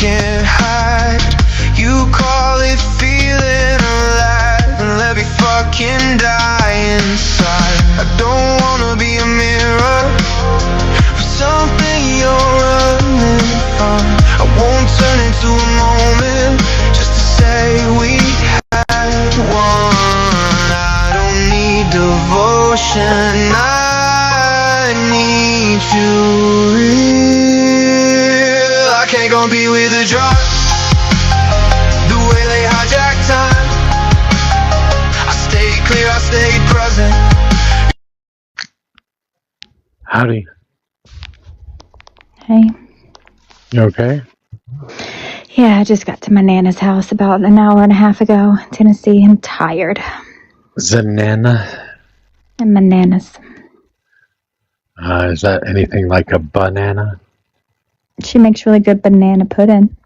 can't hide. You call it feeling alive, and let me fucking die inside. I don't wanna be a mirror for something you're running from. I won't turn into a moment just to say we had one. I don't need devotion, I need you real. I can't go be with the drugs, the way they hijack time. I stayed clear, I stayed present. Howdy. Hey. You okay? Yeah, I just got to my Nana's house about an hour and a half ago in Tennessee. I'm tired. Zanana? And my Nana's. Is that anything like a banana? She makes really good banana pudding.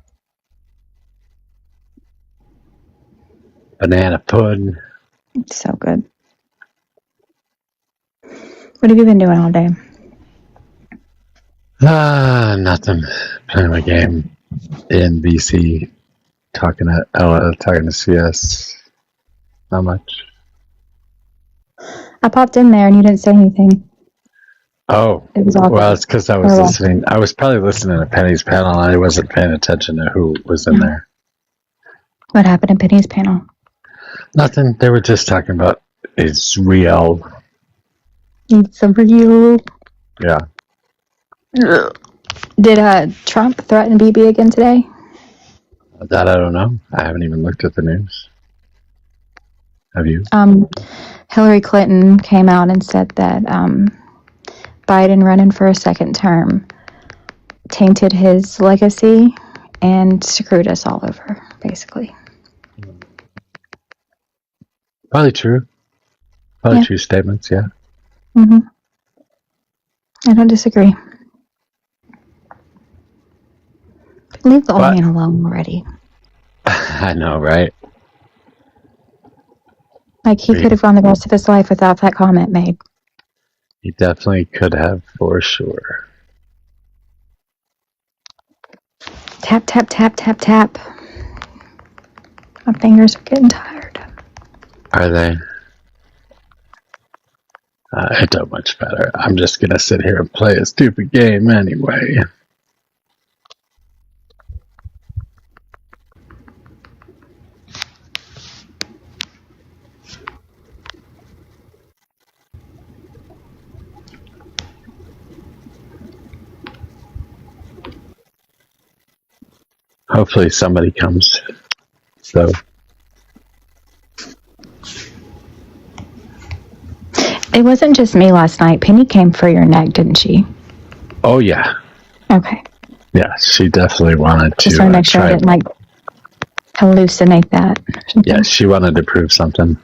Banana pudding. It's so good. What have you been doing all day? Nothing. Playing my game in BC. Talking to CS. Not much. I popped in there and you didn't say anything. Oh, it was awkward. Well, it's because I was listening. I was probably listening to Penny's panel and I wasn't paying attention to who was in there. What happened in Penny's panel? Nothing. They were just talking about it's real. It's a real. Yeah. Did Trump threaten BB again today? That I don't know. I haven't even looked at the news. Have you? Hillary Clinton came out and said that Biden running for a second term tainted his legacy and screwed us all over, basically. Probably true. True statements, yeah. Mm-hmm. I don't disagree. Leave the old man alone already. I know, right? Like, he could have gone the rest of his life without that comment made. He definitely could have, for sure. Tap, tap, tap, tap, tap. My fingers are getting tired. Are they? It don't much better. I'm just gonna sit here and play a stupid game anyway. Hopefully somebody comes. So. It wasn't just me last night. Penny came for your neck, didn't she? Oh, yeah. Okay. Yeah, she definitely wanted to. Just want to make sure I didn't, hallucinate that. Yeah, she wanted to prove something.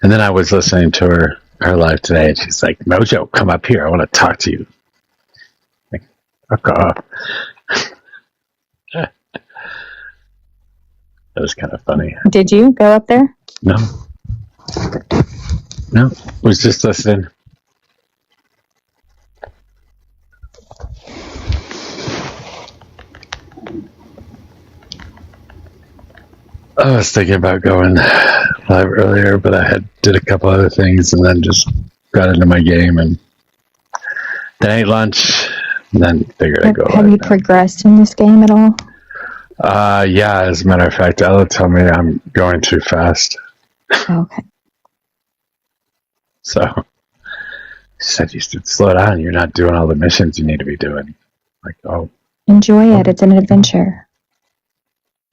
And then I was listening to her live today, and she's like, Mojo, come up here. I want to talk to you. Like, fuck off. That was kind of funny. Did you go up there? No. No, was just listening. I was thinking about going live earlier, but I did a couple other things and then just got into my game and then ate lunch and then figured I'd go. Have you progressed in this game at all? Yeah, as a matter of fact, Ella told me I'm going too fast. Okay. So she said you should slow down. You're not doing all the missions you need to be doing. Like, oh. Enjoy it. It's an adventure.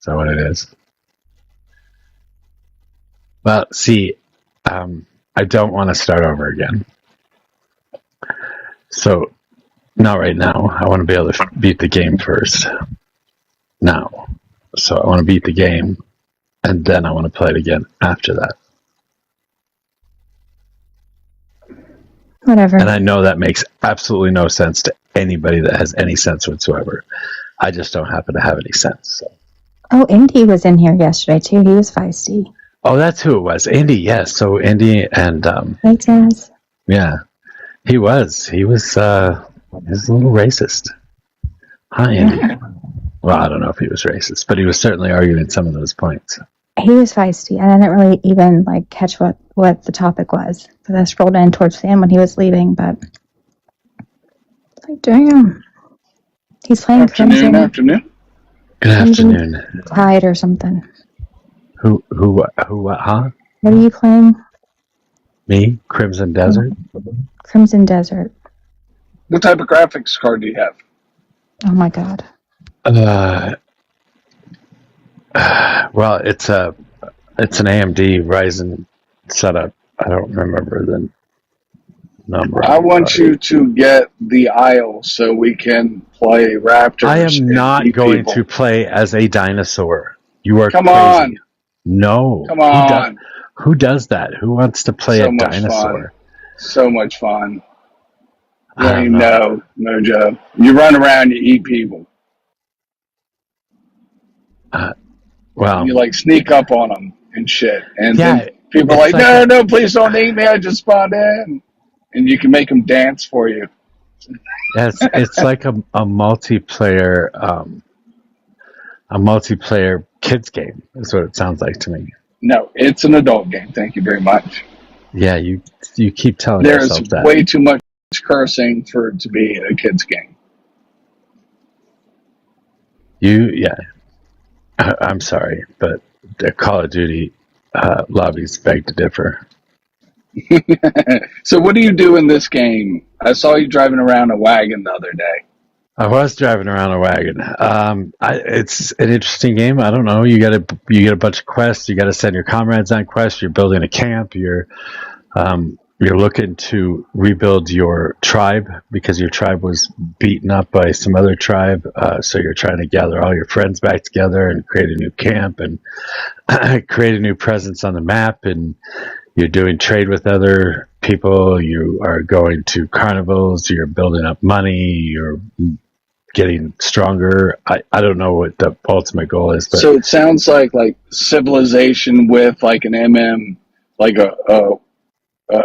Is that what it is? Well, see, I don't want to start over again. So, not right now. I want to be able to beat the game first. Now. So, I want to beat the game, and then I want to play it again after that. Whatever. And I know that makes absolutely no sense to anybody that has any sense whatsoever. I just don't happen to have any sense. So. Oh, Indy was in here yesterday, too. He was feisty. Oh, that's who it was. Indy, yes. So Indy and hey, Taz. Yeah. He was. He was a little racist. Hi, Indy. Well, I don't know if he was racist, but he was certainly arguing some of those points. He was feisty, and I didn't really even like catch what the topic was. Because I scrolled in towards the end when he was leaving, but like, damn, he's playing Crimson Afternoon. Good afternoon. Tide or something. Who, what, huh? What are you playing? Me? Crimson Desert? Crimson Desert. What type of graphics card do you have? Oh my god. Well, it's an AMD Ryzen setup. I don't remember the number. I want you to get the Isle so we can play Raptors. I am not going to play as a dinosaur. You are Come crazy. on. No. Come on. Who does that? Who wants to play a dinosaur? So much fun. You know, Mojo. You run around, you eat people. Well, you like sneak up on them and shit. And yeah, then people are like, no, please don't eat me. I just spawned in. And you can make them dance for you. It's like a multiplayer kids game is what it sounds like to me. No, it's an adult game. Thank you very much. Yeah, you keep telling yourself that. There's way too much cursing for it to be a kids game. I'm sorry, but the Call of Duty lobbies beg to differ. So what do you do in this game? I saw you driving around a wagon the other day. I was driving around a wagon. It's an interesting game. I don't know. You get a bunch of quests. You got to send your comrades on quests. You're building a camp. You're looking to rebuild your tribe because your tribe was beaten up by some other tribe. So you're trying to gather all your friends back together and create a new camp and create a new presence on the map. And you're doing trade with other people. You are going to carnivals. You're building up money. You're getting stronger. I don't know what the ultimate goal is. But so it sounds like Civilization with like an like a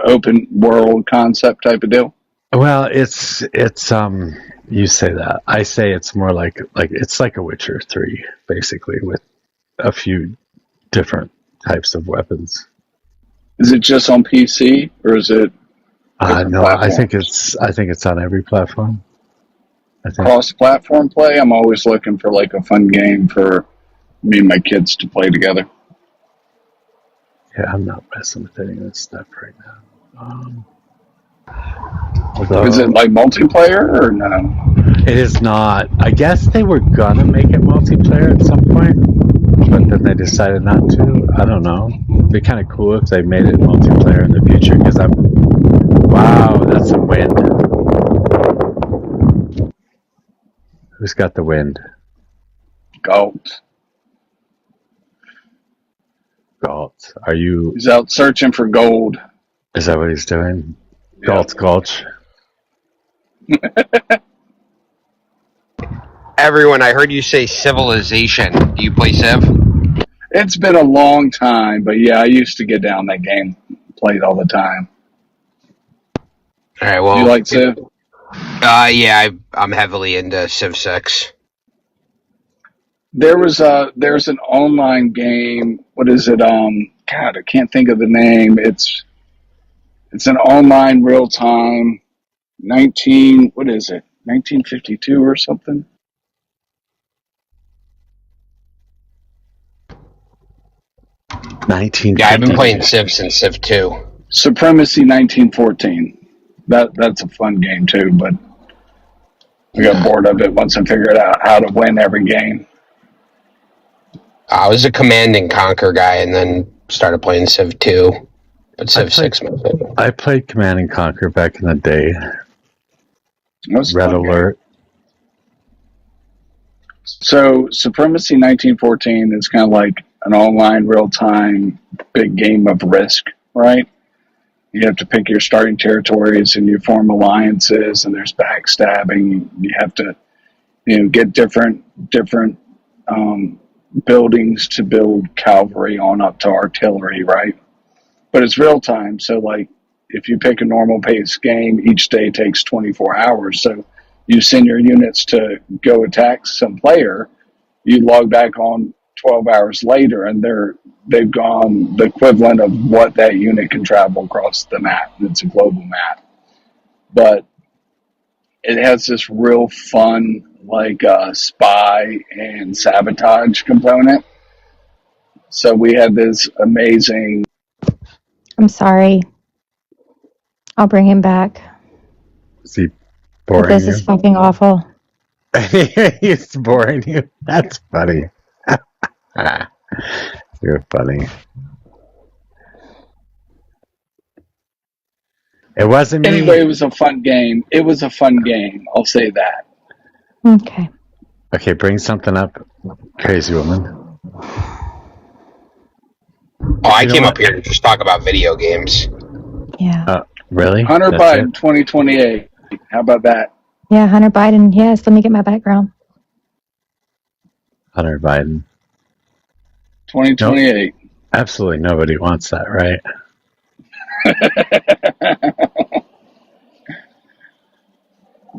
open world concept type of deal. Well, it's you say that. I say it's more like it's like a Witcher 3 basically with a few different types of weapons. Is it just on PC or is it no, I think it's on every platform. Cross-platform play. I'm always looking for like a fun game for me and my kids to play together. Yeah, I'm not messing with any of this stuff right now. Is it like multiplayer or no? It is not. I guess they were gonna make it multiplayer at some point, but then they decided not to. I don't know. It'd be kind of cool if they made it multiplayer in the future because wow, that's a wind. Who's got the wind? Galt. Are you? He's out searching for gold. Is that what he's doing? Yeah. Galt's Gulch. Everyone, I heard you say Civilization. Do you play Civ? It's been a long time, but yeah, I used to get down that game, played all the time. All right, well, do you like Civ? Yeah, I'm heavily into Civ 6. There's an online game. What is it? God, I can't think of the name. It's an online real time 1952 or something. Yeah, I've been playing Civ since Civ 2. Supremacy 1914. That's a fun game too, but I got bored of it once I figured out how to win every game. I was a Command and Conquer guy and then started playing Civ 2. But Civ 6 my favorite. I played Command and Conquer back in the day. Red Alert. So Supremacy 1914 is kind of like an online real-time big game of Risk, right? You have to pick your starting territories and you form alliances and there's backstabbing. You have to, get different buildings to build cavalry on up to artillery, right? But it's real time. So like if you pick a normal pace game, each day takes 24 hours. So you send your units to go attack some player You log back on 12 hours later, and they've gone the equivalent of what that unit can travel across the map. It's a global map, but it has this real fun spy and sabotage component. So we had this amazing. I'm sorry. I'll bring him back. Is he But boring this you? is fucking awful. He's boring you. That's funny. You're funny. It wasn't me. Anyway, it was a fun game. It was a fun game. I'll say that. Okay. Okay, bring something up, crazy woman. Oh, I came up here to just talk about video games. Yeah. Really? Hunter That's Biden, it? 2028. How about that? Yeah, Hunter Biden. Yes, let me get my background. Hunter Biden. 2028. Absolutely nobody wants that, right?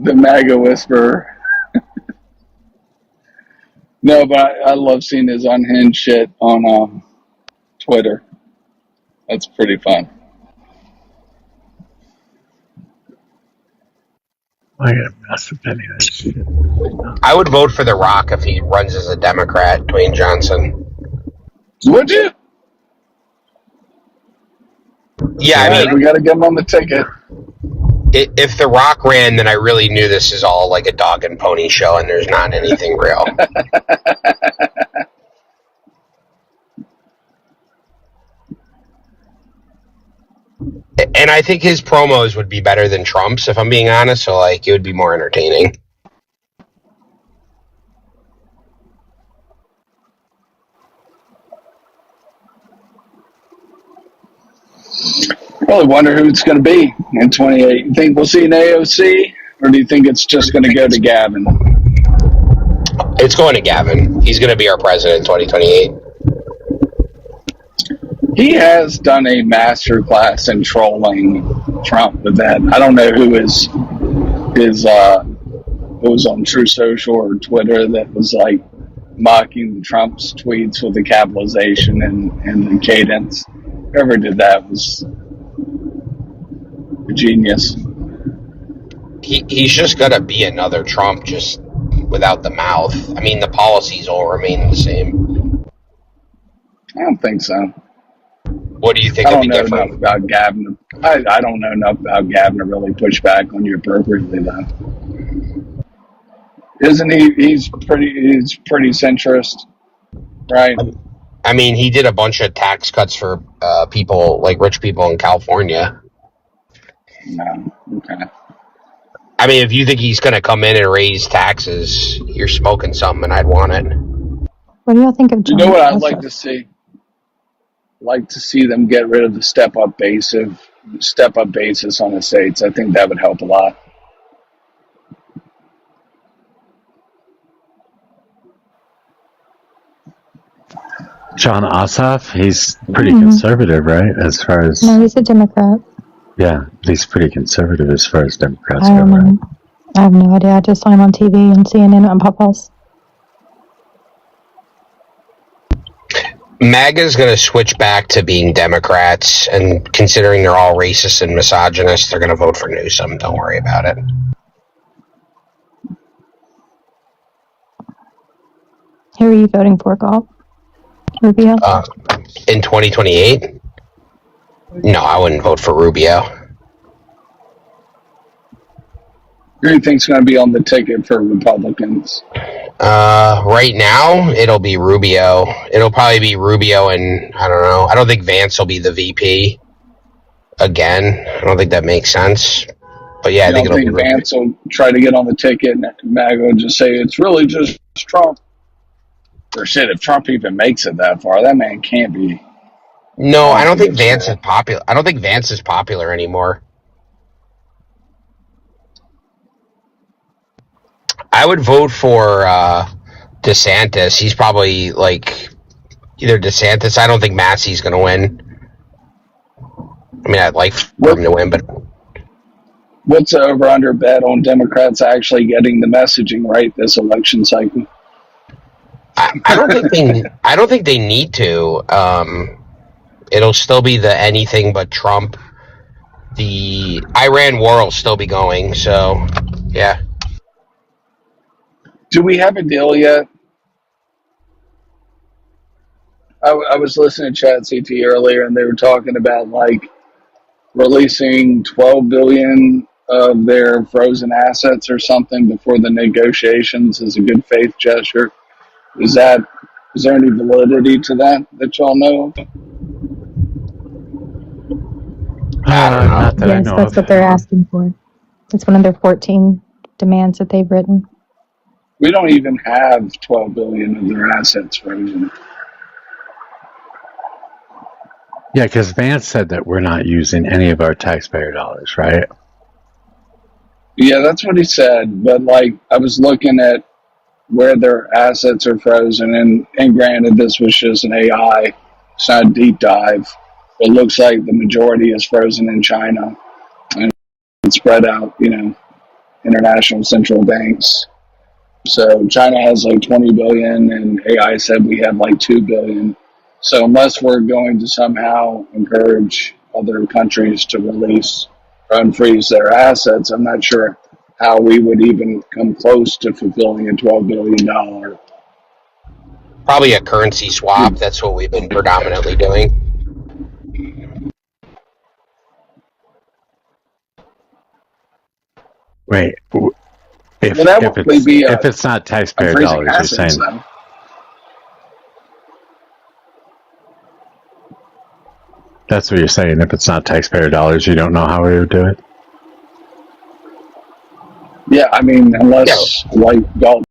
The MAGA whisperer. No, but I love seeing his unhinged shit on Twitter. That's pretty fun. I gotta mess with any of that shit. I would vote for The Rock if he runs as a Democrat, Dwayne Johnson. Would you? Yeah, I mean, we got to get him on the ticket. if The Rock ran, then I really knew this is all like a dog and pony show and there's not anything real. And I think his promos would be better than Trump's, if I'm being honest, so like it would be more entertaining. Really wonder who it's going to be in 28. You think we'll see an AOC, or do you think it's just going to go to Gavin? It's going to Gavin. He's going to be our president in 2028. He has done a master class in trolling Trump with that. I don't know who was on True Social or Twitter that was like mocking Trump's tweets with the capitalization and the cadence. Whoever did that was a genius. He's just going to be another Trump, just without the mouth. I mean, the policies will remain the same. I don't think so. What do you think I will don't be know different? enough about Gavin. I don't know enough about Gavin to really push back on you appropriately, though. Isn't he? He's pretty centrist, right? I mean, he did a bunch of tax cuts for people, like rich people in California. No. Okay. I mean, if you think he's going to come in and raise taxes, you're smoking something, and I'd want it. What do y'all think of John? You know what I'd like to see? Like to see them get rid of the step up basis on the states. I think that would help a lot. John Ossoff, he's pretty conservative, right? As far as No, he's a Democrat. yeah, he's pretty conservative as far as Democrats I go, don't right? know. I have no idea. I just saw him on TV and CNN on Pop Pulse. MAGA's going to switch back to being Democrats, and considering they're all racist and misogynist, they're going to vote for Newsom. Don't worry about it. Who are you voting for, Galt? Rubio? In 2028? No, I wouldn't vote for Rubio. Who do you think's going to be on the ticket for Republicans? Right now, it'll be Rubio. It'll probably be Rubio, and I don't know. I don't think Vance will be the VP again. I don't think that makes sense. But yeah, I think it'll be Rubio. Vance will try to get on the ticket, and MAGA will just say it's really just Trump. Or shit, if Trump even makes it that far, that man can't be. No, I don't think Vance is popular. I don't think Vance is popular anymore. I would vote for DeSantis. He's probably like either DeSantis. I don't think Massey's going to win. I mean, I'd like for him to win, but What's the over-under bet on Democrats actually getting the messaging right this election cycle? I don't think they need to. It'll still be the anything but Trump. The Iran war will still be going. So, yeah. Do we have a deal yet? I was listening to Chat CT earlier, and they were talking about like releasing 12 billion of their frozen assets or something before the negotiations as a good faith gesture. Is there any validity to that y'all know of? I don't know. Not that I Yes, know that's of. what they're asking for. It's one of their 14 demands that they've written. We don't even have 12 billion of their assets frozen. Yeah, because Vance said that we're not using any of our taxpayer dollars, right? Yeah, that's what he said. But like, I was looking at where their assets are frozen, and granted, this was just an AI, it's not a deep dive. It looks like the majority is frozen in China and spread out, international central banks. So China has like 20 billion, and AI said we have like 2 billion. So unless we're going to somehow encourage other countries to release or unfreeze their assets, I'm not sure how we would even come close to fulfilling a $12 billion. Probably a currency swap. That's what we've been predominantly doing. Wait, if Well, that would be if it's not taxpayer freezing dollars, you're assets, saying though. that's what you're saying. If it's not taxpayer dollars, you don't know how we would do it. Yeah, I mean, unless like Galt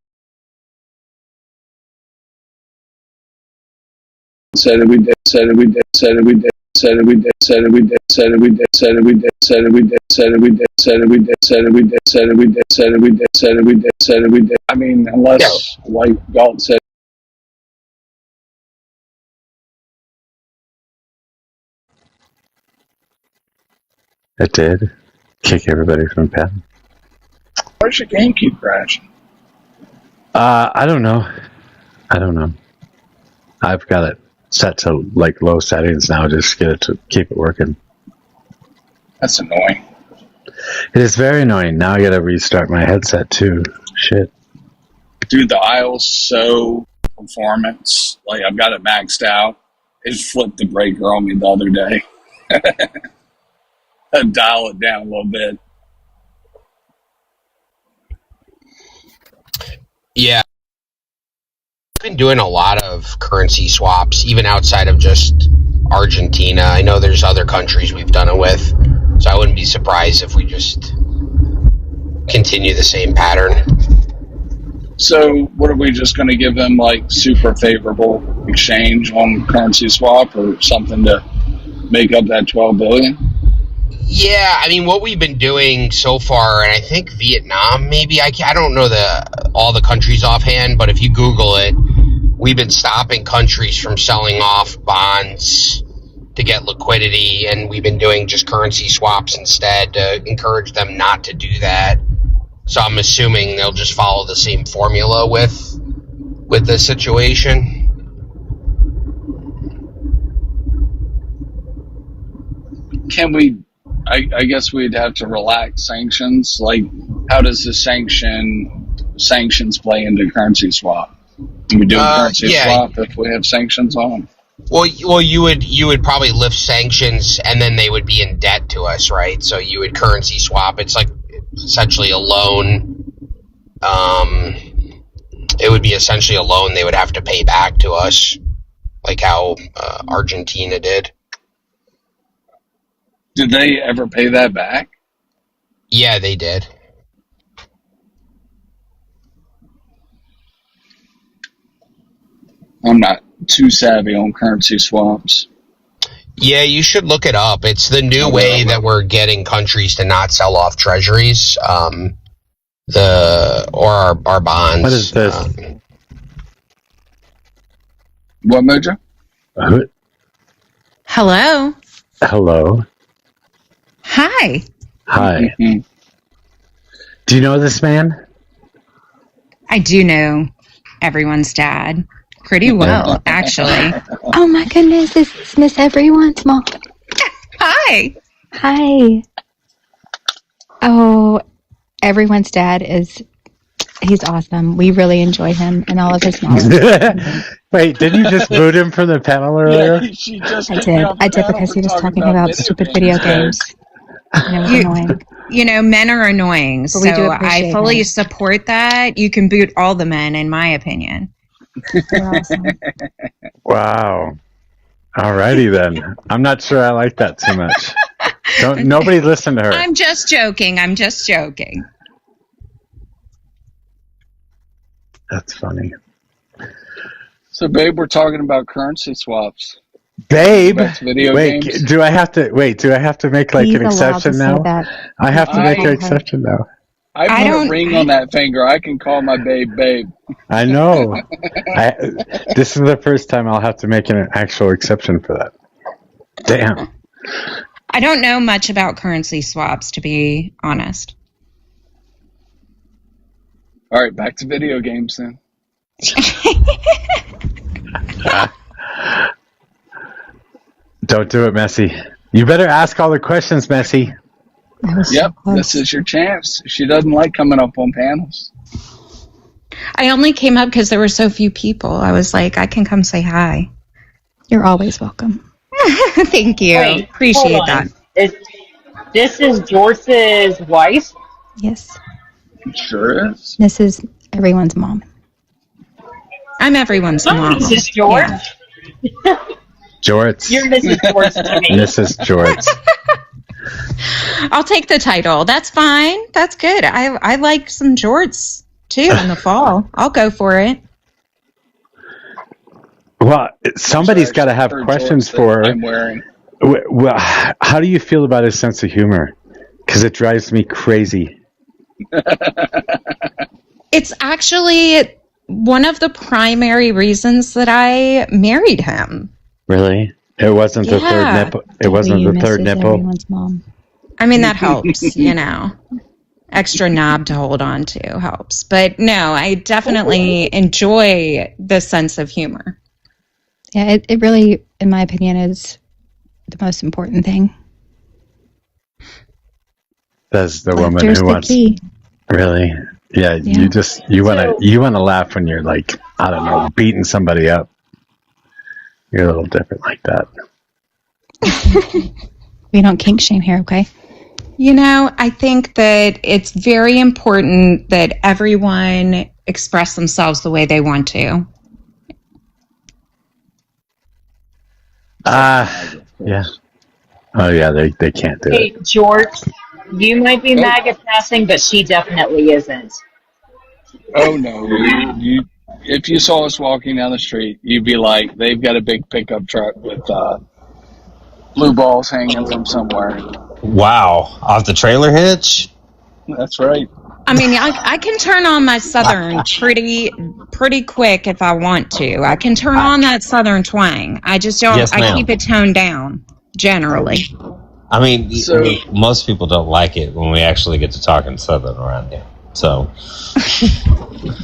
said it, we did, said it, we did, said it, we did, said it, we did, said it, we did, said it, we did, said it, we did, said it, we did, said it, we did, said it, we did, said it, we did, said it, we did, said it, we did, said it, we did, said it, we did. I mean, unless like Galt said. It did kick everybody from pen. Where's your game keep crashing? I don't know. I've got it set to like low settings now, just get it to keep it working. That's annoying. It is very annoying. Now I got to restart my headset too. Shit. Dude, the aisle's so performance. Like, I've got it maxed out. It flipped the breaker on me the other day. I'd dial it down a little bit. Yeah. I've been doing a lot of currency swaps, even outside of just Argentina. I know there's other countries we've done it with, so I wouldn't be surprised if we just continue the same pattern. So, what are we just going to give them, like, super favorable exchange on currency swap or something to make up that 12 billion? Yeah, I mean, what we've been doing so far, and I think Vietnam, maybe, I don't know all the countries offhand, but if you Google it, we've been stopping countries from selling off bonds to get liquidity, and we've been doing just currency swaps instead to encourage them not to do that. So I'm assuming they'll just follow the same formula with the situation. Can we, I guess we'd have to relax sanctions. Like, how does the sanctions play into currency swap? Can we do a currency swap if we have sanctions on? Well, you would probably lift sanctions, and then they would be in debt to us, right? So you would currency swap. It's like essentially a loan. It would be essentially a loan they would have to pay back to us, like how Argentina did. Did they ever pay that back? Yeah, they did. I'm not too savvy on currency swaps. Yeah, you should look it up. It's the new way that we're getting countries to not sell off treasuries, or our bonds. What is this? What, Mojo? Hello. Hello. Hi. Hi. Do you know this man? I do know everyone's dad. pretty well, actually. Oh my goodness, this is Miss Everyone's mom. Hi. Hi. Oh, everyone's dad he's awesome. We really enjoy him and all of his knowledge. Wait, didn't you just boot him from the panel earlier? Yeah, she just I kicked me did. off the I did panel because for he was talking about stupid video games. And it was annoying. You know, men are annoying, But we do so I appreciate fully him. support that. You can boot all the men, in my opinion. They're awesome. Wow. Alrighty then. I'm not sure I like that too much. Nobody listen to her. I'm just joking. I'm just joking. That's funny. So, babe, we're talking about currency swaps. Babe, Back to video wait, games. do I have to make like He's an allowed to exception say now? that. I have to make an I- exception now. I I put don't- a ring on that finger. I can call my babe. I know. This is the first time I'll have to make an actual exception for that. Damn. I don't know much about currency swaps, to be honest. All right, back to video games then. Don't do it, Messy. You better ask all the questions, Messy. That was so Yep, close. this is your chance. She doesn't like coming up on panels. I only came up because there were so few people. I was like, I can come say hi. You're always welcome. Thank you. Wait, Appreciate hold that. on. This is George's wife? Yes. It sure is. This is everyone's mom. I'm everyone's mom. Mrs. George? Jorts. You're Mrs. George to me. Mrs. Jorts. I'll take the title. That's fine. That's good. I like some jorts too in the fall. I'll go for it. Well, somebody's got to have Third questions shorts that for her. I'm wearing. Well, how do you feel about his sense of humor? Because it drives me crazy. It's actually one of the primary reasons that I married him. Really? It wasn't the third Yeah. nipple. It wasn't the third Mrs. nipple. Everyone's mom. I mean, that helps, you know. Extra knob to hold on to helps. But no, I definitely enjoy the sense of humor. Yeah, it really, in my opinion, is the most important thing. That's the woman Laughter's who the wants. key. Really? Yeah. Yeah. You want to laugh when you're like, I don't know, beating somebody up. You're a little different like that. We don't kink shame here, okay? You know, I think that it's very important that everyone express themselves the way they want to. Yeah. Oh yeah, they can't do Hey, it. George, you might be MAGA passing, but she definitely isn't. Oh no! If you saw us walking down the street, you'd be like, they've got a big pickup truck with blue balls hanging from somewhere. Wow, off the trailer hitch? That's right. I mean, I can turn on my Southern pretty quick if I want to. I can turn on that Southern twang. I just don't. Yes, I ma'am. keep it toned down generally. I mean, So- most people don't like it when we actually get to talking Southern around here. So,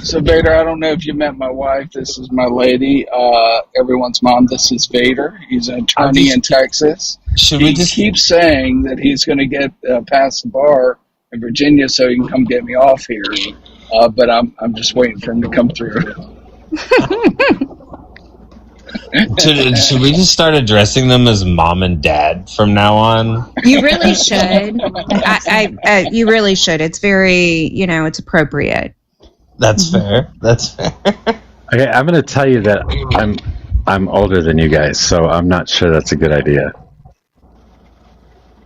So Vader, I don't know if you met my wife. This is my lady. Everyone's mom. This is Vader. He's an attorney in Texas. should He we just keeps saying that he's going to get past the bar in Virginia so he can come get me off here. But I'm just waiting for him to come through. should we just start addressing them as mom and dad from now on? You really should. You really should. It's very, it's appropriate. That's fair. That's fair. Okay, I'm going to tell you that I'm older than you guys, so I'm not sure that's a good idea.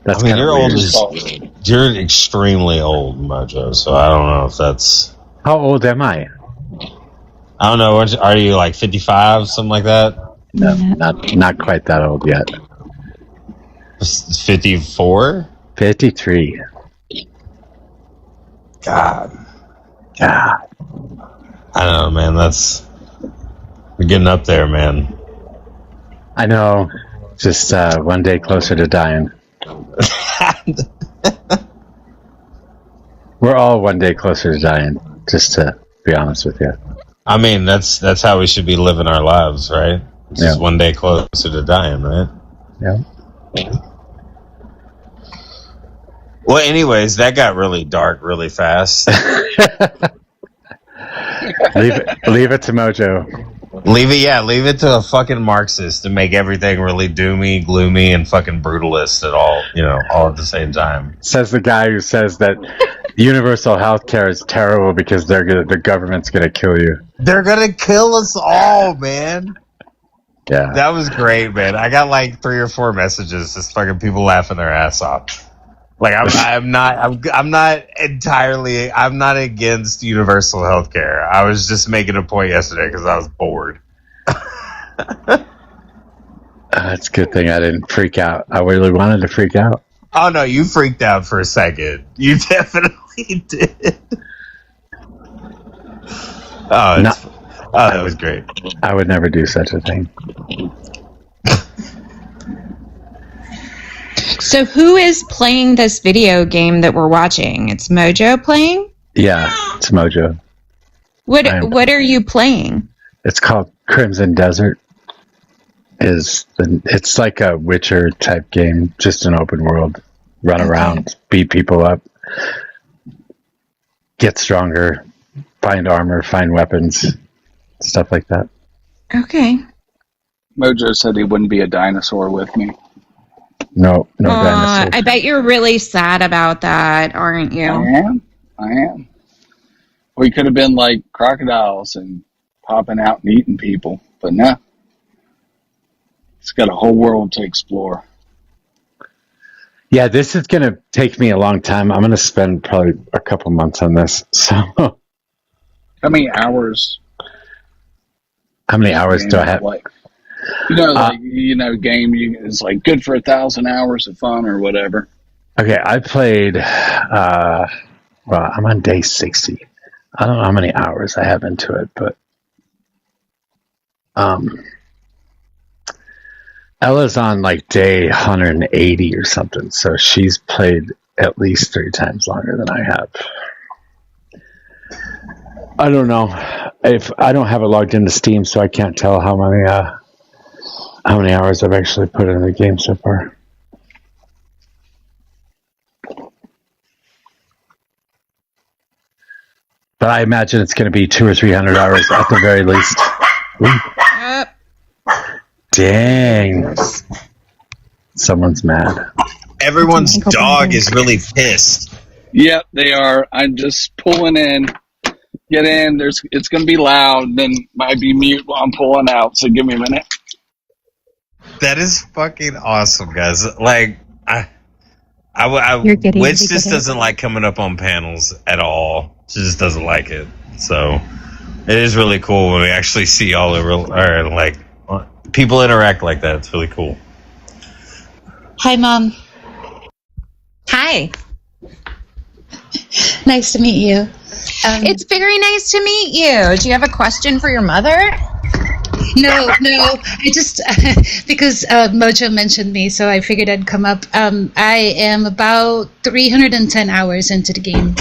That's I mean, kinda you're old weird. as you're extremely old, Mojo. So I don't know if that's. How old am I? I don't know. Are you like 55, something like that? No, not quite that old yet. 54. 53. God, Yeah. I don't know, man. We're getting up there, man. I know. Just one day closer to dying. We're all one day closer to dying, just to be honest with you. I mean, that's how we should be living our lives, right? Just one day closer to dying, right? Yeah. Well, anyways, that got really dark really fast. leave it to Mojo. Leave it to a fucking Marxist to make everything really doomy, gloomy, and fucking brutalist all at the same time. Says the guy who says that universal health care is terrible because the government's gonna kill you. They're gonna kill us all, man. Yeah. That was great, man. I got like 3 or 4 messages, just fucking people laughing their ass off. Like I'm not against universal health care. I was just making a point yesterday because I was bored. It's a good thing I didn't freak out. I really wanted to freak out. Oh no, you freaked out for a second. You definitely did. That was great. I would never do such a thing. So who is playing this video game that we're watching? It's Mojo playing? Yeah, it's Mojo. What are you playing? It's called Crimson Desert. It's like a Witcher type game, just an open world. Run around, beat people up, get stronger, find armor, find weapons, stuff like that. Okay. Mojo said he wouldn't be a dinosaur with me. No dinosaurs. I bet you're really sad about that, aren't you? I am. We could have been like crocodiles and popping out and eating people, but no. It's got a whole world to explore. Yeah, this is going to take me a long time. I'm going to spend probably a couple months on this. So, how many hours? How many hours do I have? Like, game is like good for 1,000 hours of fun or whatever. Okay, I played. I'm on day 60. I don't know how many hours I have into it, but Ella's on like day 180 or something, so she's played at least 3 times longer than I have. I don't know if I don't have it logged into Steam, so I can't tell how many hours I've actually put in the game so far. But I imagine it's going to be 200 or 300 hours at the very least. Yep. Dang. Someone's mad. Everyone's dog is really pissed. Yep, they are. I'm just pulling in. Get in. It's going to be loud. Then might be mute while I'm pulling out. So give me a minute. That is fucking awesome, guys. Like, Witch just doesn't like coming up on panels at all. She just doesn't like it. So it is really cool when we actually see all the people interact like that. It's really cool. Hi, Mom. Hi. Nice to meet you. It's very nice to meet you. Do you have a question for your mother? No. I just, because Mojo mentioned me, so I figured I'd come up. I am about 310 hours into the game.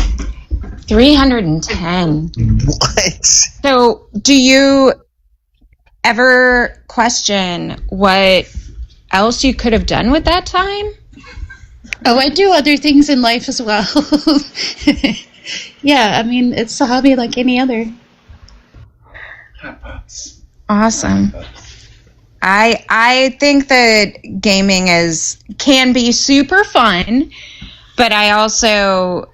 310. What? So, do you ever question what else you could have done with that time? Oh, I do other things in life as well. Yeah, I mean, it's a hobby like any other. Awesome. I think that gaming can be super fun, but I also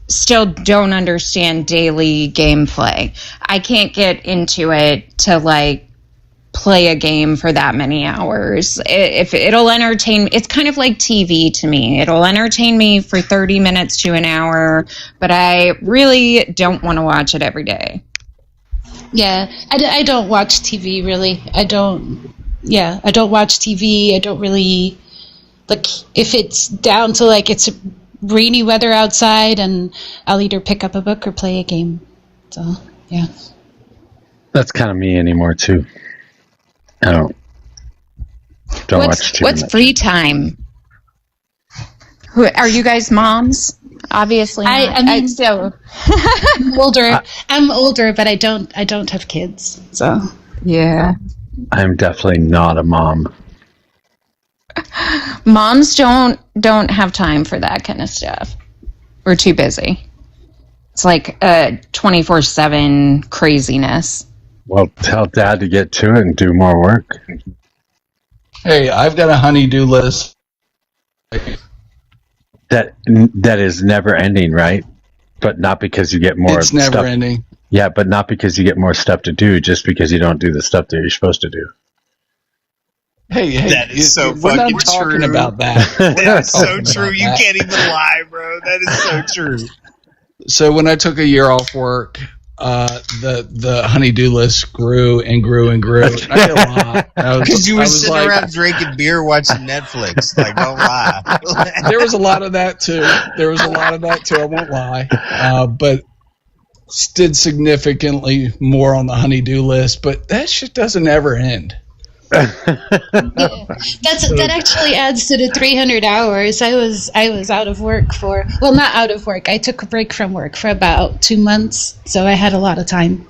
still don't understand daily gameplay. I can't get into it to play a game for that many hours. If it'll entertain me, it's kind of like TV to me. It'll entertain me for 30 minutes to an hour, but I really don't want to watch it every day. Yeah, I don't watch TV really. I don't watch TV. I don't really, if it's down to it's rainy weather outside, and I'll either pick up a book or play a game. So, yeah. That's kind of me anymore too. I don't watch too much. What's free time? Are you guys moms? Obviously, not. I mean, so I'm older. I'm older, but I don't have kids. So yeah, I'm definitely not a mom. Moms don't have time for that kind of stuff. We're too busy. It's like a 24/7 craziness. Well, tell Dad to get to it and do more work. Hey, I've got a honey-do list. That is never ending, right? But not because you get more It's never stuff. ending. Yeah, but not because you get more stuff to do, just because you don't do the stuff that you're supposed to do. Hey, That is so we're not fucking talking true. about that. That's so talking true. about You that. can't even lie, bro. That is so true. So when I took a year off work, the honey-do list grew and grew and grew. I did a lot. Because you I were was sitting like- around drinking beer, watching Netflix. Like, don't lie. There was a lot of that too. I won't lie. But did significantly more on the honey-do list. But that shit doesn't ever end. that actually adds to the 300 hours. I was out of work not out of work. I took a break from work for about 2 months, so I had a lot of time.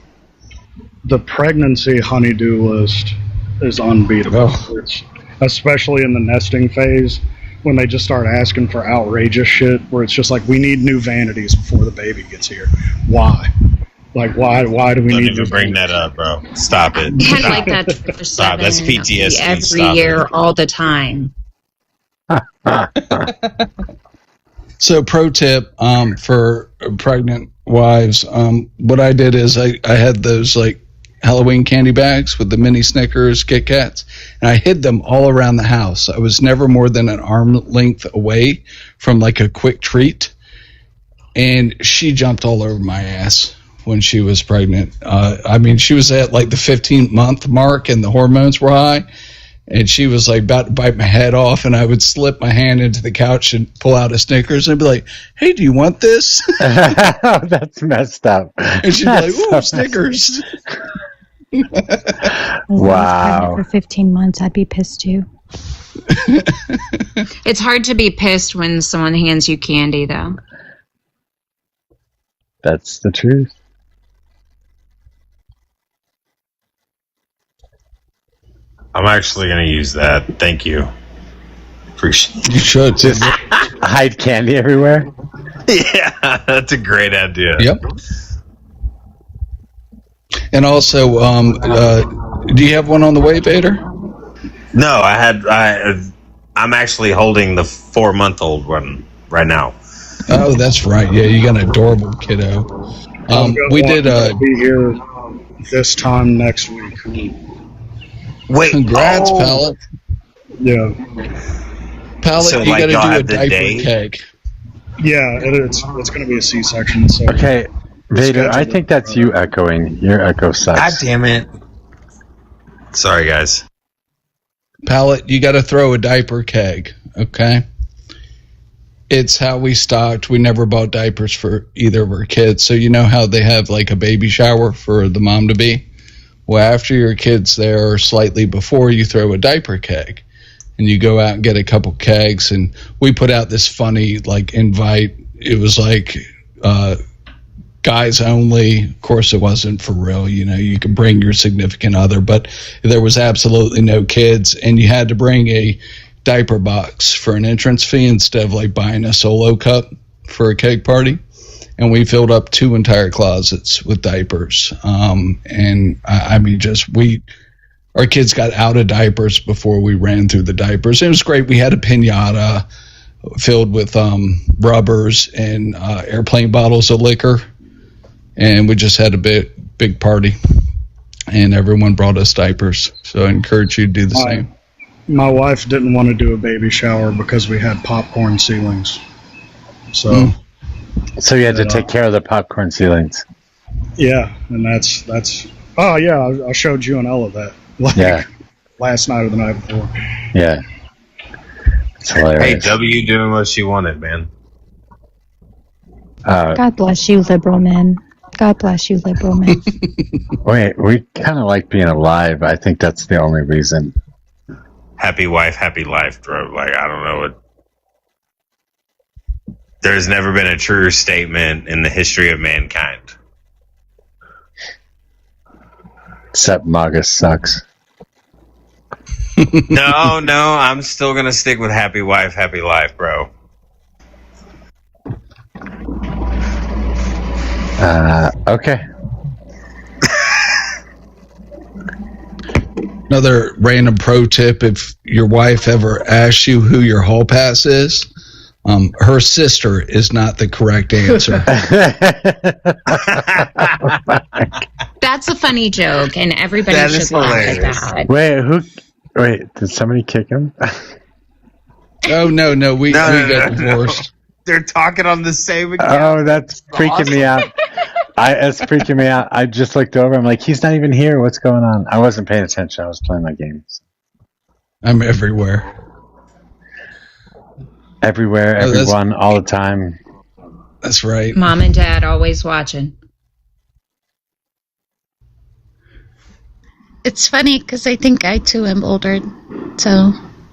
The pregnancy honey-do list is unbeatable. It's, especially in the nesting phase, when they just start asking for outrageous shit, where it's just like, we need new vanities before the baby gets here. Why? Like, why do we Don't need even to bring that up, bro. Stop it. I had like that for Stop. That's PTSD. every Stop year, it. all the time. So, pro tip for pregnant wives, what I did is I had those like Halloween candy bags with the mini Snickers, Kit Kats, and I hid them all around the house. I was never more than an arm length away from like a quick treat, and she jumped all over my ass when she was pregnant. I mean, she was at like the 15-month mark and the hormones were high, and she was like about to bite my head off, and I would slip my hand into the couch and pull out a Snickers and be like, hey, do you want this? That's messed up. And she'd be like, ooh, Snickers. Wow. For 15 months, I'd be pissed too. It's hard to be pissed when someone hands you candy, though. That's the truth. I'm actually going to use that. Thank you. Appreciate You should. Just hide candy everywhere. Yeah, that's a great idea. Yep. And also, do you have one on the way, Vader? No, I'm actually holding the 4-month-old one right now. Oh, that's right. Yeah, you got an adorable kiddo. We did. Be here this time next week. Wait, Congrats, Pallet. Yeah, Pallet, So, you like, got to y'all do a have the diaper date? keg. yeah. It's going to be a C-section. So Okay, Vader, I think that's you echoing. Your echo sucks. God damn it. Sorry, guys. Pallet, you got to throw a diaper keg. Okay. It's how we stocked. We never bought diapers for either of our kids. So you know how they have like a baby shower for the mom to be? Well, after your kid's there or slightly before, you throw a diaper keg. And you go out and get a couple kegs. And we put out this funny like invite. It was like guys only. Of course, it wasn't for real. You know, you could bring your significant other. But there was absolutely no kids. And you had to bring a diaper box for an entrance fee instead of like buying a solo cup for a cake party. And we filled up 2 entire closets with diapers. And I mean, our kids got out of diapers before we ran through the diapers. It was great. We had a piñata filled with rubbers and airplane bottles of liquor. And we just had a big party. And everyone brought us diapers. So I encourage you to do the same. my wife didn't want to do a baby shower because we had popcorn ceilings. So, So you had to take care of the popcorn ceilings. yeah, and that's. Oh yeah, I showed you and Ella that. Like, Yeah. last night or the night before. Yeah. It's Hey, hilarious. W doing what she wanted, man. God bless you, liberal men. God bless you, liberal men. Wait, we kind of like being alive. I think that's the only reason. Happy wife, happy life, bro. Like, I don't know what. There's never been a truer statement in the history of mankind. Except MAGA sucks. No, I'm still gonna stick with happy wife, happy life, bro. Okay. Another random pro tip: if your wife ever asks you who your hall pass is, her sister is not the correct answer. That's a funny joke, and everybody That should is laugh at hilarious. that. Wait, did somebody kick him? Oh no, we No, got divorced. They're talking on the same account. Oh, that's freaking me out. It's freaking me out. I just looked over. I'm like, he's not even here. What's going on? I wasn't paying attention. I was playing my games. I'm everywhere. Everywhere, everyone, all the time. That's right. Mom and Dad always watching. It's funny because I think I too am older,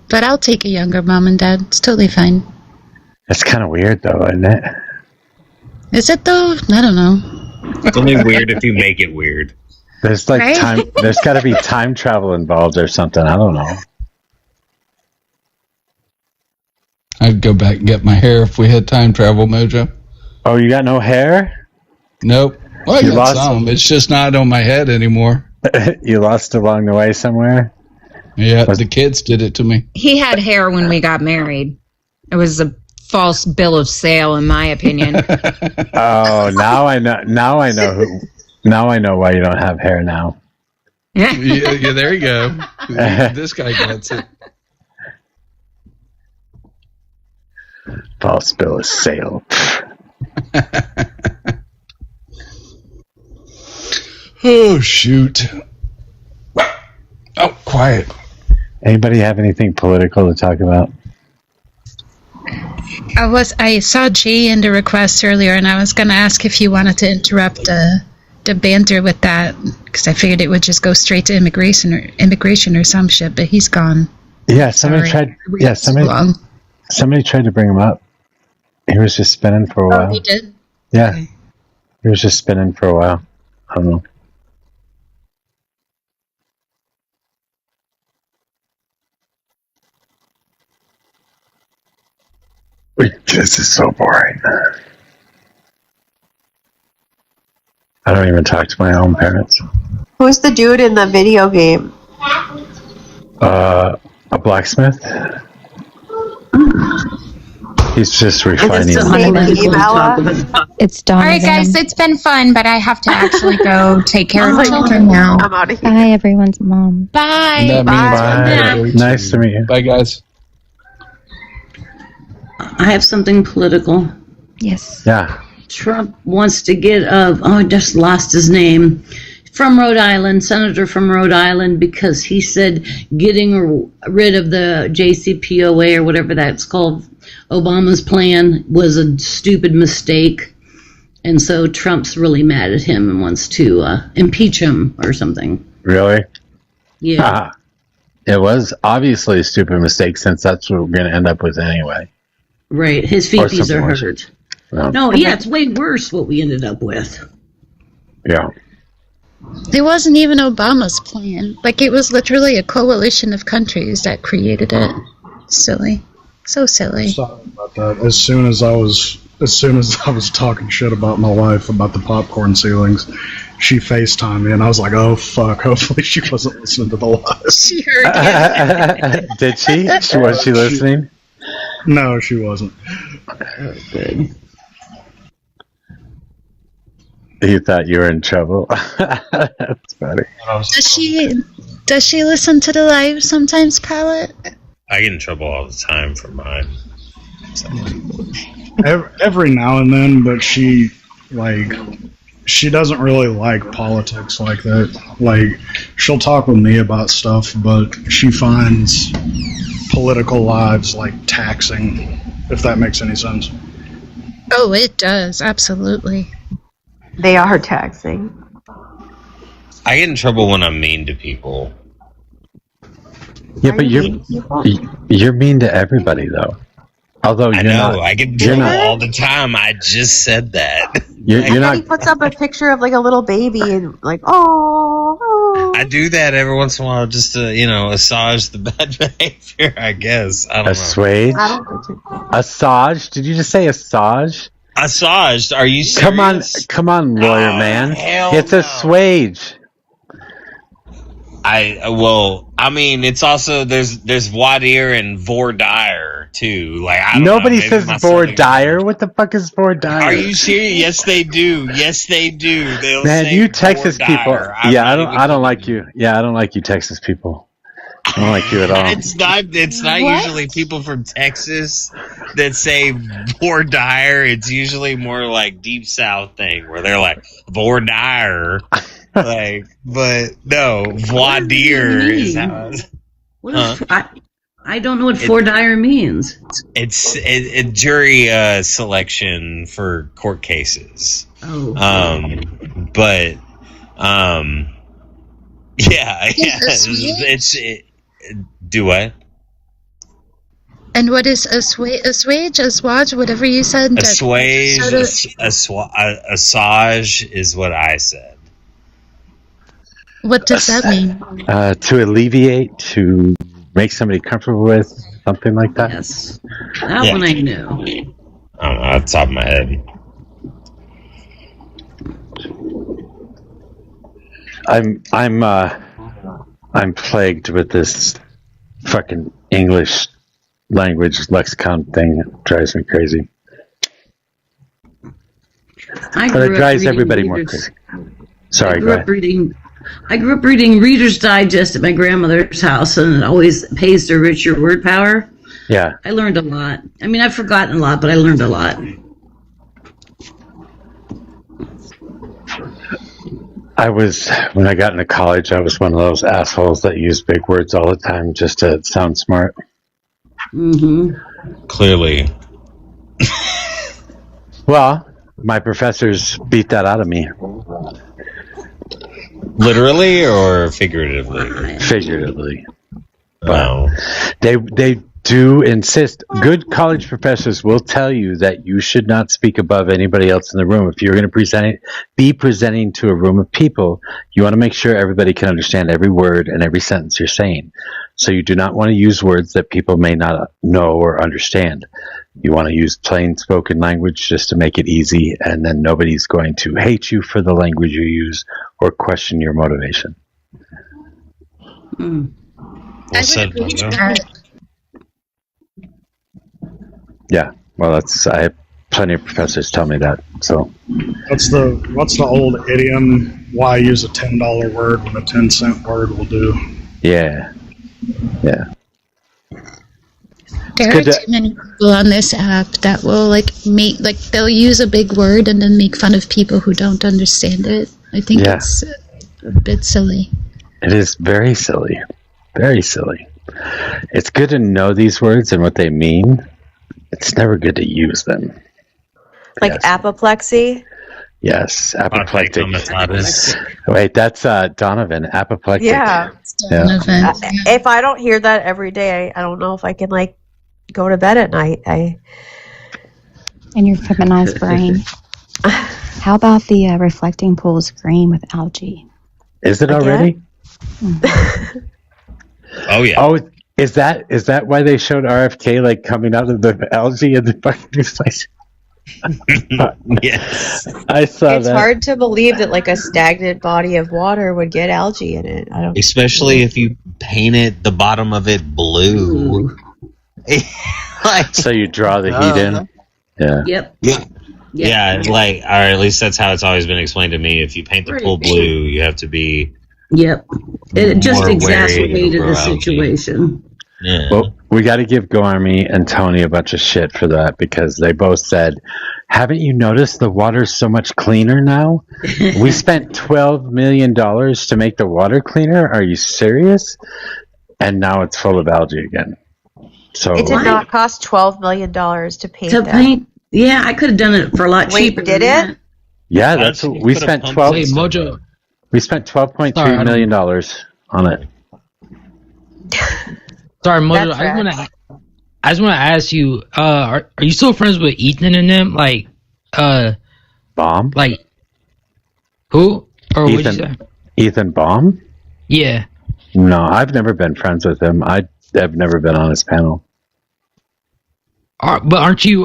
but I'll take a younger mom and dad. It's totally fine. It's kind of weird, though, isn't it? Is it though? I don't know. It's only weird if you make it weird. There's like Right? time. There's got to be time travel involved or something. I don't know. I'd go back and get my hair if we had time travel, Mojo. Oh, you got no hair? Nope. Well, I You got lost some. It's just not on my head anymore. You lost along the way somewhere? Yeah, the kids did it to me. He had hair when we got married. It was a false bill of sale, in my opinion. Oh, now I know. Now I know who. Now I know why you don't have hair now. Yeah, there you go. This guy gets it. False bill of sale. Oh, shoot. Oh, quiet. Anybody have anything political to talk about? I saw Jay in the request earlier, and I was going to ask if you wanted to interrupt the banter with that, because I figured it would just go straight to immigration or some shit. But he's gone. Yeah, somebody tried. Yeah, somebody tried to bring him up. He was just spinning for a while. Oh, he did. Yeah, Okay. he was just spinning for a while. I don't know. This is so boring. I don't even talk to my own parents. Who's the dude in the video game? A blacksmith. He's just refining. It's the same team, Ella. It's All Donovan. right, guys, it's been fun, but I have to actually go take care of the children now. I'm out of here. Hi, everyone's mom. Bye. That means Bye. Nice to meet you. Bye, guys. I have something political. Yes. Yeah. Trump wants to get I just lost his name, from Rhode Island, senator from Rhode Island, because he said getting rid of the JCPOA or whatever that's called, Obama's plan, was a stupid mistake. And so Trump's really mad at him and wants to impeach him or something. Really? Yeah. It was obviously a stupid mistake, since that's what we're going to end up with anyway. Right. His Or feeties something are worse. hurt. Yeah. No, yeah, it's way worse what we ended up with. Yeah. It wasn't even Obama's plan. Like, it was literally a coalition of countries that created it. Silly. So silly. Sorry about that. As soon as I was talking shit about my wife about the popcorn ceilings, she FaceTimed me, and I was like, "Oh fuck!" Hopefully, she wasn't listening to the live. She heard you. Did she? Was she listening? No, she wasn't. Oh, good. You thought you were in trouble. That's funny. Does she listen to the live sometimes, Palette? I get in trouble all the time for mine. Every now and then, but she doesn't really like politics like that. Like, she'll talk with me about stuff, but she finds political lives like taxing, if that makes any sense. Oh, it does. Absolutely. They are taxing. I get in trouble when I'm mean to people. Yeah, but you're mean to everybody, though. Although I you're know, not, I get you're trouble not, all the time. I just said that. you're And then not. he puts up a picture of like a little baby and like, oh. I do that every once in a while just to, assuage the bad behavior, I guess. I don't know. Assuage? I don't think so. Assuage? Did you just say assuage? Assuaged? Are you serious? Come on, lawyer man. hell It's no. assuage. It's also there's voir dire and voir dire too. Like I don't Nobody know, maybe says my voir Southern- dire. What the fuck is voir dire? Are you serious? Yes, they do. Yes, they do. They'll Man, say you Texas voir people. dire. I'm Yeah, not I don't even like you. Yeah, I don't like you Texas people. I don't like you at all. It's not What? usually people from Texas that say voir dire. It's usually more like deep south thing where they're like voir dire. But no, voir dire is how What is, I don't know what voir dire means. it's jury selection for court cases. Oh. Yeah. Yes, Do what? And what is assuage, whatever you said? Assuage is what I said. What does that mean? To alleviate, to make somebody comfortable with, something like that. Yes. That one I knew. I don't know, off the top of my head. I'm plagued with this fucking English language lexicon thing. It drives me crazy. But it drives everybody more crazy. Sorry, go ahead. I grew up reading Reader's Digest at my grandmother's house, and it always pays to enrich your word power. Yeah. I learned a lot. I mean, I've forgotten a lot, but I learned a lot. When I got into college, I was one of those assholes that used big words all the time just to sound smart. Mm-hmm. Clearly. Well, my professors beat that out of me. Literally or figuratively? Figuratively. Wow. They do insist. Good college professors will tell you that you should not speak above anybody else in the room. If you're going to be presenting to a room of people, you want to make sure everybody can understand every word and every sentence you're saying. So you do not want to use words that people may not know or understand. You want to use plain spoken language just to make it easy, and then nobody's going to hate you for the language you use or question your motivation. Mm. Well said, Mojo. Yeah, well, I have plenty of professors tell me that. So what's the old idiom? Why use a $10 word when a 10-cent word will do? Yeah. There are too many people on this app that will they'll use a big word and then make fun of people who don't understand it. I think it's a bit silly. It is very silly. Very silly. It's good to know these words and what they mean. It's never good to use them. Like apoplexy? Yes, apoplectic. Wait, that's Donovan. Apoplectic. Yeah. Donovan. If I don't hear that every day, I don't know if I can go to bed at night. In your feminized brain. How about the reflecting pools green with algae? Is it already? Oh yeah. Oh, is that why they showed RFK coming out of the algae in the fucking place? Yes. I saw It's that. hard to believe that a stagnant body of water would get algae in it. Especially if you painted the bottom of it blue. So you draw the heat in? Yeah. Yep. Yeah, or at least that's how it's always been explained to me. If you paint the pool blue, you have to be. Yep. It just more wary exacerbated of the algae. situation. Yeah. Well, we got to give Go Army and Tony a bunch of shit for that because they both said, haven't you noticed the water's so much cleaner now? We spent $12 million to make the water cleaner. Are you serious? And now it's full of algae again. So It did not cost $12 million to paint To that. paint, yeah, I could have done it for a lot cheaper. Did than it? Yeah, that's what we spent. Hey, Mojo. We spent $12.3 million on it. Sorry, Mojo. That's I just want to ask you, are you still friends with Ethan and them? Like, Bomb? Like, who? Or what'd you say? Ethan, Ethan Baum? Yeah. No, I've never been friends with him. I have never been on his panel. But aren't you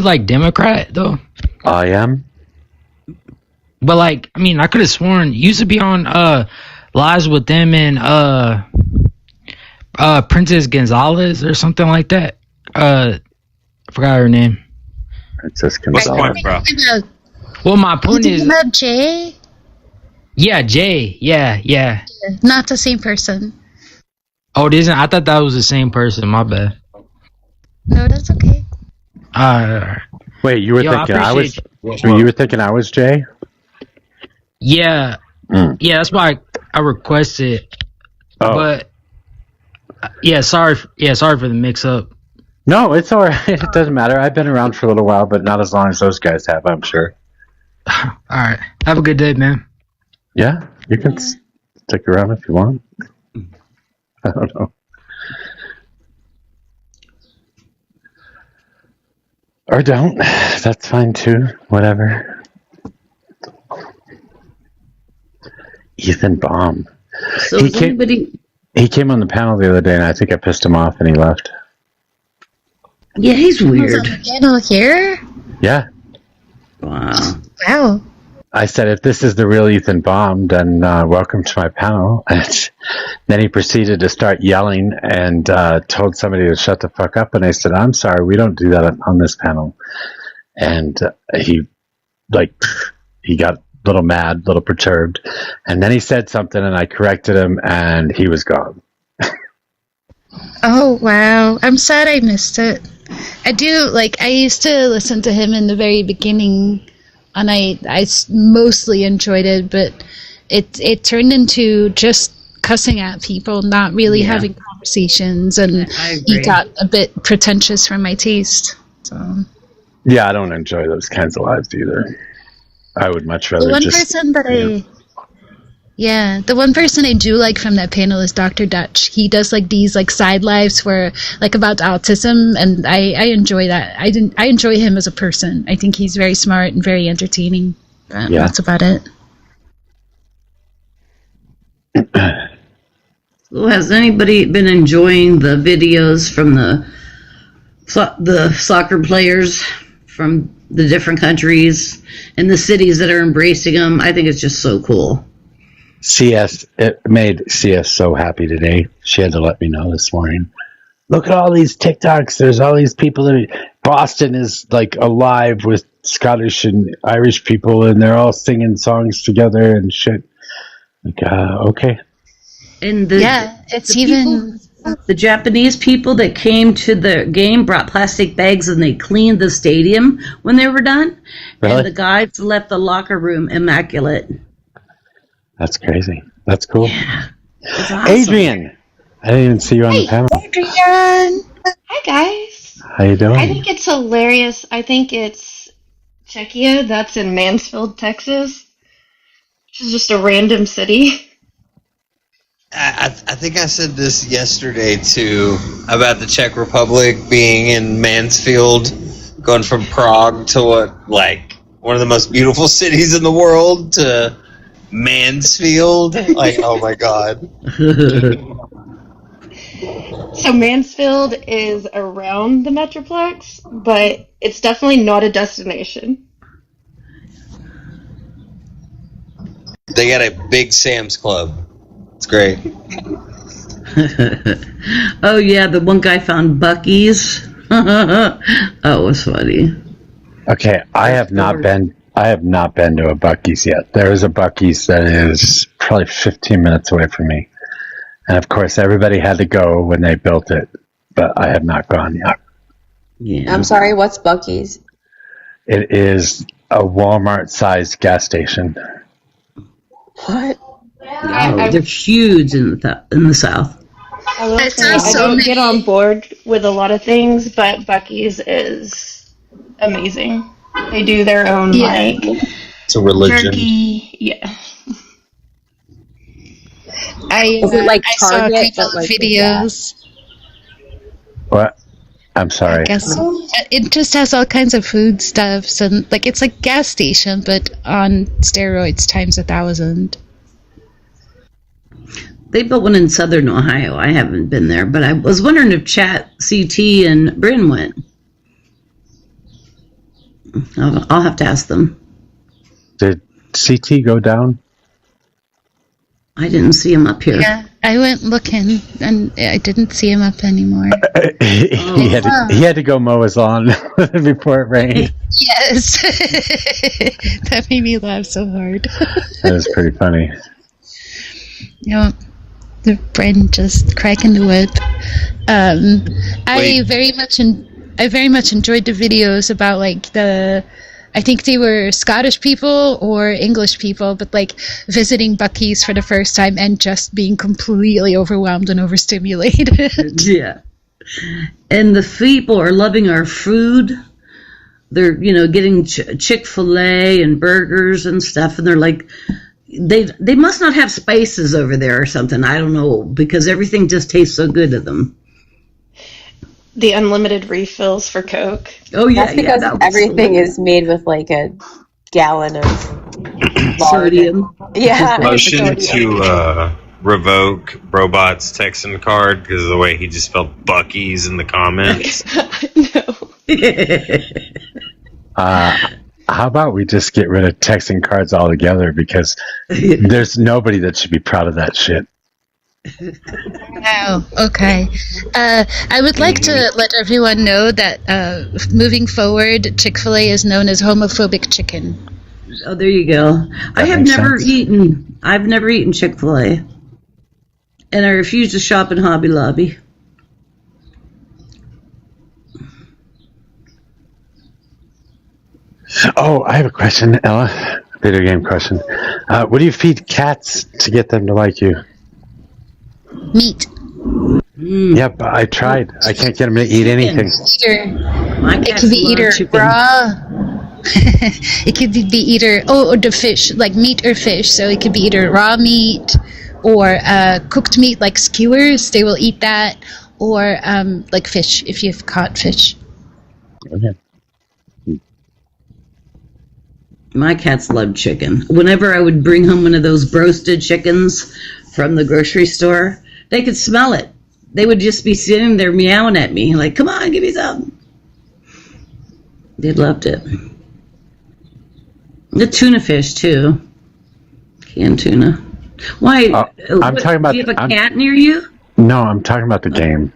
like Democrat though? I am. But like, I mean, I could have sworn you used to be on lives with them and Princess Gonzalez or something like that. I forgot her name. Princess What's the Gonzalez. point, bro? Well, my point You is, talking about Jay? yeah, Jay, yeah. Not the same person. Oh, it isn't. I thought that was the same person. My bad. No, that's okay. Wait, you were Yo, I thinking I was? appreciate- You were thinking I was Jay? Yeah, yeah. That's why I requested. Oh. But yeah, sorry for the mix-up. No, it's all right. It doesn't matter. I've been around for a little while, but not as long as those guys have, I'm sure. All right. Have a good day, man. Yeah, you can stick around if you want. I don't know. Or don't. That's fine too. Whatever. Ethan Baum. So is anybody? He came on the panel the other day, and I think I pissed him off, and he left. Yeah, he's weird. Panel here? Yeah. Wow. Wow. I said, if this is the real Ethan Baum, then welcome to my panel. And then he proceeded to start yelling and told somebody to shut the fuck up. And I said, I'm sorry, we don't do that on this panel. And he got a little mad, a little perturbed. And then he said something, and I corrected him, and he was gone. Oh, wow. I'm sad I missed it. I used to listen to him in the very beginning, and I mostly enjoyed it, but it turned into just cussing at people, not really having conversations, and he got a bit pretentious for my taste. So Yeah, I don't enjoy those kinds of lives either. I would much rather the one person I do like from that panel is Dr. Dutch. He does these side lives where about autism, and I enjoy that. I enjoy him as a person. I think he's very smart and very entertaining. But that's about it. Well, has anybody been enjoying the videos from the soccer players from the different countries and the cities that are embracing them? I think it's just so cool. It made CS so happy today. She had to let me know this morning. Look at all these TikToks. There's all these people Boston is alive with Scottish and Irish people, and they're all singing songs together and shit. Okay. And the Japanese people that came to the game brought plastic bags, and they cleaned the stadium when they were done. Really? And the guys left the locker room immaculate. That's crazy. That's cool. Yeah. It's awesome. Adrian, I didn't even see you on the panel. Adrian! Hi, guys. How you doing? I think it's hilarious. I think it's Czechia. That's in Mansfield, Texas, which is just a random city. I think I said this yesterday, too, about the Czech Republic being in Mansfield, going from Prague to one of the most beautiful cities in the world to Mansfield. Oh my God. So Mansfield is around the Metroplex, but it's definitely not a destination. They got a big Sam's Club. It's great. Oh yeah, the one guy found Buc-ee's. That was funny. Okay, I have not been to a Buc-ee's yet. There is a Buc-ee's that is probably 15 minutes away from me. And of course, everybody had to go when they built it, but I have not gone yet. Yeah. I'm sorry, what's Buc-ee's? It is a Walmart-sized gas station. What? They're huge in the South. I will say, I don't get on board with a lot of things, but Buc-ee's is amazing. They do their own It's a religion. jerky. Yeah. I Is it like I saw Target, people but like videos. What? I'm sorry. I guess it just has all kinds of foodstuffs and like it's like gas station, but on steroids times 1,000. They built one in Southern Ohio. I haven't been there, but I was wondering if Chat, CT, and Bryn went. I'll have to ask them. Did CT go down? I didn't see him up here. Yeah, I went looking and I didn't see him up anymore. He had to go mow his lawn before it rained. Yes. That made me laugh so hard. That was pretty funny. Yeah. The brain just cracking the whip. I very much enjoyed the videos about like I think they were Scottish people or English people, but like visiting Buc-ee's for the first time and just being completely overwhelmed and overstimulated. Yeah. And the people are loving our food. They're, getting Chick-fil-A and burgers and stuff, and they're like, they must not have spices over there or something. I don't know, because everything just tastes so good to them. The unlimited refills for Coke. Oh yeah, that's because everything is made with like a gallon of sodium. Yeah. Motion to revoke Robot's Texan card because of the way he just spelled Buc-ee's in the comments. How about we just get rid of Texan cards altogether, because there's nobody that should be proud of that shit. Oh, okay. I would like to let everyone know that moving forward, Chick-fil-A is known as homophobic chicken. Oh, there you go. I've never eaten Chick-fil-A, and I refuse to shop in Hobby Lobby. Oh, I have a question, Ella. Video game question. What do you feed cats to get them to like you? Meat. Yep, I tried. I can't get them to eat anything. It could be either raw. It could be either or the fish, like meat or fish. So it could be either raw meat or cooked meat, like skewers. They will eat that, or like fish if you've caught fish. Okay. My cats love chicken. Whenever I would bring home one of those broasted chickens from the grocery store, they could smell it. They would just be sitting there meowing at me, like, come on, give me some. They loved it. The tuna fish, too. Canned tuna. Why? I'm talking about. Do you have a cat near you? No, I'm talking about the game.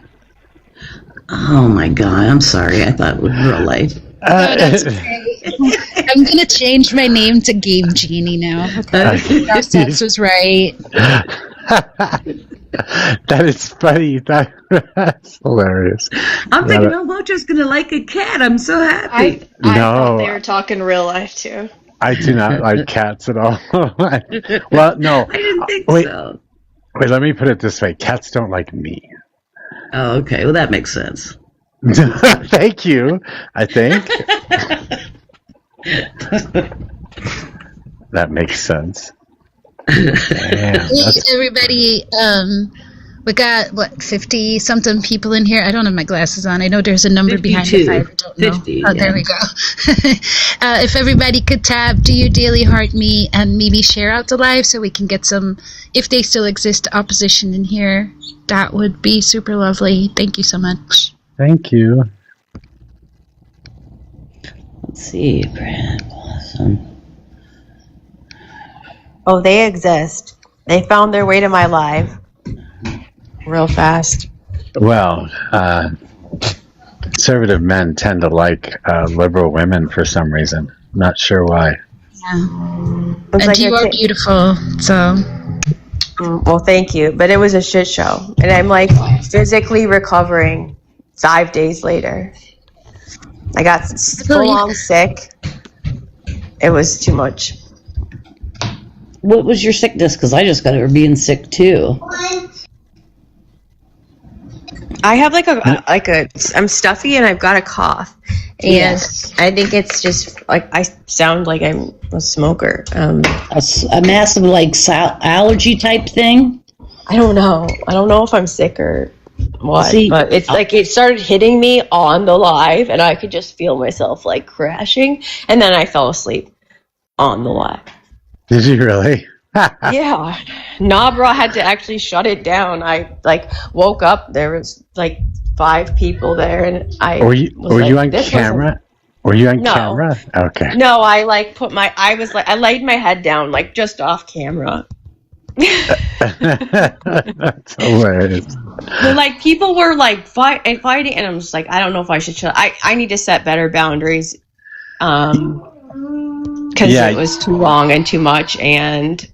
Oh, my God. I'm sorry. I thought it was real life. That's okay. I'm going to change my name to Game Genie now. Okay. Process was right. That is funny. That's hilarious. I'm thinking, Mojo's going to like a cat. I'm so happy. I thought they were talking real life, too. I do not like cats at all. Well, no. I didn't think so. Wait, let me put it this way. Cats don't like me. Oh, okay. Well, that makes sense. Thank you, I think. That makes sense. Damn, Hey, everybody, we got, 50-something people in here? I don't have my glasses on. I know there's a number 52. behind it. I don't know. 50, oh, there we go. If everybody could tap Do You Daily Heart Me and maybe share out the live so we can get some, if they still exist, opposition in here, that would be super lovely. Thank you so much. Thank you. Let's see, Brad Blossom. Oh, they exist. They found their way to my live real fast. Well, conservative men tend to like liberal women for some reason. Not sure why. Yeah. And like you are beautiful, so. Well, thank you. But it was a shit show. And I'm like physically recovering 5 days later. I got full on sick. It was too much. What was your sickness? Because I just got over being sick too. I have I'm stuffy and I've got a cough. And yes. I think it's just like I sound like I'm a smoker. A massive allergy type thing? I don't know. I don't know if I'm sick or what, See, but it's like it started hitting me on the live, and I could just feel myself like crashing, and then I fell asleep on the live. Did you really? Yeah, Nabra had to actually shut it down. I like woke up. There was like 5 people there, and I Were you on this camera? Were you on No. camera? Okay. No, I like put my. I laid my head down like just off camera. That's hilarious. But like people were like fighting, and I'm just like, I don't know if I should. I need to set better boundaries, because it was too long and too much, and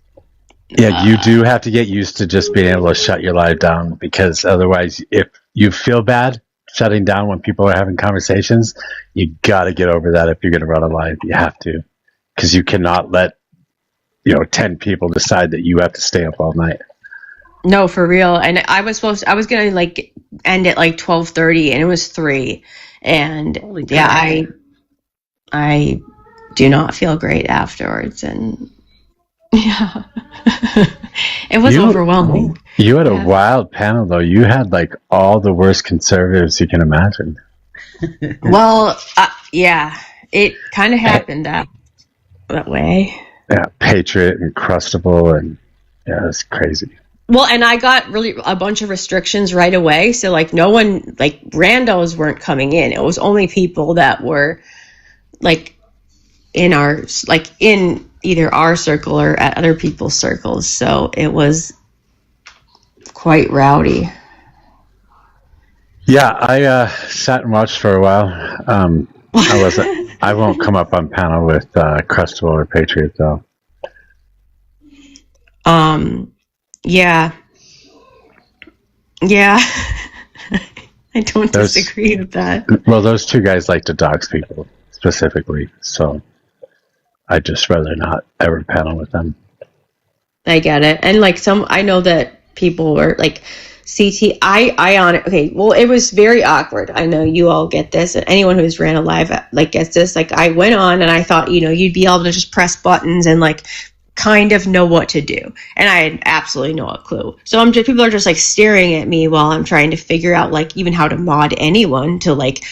yeah, you do have to get used to just being able to shut your live down, because otherwise, if you feel bad shutting down when people are having conversations, you got to get over that. If you're going to run a live, you have to, because you cannot let 10 people decide that you have to stay up all night. no, for real. And I was gonna like end at like 12:30, and it was 3, and I do not feel great afterwards, and yeah, it was overwhelming. You had a wild panel, though. You had like all the worst conservatives you can imagine. Well, yeah, it kind of happened that way. Yeah, Patriot and Crustable, and yeah, it's crazy. Well, and I got really a bunch of restrictions right away, so like no one, like randos weren't coming in. It was only people that were like in either our circle or at other people's circles. So it was quite rowdy. Yeah, I sat and watched for a while. I won't come up on panel with Crustable or Patriot, though. Yeah. I don't disagree with that. Well, those 2 guys like to dox people specifically, so I'd just rather not ever panel with them. I get it. And like I know that people were like CT, I on it. Okay, well, it was very awkward. I know you all get this. Anyone who's ran a live like gets this. Like I went on and I thought, you'd be able to just press buttons and like kind of know what to do, and I had absolutely no clue. So people are just like staring at me while I'm trying to figure out like even how to mod anyone to like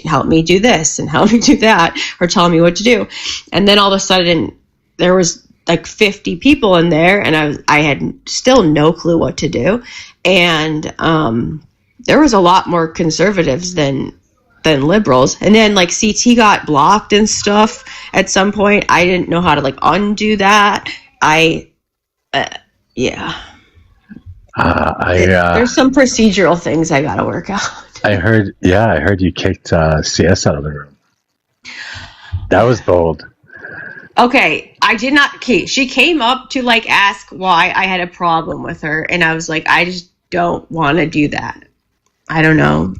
help me do this and help me do that, or tell me what to do. And then all of a sudden there was like 50 people in there, and I had still no clue what to do, and there was a lot more conservatives than liberals. And then like CT got blocked and stuff at some point. I didn't know how to like undo that. There's some procedural things I gotta work out. I heard you kicked CS out of the room. That was bold. Okay, I did not. Okay, she came up to like ask why I had a problem with her, and I was like, I just don't want to do that. I don't know.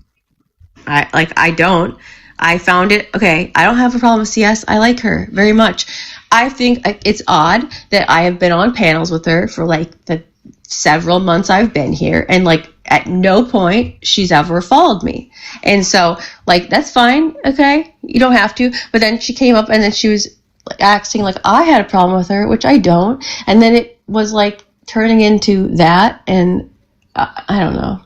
I don't. I found it, okay, I don't have a problem with CS. I like her very much. I think it's odd that I have been on panels with her for like the several months I've been here, and like at no point she's ever followed me. And so like, that's fine, okay? You don't have to. But then she came up and then she was acting like I had a problem with her, which I don't. And then it was like turning into that, and I don't know.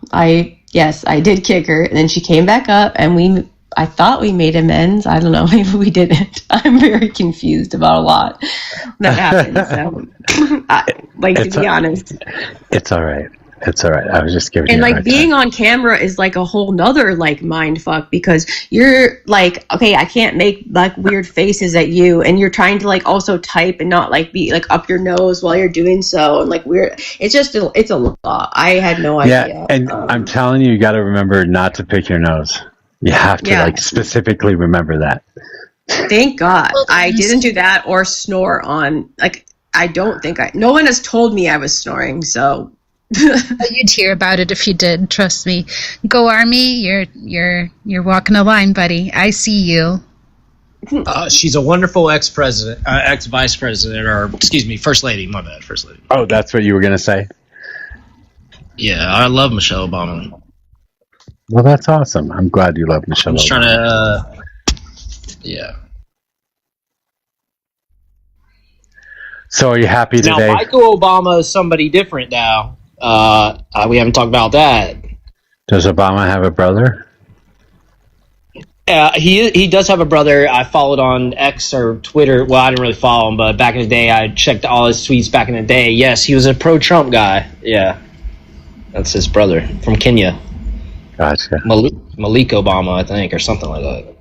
Yes, I did kick her, and then she came back up, and I thought we made amends. I don't know, maybe we didn't. I'm very confused about a lot that happened. So, to be honest, it's all right. It's all right. I was just giving you and a like hard being time. on camera is like a whole nother like mind fuck, because you're like, okay, I can't make like weird faces at you, and you're trying to like also type and not like be like up your nose while you're doing so, and like weird. It's a lot. I had no idea. Yeah, and I'm telling you, you got to remember not to pick your nose. You have to like specifically remember that. Thank God I didn't do that or snore on. Like I don't think no one has told me I was snoring, so. You'd hear about it if you did. Trust me. Go Army. You're walking a line, buddy. I see you. She's a wonderful ex-president, ex-vice president, or excuse me, first lady. My bad, first lady. Oh, that's what you were gonna say? Yeah, I love Michelle Obama. Well, that's awesome. I'm glad you love Michelle. I'm just Obama. trying to, yeah. So, are you happy today? Now, Michael Obama is somebody different now. We haven't talked about that. Does Obama have a brother? He does have a brother. I followed on X or Twitter. Well, I didn't really follow him, but back in the day, I checked all his tweets back in the day. Yes, he was a pro-Trump guy. Yeah, that's his brother from Kenya. Gotcha. Malik Obama, I think, or something like that.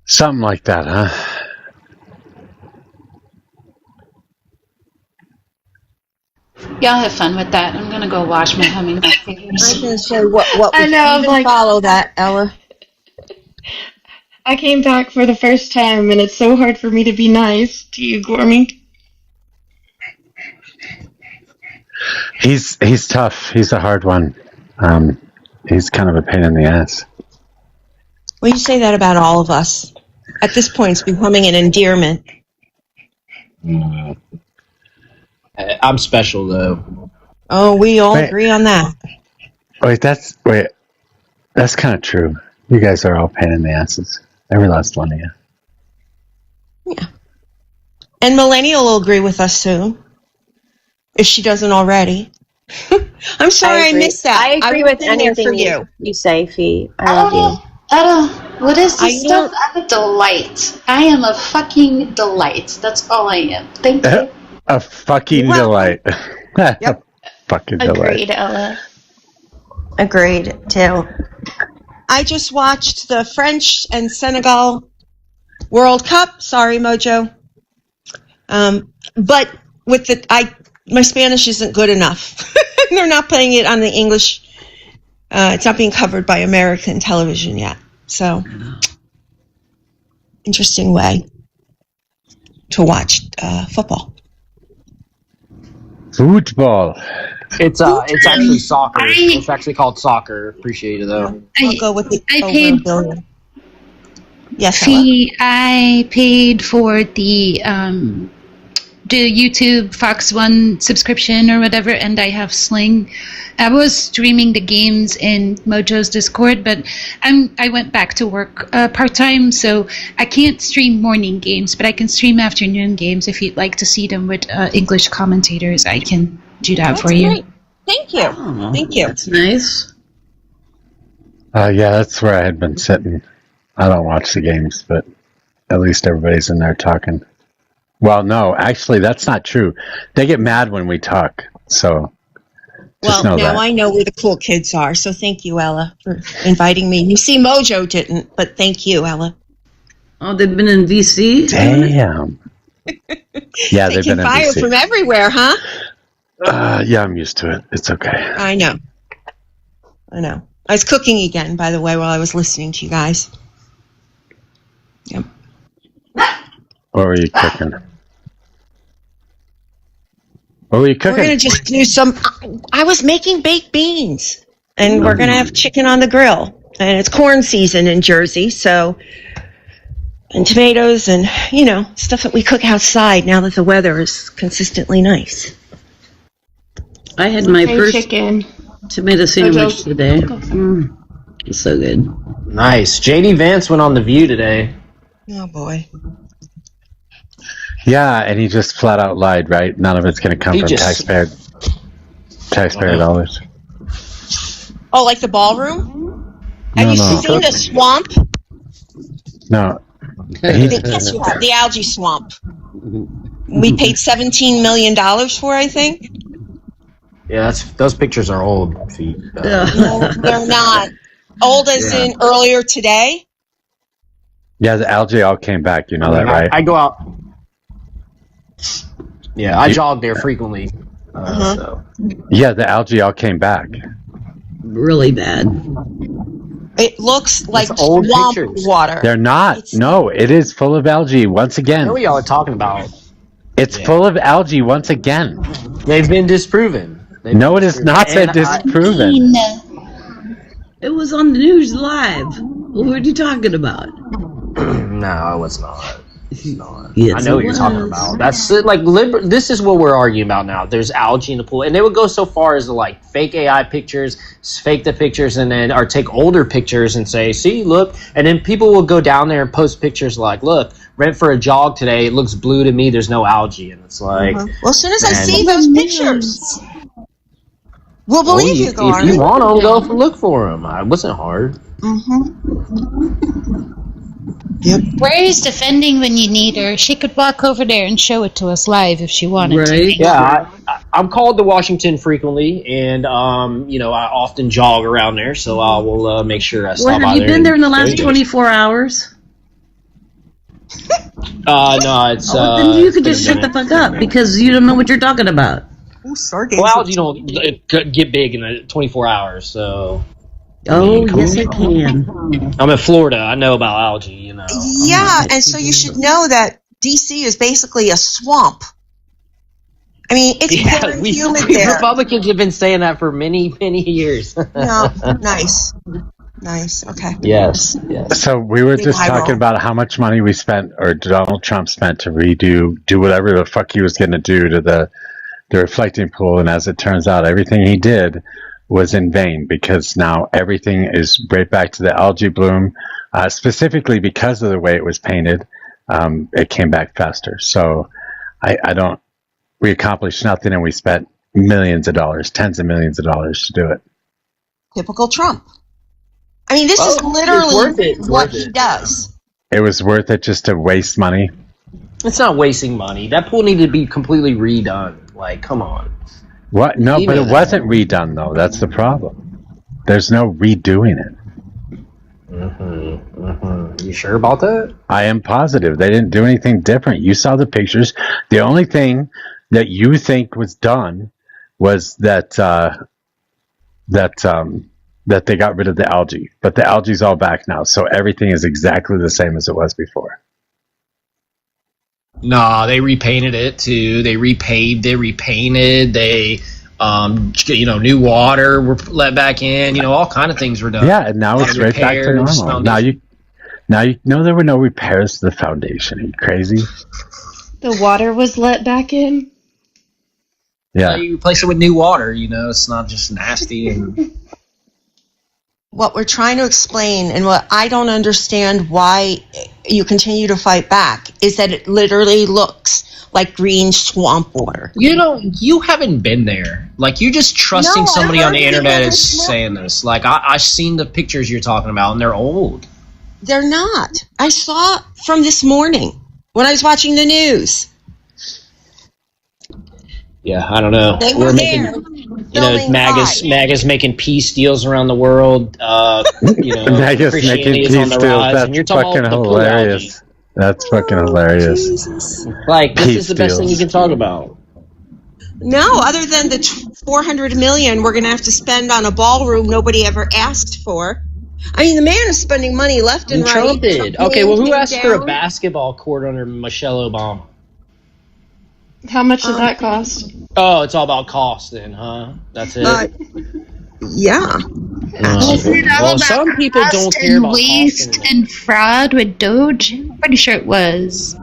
Something like that, huh? Y'all have fun with that. I'm gonna go wash my hummingbird I fingers. was going to say, what I would know, I'm even like- follow that, Ella? I came back for the first time, and it's so hard for me to be nice to you, Gormy. He's tough. He's a hard one. He's kind of a pain in the ass. Well, you say that about all of us. At this point, it's becoming an endearment. I'm special though. Oh, we all Wait. agree on that. Wait, that's kind of true. You guys are all pain in the asses. Every last one of you. Yeah. And Millennial will agree with us soon, if she doesn't already. I'm sorry I agree. missed that. I agree was with in there anything for you. you say, Fee. I love you. What is I this stuff? I'm a delight. I am a fucking delight. That's all I am. Thank you. A fucking delight. Yep. Fucking delight. Agreed, Ella. Agreed, too. I just watched the French and Senegal World Cup. Sorry, Mojo. But with my Spanish isn't good enough. They're not playing it on the English. It's not being covered by American television yet. So, interesting way to watch football. Football. It's actually soccer. It's actually called soccer. Appreciate it though. I'll go with the I over paid- $1 billion. Yes, See, I paid for the YouTube Fox One subscription or whatever, and I have Sling. I was streaming the games in Mojo's Discord, but I went back to work part-time, so I can't stream morning games, but I can stream afternoon games. If you'd like to see them with English commentators, I can do that for you. Great. Thank you. Thank you. That's nice. Yeah, that's where I had been sitting. I don't watch the games, but at least everybody's in there talking. Well, no, actually, that's not true. They get mad when we talk, so just Well, know now that. I know where the cool kids are, so thank you, Ella, for inviting me. You see, Mojo didn't, but thank you, Ella. Oh, they've been in VC? Damn. Yeah, they've Taking been in fire BC. from everywhere, huh? Yeah, I'm used to it. It's okay. I know. I was cooking again, by the way, while I was listening to you guys. Yep. What were you cooking? What were you cooking? We're going to just do some... I was making baked beans, and we're going to have chicken on the grill. And it's corn season in Jersey, so... And tomatoes and, stuff that we cook outside now that the weather is consistently nice. I had my Hey, first chicken. tomato sandwich Mojo. today. It's so good. Nice. JD Vance went on The View today. Oh, boy. Yeah, and he just flat out lied, right? None of it's going to come He from just- taxpayer dollars. Oh, like the ballroom? Have No, you no. seen the swamp? No. Yes, you have. The algae swamp. We paid $17 million for, I think. Yeah, those pictures are old. Feet. No, they're not. Old as in earlier today? Yeah, the algae all came back. You know that, right? I go out. Yeah, I jog there frequently. So. Yeah, the algae all came back. Really bad. It looks like old swamp pictures. water. They're not. No, it is full of algae once I again. know what y'all are talking about. It's full of algae once again. They've been disproven. No, it has not been disproven. It was on the news live. What are you talking about? No, it was not. Yes, I know what you're talking about. That's like this is what we're arguing about now. There's algae in the pool, and they would go so far as to like fake AI pictures, fake the pictures, and then or take older pictures and say, "See, look," and then people will go down there and post pictures like, "Look, went for a jog today. It looks blue to me. There's no algae," and it's like, Well, as soon as I see those pictures. We'll believe you, If Armin. you want them, go look for them. It wasn't hard. Yep. Ray's defending when you need her. She could walk over there and show it to us live if she wanted to. Yeah, I'm called to Washington frequently, and I often jog around there, so I will make sure I stop Well, by have you there. been there in the and show last you. 24 hours? No, it's. Then you could just shut the fuck up because you don't know what you're talking about. Clouds, don't get big in 24 hours, so. Yes, it can. I'm in Florida. I know about algae, Yeah, and so you should know that DC is basically a swamp. I mean, it's very humid we there. Republicans have been saying that for many, many years. No, nice. Okay. Yes. So we were Big just high talking roll. about how much money we spent, or Donald Trump spent, to do whatever the fuck he was going to do to the reflecting pool, and as it turns out, everything he did was in vain, because now everything is right back to the algae bloom, specifically because of the way it was painted. It came back faster. So we accomplished nothing, and we spent millions of dollars, tens of millions of dollars to do it. Typical Trump. I mean, this is literally what he does. It was worth it just to waste money. It's not wasting money. That pool needed to be completely redone. Like, come on. What? No, but it wasn't redone, though. That's the problem. There's no redoing it. You sure about that? I am positive. They didn't do anything different. You saw the pictures. The only thing that you think was done was that they got rid of the algae. But the algae's all back now, so everything is exactly the same as it was before. Nah, they repainted it too. They repaved, they repainted, they new water were let back in, all kind of things were done. Yeah, and now it's right back to normal. Now you know there were no repairs to the foundation. Are you crazy? The water was let back in. Yeah. You replace it with new water, it's not just nasty and What we're trying to explain, and what I don't understand why you continue to fight back, is that it literally looks like green swamp water. You haven't been there. Like, you're just trusting somebody on the internet is saying this. Like, I've seen the pictures you're talking about, and they're old. They're not. I saw from this morning when I was watching the news. Yeah, I don't know. They were there. MAGA's making peace deals around the world. MAGA's making Christianity is on peace the deals. rise, and you're That's talking fucking about the pool hilarious. That's fucking hilarious. Like, this Peace is the best thing you can talk about. No, other than the $400 million we're going to have to spend on a ballroom nobody ever asked for. I mean, the man is spending money left and right. Trump did. Okay, well, who asked for a down. basketball court under Michelle Obama? How much did that cost? Oh, it's all about cost then, huh? That's it? Yeah. Well, some people don't care about waste and fraud with Doge. I'm pretty sure it was.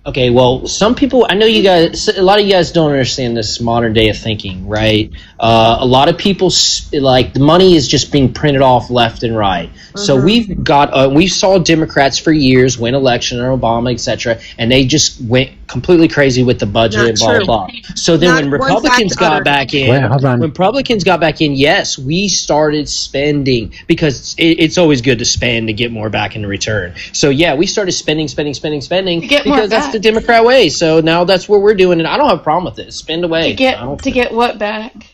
Okay, well, some people, I know you guys, a lot of you guys don't understand this modern day of thinking, right? A lot of people, like, the money is just being printed off left and right. So we saw Democrats for years win election under Obama, etc., and they just went completely crazy with the budget and blah, blah, blah. So then when Republicans got back in, yes, we started spending, because it's always good to spend to get more back in return. So yeah, we started spending because that's the Democrat way. So now that's what we're doing, and I don't have a problem with it. Spend away. To get what back?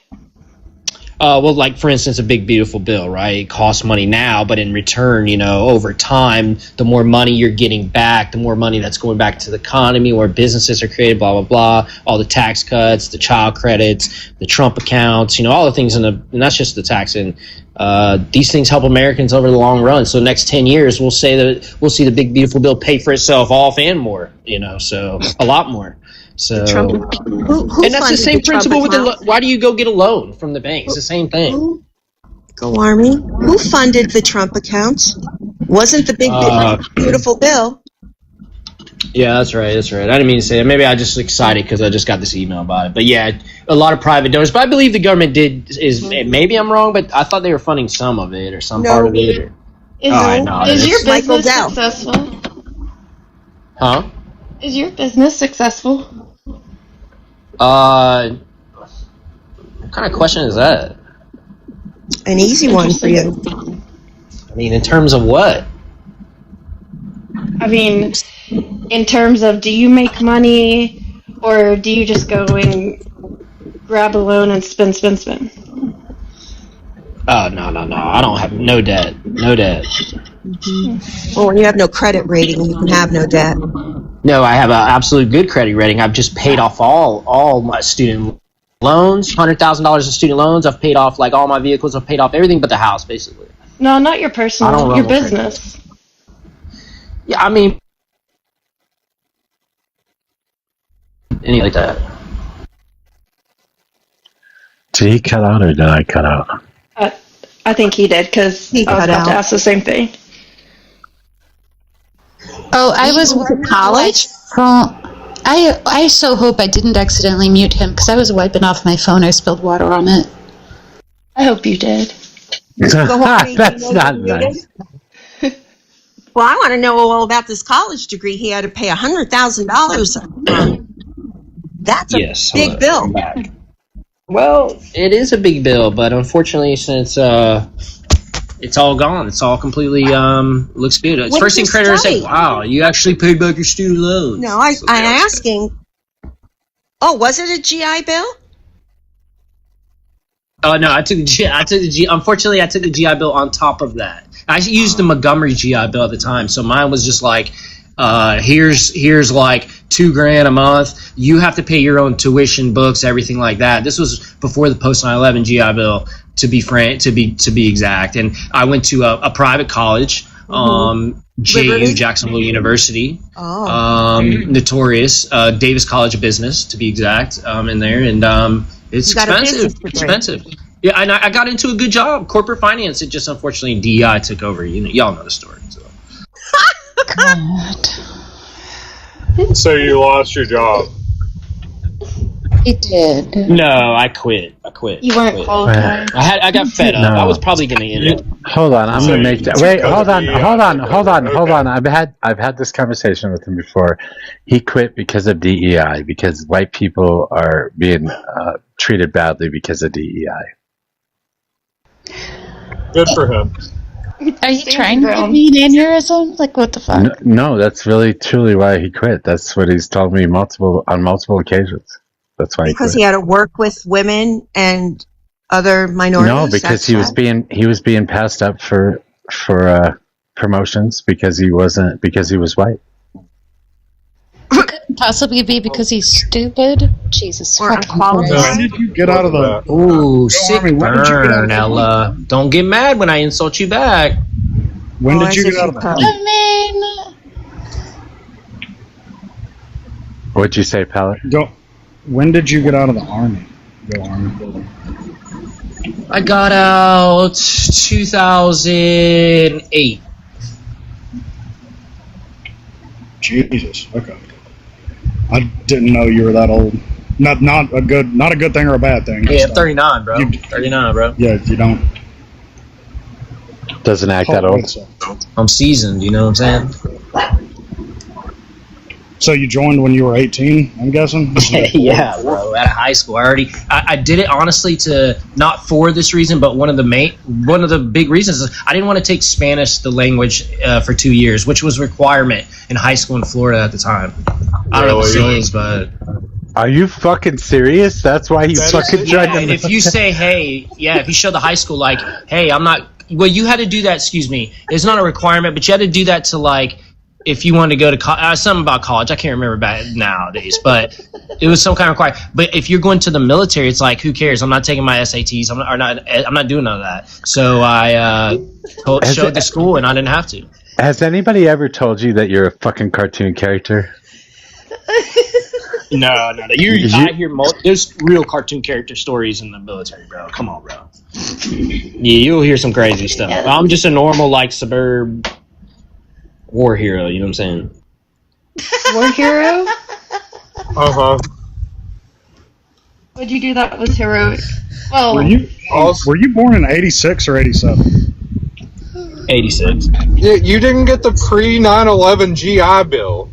Well, like, for instance, a big, beautiful bill, right? It costs money now, but in return, over time, the more money you're getting back, the more money that's going back to the economy, where businesses are created, blah, blah, blah, all the tax cuts, the child credits, the Trump accounts, all the things, and that's just the tax. And these things help Americans over the long run. So the next 10 years, we'll see the big, beautiful bill pay for itself off and more, so a lot more. So, and that's the same principle with why do you go get a loan from the bank? It's the same thing. Go Army. Who funded the Trump accounts? Wasn't the big, beautiful bill? Yeah, that's right. I didn't mean to say that. Maybe I just excited because I just got this email about it. But yeah, a lot of private donors. But I believe the government maybe I'm wrong, but I thought they were funding some of it or some part of it. Is your business successful? Huh? Is your business successful? What kind of question is that? An easy one for you. I mean, in terms of what? I mean, in terms of, do you make money, or do you just go and grab a loan and spend? Oh, no. I don't have no debt. No debt. Well, when you have no credit rating, you can have no debt. No, I have an absolute good credit rating. I've just paid off all my student loans, $100,000 in student loans. I've paid off like all my vehicles. I've paid off everything but the house, basically. No, not your personal, your business. Yeah, I mean, any like that. Did he cut out or did I cut out? I think he did, because I was about to ask the same thing. Oh, I was wiping college. I so hope I didn't accidentally mute him because I was wiping off my phone. I spilled water on it. I hope you did. That's not nice. Well, I want to know all about this college degree he had to pay $100,000. That's a big bill. Well, it is a big bill, but unfortunately, since it's all gone, it's all completely looks good. It's What first did thing you creditors say, study? "Wow, you actually paid back your student loans." No, I'm asking. Oh, was it a GI Bill? Oh no, I took the G. Unfortunately, I took the GI Bill on top of that. I used the Montgomery GI Bill at the time, so mine was just like, here's like $2,000 a month. You have to pay your own tuition, books, everything like that. This was before the post 9/11 GI Bill, to be exact. And I went to a private college, JU, Jacksonville University, notorious, Davis College of Business to be exact, in there, and it's expensive. Expensive. Yeah, and I got into a good job, corporate finance. It just unfortunately DEI took over. Y'all know the story. So. God. So you lost your job. He did. No, I quit. You weren't qualified. I got fed up. I was probably going to end it. Hold on, I'm gonna make that. Wait, hold on. I've had this conversation with him before. He quit because of DEI, because white people are being treated badly because of DEI. Good for him. Are you trying to give me an aneurysm? Like, what the fuck? No, that's really truly why he quit. That's what he's told me on multiple occasions. That's why Because he he had to work with women and other minorities. No, because he was being passed up for promotions because he was white. It couldn't possibly be because he's stupid. Jesus fucking Christ. When did you get out of the... Ooh, sick burn, Ella. Don't get mad when I insult you back. When did you get out of the... I mean... What'd you say, Pallet? When did you get out of the Army? The Army. I got out 2008. Jesus. Okay. I didn't know you were that old. Not a good thing or a bad thing. Yeah, 39, bro. 39, bro. Yeah, you don't. Doesn't act that old. I'm seasoned, you know what I'm saying? So you joined when you were 18, I'm guessing? Yeah, bro. Out of high school, I did it honestly not for this reason, but one of the big reasons is I didn't want to take Spanish, the language, for 2 years, which was a requirement in high school in Florida at the time. I don't know if it still is, but. Are you fucking serious? That's why you fucking joined. And if you say, hey, if you show the high school, like, hey, I'm not. Well, you had to do that. Excuse me. It's not a requirement, but you had to do that to like. If you wanted to go to something about college, I can't remember about it nowadays, but it was some kind of requirement. But if you're going to the military, it's like, who cares? I'm not taking my SATs. I'm not doing none of that. So I showed the school, and I didn't have to. Has anybody ever told you that you're a fucking cartoon character? No. I hear there's real cartoon character stories in the military, bro. Come on, bro. Yeah, you'll hear some crazy stuff. I'm just a normal like suburb war hero, you know what I'm saying? War hero? Uh-huh. Would you do that was heroic? Well, were you born in 86 or 87? 86. Yeah, you didn't get the pre-9/11 GI Bill.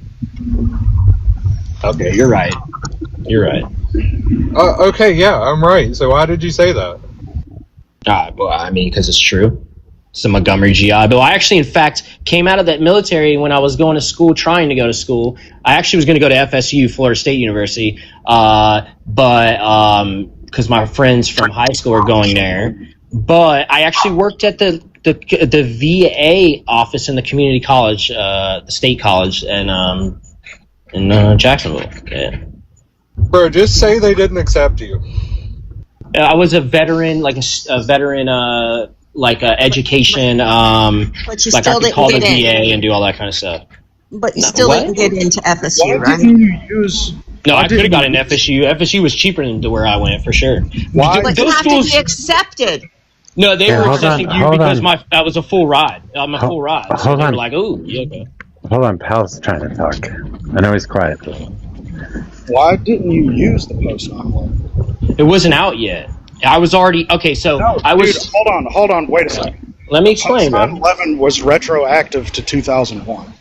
Okay, you're right. You're right. Okay, yeah, I'm right. So why did you say that? Well, I mean, because it's true. It's the Montgomery GI Bill. I actually, in fact, came out of that military when I was going to school, trying to go to school. I actually was going to go to FSU, Florida State University, but because my friends from high school were going there. But I actually worked at the VA office in the community college, the state college, and in Jacksonville. Yeah. Bro, just say they didn't accept you. I was a veteran, like a veteran, education. But you like still I could didn't call the get in. VA and do all that kind of stuff. But you No, still what? didn't get into FSU, Why right? didn't you use? No, why I could have didn't got in you- FSU. FSU was cheaper than to where I went for sure. Why? But you Those have schools, to be accepted. no, they Yeah, were hold accepting on, you hold because on. I was a full ride. I'm a Ho- full ride. So hold they were on. like, "Oh, yeah, okay." Hold on, Pal's trying to talk. I know he's quiet. Why didn't you use the post 9/11? It wasn't out yet. I was already okay. So No, I was. dude, hold on, wait a second. Let me explain, Post bro. 9/11 was retroactive to 2001.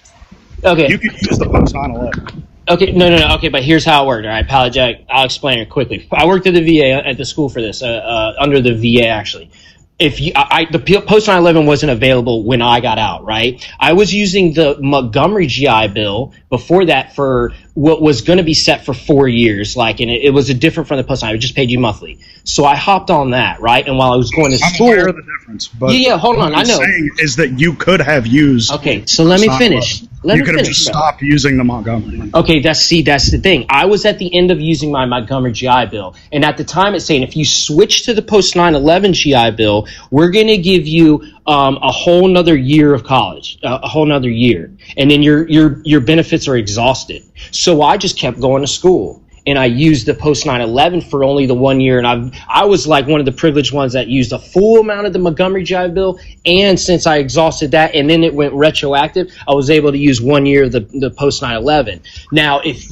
Okay. You could use the post 9/11. Okay, no. Okay, but here's how it worked. All right, Pal Jack, I'll explain it quickly. I worked at the VA at the school for this, under the VA actually. If you, the post 9/11 wasn't available when I got out, right? I was using the Montgomery GI Bill before that for what was going to be set for 4 years, like, and it was a different from the post 9. It just paid you monthly. So I hopped on that, right? And while I was going to I'm school, aware of the difference, but yeah, hold on, what I I'm know. saying is that you could have used. Okay, so let me post finish. 9/11. Let you me could have finish, just bro. stopped using the Montgomery. Okay, that's the thing. I was at the end of using my Montgomery GI Bill, and at the time it's saying if you switch to the post 9/11 GI Bill, we're going to give you a whole nother year of college, a whole nother year, and then your benefits are exhausted. So I just kept going to school, and I used the post 9/11 for only the 1 year, and I was like one of the privileged ones that used a full amount of the Montgomery GI Bill, and since I exhausted that and then it went retroactive, I was able to use 1 year of the post 9/11. Now, if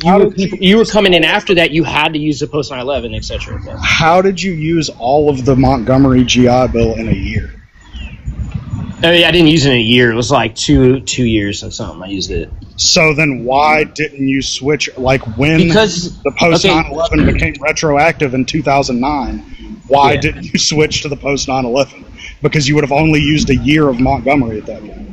you were coming in after that, you had to use the post 9/11, etc. How did you use all of the Montgomery GI Bill in a year? I mean, I didn't use it in a year. It was like two years and something. I used it. So then why didn't you switch, like when Because- the post okay. 9/11 became retroactive in 2009, why Yeah. didn't you switch to the post 9/11? Because you would have only used a year of Montgomery at that point.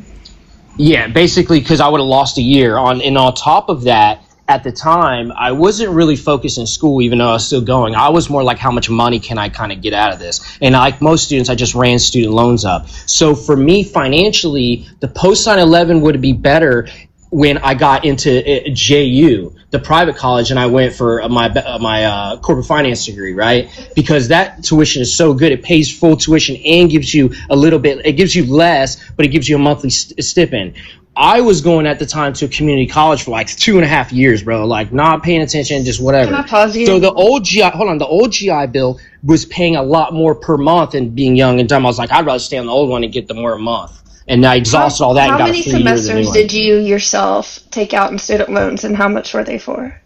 Yeah, basically because I would have lost a year and on top of that, at the time, I wasn't really focused in school, even though I was still going. I was more like, how much money can I kind of get out of this? And like most students, I just ran student loans up. So for me, financially, the post 9/11 would be better when I got into JU, the private college, and I went for my corporate finance degree, right? Because that tuition is so good. It pays full tuition and gives you a little bit. It gives you less, but it gives you a monthly stipend. I was going at the time to a community college for like 2.5 years, bro. Like not paying attention, just whatever. Can I pause you? So the old GI Bill was paying a lot more per month, and being young and dumb, I was like, I'd rather stay on the old one and get the more a month. And I exhausted all that and How got many a free year of the new semesters one. did you yourself take out in student loans, and how much were they for?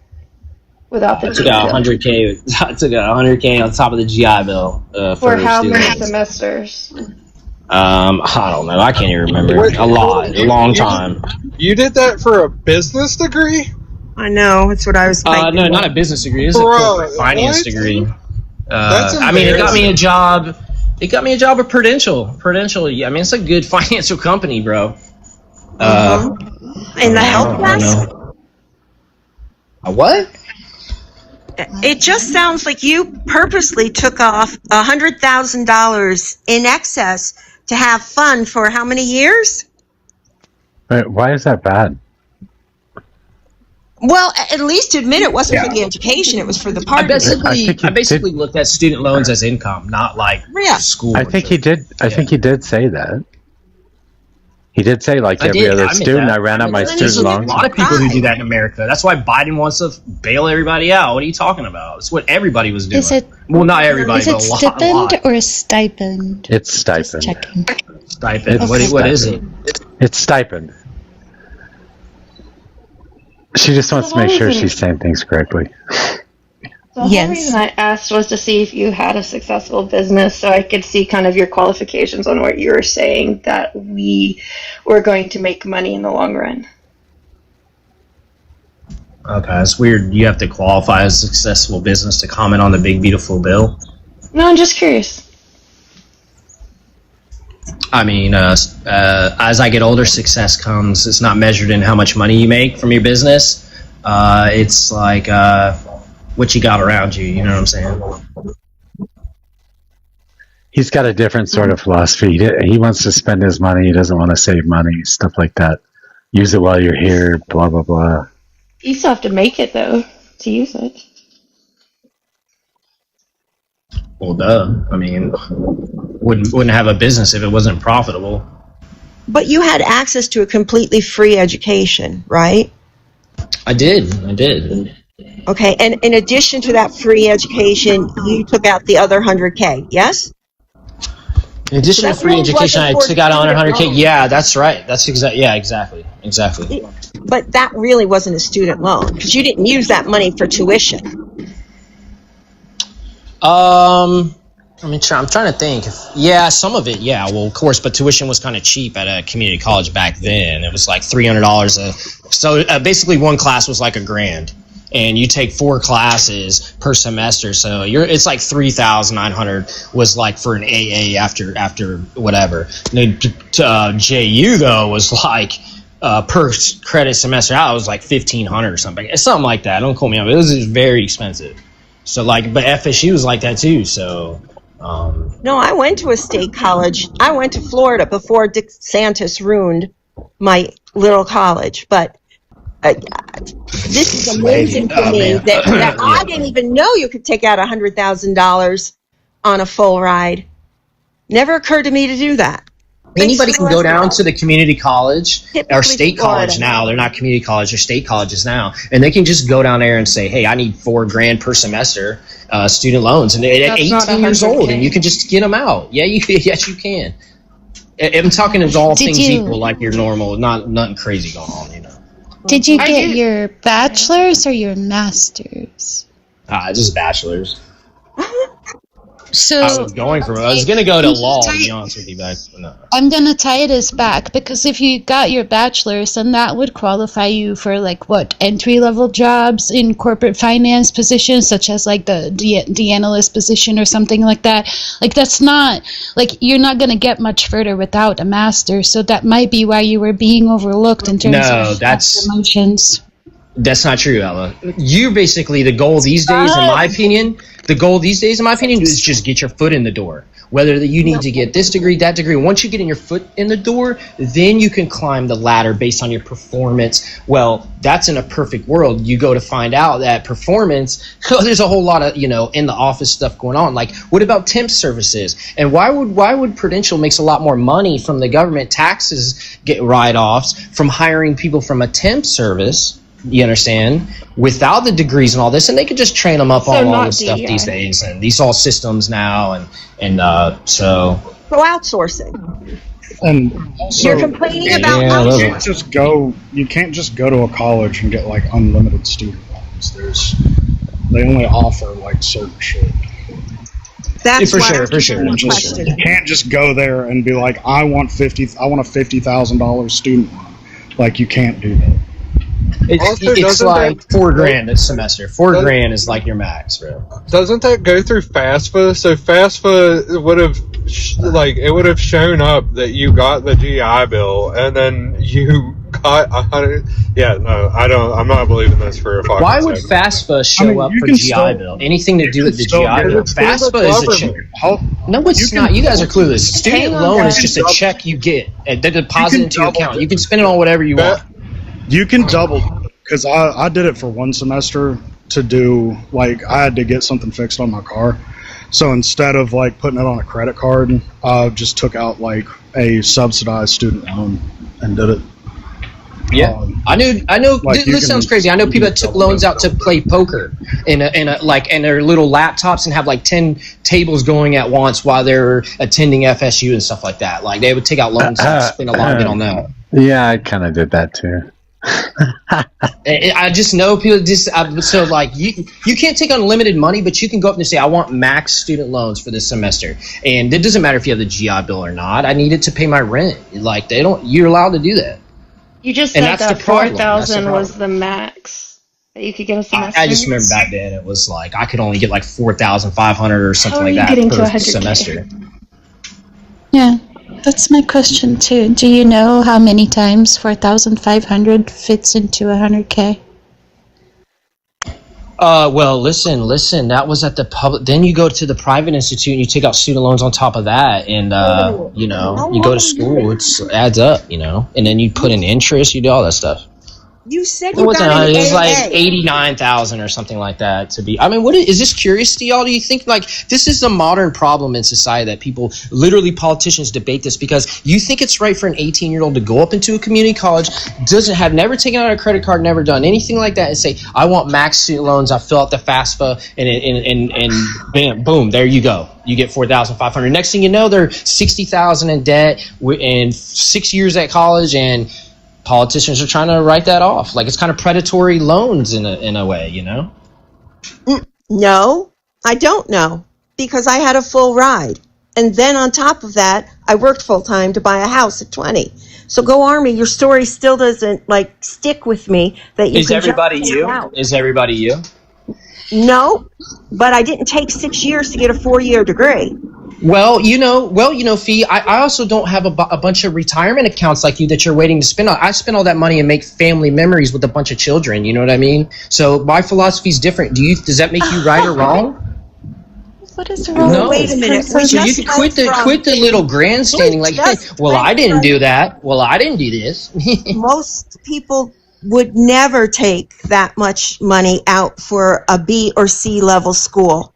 Without the I took GI out Bill? 100K. I took out 100K on top of the GI Bill For how student many loans. semesters? I don't know. I can't even remember. Wait, A long time. You did that for a business degree? I know, that's what I was thinking. No, not a business degree. It's a Bro, corporate finance what? degree. That's I mean, it got me a embarrassing. job. It got me a job at Prudential. Yeah, I mean, it's a good financial company, bro. In the help desk? A what? It just sounds like you purposely took off $100,000 in excess to have fun for how many years? Wait, why is that bad? Well, at least admit it wasn't for the education; it was for the I party. basically looked at student loans as income, not like school. I think he did. I think he did say that. He did say, like I every did. other I meant student, that. I ran up my There's student a loans. lot of people who do that in America. That's why Biden wants to bail everybody out. What are you talking about? It's what everybody was doing. Is it? Well, not everybody, Is it but a lot. stipend or stipend? It's stipend. Checking. Stipend. Okay. What is it? It's stipend. She just wants to make sure she's saying things correctly. The whole reason I asked was to see if you had a successful business, so I could see kind of your qualifications on what you were saying, that we were going to make money in the long run. Okay, it's weird. You have to qualify as a successful business to comment on the big beautiful bill. No, I'm just curious. I mean, as I get older, success comes. It's not measured in how much money you make from your business. It's like what you got around you. You know what I'm saying? He's got a different sort of philosophy. He wants to spend his money. He doesn't want to save money, stuff like that. Use it while you're here, blah, blah, blah. You still have to make it, though, to use it. Well, duh. I mean, wouldn't have a business if it wasn't profitable. But you had access to a completely free education, right? I did. Okay, and in addition to that free education, you took out the other $100K, yes? In addition So to that free really education, I wasn't took out for student $100K. loans. Yeah, that's right. That's exactly. Yeah, exactly. But that really wasn't a student loan because you didn't use that money for tuition. I mean, I'm trying to think. Yeah, some of it. Yeah, well, of course, but tuition was kind of cheap at a community college back then. It was like $300 so basically, one class was like $1,000, and you take 4 classes per semester. So it's like $3,900 was like for an AA after whatever. And then, JU though was like per credit semester out was like $1,500 or something. It's something like that. Don't quote me on it. It was just very expensive. So like, but FSU was like that too. So. No, I went to a state college. I went to Florida before DeSantis ruined my little college. But this is amazing to me that I didn't even know you could take out $100,000 on a full ride. Never occurred to me to do that. Anybody can go down to the community college or state Florida. college now. They're not community college, they're state colleges now. And they can just go down there and say, hey, I need $4,000 per semester student loans. And at That's not 18 years 100K. old, and you can just get them out. Yeah, yes, you can. I'm talking as all things equal, like your normal, nothing crazy going on, you know. Did you get your bachelor's or your master's? Just bachelor's. So I was going to go to law, to be honest with you, but no. I'm gonna tie this back because if you got your bachelor's, then that would qualify you for like what entry-level jobs in corporate finance positions, such as like the analyst position or something like that. Like that's not like you're not gonna get much further without a master's. So that might be why you were being overlooked in terms of promotions. That's not true, Ella. You basically, the goal these days, in my opinion, is just get your foot in the door. Whether you need to get this degree, that degree. Once you get in your foot in the door, then you can climb the ladder based on your performance. Well, that's in a perfect world. You go to find out that performance, there's a whole lot of, in the office stuff going on. Like, what about temp services? And why would Prudential makes a lot more money from the government taxes get write-offs from hiring people from a temp service? You understand? Without the degrees and all this, and they could just train them up on all this stuff these days, and these all systems now, and so outsourcing. And so You're complaining about outsourcing. You can't just go to a college and get like unlimited student loans. They only offer like certain shit. That's for sure. You can't just go there and be like, I want a $50,000 student loan. Like you can't do that. It's like $4,000 a semester. $4,000 is like your max, bro. Doesn't that go through FAFSA? So FAFSA would have shown up that you got the GI Bill, and then you got 100. Yeah, no, I'm not believing this for a fucking Why would second. FAFSA show up for GI Bill? Anything to do with the GI Bill? FAFSA is a check. No, it's not. You guys are clueless. Student loan is just a check you get. They deposit into your account. You can spend it on whatever you want. You can double, because I did it for one semester to do, like, I had to get something fixed on my car. So instead of, like, putting it on a credit card, I just took out, like, a subsidized student loan and did it. Yeah, I know. Like this sounds crazy. I know people that took loans out to play poker in their little laptops and have like 10 tables going at once while they're attending FSU and stuff like that. Like they would take out loans and spend a lot of it on that. Yeah, I kind of did that too. I just know people so like you can't take unlimited money, but you can go up and say I want max student loans for this semester, and it doesn't matter if you have the GI Bill or not. I need it to pay my rent. Like you're allowed to do that. You just And said that's that the problem. 4,000 was the max. that you could get a semester? I just remember back then it was like I could only get like 4,500 or something How are like you that getting to per 100K? semester. Yeah, that's my question too. Do you know how many times 4,500 fits into 100K? Well, listen. That was at the public. Then you go to the private institute and you take out student loans on top of that, and you go to school. It adds up, and then you put in interest. You do all that stuff. You said It you wasn't. got an It was like AA. 89,000 or something like that to be. I mean, what is this curious to y'all? Do you think like this is a modern problem in society that people, literally politicians, debate this because you think it's right for an 18-year-old to go up into a community college, never taken out a credit card, never done anything like that, and say, I want max student loans. I fill out the FAFSA, and bam, boom, there you go. You get 4,500. Next thing you know, they're 60,000 in debt and 6 years at college, and politicians are trying to write that off. Like it's kind of predatory loans in a way, No, I don't know, because I had a full ride. And then on top of that, I worked full time to buy a house at 20. So go Army, your story still doesn't stick with me that you Is can everybody just you? out. Is everybody you? No, but I didn't take 6 years to get a 4-year degree. Well, Fee, I also don't have a bunch of retirement accounts like you that you're waiting to spend on. I spend all that money and make family memories with a bunch of children. You know what I mean? So my philosophy is different. Does that make you right or wrong? What is wrong? No. Wait a minute. So you can quit the little grandstanding. Like, hey, well, I didn't do that. Well, I didn't do this. Most people would never take that much money out for a B or C level school.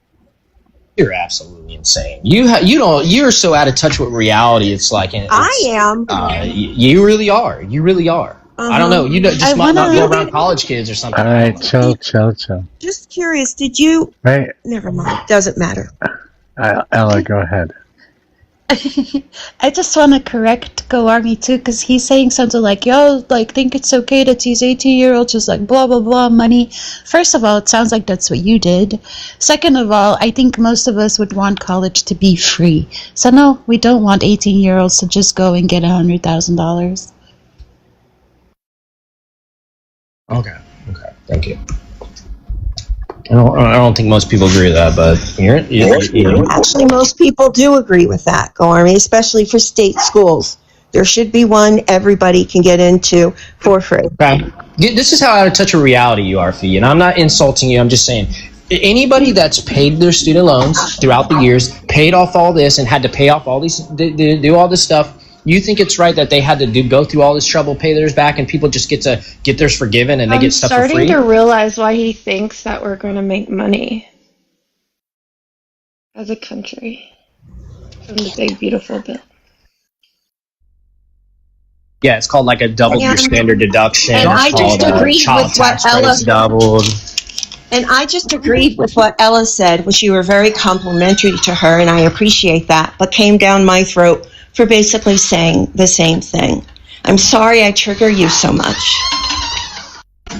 You're absolutely insane. You're so out of touch with reality. It's like I am. You really are. You really are. I don't know. You just might not be around college kids or something. All right, chill. Just curious, did you? Right. Never mind. Doesn't matter. Ella, go ahead. I just want to correct Go Army too, because he's saying something like, yo, think it's okay to tease 18-year-olds just blah, blah, blah, money. First of all, it sounds like that's what you did. Second of all, I think most of us would want college to be free. So no, we don't want 18-year-olds to just go and get $100,000. Okay. Thank you. I don't think most people agree with that, but Actually, most people do agree with that, Go Army, especially for state schools. There should be one everybody can get into for free. Okay. This is how out of touch with reality you are, Fee, and I'm not insulting you. I'm just saying, anybody that's paid their student loans throughout the years, paid off all this, and had to pay off all these, do all this stuff, you think it's right that they had to go through all this trouble, pay theirs back, and people just get theirs forgiven and they get stuff for free? I'm starting to realize why he thinks that we're going to make money as a country from the big, beautiful bill. Yeah, it's called a double your standard deduction. And I just agreed with what Ella doubled. And I just agreed with what Ella said, which you were very complimentary to her, and I appreciate that, but came down my throat for basically saying the same thing. I'm sorry I trigger you so much.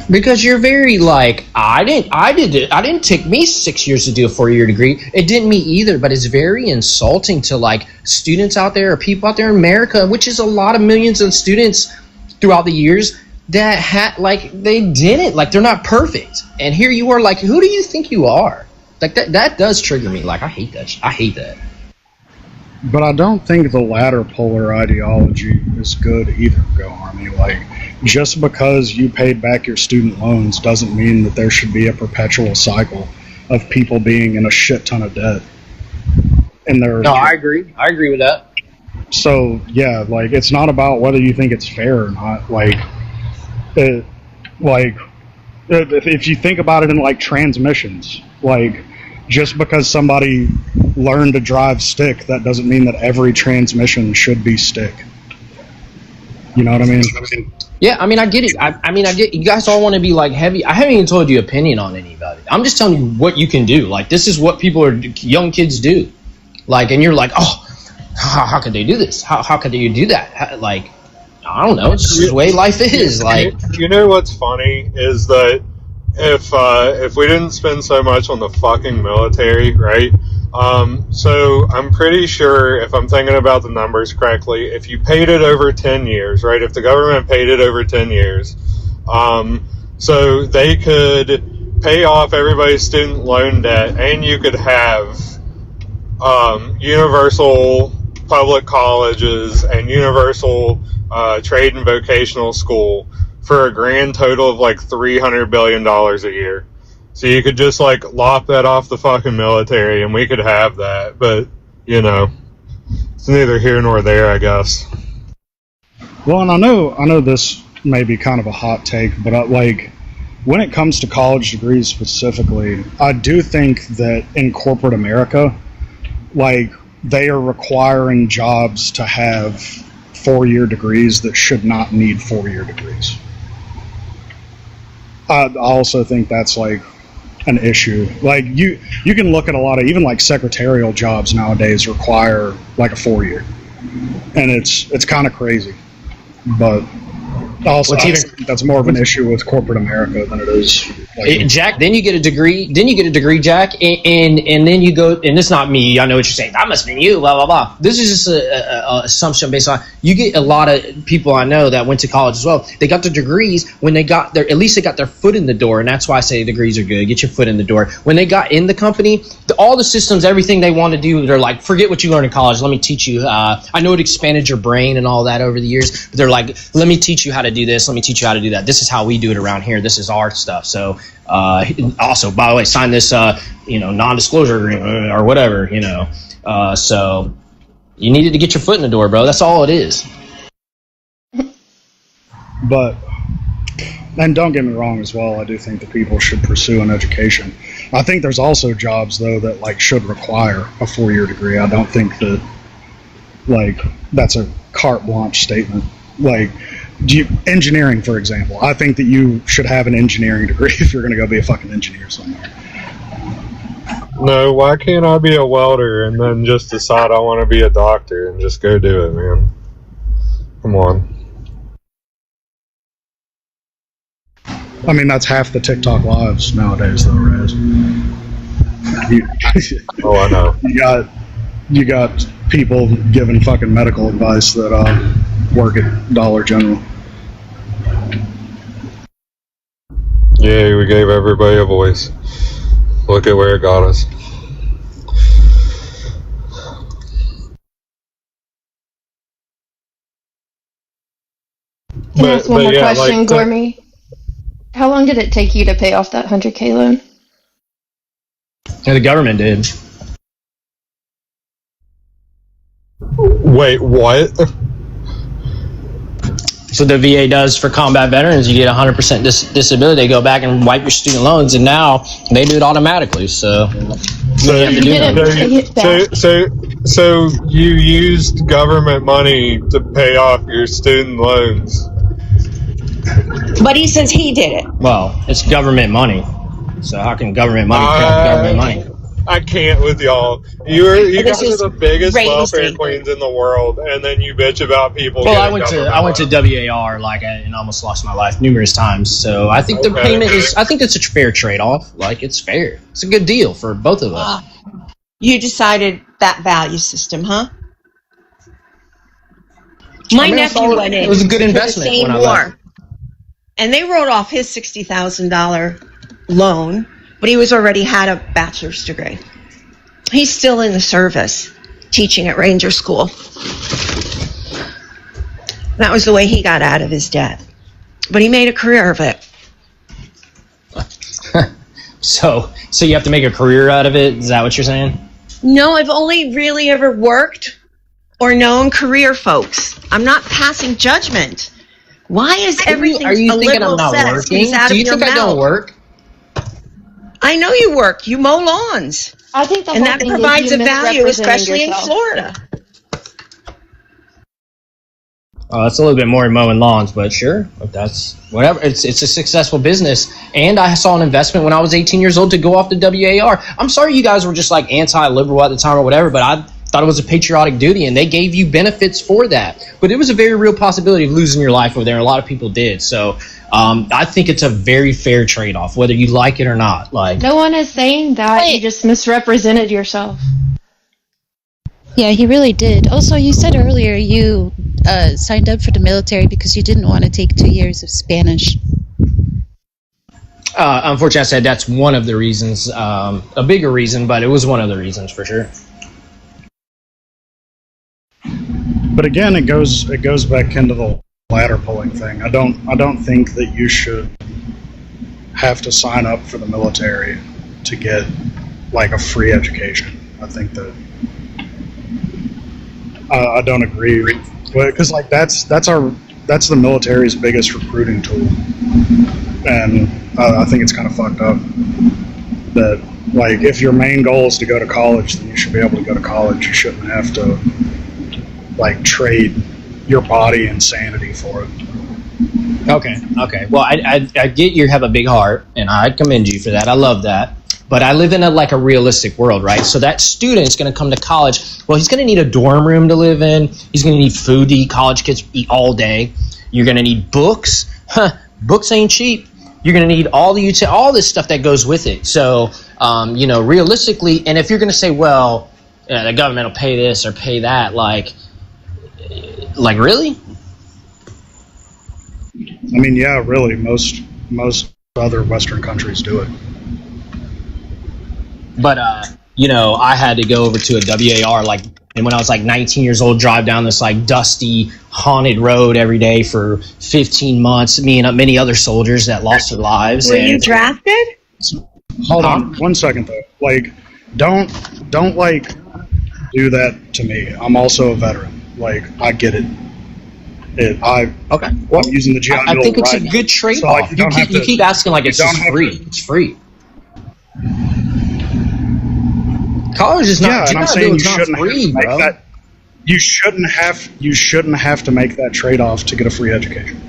Because you're very I didn't take me 6 years to do a 4-year degree. It didn't me either, but it's very insulting to students out there or people out there in America, which is a lot of millions of students throughout the years that they didn't, they're not perfect. And here you are who do you think you are? That does trigger me. I hate that. But I don't think the latter polar ideology is good either, Go Army. Just because you paid back your student loans doesn't mean that there should be a perpetual cycle of people being in a shit ton of debt. No, I agree. I agree with that. So, yeah, it's not about whether you think it's fair or not. If you think about it in, transmissions, just because somebody learned to drive stick, that doesn't mean that every transmission should be stick. You know what I mean? Yeah, I get it. I get you guys all want to be heavy. I haven't even told you opinion on anybody. I'm just telling you what you can do. This is what young kids do. And you're oh, how could they do this? How could you do that? I don't know. It's just the way life is. You know what's funny is that if we didn't spend so much on the fucking military, right? So I'm pretty sure, if I'm thinking about the numbers correctly, if you paid it over 10 years, right? If the government paid it over 10 years, So they could pay off everybody's student loan debt, and you could have universal public colleges and universal trade and vocational school for a grand total of like $300 billion a year. So you could just like lop that off the fucking military and we could have that. But, you know, it's neither here nor there, I guess. Well, and I know this may be kind of a hot take, but like when it comes to college degrees specifically, I do think that in corporate America, like they are requiring jobs to have 4-year degrees that should not need 4-year degrees. I also think that's like an issue. Like you can look at a lot of even like secretarial jobs nowadays require like a 4-year, and it's kind of crazy. But also, I think that's more of an issue with corporate America than it is. Like, Jack, then you get a degree. Then you get a degree, Jack, and then you go. And it's not me. I know what you're saying. That must have been you. Blah blah blah. This is just a assumption based on you get a lot of people I know that went to college as well. They got their degrees when they got their. At least they got their foot in the door, and that's why I say degrees are good. Get your foot in the door. When they got in the company, all the systems, everything they want to do, they're like, forget what you learned in college. Let me teach you. I know it expanded your brain and all that over the years, but they're like, let me teach you how to do this. Let me teach you how to do that. This is how we do it around here. This is our stuff. So also, by the way, sign this non-disclosure agreement or whatever, so you needed to get your foot in the door, bro. That's all it is. But, and don't get me wrong as well, I do think that people should pursue an education. I think there's also jobs though that like should require a 4-year degree. I don't think that like that's a carte blanche statement. Like engineering, for example, I think that you should have an engineering degree if you're going to go be a fucking engineer somewhere. No, why can't I be a welder and then just decide I want to be a doctor and just go do it, man? Come on. I mean, that's half the TikTok lives nowadays, though, Raz. Oh, I know. You got people giving fucking medical advice that work at Dollar General. Yeah, we gave everybody a voice. Look at where it got us. Can I ask one more question, Gormy? How long did it take you to pay off that 100K loan? Yeah, the government did. Wait, what? So the VA does for combat veterans. You get 100% disability. They go back and wipe your student loans, and now they do it automatically. So you used government money to pay off your student loans. But he says he did it. Well, it's government money. So how can government money pay off government money? I can't with y'all. You guys are the biggest welfare queens in the world, and then you bitch about people. Well, I went to WAR and almost lost my life numerous times. So I think the payment is. I think it's a fair trade-off. Like it's fair. It's a good deal for both of us. You decided that value system, huh? My nephew went in. It was a good investment when I left. And they wrote off his $60,000 loan, but he already had a bachelor's degree. He's still in the service, teaching at Ranger School. That was the way he got out of his debt. But he made a career of it. So you have to make a career out of it? Is that what you're saying? No, I've only really ever worked or known career folks. I'm not passing judgment. Why is everything are you a thinking liberal I'm not sex working? out Do you of your think I mouth? don't work? I know you work. You mow lawns. I think the and whole that thing provides is a you value, misrepresenting especially yourself. in Florida. Oh, that's a little bit more than mowing lawns, but sure, if that's whatever. It's a successful business, and I saw an investment when I was 18 years old to go off the WAR. I'm sorry you guys were just like anti-liberal at the time or whatever, but I thought it was a patriotic duty, and they gave you benefits for that. But it was a very real possibility of losing your life over there, and a lot of people did. So I think it's a very fair trade-off, whether you like it or not. Like, No one is saying that. You just misrepresented yourself. Yeah, he really did. Also, you said earlier you signed up for the military because you didn't want to take 2 years of Spanish. Unfortunately, I said that's one of the reasons, a bigger reason, but it was one of the reasons for sure. But again, it goes back into the ladder pulling thing. I don't think that you should have to sign up for the military to get like a free education. I think that I don't agree, because like that's the military's biggest recruiting tool, and I think it's kind of fucked up that like if your main goal is to go to college, then you should be able to go to college. You shouldn't have to like trade your body and sanity for it. Okay. Well, I get you have a big heart, and I commend you for that. I love that. But I live in a realistic world, right? So that student's going to come to college. Well, he's going to need a dorm room to live in. He's going to need food to eat. College kids eat all day. You're going to need books. Books ain't cheap. You're going to need all this stuff that goes with it. So, realistically, and if you're going to say, well, the government will pay this or pay that, like really? I mean, yeah, really. Most other Western countries do it. But, I had to go over to a WAR, and when I was 19 years old, drive down this dusty, haunted road every day for 15 months, me and many other soldiers that lost their lives. Were you drafted? Hold on 1 second though. Don't do that to me. I'm also a veteran. I get it. Okay. Well, I'm using the GI Bill. I think it's right a now. good trade-off. So, you keep asking it's just free. It's free. College is not. Yeah, and I'm saying you shouldn't free, have to make bro. that. You shouldn't have to make that trade-off to get a free education.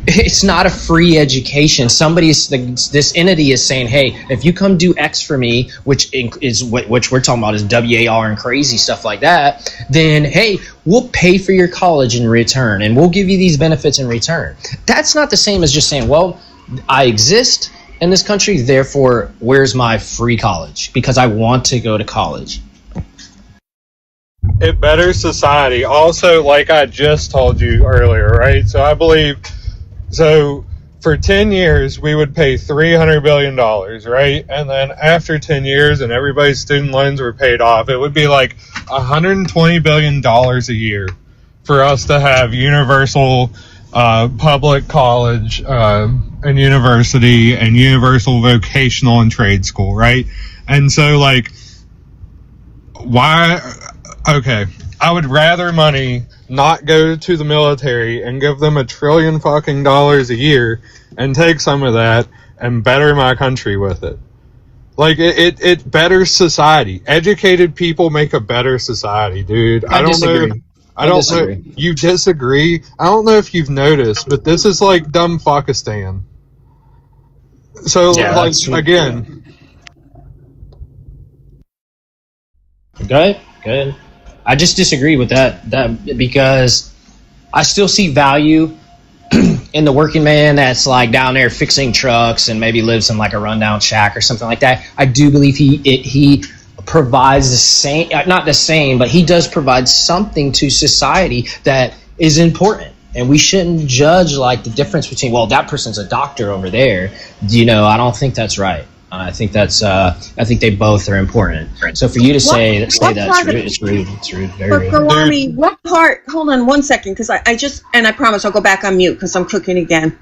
It's not a free education. This entity is saying, hey, if you come do X for me, which we're talking about is WAR and crazy stuff like that, then hey, we'll pay for your college in return, and we'll give you these benefits in return. That's not the same as just saying, well, I exist in this country, therefore, where's my free college? Because I want to go to college. It betters society. Also, like I just told you earlier, right? So I believe, for 10 years, we would pay $300 billion, right? And then after 10 years and everybody's student loans were paid off, it would be $120 billion a year for us to have universal public college and university and universal vocational and trade school, right? And so, why? Okay, I would rather money not go to the military and give them $1 trillion fucking a year and take some of that and better my country with it. It betters society. Educated people make a better society, dude. I don't know. I don't know. You disagree? I don't know if you've noticed, but this is dumb Fuckistan. So, again. Good. I just disagree with that because I still see value in the working man that's down there fixing trucks and maybe lives in a rundown shack or something like that. I do believe he provides the same, not the same, but he does provide something to society that is important. And we shouldn't judge the difference between, well, that person's a doctor over there. I don't think that's right. I think I think they both are important. So for you to say that's rude. It's rude. It's rude. Very rude. But Galami, what part? Hold on 1 second, because I promise I'll go back on mute because I'm cooking again.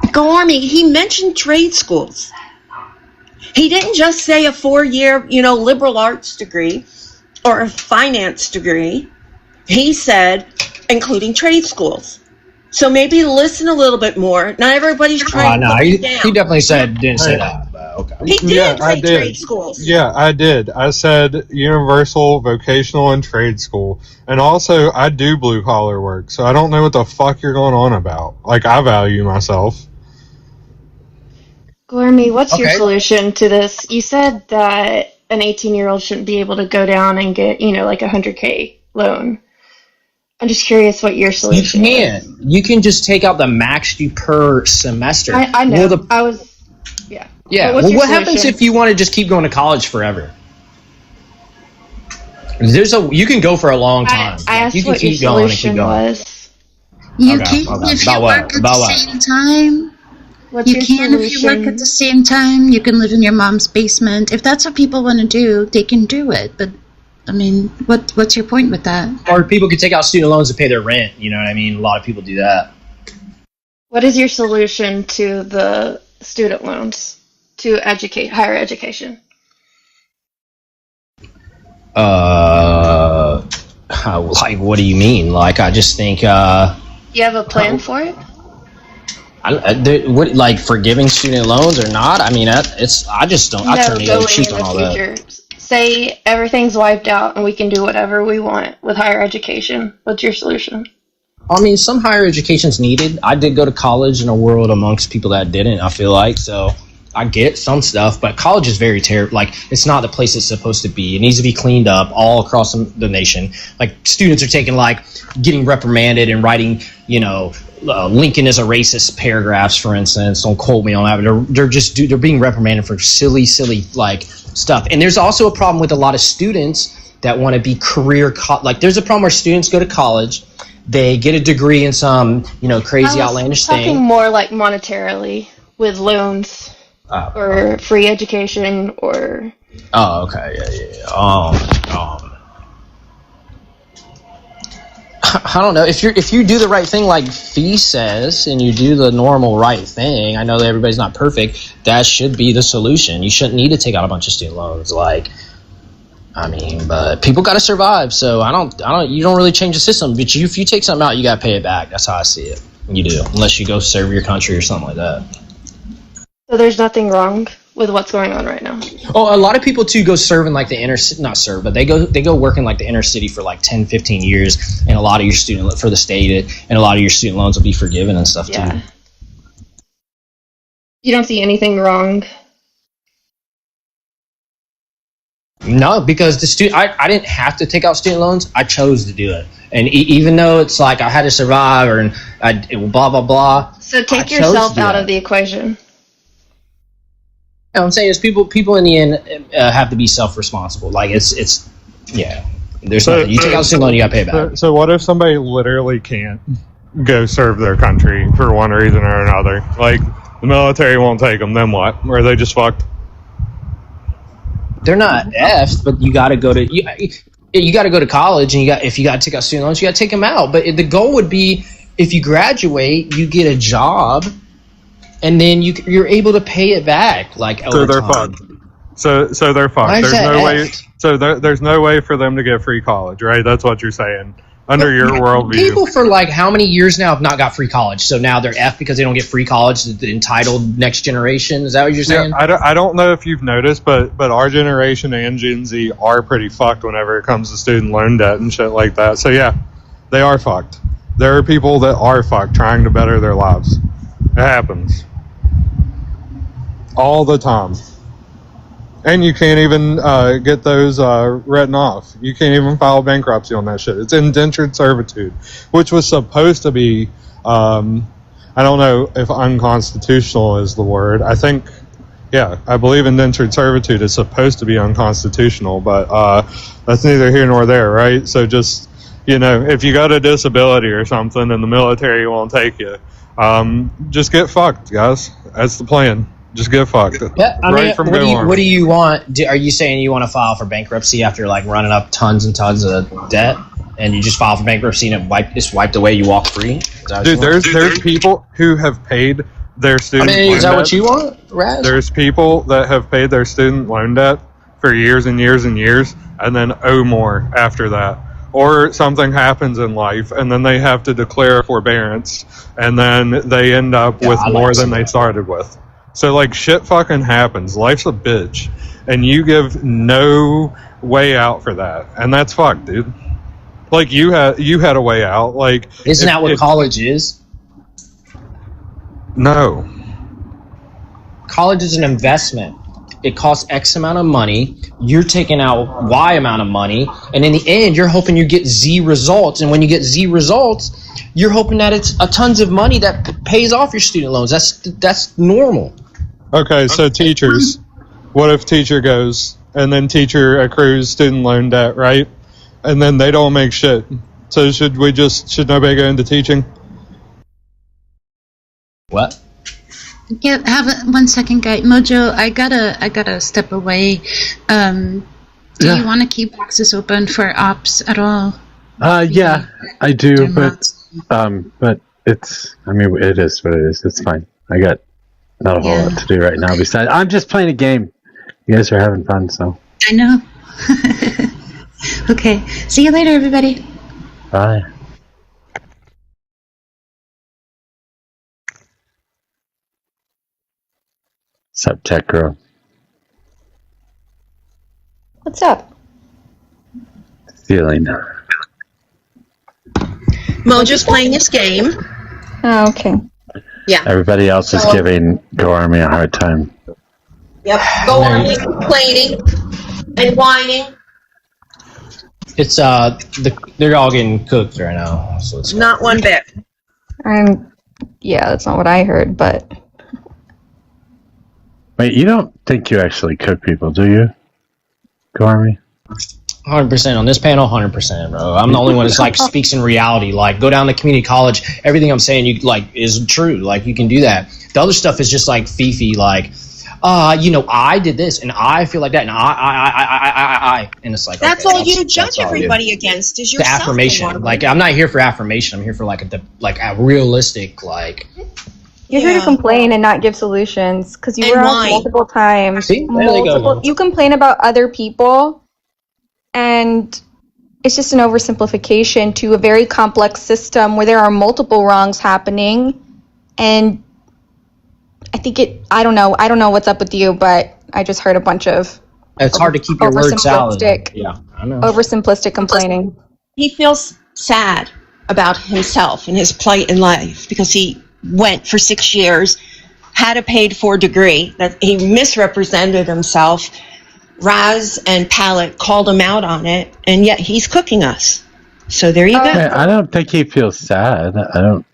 Galami, he mentioned trade schools. He didn't just say a 4-year, liberal arts degree or a finance degree. He said, including trade schools. So maybe listen a little bit more. Not everybody's trying to put it down. He definitely didn't say that. Okay. He did say trade schools. Yeah, I did. I said universal vocational and trade school. And also, I do blue-collar work, so I don't know what the fuck you're going on about. I value myself. Glormy, what's your solution to this? You said that an 18-year-old shouldn't be able to go down and get, a $100K loan. I'm just curious what your solution is. You can just take out the max due per semester. I know. Yeah. Yeah. Well, what happens if you want to just keep going to college forever? You can go for a long time. I asked you can what your solution was. You can't if you work at the same time. What's You your can if you work solution? at the same time. You can live in your mom's basement. If that's what people want to do, they can do it. But I mean, what's your point with that? Or people could take out student loans to pay their rent. You know what I mean? A lot of people do that. What is your solution to the student loans to educate higher education? Like, what do you mean? Like, I just think, Do you have a plan for it? what, like, forgiving student loans or not? I mean, I just don't, I turn the other cheek on all that. future. Say everything's wiped out and we can do whatever we want with higher education. What's your solution? I mean, some higher education's needed. I did go to college in a world amongst people that didn't, I feel like, so I get some stuff, but college is very terrible. Like, it's not the place it's supposed to be. It needs to be cleaned up all across the nation. Like, students are taking, like, getting reprimanded and writing, you know, Lincoln is a racist paragraphs, for instance. Don't quote me on that, but they're being reprimanded for silly, like, stuff. And there's also a problem with a lot of students that want to be like, there's a problem where students go to college, they get a degree in some, you know, crazy outlandish talking thing. more like monetarily with loans or free education or. Oh, okay, yeah. I don't know, if you do the right thing like Fee says, and you do the normal right thing. I know that everybody's not perfect. That should be the solution. You shouldn't need to take out a bunch of student loans. Like, I mean, but people got to survive. So you don't really change the system. But if you take something out, you got to pay it back. That's how I see it. You do, unless you go serve your country or something like that. So there's nothing wrong with what's going on right now. Oh, a lot of people too go serve in like the inner city, not serve, but they go work in like the inner city for like 10, 15 years, and a lot of your student for the state, and a lot of your student loans will be forgiven and stuff too. You don't see anything wrong. No, because I didn't have to take out student loans. I chose to do it, and even though it's like I had to survive or blah blah blah. So take yourself out of the equation. You know what I'm saying is people in the end have to be self-responsible. Like it's yeah. There's nothing. You take out a student loan, you got to pay it back. So what if somebody literally can't go serve their country for one reason or another? Like the military won't take them. Then what? Are they just fucked? They're not effed, but you got to go to you got to go to college, and if you got to take out student loans, you got to take them out. But the goal would be if you graduate, you get a job. And then you're able to pay it back, like so they're fucked. So they're fucked. There's no way. So there's no way for them to get free college, right? That's what you're saying under your worldview. People for like how many years now have not got free college? So now they're F because they don't get free college. The entitled next generation. Is that what you're saying? Yeah, I don't know if you've noticed, but our generation and Gen Z are pretty fucked whenever it comes to student loan debt and shit like that. So yeah, they are fucked. There are people that are fucked trying to better their lives. It happens. All the time. And you can't even get those written off. You can't even file bankruptcy on that shit. It's indentured servitude, which was supposed to be, I don't know if unconstitutional is the word. I think, yeah, I believe indentured servitude is supposed to be unconstitutional, but that's neither here nor there, right? So just, you know, if you got a disability or something and the military won't take you, just get fucked, guys. That's the plan. Just get fucked. Yeah, I mean, what do you want? Are you saying you want to file for bankruptcy after like running up tons and tons of debt, and you just file for bankruptcy and it's wiped away? You walk free. Dude, there's people who have paid their student. I mean, is that what you want, Raz? There's people that have paid their student loan debt for years and years and years, and then owe more after that. Or something happens in life, and then they have to declare forbearance, and then they end up with more than they started with. So, like, shit fucking happens. Life's a bitch. And you give no way out for that. And that's fucked, dude. Like, you had a way out. Like, isn't that what college is? No. College is an investment. It costs X amount of money. You're taking out Y amount of money. And in the end, you're hoping you get Z results. And when you get Z results, you're hoping that it's a tons of money that pays off your student loans. That's normal. Okay, so teachers. What if teacher goes and then teacher accrues student loan debt, right? And then they don't make shit. So should nobody go into teaching? What? Yeah, have 1 second, guy. Mojo, I gotta step away. Do you want to keep access open for ops at all? Yeah, I do, but it's. I mean, it is what it is. It's fine. I got not a whole lot to do right now. Besides, I'm just playing a game. You guys are having fun, so. I know. Okay. See you later, everybody. Bye. What's up, Tech Girl? What's up? Feeling. Mojo's playing his game. Oh, okay. Yeah. Everybody else is giving Go Army a hard time. Yep. Go on, complaining and whining. It's they're all getting cooked right now. So it's Not one bit. Yeah, that's not what I heard, but Wait, you don't think you actually cook people, do you? Go Army? 100% on this panel, 100%, bro. I'm the only one that's like speaks in reality. Like, go down to community college. Everything I'm saying, you like, is true. Like, you can do that. The other stuff is just like fifi. Like, I did this, and I feel like that, and I, and it's like That's okay, all you judge that's all everybody against is The yourself. affirmation. Like, I'm not here for affirmation. I'm here for like a realistic like. you're here to complain and not give solutions because you And were whine. on multiple times. See? There they go. You complain about other people, and it's just an oversimplification to a very complex system where there are multiple wrongs happening. And I don't know what's up with you, but I just heard a bunch of It's hard to keep your words salad. oversimplistic- Yeah, I know. Oversimplistic complaining. He feels sad about himself and his plight in life because he went for 6 years, had a paid-for degree, that he misrepresented himself. Raz and Pallet called him out on it, and yet he's cooking us. So there you go. I don't think he feels sad. I don't.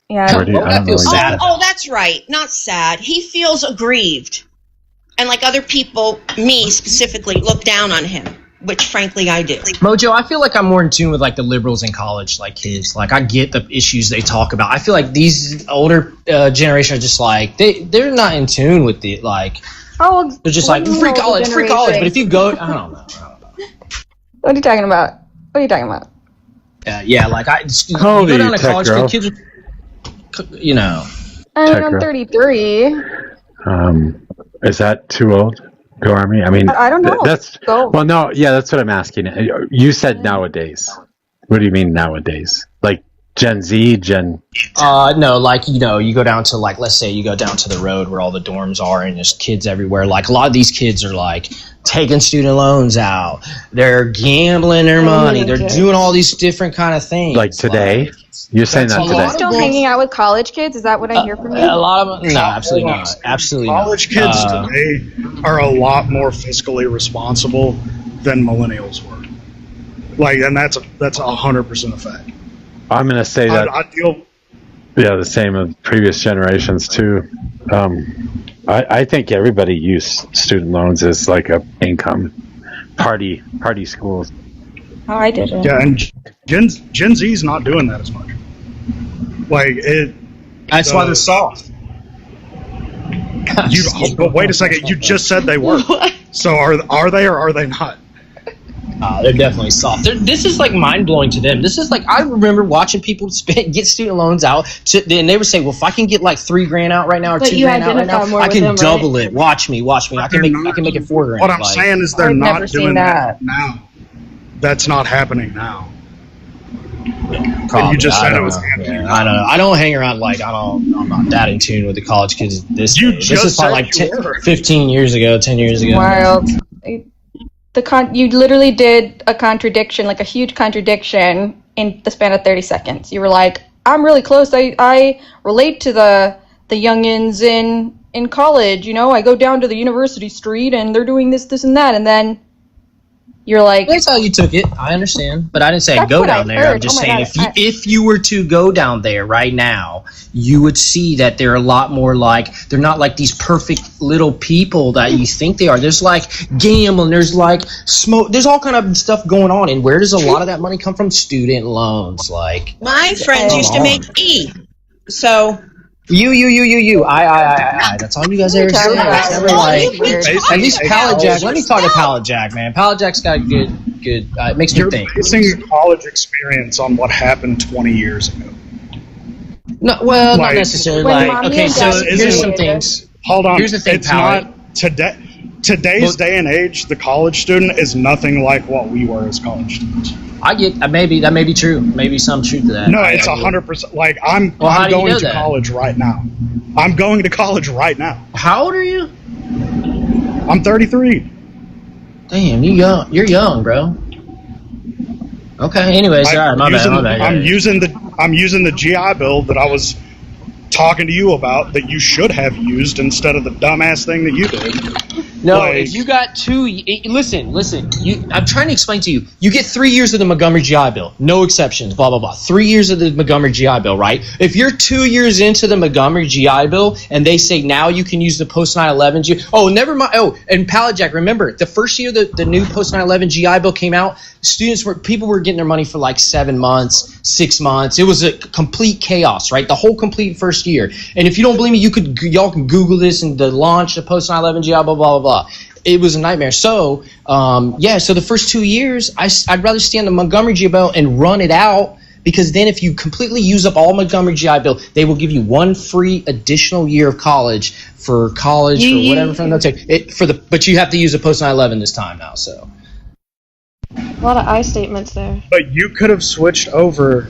Yeah. I don't really know. Oh, that's right. Not sad. He feels aggrieved. And like other people, me specifically, look down on him, which frankly I do. Mojo, I feel like I'm more in tune with like the liberals in college, like kids. Like I get the issues they talk about. I feel like these older generation are just like they're not in tune with the like. Oh, they're just like free college. But if you go, I don't know. What are you talking about? Yeah, like you How old go are down you, to Tech college, Girl? kids, you know. Tech I'm Girl. 33. Is that too old? Go Army? I mean, I don't know. That's well, no, yeah, that's what I'm asking. You said nowadays. What do you mean nowadays? Like Gen Z, No, like, you go down to, like, let's say you go down to the road where all the dorms are and there's kids everywhere. Like, a lot of these kids are, like, taking student loans out. They're gambling their money. They're doing all these different kind of things. like today. You're saying that You're today. still hanging out with college kids? Is that what I hear from you? A lot of them. No, absolutely not. Absolutely not. College kids today are a lot more fiscally responsible than millennials were. Like, and that's 100% a fact. I'm going to say that. I deal. Yeah, the same with previous generations too. I think everybody used student loans as like a income party schools. Oh, I didn't. Yeah, and Gen Z's not doing that as much. Like it. That's why they're soft. But wait a second, you just said they were. So are they or are they not? They're definitely soft. This is like mind blowing to them. This is like, I remember watching people get student loans out, and they would say, "Well, if I can get like $3,000 out right now or But you $2,000 out right now, identify more I with can them, double it. Watch me. I can make it $4,000." What I'm saying is they're I've not never seen doing that that. now. That's not happening now. Probably, And you just said I it don't was know. happening. Yeah, I don't know. I don't hang around I'm not that in tune with the college kids this You day. This just is probably like said you were. 15 years ago, 10 years ago. Wild. You literally did a contradiction, like a huge contradiction, in the span of 30 seconds. You were like, "I'm really close. I relate to the youngins in college. I go down to the university street and they're doing this, and that." And then you're like, That's how you took it. I understand, but I didn't say That's go what I down there. heard. I'm just Oh my saying God. if you were to go down there right now, you would see that they're a lot more like, they're not like these perfect little people that you think they are. There's like gambling, there's like smoke, there's all kind of stuff going on. And where does a lot of that money come from? Student loans, like. My friends used to make E. So You. I. That's all you guys ever say. It's never like. At least Pallet Jack. Let me talk to Pallet Jack, man. Pallet Jack's got good. It makes me think. You're basing your college experience on what happened 20 years ago. No, well, not necessarily. Like, okay, so here's some things. Hold on. Here's the thing, it's Pallet. not today. Today's day and age, the college student is nothing like what we were as college students. I get that may be true. Maybe some truth to that. No, it's 100%. Like I'm going to college right now. I'm going to college right now. How old are you? I'm 33. Damn, you're young, bro. Okay. Anyways, all right, my bad. I'm using the GI Bill that I was talking to you about that you should have used instead of the dumbass thing that you did. No, if you got listen. I'm trying to explain to you. You get 3 years of the Montgomery GI Bill, no exceptions. Blah blah blah. 3 years of the Montgomery GI Bill, right? If you're 2 years into the Montgomery GI Bill and they say now you can use the post 9/11 GI. Oh, never mind. Oh, and Pallet Jack, remember the first year the new post 9/11 GI Bill came out, people were getting their money for like 7 months, 6 months. It was a complete chaos, right? The whole complete first year. And if you don't believe me, y'all can Google this and the launch of post 9/11 GI Bill, blah blah blah. It was a nightmare. So, so the first 2 years, I'd rather stay on the Montgomery GI Bill and run it out, because then if you completely use up all Montgomery GI Bill, they will give you one free additional year of college for whatever from the but you have to use a post 9/11 this time now. So a lot of I statements there. But you could have switched over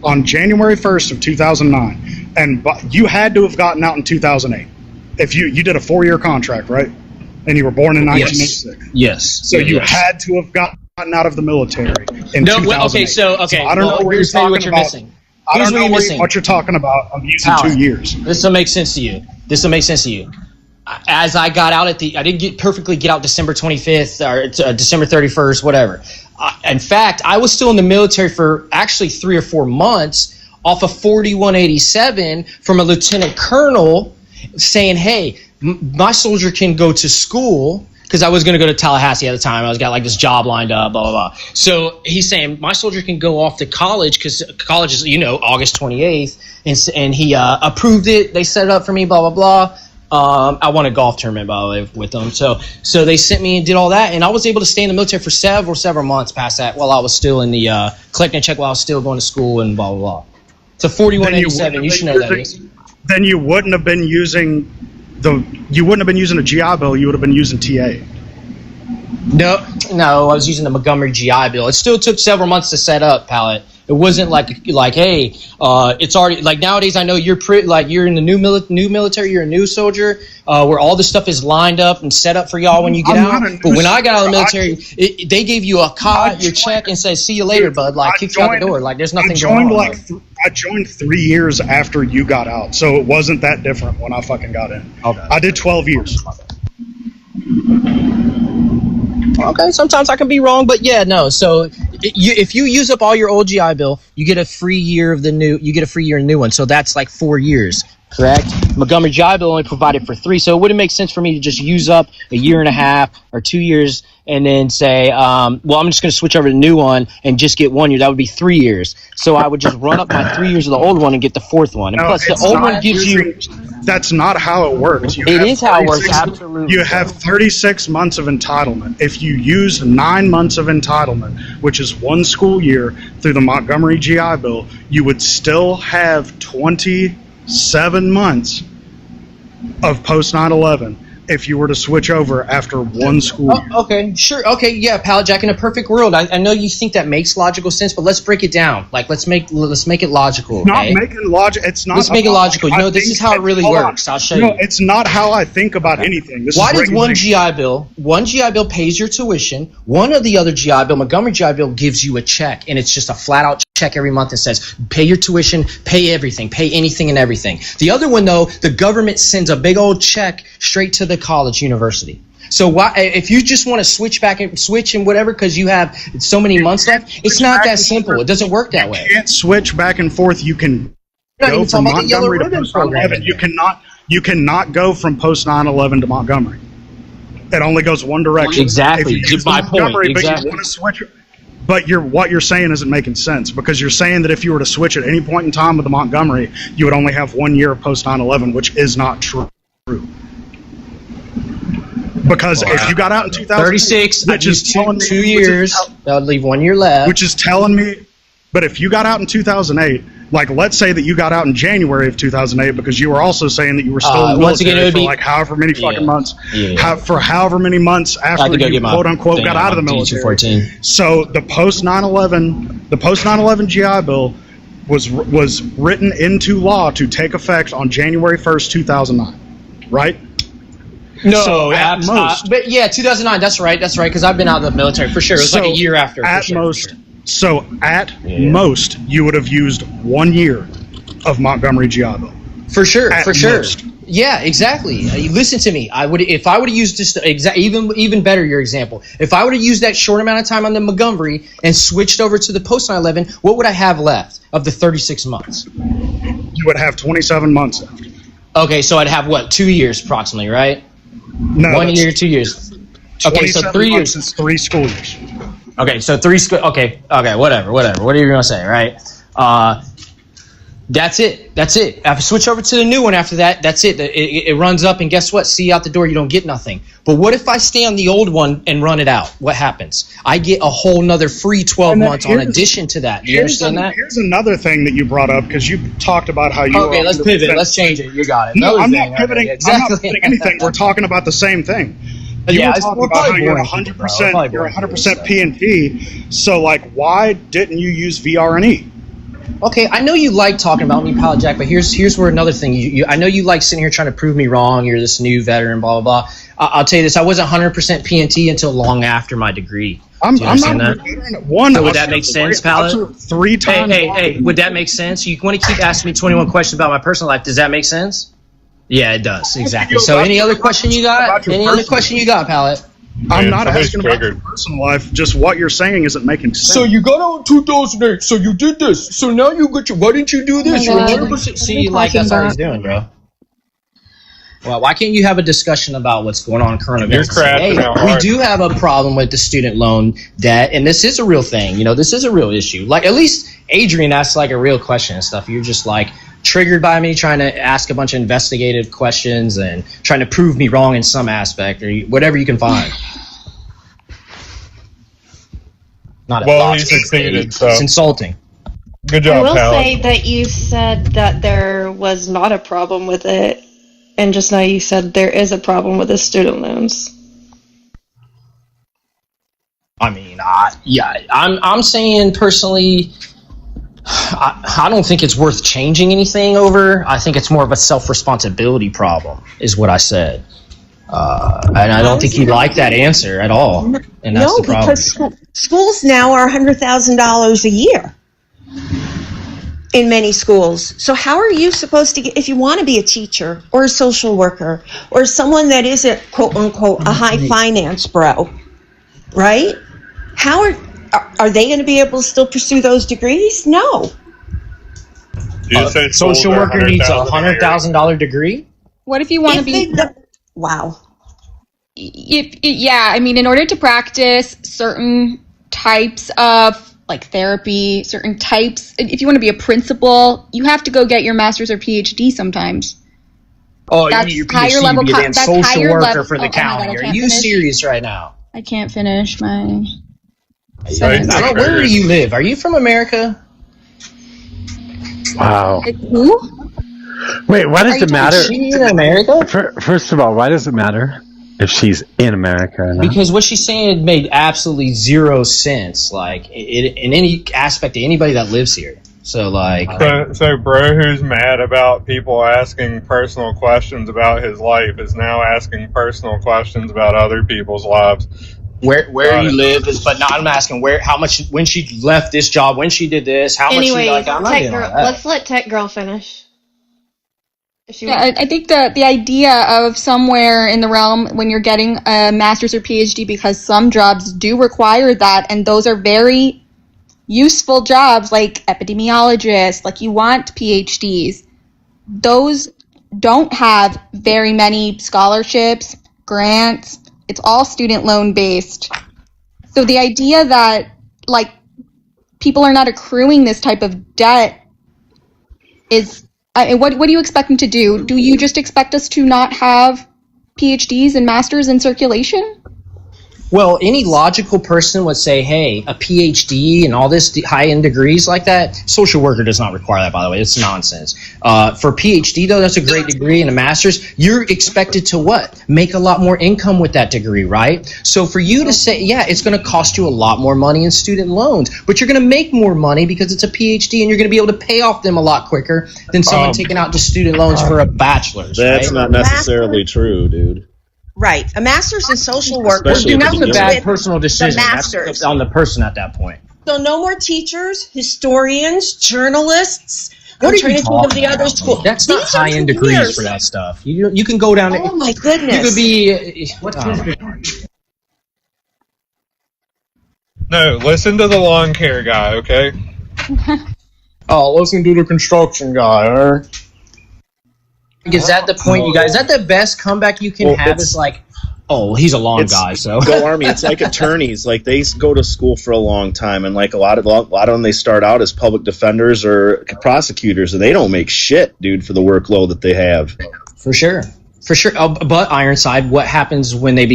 on January 1st of 2009, and you had to have gotten out in 2008. If you did a 4-year contract, right? And you were born in 1986. Yes. So you had to have gotten out of the military in 2008. Okay, so I don't know what you're talking about. Missing. I don't know what you're talking about. I'm using 2 years. This will make sense to you. As I got out I didn't perfectly get out December 25th or December 31st, whatever. In fact, I was still in the military for actually 3 or 4 months off of 4187 from a lieutenant colonel saying, hey, my soldier can go to school, because I was going to go to Tallahassee at the time. I was got like this job lined up, blah, blah, blah. So he's saying my soldier can go off to college, because college is, August 28th. And he approved it. They set it up for me, blah, blah, blah. I won a golf tournament, by the way, with them. So they sent me and did all that. And I was able to stay in the military for several months past that while I was still in the collecting a check while I was still going to school and blah, blah, blah. So 4187, you should know that is. Then you wouldn't have been using a GI Bill, you would have been using TA. No, I was using the Montgomery GI Bill. It still took several months to set up, Pallet. It wasn't like hey, it's already like nowadays. I know you're you're in the new military. You're a new soldier, where all this stuff is lined up and set up for y'all when you get out. But when I got out of the military, they gave you a card, your check, and said, "See you later, bud." Like kicked you out the door. Like there's nothing going on. I joined 3 years after you got out, so it wasn't that different when I fucking got in. Okay. I did 12 years. Okay, sometimes I can be wrong, but yeah, no. So if you use up all your old GI Bill, you get a free year of the new. You get a free year in the new one. So that's like 4 years, correct? Montgomery GI Bill only provided for 3, so it wouldn't make sense for me to just use up a year and a half or 2 years and then say, well, I'm just going to switch over to the new one and just get 1 year. That would be 3 years. So I would just run up my 3 years of the old one and get the 4th one. And plus, the old one gives you. That's not how it works. It is how it works, absolutely. You have 36 months of entitlement. If you use 9 months of entitlement, which is 1 school year through the Montgomery GI Bill, you would still have 27 months of post 9/11 if you were to switch over after 1 school year. Okay, sure. Okay, yeah, Pallet Jack, in a perfect world, I know you think that makes logical sense, but let's break it down. Like, let's make it logical. It's not making logic. It's not. Let's make it logical. This is how it really works. I'll show you. No, it's not how I think about anything. Why does one GI Bill pays your tuition? One of the other GI Bill, Montgomery GI Bill, gives you a check, and it's just a flat out check every month and says, pay your tuition, pay everything, pay anything and everything. The other one, though, the government sends a big old check straight to the college university. So why, if you just want to switch and whatever because you have so many months left, it's not that simple. It doesn't work that way. You can't switch back and forth. You can go from Montgomery to post 9/11. You cannot go from post 9/11 to Montgomery. It only goes one direction. Exactly. If you use my point. Montgomery, exactly. But you want to switch. But what you're saying isn't making sense, because you're saying that if you were to switch at any point in time with the Montgomery, you would only have 1 year of post 9/11, which is not true. Because if you got out in 2036, which is telling me 2 years, that would leave 1 year left. Which is telling me, but if you got out in 2008, like let's say that you got out in January of 2008, because you were also saying that you were still in the once again, military it would for be- like however many fucking months, Yeah. for however many months I after could go you get my quote unquote thing got out of the on military. D214. So the post 9/11 GI Bill was written into law to take effect on January 1st, 2009, right? No, So at most, but yeah, 2009. That's right. Because I've been out of the military for sure. It was like a year after. For At sure, most, most, you would have used 1 year of Montgomery GI Bill. For sure. At For sure. most. Yeah, exactly. Listen to me. If I would have used this even better your example. If I would have used that short amount of time on the Montgomery and switched over to the post 9/11, what would I have left of the 36 months? You would have 27 months left. Okay, so I'd have what, 2 years approximately, right? No, 1 year, 2 years. Okay, so 3 years. Is 3 school years. Okay, so okay, whatever. What are you gonna say, right? That's it. If I switch over to the new one after that, that's it. It runs up, and guess what? See you out the door. You don't get nothing. But what if I stay on the old one and run it out? What happens? I get a whole nother free 12 months on addition to that. Do you understand that? Here's another thing that you brought up, because you talked about how you. Okay, let's pivot. Let's change it. You got it. No, Another I'm thing. not pivoting. Okay, exactly. I'm not pivoting anything. We're talking about the same thing. You Yeah, were talking we're about how probably you're boring 100%. You're 100% P and P. So, like, why didn't you use VR&E? Okay, I know you like talking about me, Pilot Jack, but here's where another thing. I know you like sitting here trying to prove me wrong. You're this new veteran, blah, blah, blah. I'll tell you this. I wasn't 100% PNT until long after my degree. I'm Do you understand not that? one. So would that make sense, Pilot? 3 times. Hey, would that make sense? You want to keep asking me 21 questions about my personal life. Does that make sense? Yeah, it does. Exactly. So any other question you got? Any other question you got, Pilot? I'm not asking about your personal life. Just what you're saying isn't making sense. So you got out in 2008. So you did this. So now you got your. Why didn't you do this? Oh You're my God. 100%. See, like that's all he's doing, bro. Well, why can't you have a discussion about what's going on in current events? You're crashing out We hard. do have a problem with the student loan debt, and this is a real thing. You know, this is a real issue. Like, at least Adrian asked like a real question and stuff. You're just like triggered by me trying to ask a bunch of investigative questions and trying to prove me wrong in some aspect or whatever you can find. Not Well, a he succeeded, so it's insulting. Good I job, will pal. say that you said that there was not a problem with it, and just now you said there is a problem with the student loans. I mean, I'm saying personally, I don't think it's worth changing anything over. I think it's more of a self-responsibility problem, is what I said. And I don't think you like that answer at all. And that's No, the problem. because schools now are $100,000 a year in many schools. So how are you supposed to get, if you want to be a teacher or a social worker or someone that isn't quote unquote a high finance bro, right? How are they going to be able to still pursue those degrees? No. Social worker needs a $100,000 degree? What if you want to be? Wow. Yeah, I mean, in order to practice certain types of like therapy, certain types, if you want to be a principal, you have to go get your master's or PhD sometimes. Oh, That's you need your higher PhD level to be a damn that's social higher worker level- for the oh my God, county. I Are can't you finish. serious right now? I can't finish my. I don't, where do you live? Are you from America? Wow. Who? Wait, why does Are you it matter? talking shit in America? First of all, why does it matter if she's in America or not? Because what she's saying made absolutely zero sense, like in any aspect of anybody that lives here. So, like, So bro who's mad about people asking personal questions about his life is now asking personal questions about other people's lives. where you live is, but not. I'm asking how much, when she left this job, when she did this, how much. Anyway, Like, I'm not Tech doing Girl, all that. let's let Tech Girl finish. Yeah, I think the idea of somewhere in the realm when you're getting a master's or PhD, because some jobs do require that, and those are very useful jobs, like epidemiologists, like you want PhDs. Those don't have very many scholarships, grants. It's all student loan based. So the idea that like people are not accruing this type of debt is, what do you expect them to do? Do you just expect us to not have PhDs and masters in circulation? Well, any logical person would say, hey, a PhD and all this high-end degrees like that, social worker does not require that, by the way. It's nonsense. For PhD, though, that's a great degree, and a master's, you're expected to what? Make a lot more income with that degree, right? So for you to say, yeah, it's going to cost you a lot more money in student loans, but you're going to make more money because it's a PhD, and you're going to be able to pay off them a lot quicker than someone taking out just student loans for a bachelor's, That's right? not necessarily true, dude. Right. A master's in social work. Especially That's a bad personal The decision. masters. That's on the person at that point. So no more teachers, historians, journalists. What I'm are trying you to think of talking the other about? school. That's not These are high-end careers. degrees for that stuff. You can go down. Oh my goodness. You could be. No, listen to the lawn care guy, okay? Oh, listen to the construction guy. Is that the point, you guys? Is that the best comeback you can have? Is like, oh, he's a lawn guy, so Go Army. It's like attorneys. Like they go to school for a long time, and like a lot of them, they start out as public defenders or prosecutors, and they don't make shit, dude, for the workload that they have. For sure. But Ironside, what happens when they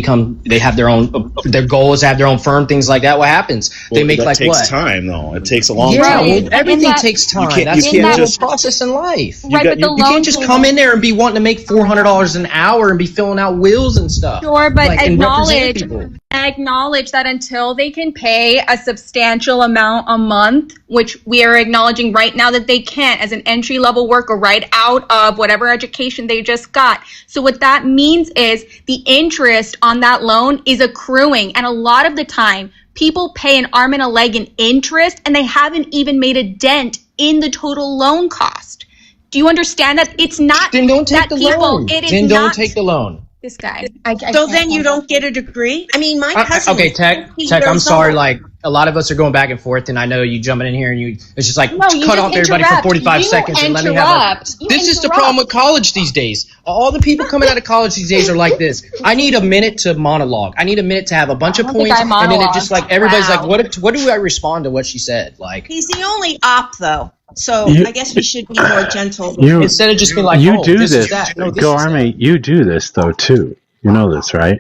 have their own, their goal is to have their own firm, things like that? What happens? Well, they make that like takes what? time, though. It takes a long Yeah, time. well, everything takes time. That's the normal process in life. Right, but the You can't just come in there and be wanting to make $400 an hour and be filling out wills and stuff. Sure, but Like, and represent people. acknowledge that until they can pay a substantial amount a month, which we are acknowledging right now that they can't as an entry-level worker right out of whatever education they just got. So what that means is the interest on that loan is accruing, and a lot of the time people pay an arm and a leg in interest and they haven't even made a dent in the total loan cost. Do you understand that? It's not Then don't take that the people, loan. it is Then not don't take the loan. this guy. So then you don't get a degree? I mean, my cousin. Okay, is Tech, 15 I'm years sorry. old. Like a lot of us are going back and forth, and I know you jumping in here, and it's just like No, you cut just off everybody for interrupt. 45 You seconds and let me have. interrupt. You This is the interrupt. problem with college these days. All the people coming out of college these days are like this. I need a minute to monologue. I need a minute to have a bunch of don't think points, I and then it monologued. just like everybody's Wow. like, what do I respond to what she said? Like He's the only op, though. So You- I guess we should be more gentle. instead of just being like, you oh, do this this. is that. No, this Go is Army. You do this though too. You know this, right?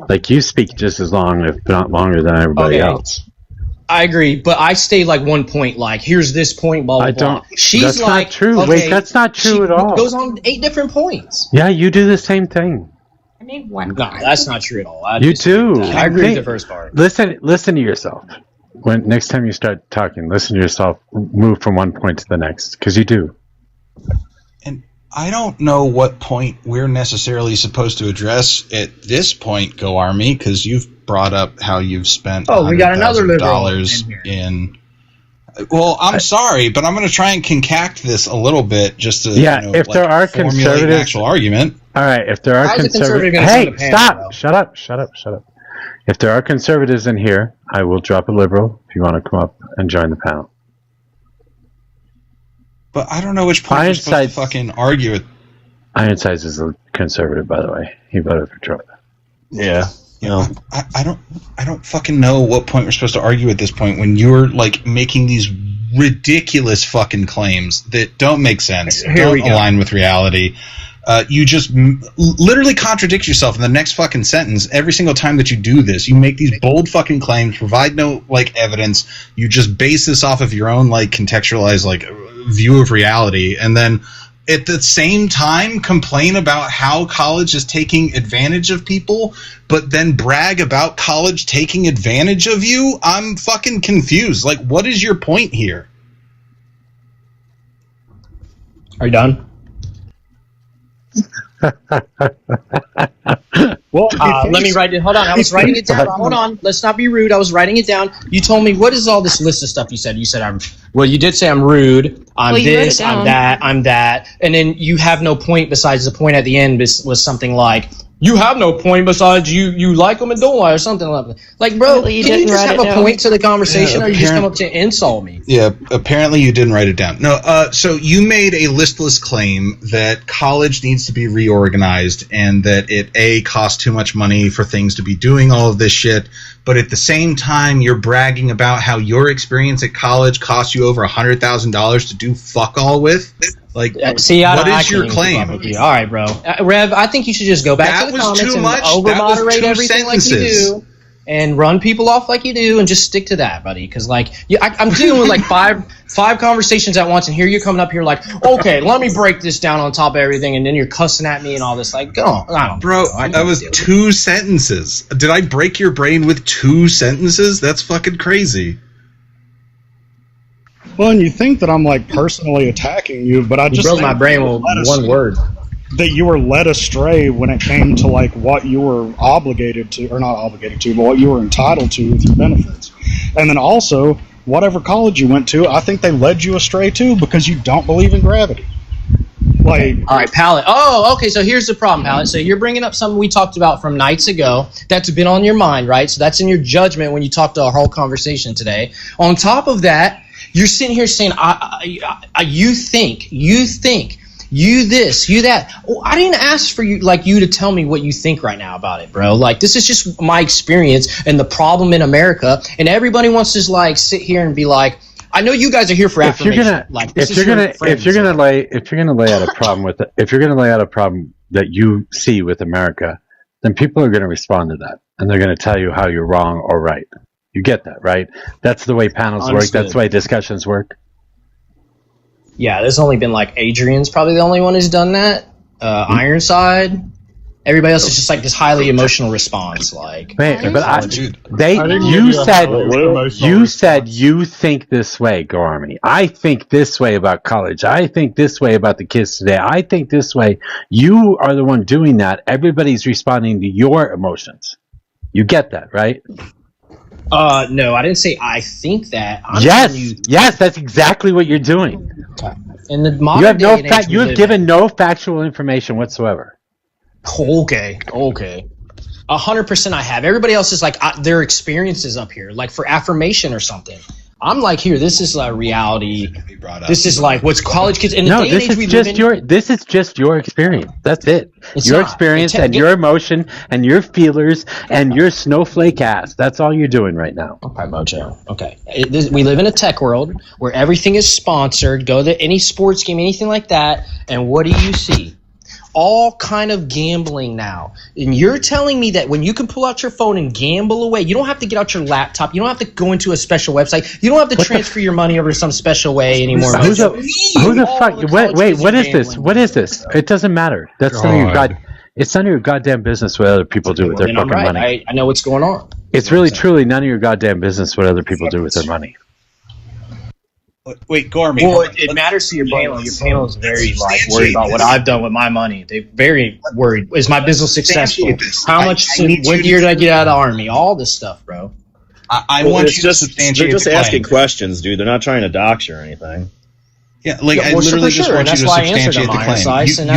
Like you speak just as long, if not longer, than everybody Okay. else. I agree, but I stay like one point. Like, here's this point. Blah blah I blah. don't. She's That's like, not true. okay, Wait, that's not true she at all. Goes on 8 different points. Yeah, you do the same thing. I made one. No, that's not true at all. I You disagree do. with that. I agree with the first part. Listen to yourself. When next time you start talking, listen to yourself. Move from one point to the next, because you do. I don't know what point we're necessarily supposed to address at this point, Go Army, because you've brought up how you've spent We got another liberal $100,000 in. Well, I'm sorry, but I'm going to try and concact this a little bit just to If there are formulate an conservatives, actual argument. All right, if there are How's a conservative conservatives, gonna hey, send a panel, stop! though? Shut up! If there are conservatives in here, I will drop a liberal if you want to come up and join the panel. But I don't know which point we're supposed to fucking argue it. Ironsides is a conservative, by the way. He voted for Trump. Yeah. I don't fucking know what point we're supposed to argue at this point when you're like making these ridiculous fucking claims that don't make sense, Here don't we go. align with reality. You just literally contradict yourself in the next fucking sentence every single time that you do this. You make these bold fucking claims, provide no like evidence. You just base this off of your own like contextualized like view of reality, and then at the same time complain about how college is taking advantage of people, but then brag about college taking advantage of you. I'm fucking confused. Like, what is your point here? Are you done? Well, let me write it. Hold on, I was writing it down. Hold on, let's not be rude. I was writing it down. You told me, what is all this list of stuff you said? You said you did say I'm rude. I'm Well, you wrote this. it I'm down. that. I'm that. And then you have no point besides the point at the end was something like, you have no point besides you like them and don't like or something like that. Like, bro, Apparently you can you didn't just write have it a down. point to the conversation, Yeah, or you just come up to insult me? Yeah, apparently you didn't write it down. No, so you made a listless claim that college needs to be reorganized and that it costs too much money for things to be doing all of this shit, but at the same time you're bragging about how your experience at college cost you over $100,000 to do fuck all with. Like, See, what I is your can't even keep up claim? with you. All right, bro. Rev, I think you should just go back That to the was comments too and much. over That was moderate two everything like sentences. you do, and run people off like you do, and just stick to that, buddy. Because I'm dealing with like five conversations at once, and here you're coming up here like, okay, let me break this down on top of everything, and then you're cussing at me and all this. Like, go on, I don't, Bro, that was 2 sentences. Did I break your brain with 2 sentences? That's fucking crazy. Well, and you think that I'm like personally attacking you, but I You just broke think my brain you were with led one astray- word. That you were led astray when it came to like what you were obligated to, or not obligated to, but what you were entitled to with your benefits. And then also, whatever college you went to, I think they led you astray too because you don't believe in gravity. Like, all right, Pallet. Oh, okay. So here's the problem, Pallet. So you're bringing up something we talked about from nights ago that's been on your mind, right? So that's in your judgment when you talk to our whole conversation today. On top of that, you're sitting here saying, you think, you this, you that. Oh, I didn't ask for you to tell me what you think right now about it, bro. Like, this is just my experience and the problem in America, and everybody wants to like sit here and be like, I know you guys are here for affirmation. If you're gonna lay out a problem with it, if you're gonna lay out a problem that you see with America, then people are gonna respond to that, and they're gonna tell you how you're wrong or right. You get that, right? That's the way panels work. Understood. That's the way discussions work. Yeah, there's only been like Adrian's probably the only one who's done that. Ironside. Everybody else is just like this highly emotional response. Like, Wait, but you said you think this way, Go Army. I think this way about college. I think this way about the kids today. I think this way. You are the one doing that. Everybody's responding to your emotions. You get that, right? No, I didn't say I think that. Yes, that's exactly what you're doing. In the modern You have day and age we you have live given no factual information whatsoever. Okay. 100% I have. Everybody else is like their experiences up here, like for affirmation or something. I'm like, here, this is like reality. This is like what's college kids in the day and age we live in. This is just your experience. That's it. It's your not. experience and your emotion and your feelers and your snowflake ass. That's all you're doing right now. Okay, Mojo. Okay. We live in a tech world where everything is sponsored. Go to any sports game, anything like that, and what do you see? All kind of gambling now. And you're telling me that when you can pull out your phone and gamble away, you don't have to get out your laptop. You don't have to go into a special website. You don't have to transfer your money over to some special way anymore. Who the fuck? Wait, what is this? What is this? It doesn't matter. That's none of your it's none of your goddamn business what other people do with their fucking money. I know what's going on. It's really, truly none of your goddamn business what other people do with their money. Wait, Gormy. Well, it matters to your panel. Your panel is very worried about what I've done with my money. They're very worried. Is my business successful? How much? What year did I get out of the army? All this stuff, bro. I want you to substantiate. They're just the asking claim. questions, dude. They're not trying to dox you or anything. Yeah, I literally just want you to substantiate the claim.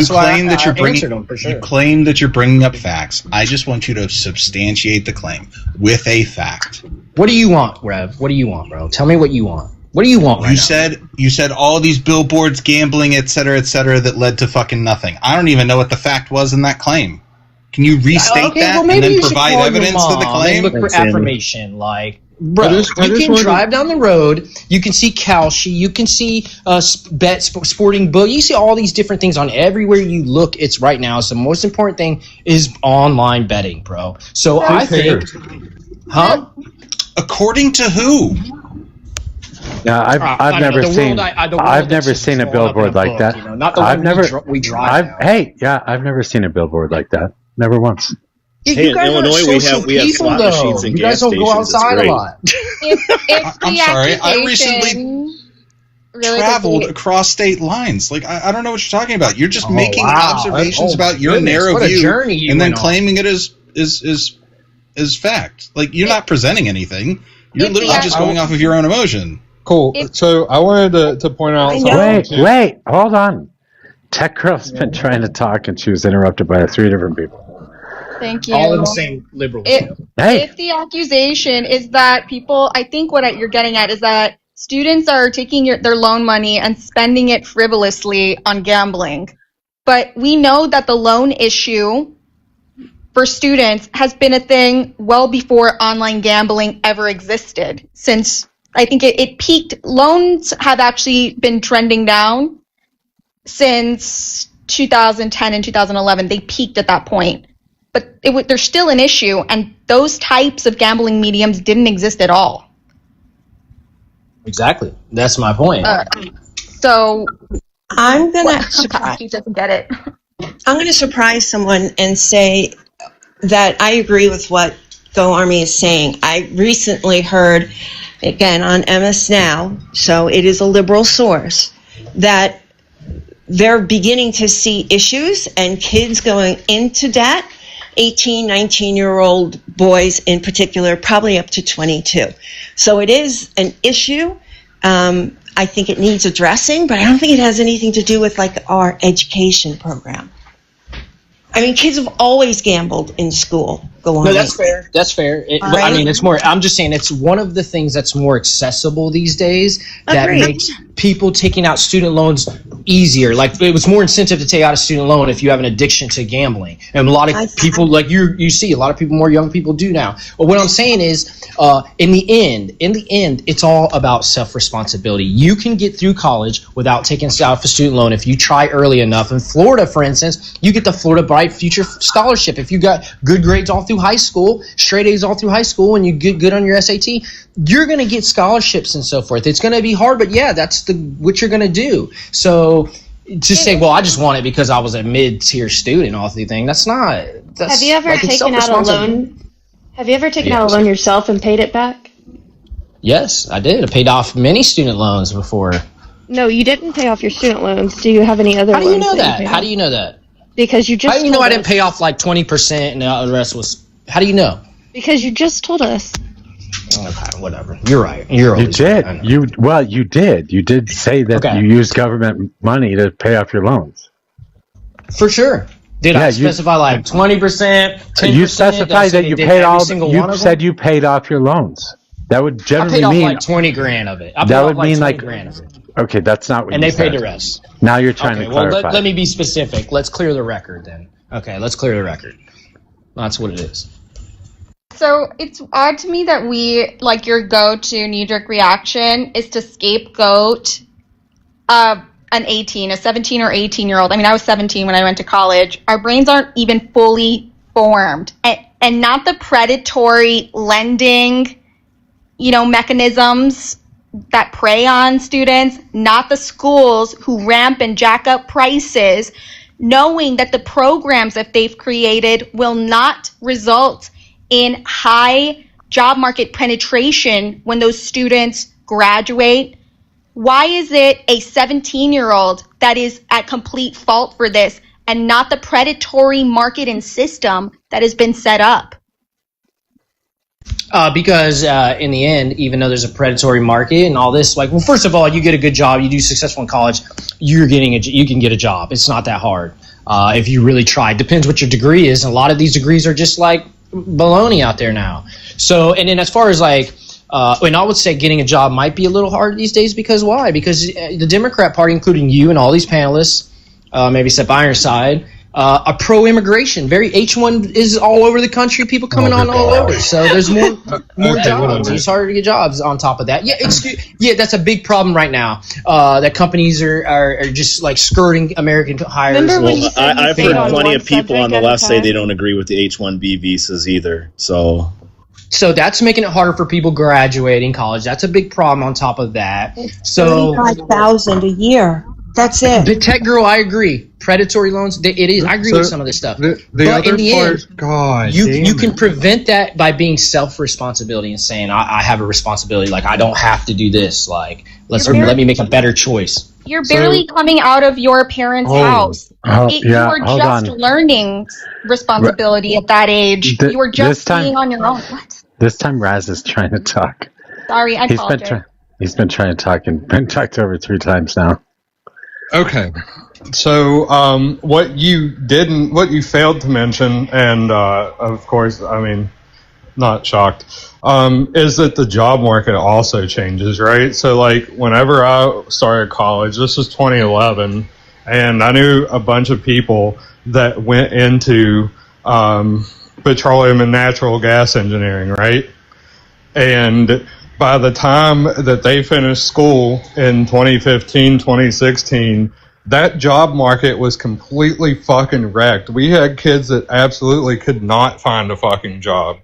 You claim that you're bringing. You claim that you're bringing up facts. I just want you to substantiate the claim with a fact. What do you want, Rev? What do you want, bro? Tell me what you want. What do you want right now? You said all these billboards, gambling, et cetera, that led to fucking nothing. I don't even know what the fact was in that claim. Can you restate that and then provide evidence to the claim? Look for affirmation, like, bro, you can drive down the road, you can see Kalshi, you can see Sporting Book, you see all these different things on everywhere you look. It's right now. So the most important thing is online betting, bro. So I think, according to who? Yeah, I've never seen a billboard like that. I've never seen a billboard like that. Never once. Hey, in Illinois, we have slot machines and gas stations. You guys don't go outside a lot. I'm sorry. I recently traveled across state lines. Like, I don't know what you're talking about. You're just making observations about your narrow view and then claiming it as fact. Like, you're not presenting anything. You're literally just going off of your own emotion. Cool. So I wanted to point out something. Wait, hold on. Tech Girl's been trying to talk and she was interrupted by 3 different people. Thank you. All in the same liberal. If the accusation is that people, I think what you're getting at is that students are taking their loan money and spending it frivolously on gambling. But we know that the loan issue for students has been a thing well before online gambling ever existed. Since I think it peaked, loans have actually been trending down since 2010 and 2011. They peaked at that point. But there's still an issue, and those types of gambling mediums didn't exist at all. Exactly. That's my point. So I'm gonna he doesn't get it. I'm gonna surprise someone and say that I agree with what Go Army is saying. I recently heard, again on MS Now, so it is a liberal source, that they're beginning to see issues and kids going into debt. 18, 19-year-old boys in particular, probably up to 22. So it is an issue. I think it needs addressing, but I don't think it has anything to do with like our education program. I mean, kids have always gambled in school. Go on. No, that's fair. That's fair. I mean, it's more. I'm just saying it's one of the things that's more accessible these days that makes people taking out student loans easier. Like it was more incentive to take out a student loan if you have an addiction to gambling, and a lot of people, like you see, a lot of people, more young people do now. But what I'm saying is, in the end, it's all about self-responsibility. You can get through college without taking out a student loan if you try early enough. In Florida, for instance, you get the Florida Bright Future Scholarship if you got good grades all through high school, straight A's all through high school, and you get good on your SAT. You're going to get scholarships and so forth. It's going to be hard, but yeah, that's what you're going to do. So to say, well, I just want it because I was a mid-tier student off the thing, that's not. Have you ever taken out a loan? Have you ever taken out a loan yourself and paid it back? Yes, I did. I paid off many student loans before. No, you didn't pay off your student loans. Do you have any other How do loans? you know that? paid How off? do you know that? Because you just How do you know told I didn't us. pay off like 20% and the rest was... How do you know? Because you just told us. Okay, whatever. You're right. You're You always did. right. You did. You did say that you used government money to pay off your loans. For sure. Did I specify like 20%, 10%? You specified that you paid all. You said you paid off your loans. That would I generally paid off mean like 20 grand of it. I paid that off would like mean 20 like grand of it. Okay, that's not what And you they paid said. the rest. Now you're trying Okay, to well, clarify. let me be specific. Let's clear the record then. Okay, let's clear the record. That's what it is. So it's odd to me that we, like, your go-to knee-jerk reaction is to scapegoat an 18, a 17 or 18-year-old. I mean, I was 17 when I went to college. Our brains aren't even fully formed. And not the predatory lending, mechanisms that prey on students, not the schools who ramp and jack up prices, knowing that the programs that they've created will not result in high job market penetration when those students graduate. Why is it a 17-year-old that is at complete fault for this and not the predatory market and system that has been set up? Because in the end, even though there's a predatory market and all this, like, well, first of all, you get a good job, you do successful in college, you can get a job. It's not that hard if you really try. Depends what your degree is. And a lot of these degrees are just like baloney out there now. So, and then as far as like, and I would say getting a job might be a little hard these days because why? Because the Democrat Party, including you and all these panelists, maybe except Ironside, are pro-immigration. Very H1 is all over the country. People coming on all over. So there's more jobs. It's harder to get jobs. On top of that, that's a big problem right now. That companies are just like skirting American hires. I've heard plenty of people on the left say they don't agree with the H-1B visas either. So that's making it harder for people graduating college. That's a big problem. On top of that, so $35,000 a year. That's it. The tech girl, I agree. Predatory loans, it is. I agree with some of this stuff. The but other in the part, end, God, you can prevent that by being self-responsibility and saying, I have a responsibility. Like, I don't have to do this. Like, let me make a better choice. You're barely coming out of your parents' house. You were just learning responsibility at that age. You were just being on your own. What? This time Raz is trying to talk. Sorry, I apologize. He's been trying to talk and been talked over 3 times now. Okay. So, what you failed to mention, and of course, I mean, not shocked, is that the job market also changes, right? So, like, whenever I started college, this was 2011, and I knew a bunch of people that went into petroleum and natural gas engineering, right? And by the time that they finished school in 2015, 2016, that job market was completely fucking wrecked. We had kids that absolutely could not find a fucking job.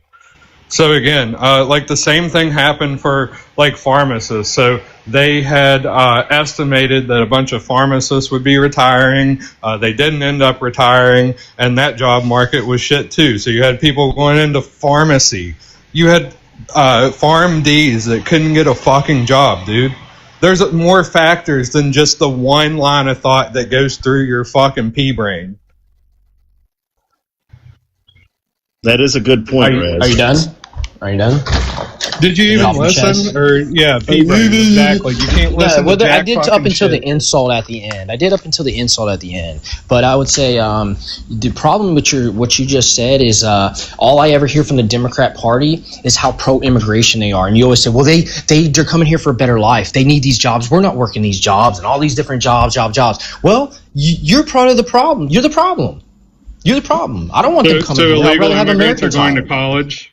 So again, like the same thing happened for like pharmacists. So they had estimated that a bunch of pharmacists would be retiring. They didn't end up retiring, and that job market was shit too. So you had people going into pharmacy. You had PharmDs that couldn't get a fucking job, dude. There's more factors than just the one line of thought that goes through your fucking pea brain. That is a good point, Rez. Are you done? Are you done? Did you even listen? Or yeah, pea brain, exactly. You can't listen to Jack I did fucking up until shit. the insult at the end. I did up until the insult at the end. But I would say the problem with what you just said is all I ever hear from the Democrat Party is how pro-immigration they are. And you always say, well, they're coming here for a better life. They need these jobs. We're not working these jobs and all these different jobs. Well, you're part of the problem. You're the problem. You're the problem. I don't want them coming So here. I'd illegal rather have immigrants are Americans going to hired. college?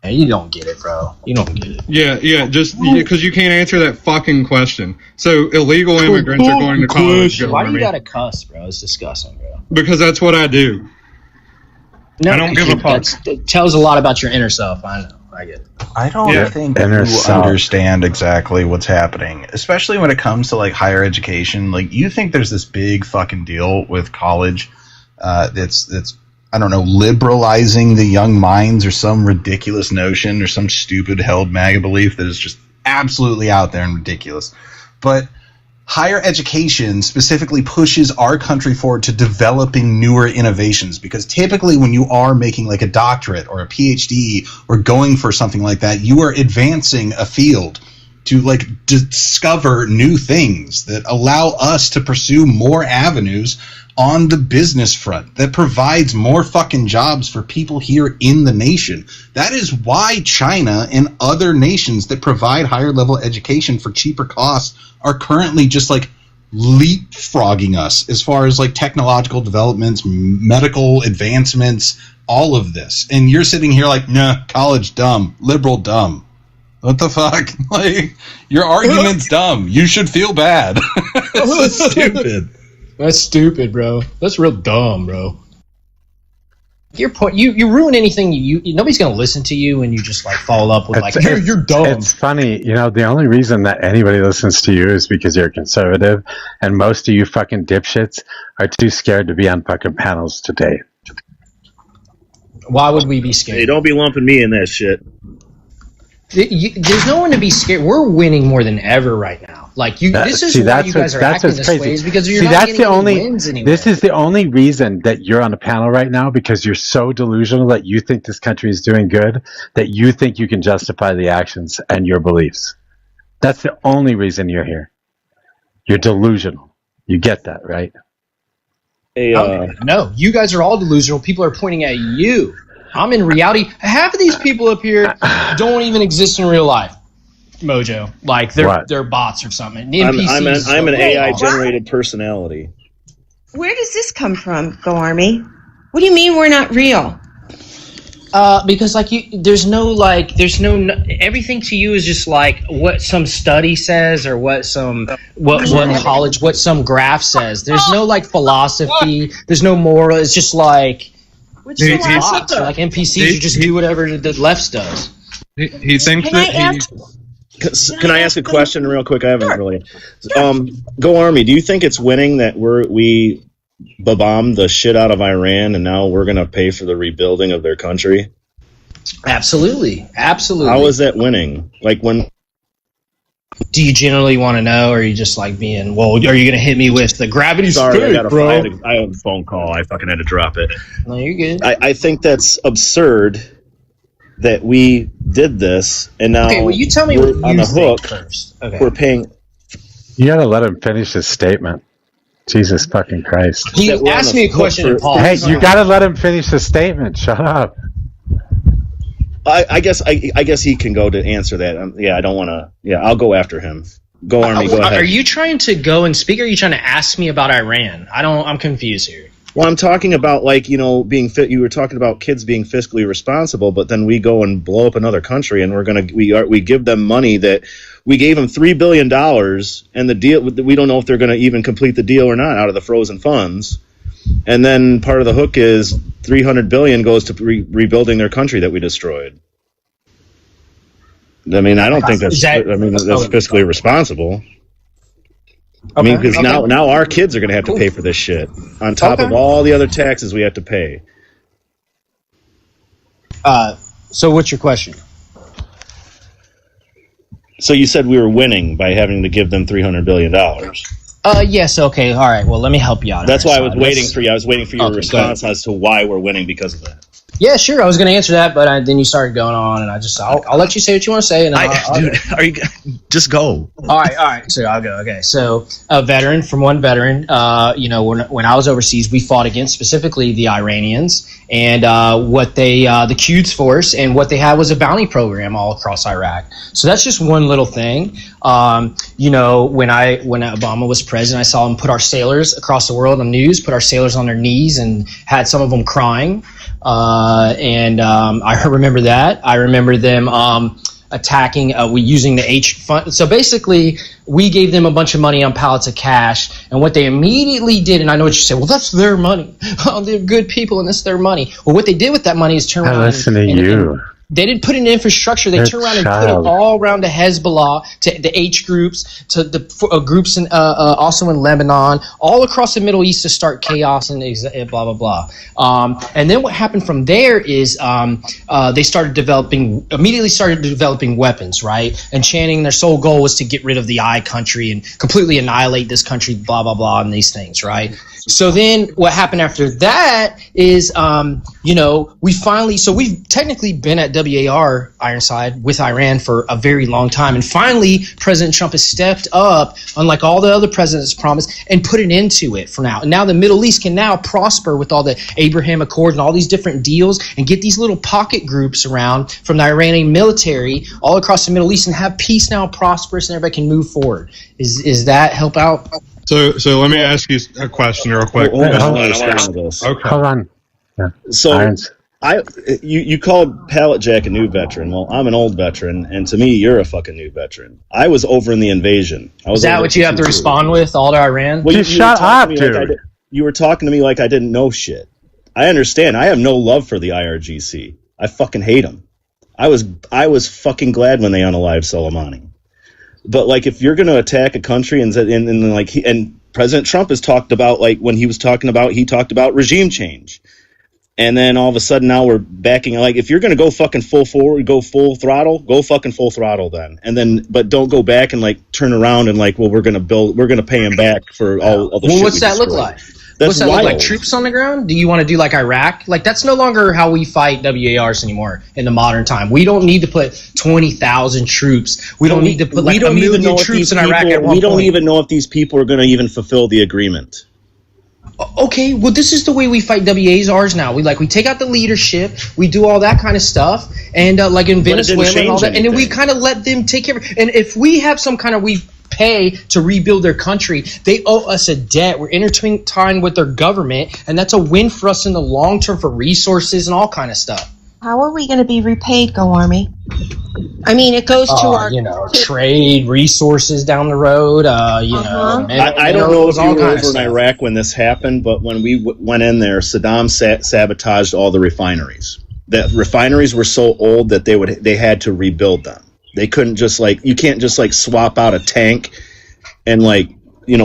Hey, you don't get it, bro. You don't get it. Yeah, just because you can't answer that fucking question. So illegal immigrants are going to college. Why do you Jeremy, gotta cuss, bro? It's disgusting, bro. because that's what I do. I don't give a fuck. That tells a lot about your inner self. I know. I get it. I don't think you understand exactly what's happening, especially when it comes to like higher education. Like, you think there's this big fucking deal with college that's I don't know, liberalizing the young minds, or some ridiculous notion, or some stupid held MAGA belief that is just absolutely out there and ridiculous. But higher education specifically pushes our country forward to developing newer innovations, because typically when you are making like a doctorate or a PhD or going for something like that, you are advancing a field to like discover new things that allow us to pursue more avenues on the business front that provides more fucking jobs for people here in the nation. That is why China and other nations that provide higher level education for cheaper costs are currently just like leapfrogging us as far as like technological developments, medical advancements, all of this. And you're sitting here like, nah, college dumb, liberal dumb. What the fuck? Like, your argument's dumb. You should feel bad. It's so stupid. That's stupid, bro. That's real dumb, bro. Your point, you ruin anything. You nobody's gonna listen to you, and you just like follow up with like you're dumb. It's funny, you know. The only reason that anybody listens to you is because you're conservative, and most of you fucking dipshits are too scared to be on fucking panels today. Why would we be scared? Hey, don't be lumping me in that shit. There's no one to be scared. We're winning more than ever right now. Like this is why you guys are acting this way, is because you're not getting any wins anymore. This is the only reason that you're on a panel right now, because you're so delusional that you think this country is doing good, that you think you can justify the actions and your beliefs. That's the only reason you're here. You're delusional. You get that, right? Hey, no, you guys are all delusional. People are pointing at you. I'm in reality. Half of these people up here don't even exist in real life. Mojo, like they're bots or something. NPCs. I'm an AI generated personality. Where does this come from, Go Army? What do you mean we're not real? Because like there's no everything to you is just like what some study says, or what some what some graph says. There's no like philosophy. There's no moral. It's just like bots, like NPCs. You just do whatever the left does. He thinks Can I ask a question real quick? I haven't really. Go Army. Do you think it's winning that we bombed the shit out of Iran, and now we're going to pay for the rebuilding of their country? Absolutely. How is that winning? Like, when? Do you generally want to know, or are you just like being, well, are you going to hit me with the gravity Sorry, bro? I had a phone call. I fucking had to drop it. No, you're good. I think that's absurd that we did this, and now okay, well, you tell me we're what on you the hook. think first. Okay. We're paying. You gotta let him finish his statement. Jesus fucking Christ. He That we're on asked the me a hook question and for- paused. Hey, you gotta let him finish his statement. Shut up. I guess he can go to answer that. Yeah, I don't want to. Yeah, I'll go after him. Go Army, go ahead. Are you trying to go and speak, or are you trying to ask me about Iran? I'm confused here. Well, I'm talking about, like, you know, being fit. You were talking about kids being fiscally responsible, but then we go and blow up another country, and we give them money that we gave them $3 billion, and the deal, we don't know if they're going to even complete the deal or not out of the frozen funds. And then part of the hook is $300 billion goes to rebuilding their country that we destroyed. I mean, I don't think that's fiscally responsible. I mean, because now our kids are going to have to pay for this shit on top of all the other taxes we have to pay. So what's your question? So you said we were winning by having to give them $300 billion. Yes, okay, all right. Well, let me help you out. That's why I was waiting for you. I was waiting for your response as to why we're winning because of that. Yeah, sure. I was going to answer that, but then you started going on, and I'll let you say what you want to say. And dude, are you just go? All right. So I'll go. Okay. So a veteran from one veteran. When I was overseas, we fought against specifically the Iranians and what they the Quds Force, and what they had was a bounty program all across Iraq. So that's just one little thing. When Obama was president, I saw him put our sailors across the world on news, put our sailors on their knees, and had some of them crying. I remember that. I remember them attacking, using the H fund. So basically, we gave them a bunch of money on pallets of cash, and what they immediately did, and I know what you say, well, that's their money. Oh, they're good people, and that's their money. Well, what they did with that money is turn around and they didn't put it in infrastructure. They turned around and put it all around to Hezbollah, to the H groups, to the groups in, also in Lebanon, all across the Middle East to start chaos and blah, blah, blah. And then what happened from there is they immediately started developing weapons, right? And chanting their sole goal was to get rid of the I country and completely annihilate this country, blah, blah, blah, and these things, right? So then what happened after that is, we've technically been at WAR, Ironside, with Iran for a very long time. And finally, President Trump has stepped up, unlike all the other presidents promised, and put an end to it for now. And now the Middle East can now prosper with all the Abraham Accords and all these different deals and get these little pocket groups around from the Iranian military all across the Middle East and have peace now, prosperous, and everybody can move forward. Is that help out? So let me ask you a question real quick. Hold on. Okay. Hold on. Yeah. So you called Pallet Jack a new veteran. Well, I'm an old veteran, and to me, you're a fucking new veteran. I was over in the invasion. Is that what you have to respond with, all to Iran? Well, shut up, dude. You were talking to me like I didn't know shit. I understand. I have no love for the IRGC. I fucking hate them. I was fucking glad when they unalived Soleimani. But like, if you're going to attack a country and President Trump has talked about, like, when he talked about regime change, and then all of a sudden now we're backing. Like, if you're going to go fucking full forward, go full throttle, go fucking full throttle then, but don't go back and like turn around and like, well, we're going to pay him back for all the. Well, what's that look like? What's that look like? Troops on the ground? Do you want to do like Iraq? Like, that's no longer how we fight WARs anymore in the modern time. We don't need to put 20,000 troops. We don't need to put like 1 million troops in Iraq at one point. We don't even know if these people are going to even fulfill the agreement. Okay, well, this is the way we fight WARs now. We take out the leadership, we do all that kind of stuff, and like in Venezuela and all that, and then we kind of let them take care of it. And if we have some kind of pay to rebuild their country, they owe us a debt. We're intertwined with their government, and that's a win for us in the long term for resources and all kind of stuff. How are we going to be repaid, Go Army? I mean, it goes to our trade, resources down the road. I don't know if you were over in Iraq when this happened, but when we went in there, Saddam sabotaged all the refineries. The refineries were so old that they had to rebuild them. They couldn't you can't just swap out a tank and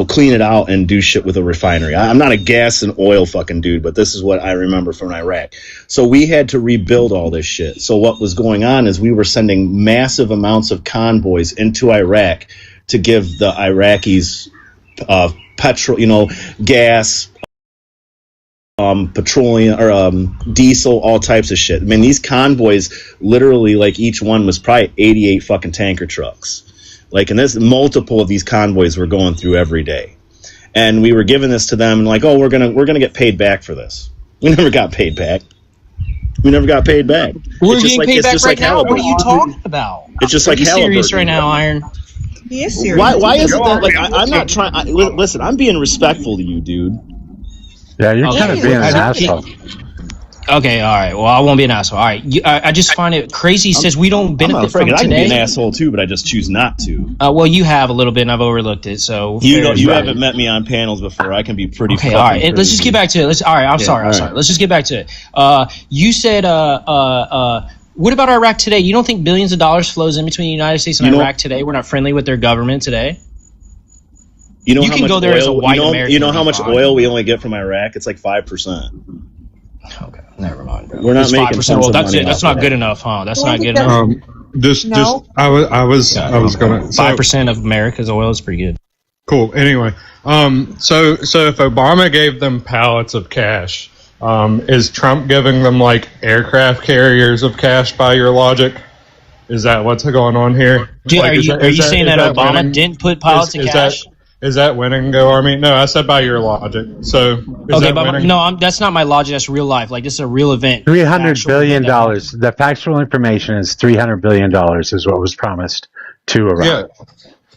clean it out and do shit with a refinery. I'm not a gas and oil fucking dude, but this is what I remember from Iraq. So we had to rebuild all this shit. So what was going on is we were sending massive amounts of convoys into Iraq to give the Iraqis petrol, gas, petroleum or diesel, all types of shit. I mean, these convoys literally, each one was probably 88 fucking tanker trucks. Like, and this multiple of these convoys were going through every day, and we were giving this to them and like, oh, we're gonna get paid back for this. We never got paid back. We're getting paid back right now. What are you talking about? It's just like Halliburton. Serious right now, Iron. He is serious. Why is it that, like, I'm not trying... listen, I'm being respectful to you, dude. Yeah, you're kind of being an asshole. Okay, all right. Well, I won't be an asshole. All right. I just find it crazy. He says we don't benefit from today. I can be an asshole, too, but I just choose not to. Well, you have a little bit, and I've overlooked it, so... You haven't met me on panels before. I can be pretty... Okay, all right. Let's just get back to it. All right, I'm sorry. Let's just get back to it. You said... what about Iraq today? You don't think billions of dollars flows in between the United States and Iraq today? We're not friendly with their government today? You can go there as a white American. You know how much oil we only get from Iraq? It's like 5%. Okay, never mind, bro. We're not making 5%. Well, that's it. That's not good enough, huh? That's not good enough. I was gonna 5% of America's oil is pretty good. Cool. Anyway, so if Obama gave them pallets of cash, is Trump giving them like aircraft carriers of cash by your logic? Is that what's going on here? Are you saying that Obama didn't put pallets of cash? Is that winning, Go Army? No, I said by your logic. So okay, but no, that's not my logic. That's real life. Like, this is a real event. $300 billion. The factual information is $300 billion is what was promised to Iraq. Yeah.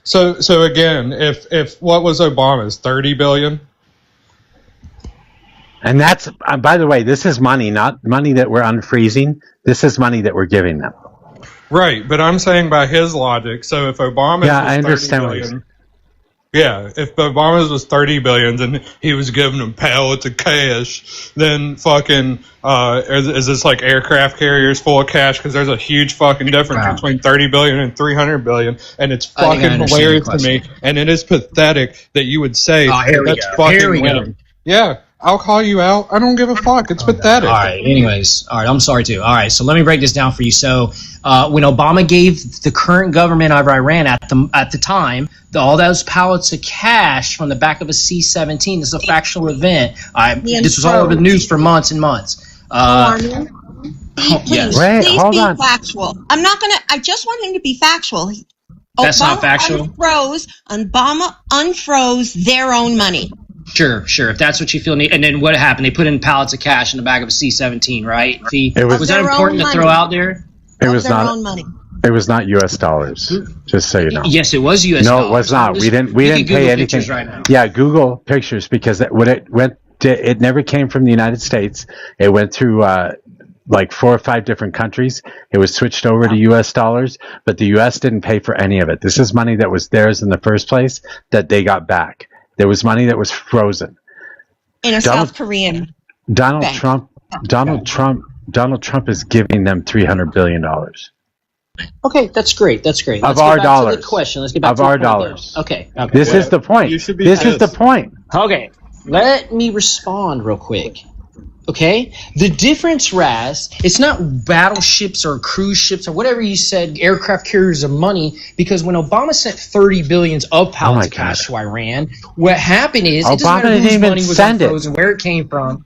So again, if what was Obama's $30 billion? And that's, by the way, this is money, not money that we're unfreezing. This is money that we're giving them. Right, but I'm saying by his logic. So if Obama's was I understand 30 billion, if Obama's was 30 billion and he was giving them pallets of cash, then fucking is this like aircraft carriers full of cash? Because there's a huge fucking difference between 30 billion and 300 billion, and it's fucking hilarious to me. And it is pathetic that you would say that's fucking winning. Yeah. I'll call you out. I don't give a fuck. It's pathetic. All right. Anyways. All right. I'm sorry, too. All right. So let me break this down for you. So when Obama gave the current government of Iran at the time all those pallets of cash from the back of a C-17, this is a factual event. This was all over the news for months and months. Please hold be on. factual. I just want him to be factual. That's not factual. Obama unfroze their own money. Sure. If that's what you feel need. And then what happened? They put in pallets of cash in the back of a C-17, right? Was that important to throw out there? It was not. It was not U.S. dollars. Just so you know. Yes, it was U.S. dollars. No, it was not. We didn't pay anything. Right now. Yeah, Google pictures, because it never came from the United States. It went through like 4 or 5 different countries. It was switched over to U.S. dollars, but the U.S. didn't pay for any of it. This is money that was theirs in the first place that they got back. There was money that was frozen in a South Korean Donald bank. Trump is giving them $300 billion. Okay, that's great. Let's of our dollars. To the question. Let's get back of to our dollars. Okay. This is the point. This is the point. Okay, let me respond real quick. Okay, the difference, Raz, it's not battleships or cruise ships or whatever you said, aircraft carriers of money, because when Obama sent 30 billions of pallets of cash to Iran, what happened is it doesn't matter whose money was unfrozen, where it came from.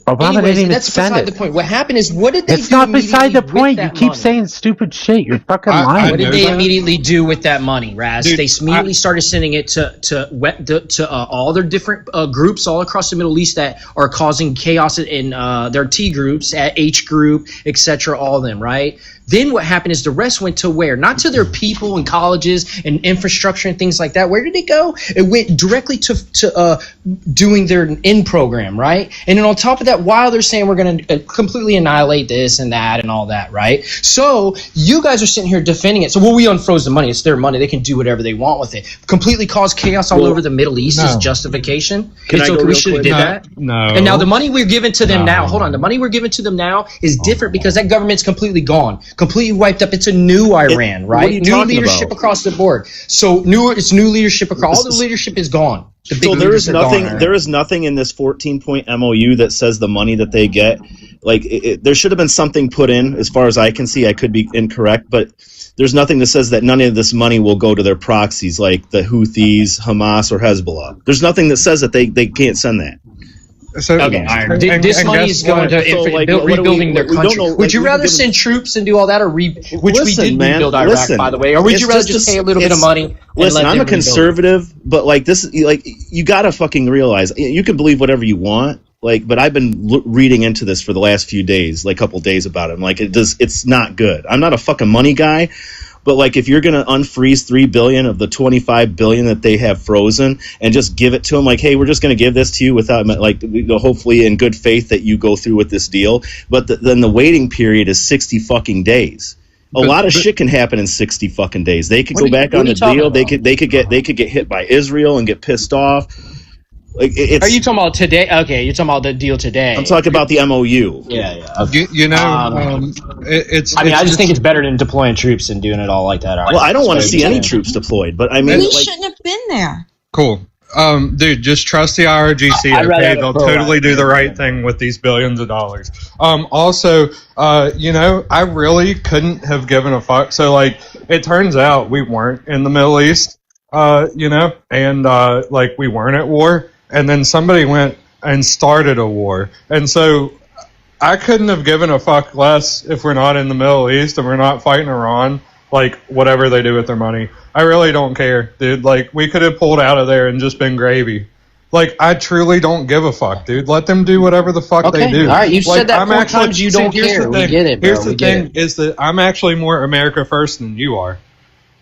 Obama didn't even send it. The point. What happened is, what did they do? It's not beside the point. You keep saying stupid shit. You're fucking lying. What did they immediately do with that money, Raz? They immediately started sending it to all their different groups all across the Middle East that are causing chaos in their T groups, at H group, etc. All of them, right? Then what happened is the rest went to where? Not to their people and colleges and infrastructure and things like that. Where did it go? It went directly to doing their in program, right? And then on top of that, while they're saying we're going to completely annihilate this and that and all that, right? So you guys are sitting here defending it. So, well, we unfroze the money. It's their money. They can do whatever they want with it. Completely cause chaos all over the Middle East is justification. Can I go we should have did that? No. And now the money we're giving to them now, hold on. The money we're giving to them now is different because that government's completely gone. Completely wiped up. It's a new Iran, right? New leadership across the board. So it's new leadership across. All the leadership is gone. So there is nothing. There is nothing in this 14-point MOU that says the money that they get. Like there should have been something put in. As far as I can see, I could be incorrect, but there's nothing that says that none of this money will go to their proxies, like the Houthis, Hamas, or Hezbollah. There's nothing that says that they can't send that. So Okay, all right. This money is going to rebuilding their country. Would you rather send troops and do all that, or which Listen, we did man, rebuild Iraq, listen. by the way, or would It's you rather just just a- pay a little bit of it's- money? And Listen, let I'm them a rebuild it? conservative, but like this, like you gotta fucking realize you can believe whatever you want. Like, but I've been reading into this for the last few days, like a couple days about it. I'm like, it's not good. I'm not a fucking money guy, but like, if you're gonna unfreeze $3 billion of the $25 billion that they have frozen and just give it to them, like, hey, we're just gonna give this to you without, like, hopefully in good faith that you go through with this deal. But then the waiting period is 60 fucking days. A lot of shit can happen in 60 fucking days. They could go back on the deal. They could get hit by Israel and get pissed off. Like, Are you talking about today? Okay, you're talking about the deal today. I'm talking about the MOU. Yeah. I just think it's better than deploying troops and doing it all like that. Well, I don't want to see any troops deployed, but I mean, We like, shouldn't have been there. Cool. Dude, just trust the IRGC. I'd rather Okay, have a they'll pro totally ride. do the right thing with these billions of dollars. Also, I really couldn't have given a fuck. So, like, it turns out we weren't in the Middle East, and like we weren't at war, and then somebody went and started a war, and so I couldn't have given a fuck less if we're not in the Middle East and we're not fighting Iran. Like, whatever they do with their money. I really don't care, dude. Like, we could have pulled out of there and just been gravy. Like, I truly don't give a fuck, dude. Let them do whatever the fuck they do. All right, you've Like, said that 4 times. You don't care. We get it, bro. Here's the thing is that I'm actually more America first than you are.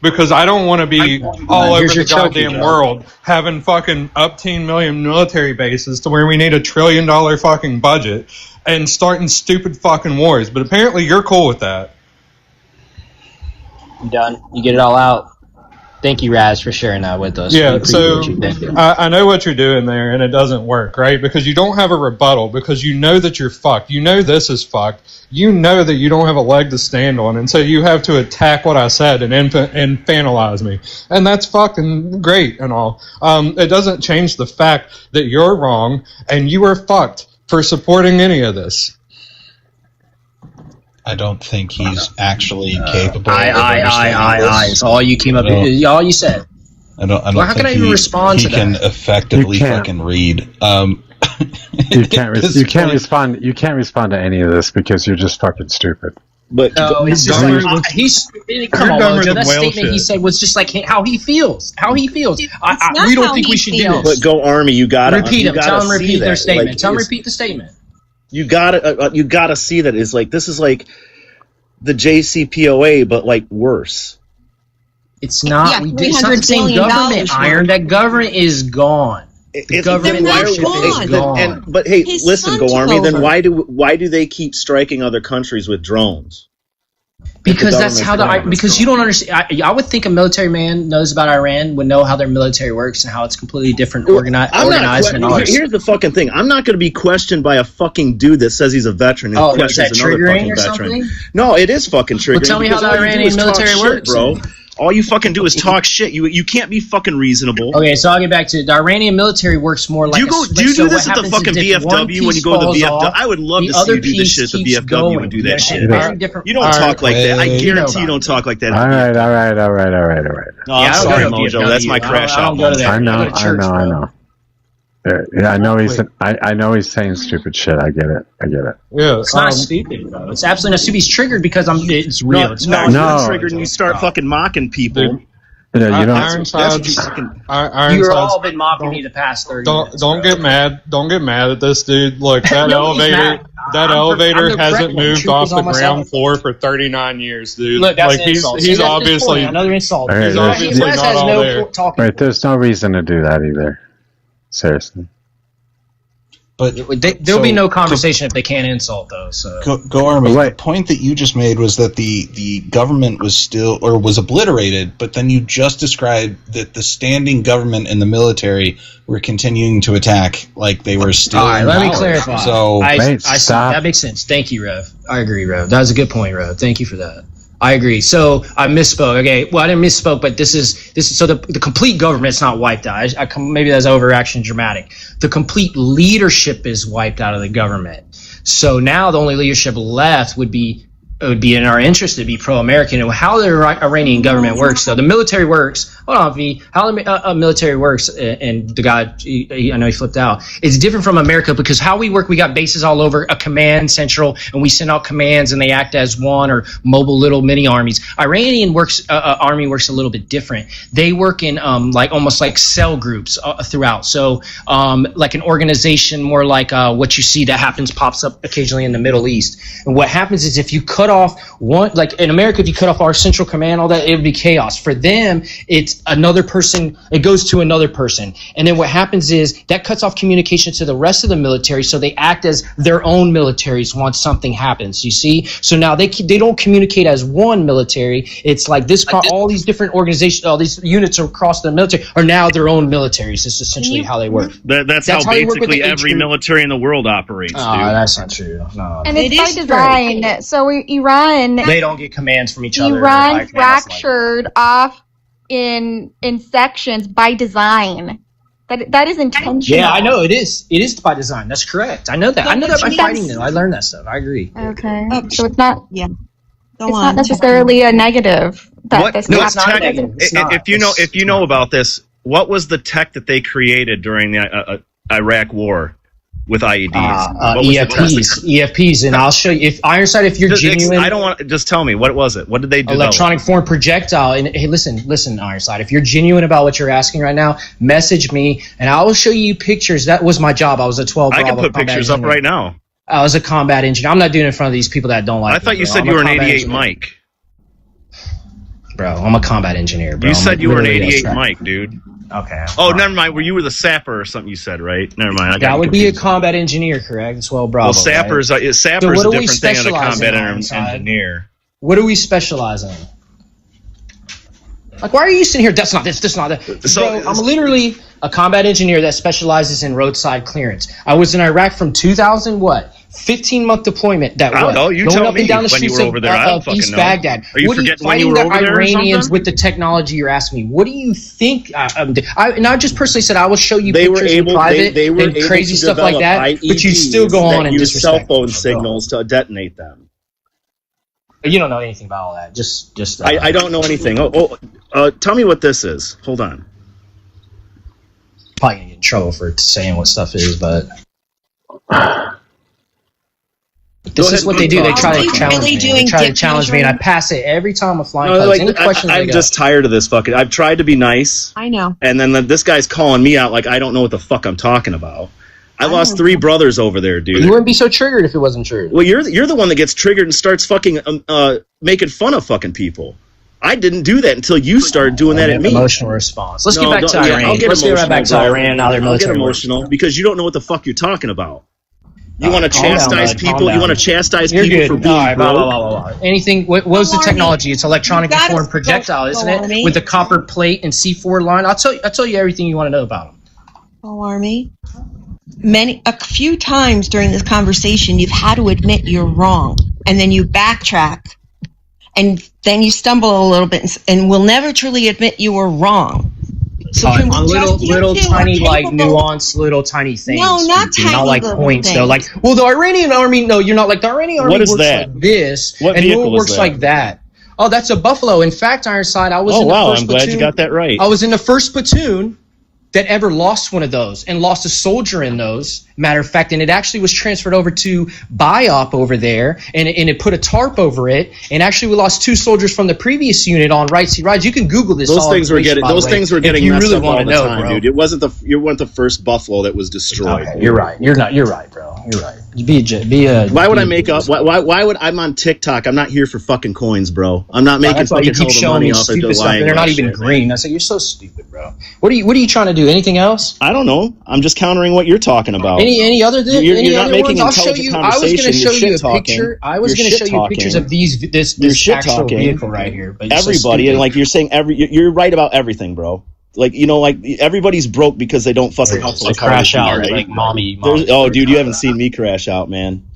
Because I don't want to be all over Here's the your trophy, goddamn Joe. world having fucking up 10 million military bases to where we need $1 trillion fucking budget and starting stupid fucking wars. But apparently you're cool with that. You done? You get it all out. Thank you, Raz, for sharing that with us. Yeah, We appreciate so you. Thank you. I know what you're doing there, and it doesn't work, right? Because you don't have a rebuttal, because you know that you're fucked. You know this is fucked. You know that you don't have a leg to stand on, and so you have to attack what I said and infantilize me. And that's fucking great and all. It doesn't change the fact that you're wrong, and you are fucked for supporting any of this. I don't think he's actually capable. I. It's all you came up with. All you said. I don't Well, how think can I even respond to he can that? effectively You can't. fucking read. You can't respond. You can't respond to any of this because you're just fucking stupid. But No, it's just dumber like he's. Come on, dumber Mojo. than That whale statement he shit. said was just like how he feels. How he feels. not We don't how think he we should do feels. this. But go Army, you gotta Repeat you them. gotta Tell them see repeat their that. statement. Like, Tell them it's- repeat the statement. You gotta see that it's like this is like the JCPOA, but like worse. It's not. Yeah, It's not the $300 same billion government. Iron. That government is gone. The government They're not leadership is gone. gone. But hey, His listen, son go took Army. Then over. why do they keep striking other countries with drones? Because The that's how government's gone. because you don't understand. I would think a military man knows about Iran, would know how their military works and how it's completely different organized than ours. Here's the fucking thing. I'm not going to be questioned by a fucking dude that says he's a veteran and Oh, is questions that another triggering fucking or veteran. something? No, it is fucking triggering. Well, tell me how because the all you do Iranian is talk military shit, works, bro. then. All you fucking do is talk shit. You can't be fucking reasonable. Okay, so I'll get back to it. The Iranian military works more like Do you do this at the fucking VFW when you go to the VFW? I would love to see you do this shit at the VFW and do that shit. You don't talk like that. I guarantee you don't talk like that. All right. No, I'm sorry, Mojo. That's my crash out. I know. Yeah, I know he's saying stupid shit. I get it. Yeah, It's not stupid, bro. It's absolutely not stupid. He's triggered because it's real. It's factual. You're triggered and you start fucking mocking people. You don't. You've all been mocking me the past 30 minutes. Don't get mad. Don't get mad at this dude. Look, that No, he's elevator. mad. That I'm elevator the hasn't correct one. moved Truth off is the on my ground side. floor for 39 years, dude. Look, that's like an insult. he's See, that's obviously another insult. All right, He's there's- obviously Wes not has all no there. talking. Right, there's no reason to do that either. Seriously. But There'll be no conversation if they can't insult, though. So Go Army. The point that you just made was that the government was still or was obliterated, but then you just described that the standing government and the military were continuing to attack like they were still. all right, in let me power. clarify. So I see. That makes sense. Thank you, Rev. I agree, Rev. That was a good point, Rev. Thank you for that. I agree. So I misspoke. Okay, well I didn't misspoke, but this is so the complete government's not wiped out. Maybe that's overreaction dramatic. The complete leadership is wiped out of the government. So now the only leadership left would be in our interest to be pro-American. And how the Iranian government works, though, the military works. hold on, V. How the military works, and the guy, I know he flipped out. It's different from America because how we work, we got bases all over, a command central, and we send out commands, and they act as one or mobile little mini armies. Iranian army works a little bit different. They work in like almost like cell groups throughout. So like an organization, more like what you see that pops up occasionally in the Middle East. And what happens is if you cut off one, like in America, if you cut off our central command, all that, it would be chaos. For them, it's another person, it goes to another person. And then what happens is that cuts off communication to the rest of the military, so they act as their own militaries once something happens, you see? So now they don't communicate as one military. It's like this, all these different organizations, all these units across the military are now their own militaries. It's essentially how they work. That's how basically every military in the world operates, dude. That's not true. No. And it's by design. So Iran, they don't get commands from each other. Iran fractured off in sections by design. That is intentional. Yeah, I know it is. It is by design. That's correct. I know that. I know that by fighting them. I learned that stuff. I agree. Okay. So it's not. Yeah. It's not necessarily a negative. If you know about this, what was the tech that they created during the Iraq War with IEDs? EFPs, and I'll show you. If Ironside, if you're genuine, I don't want. Just tell me, what was it? What did they do? Electronic form projectile. And hey, listen, Ironside. If you're genuine about what you're asking right now, message me, and I will show you pictures. That was my job. I was a 12. I can put pictures up right now. I was a combat engineer. I'm not doing it in front of these people that don't like. I thought you said you were an 88 Mike. Bro, I'm a combat engineer, bro. You said you were an 88 Mike, dude. Okay. Oh, never mind. You were the sapper or something you said, right? Never mind. That would be a combat engineer, correct? It's Bravo. Well, sappers, right? Sapper's a different thing than a combat engineer. What do we specialize in? Like, why are you sitting here? That's not this. That's not that. So, bro, I'm literally a combat engineer that specializes in roadside clearance. I was in Iraq from 15-month deployment. That I don't know. You going tell up me and down the when you streets were over there. I don't fucking East know. Baghdad. Are you forgetting when you were over there or Iranians something? with the technology you're asking me. What do you think? And I just personally said I will show you pictures in private and crazy stuff like that, but you still go on and use disrespect cell phone signals to detonate them. You don't know anything about all that. Just. I don't know anything. Tell me what this is. Hold on. Probably gonna get in trouble for saying what stuff is, but this is what they do. They try to challenge me. They try to challenge me, and I pass it every time I'm flying. Any questions? I'm just tired of this fucking. I've tried to be nice. I know. And then this guy's calling me out like I don't know what the fuck I'm talking about. I lost 3 brothers over there, dude. You wouldn't be so triggered if it wasn't true. Well, you're the one that gets triggered and starts fucking making fun of fucking people. I didn't do that until you started doing that at me. Emotional response. Let's get back to Iran. Let's get right back to Iran. Now they're military. I'll get emotional because you don't know what the fuck you're talking about. You want to chastise people. You want to chastise people for being broke. Anything? What was the technology? It's electronic form projectile, isn't it? With a copper plate and C4 line. I'll tell you everything you want to know about them. Oh, Army. A few times during this conversation, you've had to admit you're wrong, and then you backtrack, and then you stumble a little bit, and will never truly admit you were wrong. So on little tiny, like nuanced, little tiny things. No, not tiny, not like points. Though, like, well, the Iranian army. No, you're not like the Iranian army. Works like this, and it works like that. Oh, that's a Buffalo. In fact, Ironside, I was. Oh in the wow, first I'm glad you got that right. I was in the first platoon that ever lost one of those and lost a soldier in those. Matter of fact, and it actually was transferred over to BIOP over there, and it put a tarp over it. And actually, we lost 2 soldiers from the previous unit on Right Sea Rides. You can Google this. Those things were getting messed really up all the know, time, bro. dude. You weren't the first Buffalo that was destroyed. Okay, you're right. You're right, bro. You're right. Why would I make up? Why would I'm on TikTok? I'm not here for fucking coins, bro. I'm not making fucking hell of money off of lying. They're not even green. I say you're so stupid, bro. What are you trying to do? Anything else? I don't know. I'm just countering what you're talking about. Any other thing? You're not making intelligent conversation. I was going to show you a picture. I was going to show you pictures of this actual vehicle right here. But everybody, and like you're saying, you're right about everything, bro. Like like everybody's broke because they don't fucking hustle. Like crash out, right? Like mommy. Oh, dude, you haven't seen me crash out, man.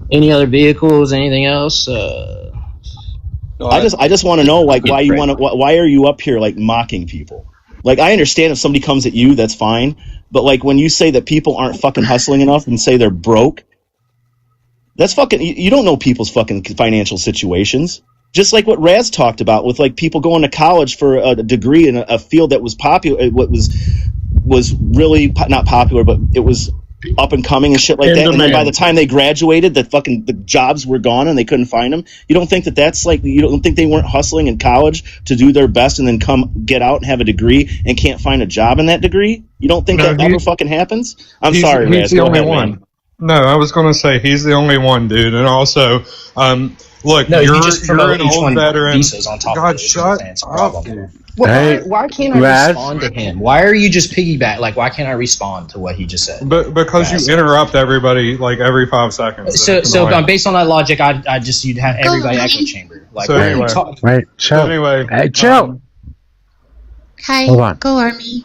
Any other vehicles? Anything else? I just want to know, like, why are you up here like mocking people? Like, I understand if somebody comes at you, that's fine. But like when you say that people aren't fucking hustling enough and say they're broke, that's fucking. You don't know people's fucking financial situations. just like what Raz talked about with like people going to college for a degree in a field that was popular, what was really not popular, but it was up and coming and shit like that. And then by the time they graduated, the jobs were gone and they couldn't find them. You don't think that's like, you don't think they weren't hustling in college to do their best and then get out and have a degree and can't find a job in that degree? You don't think that ever fucking happens? I'm sorry, Raz. He's the only one. No, I was going to say he's the only one, dude. And also, look, No, you're you just promote an each old one veteran. visas on top God, of it. shut up. Why can't I respond to him? Why are you just piggyback? Like, why can't I respond to what he just said? But because you interrupt everybody like every 5 seconds. So based on that logic, you'd have everybody echo chamber. Like, So anyway. Wait, chill. Anyway, hey, chill. Hi, Hold on. Go Army.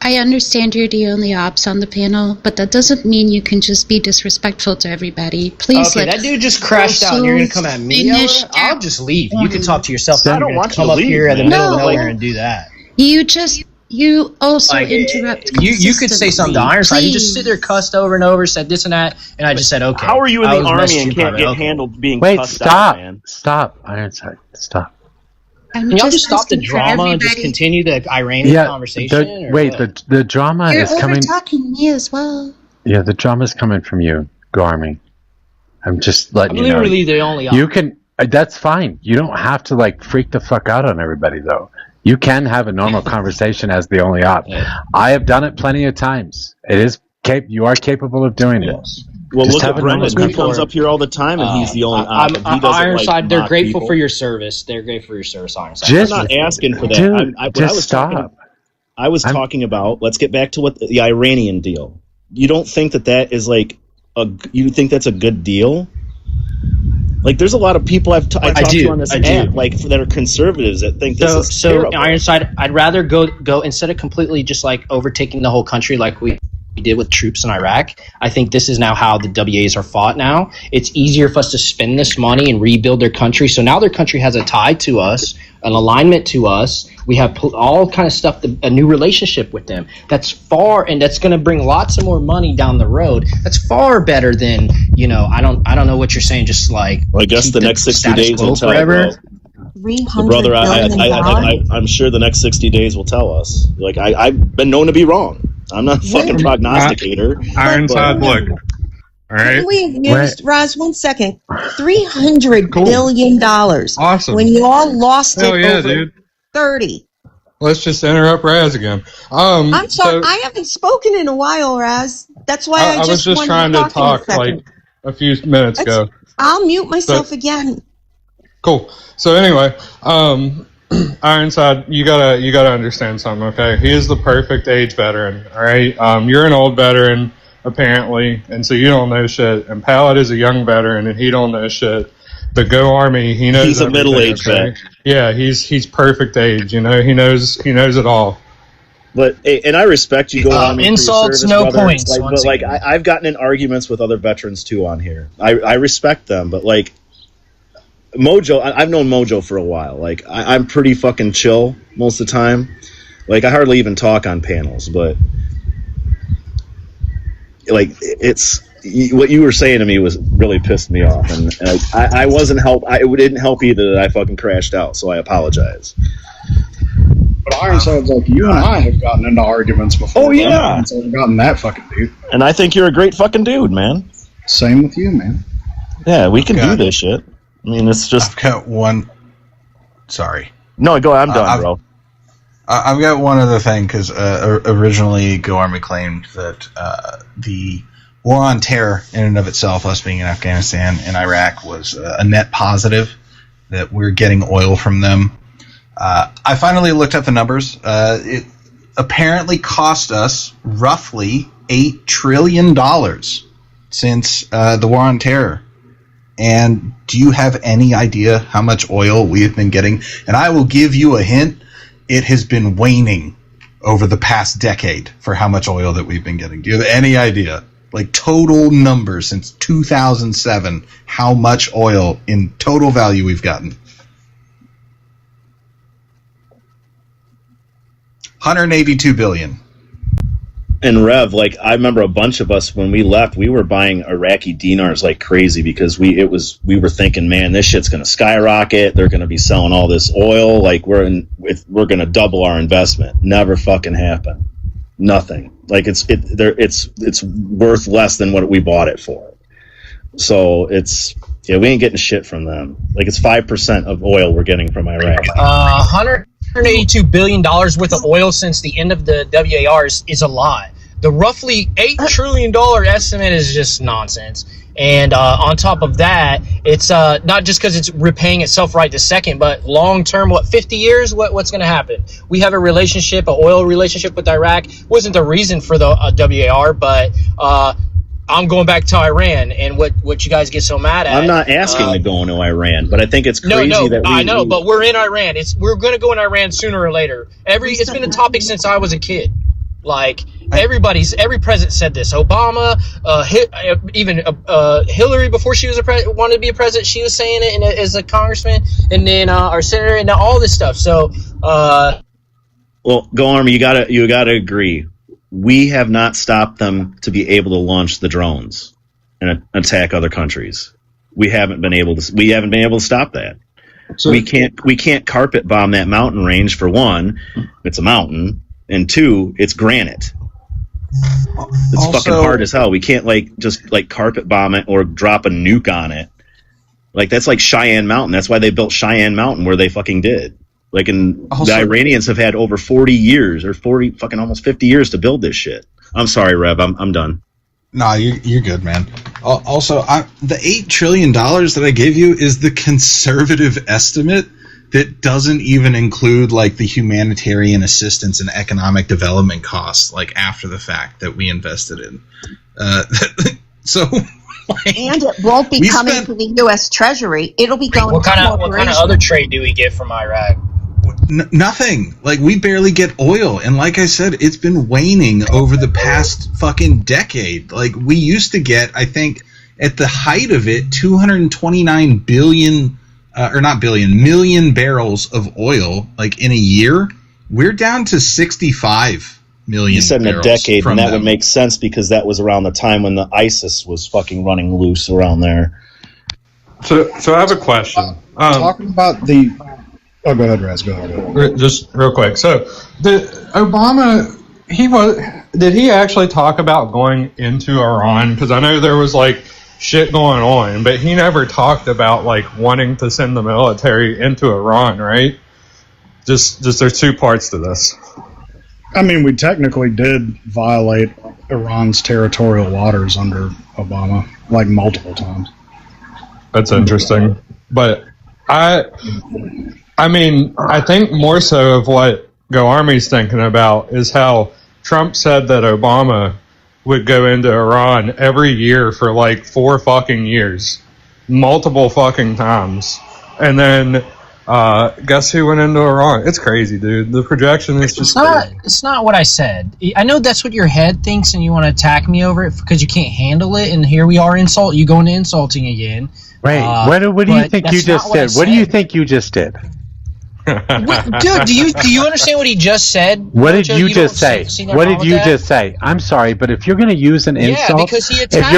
I understand you're the only ops on the panel, but that doesn't mean you can just be disrespectful to everybody. Please Okay, let that dude just crashed out and you're going to come at me? finish I'll just leave. You can talk to yourself. I don't want you come to up leave, here in the man. middle of No. nowhere and do that. You also Like, interrupt. You could say something to Ironside. He just Please. sit there, cussed over and over, said this and that, and I just said, okay. How are you in I the was army messaging and can't private. get Okay. handled being Wait, cussed stop. out, man? Stop, Ironside. Stop. I'm Can y'all just stop the asking for drama and just everybody- continue the Iranian conversation? or Wait, what? the drama You're is coming. over-talking me as well. Yeah, the drama's coming from you, Go Army. I'm just letting I'm you know. literally the only You can. That's fine. You don't have to like freak the fuck out on everybody, though. You can have a normal conversation as the only op. I have done it plenty of times. It is you are capable of doing it. Well, Just look have at a normal Brendan. He conversation. comes up here all the time, and he's the only op. And he doesn't Ironside, like they're mock grateful people. for your service. They're grateful for your service, Ironside. Just- I'm not asking for that. Dude, what I just was stop. talking about. Let's get back to what the Iranian deal. You don't think that is like you think that's a good deal? Like, there's a lot of people I talked to on this app, like that are conservatives that think this is terrible. Ironside, I'd rather go instead of completely just like overtaking the whole country like we did with troops in Iraq. I think this is now how the WAs are fought now. It's easier for us to spend this money and rebuild their country. So now their country has a tie to us, an alignment to us. We have all kind of stuff, a new relationship with them. That's far, and that's going to bring lots of more money down the road. That's far better than, I don't know what you're saying. Just like, well, I guess the next 60 days will tell. Forever. Brother, I'm sure the next 60 days will tell us. Like, I've been known to be wrong. I'm not a fucking prognosticator. Ironside, look. All right. We used, Roz, 1 second, $300 billion. Awesome. When you all lost Hell it yeah, over dude. 30. Let's just interrupt Raz again. I'm sorry, I haven't spoken in a while, Raz. That's why I was just wanted trying to talk like a few minutes ago. I'll mute myself again. Cool. So anyway, Ironside, you gotta understand something, okay? He is the perfect age veteran, all right? You're an old veteran, apparently, and so you don't know shit. And Pallet is a young veteran, and he don't know shit. But Go Army, he knows. He's a middle-aged vet. Yeah, he's perfect age. He knows it all. But and I respect you, Go Army. Insults, for your service, no brother. points. But like, I've gotten in arguments with other veterans too on here. I respect them, but like. Mojo, I've known Mojo for a while. Like, I'm pretty fucking chill most of the time. Like, I hardly even talk on panels, but like, it's what you were saying to me was really pissed me off, and I wasn't help. It didn't help either that I fucking crashed out, so I apologize. But Ironside's like, you and I have gotten into arguments before. Oh yeah, so I've gotten that fucking dude. And I think you're a great fucking dude, man. Same with you, man. Yeah, we can do this shit. I mean, it's just. I've got one. Sorry. No, go. I'm done, bro. I've got one other thing because originally Go Army claimed that the war on terror, in and of itself, us being in Afghanistan and Iraq, was a net positive. That we're getting oil from them. I finally looked up the numbers. It apparently cost us roughly $8 trillion since the war on terror. And do you have any idea how much oil we have been getting? And I will give you a hint. It has been waning over the past decade for how much oil that we've been getting. Do you have any idea? Like total numbers since 2007, how much oil in total value we've gotten? $182 billion. And Rev, like I remember a bunch of us when we left, we were buying Iraqi dinars like crazy because we were thinking, man, this shit's gonna skyrocket. They're gonna be selling all this oil. Like we're gonna double our investment. Never fucking happened. Nothing. Like it's worth less than what we bought it for. So we ain't getting shit from them. Like it's 5% of oil we're getting from Iraq. $182 billion worth of oil since the end of the WAR is a lot. The roughly $8 trillion estimate is just nonsense. And on top of that, it's not just because it's repaying itself right this second, but long term, 50 years? What's going to happen? We have an oil relationship with Iraq. Wasn't the reason for the WAR, but I'm going back to Iran, and what you guys get so mad at. I'm not asking to go into Iran, but I think it's crazy that I know, but we're in Iran. We're going to go in Iran sooner or later. It's been a topic since I was a kid. Like every president said this. Obama, even Hillary before she was wanted to be a president, she was saying it as a congressman, and then our senator, and all this stuff. So, well, Go Army, you gotta agree. We have not stopped them to be able to launch the drones and attack other countries. We haven't been able to stop that. So we can't carpet bomb that mountain range. For one, it's a mountain, and two, it's granite. It's fucking hard as hell. We can't just carpet bomb it or drop a nuke on it. Like that's like Cheyenne Mountain. That's why they built Cheyenne Mountain where they fucking did. The Iranians have had over 40 years or almost 50 years to build this shit. I'm sorry, Rev. I'm done. No, you're good, man. Also, the $8 trillion that I gave you is the conservative estimate that doesn't even include the humanitarian assistance and economic development costs after the fact that we invested in. So. And it won't be coming to the U.S. Treasury. It'll be going. What kind of other trade do we get from Iraq? Nothing. We barely get oil, and like I said, it's been waning over the past fucking decade. We used to get, I think, at the height of it, 229 million barrels of oil in a year. We're down to 65 million. You said in a decade, and that would make sense because that was around the time when the ISIS was fucking running loose around there. So I have a question. Talking about oh, go ahead, Raz. Go ahead. Just real quick. So, Obama, did he actually talk about going into Iran? Because I know there was shit going on, but he never talked about wanting to send the military into Iran, right? Just there's two parts to this. I mean, we technically did violate Iran's territorial waters under Obama, multiple times. That's interesting. But I mean, I think more so of what Go Army's thinking about is how Trump said that Obama would go into Iran every year for 4 fucking years. Multiple fucking times. And then guess who went into Iran? It's crazy, dude. The projection is just crazy. It's not what I said. I know that's what your head thinks, and you want to attack me over it because you can't handle it. And here we are, you going to insulting again. Wait, what do you think you just did? What do you think you just did? Dude, do you understand what he just said? What did you just say? What did you just say? I'm sorry, but if you're going to use an insult, because he if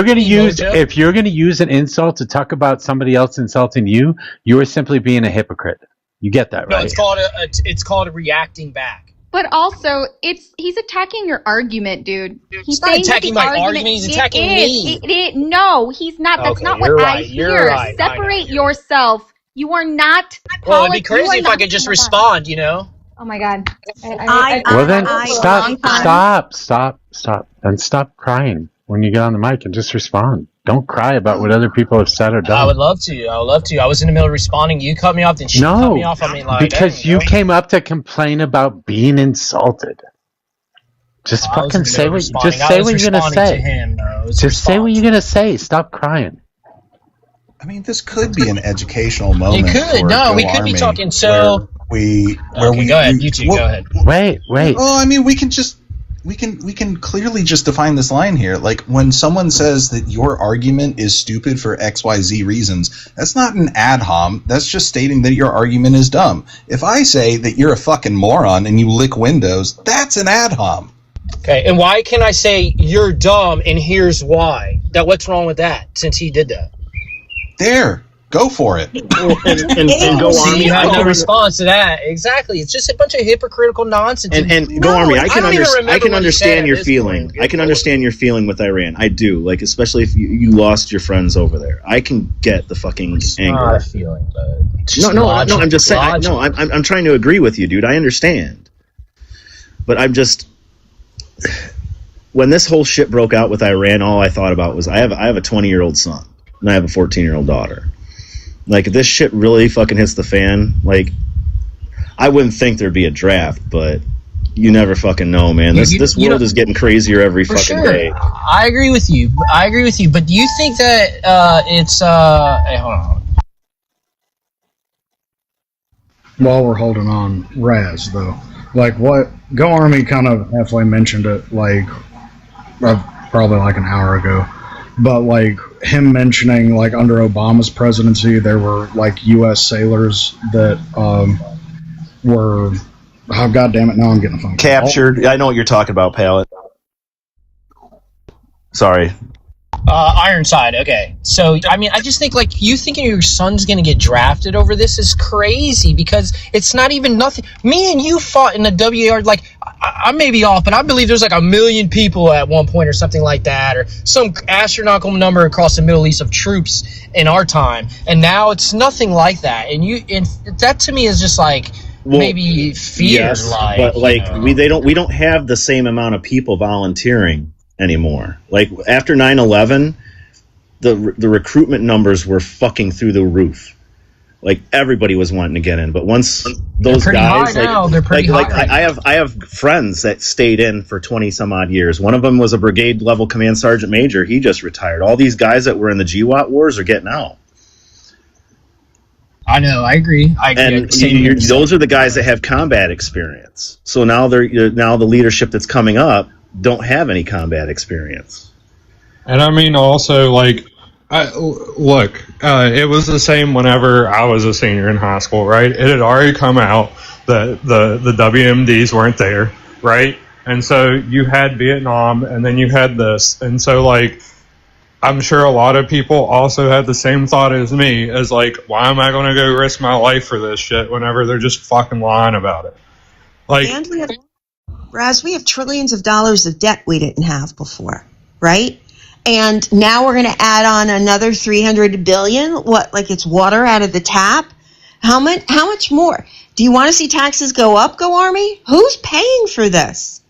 you're going to use an insult to talk about somebody else insulting you, you are simply being a hypocrite. You get that, right? No, it's called reacting back. But also, he's attacking your argument, dude. He's not attacking my argument. He's attacking me. No, he's not. That's not what I hear. Right. Separate yourself. You are not. Well, it'd be crazy if I could just respond, Oh my God. Well then, stop, and stop crying when you get on the mic and just respond. Don't cry about what other people have said or done. I would love to. I was in the middle of responding. You cut me off, then she cut me off. Because you came up to complain about being insulted. Just fucking say what you're gonna say. Just say what you're gonna say. Stop crying. I mean, this could be an educational moment. It could. No, we could be talking. So go ahead. You two, go ahead. Wait. Well, I mean, we can clearly just define this line here. When someone says that your argument is stupid for XYZ reasons, that's not an ad hom. That's just stating that your argument is dumb. If I say that you're a fucking moron and you lick windows, that's an ad hom. Okay, and why can I say you're dumb and here's why? What's wrong with that since he did that? There, go for it. And go See, Army. you have I no can, response to that. Exactly. It's just a bunch of hypocritical nonsense. and go Army. I can what he said understand at your this feeling. point. I can understand your feeling with Iran. I do. Like, especially if you lost your friends over there. I can get the fucking anger. Not a feeling, but No. I'm just saying. I'm trying to agree with you, dude. I understand, but I'm just. When this whole shit broke out with Iran, all I thought about was I have a 20-year-old son and I have a 14-year-old daughter. Like, if this shit really fucking hits the fan, like, I wouldn't think there'd be a draft, but you never fucking know, man. This world is getting crazier every fucking day. I agree with you. But do you think that it's hey, hold on. While we're holding on, Raz, though, like, what Go Army kind of halfway mentioned it, like, probably like an hour ago, but like him mentioning, like, under Obama's presidency there were like U.S. sailors that were, oh god damn it, now I'm getting a phone call. Captured. I know what you're talking about, Pallet. Sorry. Ironside. Okay, so I mean, I just think, like, you thinking your son's gonna get drafted over this is crazy because it's not even nothing. Me and you fought in the WAR. Like, I may be off, but I believe there's like 1 million people at one point or something like that, or some astronomical number across the Middle East of troops in our time, and now it's nothing like that. And that to me is just like, maybe fear. Yes, like, but like, we don't have the same amount of people volunteering anymore. Like, after 9/11, the recruitment numbers were fucking through the roof. Like, everybody was wanting to get in, but once those guys, I have friends that stayed in for 20 some odd years. One of them was a brigade level command sergeant major. He just retired. All these guys that were in the GWAT wars are getting out. I know. I agree. And those are the guys that have combat experience. So now the leadership that's coming up don't have any combat experience. And I mean, also, like, it was the same whenever I was a senior in high school, right? It had already come out that the WMDs weren't there, right? And so you had Vietnam, and then you had this. And so, like, I'm sure a lot of people also had the same thought as me, as like, why am I going to go risk my life for this shit whenever they're just fucking lying about it? Like, And we have trillions of dollars of debt we didn't have before, right? And now we're going to add on another 300 billion. What, like it's water out of the tap? How much more? Do you want to see taxes go up, Go Army? Who's paying for this?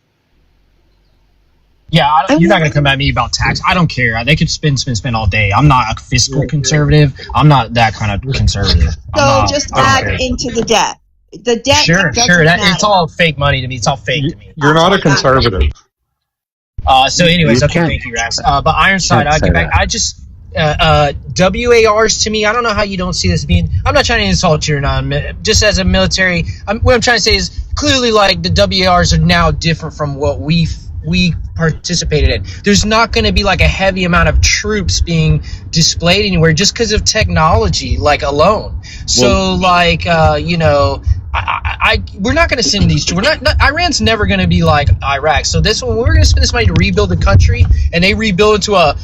Yeah, you're not going to come at me about tax. I don't care. They could spend all day. I'm not a fiscal conservative. I'm not that kind of conservative. So just add into the debt. The debt. Sure. It's all fake money to me. It's all fake to me. You're not a conservative. So anyways, okay, thank you, Rax. But Ironside, I'll get back. I just, WARs to me, I don't know how you don't see this being, I'm not trying to insult you or not, just as a military, what I'm trying to say is, clearly, like, the WARs are now different from what we participated in. There's not going to be like a heavy amount of troops being displayed anywhere just because of technology, like, alone. So, we're not going to send these. We're not. Iran's never going to be like Iraq. So this one, we're going to spend this money to rebuild the country, and they rebuild into an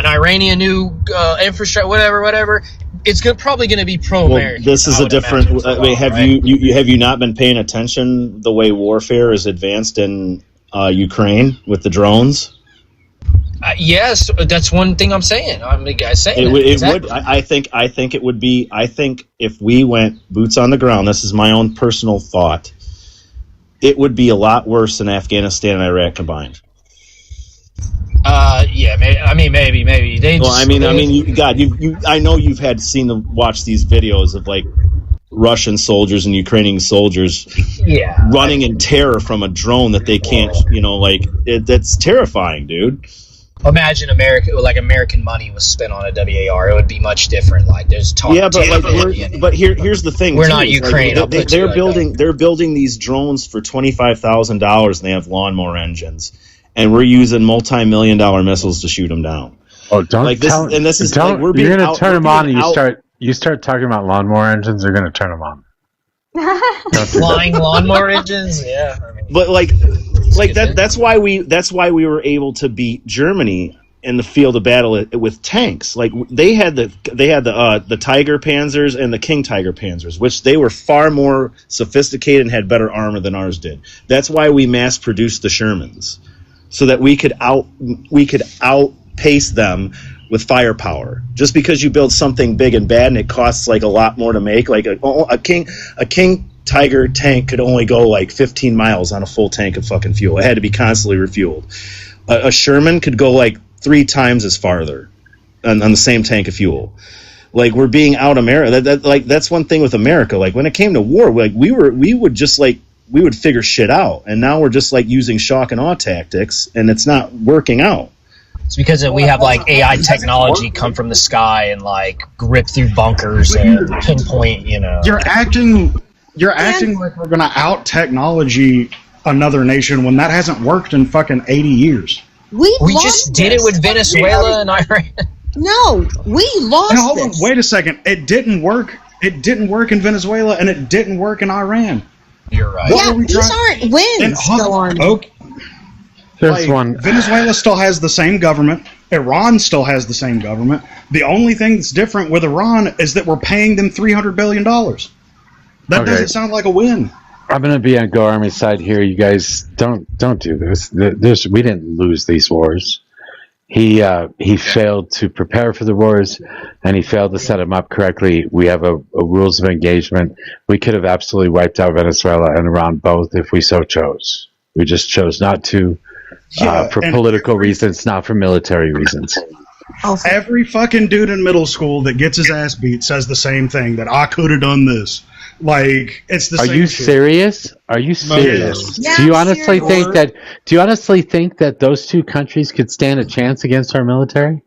Iranian new infrastructure, whatever. It's probably going to be pro-American. This is a different. Have you not been paying attention the way warfare is advanced in Ukraine with the drones? Yes, that's one thing I'm saying. I'm the guy saying it would. I think it would be. I think if we went boots on the ground, this is my own personal thought, it would be a lot worse than Afghanistan and Iraq combined. Yeah. Maybe. I know you've had watch these videos of like Russian soldiers and Ukrainian soldiers running in terror from a drone that they can't. That's terrifying, dude. Imagine American money was spent on a WAR. It would be much different. Like, there's talk. Yeah, but here's the thing. We're not Ukraine. Like, they're building these drones for $25,000, and they have lawnmower engines, and we're using multi-million-dollar missiles to shoot them down. Oh, don't tell. And this is like, you're going to turn them on, and you start talking about lawnmower engines. They're going to turn them on. Flying lawnmower engines, yeah. But like, like that. That's why we were able to beat Germany in the field of battle with tanks. Like they had the Tiger Panzers and the King Tiger Panzers, which they were far more sophisticated and had better armor than ours did. That's why we mass produced the Shermans, so that we could outpace them with firepower. Just because you build something big and bad and it costs like a lot more to make, like a King Tiger tank could only go like 15 miles on a full tank of fucking fuel. It had to be constantly refueled. A Sherman could go like 3 times as farther on the same tank of fuel. Like, we're being out America. That's one thing with America. Like, when it came to war, like we would figure shit out, and now we're just like using shock and awe tactics, and it's not working out. It's because we have like AI technology come from the sky and like rip through bunkers and pinpoint. You're acting like we're gonna out technology another nation when that hasn't worked in fucking 80 years. We just did it with Venezuela and Iran. No, we lost. And hold on, wait a second. It didn't work. It didn't work in Venezuela, and it didn't work in Iran. You're right. These aren't wins. Go on. Okay. There's one. Venezuela still has the same government. Iran still has the same government. The only thing that's different with Iran is that we're paying them $300 billion. That doesn't sound like a win. I'm going to be on Go Army side here. You guys don't do this. We didn't lose these wars. He failed to prepare for the wars, and he failed to set them up correctly. We have a rules of engagement. We could have absolutely wiped out Venezuela and Iran both if we so chose. We just chose not to for political reasons, not for military reasons. Every fucking dude in middle school that gets his ass beat says the same thing, that I could have done this. Like, it's the same shit. Serious? Are you serious? Yeah, do you honestly think that those two countries could stand a chance against our military?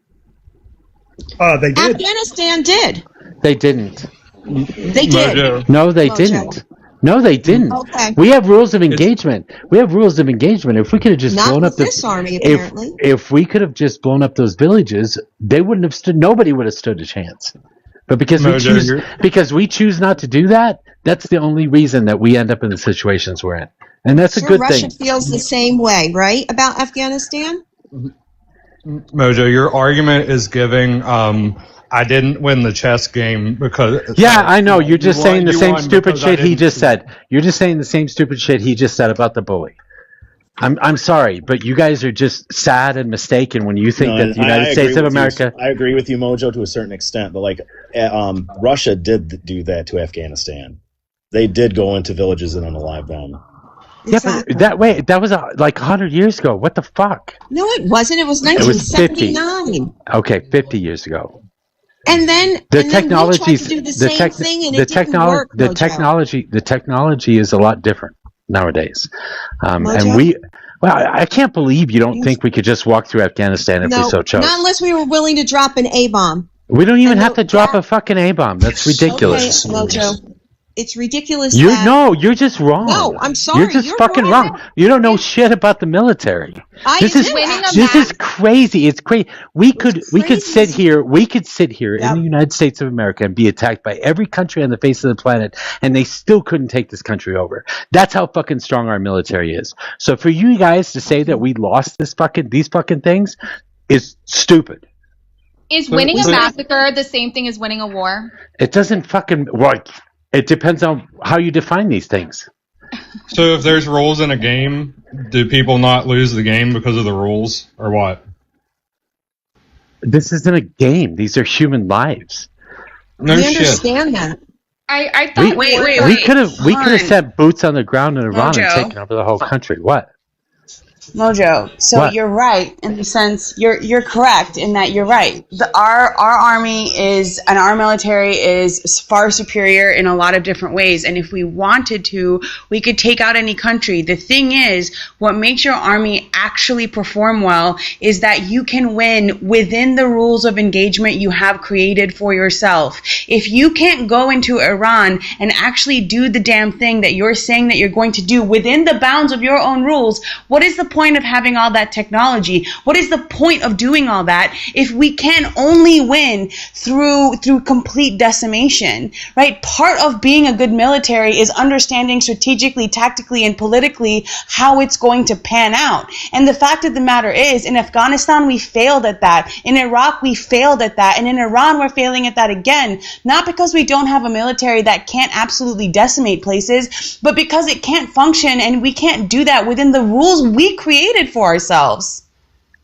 They did. Afghanistan did. They didn't. They did. No, they didn't. No, they didn't. Okay. We have rules of engagement. If we could have just blown up this army, apparently. If we could have just blown up those villages, they wouldn't have stood. Nobody would have stood a chance. But because we choose not to do that, that's the only reason that we end up in the situations we're in, and that's a good thing. Russia feels the same way, right, about Afghanistan? Mojo, your argument is giving. I didn't win the chess game because. Yeah, I know. You're just saying the same stupid shit he just said. You're just saying the same stupid shit he just said about the bully. I'm sorry, but you guys are just sad and mistaken when you think that the United States of America. I agree with you, Mojo, to a certain extent, but like Russia did do that to Afghanistan. They did go into villages and unalive them. Exactly. Yeah, but that was like 100 years ago. What the fuck? No, it wasn't. It was 1979. Okay, 50 years ago. And then the we technology tried to do the same thing, and it didn't work, the technology is a lot different nowadays, and I can't believe you don't think we could just walk through Afghanistan if we so chose. Not unless we were willing to drop an A-bomb. We don't even have to drop a fucking A-bomb. That's ridiculous. Okay, Mojo. It's ridiculous. You're just wrong. No, I'm sorry. You're just fucking wrong. You don't know shit about the military. This is crazy. It's crazy. We could sit here in the United States of America and be attacked by every country on the face of the planet, and they still couldn't take this country over. That's how fucking strong our military is. So for you guys to say that we lost these fucking things is stupid. Is winning a massacre the same thing as winning a war? It doesn't fucking work. It depends on how you define these things. So if there's rules in a game, do people not lose the game because of the rules, or what? This isn't a game. These are human lives. No shit. Understand that. I thought we could have set boots on the ground in Iran and taken over the whole country. What? Mojo, so what? You're right in the sense you're correct in that you're right. Our army is and our military is far superior in a lot of different ways, and if we wanted to, we could take out any country. The thing is, what makes your army actually perform well is that you can win within the rules of engagement you have created for yourself. If you can't go into Iran and actually do the damn thing that you're saying that you're going to do within the bounds of your own rules, what is the point point of having all that technology? What is the point of doing all that if we can only win through complete decimation, right? Part of being a good military is understanding strategically, tactically, and politically how it's going to pan out. And the fact of the matter is, in Afghanistan, we failed at that. In Iraq, we failed at that. And in Iran, we're failing at that again. Not because we don't have a military that can't absolutely decimate places, but because it can't function, and we can't do that within the rules we created for ourselves.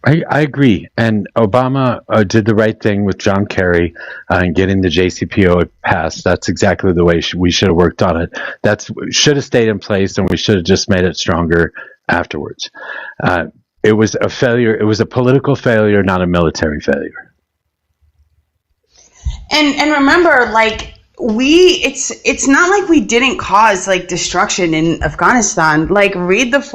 I agree. And Obama did the right thing with John Kerry and getting the JCPOA passed. That's exactly the way we should have worked on it. That should have stayed in place, and we should have just made it stronger afterwards. It was a failure. It was a political failure, not a military failure. And remember, like, it's not like we didn't cause like destruction in Afghanistan. Like, read that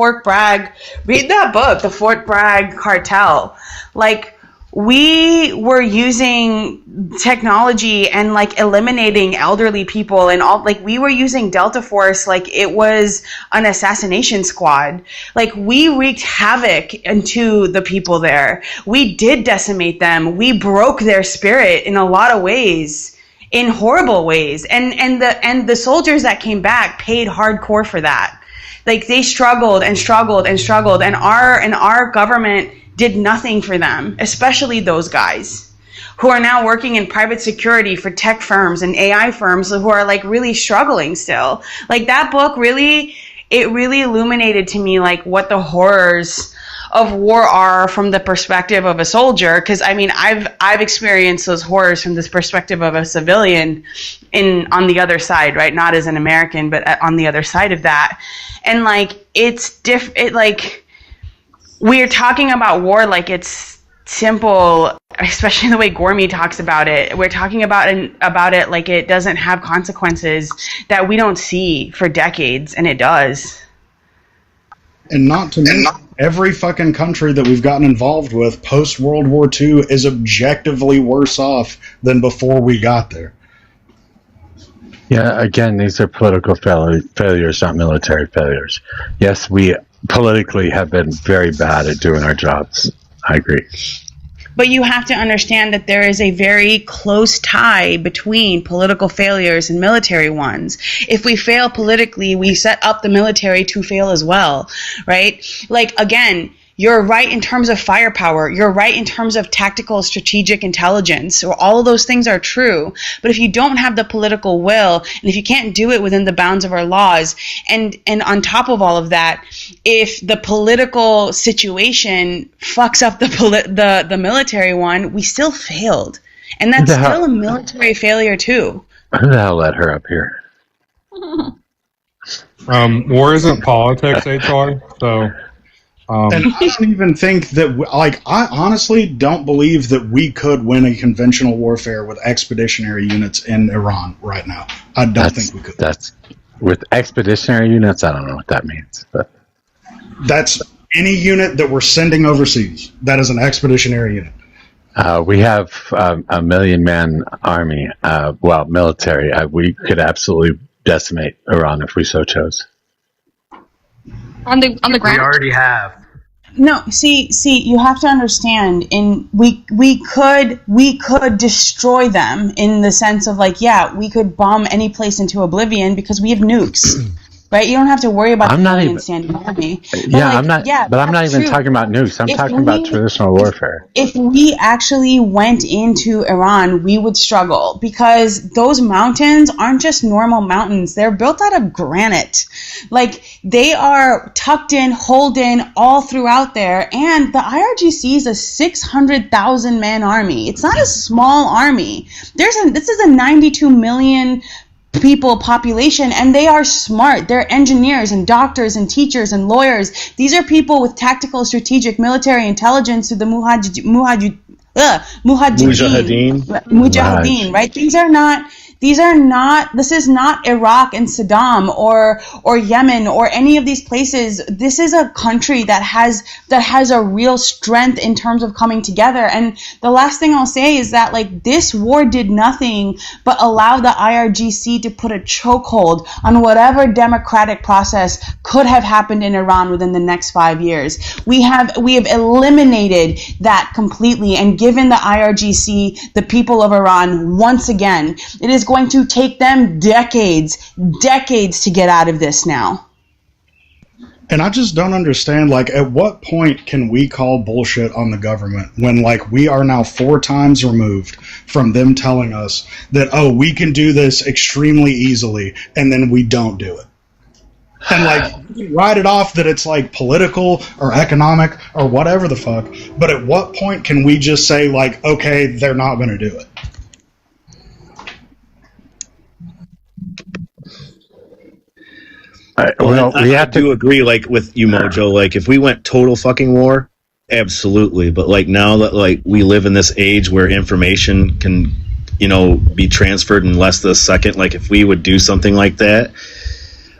book, The Fort Bragg Cartel. Like, we were using technology and like eliminating elderly people and all. Like, we were using Delta Force like it was an assassination squad. Like, we wreaked havoc into the people there. We did decimate them. We broke their spirit in a lot of ways, in horrible ways. And the soldiers that came back paid hardcore for that. Like, they struggled and struggled and struggled, and our government did nothing for them, especially those guys who are now working in private security for tech firms and AI firms who are like really struggling still. Like, that book really illuminated to me like what the horrors of war are from the perspective of a soldier. Because I mean, I've experienced those horrors from this perspective of a civilian on the other side, right? Not as an American, but on the other side of that. And like, it's like, we're talking about war like it's simple, especially the way Gormy talks about it. We're talking about it like it doesn't have consequences that we don't see for decades, and it does. And not to mention, every fucking country that we've gotten involved with post-World War II is objectively worse off than before we got there. Yeah, again, these are political failures, not military failures. Yes, we politically have been very bad at doing our jobs. I agree. But you have to understand that there is a very close tie between political failures and military ones. If we fail politically, we set up the military to fail as well, right? Like, again, you're right in terms of firepower. You're right in terms of tactical, strategic intelligence. So all of those things are true. But if you don't have the political will, and if you can't do it within the bounds of our laws, and on top of all of that, if the political situation fucks up the military one, we still failed. And that's still a military failure too. Who the hell let her up here? War isn't politics, HR, so... and I don't even think that, I honestly don't believe that we could win a conventional warfare with expeditionary units in Iran right now. I don't think we could. That's with expeditionary units. I don't know what that means, but that's any unit that we're sending overseas. That is an expeditionary unit. We have a 1,000,000-man army. Military. We could absolutely decimate Iran if we so chose. On the ground. We already have. No, see, you have to understand. We could destroy them in the sense of like, yeah, we could bomb any place into oblivion because we have nukes. Right, you don't have to worry about the standing army. I'm not even talking about nukes. I'm talking about traditional warfare. If we actually went into Iran, we would struggle because those mountains aren't just normal mountains. They're built out of granite. Like, they are tucked in, holed in all throughout there. And the IRGC is a 600,000 man army. It's not a small army. This is a 92 million people population, and they are smart. They're engineers and doctors and teachers and lawyers. These are people with tactical, strategic, military intelligence through the Mujahideen, right? These are not This is not Iraq and Saddam or Yemen or any of these places. This is a country that has a real strength in terms of coming together. And the last thing I'll say is that, like, this war did nothing but allow the IRGC to put a chokehold on whatever democratic process could have happened in Iran within the next 5 years. We have eliminated that completely and given the IRGC the people of Iran once again. It is going to take them decades to get out of this now. And I just don't understand, like, at what point can we call bullshit on the government when, like, we are now 4 times removed from them telling us that, oh, we can do this extremely easily, and then we don't do it. And, like, you write it off that it's, like, political or economic or whatever the fuck, but at what point can we just say, like, okay, they're not going to do it? I do agree, like, with you, Mojo. Like, if we went total fucking war, absolutely. But, like, now that, like, we live in this age where information can, be transferred in less than a second, like, if we would do something like that,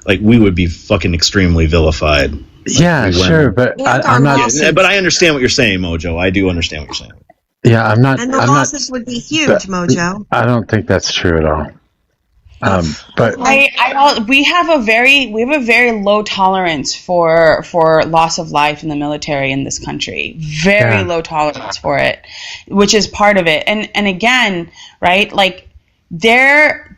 like, we would be fucking extremely vilified. Like, yeah, sure, but I'm not. Yeah, but I understand what you're saying, Mojo. I do understand what you're saying. Yeah, I'm not. And the losses would be huge, Mojo. I don't think that's true at all. But we have a very low tolerance for loss of life in the military in this country. Very low tolerance for it, which is part of it. And again, right, like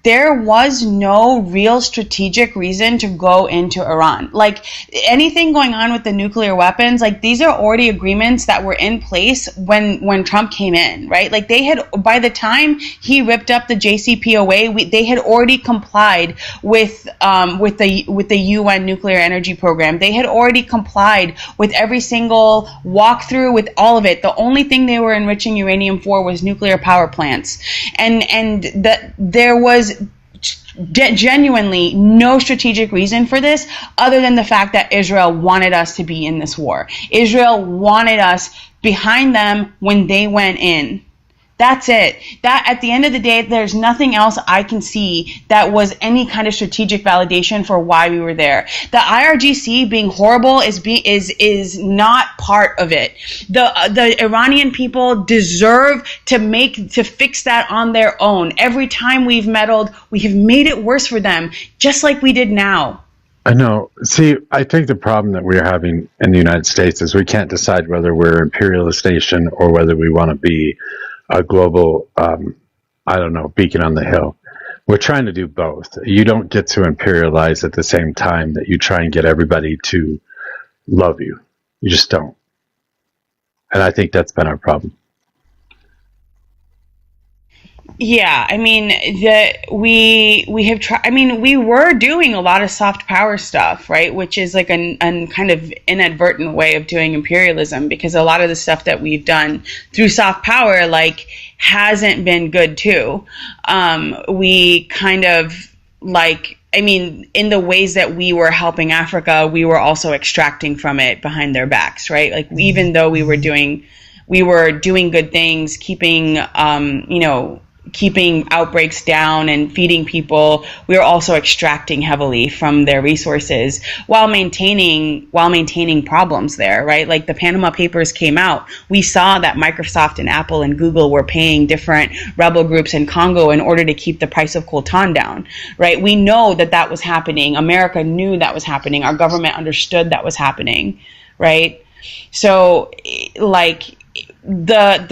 there was no real strategic reason to go into Iran. Like, anything going on with the nuclear weapons, like, these are already agreements that were in place when Trump came in, right? Like, they had, by the time he ripped up the JCPOA, they had already complied with the UN nuclear energy program. They had already complied with every single walkthrough, with all of it. The only thing they were enriching uranium for was nuclear power plants, and that there was genuinely no strategic reason for this other than the fact that Israel wanted us to be in this war. Israel wanted us behind them when they went in. That's it. That, at the end of the day, there's nothing else I can see that was any kind of strategic validation for why we were there. The IRGC being horrible is not part of it. The Iranian people deserve to fix that on their own. Every time we've meddled, we have made it worse for them, just like we did now. I know. See, I think the problem that we're having in the United States is we can't decide whether we're an imperialist nation or whether we want to be a global, beacon on the hill. We're trying to do both. You don't get to imperialize at the same time that you try and get everybody to love you. You just don't. And I think that's been our problem. Yeah, I mean, we have tried. I mean, we were doing a lot of soft power stuff, right? Which is like a kind of inadvertent way of doing imperialism, because a lot of the stuff that we've done through soft power, like, hasn't been good too. We kind of, like, I mean, in the ways that we were helping Africa, we were also extracting from it behind their backs, right? Like, even though we were doing good things, keeping outbreaks down and feeding people, we are also extracting heavily from their resources while maintaining problems there, right? Like, the Panama Papers came out. We saw that Microsoft and Apple and Google were paying different rebel groups in Congo in order to keep the price of coltan down, right? We know that was happening. America knew that was happening. Our government understood that was happening, right? So, like, the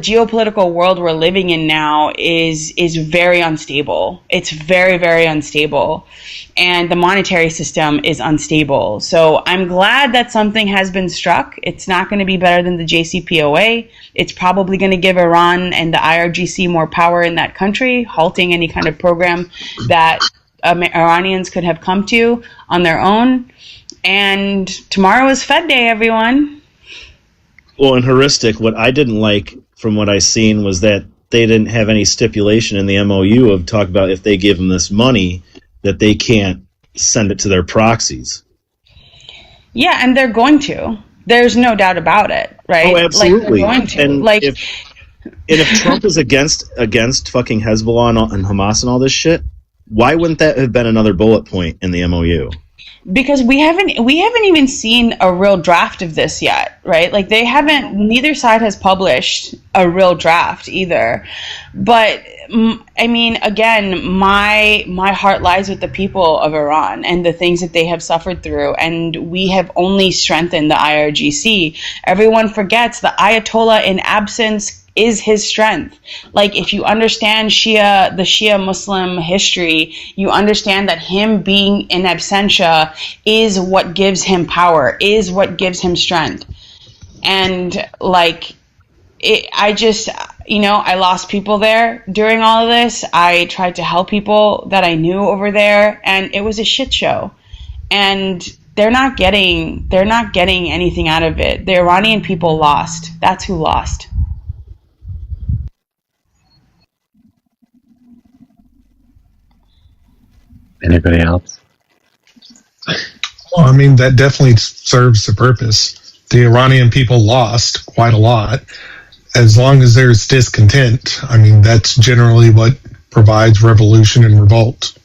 geopolitical world we're living in now is very unstable. It's very, very unstable. And the monetary system is unstable. So I'm glad that something has been struck. It's not going to be better than the JCPOA. It's probably going to give Iran and the IRGC more power in that country, halting any kind of program that Iranians could have come to on their own. And tomorrow is Fed Day, everyone. Well, in heuristic, what I didn't like from what I seen was that they didn't have any stipulation in the MOU of talk about if they give them this money that they can't send it to their proxies. Yeah, and they're going to. There's no doubt about it, right? Oh, absolutely. Like, they're going to. And like, if Trump is against fucking Hezbollah and Hamas and all this shit, why wouldn't that have been another bullet point in the MOU? Because we haven't even seen a real draft of this yet, right? Like neither side has published a real draft either. But I mean, again, my heart lies with the people of Iran and the things that they have suffered through, and we have only strengthened the IRGC. Everyone forgets the Ayatollah in absence is his strength. Like, if you understand the Shia Muslim history, you understand that him being in absentia is what gives him power, is what gives him strength. And like, I just, I lost people there during all of this. I tried to help people that I knew over there, and it was a shit show. And they're not getting anything out of it. The Iranian people lost. That's who lost. Anybody else? Well, I mean, that definitely serves the purpose. The Iranian people lost quite a lot. As long as there's discontent, I mean, that's generally what provides revolution and revolt.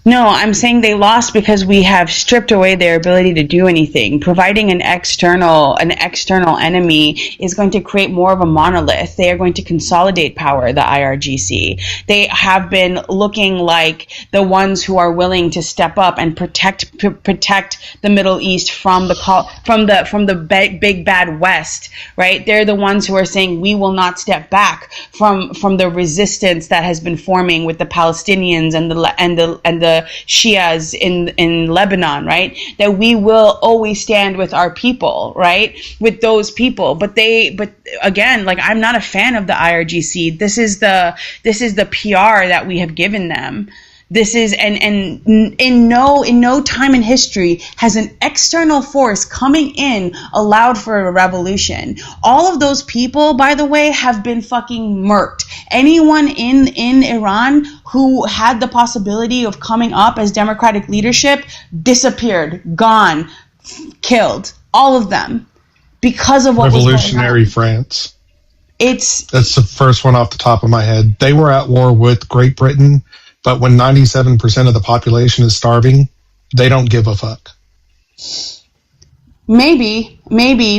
No, I'm saying they lost because we have stripped away their ability to do anything. Providing an external enemy is going to create more of a monolith. They are going to consolidate power, the IRGC. They have been looking like the ones who are willing to step up and protect the Middle East from the big bad West, right? They're the ones who are saying we will not step back from the resistance that has been forming with the Palestinians and the Shias in Lebanon, right? That we will always stand with our people, right? With those people. But again, like, I'm not a fan of the IRGC. This is the PR that we have given them. This is and in no time in history has an external force coming in allowed for a revolution. All of those people, by the way, have been fucking murked. Anyone in Iran who had the possibility of coming up as democratic leadership disappeared, gone, killed. All of them, because of what Revolutionary was going on. France. That's the first one off the top of my head. They were at war with Great Britain. But when 97% of the population is starving, they don't give a fuck. Maybe,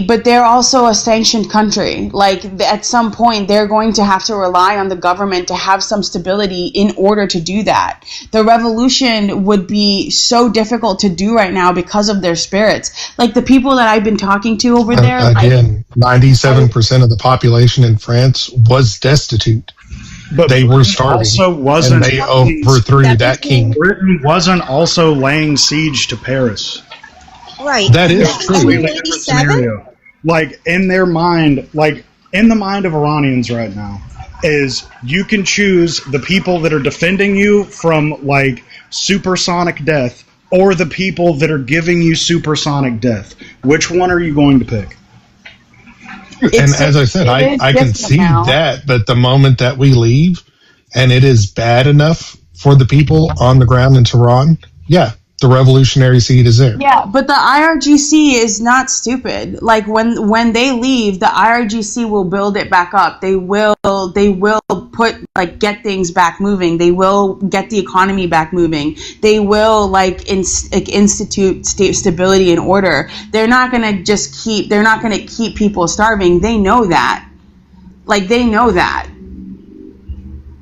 but they're also a sanctioned country. Like, at some point, they're going to have to rely on the government to have some stability in order to do that. The revolution would be so difficult to do right now because of their spirits. Like, the people that I've been talking to over there. Again, 97% of the population in France was destitute. But they were starving, also wasn't, and they overthrew that king. Britain wasn't also laying siege to Paris. Right. That is true. Scenario. Like, in their mind, like in the mind of Iranians right now, is you can choose the people that are defending you from like supersonic death or the people that are giving you supersonic death. Which one are you going to pick? And as I said, I can see that, but the moment that we leave and it is bad enough for the people on the ground in Tehran, yeah, the revolutionary seed is there. Yeah, but the IRGC is not stupid. Like, when they leave, the IRGC will build it back up. They will put, like, get things back moving. They will get the economy back moving. They will institute stability and order. They're not gonna keep people starving. They know that. Like, they know that.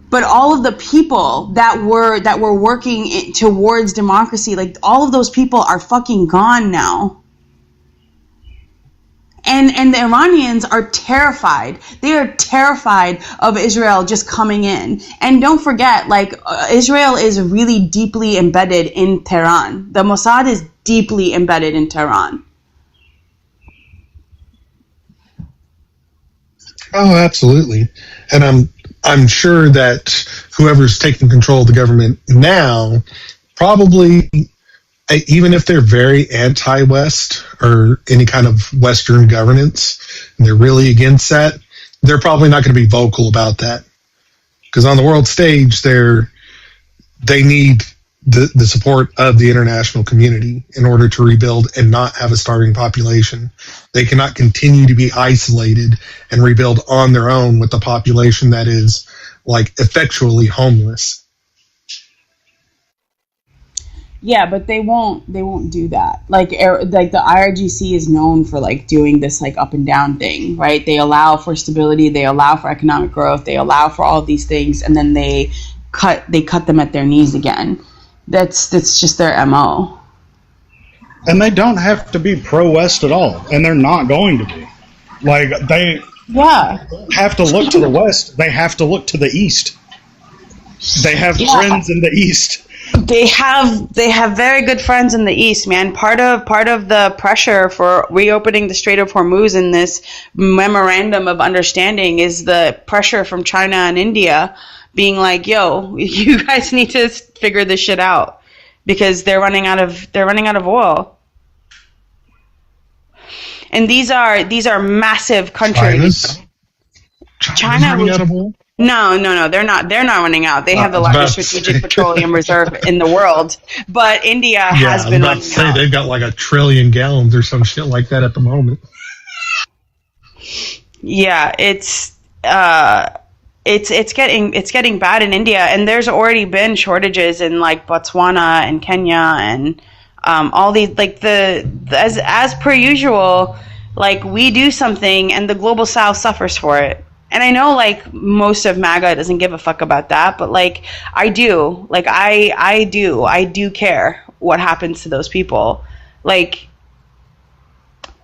But all of the people that were working towards democracy, like, all of those people are fucking gone now. And the Iranians are terrified. They are terrified of Israel just coming in. And don't forget, like, Israel is really deeply embedded in Tehran. The Mossad is deeply embedded in Tehran. Oh, absolutely. And I'm sure that whoever's taking control of the government now, probably, even if they're very anti-West or any kind of Western governance, and they're really against that, they're probably not going to be vocal about that. Because on the world stage, they need the support of the international community in order to rebuild and not have a starving population. They cannot continue to be isolated and rebuild on their own with a population that is like effectually homeless. Yeah, but they won't do that. Like the IRGC is known for like doing this like up and down thing, right? They allow for stability, they allow for economic growth, they allow for all of these things, and then they cut them at their knees again. That's just their MO. And they don't have to be pro-West at all, and they're not going to be. Like, they have to look to the West. They have to look to the East. They have friends in the East. They have very good friends in the East, man. Part of the pressure for reopening the Strait of Hormuz in this memorandum of understanding is the pressure from China and India being like, yo, you guys need to figure this shit out because they're running out of oil. And these are massive countries. China running out of oil? No, they're not running out. They have the largest strategic petroleum reserve in the world. But India has been running out. They've got like 1 trillion gallons or some shit like that at the moment. Yeah, it's getting bad in India, and there's already been shortages in like Botswana and Kenya and all these like as per usual, like we do something and the global South suffers for it. And I know like most of MAGA doesn't give a fuck about that, but like I do. Like I do care what happens to those people. Like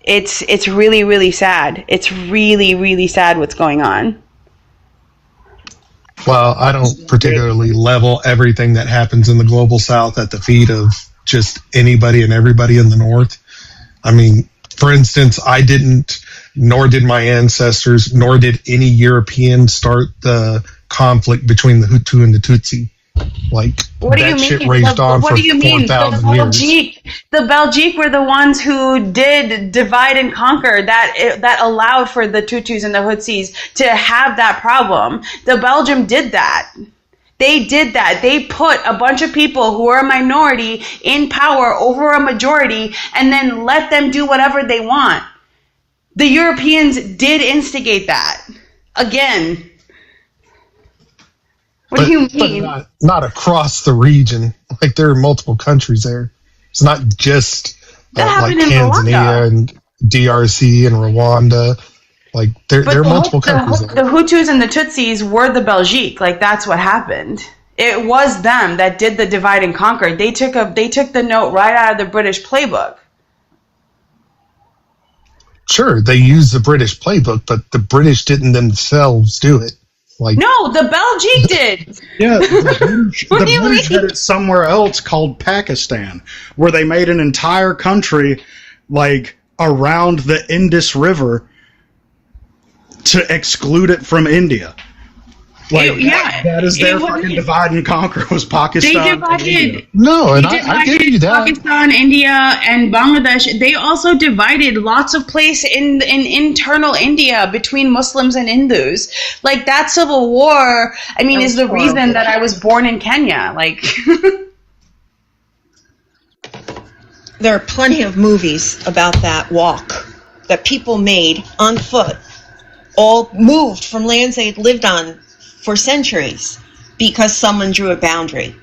it's really, really sad. It's really, really sad what's going on. Well, I don't particularly level everything that happens in the global South at the feet of just anybody and everybody in the North. I mean, for instance, I didn't, nor did my ancestors, nor did any European start the conflict between the Hutu and the Tutsi. Like, what do that you shit mean? raged on for 4,000 years. The Belgique were the ones who did divide and conquer, that allowed for the Tutsis and the Hutsis to have that problem. The Belgium did that. They did that. They put a bunch of people who are a minority in power over a majority and then let them do whatever they want. The Europeans did instigate that. Again. What do you mean? But not across the region. Like, there are multiple countries there. It's not just like Tanzania and DRC and Rwanda. Like, there are multiple countries there. The Hutus and the Tutsis were the Belgique. Like, that's what happened. It was them that did the divide and conquer. They took the note right out of the British playbook. Sure, they used the British playbook, but the British didn't themselves do it. Like, no, the Belgique did. Yeah, the British had it somewhere else called Pakistan, where they made an entire country like around the Indus River to exclude it from India. Like, that is their fucking divide and conquer, was Pakistan. They divided. And India. No, and I give you that. Pakistan, India, and Bangladesh. They also divided lots of place in internal India between Muslims and Hindus. Like, that civil war, I mean, is the reason that I was born in Kenya. Like, there are plenty of movies about that walk that people made on foot, all moved from lands they'd lived on for centuries because someone drew a boundary.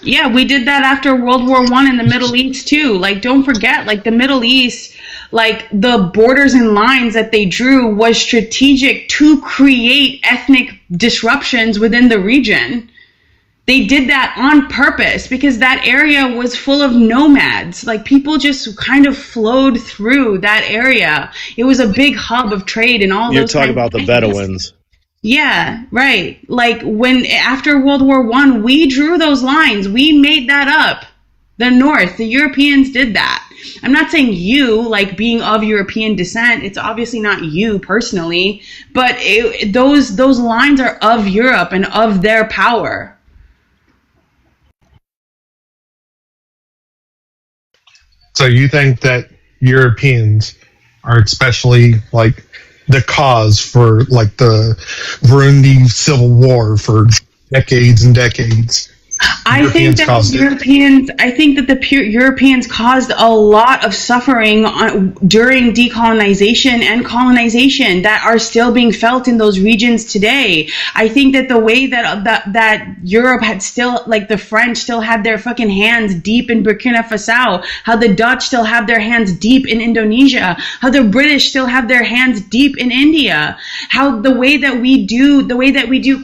Yeah, we did that after World War I in the Middle East too. Like, don't forget, like, the Middle East, like, the borders and lines that they drew was strategic to create ethnic disruptions within the region. They did that on purpose because that area was full of nomads. Like, people just kind of flowed through that area. It was a big hub of trade and all those You're talking about the Bedouins. Yeah, right. Like, when after World War I, we drew those lines. We made that up. The North, the Europeans did that. I'm not saying you, like, being of European descent. It's obviously not you personally, but those lines are of Europe and of their power. So you think that Europeans are especially, like, the cause for, like, the Burundi civil war for decades and decades? I think that caused it. the Europeans caused a lot of suffering during decolonization and colonization that are still being felt in those regions today. I think that the way that Europe had still, like the French still had their fucking hands deep in Burkina Faso, how the Dutch still have their hands deep in Indonesia, how the British still have their hands deep in India, how the way that we do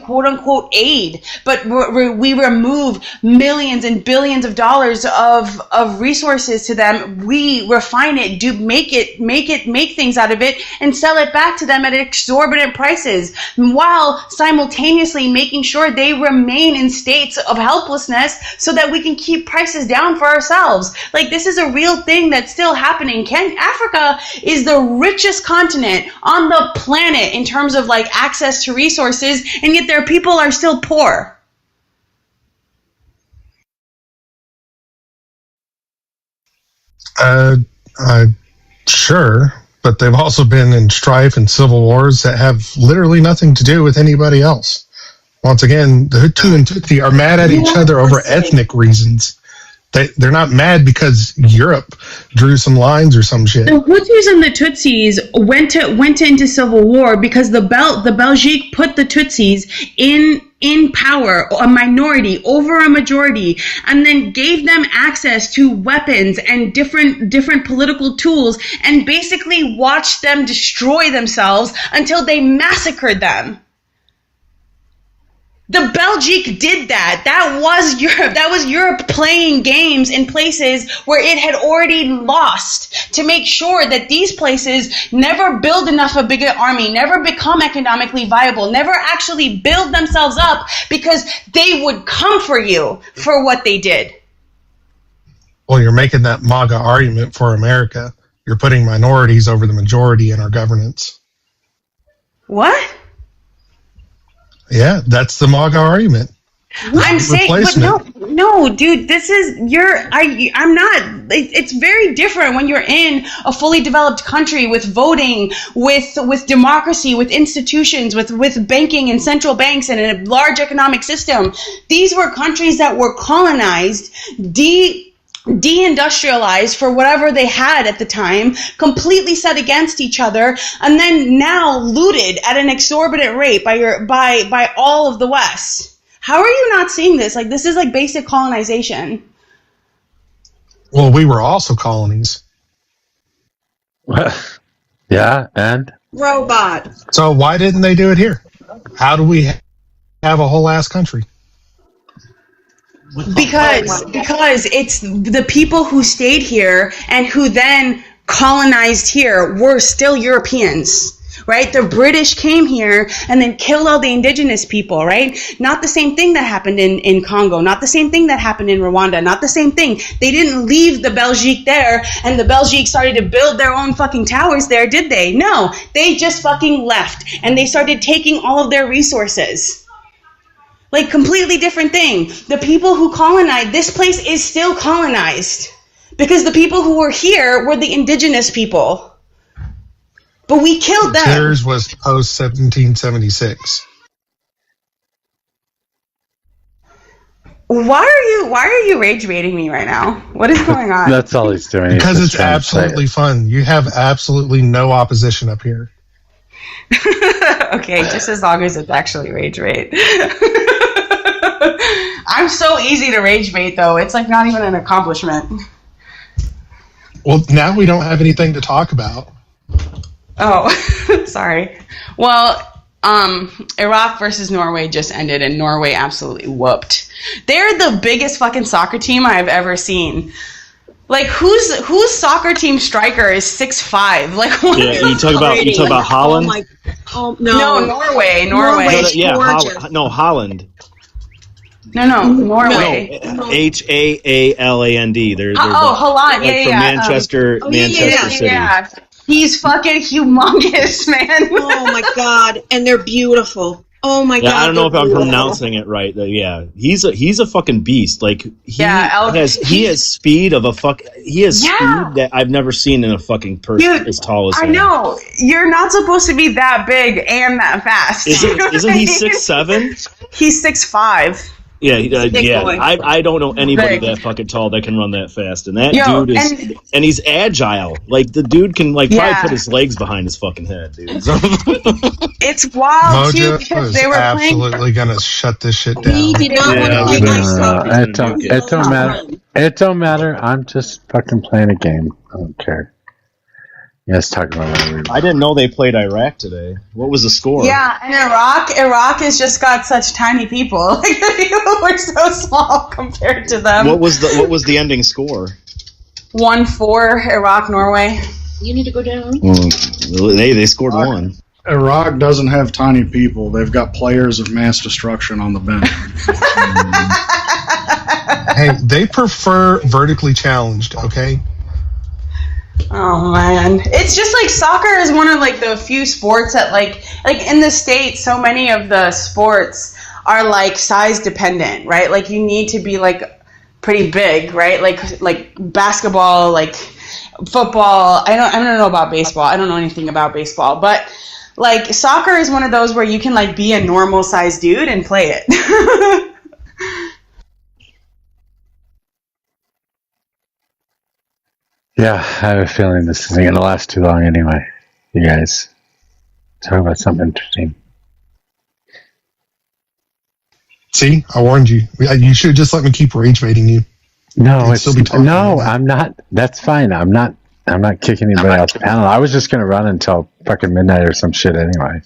quote unquote aid, but we remove millions and billions of dollars of resources to them. We refine it, make things out of it, and sell it back to them at exorbitant prices, while simultaneously making sure they remain in states of helplessness so that we can keep prices down for ourselves. Like, this is a real thing that's still happening. Africa is the richest continent on the planet in terms of like access to resources, and yet their people are still poor. Sure, but they've also been in strife and civil wars that have literally nothing to do with anybody else. Once again, the Hutu and Tutsi are mad at each other over ethnic reasons. They're not mad because Europe drew some lines or some shit. The Hutus and the Tutsis went into civil war because the Belgique put the Tutsis in power, a minority over a majority, and then gave them access to weapons and different political tools, and basically watched them destroy themselves until they massacred them. The Belgique did that. That was Europe. That was Europe playing games in places where it had already lost, to make sure that these places never build enough a bigger army, never become economically viable, never actually build themselves up, because they would come for you for what they did. Well, you're making that MAGA argument for America. You're putting minorities over the majority in our governance. What? Yeah, that's the MAGA argument. I'm saying, but no, dude, this is I'm not. It's very different when you're in a fully developed country with voting, with democracy, with institutions, with banking and central banks and a large economic system. These were countries that were colonized, deindustrialized for whatever they had at the time, completely set against each other, and then now looted at an exorbitant rate by all of the West. How are you not seeing this? Like, this is like basic colonization. Well, we were also colonies. Yeah, and? Robot. So why didn't they do it here? How do we have a whole ass country? Because it's the people who stayed here and who then colonized here were still Europeans, right? The British came here and then killed all the indigenous people, right? Not the same thing that happened in Congo, not the same thing that happened in Rwanda, not the same thing. They didn't leave the Belgique there and the Belgique started to build their own fucking towers there, did they? No, they just fucking left and they started taking all of their resources. Like, completely different thing. The people who colonized, this place is still colonized because the people who were here were the indigenous people. But we killed them. Theirs was post 1776. Why are you rage baiting me right now? What is going on? That's all he's doing. Because it's absolutely fun. You have absolutely no opposition up here. Okay, just as long as it's actually rage bait. I'm so easy to rage bait, though. It's like not even an accomplishment. Well, now we don't have anything to talk about. Oh, sorry. Well, Iraq versus Norway just ended, and Norway absolutely whooped. They're the biggest fucking soccer team I've ever seen. Like, whose soccer team striker is 6'5"? Like, what? Yeah, you talk about Holland. No, Norway. Yeah, Holland. No, Norway. No, Haaland. They're Holland. Like from Manchester City. Yeah. He's fucking humongous, man. Oh my god, and they're beautiful. Oh my god. I don't know if I'm pronouncing it right. Yeah, he's a fucking beast. Like he has speed of a speed that I've never seen in a fucking person as tall as him. I know. You're not supposed to be that big and that fast. Isn't he 6'7"? He's 6'5". Yeah, Big yeah. boy. I don't know anybody Big. that fucking tall that can run that fast, and that Yo, dude is, and he's agile. Like the dude can probably Yeah. put his legs behind his fucking head, dude. So- It's wild too Mojo because is they were playing. absolutely gonna shut this shit down. We did not want to Yeah, play we nice know. soccer. It don't matter. It don't matter. I'm just fucking playing a game. I don't care. Let's talk about whatever. I didn't know they played Iraq today. What was the score? Yeah, and Iraq has just got such tiny people. Like the people were so small compared to them. What was the ending score? 1-4 Iraq Norway. You need to go down. They scored one. Iraq doesn't have tiny people. They've got players of mass destruction on the bench. Hey, they prefer vertically challenged, okay? Oh man, it's just like soccer is one of like the few sports that like in the States, so many of the sports are like size dependent, right? Like you need to be like pretty big, right? Like basketball, like football. I don't know about baseball. I don't know anything about baseball, but like soccer is one of those where you can like be a normal sized dude and play it. Yeah, I have a feeling this isn't going to last too long anyway. You guys talk about something interesting. See, I warned you. You should have just let me keep rage baiting you. No, You'd still be talking no, about I'm not. That's fine. I'm not kicking anybody off the panel. I was just going to run until fucking midnight or some shit anyway.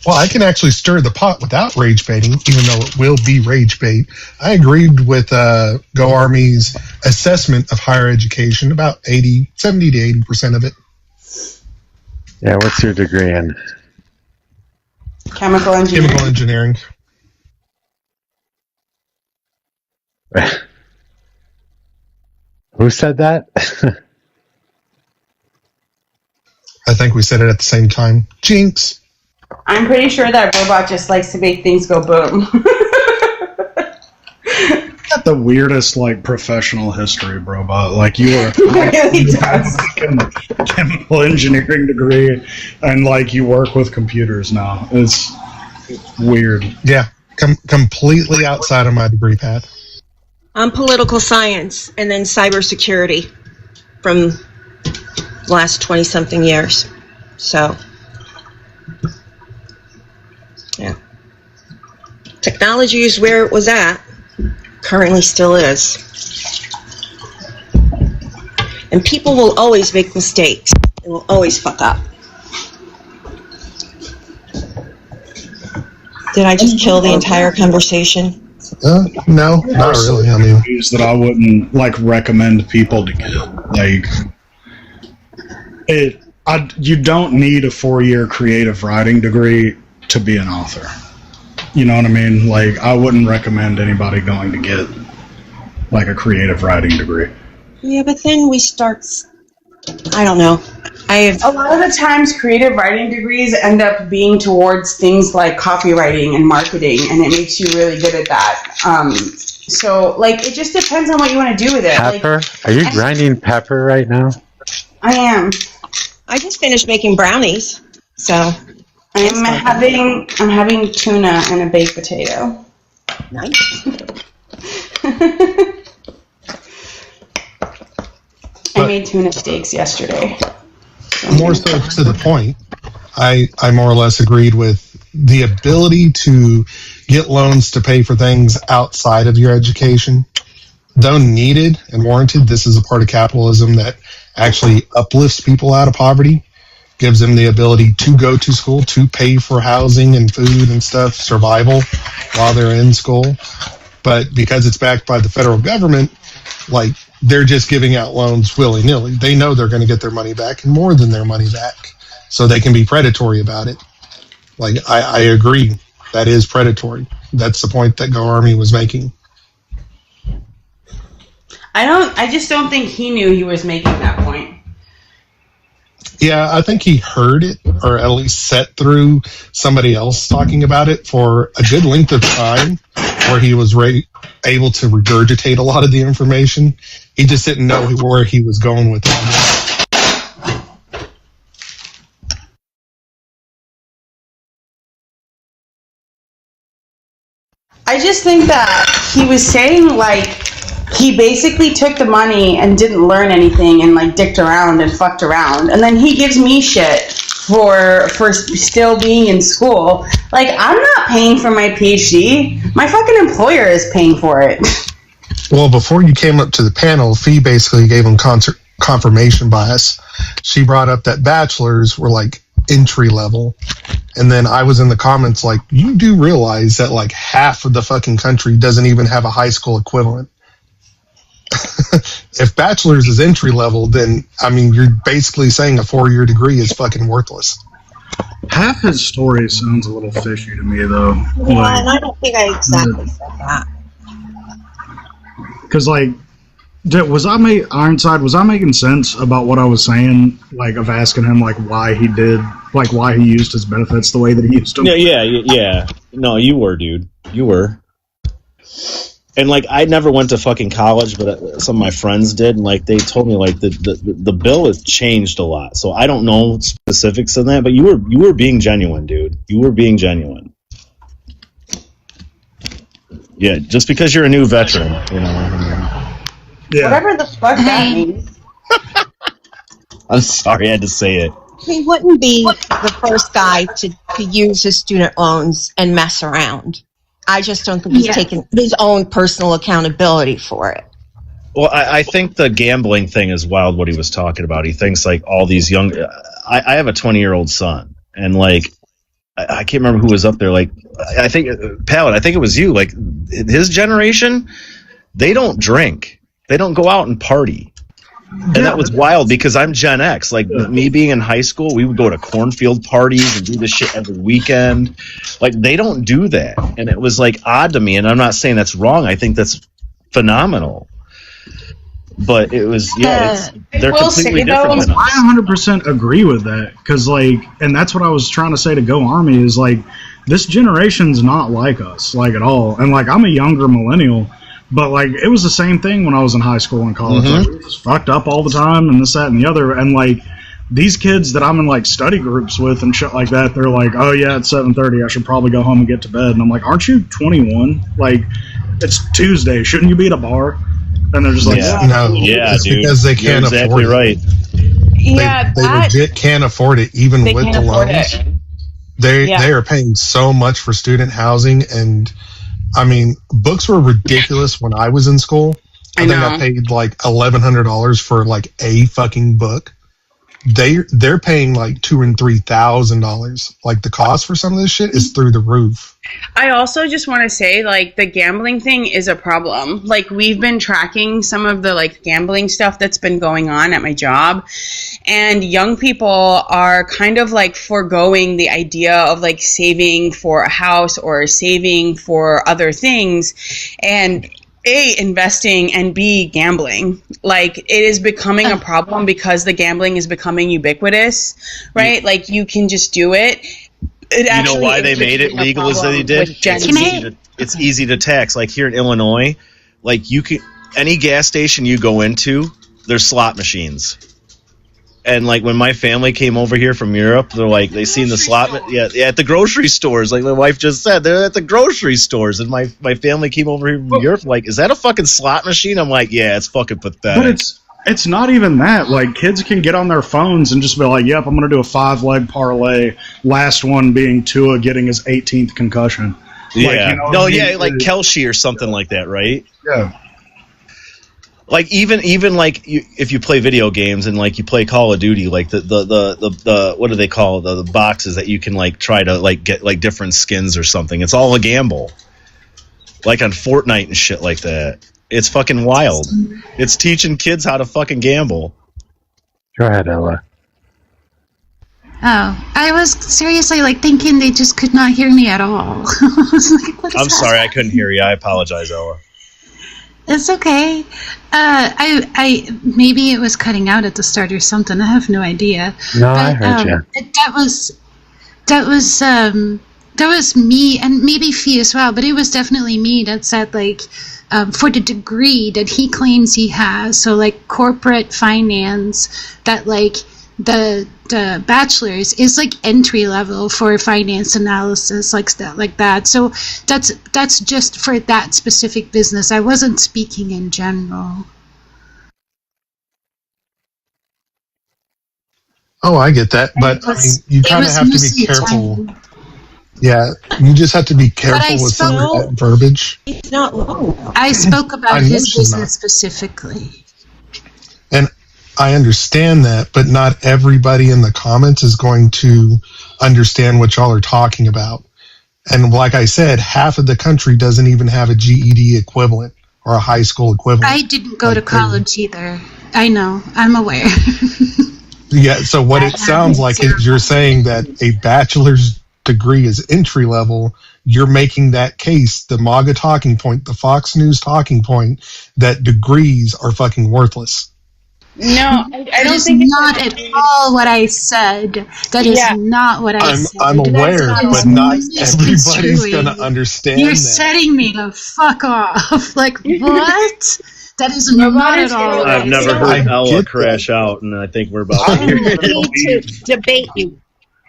Well, I can actually stir the pot without rage baiting, even though it will be rage bait. I agreed with Go Army's assessment of higher education, about 70 to 80% of it. Yeah, what's your degree in? Chemical engineering. Chemical engineering. Who said that? I think we said it at the same time. Jinx. I'm pretty sure that robot just likes to make things go boom. Got the weirdest like professional history, bro. But like you were really does. chemical engineering degree, and like you work with computers now. It's weird. Yeah, completely outside of my degree path. I'm political science and then cybersecurity from the last 20-something years. So, yeah. Technology is where it was at. Currently still is. And people will always make mistakes. They will always fuck up. Did I just kill the entire conversation? No, not really. I mean, that I wouldn't like recommend people to get. Like, you don't need a 4-year creative writing degree to be an author. You know what I mean? Like, I wouldn't recommend anybody going to get like a creative writing degree. Yeah, but then we start. I don't know. A lot of the times creative writing degrees end up being towards things like copywriting and marketing, and it makes you really good at that. So, like, it just depends on what you want to do with it. Pepper? Like, Are you grinding pepper right now? I am. I just finished making brownies, so I'm having tuna and a baked potato. Nice. I made tuna steaks yesterday. more so to the point, I more or less agreed with the ability to get loans to pay for things outside of your education. Though needed and warranted, this is a part of capitalism that actually uplifts people out of poverty, gives them the ability to go to school, to pay for housing and food and stuff, survival while they're in school. But because it's backed by the federal government, like, they're just giving out loans willy-nilly. They know they're going to get their money back and more than their money back, so they can be predatory about it. Like, I agree, that is predatory. That's the point that Go Army was making. I just don't think he knew he was making that point. Yeah, I think he heard it, or at least sat through somebody else talking about it for a good length of time, where he was able to regurgitate a lot of the information. He just didn't know where he was going with it. I just think that he was saying, like, he basically took the money and didn't learn anything and, like, dicked around and fucked around. And then he gives me shit for still being in school. Like, I'm not paying for my PhD. My fucking employer is paying for it. Well, before you came up to the panel, Fee basically gave him confirmation bias. She brought up that bachelors were, like, entry level. And then I was in the comments like, you do realize that, like, half of the fucking country doesn't even have a high school equivalent. If bachelor's is entry level, then, I mean, you're basically saying a 4-year degree is fucking worthless. Half his story sounds a little fishy to me, though. Yeah, and I don't think I exactly said that. Because, like, was I making sense about what I was saying? Like, of asking him, like, why he used his benefits the way that he used them? Yeah. No, you were, dude. You were. And, like, I never went to fucking college, but some of my friends did, and, like, they told me, like, the bill has changed a lot. So I don't know specifics on that, but you were being genuine, dude. You were being genuine. Yeah, just because you're a new veteran, you know. Yeah. Whatever the fuck that means. I'm sorry I had to say it. He wouldn't be the first guy to use his student loans and mess around. I just don't think he's taken his own personal accountability for it. Well, I think the gambling thing is wild, what he was talking about. He thinks, like, all these young... I have a 20-year-old son, and, like, I can't remember who was up there. Like, I think, Pallet, I think it was you. Like, his generation, they don't drink. They don't go out and party. And that was wild because I'm Gen X. Like, me being in high school, we would go to cornfield parties and do this shit every weekend. Like, they don't do that. And it was, like, odd to me. And I'm not saying that's wrong. I think that's phenomenal. But it was, they're completely different than us. I 100% agree with that. Because, like, and that's what I was trying to say to Go Army is, like, this generation's not like us, like, at all. And, like, I'm a younger millennial. But, like, it was the same thing when I was in high school and college. Mm-hmm. Like, we were just fucked up all the time and this, that, and the other. And, like, these kids that I'm in, like, study groups with and shit like that, they're like, oh, yeah, it's 7:30. I should probably go home and get to bed. And I'm like, aren't you 21? Like, it's Tuesday. Shouldn't you be at a bar? And they're just like, no, it's dude. because they can't You're afford exactly it. right. Yeah, they legit can't afford it, even They with can't the afford loans. it. They are paying so much for student housing, and I mean, books were ridiculous when I was in school. I think I paid like $1,100 for like a fucking book. They're paying like $2,000 and $3,000. Like, the cost for some of this shit is through the roof. I also just want to say, like, the gambling thing is a problem. Like, we've been tracking some of the, like, gambling stuff that's been going on at my job, and young people are kind of, like, foregoing the idea of, like, saving for a house or saving for other things, and A, investing, and B, gambling. Like, it is becoming a problem because the gambling is becoming ubiquitous, right? Like, you can just do it. You know why they made it legal as they did? It's easy to tax. Like, here in Illinois, like, you can, any gas station you go into, there's slot machines. And, like, when my family came over here from Europe, they're like, they seen the slot, at the grocery stores. Like my wife just said, they're at the grocery stores. And my family came over here from Europe, like, is that a fucking slot machine? I'm like, yeah, it's fucking pathetic. But it's not even that. Like, kids can get on their phones and just be like, yep, I'm going to do a 5-leg parlay. Last one being Tua getting his 18th concussion. Yeah. Like, you know like Kelce or something like that, right? Yeah. Like, even like if you play video games and like you play Call of Duty, like the what do they call it? The boxes that you can like try to like get like different skins or something. It's all a gamble. Like on Fortnite and shit like that. It's fucking wild. It's teaching kids how to fucking gamble. Go ahead, Ella. Oh, I was seriously like thinking they just could not hear me at all. I was like, what is I'm sorry, I couldn't hear you. I apologize, Ella. It's okay. I maybe it was cutting out at the start or something. I have no idea. No, I heard you. That was me, and maybe Fee as well. But it was definitely me that said, like, for the degree that he claims he has, so like corporate finance, that like the bachelor's is like entry level for finance analysis, like that. So that's just for that specific business. I wasn't speaking in general. Oh, I get that, but I mean, you kind of have to be careful. Yeah, you just have to be careful with some of that verbiage. It's not wrong. I spoke about his business specifically. And I understand that, but not everybody in the comments is going to understand what y'all are talking about. And like I said, half of the country doesn't even have a GED equivalent or a high school equivalent. I didn't go to college either. I know. I'm aware. Yeah, so what it sounds like is you're saying that a bachelor's degree is entry level. You're making that case, the MAGA talking point, the Fox News talking point, that degrees are fucking worthless. No, I don't think it's not at all what I said. That is not what I said. I'm aware, but not everybody's going to understand You're that. setting me to fuck off. Like, what? That is not at all. I've never heard Ella crash out, and I think we're about to hear it. Need to debate you.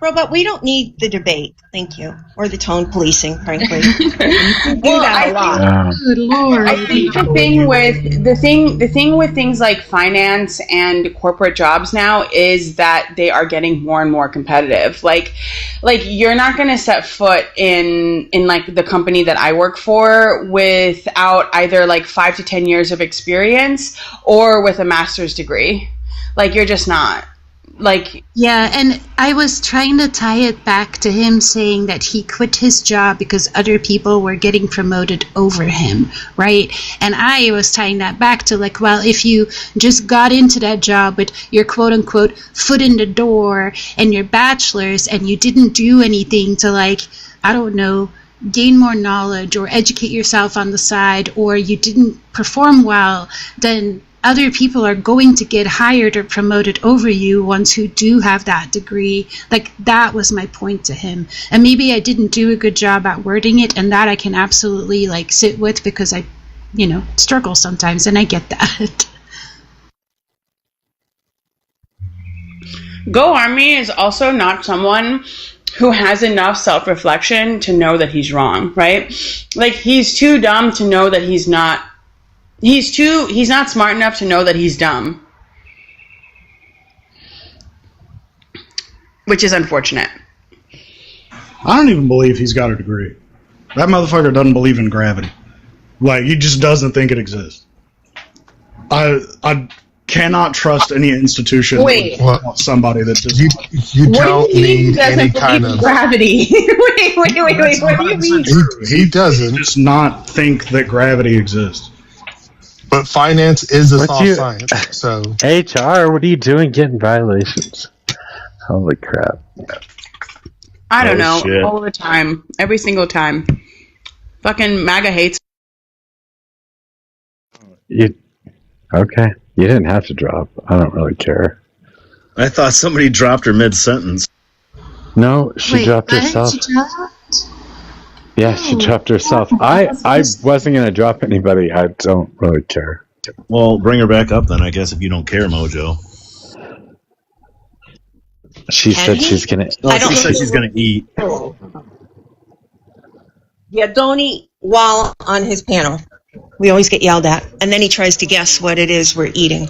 Robot, we don't need the debate, thank you, or the tone policing, frankly. You do that a lot. Good Lord. I think the thing with things like finance and corporate jobs now is that they are getting more and more competitive. Like you're not going to set foot in like the company that I work for without either like 5 to 10 years of experience or with a master's degree. Like you're just not. Yeah, and I was trying to tie it back to him saying that he quit his job because other people were getting promoted over him, right? And I was tying that back to like, well, if you just got into that job with your quote unquote foot in the door and your bachelor's and you didn't do anything to like, I don't know, gain more knowledge or educate yourself on the side, or you didn't perform well, then other people are going to get hired or promoted over you, ones who do have that degree. Like, that was my point to him. And maybe I didn't do a good job at wording it, and that I can absolutely, like, sit with because I, struggle sometimes, and I get that. Go Army is also not someone who has enough self-reflection to know that he's wrong, right? Like, he's too dumb to know that he's not. He's not smart enough to know that he's dumb. Which is unfortunate. I don't even believe he's got a degree. That motherfucker doesn't believe in gravity. Like, he just doesn't think it exists. I cannot trust any institution with somebody that just... You don't need any kind of... gravity. wait, what do you mean? He doesn't. Just not think that gravity exists. But finance is a soft science, so... HR, what are you doing getting violations? Holy crap. I don't know. Shit. All the time. Every single time. Fucking MAGA hates. Okay. You didn't have to drop. I don't really care. I thought somebody dropped her mid-sentence. No, she dropped herself. Yeah, she dropped herself. I wasn't going to drop anybody. I don't really care. Well, bring her back up then, I guess, if you don't care, Mojo. She said she's going to... No, she said she's going to eat. Yeah, don't eat while on his panel. We always get yelled at. And then he tries to guess what it is we're eating.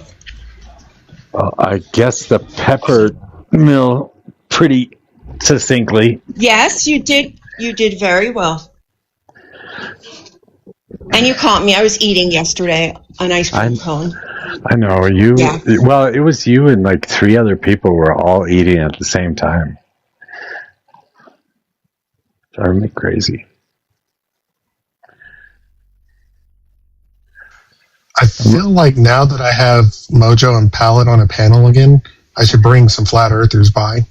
Well, I guess the pepper mill pretty succinctly. Yes, you did. You did very well. And you caught me. I was eating yesterday an ice cream cone. I know. Well, it was you and like 3 other people were all eating at the same time. Driving me crazy. I feel like now that I have Mojo and Pallet on a panel again, I should bring some flat earthers by.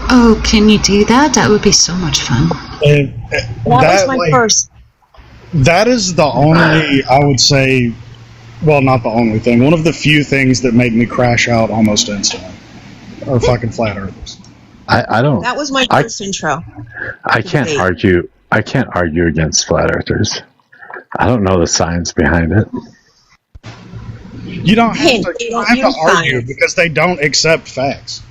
Oh, can you do that? That would be so much fun. That was my first. That is the only, I would say, well, not the only thing. One of the few things that make me crash out almost instantly are fucking flat earthers. I don't. That was my first intro. I can't argue. I can't argue against flat earthers. I don't know the science behind it. You don't have Hint, to. they You don't don't have use to argue science. because they don't accept facts.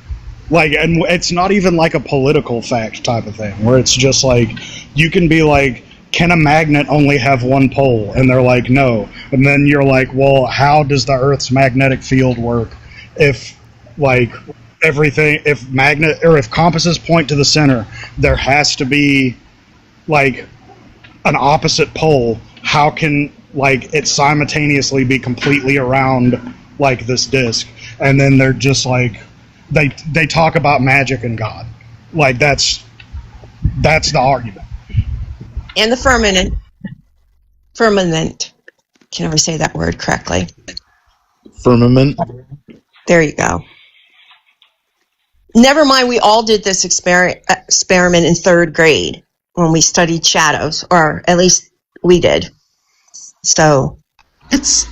Like, and it's not even like a political fact type of thing where it's just like you can be like, can a magnet only have one pole? And they're like, no. And then you're like, well, how does the Earth's magnetic field work if like everything, if compasses point to the center, there has to be like an opposite pole. How can like it simultaneously be completely around like this disc? And then they're just like they talk about magic and God. Like that's the argument. And the firmament. Can never say that word correctly. Firmament. There you go. Never mind, we all did this experiment in third grade when we studied shadows, or at least we did. So It's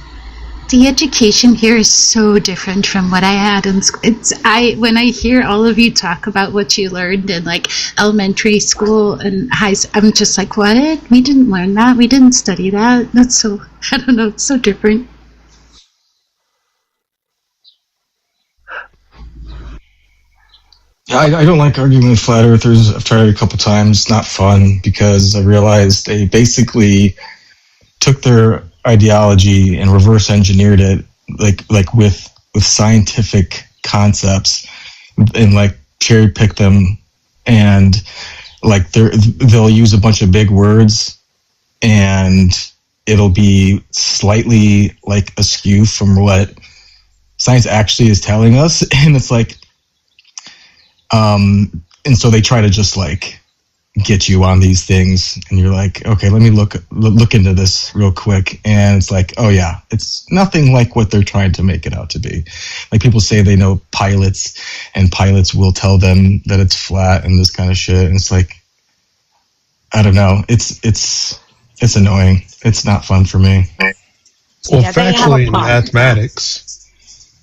the education here is so different from what I had in school. When I hear all of you talk about what you learned in like elementary school and high school, I'm just like, what? We didn't learn that. We didn't study that. That's so, I don't know, it's so different. I don't like arguing with flat earthers. I've tried it a couple times. It's not fun because I realized they basically took their ideology and reverse engineered it like with scientific concepts and like cherry pick them, and like they'll use a bunch of big words and it'll be slightly like askew from what science actually is telling us. And it's like and so they try to just like get you on these things, and you're like, okay, let me look into this real quick, and it's like, oh yeah, it's nothing like what they're trying to make it out to be. Like people say they know pilots, and pilots will tell them that it's flat and this kind of shit, and it's like, I don't know, it's annoying. It's not fun for me. Well, factually in mathematics,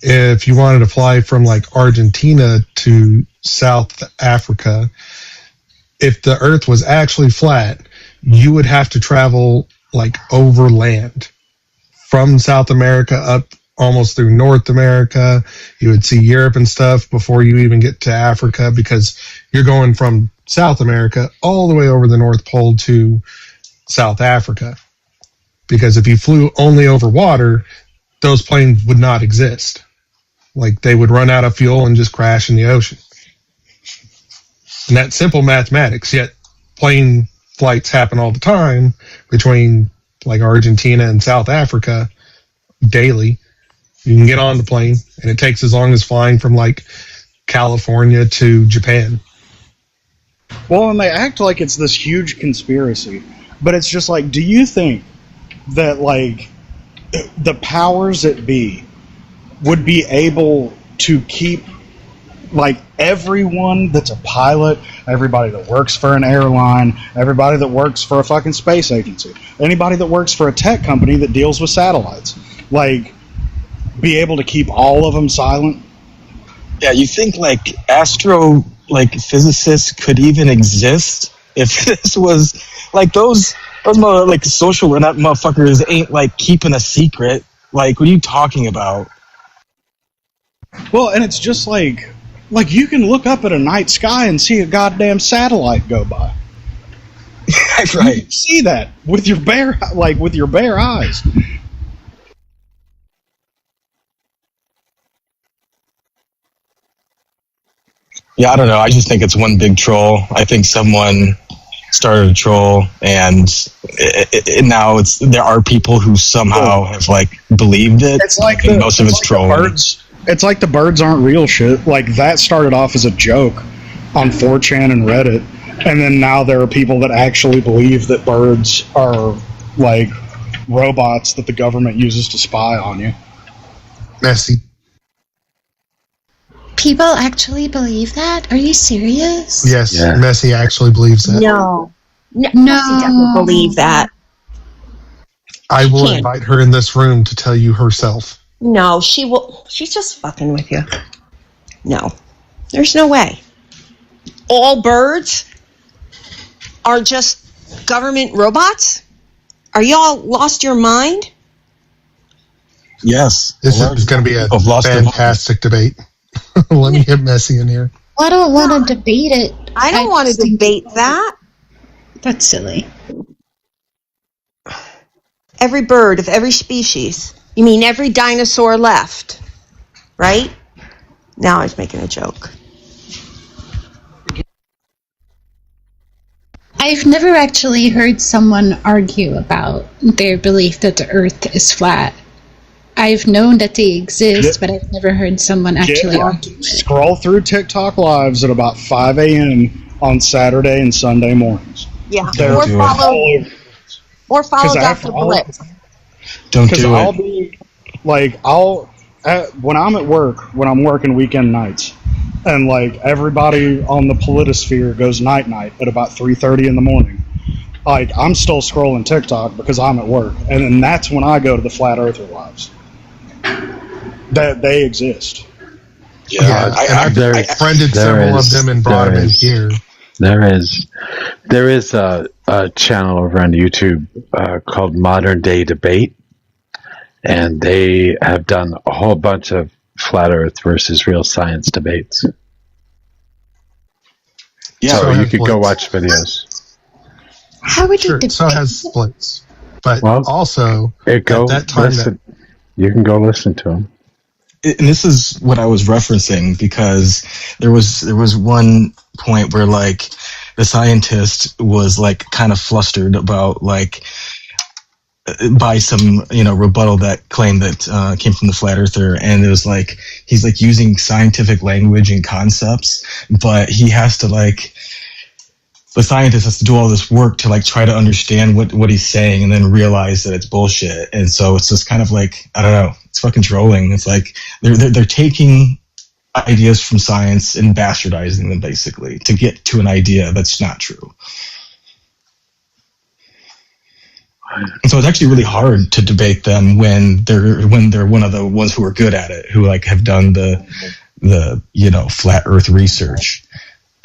if you wanted to fly from like Argentina to South Africa, if the Earth was actually flat, you would have to travel like over land from South America up almost through North America. You would see Europe and stuff before you even get to Africa, because you're going from South America all the way over the North Pole to South Africa. Because if you flew only over water, those planes would not exist. Like they would run out of fuel and just crash in the ocean. And that's simple mathematics, yet plane flights happen all the time between like Argentina and South Africa daily. You can get on the plane and it takes as long as flying from like California to Japan. Well, and they act like it's this huge conspiracy, but it's just like, do you think that like the powers that be would be able to keep like everyone that's a pilot, everybody that works for an airline, everybody that works for a fucking space agency, anybody that works for a tech company that deals with satellites, like be able to keep all of them silent? Yeah, you think like physicists could even exist if this was like those like social that motherfuckers ain't like keeping a secret. Like, what are you talking about? Well, and it's just like you can look up at a night sky and see a goddamn satellite go by. Right. You can see that with your bare eyes. Yeah, I don't know. I just think it's one big troll. I think someone started a troll, and now there are people who somehow have like believed it. It's like most of it's trolling. It's like the birds aren't real shit. Like that started off as a joke on 4chan and Reddit, and then now there are people that actually believe that birds are like robots that the government uses to spy on you. Messy. People actually believe that? Are you serious? Yes, yeah. Messi actually believes that. No. Messi doesn't believe that. I will invite her in this room to tell you herself. No, she will. She's just fucking with you. No, there's no way. All birds are just government robots? Are y'all lost your mind? Yes. This is going to be a fantastic debate. Let me get messy in here. I don't want to debate it. I don't want to debate that. That's silly. Every bird of every species. You mean every dinosaur left, right? Now I was making a joke. I've never actually heard someone argue about their belief that the Earth is flat. I've known that they exist, but I've never heard someone actually argue. Scroll through TikTok lives at about 5 a.m. on Saturday and Sunday mornings. Yeah, or follow Dr. Blitz. Don't do I'll it. be like, when I'm at work, when I'm working weekend nights, and like everybody on the politosphere goes night at about 3:30 in the morning. Like I'm still scrolling TikTok because I'm at work, and then that's when I go to the Flat Earther lives. That they exist. Yeah, I've friended several of them and brought them in here. There is a channel over on YouTube called Modern Day Debate, and they have done a whole bunch of flat Earth versus real science debates. Yeah, so you could go watch videos. How would you debate? So has splits, but also at that time you can go listen to them. And this is what I was referencing, because there was one point where like the scientist was like kind of flustered about like by some rebuttal that claimed that came from the flat earther, and it was like he's like using scientific language and concepts, but he has to the scientist has to do all this work to like try to understand what he's saying and then realize that it's bullshit. And so it's just kind of like, I don't know, it's fucking trolling. It's like they're taking ideas from science and bastardizing them basically to get to an idea that's not true. And so it's actually really hard to debate them when they're one of the ones who are good at it, who like have done the flat Earth research,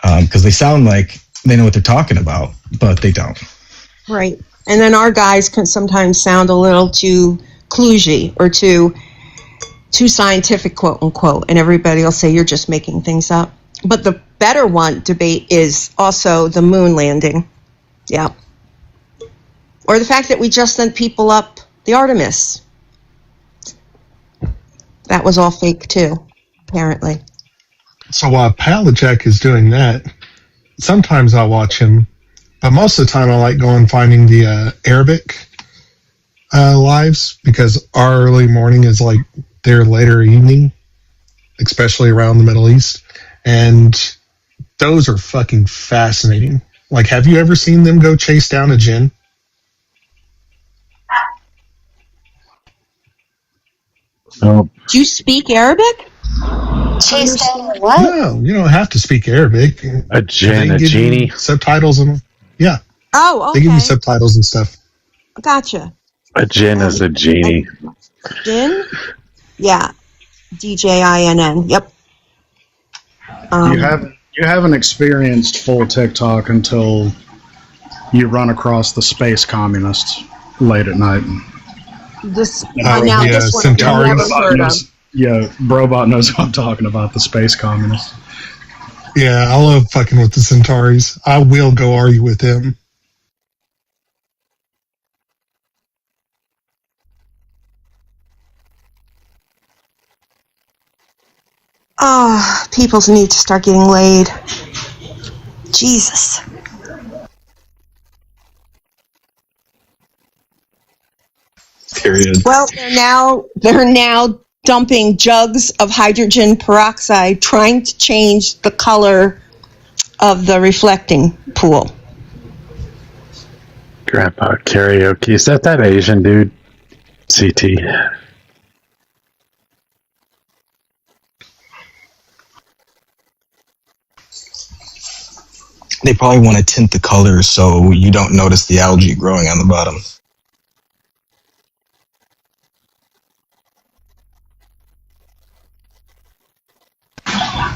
because they sound like they know what they're talking about, but they don't. Right. And then our guys can sometimes sound a little too kludgy or too scientific, quote unquote, and everybody will say you're just making things up. But the better debate is also the moon landing. Yeah. Or the fact that we just sent people up the Artemis. That was all fake too, apparently. So while Palachek is doing that, sometimes I'll watch him, but most of the time I like going finding the Arabic lives, because our early morning is like their later evening, especially around the Middle East, and those are fucking fascinating. Like, have you ever seen them go chase down a jinn? No. Do you speak Arabic? Chase down what? No, you don't have to speak Arabic. A jinn, a genie. Subtitles and yeah. Oh, okay. They give you subtitles and stuff. Gotcha. A jinn is a genie. Jinn? Yeah. DJINN. Yep. You haven't experienced full TikTok until you run across the space communists late at night. This one I've never heard of. Yeah, Brobot knows what I'm talking about, the space communists. Yeah, I love fucking with the Centauris. I will go argue with them. Oh, people need to start getting laid. Jesus. Period. Well, they're now dumping jugs of hydrogen peroxide, trying to change the color of the reflecting pool. Grandpa karaoke. Is that Asian dude? CT. They probably want to tint the colors so you don't notice the algae growing on the bottom.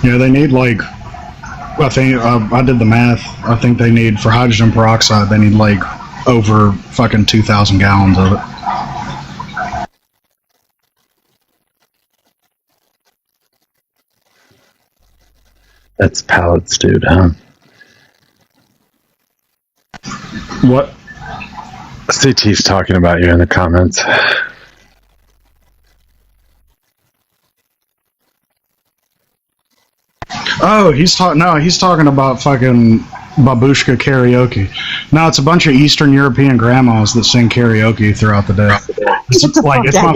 Yeah, they need I think I did the math. I think they need, for hydrogen peroxide, they need over fucking 2,000 gallons of it. That's pallets, dude, huh? What? CT's talking about you in the comments. Oh, he's talking. No, he's talking about fucking babushka karaoke. No, it's a bunch of Eastern European grandmas that sing karaoke throughout the day. It's like it's my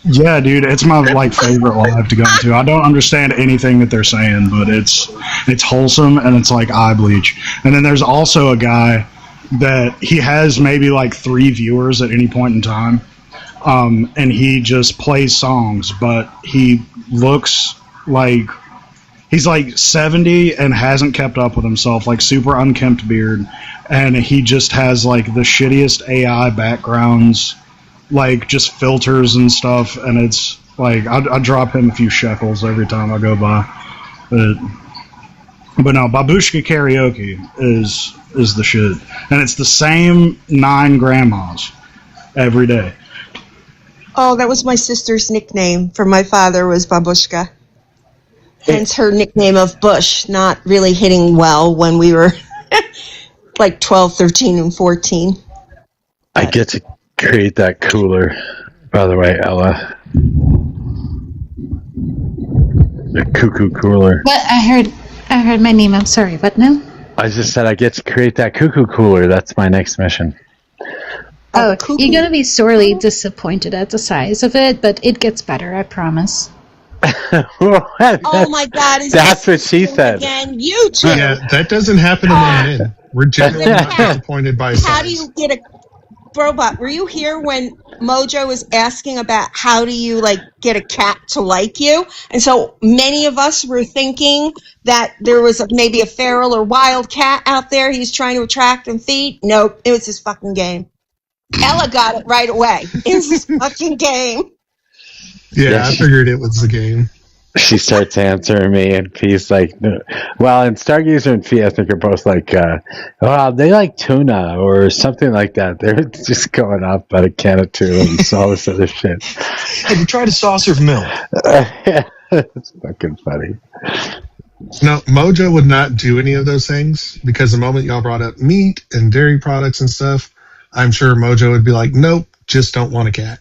yeah, dude. It's my like favorite live to go to. I don't understand anything that they're saying, but it's wholesome and it's like eye bleach. And then there's also a guy that he has maybe like 3 viewers at any point in time, and he just plays songs, but he looks like he's like 70 and hasn't kept up with himself, like super unkempt beard, and he just has like the shittiest AI backgrounds, like just filters and stuff, and it's like I drop him a few shekels every time I go by. But no, babushka karaoke is the shit, and it's the same 9 grandmas every day. Oh, that was my sister's nickname for my father was Babushka. Hence her nickname of Bush, not really hitting well when we were like 12, 13, and 14. I get to create that cooler, by the way, Ella. The cuckoo cooler. What? I heard my name. I'm sorry. What now? I just said I get to create that cuckoo cooler. That's my next mission. Oh, you're gonna be sorely disappointed at the size of it, but it gets better, I promise. Oh my God! That's what she said. Again, you two. Yeah, that doesn't happen to men. We're generally not disappointed by size. How do you get a robot? Were you here when Mojo was asking about how do you like get a cat to like you? And so many of us were thinking that there was maybe a feral or wild cat out there he's trying to attract and feed. Nope, it was his fucking game. Ella got it right away. It was his fucking game. Yeah, I figured it was the game. She starts answering me, and P's like, no. Well, and Stargazer and P, I think, are both like, they like tuna or something like that. They're just going off about a can of tuna and all this other shit. Have you tried a saucer of milk? It's fucking funny. No, Mojo would not do any of those things because the moment y'all brought up meat and dairy products and stuff, I'm sure Mojo would be like, nope, just don't want a cat.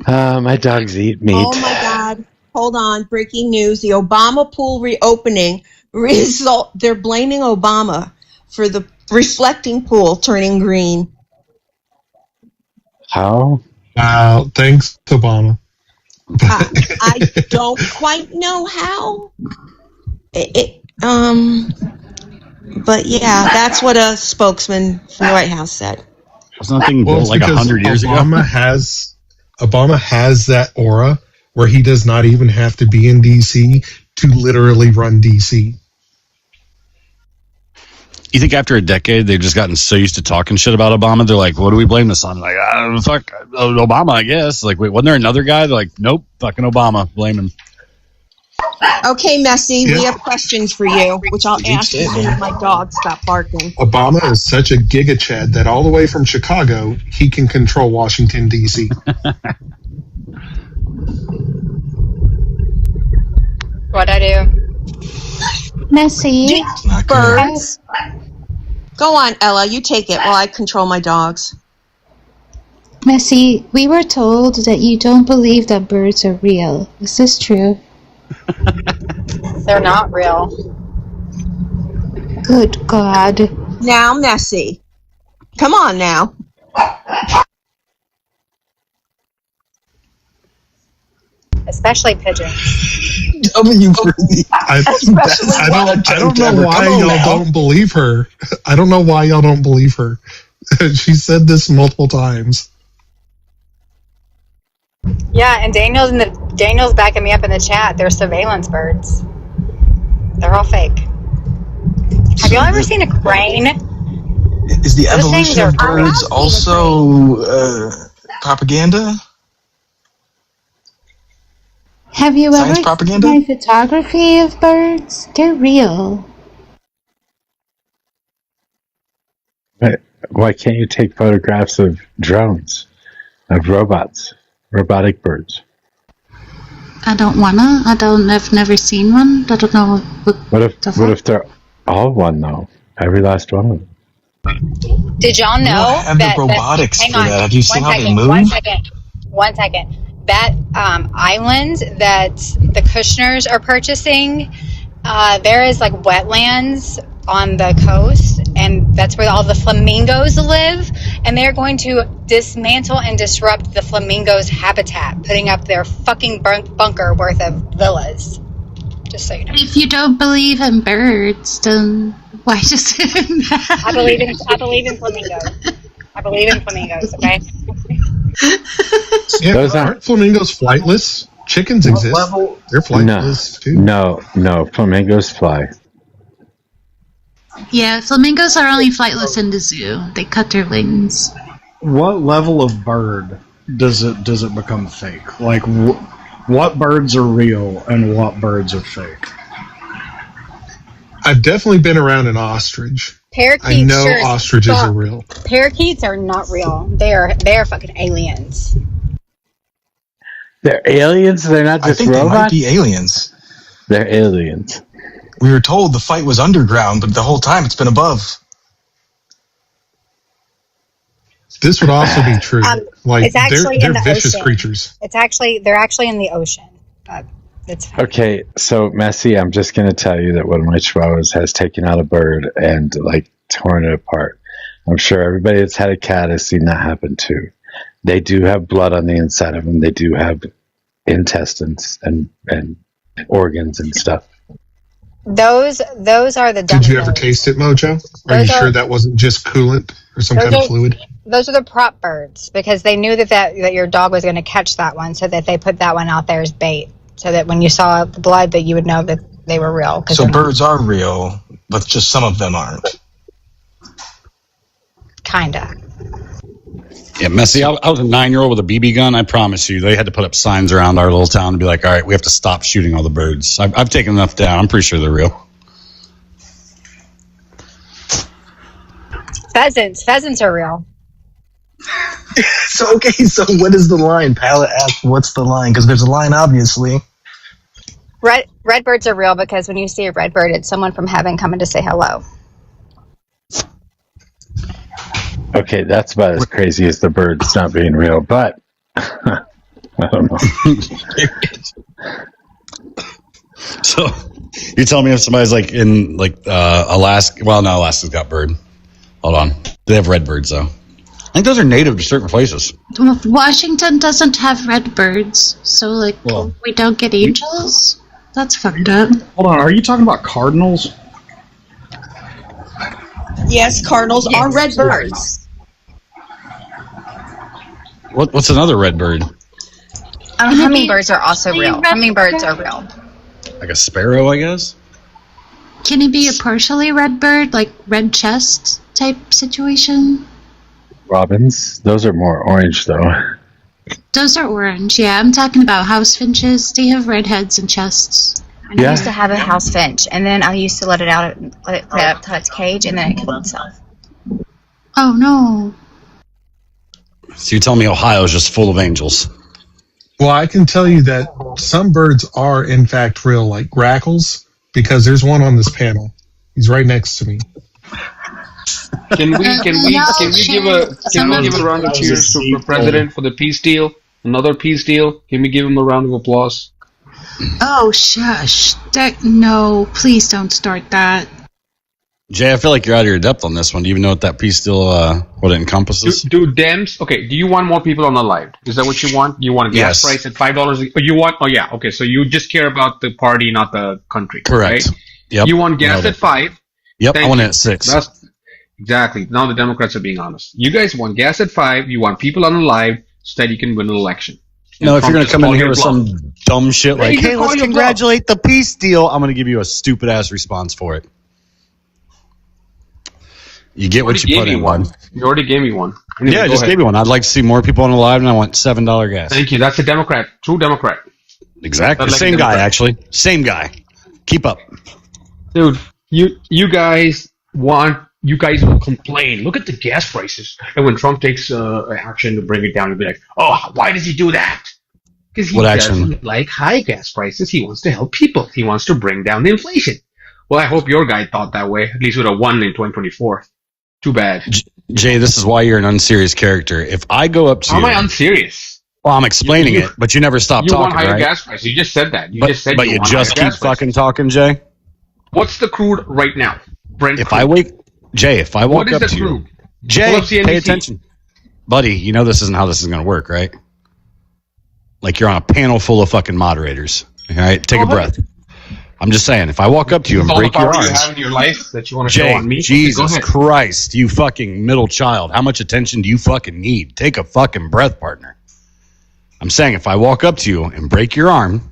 My dogs eat meat. Oh my God. Hold on. Breaking news. The Obama pool reopening result. They're blaming Obama for the reflecting pool turning green. How? Thanks, Obama. I don't quite know how. But yeah, that's what a spokesman from the White House said. Was nothing built like 100 years ago? Obama has that aura where he does not even have to be in D.C. to literally run D.C. You think after a decade they've just gotten so used to talking shit about Obama, they're like, what do we blame this on? Like, fuck Obama, I guess. Like, wait, wasn't there another guy? They're like, nope, fucking Obama, blame him. Okay, Messi, we have questions for you, which I'll ask as soon as my dog stop barking. Obama is such a giga chad that all the way from Chicago, he can control Washington, D.C. What'd I do? Messi. Birds. Go on, Ella, you take it while I control my dogs. Messi, we were told that you don't believe that birds are real. Is this true? They're not real. Good God. Now, Messi. Come on now. Especially pigeons. I don't know why y'all don't believe her. I don't know why y'all don't believe her. She said this multiple times. Yeah, and Daniel's backing me up in the chat. They're surveillance birds. They're all fake. Have y'all ever seen a crane? Is the Those things evolution of are- birds also propaganda? Have you Science ever propaganda? seen my photography of birds? They're real. Why can't you take photographs of drones, of robots, robotic birds? I don't wanna. I've never seen one. I don't know What if they're all one though? Every last one of them. Did y'all We don't know have that? the robotics Hang for on. that. Have you seen how they 1 second. That island that the Kushners are purchasing, there is like wetlands on the coast, and that's where all the flamingos live. And they're going to dismantle and disrupt the flamingos' habitat, putting up their fucking bunker worth of villas. Just so you know. If you don't believe in birds, then why just? I believe in flamingos. I believe in flamingos. Okay. Yeah, aren't flamingos flightless? Chickens exist. They're flightless too. No, flamingos fly. Yeah, flamingos are only flightless in the zoo. They cut their wings. What level of bird does it become fake? Like, what birds are real and what birds are fake? I've definitely been around an ostrich. Parakeets. I know ostriches are real. Parakeets are not real. They are fucking aliens. They're aliens. They're not just I think robots. they might be aliens. They're aliens. We were told the fight was underground, but the whole time it's been above. This would also be true. Like it's actually they're in the vicious ocean. creatures. They're actually in the ocean. It's Okay, so Messi, I'm just going to tell you that one of my chihuahuas has taken out a bird and like torn it apart. I'm sure everybody that's had a cat has seen that happen too. They do have blood on the inside of them. They do have intestines and organs and stuff. Those are the. Did you ever taste it, Mojo? Are you sure that wasn't just coolant or some kind of fluid? Those are the prop birds because they knew that your dog was going to catch that one, so that they put that one out there as bait, so that when you saw the blood, that you would know that they were real. So birds are real, but just some of them aren't. Kinda. Yeah, Messi, I was a 9-year-old with a BB gun. I promise you, they had to put up signs around our little town to be like, all right, we have to stop shooting all the birds. I've taken enough down. I'm pretty sure they're real. Pheasants are real. So what is the line? Pallet asked, what's the line? Because there's a line, obviously. Redbirds are real because when you see a redbird, it's someone from heaven coming to say hello. Okay, that's about as crazy as the birds not being real, but I don't know. So you tell me if somebody's like in Alaska. Well, no, Alaska's got bird. Hold on, they have red birds though. I think those are native to certain places. Washington doesn't have red birds, so we don't get angels. That's fucked up. Hold on, are you talking about cardinals? Yes, cardinals are red birds. What's another red bird? Hummingbirds are also real. Hummingbirds are real. Like a sparrow, I guess. Can it be a partially red bird, like red chest type situation? Robins, those are more orange though. Those are orange, yeah. I'm talking about house finches. They have red heads and chests. I used to have a house finch, and then I used to let it out, let it up to its cage, and then it killed itself. Oh no! So you tell me Ohio is just full of angels? Well, I can tell you that some birds are in fact real, like grackles, because there's one on this panel. He's right next to me. Can we give a round of cheers to the president for the peace deal? Another peace deal. Can we give him a round of applause? Oh shush! No, please don't start that. Jay, I feel like you're out of your depth on this one. Do you even know what that piece still what it encompasses? Do Dems? Okay. Do you want more people unalived? Is that what you want? You want a gas price at $5? You want? Oh yeah. Okay. So you just care about the party, not the country. Correct. Right? Yep. You want gas at $5? Yep. I want it at $6. Exactly. Now the Democrats are being honest. You guys want gas at $5. You want people unalived so that you can win an election. No, if you're going to come in here with some dumb shit like, hey, let's congratulate the peace deal, I'm going to give you a stupid ass response for it. You get what you put in one. You already gave me one. Yeah, I just gave you one. I'd like to see more people on the live, and I want $7 gas. Thank you. That's a Democrat. True Democrat. Exactly. Same guy, actually. Same guy. Keep up. Dude, you guys will complain. Look at the gas prices. And when Trump takes action to bring it down, you'll be like, oh, why does he do that? Because he What doesn't action? like high gas prices. He wants to help people. He wants to bring down the inflation. Well, I hope your guy thought that way. At least with a 1 in 2024. Too bad. Jay, this is why you're an unserious character. If I go up to How you, am I unserious? well, I'm explaining it, but you never stop You want talking, higher right? gas prices. You just said that. You But just said you want just higher keep gas prices. fucking talking, Jay. What's the crude right now? Brent If crude. I wake, Jay, if I walk What is up the to you, crude? Jay, Pull up CNBC. pay attention, buddy. You know this isn't how this is going to work, right? Like you're on a panel full of fucking moderators. All right, take a breath. I'm just saying, if I walk up to you and All the break your power you arms, have in your life that you want to show Jay, on me. Go Jesus ahead. Christ, you fucking middle child. How much attention do you fucking need? Take a fucking breath, partner. I'm saying if I walk up to you and break your arm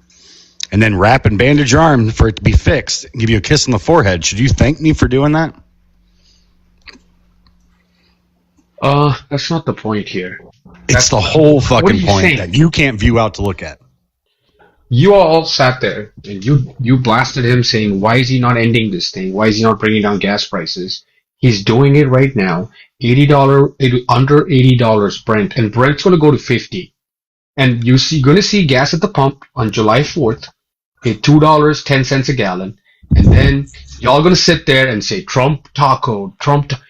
and then wrap and bandage your arm for it to be fixed and give you a kiss on the forehead, should you thank me for doing that? That's not the point here. It's the whole What are fucking you point saying? that you can't view out to look at. You all sat there and you blasted him saying, why is he not ending this thing? Why is he not bringing down gas prices? He's doing it right now. Under $80 Brent, and Brent's going to go to 50. And you're going to see gas at the pump on July 4th at $2.10 a gallon. And then y'all going to sit there and say, Trump tacoed.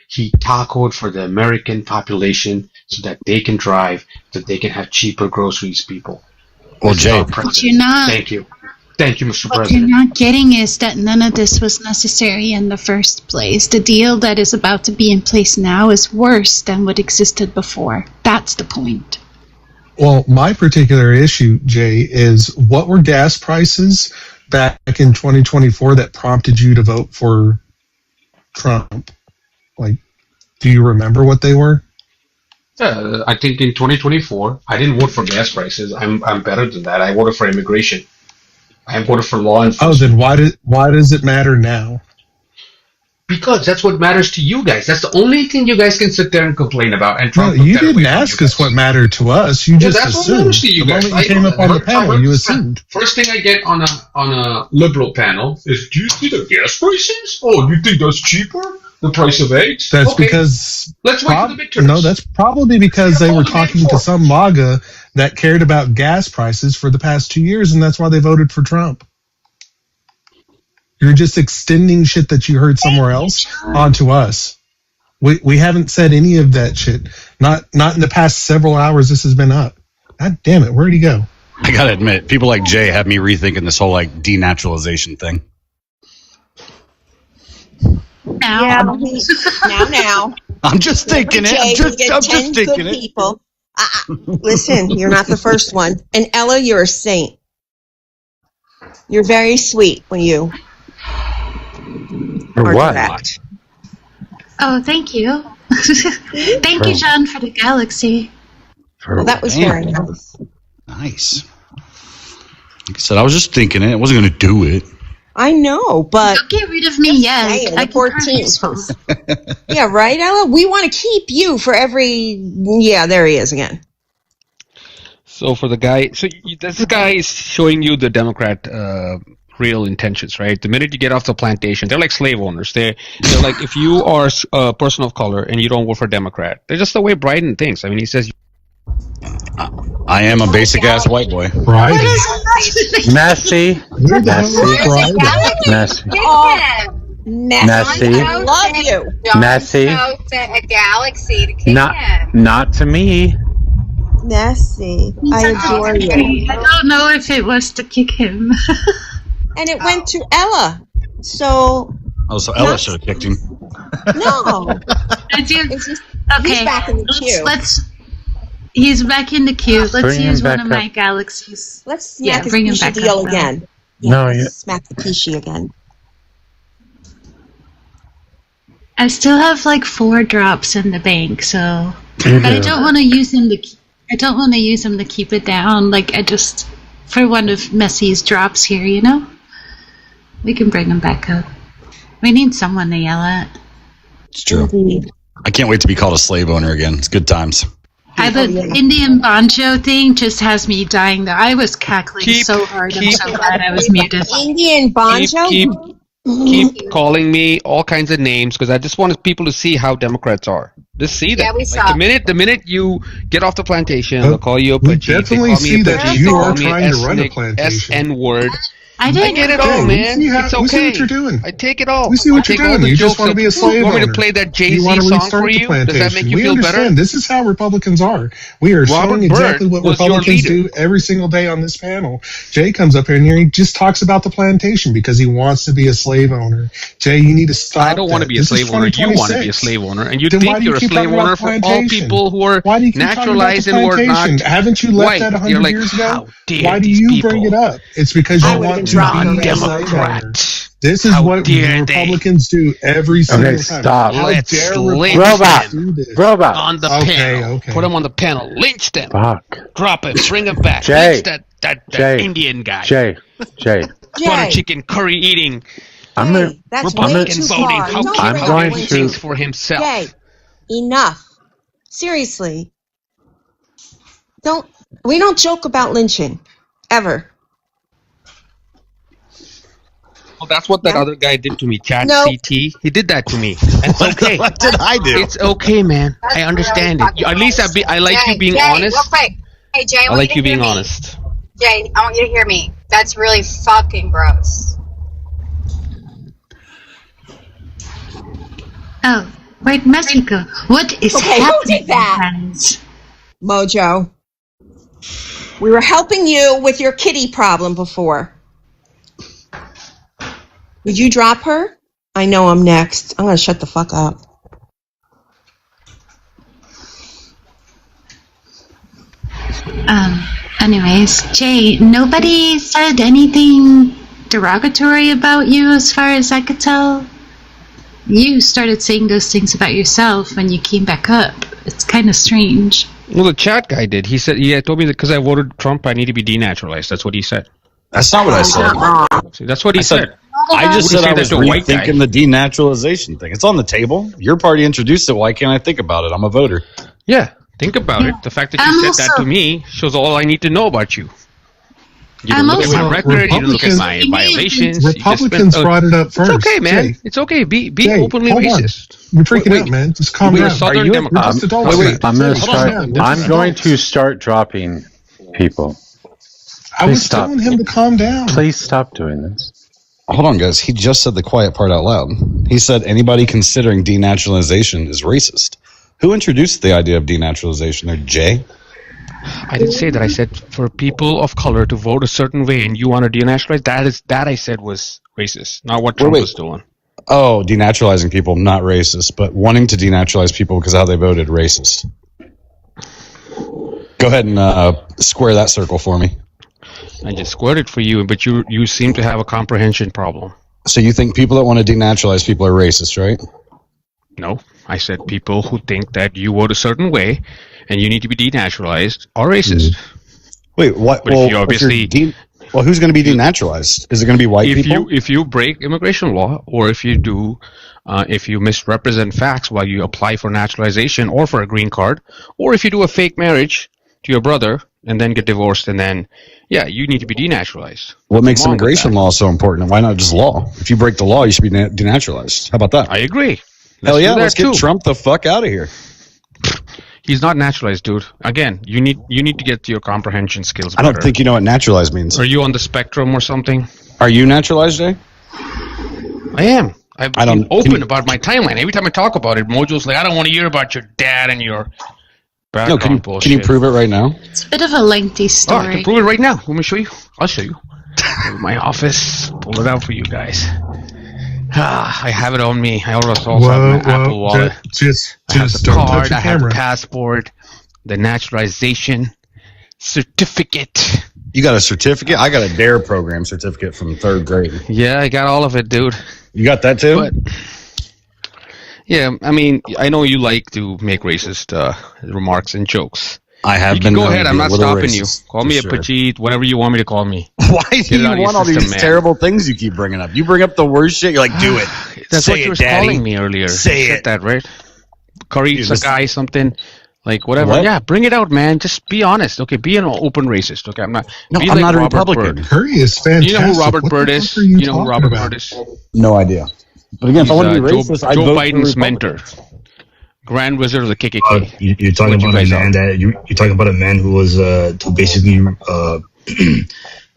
He tacoed for the American population so that they can drive, so that they can have cheaper groceries, people. Well, Jay, But you're not. Thank you. Thank you, Mr. What President. you're not getting is that none of this was necessary in the first place. The deal that is about to be in place now is worse than what existed before. That's the point. Well, my particular issue, Jay, is what were gas prices back in 2024 that prompted you to vote for Trump? Like, do you remember what they were? I think in 2024, I didn't vote for gas prices. I'm better than that. I voted for immigration. I voted for law enforcement. Oh, then why does it matter now? Because that's what matters to you guys. That's the only thing you guys can sit there and complain about. And No, Trump took you that away didn't from ask you us guys. what mattered to us. You Well, just that's what assumed. matters to you The guys. moment you came up on the panel, you assumed. First thing I get on a liberal panel is, do you see the gas prices? Oh, you think that's cheaper? The price of eggs? That's Okay. because Let's wait for the midterms. No, that's probably because they were talking to some MAGA that cared about gas prices for the past 2 years, and that's why they voted for Trump. You're just extending shit that you heard somewhere else onto us. We haven't said any of that shit. Not in the past several hours this has been up. God damn it, where'd he go? I gotta admit, people like Jay have me rethinking this whole like denaturalization thing. Yeah, now. I'm just thinking it. Jay, I'm we get just 10 thinking good it. people. Listen, you're not the first one. And Ella, you're a saint. You're very sweet when you Or are what? direct. Oh, thank you. Thank you, John, for the galaxy. Well, that was very nice. Nice. Like I said, I was just thinking it. I wasn't going to do it. I know, but Don't get rid of me yet. saying, I the poor can team. promise. Yeah, right, Ella? We want to keep you for every... Yeah, there he is again. So for the guy, this guy is showing you the Democrat real intentions, right? The minute you get off the plantation, they're like slave owners. They're like, if you are a person of color and you don't vote for Democrat, they're just the way Biden thinks. I mean, he says, I am a basic ass white boy. Right. Messy. Messy. Messy. Messy. I love you. Messy. A galaxy to kick Not to me. Messy. I adore you. I don't know if it was to kick him. And it went to Ella. So, Oh, so Ella should have kicked him. no. I do. It's just, Okay. he's back in the queue. He's back in the queue. Let's Bring him use one back of my up. galaxies. Let's smack his bring him Pishi back deal up, again. No, let's yeah. smack the Pishi again. I still have like 4 drops in the bank, so. You But I do. don't want to use them to. I don't want to use them to keep it down. Like I just for one of Messy's drops here, you know. We can bring him back up. We need someone to yell at. It's true. I can't wait to be called a slave owner again. It's good times. The Indian banjo thing just has me dying. Though I was cackling so hard. I'm so glad I was muted. Indian banjo? keep calling me all kinds of names because I just want people to see how Democrats are. Just see that. Yeah, we Like saw. the minute you get off the plantation, they'll call you a We Pajit. They definitely call me see a that Pajit. you They are call me trying an to run a ethnic plantation. SN word. I I get it all, Jay, man. It's okay. we see what you're doing. I take it all. We see what I you're take all doing. the You just jokes want to of- be a slave Want me owner. to play that You Jay-Z want to song restart for the you? Does plantation. that make you We feel understand. better? This is how Republicans are. We are Robert showing exactly Byrd what was your Republicans leader. do every single day on this panel. Jay comes up here and he just talks about the plantation because he wants to be a slave owner. Jay, you need to stop. I don't want to be a This is slave owner. You want to be a 2026. slave owner, and you Then why think do you're a keep slave talking about owner the for all plantation? people who are Why do you keep naturalized talking and about were the not plantation? Haven't you left white. that 100 You're like, years ago? how dare Why do these you people? bring it up? It's because I you would have want been to dropped be a slave Democrat. owner. This is How what dare Republicans do every single time. stop. How Let's dare lynch Republicans them. do this? Robot. On the Okay, panel. okay. Put them on the panel. Lynch them. Fuck. Drop it. Bring him back. Jay. Lynch that Jay. Indian guy. Jay. Butter Jay, chicken curry eating. I'm gonna. Jay, that's way Republican too voting. far. How Don't cute. I'm bring How going up he to- thinks lynching. for himself. Jay, enough. Seriously. We don't joke about lynching. Ever. Well, that's what that other guy did to me, Chat No. CT. He did that to me. And it's okay. What did I do? It's okay, man. I understand it. At least I like you being Jay, honest. real quick. Hey, Jay, I like you being honest. Jay, I want you to hear me. That's really fucking gross. Oh, wait, Mexico. What is Okay, who happening? did that? Friends? Mojo. We were helping you with your kitty problem before. Did you drop her? I know I'm next. I'm going to shut the fuck up. Anyways, Jay, nobody said anything derogatory about you as far as I could tell. You started saying those things about yourself when you came back up. It's kind of strange. Well, the chat guy did. He said, "Yeah, told me that because I voted Trump, I need to be denaturalized." That's what he said. That's not what I said. See, that's what he said. I just Would you said say I that was to a white guy? rethinking the denaturalization thing. It's on the table. Your party introduced it. Why can't I think about it? I'm a voter. Yeah, think about it. The fact that you said that to me shows all I need to know about you. You I'm didn't look at my also- record. You didn't look at my Republicans- violations. you just Republicans spent- brought it up first. It's okay, man. Jay. It's okay. Be Jay, openly hold on. racist. You're freaking Wait, out, man. Just calm we're down. a Southern You're Democrat. just adults. I'm gonna Hold start. on, man. I'm going to start dropping people. I was stop. telling him to calm down. Please stop doing this. Hold on, guys. He just said the quiet part out loud. He said anybody considering denaturalization is racist. Who introduced the idea of denaturalization there, Jay? I didn't say that. I said for people of color to vote a certain way, and you want to denaturalize. That I said was racist, not what Trump wait. was doing. Oh, denaturalizing people, not racist, but wanting to denaturalize people because of how they voted, racist. Go ahead and square that circle for me. I just squared it for you, but you seem to have a comprehension problem. So you think people that want to denaturalize people are racist, right? No, I said people who think that you vote a certain way and you need to be denaturalized are racist. Wait, what? But if you obviously, well, who's going to be denaturalized? Is it going to be white people? If you break immigration law, or if you do, if you misrepresent facts while you apply for naturalization or for a green card, or if you do a fake marriage to your brother and then get divorced, and then you need to be denaturalized. What makes immigration law so important? Why not just law? If you break the law, you should be denaturalized. How about that? I agree. Hell yeah, do that let's get too. Trump the fuck out of here. He's not naturalized, dude. Again, you need to get your comprehension skills I better. don't think you know what naturalized means. Are you on the spectrum or something? Are you naturalized, Jay? I am. I've I don't- been open about my timeline. Every time I talk about it, Mojo's like, I don't want to hear about your dad and your No, background can bullshit. you prove it right now? It's a bit of a lengthy Oh, I story. can prove it right now. Let me show you. I'll show you. Go to my office. Pull it out for you guys. I have it on me. I also have my Apple Wallet. Just I have the don't touch card. your I have the camera. passport. The naturalization certificate. You got a certificate? I got a DARE program certificate from 3rd grade. Yeah, I got all of it, dude. You got that too? But yeah, I mean, I know you like to make racist remarks and jokes. I have You been can go known ahead. to I'm be a not little stopping you. racist, Call for me a sure. Pajit, whatever you want me to call me. Why Get do it you out of your want all system, these man. terrible things you keep bringing up? You bring up the worst shit. You're like, do it. That's Say what you it, were Daddy. calling me earlier. Say You said it. that, right? Curry Dude, listen. Sakai something. Like whatever. What? Yeah, bring it out, man. Just be honest. Okay, be an open racist. Okay, I'm not. No, be I'm like not a Robert Republican. Bird. Curry is fantastic. You know who Robert What the Bird fuck is? are you You know who talking Robert about? Bird is? No idea. But again, if I want to be racist, I'd Joe vote for Biden's Republican. mentor, Grand Wizard of the KKK. You're talking What you about a guys man are. that you're talking about a man who was who basically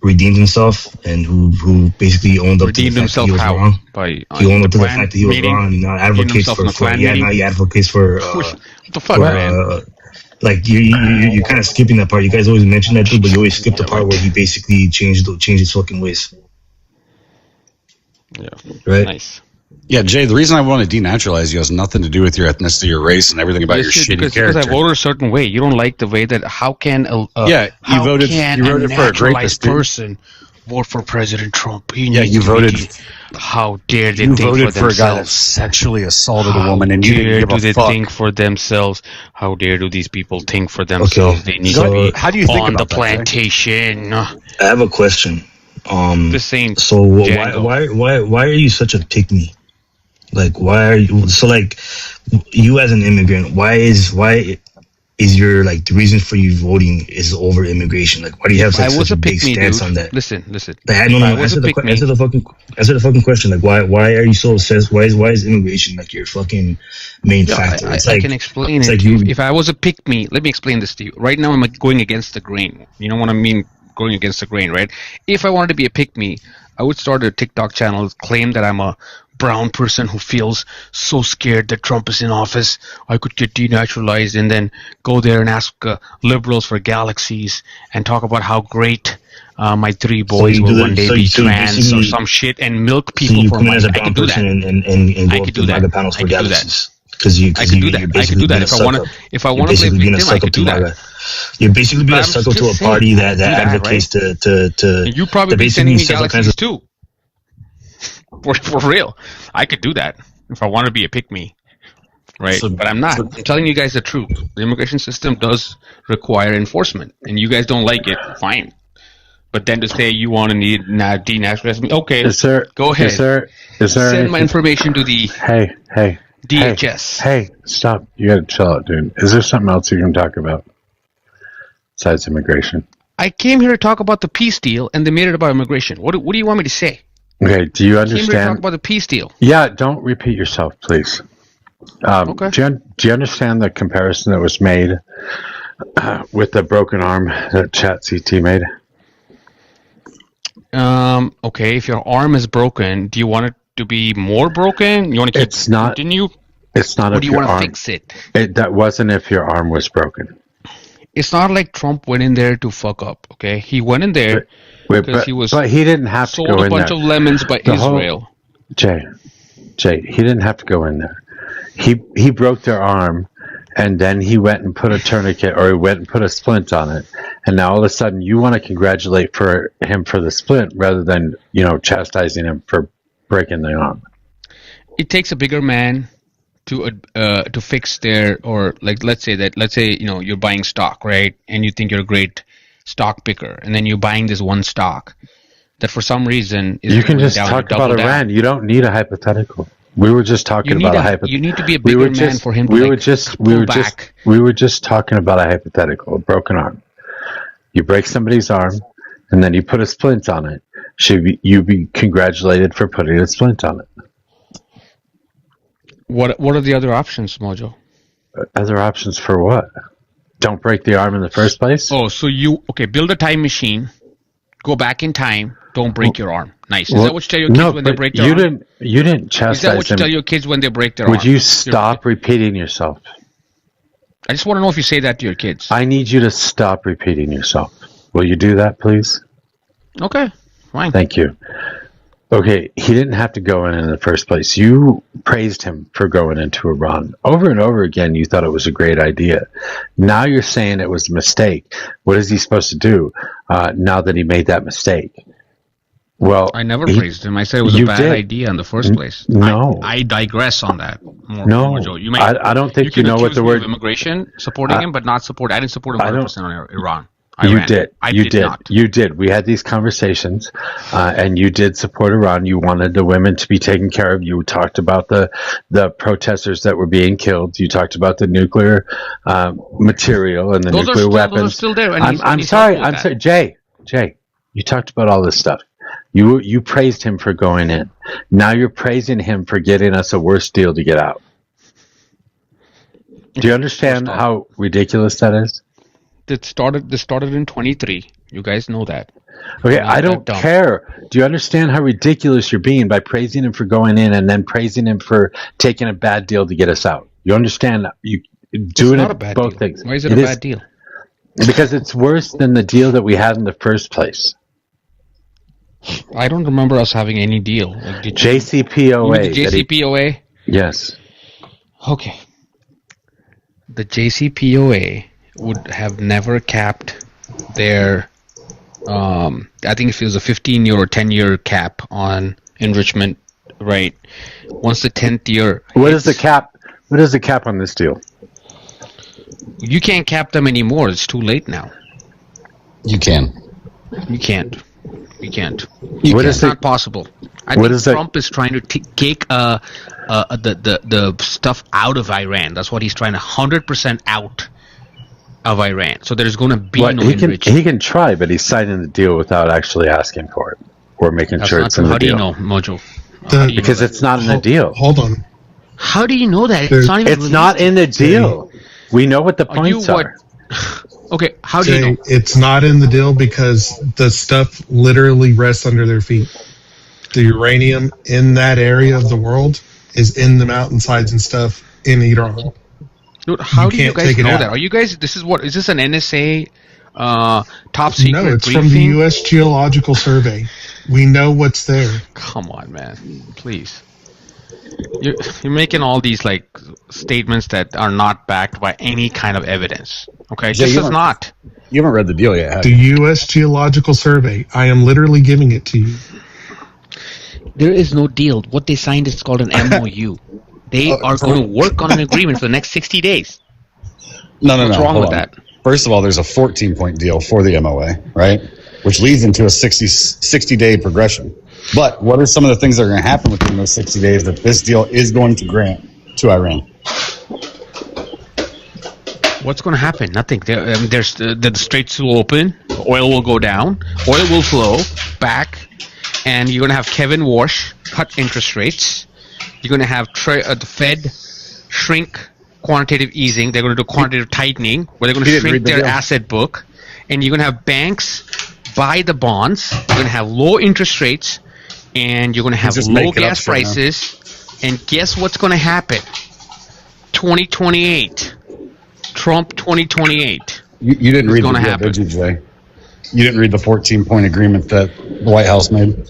redeemed himself and who basically owned up Redeemed to the fact that himself he was how? wrong. By He owned the up to the Klan fact that he was meeting? wrong and now Redeemed advocates himself in the for Klan yeah, meeting? now he advocates for What the fuck, man? like you're kind of skipping that part. You guys always mention that too, but you always skip the part where he basically changed his fucking ways. Yeah. Right. Nice. Yeah, Jay, the reason I want to denaturalize you has nothing to do with your ethnicity, your race, and everything about your shitty because character. I voted a certain way. You don't like the way that. How can a Yeah, you how voted- can you a voted for a naturalized rapist, dude. person vote for President Trump? He Yeah, needs you to voted- be how dare they You think voted for for a guy that themselves? sexually assaulted a How woman, and you dare didn't do give they a fuck. think for themselves? How dare do these people think for themselves? They need so to be how do you think on the about that, Jay? plantation. I have a question. This ain't So Django. why are you such a pick me? Like why are you so like you as an immigrant? Why is your like the reason for you voting is over immigration? Like why do you have I such was a a big pick me, stance dude. on that? Listen. Like, no, I was answer a pick me. answer the fucking question. Like why are you so obsessed? Why is immigration like your fucking main Yeah, factor? I, It's I like can explain it's it. like you. If I was a pick me, let me explain this to you. Right now, I'm going against the grain. You know what I mean? Going against the grain, right? If I wanted to be a pick me, I would start a TikTok channel, claim that I'm a brown person who feels so scared that Trump is in office, I could get denaturalized, and then go there and ask liberals for galaxies and talk about how great my three boys you will do that- one day so be you- so trans or basically- some shit and milk So people you for come in as money. a I brown could do that. person and I go up could to do MAGA that. panels I for could do that. galaxies. Because I could do that. I could do that if I want to. If I want to play victim, I could do that. You're basically being But a I'm sucker to a just saying, party I that could do that, advocates right? to And you probably that be basically sending me says all kinds galaxies of too. For real, I could do that if I want to be a pick me, right? But I'm not. I'm telling you guys the truth. The immigration system does require enforcement, and you guys don't like it. Fine. But then to say you want to need denaturalize me, okay? Go ahead. Is there Send my anything- information to the Hey. DHS. Hey, stop. You gotta chill out, dude. Is there something else you can talk about besides immigration? I came here to talk about the peace deal, and they made it about immigration. What do you want me to say? Okay, do you I came here to talk understand? about the peace deal. Yeah, don't repeat yourself, please. Okay. Do you understand the comparison that was made with the broken arm that ChatCT made? Okay, if your arm is broken, do you want it to be more broken? You want to keep It's not. continue? It's not Or if do you your want to arm. fix it? That wasn't if your arm was broken. It's not like Trump went in there to fuck up. Okay, he went in there because he was. But he didn't have to sold go a in bunch there. of lemons by The whole- Israel. Jay, he didn't have to go in there. He broke their arm, and then he went and put a tourniquet, or he went and put a splint on it, and now all of a sudden you want to congratulate him for the splint rather than chastising him for breaking the arm. It takes a bigger man to fix their, or like let's say you're buying stock, right? And you think you're a great stock picker, and then you're buying this one stock that for some reason is You can going just down, talk you about double down. Iran. You don't need a hypothetical. We were just talking about a hypothetical. You need to be a bigger man for him to We were just talking about a hypothetical, a broken arm. You break somebody's arm, and then you put a splint on it. Should you be congratulated for putting a splint on it? What are the other options, Mojo? Other options for what? Don't break the arm in the first place? Oh, so build a time machine, go back in time, don't break your arm. Nice. Is Well, that what you tell your kids when they but break their arm? You didn't chastise Is that what you him. tell your kids when they break their arm? Would you stop repeating yourself? I just want to know if you say that to your kids. I need you to stop repeating yourself. Will you do that, please? Okay, fine. Thank you. Okay, he didn't have to go in the first place. You praised him for going into Iran. Over and over again, you thought it was a great idea. Now you're saying it was a mistake. What is he supposed to do now that he made that mistake? Well, I never praised him. I said it was a you bad did. idea in the first place. No. I digress on that. No. Mojo. I don't think you can know what accuse the me word- of immigration, supporting him, but not support. I didn't support him 100% on Iran. Iran. You did. I You did did. not. You did. We had these conversations, and you did support Iran. You wanted the women to be taken care of. You talked about the protesters that were being killed. You talked about the nuclear material and the nuclear weapons. Those are still there. And I'm sorry. I'm sorry, Jay. You talked about all this stuff. You praised him for going in. Now you're praising him for getting us a worse deal to get out. Do you understand how ridiculous that is? This started in 23. You guys know that. Okay, I don't care. Do you understand how ridiculous you're being by praising him for going in and then praising him for taking a bad deal to get us out? You understand? You doing not it a bad both deal. things. Why is it a bad deal? Because it's worse than the deal that we had in the first place. I don't remember us having any deal. Like, JCPOA. You mean the JCPOA? Yes. Okay. The JCPOA would have never capped their I think if it was a 15-year or 10-year cap on enrichment rate. Once the 10th year What is the cap on this deal? You can't cap them anymore. It's too late now. You can. You can't. You can't. It's not possible. I think Trump is trying to take the stuff out of Iran. That's what he's trying to 100% out of Iran. So there's going to be no enrichment. He can try, but he's signing the deal without actually asking for it or making sure it's in the deal. How do you know, Mojo? Because it's not in the deal. Hold on. How do you know that? It's not even released. Not in the deal. We know what the points are. Okay, how do you know? It's not in the deal because the stuff literally rests under their feet. The uranium in that area of the world is in the mountainsides and stuff in Iran. Dude, how do you guys know that? Are you guys? Is this an NSA top secret? No, it's briefing? from the U.S. Geological Survey. We know what's there. Come on, man, please. You're making all these like statements that are not backed by any kind of evidence. Okay, this is not. You haven't read the deal yet, have The you? U.S. Geological Survey. I am literally giving it to you. There is no deal. What they signed is called an MOU. They are going to work on an agreement for the next 60 days. No. What's wrong with that? First of all, there's a 14-point deal for the MOA, right? Which leads into a 60-day progression. But what are some of the things that are going to happen within those 60 days that this deal is going to grant to Iran? What's going to happen? Nothing. There's the straits will open. Oil will go down. Oil will flow back. And you're going to have Kevin Walsh cut interest rates. You're going to have the Fed shrink quantitative easing. They're going to do quantitative tightening, where they're going to shrink their asset book. And you're going to have banks buy the bonds. You're going to have low interest rates. And you're going to have low gas prices. And guess what's going to happen? 2028. Trump 2028. You didn't read the deal, did you, Jay? You didn't read the 14-point agreement that the White House made?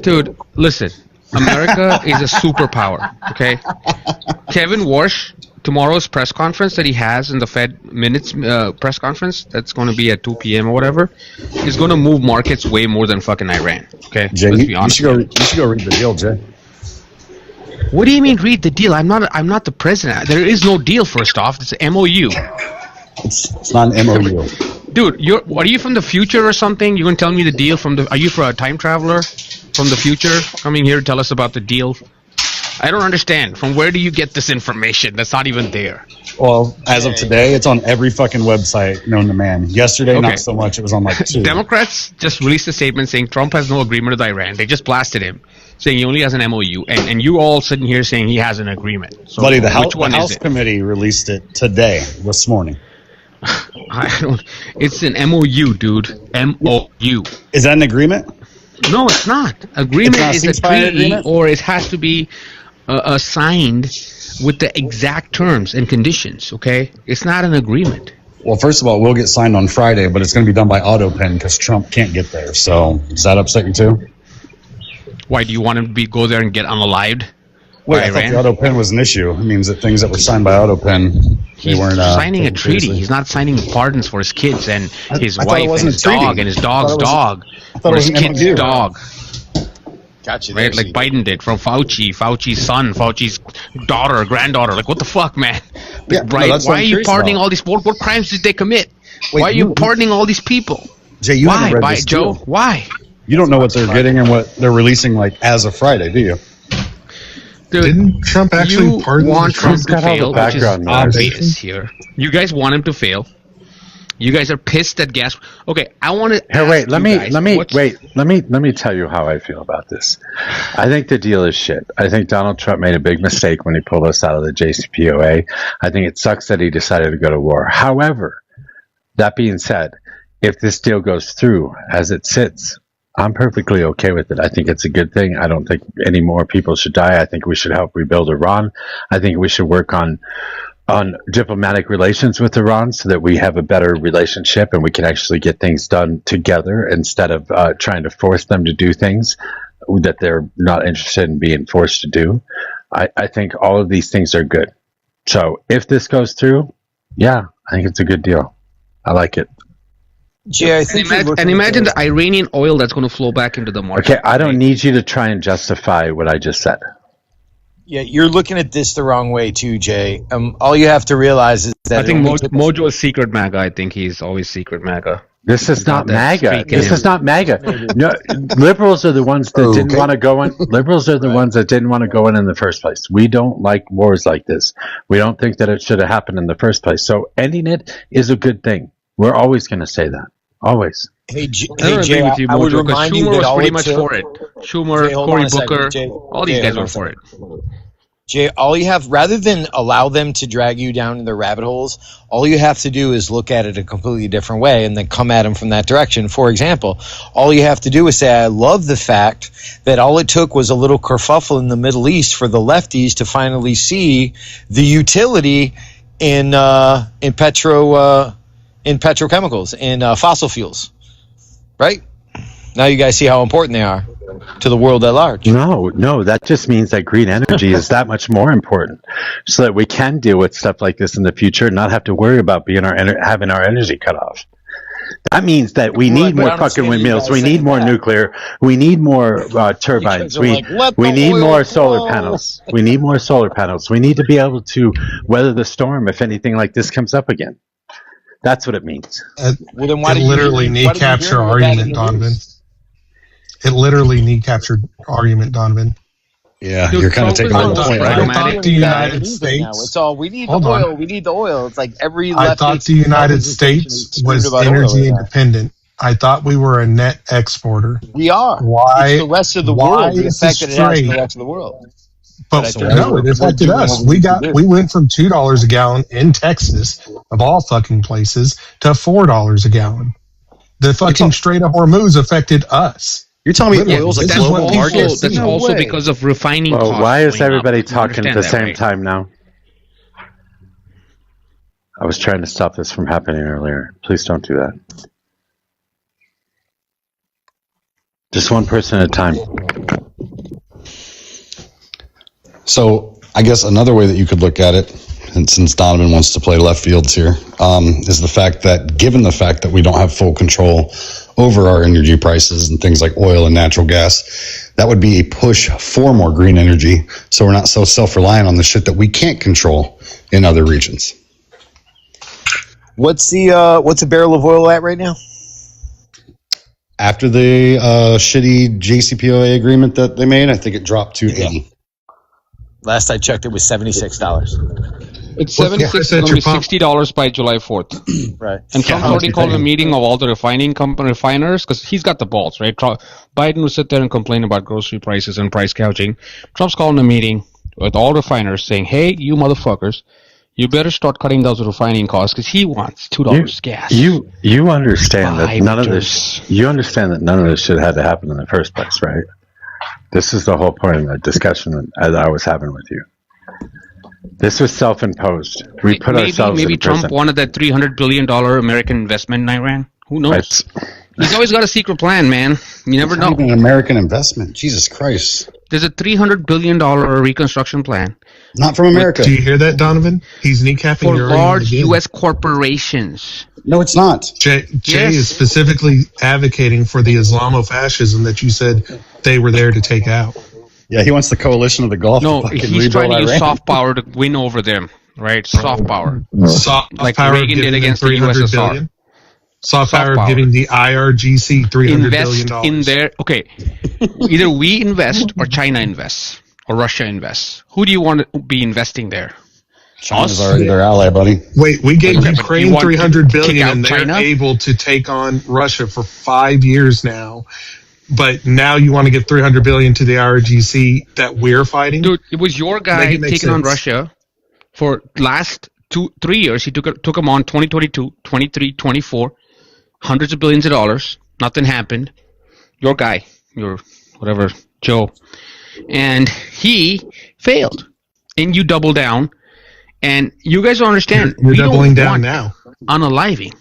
Dude, listen. America is a superpower, okay? Kevin Walsh, tomorrow's press conference that he has in the Fed Minutes press conference, that's going to be at 2 p.m. or whatever, is going to move markets way more than fucking Iran, okay? Jay, Let's be honest. you should go read the deal, Jay. What do you mean read the deal? I'm not the president. There is no deal, first off. It's an MOU. It's not an MOU. Dude, are you from the future or something? You can tell me the deal are you for a time traveler from the future coming here to tell us about the deal? I don't understand. From where do you get this information that's not even there? Well, as of today, it's on every fucking website known to man. Yesterday, Okay. not so much. It was on like 2. Democrats just released a statement saying Trump has no agreement with Iran. They just blasted him, saying he only has an MOU. And you all sitting here saying he has an agreement. So Buddy, the which one House is it? committee released it today, this morning. It's an MOU, dude. MOU. Is that an agreement? No, it's not. Agreement It's not a is a ceasefire treaty, agreement? or it has to be signed with the exact terms and conditions, okay? It's not an agreement. Well, first of all, it will get signed on Friday, but it's going to be done by autopen because Trump can't get there. So, does that upset you too? Why, do you want him to go there and get unalived? Wait, I thought the autopen was an issue. It means that things that were signed by autopen, they weren't signing a taken treaty. seriously. He's not signing pardons for his kids and his I thought it wife and wasn't his a treaty. dog and his I dog's thought it was- dog I thought it or was his an kid's MOU. dog. Gotcha. Right, like Biden did from Fauci's son, Fauci's daughter, granddaughter. Like, what the fuck, man? Yeah, right? that's Why what are I'm you curious pardoning about. all these? What crimes did they commit? Wait, Why are you pardoning all these people? Jay, you Why? haven't read Why, this Joe? deal. Why? You don't know what they're getting and what they're releasing like as of Friday, do you? Dude, Didn't Trump actually you pardon want the Trump He's to got all the fail, which is background noise. obvious here. You guys want him to fail. You guys are pissed at gas. Okay, I want to. Here, wait. Let me tell you how I feel about this. I think the deal is shit. I think Donald Trump made a big mistake when he pulled us out of the JCPOA. I think it sucks that he decided to go to war. However, that being said, if this deal goes through as it sits, I'm perfectly okay with it. I think it's a good thing. I don't think any more people should die. I think we should help rebuild Iran. I think we should work on diplomatic relations with Iran so that we have a better relationship and we can actually get things done together instead of trying to force them to do things that they're not interested in being forced to do. I think all of these things are good. So if this goes through, yeah, I think it's a good deal. I like it. Jay, I think and imagine the Iranian oil that's going to flow back into the market. Okay, I don't need you to try and justify what I just said. Yeah, you're looking at this the wrong way too, Jay. All you have to realize is that I think Mojo is secret MAGA. I think he's always secret MAGA. This is not MAGA. This is not MAGA. No, liberals are the ones that didn't want to go in. Liberals are the ones that didn't want to go in the first place. We don't like wars like this. We don't think that it should have happened in the first place. So ending it is a good thing. We're always going to say that. Always. Hey, I don't agree with you, Mojo, because Schumer was pretty much for it. Schumer, Cory Booker, all these guys were for it. Jay, all you have, rather than allow them to drag you down in the rabbit holes, all you have to do is look at it a completely different way and then come at them from that direction. For example, all you have to do is say, I love the fact that all it took was a little kerfuffle in the Middle East for the lefties to finally see the utility in petrochemicals, in fossil fuels, right? Now you guys see how important they are to the world at large. No, that just means that green energy is that much more important, so that we can deal with stuff like this in the future and not have to worry about having our energy cut off. That means that we need more fucking windmills. We need more nuclear. We need more turbines. We need more solar panels. We need more solar panels. We need to be able to weather the storm if anything like this comes up again. That's what it means. Well, then why It literally kneecaps your argument, Donovan. It literally kneecaps your argument, Donovan. Yeah, you're kind of taking on the point. I thought the United States. It's all we need. Hold the on. oil. We need the oil. It's like every. I thought the United States was energy independent. I thought we were a net exporter. We are. Why? It's the rest of the world. The effect that it has on the rest of the world. But no, it affected us. We went from $2 a gallon in Texas, of all fucking places, to $4 a gallon. The fucking Strait of Hormuz affected us. You're telling me oil's a global market? That's also because of refining costs. Why is everybody up. talking at the same time now? I was trying to stop this from happening earlier. Please don't do that. Just one person at a time. So I guess another way that you could look at it, and since Donovan wants to play left fields here, is the fact that given the fact that we don't have full control over our energy prices and things like oil and natural gas, that would be a push for more green energy. So we're not so self-reliant on the shit that we can't control in other regions. What's a barrel of oil at right now? After the shitty JCPOA agreement that they made, I think it dropped to 80. Last I checked, it was $76. It's $76. It's going to be $60 by July 4th. Right. And Trump's already called a meeting of all the refiners because he's got the balls, right? Biden would sit there and complain about grocery prices and price gouging. Trump's calling a meeting with all refiners saying, hey, you motherfuckers, you better start cutting those refining costs because he wants $2 gas. You understand that none of this. You understand that none of this should have had to happen in the first place, right? This is the whole point of the discussion that I was having with you. This was self-imposed. We put ourselves maybe in Trump prison. wanted that $300 billion American investment in Iran. Who knows? He's always got a secret plan, man. You never know. An American investment. Jesus Christ. There's a $300 billion reconstruction plan. Not from America. Do you hear that, Donovan? He's kneecapping For your large U.S. corporations. No, it's not. Jay is specifically advocating for the Islamofascism that you said they were there to take out. Yeah, he wants the coalition of the Gulf. No, to fucking he's trying to rebuild use Iran. soft power to win over them. right? Soft power. Soft Like power Reagan did against the 300 USSR. billion. Soft power of giving the IRGC $300 Invest billion. in their okay. Either we invest or China invests or Russia invests. Who do you want to be investing there? China's already their ally, buddy. Wait, we gave Okay, but Ukraine you want to $300 kick billion, out and they're China? able to take on Russia for 5 years now. But now you want to give $300 billion to the IRGC that we're fighting? Dude, it was your guy Make it make taking on sense. Russia for last 2-3 years. He took them on 2022, 23, 24, hundreds of billions of dollars. Nothing happened. Your guy, your whatever, Joe. And he failed. And you double down. And you guys don't understand. You're we don't doubling down want now. Unaliving.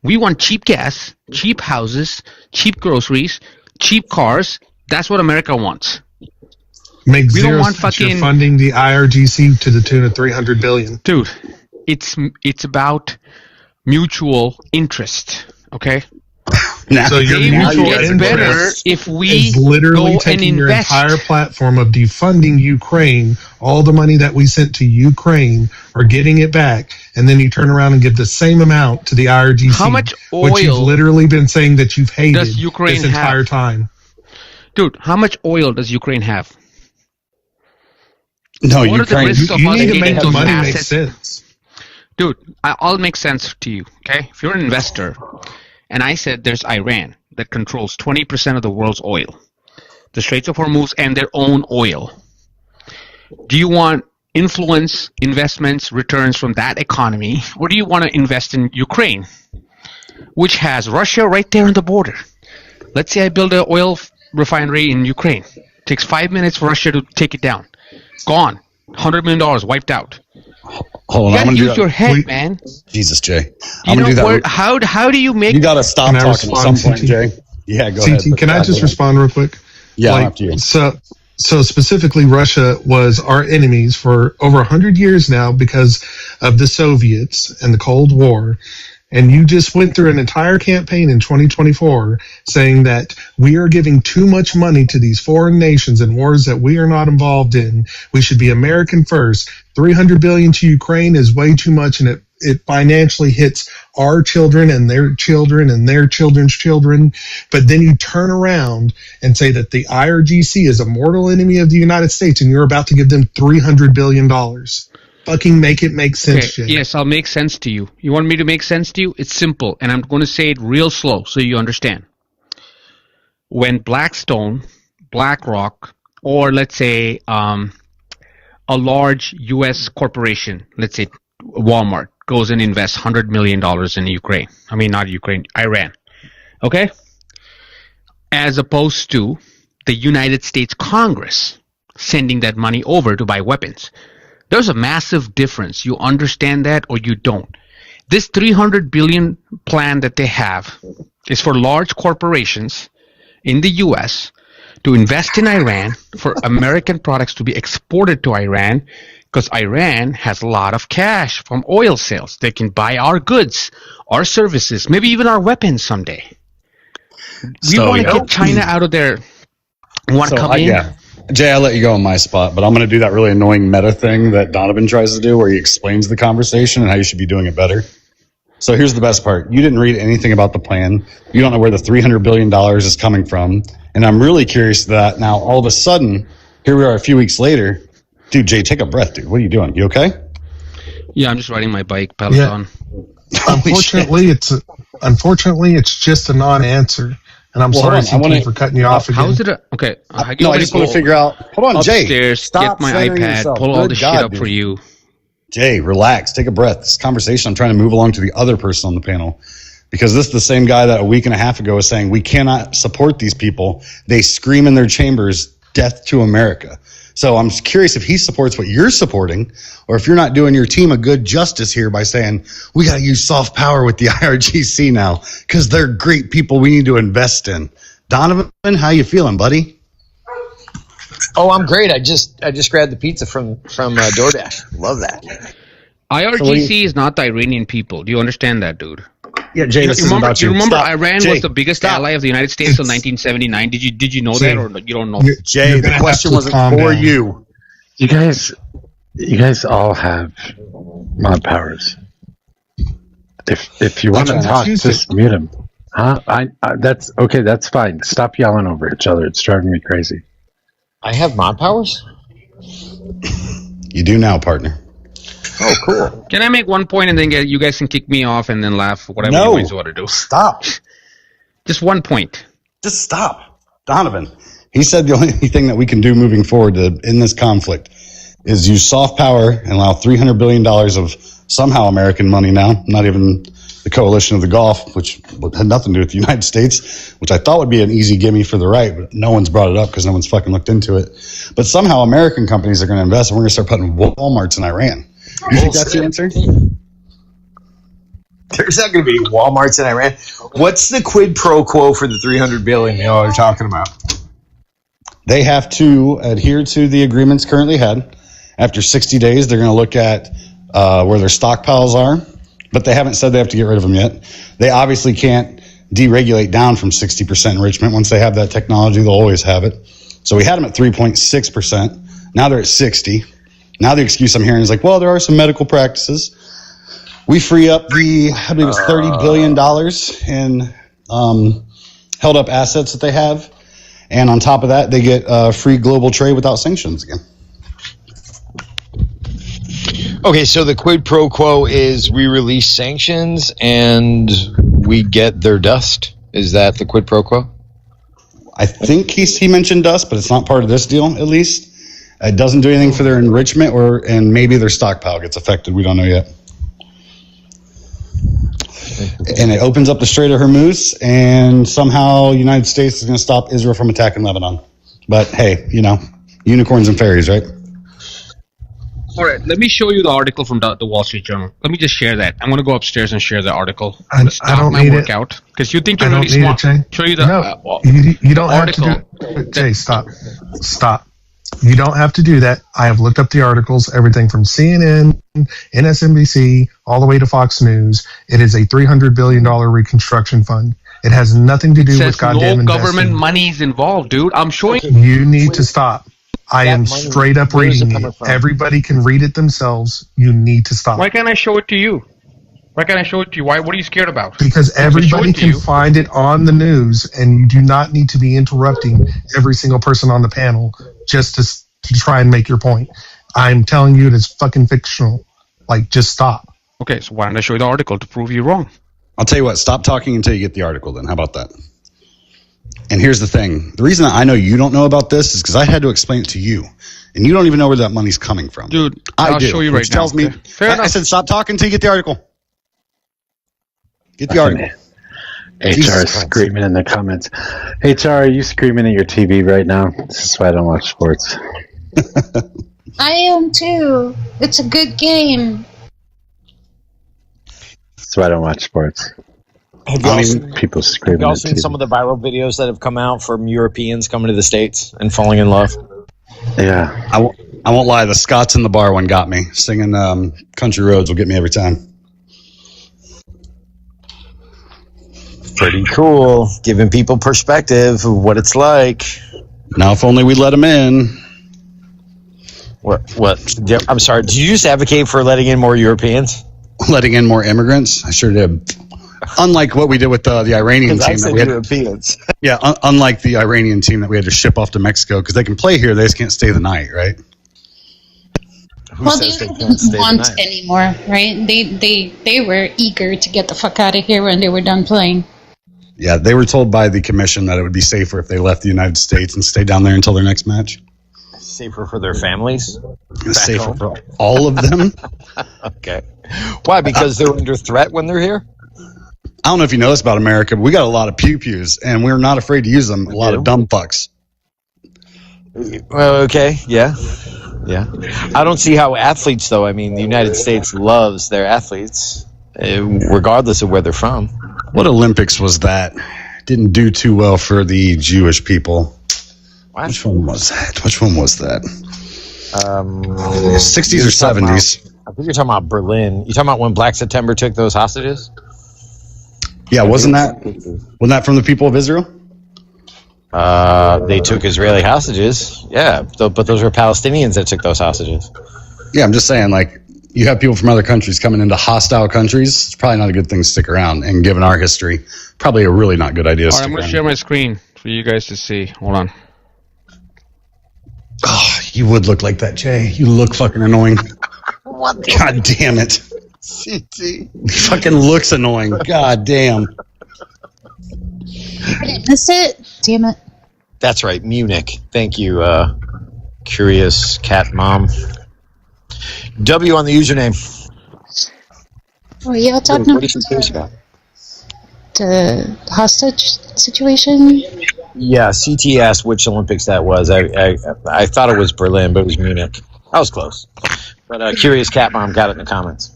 We want cheap gas, cheap houses, cheap groceries, cheap cars. That's what America wants. Make We don't zero want sense. You're fucking- funding the IRGC to the tune of $300 billion. Dude, it's about mutual interest, okay? So your They will mutual get interest better if we is literally go and taking your invest. entire platform of defunding Ukraine, all the money that we sent to Ukraine, or getting it back, and then you turn around and give the same amount to the IRGC. How much which you've oil literally been saying that you've hated does Ukraine this entire have? time. Dude, how much oil does Ukraine have? No, What are the Ukraine. risks of You us need to getting make the those money make assets? sense. Dude, I'll make sense to you, okay? If you're an investor, and I said there's Iran that controls 20% of the world's oil, the Straits of Hormuz and their own oil. Do you want influence, investments, returns from that economy, or do you want to invest in Ukraine, which has Russia right there on the border? Let's say I build an oil refinery in Ukraine. Takes 5 minutes for Russia to take it down. Gone. $100 million wiped out. Hold on, You I'm gotta gonna do use that. your head, man. Jesus, Jay. You I'm gonna do know that. where, how do you make? You gotta stop Can I talking at some respond, point, CT? Jay. Yeah, go ahead. CT, can I just respond real quick? Yeah, after you. So specifically, Russia was our enemies for over 100 years now because of the Soviets and the Cold War. And you just went through an entire campaign in 2024 saying that we are giving too much money to these foreign nations and wars that we are not involved in. We should be American first. $300 billion to Ukraine is way too much, and it financially hits our children and their children and their children's children. But then you turn around and say that the IRGC is a mortal enemy of the United States, and you're about to give them $300 billion. Fucking make it make sense, Jay. Yes, I'll make sense to you. You want me to make sense to you? It's simple, and I'm going to say it real slow so you understand. When Blackstone, BlackRock, or let's say a large U.S. corporation, let's say Walmart, goes and invests $100 million in Ukraine. I mean, not Ukraine, Iran. Okay? As opposed to the United States Congress sending that money over to buy weapons. There's a massive difference. You understand that or you don't. This $300 billion plan that they have is for large corporations in the U.S. to invest in Iran for American products to be exported to Iran because Iran has a lot of cash from oil sales. They can buy our goods, our services, maybe even our weapons someday. We want to get China out of there. Want to come in? Yeah. Jay, I'll let you go on my spot, but I'm going to do that really annoying meta thing that Donovan tries to do where he explains the conversation and how you should be doing it better. So here's the best part. You didn't read anything about the plan. You don't know where the $300 billion is coming from. And I'm really curious that now all of a sudden, here we are a few weeks later. Dude, Jay, take a breath, dude. What are you doing? You okay? Yeah, I'm just riding my bike, Peloton. Unfortunately, it's just a non-answer. And I'm sorry, CT, for cutting you off again. How is it? Okay. No, I just want to figure out. Hold on, Jay. Upstairs, Stop get my centering iPad, yourself. pull all Good the shit God, up dude. for you. Jay, relax. Take a breath. This conversation, I'm trying to move along to the other person on the panel. Because this is the same guy that a week and a half ago was saying, we cannot support these people. They scream in their chambers, death to America. So I'm curious if he supports what you're supporting, or if you're not doing your team a good justice here by saying, we got to use soft power with the IRGC now, because they're great people we need to invest in. Donovan, how you feeling, buddy? Oh, I'm great. I just grabbed the pizza from DoorDash. Love that. IRGC is not the Iranian people. Do you understand that, dude? Yeah, Jay, You this is about you. remember Stop. Iran Jay, was the biggest ally of the United States until 1979. Did you know Jay, that, or you don't know? Jay, the question wasn't for you. You guys all have Mod Powers. If you want to That's talk, Tuesday. just mute him. Huh? That's okay. That's fine. Stop yelling over each other. It's driving me crazy. I have mod powers? You do now, partner. Oh, cool. Can I make one point and then you guys can kick me off and then laugh, whatever No. you guys want to do? Stop. Just one point. Just stop. Donovan. He said the only thing that we can do moving forward in this conflict is use soft power and allow $300 billion of somehow American money now, not even the coalition of the Gulf, which had nothing to do with the United States, which I thought would be an easy gimme for the right, but no one's brought it up because no one's fucking looked into it. But somehow American companies are going to invest and we're going to start putting Walmarts in Iran. You think that's the answer? There's not going to be Walmarts in Iran. What's the quid pro quo for the $300 billion y'all are talking about? They have to adhere to the agreements currently had. After 60 days, they're going to look at where their stockpiles are, but they haven't said they have to get rid of them yet. They obviously can't deregulate down from 60% enrichment. Once they have that technology, they'll always have it. So we had them at 3.6%. Now they're at 60. Now the excuse I'm hearing is like, well, there are some medical practices. We free up I believe it's $30 billion in held up assets that they have. And on top of that, they get free global trade without sanctions again. Okay, so the quid pro quo is we release sanctions and we get their dust. Is that the quid pro quo? I think he mentioned dust, but it's not part of this deal, at least. It doesn't do anything for their enrichment and maybe their stockpile gets affected. We don't know yet. And it opens up the Strait of Hormuz, and somehow the United States is going to stop Israel from attacking Lebanon. But hey, unicorns and fairies, right? All right, let me show you the article from the Wall Street Journal. Let me just share that. I'm going to go upstairs and share the article. I don't need it. Because you think you're I don't really need smart. it, Jay. Show you the No, you don't article. have to do it. Jay, stop. You don't have to do that. I have looked up the articles, everything from CNN, MSNBC, all the way to Fox News. It is a $300 billion reconstruction fund. It has nothing to do with goddamn no government investing. money is involved, dude. I'm showing You need to stop. I am straight up reading it. Everybody can read it themselves. You need to stop. Why can't I show it to you? Why can't I show it to you? What are you scared about? Because everybody can find it on the news, and you do not need to be interrupting every single person on the panel just to try and make your point. I'm telling you, it is fucking fictional. Like, just stop. Okay, so why don't I show you the article to prove you wrong? I'll tell you what, stop talking until you get the article then. How about that? And here's the thing. The reason I know you don't know about this is because I had to explain it to you. And you don't even know where that money's coming from. Dude, I'll show you right which tells now. me, Fair I enough. said stop talking until you get the article. Get the article. HR is screaming in the comments. HR, are you screaming at your TV right now? This is why I don't watch sports. I am too. It's a good game. That's why I don't watch sports. Have y'all seen, people have screaming y'all at seen TV. some of the viral videos that have come out from Europeans coming to the States and falling in love? Yeah. I won't lie, the Scots in the bar one got me. Singing Country Roads will get me every time. Pretty cool. Giving people perspective of what it's like. Now, if only we let them in. What? I'm sorry. Did you just advocate for letting in more Europeans? Letting in more immigrants? I sure did. Unlike what we did with the Iranian team. I said Europeans. Yeah, unlike the Iranian team that we had to ship off to Mexico because they can play here, they just can't stay the night, right? Well, they didn't want anymore, right? They were eager to get the fuck out of here when they were done playing. Yeah, they were told by the commission that it would be safer if they left the United States and stayed down there until their next match. Safer for their families? Safer for all of them. Okay. Why? Because they're under threat when they're here? I don't know if you know this about America, but we got a lot of pew-pews, and we're not afraid to use them. A lot of dumb fucks. Well, okay, yeah. I don't see how athletes, though. I mean, the United States loves their athletes, regardless of where they're from. What Olympics was that? Didn't do too well for the Jewish people. What? Which one was that? 60s or 70s. I think you're talking about Berlin. You talking about when Black September took those hostages? Yeah, wasn't that from the people of Israel? They took Israeli hostages. Yeah, but those were Palestinians that took those hostages. Yeah, I'm just saying, like, you have people from other countries coming into hostile countries, it's probably not a good thing to stick around. And given our history, probably a really not good idea to All right, stick I'm going to around. share my screen for you guys to see. Hold on. Oh, you would look like that, Jay. You look fucking annoying. What? God damn it. CT. He fucking looks annoying. God damn. I didn't miss it. Damn it. That's right, Munich. Thank you, Curious Cat Mom. W on the username. What are y'all talking What are you curious about? The hostage situation? Yeah, CT asked which Olympics that was. I thought it was Berlin, but it was Munich. I was close. But Curious Cat Mom got it in the comments.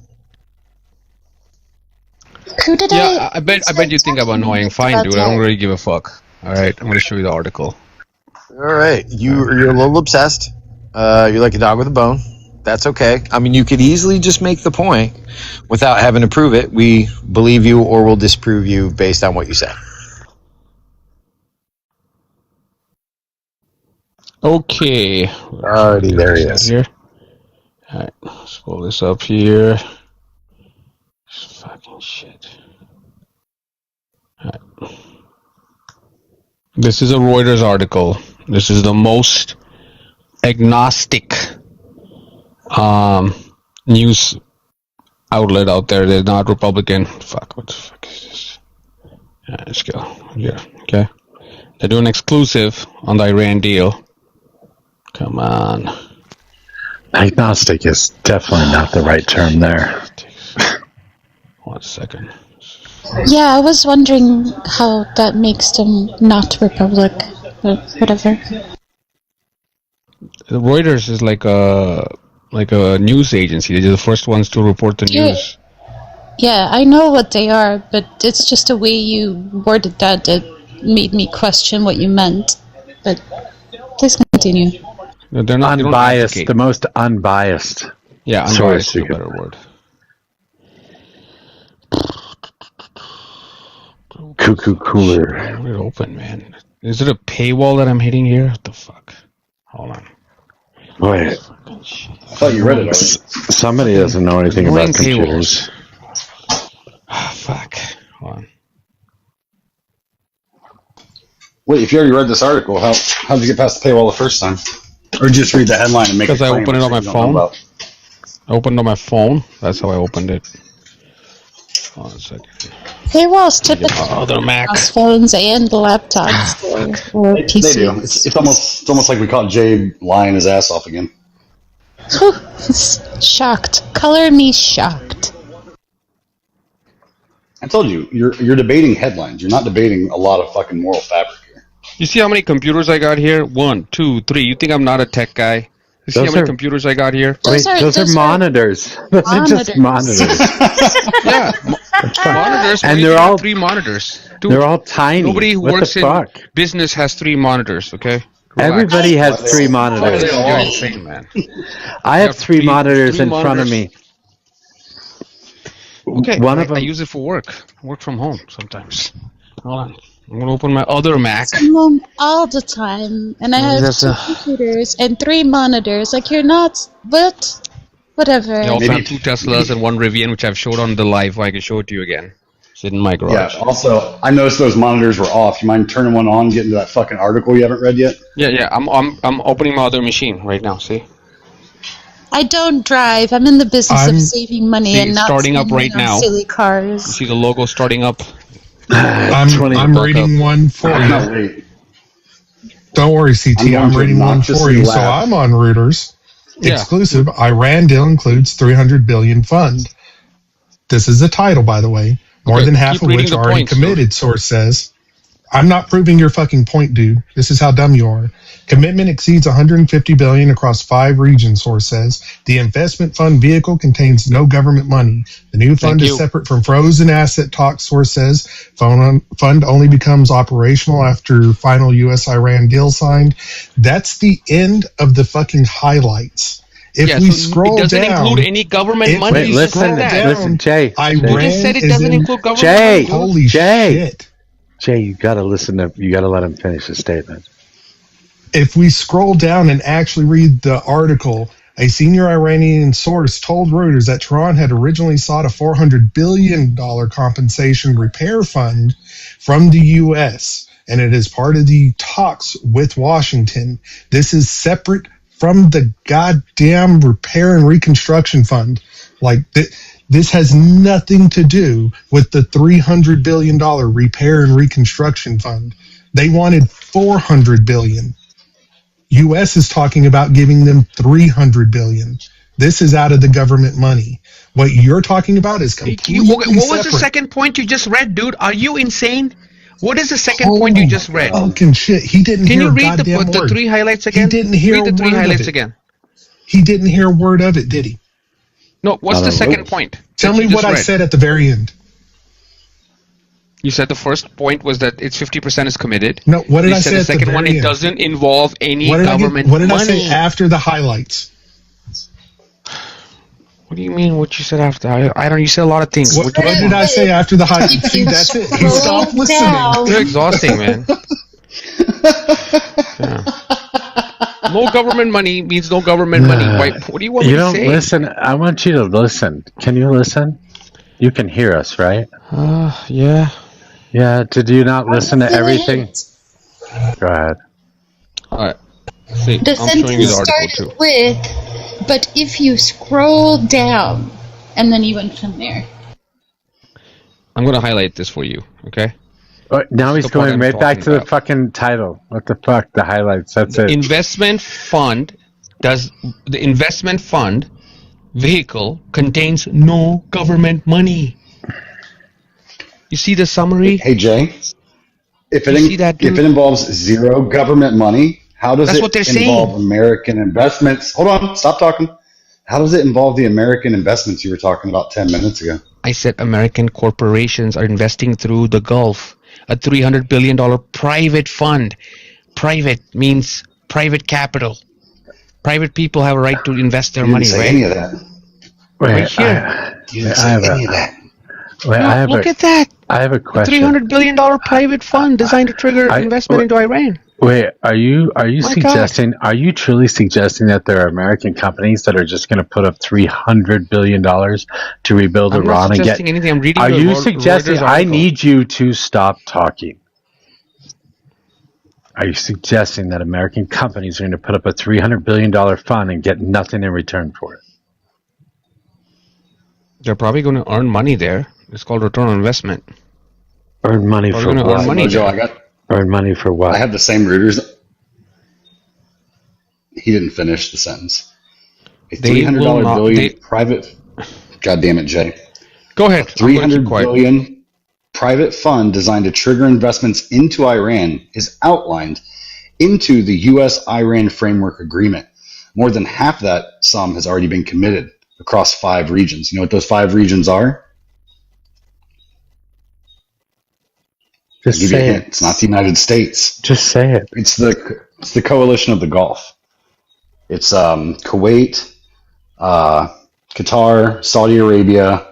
Who did I bet you think I'm annoying. Fine, dude. I don't really give a fuck. All right, I'm going to show you the article. All right, you're a little obsessed. You're like a dog with a bone. That's okay. I mean, you could easily just make the point without having to prove it. We believe you or we'll disprove you based on what you say. Okay. Alrighty, there he is. Here. All right, let's pull this up here. Fucking shit. All right. This is a Reuters article. This is the most agnostic news outlet out there. They're not Republican. Fuck, what the fuck is this? Right, let's go here. Okay, they're doing exclusive on the Iran deal. Come on. Agnostic is definitely not the right term there. 1 second. Yeah, I was wondering how that makes them not Republic, but whatever. Reuters is like a news agency. They're the first ones to report the news. Yeah, I know what they are, but it's just the way you worded that made me question what you meant. But please continue. No, they're not unbiased. The most unbiased. Yeah, unbiased is a better word. Cuckoo cooler. Let it open, man. Is it a paywall that I'm hitting here? What the fuck? Hold on. Wait. I thought you read it already. Somebody doesn't know anything about computers. Fuck. Hold on. Wait, if you already read this article, how did you get past the paywall the first time? Or just read the headline and make it? Because I opened it on my phone. I opened on my phone. That's how I opened it. Hold on a second. Paywalls typically other Mac phones and laptops or PCs. They do. It's almost like we caught Jay lying his ass off again. Shocked. Color me shocked. I told you, you're debating headlines. You're not debating a lot of fucking moral fabric here. You see how many computers I got here? 1, 2, 3. You think I'm not a tech guy? You see how many computers I got here? Those are monitors. Those are just monitors. Yeah, monitors. And they're all 3 monitors. Dude, they're all tiny. Nobody who what works the fuck? in business has 3 monitors. Okay. Everybody has 3 monitors. You're insane, man. I have 3 monitors in front of me. Okay, One of them. I use it for work. I work from home sometimes. Hold on. I'm going to open my other Mac. I'm home all the time, and I have 2 computers and 3 monitors. Like, you're not... But... Whatever. I also have 2 Teslas and 1 Rivian, which I've showed on the live. I can show it to you again. It's in my garage. Yeah, also, I noticed those monitors were off. You mind turning one on, getting to that fucking article you haven't read yet? Yeah, I'm opening my other machine right now, see? I don't drive. I'm in the business of saving money and not starting up spending right on now. silly cars. You see the logo starting up? I'm reading one for you. Don't worry, CT. I'm reading one for you. So I'm on Reuters. Yeah. Exclusive. Iran deal includes $300 billion fund. This is the title, by the way. More than half of which already committed, source says. I'm not proving your fucking point, dude. This is how dumb you are. Commitment exceeds $150 billion across 5 regions, source says. The investment fund vehicle contains no government money. The new fund is separate from frozen asset talks, source says. Fund only becomes operational after final U.S.-Iran deal signed. That's the end of the fucking highlights. If we scroll down, it doesn't include any government money. Wait, listen, Jay. You just said it doesn't include government money. Holy shit. Jay, you gotta let him finish his statement. If we scroll down and actually read the article, A senior Iranian source told Reuters that Tehran had originally sought a $400 billion compensation repair fund from the U.S., and it is part of the talks with Washington. This is separate from the goddamn repair and reconstruction fund. Like, this has nothing to do with the $300 billion repair and reconstruction fund. They wanted $400 billion. U.S. is talking about giving them $300 billion. This is out of the government money. What you're talking about is completely What was separate. the second point you just read, dude? Are you insane? What is the second point you just read? Fucking shit. He didn't Can hear you a read goddamn the word. three highlights again? He didn't hear read the a three word highlights of it. again. He didn't hear a word of it, did he? No, what's the second point? Tell me what I said at the very end. You said the first point was that it's 50% is committed. No, what did You I said say the at the second one, very it end? doesn't involve any What did government I money. say after the highlights? What do you mean what you said after? I don't. You said a lot of things. What did I say after the highlights? See, that's it. He stopped listening. You're exhausting, man. Yeah. No government money means no government money. What do you want me You to don't say? listen. I want you to listen. Can you listen? You can hear us, right? Yeah. Yeah. Did you not listen to everything? Go ahead. All right. See, The I'm showing you sentence the article started too. with, but if you scroll down, and then you went from there. I'm going to highlight this for you, okay? Now This he's is the part going I'm right back talking to the about. fucking title. What the fuck? The highlights. That's it. Investment fund the investment fund vehicle contains no government money. You see the summary? Hey Jay, if You see that, dude? it involves zero government money, how does That's what they're it involve saying. American investments? Hold on, stop talking. How does it involve the American investments you were talking about 10 minutes ago? I said American corporations are investing through the Gulf, a $300 billion private fund. Private means private capital. Private people have a right to invest their You money, didn't say right? any of that. Right here. You didn't say any of that. Look at that. I have a A question. $300 billion private fund designed to trigger investment into Iran. Wait, are you My suggesting? Are you truly suggesting that there are American companies that are just going to put up $300 billion to rebuild I'm not Iran and get? suggesting anything. I'm reading Are the you Reuters suggesting? I article. need you to stop talking. Are you suggesting that American companies are going to put up a $300 billion fund and get nothing in return for it? They're probably going to earn money there. It's called return on investment. Earn money Probably for gonna what? earn money there. Earn money for what? I have the same Reuters. He didn't finish the sentence. A They will $300 not- billion they- private. God damn it, Jay. Go ahead. I'm gonna keep $300 quiet. billion private fund designed to trigger investments into Iran is outlined into the U.S.-Iran Framework Agreement. More than half that sum has already been committed across 5 regions. You know what those 5 regions are? I'll Just give you a say hint. it. It's not the United States. Just say it. It's the coalition of the Gulf. It's Kuwait, Qatar, Saudi Arabia.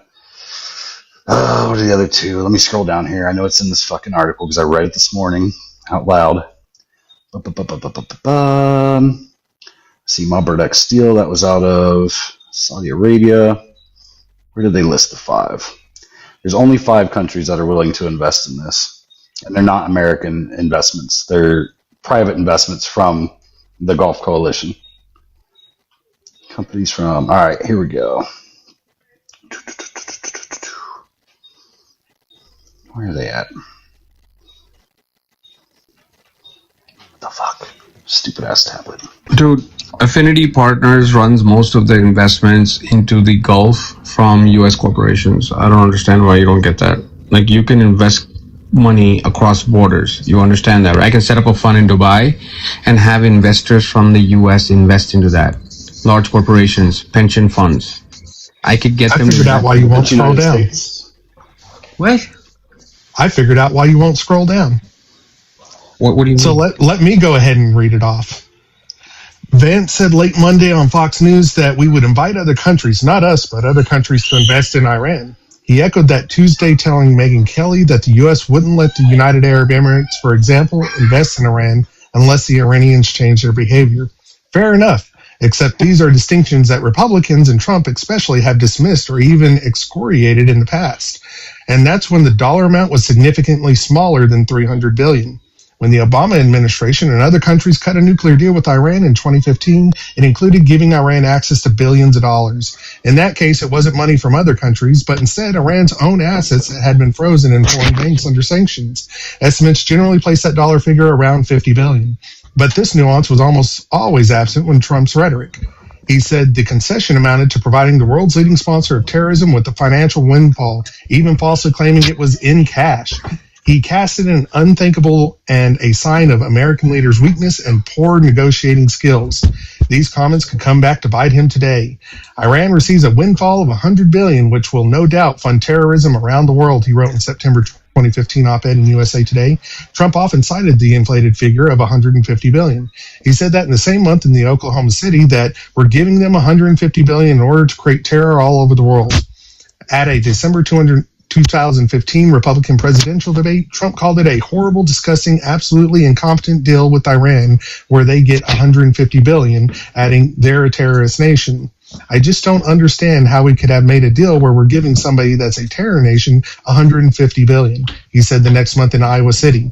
What are the other 2? Let me scroll down here. I know it's in this fucking article because I read it this morning out loud. See, Mobberdeck Steel, that was out of Saudi Arabia. Where did they list the 5? There's only 5 countries that are willing to invest in this. And they're not American investments. They're private investments from the Gulf Coalition. Companies from... All right, here we go. Where are they at? What the fuck? Stupid ass tablet. Dude, Affinity Partners runs most of their investments into the Gulf from U.S. corporations. I don't understand why you don't get that. Like, you can invest money across borders. You understand that, right? I can set up a fund in Dubai and have investors from the U.S. invest into that. Large corporations, pension funds. I could get them. I figured out why you won't scroll down. What? I figured out why you won't scroll down. What do you mean? So let me go ahead and read it off. Vance said late Monday on Fox News that we would invite other countries, not us, but other countries to invest in Iran. He echoed that Tuesday, telling Megyn Kelly that the U.S. wouldn't let the United Arab Emirates, for example, invest in Iran unless the Iranians change their behavior. Fair enough. Except these are distinctions that Republicans and Trump especially have dismissed or even excoriated in the past. And that's when the dollar amount was significantly smaller than $300 billion. When the Obama administration and other countries cut a nuclear deal with Iran in 2015, it included giving Iran access to billions of dollars. In that case, it wasn't money from other countries, but instead Iran's own assets that had been frozen in foreign banks under sanctions. Estimates generally place that dollar figure around $50 billion. But this nuance was almost always absent when Trump's rhetoric. He said the concession amounted to providing the world's leading sponsor of terrorism with a financial windfall, even falsely claiming it was in cash. He casted an unthinkable and a sign of American leaders' weakness and poor negotiating skills. These comments could come back to bite him today. Iran receives a windfall of $100 billion, which will no doubt fund terrorism around the world, he wrote in September 2015 op-ed in USA Today. Trump often cited the inflated figure of $150 billion. He said that in the same month in the Oklahoma City that we're giving them $150 billion in order to create terror all over the world. At a December 2015 Republican presidential debate, Trump called it a horrible, disgusting, absolutely incompetent deal with Iran where they get $150 billion, adding they're a terrorist nation. I just don't understand how we could have made a deal where we're giving somebody that's a terror nation $150 billion, he said the next month in Iowa City.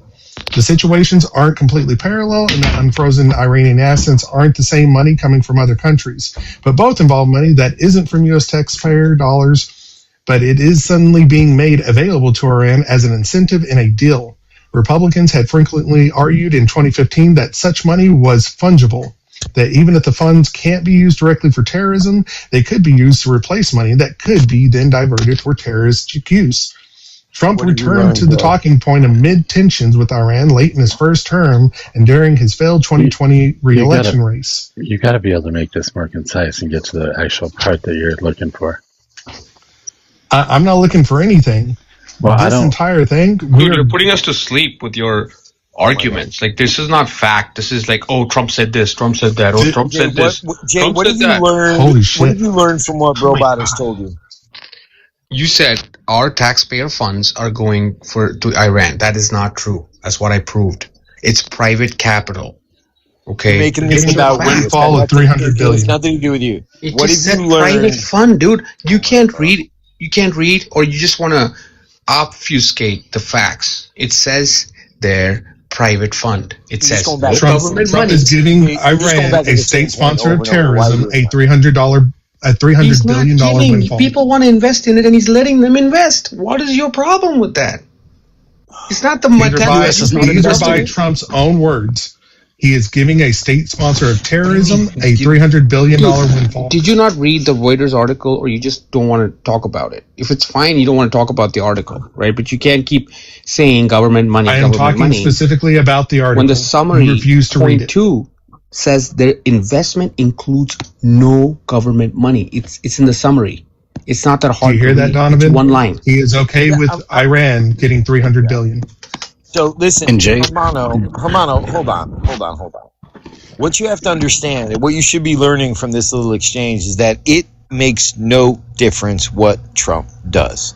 The situations aren't completely parallel, and the unfrozen Iranian assets aren't the same money coming from other countries, but both involve money that isn't from U.S. taxpayer dollars, but it is suddenly being made available to Iran as an incentive in a deal. Republicans had frequently argued in 2015 that such money was fungible, that even if the funds can't be used directly for terrorism, they could be used to replace money that could be then diverted for terrorist use. Trump returned to the talking point amid tensions with Iran late in his first term and during his failed 2020 re-election race. You got to be able to make this more concise and get to the actual part that you're looking for. I'm not looking for anything. Well, this entire thing, Dude, you're putting us to sleep with your arguments. Like, this is not fact. This is like, oh, Trump said this, Trump said that, oh, Trump said this. Jay, what did you learn? What did you learn from what Robot has told you? You said our taxpayer funds are going to Iran. That is not true. That's what I proved. It's private capital. Okay, you're making this about windfall of $300 billion. It's nothing to do with you. What did you learn? Private fund, dude. You can't read. You can't read, or you just want to obfuscate the facts. It says there private fund. It says Trump is giving Iran, a state sponsor of terrorism, a $300 billion windfall. People want to invest in it, and he's letting them invest. What is your problem with that? It's not the These are by Trump's own words. He is giving a state sponsor of terrorism a $300 billion windfall. Did you not read the Reuters article, or you just don't want to talk about it? If it's fine, you don't want to talk about the article, right? But you can't keep saying government money, I am talking specifically about the article. When the summary, point 2, says the investment includes no government money. It's in the summary. It's not that hard. Do you hear that, Donovan? It's one line. He is okay with Iran getting $300 billion. So listen, and Jay, Hermano, hold on. What you have to understand, and what you should be learning from this little exchange, is that it makes no difference what Trump does.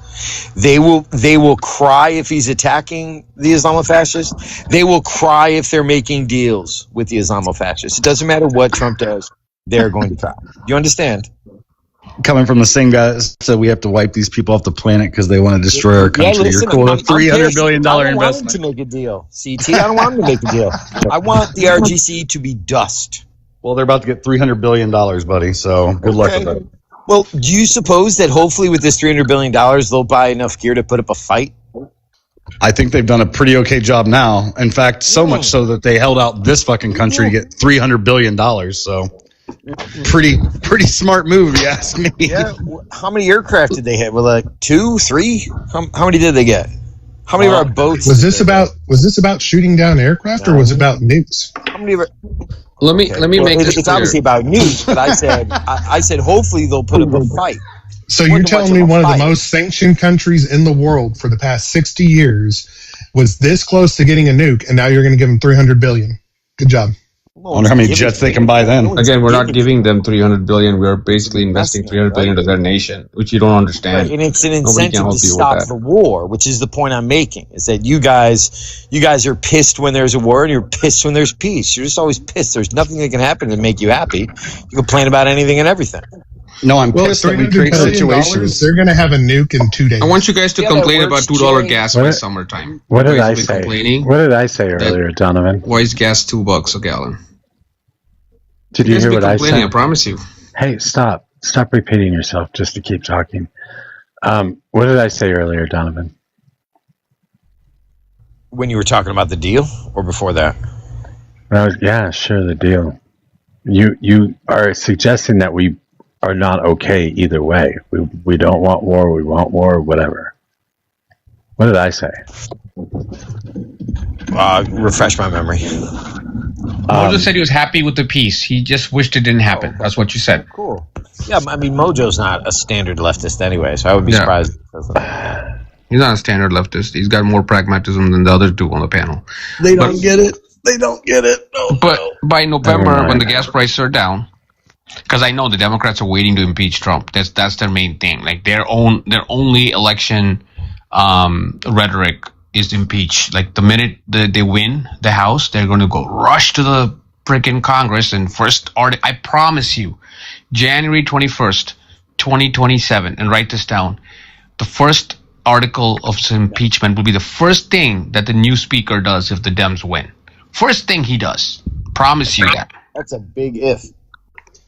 They will cry if he's attacking the Islamofascists. They will cry if they're making deals with the Islamofascists. It doesn't matter what Trump does; they're going to cry. You understand? Coming from the same guy that said we have to wipe these people off the planet because they want to destroy our country. Listen, You're cool with $300 billion investment. I don't want him to make a deal. CT, I don't want him to make a deal. I want the RGC to be dust. Well, they're about to get $300 billion, buddy, so good luck with that. Well, do you suppose that hopefully with this $300 billion, they'll buy enough gear to put up a fight? I think they've done a pretty okay job now. In fact, so much so that they held out this fucking country to get $300 billion, so... Pretty smart move, if you ask me. Yeah. How many aircraft did they have? Well, like 2, 3? How many did they get? How many of our boats? Was this about shooting down aircraft, or was it about nukes? How many? Let me make this It's clear. obviously about nukes, but I said hopefully they'll put up a fight. So you're telling me one of the most sanctioned countries in the world for the past 60 years was this close to getting a nuke, and now you're going to give them $300 billion? Good job. I wonder how many jets they can buy then. Again, we're not giving them 300 billion. We're basically investing 300 billion to their nation, which you don't understand. Right, and it's an Nobody can incentive help to you with stop that. the war, which is the point I'm making. Is that you guys are pissed when there's a war, and you're pissed when there's peace. You're just always pissed. There's nothing that can happen to make you happy. You complain about anything and everything. No, I'm pissed that we create situations. They're going to have a nuke in 2 days. I want you guys to complain about $2 gas by summertime. What did I Everybody's say? complaining What did I say earlier, Donovan? Why is gas $2 a gallon? Did you guys hear be what I complaining, said? I promise you. Hey, stop repeating yourself just to keep talking. What did I say earlier, Donovan? When you were talking about the deal, or before that? Yeah, sure, the deal. You are suggesting that we are not okay either way. We don't want war. We want war. Whatever. What did I say? Refresh my memory. Mojo said he was happy with the peace. He just wished it didn't happen. That's what you said. Cool. Yeah, I mean, Mojo's not a standard leftist anyway, so I would be surprised. He's not a standard leftist. He's got more pragmatism than the other two on the panel. They don't get it. They don't get it. No, but by November, when the gas prices are down, because I know the Democrats are waiting to impeach Trump. That's their main thing. Like their only election rhetoric is impeach. Like the minute they win the House, they're going to go rush to the freaking Congress and I promise you, January 21st, 2027, and write this down. The first article of impeachment will be the first thing that the new speaker does if the Dems win. First thing he does. Promise you that. That's a big if.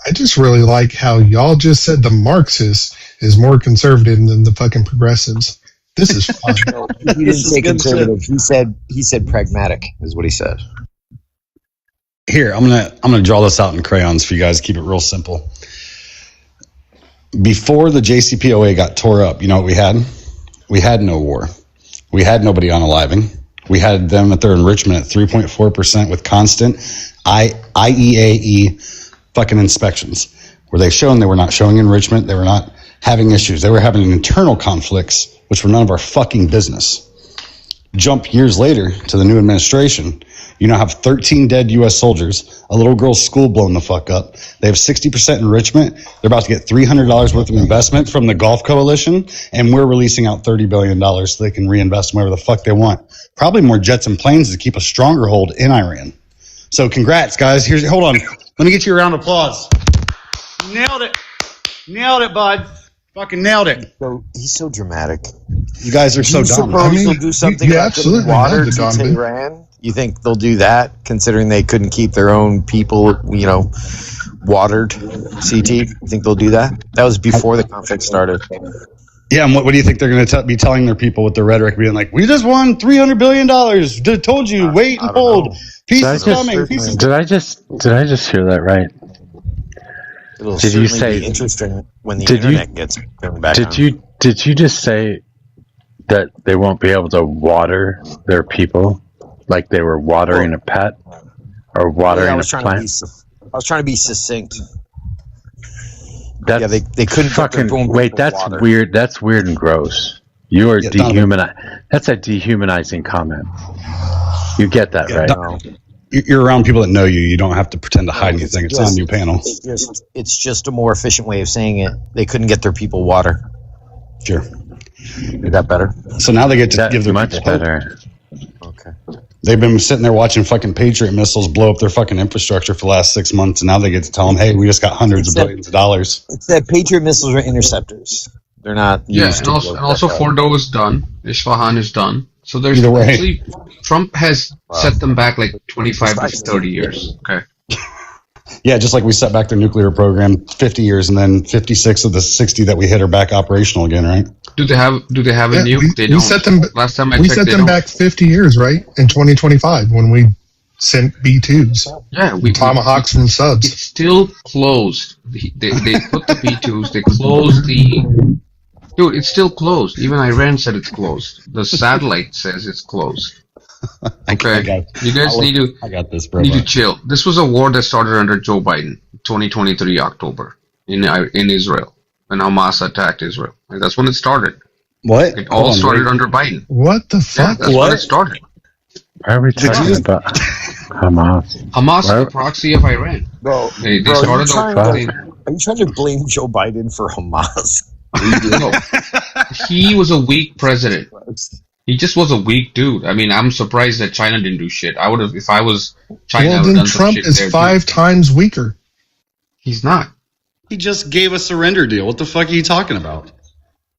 I just really like how y'all just said the Marxist is more conservative than the fucking progressives. This is fun. He didn't say conservative. He said pragmatic is what he said. Here, I'm gonna draw this out in crayons for you guys. Keep it real simple. Before the JCPOA got tore up, you know what we had? We had no war. We had nobody unaliving. We had them at their enrichment at 3.4% with constant IEAE fucking inspections, where they've shown they were not showing enrichment. They were not having issues. They were having internal conflicts, which were none of our fucking business. Jump years later to the new administration. You now have 13 dead U.S. soldiers, a little girl's school blown the fuck up. They have 60% enrichment. They're about to get $300 worth of investment from the Gulf Coalition, and we're releasing out $30 billion so they can reinvest wherever the fuck they want. Probably more jets and planes to keep a stronger hold in Iran. So congrats, guys. Hold on. Let me get you a round of applause. Nailed it. Nailed it, bud. Fucking nailed it. He's so dramatic. You guys are so dumb. I mean, they'll do something about getting water to Iran. You think they'll do that, considering they couldn't keep their own people, watered? CT, you think they'll do that? That was before the conflict started. Yeah, and what do you think they're going to be telling their people with their rhetoric, being like, "We just won $300 billion. Told you, wait and hold. Peace is coming." Did I just hear that right? It'll certainly be interesting when the internet gets turned back on. Did you just say that they won't be able to water their people like they were watering a pet or watering a plant? I was trying to be succinct. That's they couldn't fucking wait. That's water. Weird. That's weird and gross. You are dehumanizing. That's a dehumanizing comment. You get that, right? You're around people that know you. You don't have to pretend to hide anything. It's on your panel. It's just a more efficient way of saying it. They couldn't get their people water. Sure. Is that better? So now they get to give their much better. Okay. They've been sitting there watching fucking Patriot missiles blow up their fucking infrastructure for the last 6 months, and now they get to tell them, "Hey, we just got hundreds of billions of dollars." It's that Patriot missiles are interceptors. They're not used. Yeah, and also Fordo is done. Isfahan is done. So there's actually Trump has set them back like 25 to 30 years. Okay. Yeah, just like we set back their nuclear program 50 years, and then 56 of the 60 that we hit are back operational again, right? Do they have a nuke? They don't. We set them. Last time we set them back 50 years, right? In 2025, when we sent B2s. Yeah, Tomahawks from subs. It's still closed. They put the B2s. They closed the. Dude, it's still closed. Even Iran said it's closed. The satellite says it's closed. Okay, you guys need to. I got this, bro. Need to chill. This was a war that started under Joe Biden, 2023 October, in Israel, when Hamas attacked Israel. And that's when it started. What? It all started under Biden. What the fuck? Yeah, that's when it started. Why are we talking about Hamas? Hamas is the proxy of Iran. Bro, They bro, started the whole thing. are you trying to blame Joe Biden for Hamas? No, he was a weak president. He just was a weak dude. I mean, I'm surprised that China didn't do shit. I would have, if I was China, I Well, would have then done some Trump shit is there, 5 times weaker. He's not. He just gave a surrender deal. What the fuck are you talking about?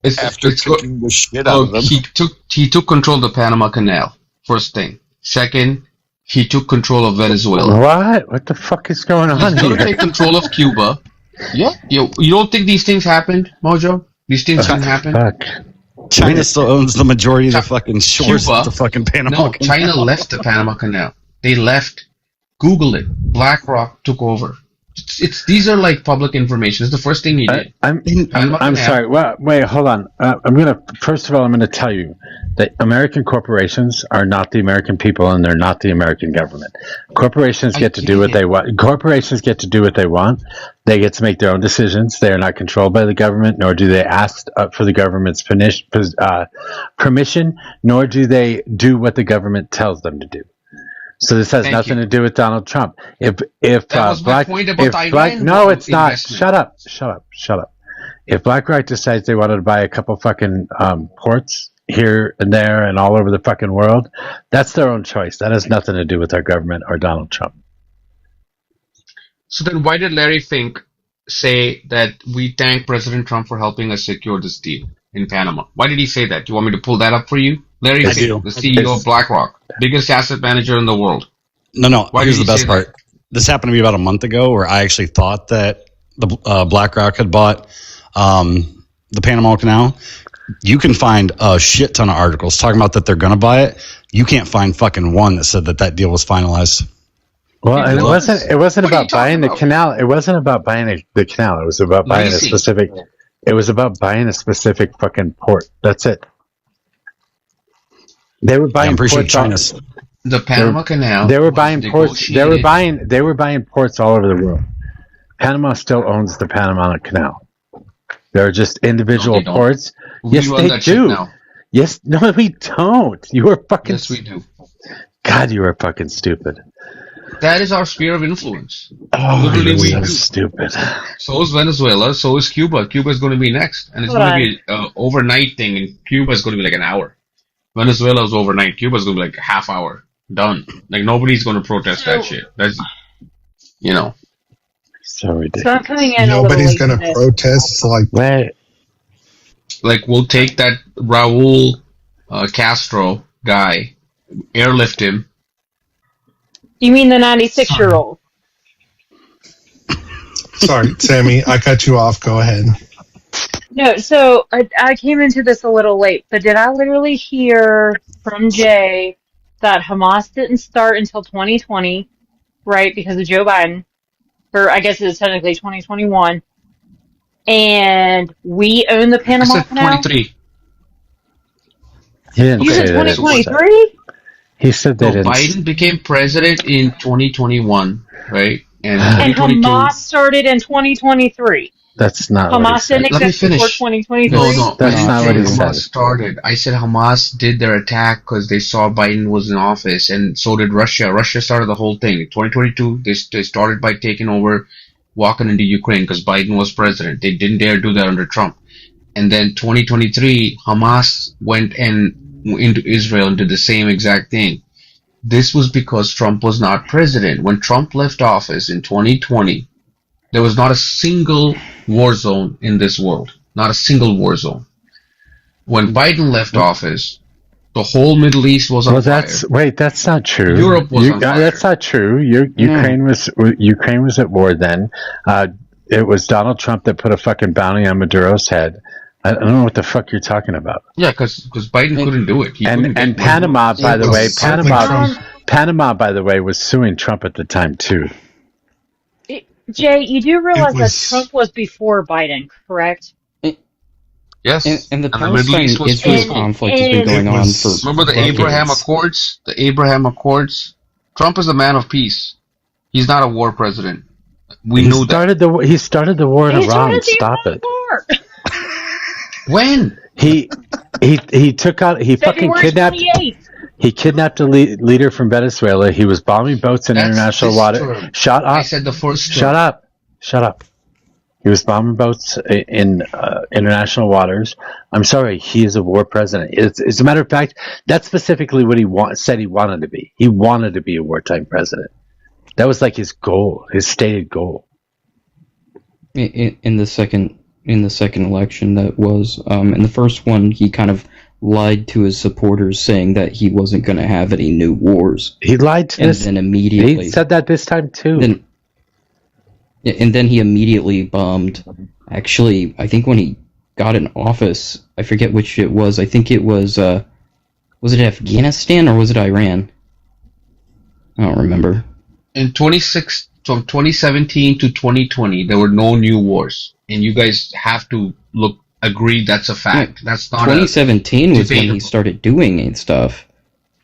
After kicking the shit out of them. He took control of the Panama Canal. First thing. Second, he took control of Venezuela. What the fuck is going on He's here? going to take control of Cuba. Yeah. You don't think these things happened, Mojo? These things didn't happen? Fuck. China still owns the majority of the fucking shores Cuba, of the fucking Panama No, Canal. China left the Panama Canal. They left. Google it. BlackRock took over. These are like public information. It's the first thing he did. I'm sorry. Well, wait, hold on. First of all, I'm gonna tell you that American corporations are not the American people, and they're not the American government. Corporations get to do what they want. Corporations get to do what they want. They get to make their own decisions. They are not controlled by the government, nor do they ask for the government's permission, nor do they do what the government tells them to do. So this has nothing to do with Donald Trump. If That was my point about the Iran no, it's not. investment. Shut up. If BlackRock decides they wanted to buy a couple fucking ports here and there and all over the fucking world, that's their own choice. That has nothing to do with our government or Donald Trump. So then why did Larry Fink say that we thank President Trump for helping us secure this deal in Panama? Why did he say that? Do you want me to pull that up for you? Larry Fink, the CEO of BlackRock, biggest asset manager in the world. No. Why Here's did the he best say part. This happened to me about a month ago, where I actually thought that the BlackRock had bought the Panama Canal. You can find a shit ton of articles talking about that they're going to buy it. You can't find fucking one that said that deal was finalized. Well, and it wasn't about buying the canal. It wasn't about buying the canal. It was about buying a specific. It was about buying a specific fucking port. That's it. They were buying ports. China's the Panama Canal. They were buying ports. They were buying ports all over the world. Panama still owns the Panama Canal. There are just individual ports. Yes, they do. Yes, no, we don't. You are fucking. Yes, we do. God, you are fucking stupid. That is our sphere of influence. Oh, Literally, you're so stupid. So is Venezuela. So is Cuba. Cuba is going to be next, and it's going to be an overnight thing. And Cuba is going to be like an hour. Venezuela is overnight. Cuba is going to be like a half hour. Done. Like nobody's going to protest that shit. That's so ridiculous. So I'm coming in. Nobody's going to protest. Like we'll take that Raul Castro guy, airlift him. You mean the 96-year-old? Sorry, Sammy, I cut you off. Go ahead. No, so I came into this a little late, but did I literally hear from Jay that Hamas didn't start until 2020, right, because of Joe Biden, or I guess it's technically 2021, and we own the Panama Canal? 23. He didn't You say said that. 2023? He said that Biden became president in 2021, right? And And Hamas started in 2023. That's not what he Hamas said. didn't exist before 2023. No, That's not what he Hamas said. started. I said Hamas did their attack because they saw Biden was in office, and so did Russia. Russia started the whole thing. In 2022, they started by taking over, walking into Ukraine because Biden was president. They didn't dare do that under Trump. And then 2023, Hamas went into Israel and did the same exact thing. This was because Trump was not president. When Trump left office in 2020, there was not a single war zone in this world. Not a single war zone. When Biden left office, the whole Middle East was on fire. That's not true. Europe was on fire. That's not true. Ukraine was at war then. It was Donald Trump that put a fucking bounty on Maduro's head. I don't know what the fuck you're talking about. Yeah, because Biden couldn't do it. And Panama, by the way, Panama, by the way, was suing Trump at the time too. Jay, you do realize that Trump was before Biden, correct? Yes. And the Middle East was Palestine-Israel conflict has been going on for Remember the Abraham Accords? The Abraham Accords? Trump is a man of peace. He's not a war president. He started the war in Iran. Stop it. When? He took out. He fucking kidnapped. He kidnapped a leader from Venezuela. He was bombing boats in international water. Shut up. I said the first term. Shut up. Shut up. He was bombing boats in international waters. I'm sorry, he is a war president. As a matter of fact, that's specifically what he said he wanted to be. He wanted to be a wartime president. That was like his goal, his stated goal. In the second election, that was in the first one, he kind of lied to his supporters, saying that he wasn't going to have any new wars. He lied to us. And then immediately He said that this time too. And then he immediately bombed. Actually, I think when he got in office, I forget which it was. I think it was it Afghanistan or was it Iran? I don't remember. In 2017 to 2020, there were no new wars, and you guys have to agree that's a fact. That's not 2017 was when he started doing stuff.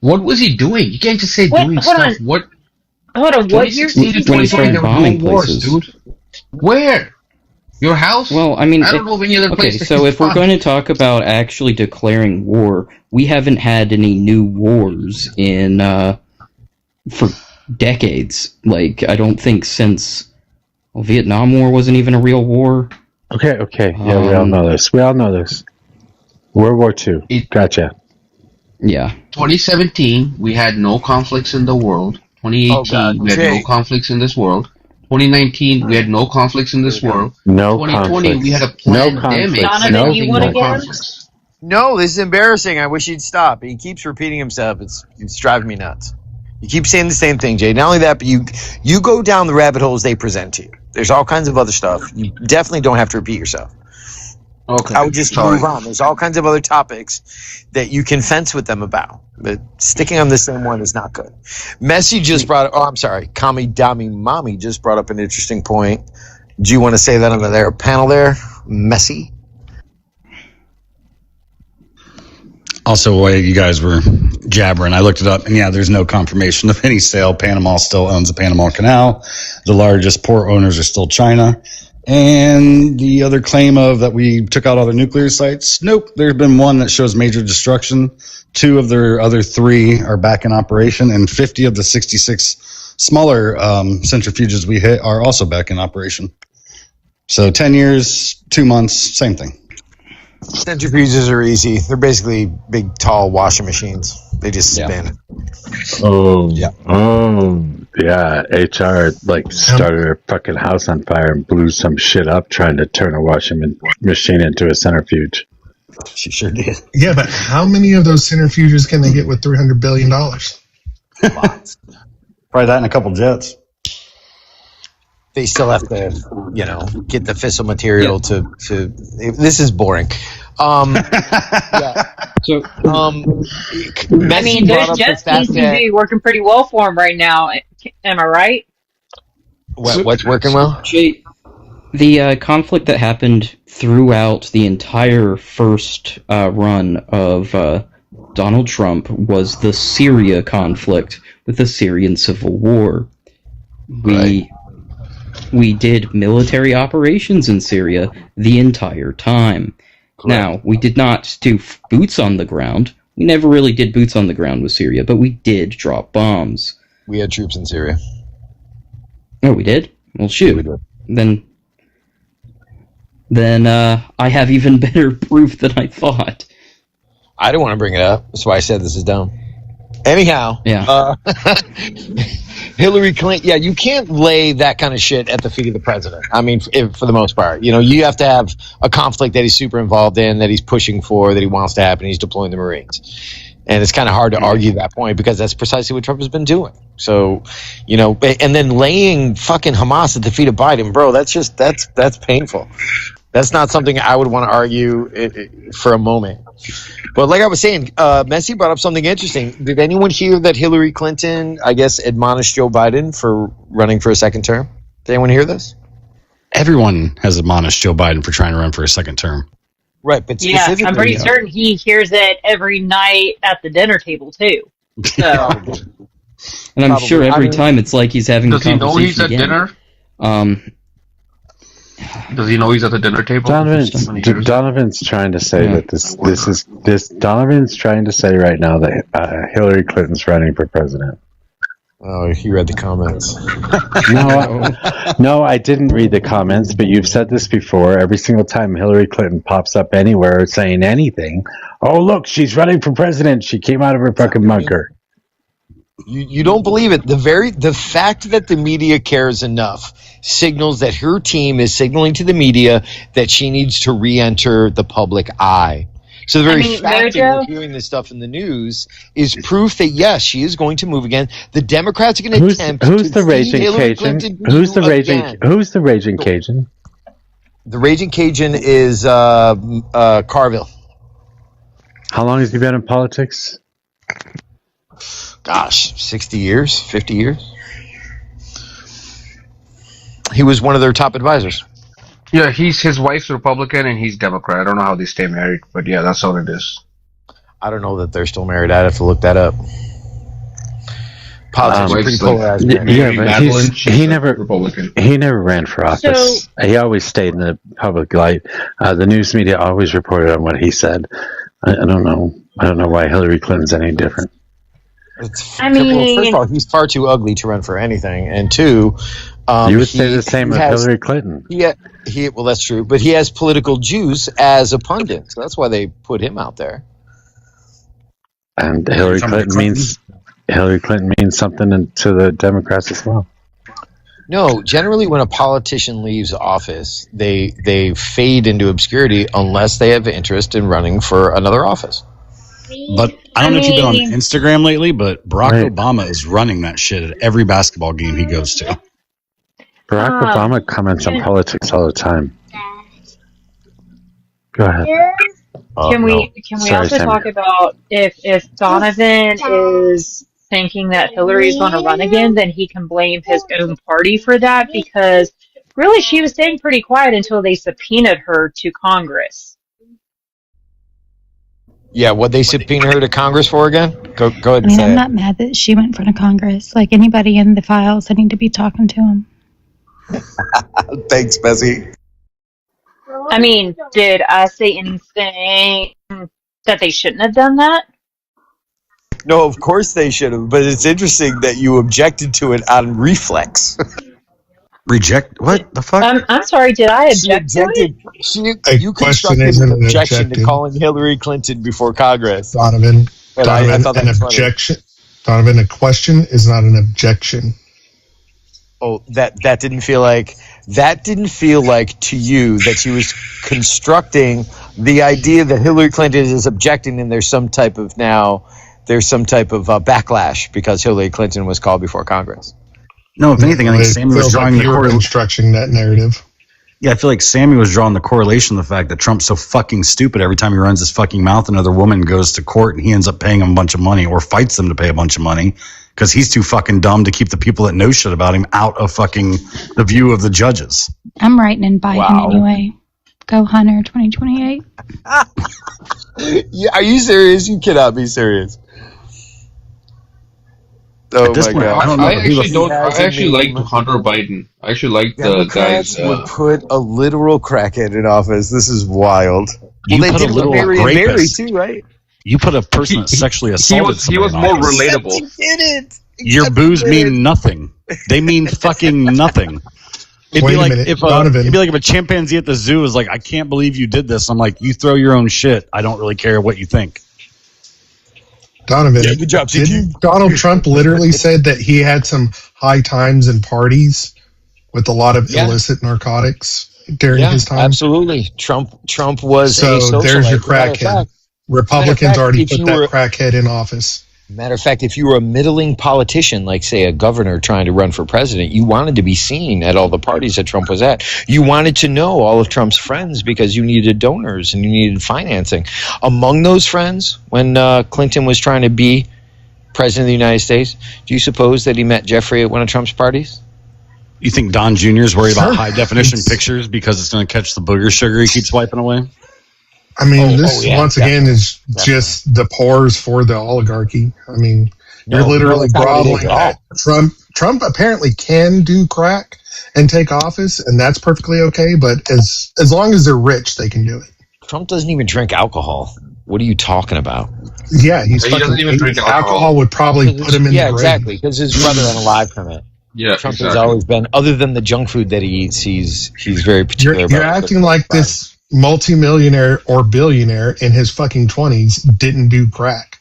What was he doing? You can't just say doing stuff. What? Hold on, what year? 2016 to 2020, there were no wars, dude. Where? Your house? Well, I mean, I don't know of any other place. Okay, so if we're going to talk about actually declaring war, we haven't had any new wars in for decades. Like, I don't think since Vietnam War wasn't even a real war. Okay. Yeah, we all know this. World War II. Gotcha. Yeah. 2017, we had no conflicts in the world. 2018, we had no conflicts in this world. 2019, we had no conflicts in this world. No 2020, we had a pandemic. No, this is embarrassing. I wish he'd stop. He keeps repeating himself. It's driving me nuts. You keep saying the same thing, Jay. Not only that, but you go down the rabbit holes they present to you. There's all kinds of other stuff. You definitely don't have to repeat yourself. Okay. I would just move on. There's all kinds of other topics that you can fence with them about. But sticking on the same one is not good. Messi just brought Kami Dami Mommy just brought up an interesting point. Do you want to say that on their panel there? Messi? Also, while you guys were jabbering, I looked it up, and yeah, there's no confirmation of any sale. Panama still owns the Panama Canal. The largest port owners are still China. And the other claim of that we took out all the nuclear sites, nope. There's been one that shows major destruction. 2 of their other 3 are back in operation, and 50 of the 66 smaller centrifuges we hit are also back in operation. So 10 years, 2 months, same thing. Centrifuges are easy. They're basically big, tall washing machines. They just spin. Yeah. HR started her fucking house on fire and blew some shit up trying to turn a washing machine into a centrifuge. She sure did. Yeah, but how many of those centrifuges can they get with $300 billion? Lots. Probably that and a couple jets. They still have to, get the fissile material to. This is boring. Yeah. So, I mean, those jets seem to be working pretty well for him right now. Am I right? What's working well? Jay, the conflict that happened throughout the entire first run of Donald Trump was the Syria conflict with the Syrian civil war. We did military operations in Syria the entire time. Correct. Now, we did not do boots on the ground. We never really did boots on the ground with Syria, but we did drop bombs. We had troops in Syria. Oh, we did? Well, shoot. Yeah, we did. Then I have even better proof than I thought. I didn't want to bring it up. That's why I said this is dumb. Anyhow, Hillary Clinton, you can't lay that kind of shit at the feet of the president. I mean, for the most part. You have to have a conflict that he's super involved in, that he's pushing for, that he wants to happen, he's deploying the Marines. And it's kind of hard to argue that point because that's precisely what Trump has been doing. So, and then laying fucking Hamas at the feet of Biden, bro, that's painful. That's not something I would want to argue for a moment. But like I was saying, Messi brought up something interesting. Did anyone hear that Hillary Clinton, I guess, admonished Joe Biden for running for a second term? Did anyone hear this? Everyone has admonished Joe Biden for trying to run for a second term. Right, but yeah, I'm pretty certain he hears it every night at the dinner table too. So. And I'm sure every time it's like he's having a conversation does he know he's at dinner? Does he know he's at the dinner table? Donovan's trying to say that Donovan's trying to say right now that Hillary Clinton's running for president. Oh, he read the comments. No, I didn't read the comments, but you've said this before. Every single time Hillary Clinton pops up anywhere saying anything, oh, look, she's running for president. She came out of her fucking bunker. You don't believe it. The fact that the media cares enough signals that her team is signaling to the media that she needs to re-enter the public eye. So the very fact that we're hearing this stuff in the news is proof that yes, she is going to move again. The Democrats are going to attempt. Who's the raging Cajun? Who's the raging Cajun? The raging Cajun is Carville. How long has he been in politics? Gosh, 60 years, 50 years. He was one of their top advisors. Yeah, his wife's Republican and he's Democrat. I don't know how they stay married, but yeah, that's all it is. I don't know that they're still married. I'd have to look that up. Politics are pretty polarized. But he never ran for office. He always stayed in the public light. The news media always reported on what he said. I don't know. I don't know why Hillary Clinton's any different. First of all, he's far too ugly to run for anything, and two, you would say the same of Hillary Clinton. Well, that's true, but he has political juice as a pundit, so that's why they put him out there. And Hillary Clinton means something to the Democrats as well. No, generally when a politician leaves office, they fade into obscurity unless they have interest in running for another office. But I don't know if you've been on Instagram lately, but Barack Obama is running that shit at every basketball game he goes to. Barack Obama comments on politics all the time. Go ahead. Can we also talk about if Donovan is thinking that Hillary's going to run again, then he can blame his own party for that, because really she was staying pretty quiet until they subpoenaed her to Congress. Yeah, what they subpoena her to Congress for again? Go ahead and say I'm not mad that she went in front of Congress. Like, anybody in the files, I need to be talking to them. Thanks, Bessie. I mean, did I say anything that they shouldn't have done that? No, of course they should have, but it's interesting that you objected to it on reflex. Reject? What the fuck? I'm sorry, did I object to it? You constructed an objection to calling Hillary Clinton before Congress. Donovan, I thought that was objection. Donovan, a question is not an objection. Oh, that didn't feel like to you that she was constructing the idea that Hillary Clinton is objecting, and there's some type of backlash because Hillary Clinton was called before Congress. No, if anything, I think Sammy was drawing the constructing that narrative. Yeah, I feel like Sammy was drawing the correlation of the fact that Trump's so fucking stupid every time he runs his fucking mouth, another woman goes to court and he ends up paying him a bunch of money or fights them to pay a bunch of money because he's too fucking dumb to keep the people that know shit about him out of fucking the view of the judges. I'm writing in Biden anyway. Go Hunter 2028. Yeah, are you serious? You cannot be serious. Oh my God! I actually like Hunter Biden. I actually like the guys. Would put a literal crackhead in office. This is wild. You they put did a literal Mary rapist. too, right? You put a person that sexually assaulted He was more somebody in office. relatable. He did it. Your boos mean nothing. They mean fucking nothing. It'd Wait be a like minute, if Donovan. it'd be like if a chimpanzee at the zoo is like, I can't believe you did this. I'm like, you throw your own shit. I don't really care what you think. Donovan, Yeah, good job, didn't Donald Trump literally said that he had some high times and parties with a lot of illicit narcotics during his time? Absolutely. Trump was a socialite. There's your crackhead. Republicans already put that crackhead in office. Matter of fact, if you were a middling politician, like, say, a governor trying to run for president, you wanted to be seen at all the parties that Trump was at. You wanted to know all of Trump's friends because you needed donors and you needed financing. Among those friends, when Clinton was trying to be president of the United States, do you suppose that he met Jeffrey at one of Trump's parties? You think Don Jr. is worried about high definition pictures because it's going to catch the booger sugar he keeps wiping away? I mean, once again is just the pores for the oligarchy. I mean, you're literally groveling at Trump apparently can do crack and take office, and that's perfectly okay. But as long as they're rich, they can do it. Trump doesn't even drink alcohol. What are you talking about? Yeah, He doesn't even drink alcohol. Would probably put him in the grave. Exactly, because his brother went alive from it. Yeah, Trump has always been, other than the junk food that he eats, he's very particular. You're acting like this multimillionaire or billionaire in his fucking 20s didn't do crack.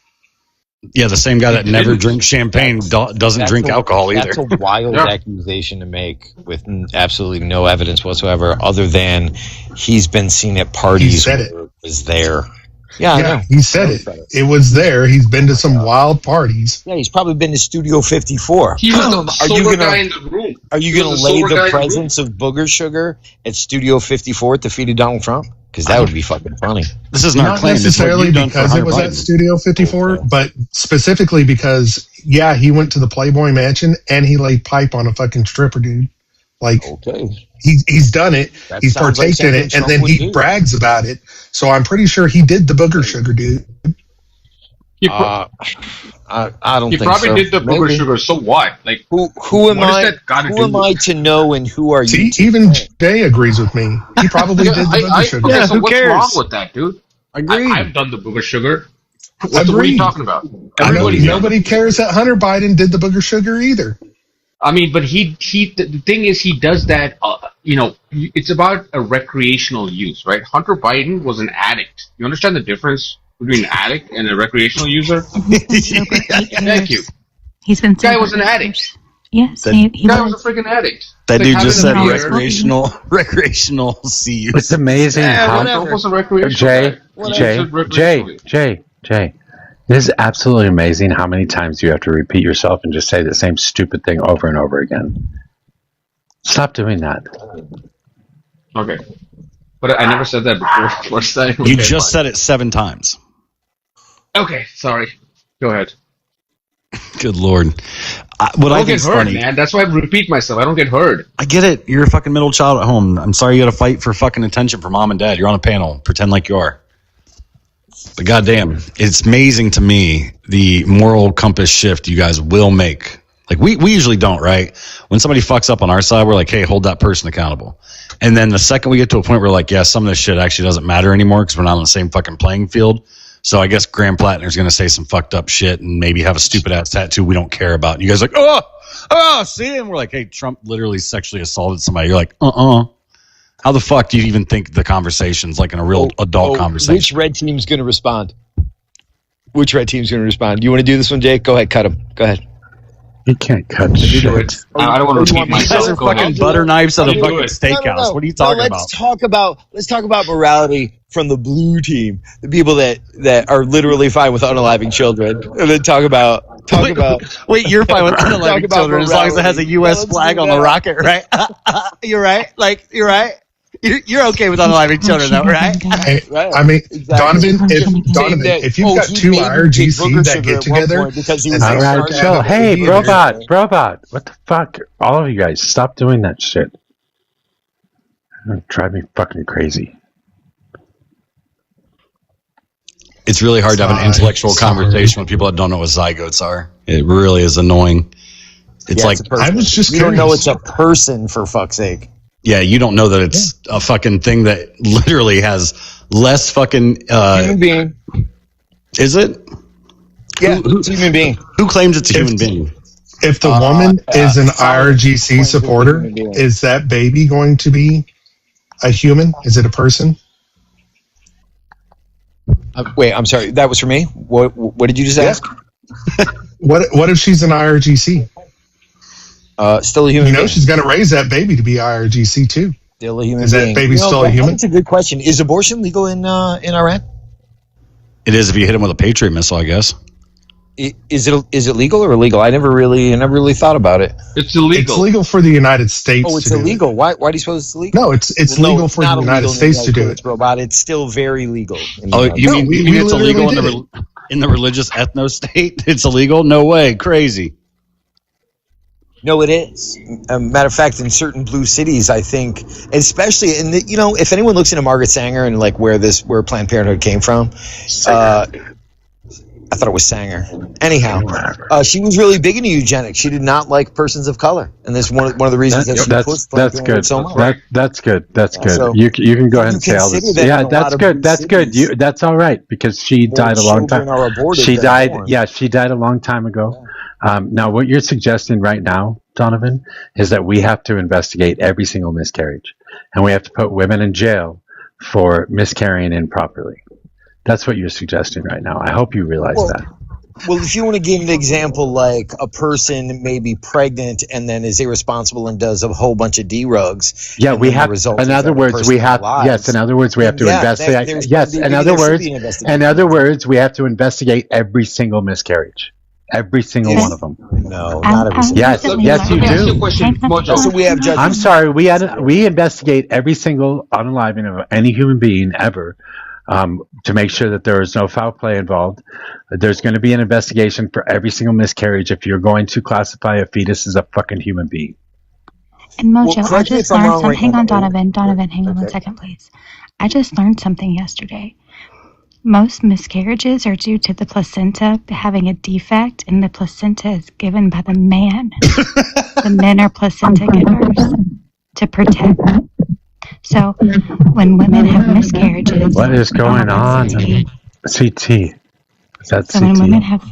Yeah, the same guy that never drinks champagne doesn't drink alcohol either. That's a wild accusation to make with absolutely no evidence whatsoever, other than he's been seen at parties. He said it was there. Yeah, I know. He said it. It was there. He's been to some wild parties. Yeah, he's probably been to Studio 54. He was the sober guy in the room. Are you going to lay the presence of booger sugar at Studio 54 at the feet of Donald Trump? Because that would be fucking funny. This is not necessarily because it was at Studio 54, but specifically because, he went to the Playboy Mansion and he laid pipe on a fucking stripper, dude. Like, he's done it. He's partaked in it, and then he brags about it. So I'm pretty sure he did the booger sugar, dude. I don't think so. He probably did the booger sugar. So what? Like, who am I? Who am I to know, and who are you? See, even Jay agrees with me. He probably did the booger sugar. Okay, so what's wrong with that, dude? I've done the booger sugar. What are you talking about? Nobody cares that Hunter Biden did the booger sugar either. I mean, but the thing is, he does that, it's about a recreational use, right? Hunter Biden was an addict. You understand the difference between an addict and a recreational user? Thank you. He's been. The guy was an addict. Yes, the guy was a freaking addict. That dude just said recreational CU. It's amazing how Jay. This is absolutely amazing how many times you have to repeat yourself and just say the same stupid thing over and over again. Stop doing that. Okay. But I never said that before. First time. You just said it 7 times. Okay, sorry. Go ahead. Good Lord. I don't get hurt, man. That's why I repeat myself. I don't get hurt. I get it. You're a fucking middle child at home. I'm sorry you got to fight for fucking attention from mom and dad. You're on a panel. Pretend like you are. But goddamn, it's amazing to me the moral compass shift you guys will make. Like we usually don't, right? When somebody fucks up on our side, we're like, hey, hold that person accountable. And then the second we get to a point where we're like, yeah, some of this shit actually doesn't matter anymore because we're not on the same fucking playing field. So I guess Graham Plattner's going to say some fucked up shit and maybe have a stupid ass tattoo we don't care about. And you guys are like, see? And we're like, hey, Trump literally sexually assaulted somebody. You're like, How the fuck do you even think the conversation's like in a real adult conversation? Which red team's going to respond? Do you want to do this one, Jake? Go ahead, cut him. Go ahead. You can't cut shit. I don't want to repeat myself. You guys are fucking butter knives at a fucking steakhouse. No. What are you talking about? Let's talk about morality from the blue team, the people that are literally fine with unaliving children, and then talk about. Wait, you're fine with unaliving children as long as it has a U.S. flag on the rocket, right? You're right. You're right. You're okay with unaliving children, though, right? Hey, I mean, exactly. Donovan, if you've got 2 IRGC that get together, all right, chill. Hey, Brobot, what the fuck? All of you guys, stop doing that shit. It'll drive me fucking crazy. It's really hard to have an intellectual conversation with people that don't know what zygotes are. It really is annoying. It's like I was just you don't know it's a person, for fuck's sake. Yeah, you don't know that it's a fucking thing that literally has less fucking human being. Is it? Yeah, it's a human being. Who claims it's a human being? If the woman is an IRGC supporter, is that baby going to be a human? Is it a person? Wait, I'm sorry. That was for me? What did you just ask? What if she's an IRGC? Still a human being. She's going to raise that baby to be IRGC too. Still a human being. Is that baby still a human? That's a good question. Is abortion legal in Iran? It is if you hit him with a Patriot missile, I guess. Is it legal or illegal? I never really thought about it. It's illegal. It's legal for the United States. Oh, it's illegal. Why do you suppose it's illegal? No, it's legal for the United States to do it. Robot, it's still very legal. You mean it's illegal in the religious ethno state? It's illegal? No way. Crazy. No, it is. Matter of fact, in certain blue cities, I think, especially if anyone looks into Margaret Sanger and like where Planned Parenthood came from, I thought it was Sanger. Anyhow, she was really big into eugenics. She did not like persons of color, and this one of the reasons that she pushed that's good. so much. That's good. That's good. So you can go ahead and say all this. Yeah, that's good. That's good. That's all right because she died a long time. She died. Yeah, she died a long time ago. Now, what you're suggesting right now, Donovan, is that we have to investigate every single miscarriage, and we have to put women in jail for miscarrying improperly. That's what you're suggesting right now. I hope you realize that. Well, if you want to give an example, like a person may be pregnant and then is irresponsible and does a whole bunch of D-rugs. Yeah, we have. In other words, we have. Yes, in other words, we have to investigate. Yes, in other words, we have to investigate every single miscarriage. Every single one of them. No, not every single. Yes, yes, you do. So we have judges. I'm sorry. We investigate every single unaliving of any human being ever. To make sure that there is no foul play involved. There's going to be an investigation for every single miscarriage if you're going to classify a fetus as a fucking human being. And Mojo, I just learned something. Hang on, Donovan. Donovan, hang on 1 second, please. I just learned something yesterday. Most miscarriages are due to the placenta having a defect, and the placenta is given by the man. The men are placenta givers to protect. So when women have miscarriages, what is going on? CT. Is that so CT? when women have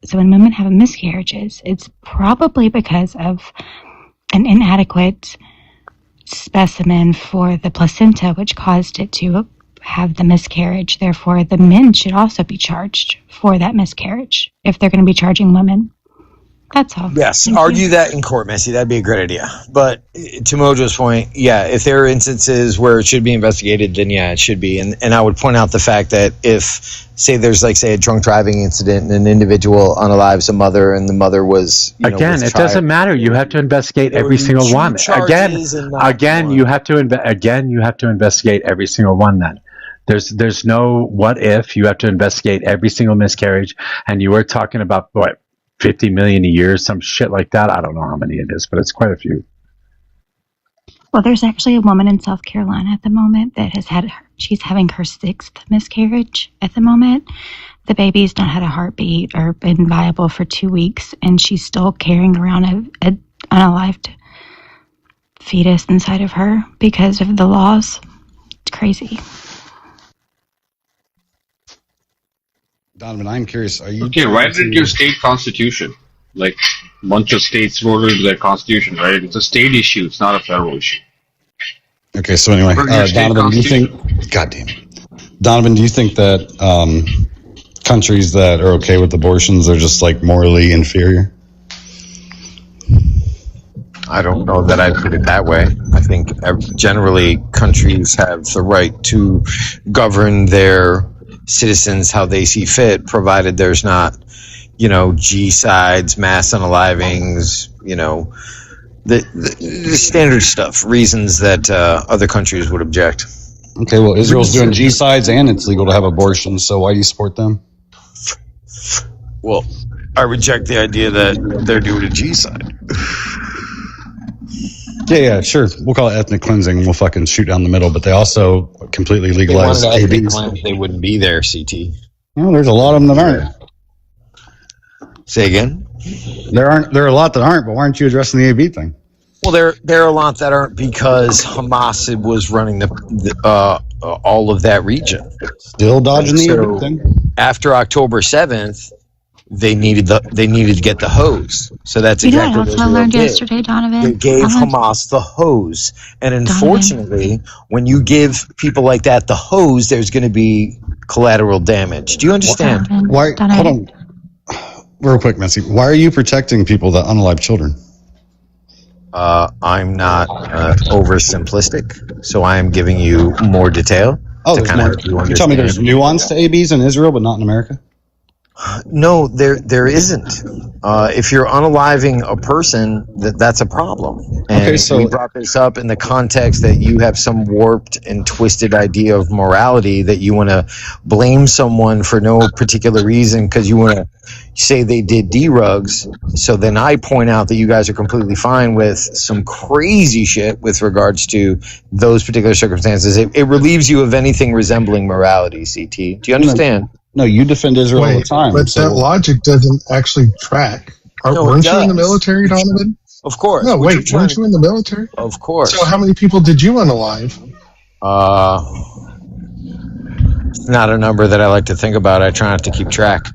so when women have miscarriages, it's probably because of an inadequate specimen for the placenta, which caused it to have the miscarriage. Therefore, the men should also be charged for that miscarriage if they're going to be charging women. That's all. Yes, argue that in court, Missy. That'd be a great idea. But to Mojo's point, yeah, if there are instances where it should be investigated, then yeah, it should be. And I would point out the fact that if, say, there's like, say, a drunk driving incident and an individual unalives a mother and the mother was, again, it doesn't matter. You have to investigate every single one. Again, you have to investigate every single one. Then there's no what if. You have to investigate every single miscarriage. And you were talking about what? 50 million a year, some shit like that. I don't know how many it is, but it's quite a few. Well, there's actually a woman in South Carolina at the moment that has she's having her 6th miscarriage at the moment. The baby's not had a heartbeat or been viable for 2 weeks, and she's still carrying around an unalived fetus inside of her because of the laws. It's crazy. Donovan, I'm curious. Are you write it in your state constitution? Like a bunch of states wrote into their constitution, right? It's a state issue. It's not a federal issue. Okay, so anyway, Donovan, do you think? Goddamn, Donovan, do you think that countries that are okay with abortions are just like morally inferior? I don't know that I'd put it that way. I think generally countries have the right to govern their citizens how they see fit, provided there's not, G-sides, mass unalivings, the standard stuff, reasons that other countries would object. Okay, well, Israel's doing G-sides and it's legal to have abortion, so why do you support them? Well, I reject the idea that they're doing a G-side. Yeah, sure. We'll call it ethnic cleansing and we'll fucking shoot down the middle, but they also completely legalized ABs. They wouldn't be there, CT. Well, there's a lot of them that aren't. Say again? There are a lot that aren't, but why aren't you addressing the AB thing? Well, there are a lot that aren't because Hamas was running all of that region. Still dodging the AB thing? After October 7th, they needed to get the hose. So that's exactly what I learned yesterday, Donovan. They gave Hamas the hose. And unfortunately, when you give people like that the hose, there's going to be collateral damage. Do you understand? Why? Hold on. Real quick, Messy. Why are you protecting people that unalive children? I'm not oversimplistic, so I am giving you more detail. Oh, you tell me there's nuance to ABs in Israel, but not in America? No, there isn't. If you're unaliving a person, that's a problem. And okay, so we brought this up in the context that you have some warped and twisted idea of morality that you want to blame someone for no particular reason because you want to say they did D-rugs. So then I point out that you guys are completely fine with some crazy shit with regards to those particular circumstances. It relieves you of anything resembling morality, CT. Do you understand? No, you defend Israel all the Wait, time. but that logic doesn't actually track. Weren't you in the military, Donovan? Of course. No, wait, weren't you in the military? Of course. So how many people did you unalive? It's not a number that I like to think about. I try not to keep track.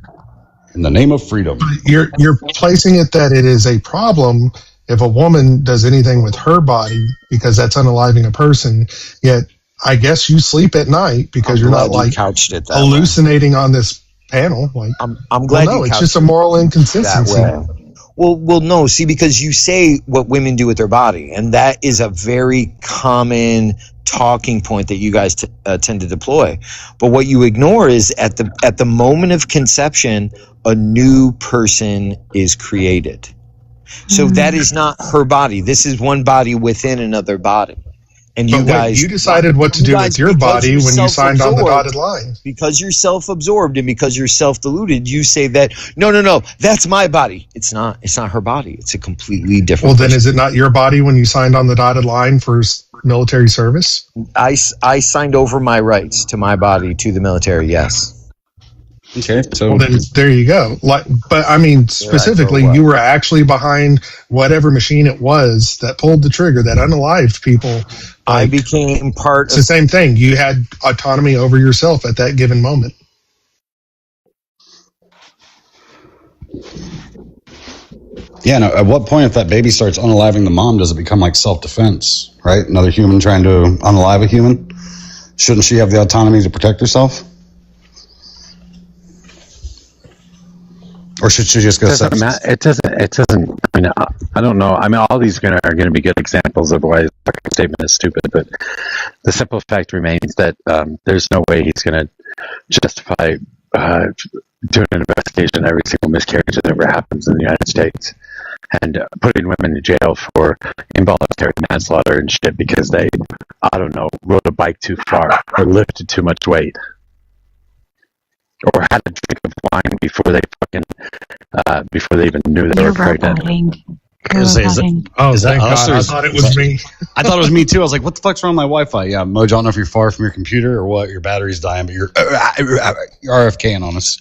In the name of freedom. You're placing it that it is a problem if a woman does anything with her body because that's unaliving a person. Yet I guess you sleep at night because you're not like couched it hallucinating on this panel. Like I'm glad no, you it's couched just a it moral inconsistency. that way. Well, no. See, because you say what women do with their body, and that is a very common talking point that you guys tend to deploy. But what you ignore is at the moment of conception, a new person is created. So that is not her body. This is one body within another body. And You decided what to do with your body when you signed on the dotted line. Because you're self-absorbed and because you're self-deluded, you say that no, that's my body. It's not her body. It's a completely different. Well, then is it not your body when you signed on the dotted line for military service? I signed over my rights to my body to the military. Yes. Okay, so well, then there you go. But I mean, specifically, you were actually behind whatever machine it was that pulled the trigger that unalived people. I became part. It's the same thing. You had autonomy over yourself at that given moment. Yeah, no, at what point if that baby starts unaliving the mom, does it become like self-defense, right? Another human trying to unalive a human? Shouldn't she have the autonomy to protect herself? Or should she just go? It doesn't. I mean, I don't know. I mean, all these are going to be good examples of why the statement is stupid. But the simple fact remains that there's no way he's going to justify doing an investigation on every single miscarriage that ever happens in the United States and putting women in jail for involuntary manslaughter and shit because they, I don't know, rode a bike too far or lifted too much weight. Or had a drink of wine before they even knew they were pregnant. Is that us? Thank God. I thought it was me. I thought it was me too. I was like, "What the fuck's wrong with my Wi-Fi?" Yeah, Mojo. I don't know if you're far from your computer or what. Your battery's dying, but you're RFKing on us.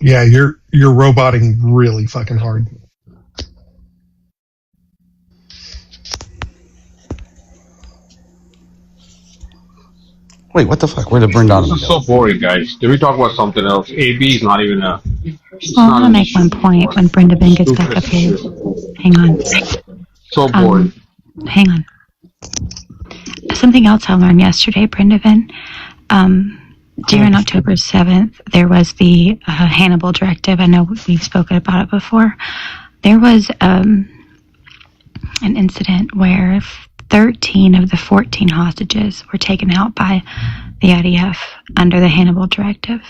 Yeah, you're roboting really fucking hard. Wait, what the fuck? Where did bring down? This is so boring, guys. Did we talk about something else? AB is not even a. Well, I'll make one point when Brenda Ben gets back up here. Hang on. So boring. Hang on. Something else I learned yesterday, Brenda Ben. During October 7th, there was the Hannibal Directive. I know we've spoken about it before. There was an incident where 13 of the 14 hostages were taken out by the IDF under the Hannibal Directive.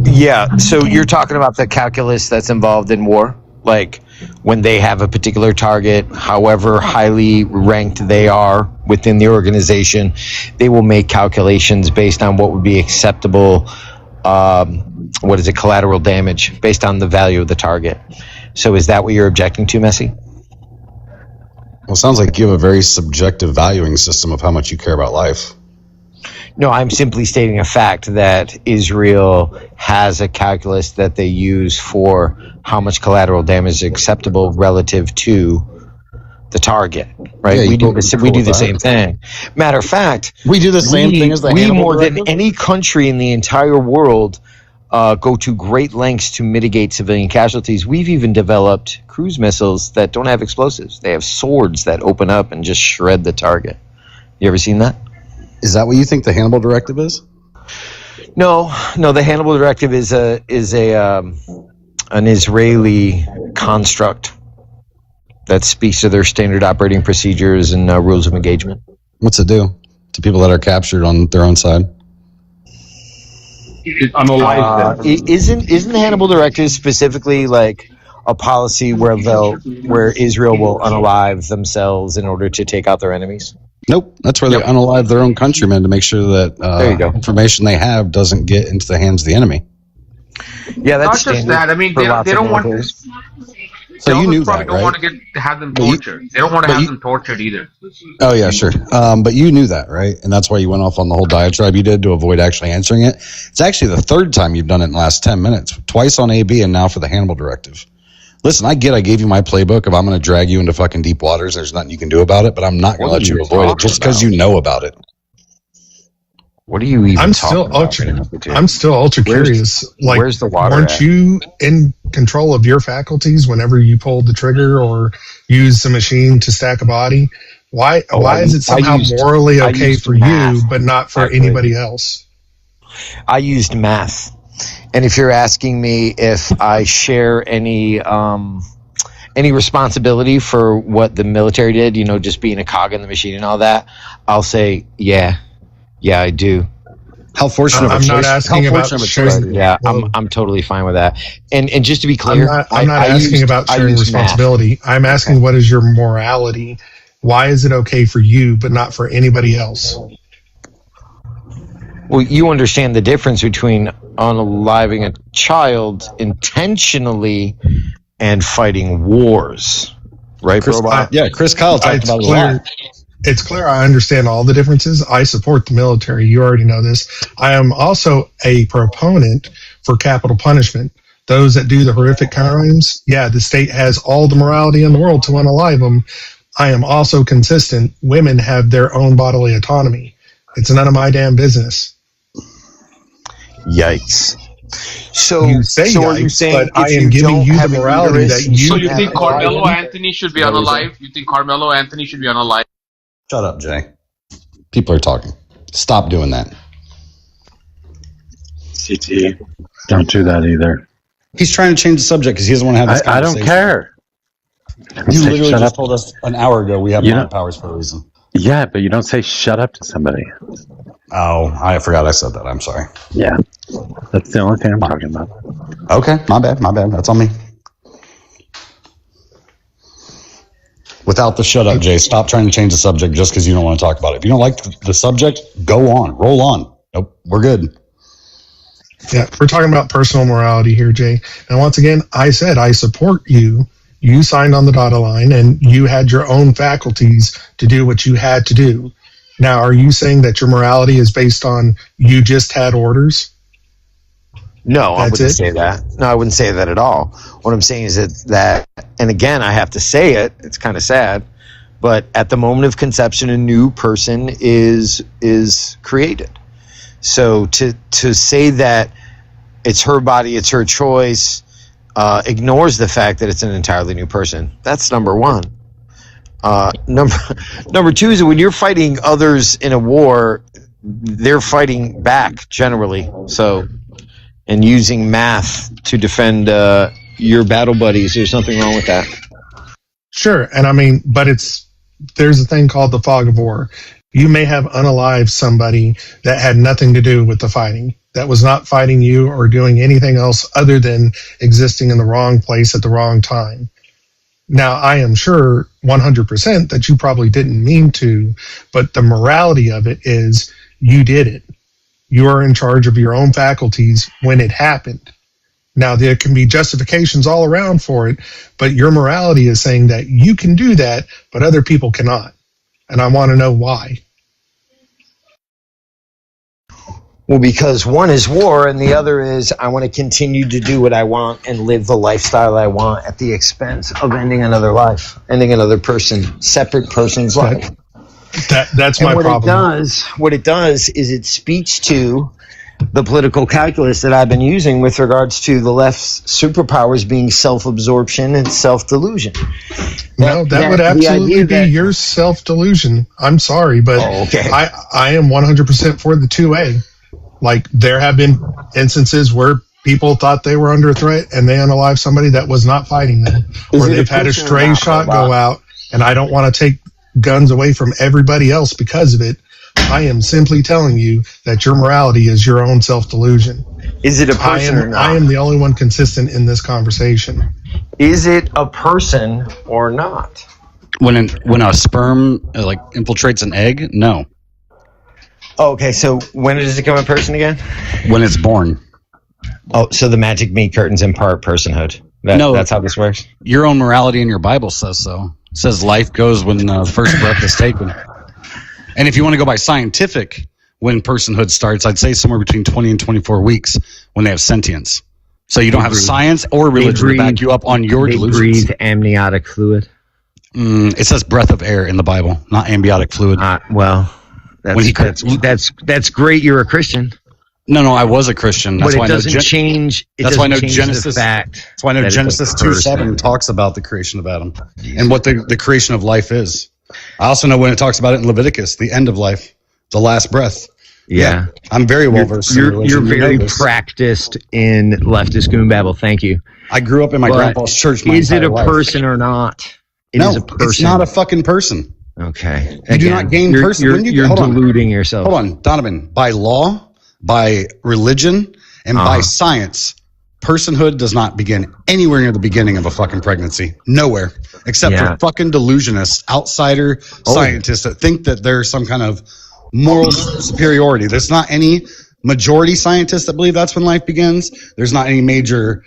Yeah, so you're talking about the calculus that's involved in war? Like when they have a particular target, however highly ranked they are within the organization, they will make calculations based on what would be acceptable, collateral damage, based on the value of the target. So is that what you're objecting to, Messi? Well, it sounds like you have a very subjective valuing system of how much you care about life. No, I'm simply stating a fact that Israel has a calculus that they use for how much collateral damage is acceptable relative to the target, right? Yeah, we do the same thing. Matter of fact, we do the same thing as the we Hannibal more Directive? than any country in the entire world go to great lengths to mitigate civilian casualties. We've even developed cruise missiles that don't have explosives. They have swords that open up and just shred the target. You ever seen that? Is that what you think the Hannibal Directive is? No. The Hannibal Directive is an Israeli construct that speaks to their standard operating procedures and rules of engagement. What's it do to people that are captured on their own side? It unalives them. Isn't the Hannibal Directive specifically like a policy where Israel will unalive themselves in order to take out their enemies? Nope. That's where they unalive their own countrymen to make sure that there you go. Information they have doesn't get into the hands of the enemy. Yeah, that's not just that. I mean, they don't want this. So they you knew probably that, don't right? want to have them tortured. They don't want to have them tortured either. Oh yeah, sure. But you knew that, right? And that's why you went off on the whole diatribe you did to avoid actually answering it. It's actually the third time you've done it in the last 10 minutes. Twice on AB and now for the Hannibal Directive. Listen, I gave you my playbook. If I'm going to drag you into fucking deep waters, there's nothing you can do about it. But I'm not going to let you avoid it just because you know about it. What are you even I'm talking still ultra curious. Like, where's the water weren't at? you in control of your faculties whenever you pulled the trigger or used the machine to stack a body? Why is it somehow morally okay for you, but not for anybody else? I used math. And if you're asking me if I share any responsibility for what the military did, just being a cog in the machine and all that, I'll say, yeah, I do. How fortunate! I'm not asking about sharing. Yeah, I'm totally fine with that. And just to be clear, I'm not asking about sharing responsibility. I'm asking what is your morality? Why is it okay for you but not for anybody else? Well, you understand the difference between unaliving a child intentionally and fighting wars, right, Chris Kyle talked about it a lot. It's clear I understand all the differences. I support the military. You already know this. I am also a proponent for capital punishment. Those that do the horrific crimes, the state has all the morality in the world to unalive them. I am also consistent. Women have their own bodily autonomy. It's none of my damn business. Yikes. So you say so yikes, are you saying but I if am giving don't you the have an morality uterus, that you So you have think to Carmelo alive? Anthony should be unalive? You think Carmelo Anthony should be unalive? Shut up, Jay. People are talking. Stop doing that. CT. Don't do that either. He's trying to change the subject because he doesn't want to have this I conversation. don't care. You Say, literally shut just up. told us an hour ago we have You mind don't- powers for a reason. Yeah, but you don't say shut up to somebody. Oh, I forgot I said that. I'm sorry. Yeah. That's the only thing I'm talking about. Okay, my bad. That's on me. Without the shut up, Jay. Stop trying to change the subject just because you don't want to talk about it. If you don't like the subject, go on. Roll on. Nope, we're good. Yeah, we're talking about personal morality here, Jay. And once again, I said I support you. You signed on the dotted line and you had your own faculties to do what you had to do. Now, are you saying that your morality is based on you just had orders? No, I That's wouldn't it? say that. No, I wouldn't say that at all. What I'm saying is that, and again, I have to say it. It's kind of sad, but at the moment of conception, a new person is created. So to say that it's her body, it's her choice, ignores the fact that it's an entirely new person. That's number one. Number two is that when you're fighting others in a war, they're fighting back generally. So. And using math to defend your battle buddies. There's nothing wrong with that. Sure. And I mean, but there's a thing called the fog of war. You may have unalived somebody that had nothing to do with the fighting, that was not fighting you or doing anything else other than existing in the wrong place at the wrong time. Now, I am sure 100% that you probably didn't mean to, but the morality of it is you did it. You are in charge of your own faculties when it happened. Now, there can be justifications all around for it, but your morality is saying that you can do that, but other people cannot. And I want to know why. Well, because one is war and the other is I want to continue to do what I want and live the lifestyle I want at the expense of ending another life, ending another person, separate person's life. That's my problem. What it does is it speaks to the political calculus that I've been using with regards to the left's superpowers being self-absorption and self-delusion. That would absolutely be your self-delusion. I'm sorry, but I am 100% for the 2A. Like, there have been instances where people thought they were under threat and they unalived somebody that was not fighting them. Or they've had a stray shot go out, and I don't want to take guns away from everybody else because of it. I am simply telling you that your morality is your own self-delusion. Is it a person or not? I am the only one consistent in this conversation. Is it a person or not? When a sperm infiltrates an egg, no. Okay, so when does it become a person again? When it's born. Oh, so the magic meat curtains impart personhood. That's how this works. Your own morality in your Bible says so. It says life goes when the first breath is taken. And if you want to go by scientific, when personhood starts, I'd say somewhere between 20 and 24 weeks when they have sentience. So you don't have science or religion to back you up on your delusions. They breathe amniotic fluid. It says breath of air in the Bible, not amniotic fluid. Well, that's great. You're a Christian. No, I was a Christian. That's but why it doesn't change. That's why I know Genesis. The fact that's why I know Genesis 2:7 talks about the creation of Adam and what the creation of life is. I also know when it talks about it in Leviticus, the end of life, the last breath. Yeah. I'm very well versed. You're very practiced in leftist goon babble. Thank you. I grew up in my grandpa's church. Is it a person or not? No, it's not a fucking person. Okay. You do not gain person. You're deluding yourself. Hold on, Donovan. By law, by religion, and by science, personhood does not begin anywhere near the beginning of a fucking pregnancy. Nowhere. Except for fucking delusionists, outsider scientists that think that there's some kind of moral superiority. There's not any majority scientists that believe that's when life begins. There's not any major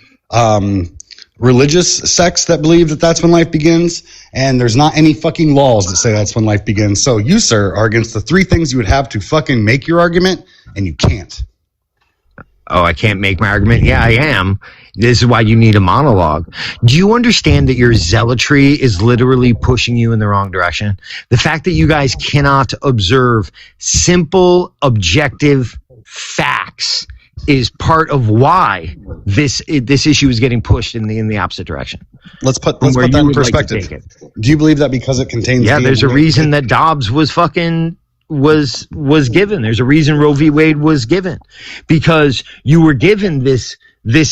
religious sects that believe that that's when life begins. And there's not any fucking laws that say that's when life begins. So you, sir, are against the three things you would have to fucking make your argument, and you can't. Oh, I can't make my argument? Yeah, I am. This is why you need a monologue. Do you understand that your zealotry is literally pushing you in the wrong direction? The fact that you guys cannot observe simple, objective facts is part of why this issue is getting pushed in the opposite direction. Let's put that in perspective. Do you believe that because it contains DNA? There's a reason that Dobbs was given. There's a reason Roe v. Wade was given, because you were given this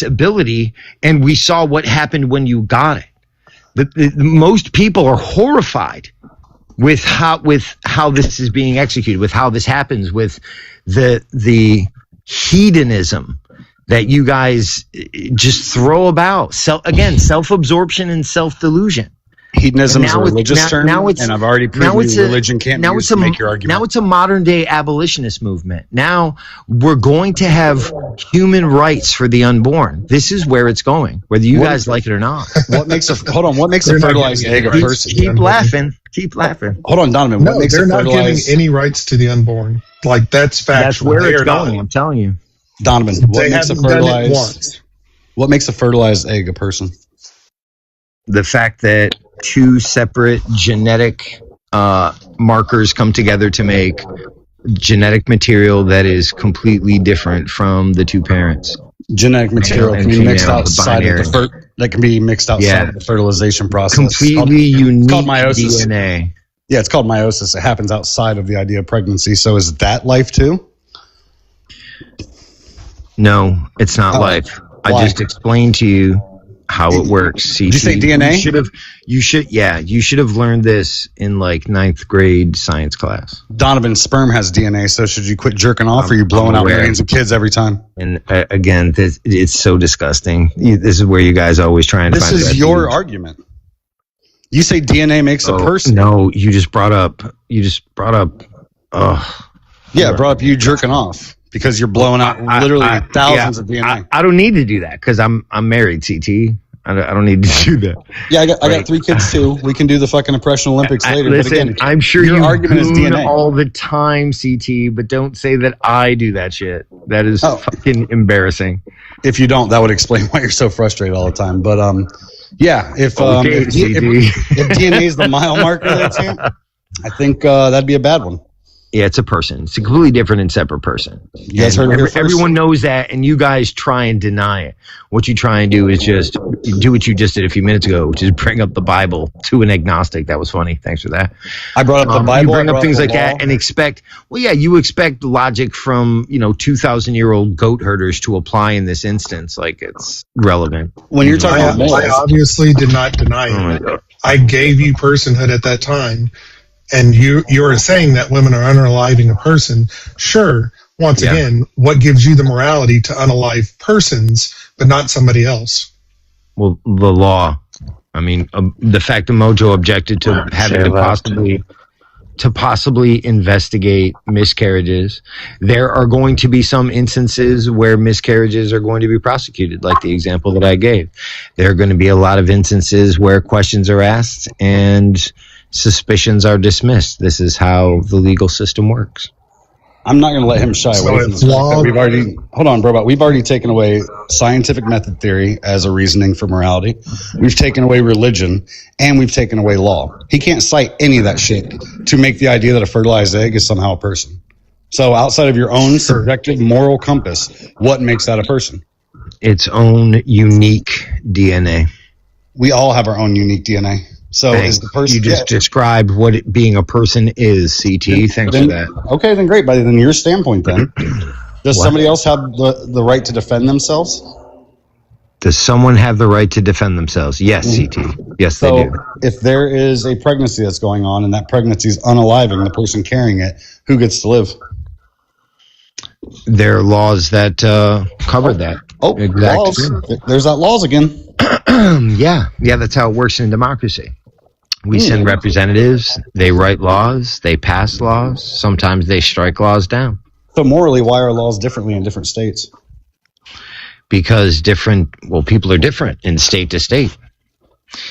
ability, and we saw what happened when you got it. Most people are horrified with how this is being executed, with how this happens, with the hedonism that you guys just throw about. Self-absorption and self-delusion. Hedonism is a religious term, and I've already proven religion can't be used to make your argument. Now it's a modern-day abolitionist movement. Now we're going to have human rights for the unborn. This is where it's going, whether you guys like it or not. What makes a fertilized egg a person? Keep laughing. Hold on, Donovan. No, they're not giving any rights to the unborn. Like, that's factual. That's where it's going. I'm telling you, Donovan. What makes a fertilized egg a person? The fact that two separate genetic markers come together to make genetic material that is completely different from the two parents. Genetic material can be mixed outside of the fertilization process. Completely unique called meiosis. DNA. Yeah, it's called meiosis. It happens outside of the idea of pregnancy. So is that life too? No, it's not life. Why? I just explained to you how it works. Did you say DNA? You should have learned this in like 9th grade science class. Donovan's sperm has DNA, so should you quit jerking off, or are you blowing out millions of kids every time? And again, it's so disgusting. This is where you guys always try and find. This is your argument. You say DNA makes a person. No, you just brought up. Yeah, brought up you jerking off because you're blowing out literally thousands of DNA. I don't need to do that because I'm married, CT. I don't need to do that. Yeah, I got 3 kids too. We can do the fucking Oppression Olympics later. Listen, but again, I'm sure your you argument is DNA all the time, CT, but don't say that I do that shit. That is fucking embarrassing. If you don't, that would explain why you're so frustrated all the time. But yeah, if DNA is the mile marker, that's it. I think that'd be a bad one. Yeah, it's a person. It's a completely different and separate person. You guys heard it here first. Everyone knows that, and you guys try and deny it. What you try and do is just do what you just did a few minutes ago, which is bring up the Bible to an agnostic. That was funny. Thanks for that. I brought up the Bible. You bring up things like that and expect, you expect logic from 2,000-year-old goat herders to apply in this instance. Like, it's relevant. When you're talking about I obviously did not deny it. I gave you personhood at that time. And you're saying that women are unaliving a person. Sure. Once again, what gives you the morality to unalive persons, but not somebody else? Well, the law. I mean, the fact that Mojo objected to having to possibly to possibly investigate miscarriages. There are going to be some instances where miscarriages are going to be prosecuted, like the example that I gave. There are going to be a lot of instances where questions are asked and suspicions are dismissed. This is how the legal system works. I'm not going to let him shy away from this. We've already, hold on, bro, but we've already taken away scientific method theory as a reasoning for morality. We've taken away religion, and we've taken away law. He can't cite any of that shit to make the idea that a fertilized egg is somehow a person. So outside of your own subjective moral compass, what makes that a person? Its own unique DNA. We all have our own unique DNA. So Thanks. is the person... You just described what being a person is, CT. Thanks for that. Okay, then great. But then your standpoint then, does somebody else have the right to defend themselves? Does someone have the right to defend themselves? Yes, CT. Yes, So they do. if there is a pregnancy that's going on and that pregnancy is unaliving the person carrying it, who gets to live? There are laws that cover that. Oh, laws. There's that laws again. Yeah, that's how it works in democracy. We send representatives, they write laws, they pass laws, sometimes they strike laws down. So morally, why are laws differently in different states? Because people are different in state to state.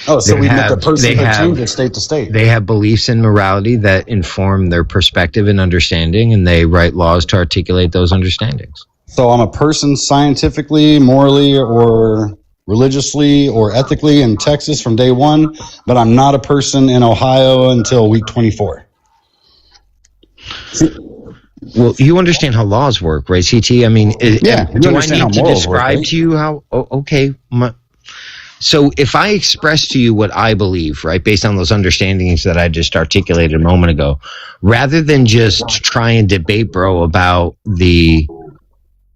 Oh, so we make a person change state to state. They have beliefs in morality that inform their perspective and understanding, and they write laws to articulate those understandings. So I'm a person scientifically, morally, or religiously or ethically in Texas from day one, but I'm not a person in Ohio until week 24. Well, you understand how laws work, right, CT? I mean, do I need to describe to you how? Okay. So if I express to you what I believe, right, based on those understandings that I just articulated a moment ago, rather than just try and debate, bro, about the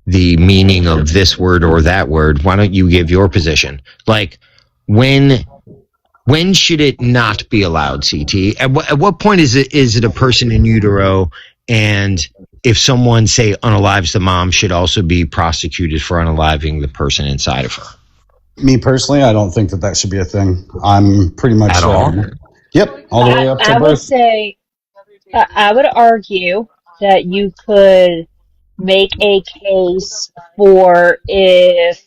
meaning of this word or that word, why don't you give your position? Like, when should it not be allowed, CT? At what point is it a person in utero, and if someone, say, unalives the mom, should also be prosecuted for unaliving the person inside of her? Me personally, I don't think that should be a thing. I'm pretty much... At all? Yep, all the way up to I would birth. say, I would argue that you could make a case for if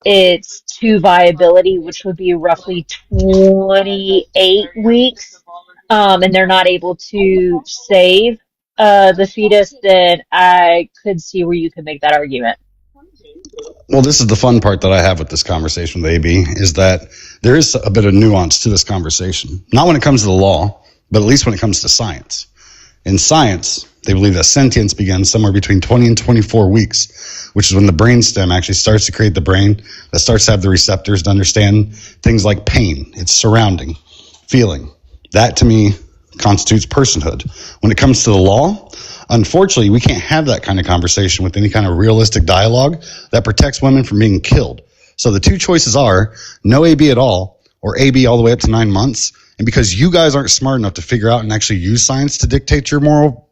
it's to viability, which would be roughly 28 weeks, and they're not able to save the fetus, then I could see where you could make that argument. Well, this is the fun part that I have with this conversation with AB, is that there is a bit of nuance to this conversation. Not when it comes to the law, but at least when it comes to science. In science, they believe that sentience begins somewhere between 20 and 24 weeks, which is when the brainstem actually starts to create the brain, that starts to have the receptors to understand things like pain, its surrounding, feeling. That, to me, constitutes personhood. When it comes to the law, unfortunately, we can't have that kind of conversation with any kind of realistic dialogue that protects women from being killed. So the two choices are no AB at all, or AB all the way up to 9 months. And because you guys aren't smart enough to figure out and actually use science to dictate your moral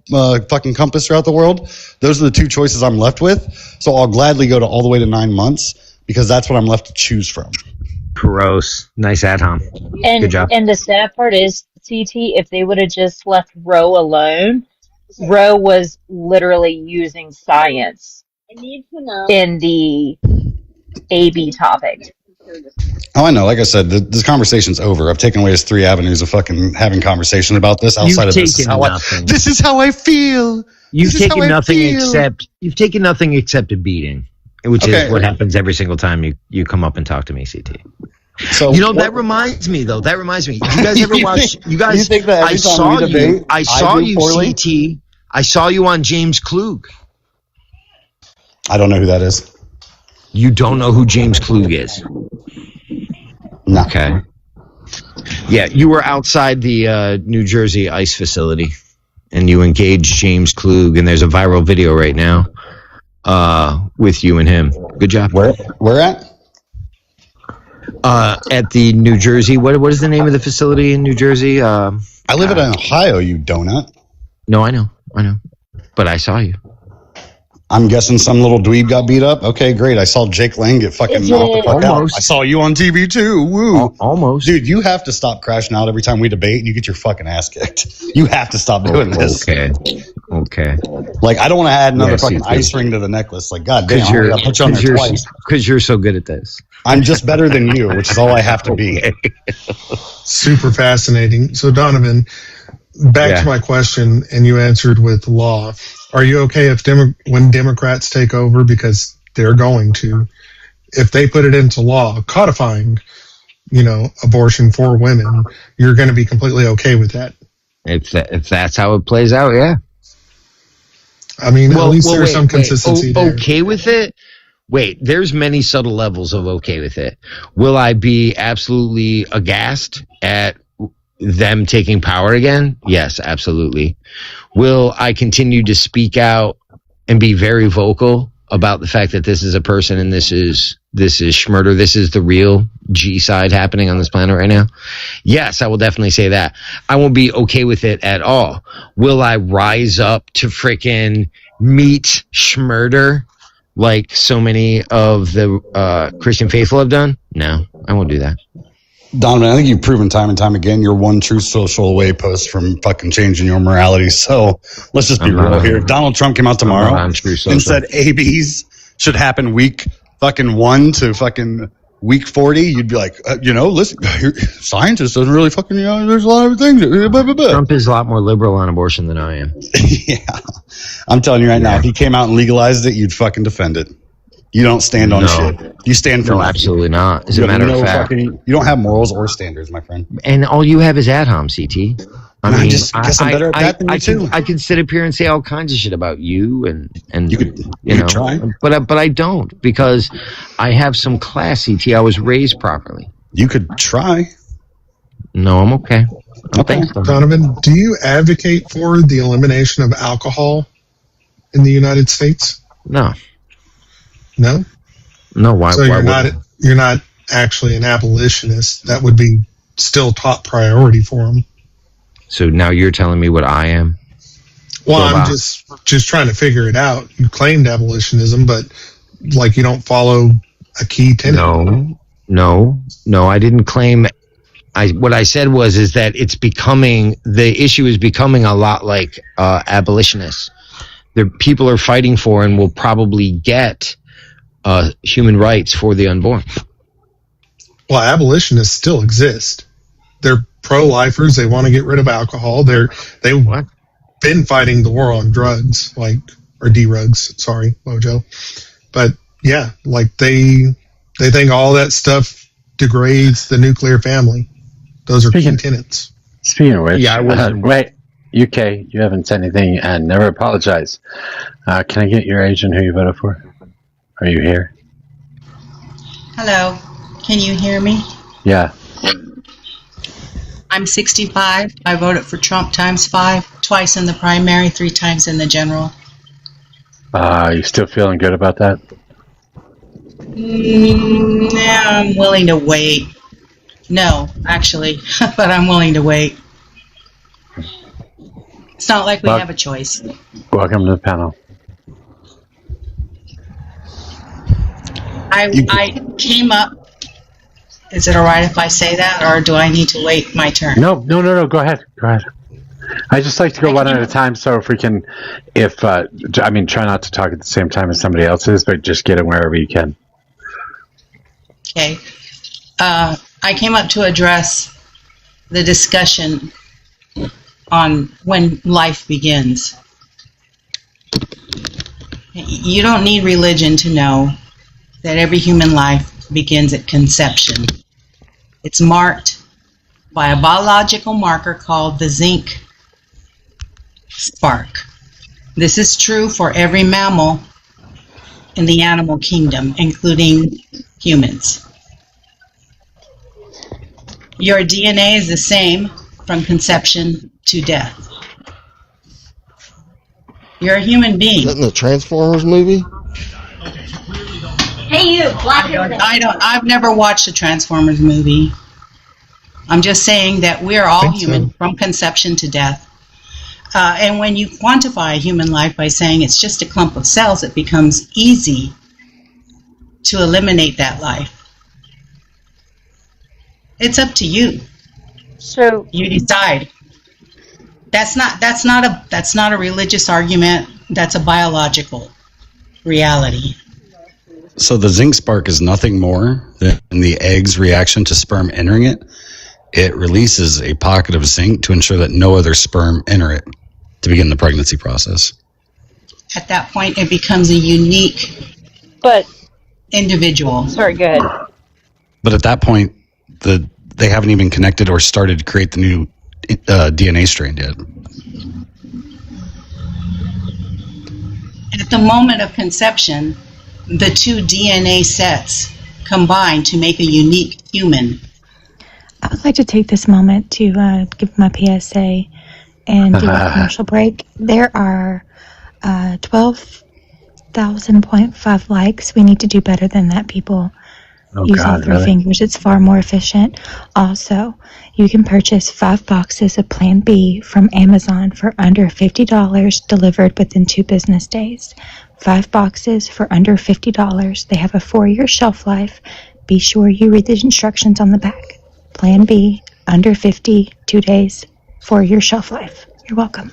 fucking compass throughout the world, those are the two choices I'm left with. So I'll gladly go to all the way to 9 months, because that's what I'm left to choose from. Gross. Nice ad, Tom. Good job. And the sad part is, CT, if they would have just left Roe alone, Roe was literally using science in the AB topic. Oh, I know. Like I said, this conversation's over. I've taken away his 3 avenues of fucking having conversation about this outside of this. This is how I feel. You've taken nothing except a beating, which is what happens every single time you come up and talk to me, CT. So that reminds me, though. That reminds me. You guys ever watch? You guys, you think that every time I saw you, CT. I saw you on James Klug. I don't know who that is. You don't know who James Klug is? No. Okay. Yeah, you were outside the New Jersey ICE facility, and you engaged James Klug, and there's a viral video right now with you and him. Good job. Where at? At the New Jersey. What is the name of the facility in New Jersey? I live in Ohio, you donut. No, I know. But I saw you. I'm guessing some little dweeb got beat up. Okay, great. I saw Jake Lang get fucking knocked the fuck out. I saw you on TV too. Woo. Almost. Dude, you have to stop crashing out every time we debate and you get your fucking ass kicked. You have to stop doing this. Okay. Like, I don't want to add another fucking ice ring to the necklace. Like, god damn, I gotta put you on there twice. Because you're so good at this. I'm just better than you, which is all I have to be. Super fascinating. So, Donovan, back to my question, and you answered with law. Are you okay if when Democrats take over, because they're going to, if they put it into law, codifying, abortion for women, you're going to be completely okay with that? If that's how it plays out, yeah. I mean, at least there's some consistency there. Okay with it? Wait, there's many subtle levels of okay with it. Will I be absolutely aghast at them taking power again? Yes, absolutely. Will I continue to speak out and be very vocal about the fact that this is a person and this is schmurder, this is the real G side happening on this planet right now? Yes, I will definitely say that. I won't be okay with it at all. Will I rise up to frickin' meet schmurder like so many of the Christian faithful have done? No, I won't do that. Donovan, I think you've proven time and time again you're one true social away post from fucking changing your morality. So let's just be real here. If Donald Trump came out tomorrow and said ABs should happen week fucking 1 to fucking week 40, you'd be like, listen, scientists doesn't really fucking, there's a lot of things. Trump is a lot more liberal on abortion than I am. Yeah. I'm telling you right now, if he came out and legalized it, you'd fucking defend it. You don't stand on shit. You stand for nothing. Absolutely not. As a matter of fact, you don't have morals or standards, my friend. And all you have is ad hom, CT. I mean, I just guess I'm better at that than you too. I can sit up here and say all kinds of shit about you, and you could try, but I don't, because I have some class, CT. I was raised properly. You could try. No, I'm okay. Okay. Donovan, do you advocate for the elimination of alcohol in the United States? No. No? No, why? So why you're not actually an abolitionist. That would be still top priority for them. So now you're telling me what I am? Well, I'm just trying to figure it out. You claimed abolitionism, but like you don't follow a key tenet. No, I didn't claim. What I said is that the issue is becoming a lot like abolitionists. People are fighting for and will probably get human rights for the unborn. Well, abolitionists still exist. They're pro-lifers. They want to get rid of alcohol. They've been fighting the war on drugs, or D-rugs. Sorry, Mojo. But yeah, they think all that stuff degrades the nuclear family. Those are key tenets. Speaking of which, wait, UK, you haven't said anything and never apologize. Can I get your age and who you voted for? Are you here? Hello, can you hear me? Yeah. I'm 65. I voted for Trump ×5, twice in the primary, 3 times in the general. You still feeling good about that? Yeah, I'm willing to wait. No, actually, but I'm willing to wait. It's not like we have a choice. Welcome to the panel. I came up. Is it all right if I say that, or do I need to wait my turn? No. Go ahead. I just like to go one at a time. So if we can, try not to talk at the same time as somebody else's, but just get it wherever you can. Okay. I came up to address the discussion on when life begins. You don't need religion to know that every human life begins at conception. It's marked by a biological marker called the zinc spark. This is true for every mammal in the animal kingdom, including humans. Your DNA is the same from conception to death. You're a human being. Is that in the Transformers movie? Hey, you, I've never watched a Transformers movie. I'm just saying that we're all human from conception to death. And when you quantify a human life by saying it's just a clump of cells, it becomes easy to eliminate that life. It's up to you. So you decide. That's not a religious argument. That's a biological reality. So the zinc spark is nothing more than the egg's reaction to sperm entering it. It releases a pocket of zinc to ensure that no other sperm enter it to begin the pregnancy process. At that point, it becomes a unique individual. Sorry, go ahead. But at that point, they haven't even connected or started to create the new DNA strand yet. At the moment of conception, the two DNA sets combine to make a unique human. I would like to take this moment to give my PSA and do a commercial break. There are 12,000.5 likes. We need to do better than that, people. Use all three fingers. It's far more efficient. Also, you can purchase 5 boxes of Plan B from Amazon for under $50 delivered within 2 business days. 5 boxes for under $50. They have a 4-year shelf life. Be sure you read the instructions on the back. Plan B, under 50, 2 days, 4-year shelf life. You're welcome.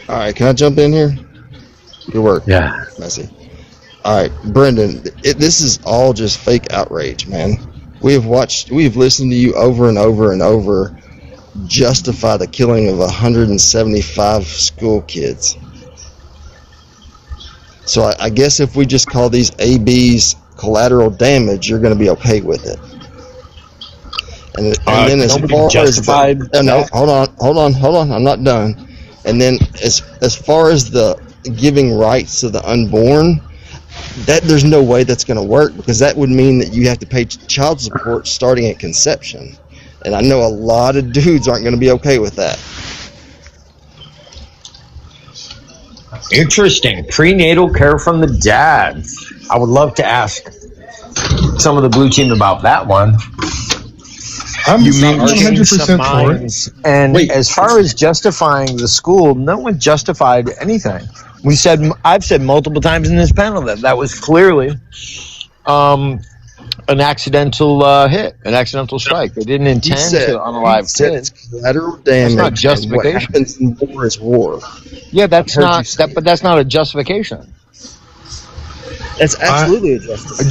All right, can I jump in here? Good work. Yeah. Messy. All right, Brendan, this is all just fake outrage, man. We've listened to you over and over and over justify the killing of 175 school kids. So I guess if we just call these ABs collateral damage, you're going to be okay with it. And then as far justified as hold on, I'm not done. And then as far as the giving rights to the unborn, that there's no way that's going to work, because that would mean that you have to pay child support starting at conception. And I know a lot of dudes aren't going to be okay with that. Interesting. Prenatal care from the dads. I would love to ask some of the blue team about that one. I'm You not may change 100% some for minds. it. And as far as justifying the school, no one justified anything. I've said multiple times in this panel that was clearly an accidental hit, an accidental strike. They didn't intend to unalive kids. Collateral damage. That's not justification. What happens in war is war. Yeah, that's not. But that's not a justification. That's absolutely a justification. A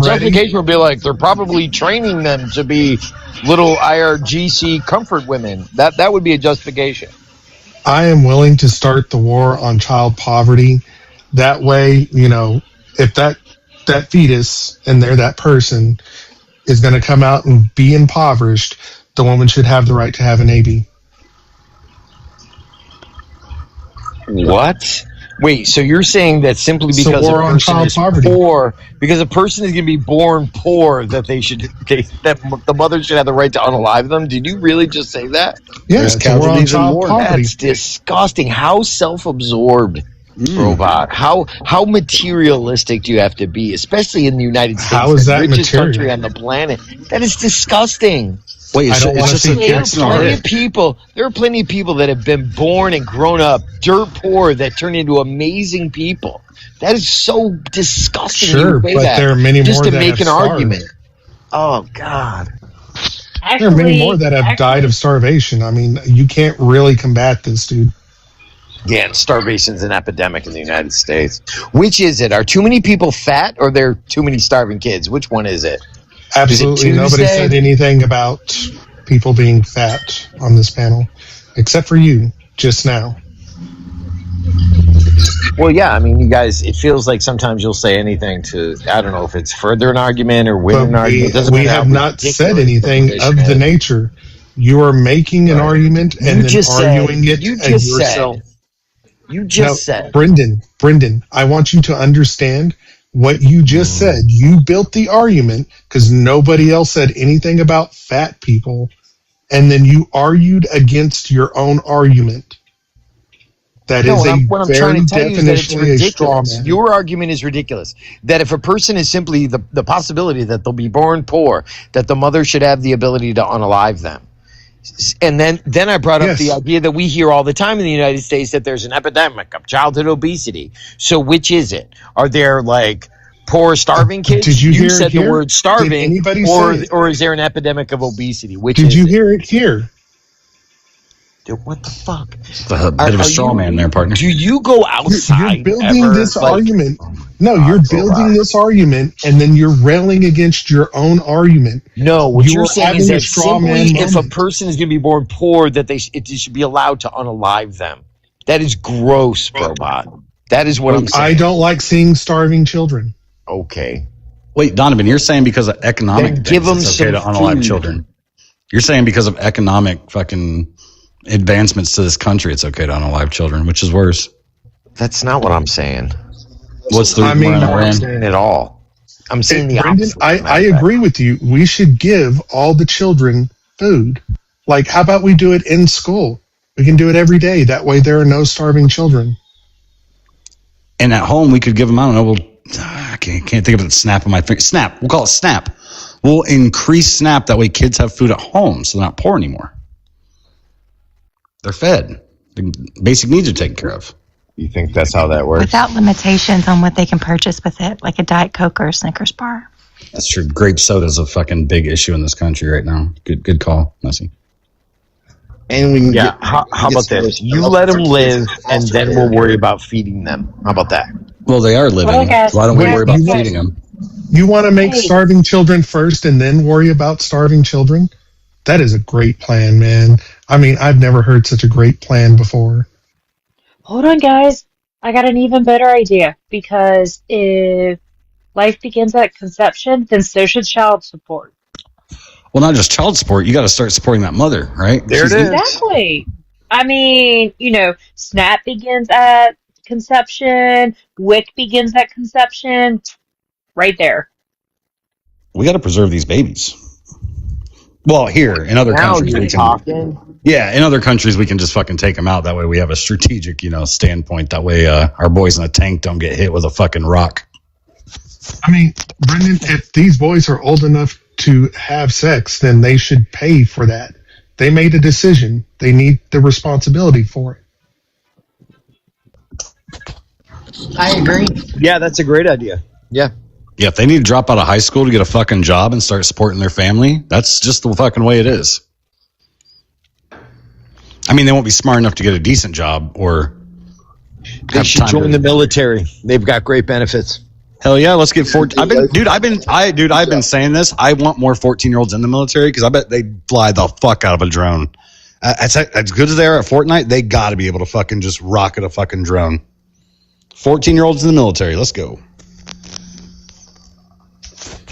justification would be like they're probably training them to be little IRGC comfort women. That would be a justification. I am willing to start the war on child poverty. That way, if that fetus and that person is going to come out and be impoverished, the woman should have the right to have an AB. What? Wait, so you're saying that simply because a person is poor, because a person is going to be born poor, that that the mother should have the right to unalive them? Did you really just say that? Yeah, it's a war on child poverty. That's disgusting. How self-absorbed, robot. How materialistic do you have to be, especially in the United States, How is that the richest material? country on the planet? That is disgusting. Wait, I don't want to see kids There are plenty of people that have been born and grown up dirt poor that turn into amazing people. That is so disgusting. Sure, to say but that, there are many just more to that make have an starved. argument. Oh God. There are many more that have died of starvation. I mean, you can't really combat this, dude. Yeah, and starvation's an epidemic in the United States. Which is it? Are too many people fat, or there are too many starving kids? Which one is it? Absolutely nobody said anything about people being fat on this panel, except for you just now. Well, yeah, I mean, you guys, it feels like sometimes you'll say anything to, I don't know if it's further an argument or win an argument. It doesn't We matter how have not said ridiculous anything the of the nature. You are making an argument and then arguing it yourself. You just said. Brendan, I want you to understand what you just said. You built the argument because nobody else said anything about fat people, and then you argued against your own argument. That is what I'm trying to tell you is that it's definitionally a straw ridiculous. man. Your argument is ridiculous. That if a person is simply the possibility that they'll be born poor, that the mother should have the ability to unalive them. And then I brought up the idea that we hear all the time in the United States that there's an epidemic of childhood obesity. So which is it? Are there like poor starving kids? Did you hear it said here? the word starving, Did anybody say it? or is there an epidemic of obesity? Which Did is you it? hear it here? Dude, what the fuck? It's a bit of a straw man there, partner. Do you go outside? You're building this argument. No, Oh, you're building this argument, and then you're railing against your own argument. No, what you're saying is having a that straw simply man if a moment. person is going to be born poor, that they should be allowed to unalive them. That is gross, Brobot. That is what I'm saying. I don't like seeing starving children. Okay. Wait, Donovan, you're saying because of economic Then give things, it's them okay to some unalive food. children. You're saying because of economic fucking advancements to this country, it's okay to unalive children, which is worse. That's not what I'm saying. What's the I mean, reason I'm we're not in? saying at all. I'm saying the Brendan, opposite. I agree with you. We should give all the children food. Like, how about we do it in school? We can do it every day. That way there are no starving children. And at home, we could give them, I don't know, I can't think of it, snap on my finger. Snap. We'll call it Snap. We'll increase Snap. That way kids have food at home, so they're not poor anymore. They're fed. The basic needs are taken care of. You think that's how that works? Without limitations on what they can purchase with it, like a Diet Coke or a Snickers bar. That's true. Grape soda is a fucking big issue in this country right now. Good call, Messi. And we can How about this? You let them live, and then we'll worry about feeding them. How about that? Well, they are living. Well, guys, Why don't we guys, worry about guys. feeding them? You want to make Hey. starving children first and then worry about starving children? That is a great plan, man. I mean, I've never heard such a great plan before. Hold on, guys. I got an even better idea. Because if life begins at conception, then so should child support. Well, not just child support. You got to start supporting that mother, right? There it is. Exactly. I mean, SNAP begins at conception. WIC begins at conception. Right there. We got to preserve these babies. Well, here in other Now countries, you're we can. talking. Yeah, in other countries, we can just fucking take them out. That way, we have a strategic, standpoint. That way, our boys in the tank don't get hit with a fucking rock. I mean, Brendan, if these boys are old enough to have sex, then they should pay for that. They made a decision. They need the responsibility for it. I agree. Yeah, that's a great idea. Yeah. Yeah, if they need to drop out of high school to get a fucking job and start supporting their family, that's just the fucking way it is. I mean, they won't be smart enough to get a decent job or. They should join the military. They've got great benefits. Hell yeah, let's get 14. I've been saying this. I want more 14-year-olds in the military because I bet they fly the fuck out of a drone. As good as they are at Fortnite, they got to be able to fucking just rocket a fucking drone. 14-year-olds in the military. Let's go.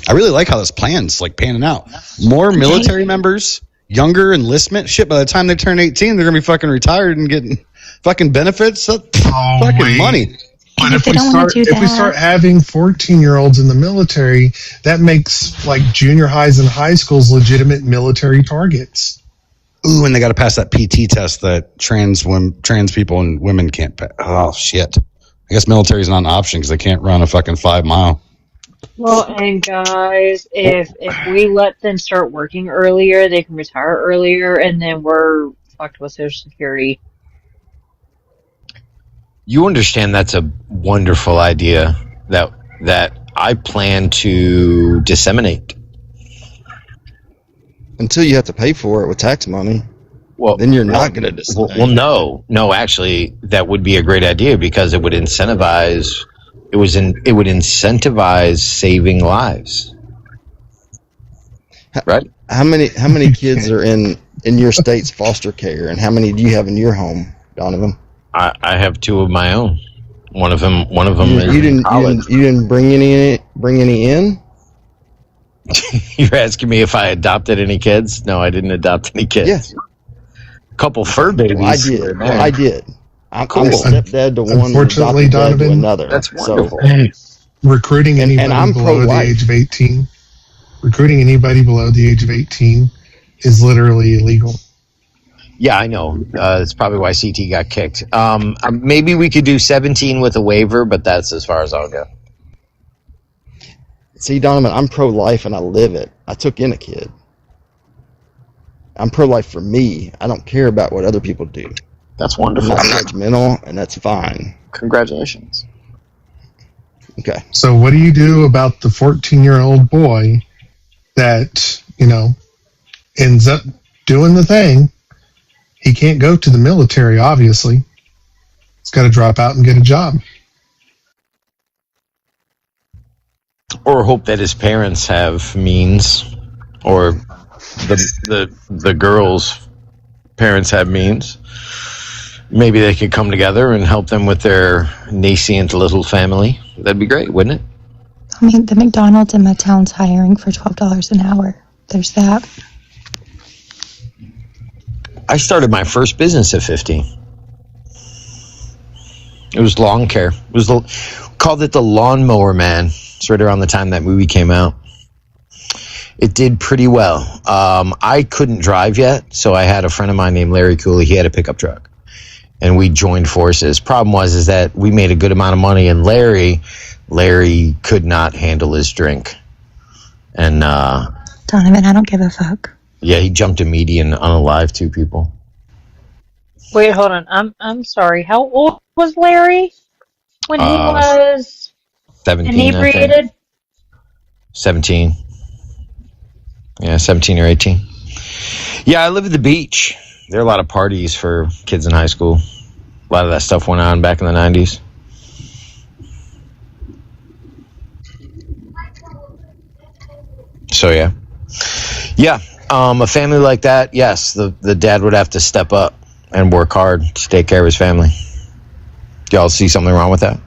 I really like how this plan's like panning out. More military members, younger enlistment. Shit, by the time they turn 18, they're gonna be fucking retired and getting fucking benefits. Fucking money. But if we start having 14-year-olds in the military, that makes like junior highs and high schools legitimate military targets. Ooh, and they got to pass that PT test that trans people and women can't pass. Oh shit! I guess military is not an option because they can't run a fucking 5 mile. Well, and guys, if we let them start working earlier, they can retire earlier, and then we're fucked with Social Security. You understand that's a wonderful idea that I plan to disseminate. Until you have to pay for it with tax money. Well, then you're not going to disseminate. Well, no, actually, that would be a great idea because it would incentivize. It would incentivize saving lives. Right? How many kids are in your state's foster care, and how many do you have in your home, Donovan? I have 2 of my own. One of them You didn't bring any in? You're asking me if I adopted any kids? No, I didn't adopt any kids. Yes. A couple fur babies. I did. I'm Cool. a stepdad to one, Unfortunately, adopted dad to Donovan, another. That's wonderful. Recruiting anybody and I'm below the pro-life. age of 18. Recruiting anybody below the age of 18 is literally illegal. Yeah, I know. That's probably why CT got kicked. Maybe we could do 17 with a waiver, but that's as far as I'll go. See, Donovan, I'm pro-life and I live it. I took in a kid. I'm pro-life for me. I don't care about what other people do. That's I'm wonderful. not judgmental, and that's fine. Congratulations. Okay. So what do you do about the 14-year-old boy that, ends up doing the thing? He can't go to the military, obviously. He's got to drop out and get a job. Or hope that his parents have means, or the girl's parents have means. Maybe they could come together and help them with their nascent little family. That'd be great, wouldn't it? I mean, the McDonald's in my town's hiring for $12 an hour. There's that. I started my first business at 15. It was lawn care. Called it the Lawnmower Man. It's right around the time that movie came out. It did pretty well. I couldn't drive yet, so I had a friend of mine named Larry Cooley. He had a pickup truck, and we joined forces. Problem was that we made a good amount of money, and Larry could not handle his drink, and Donovan, I don't give a fuck. yeah, he jumped a median, unalive 2 people. Wait, hold on. I'm sorry. How old was Larry when he was 17, inebriated? I think. 17. Yeah, 17 or 18. Yeah, I live at the beach. There are a lot of parties for kids in high school. A lot of that stuff went on back in the 90s. So, yeah. Yeah, a family like that, yes, the dad would have to step up and work hard to take care of his family. Do y'all see something wrong with that?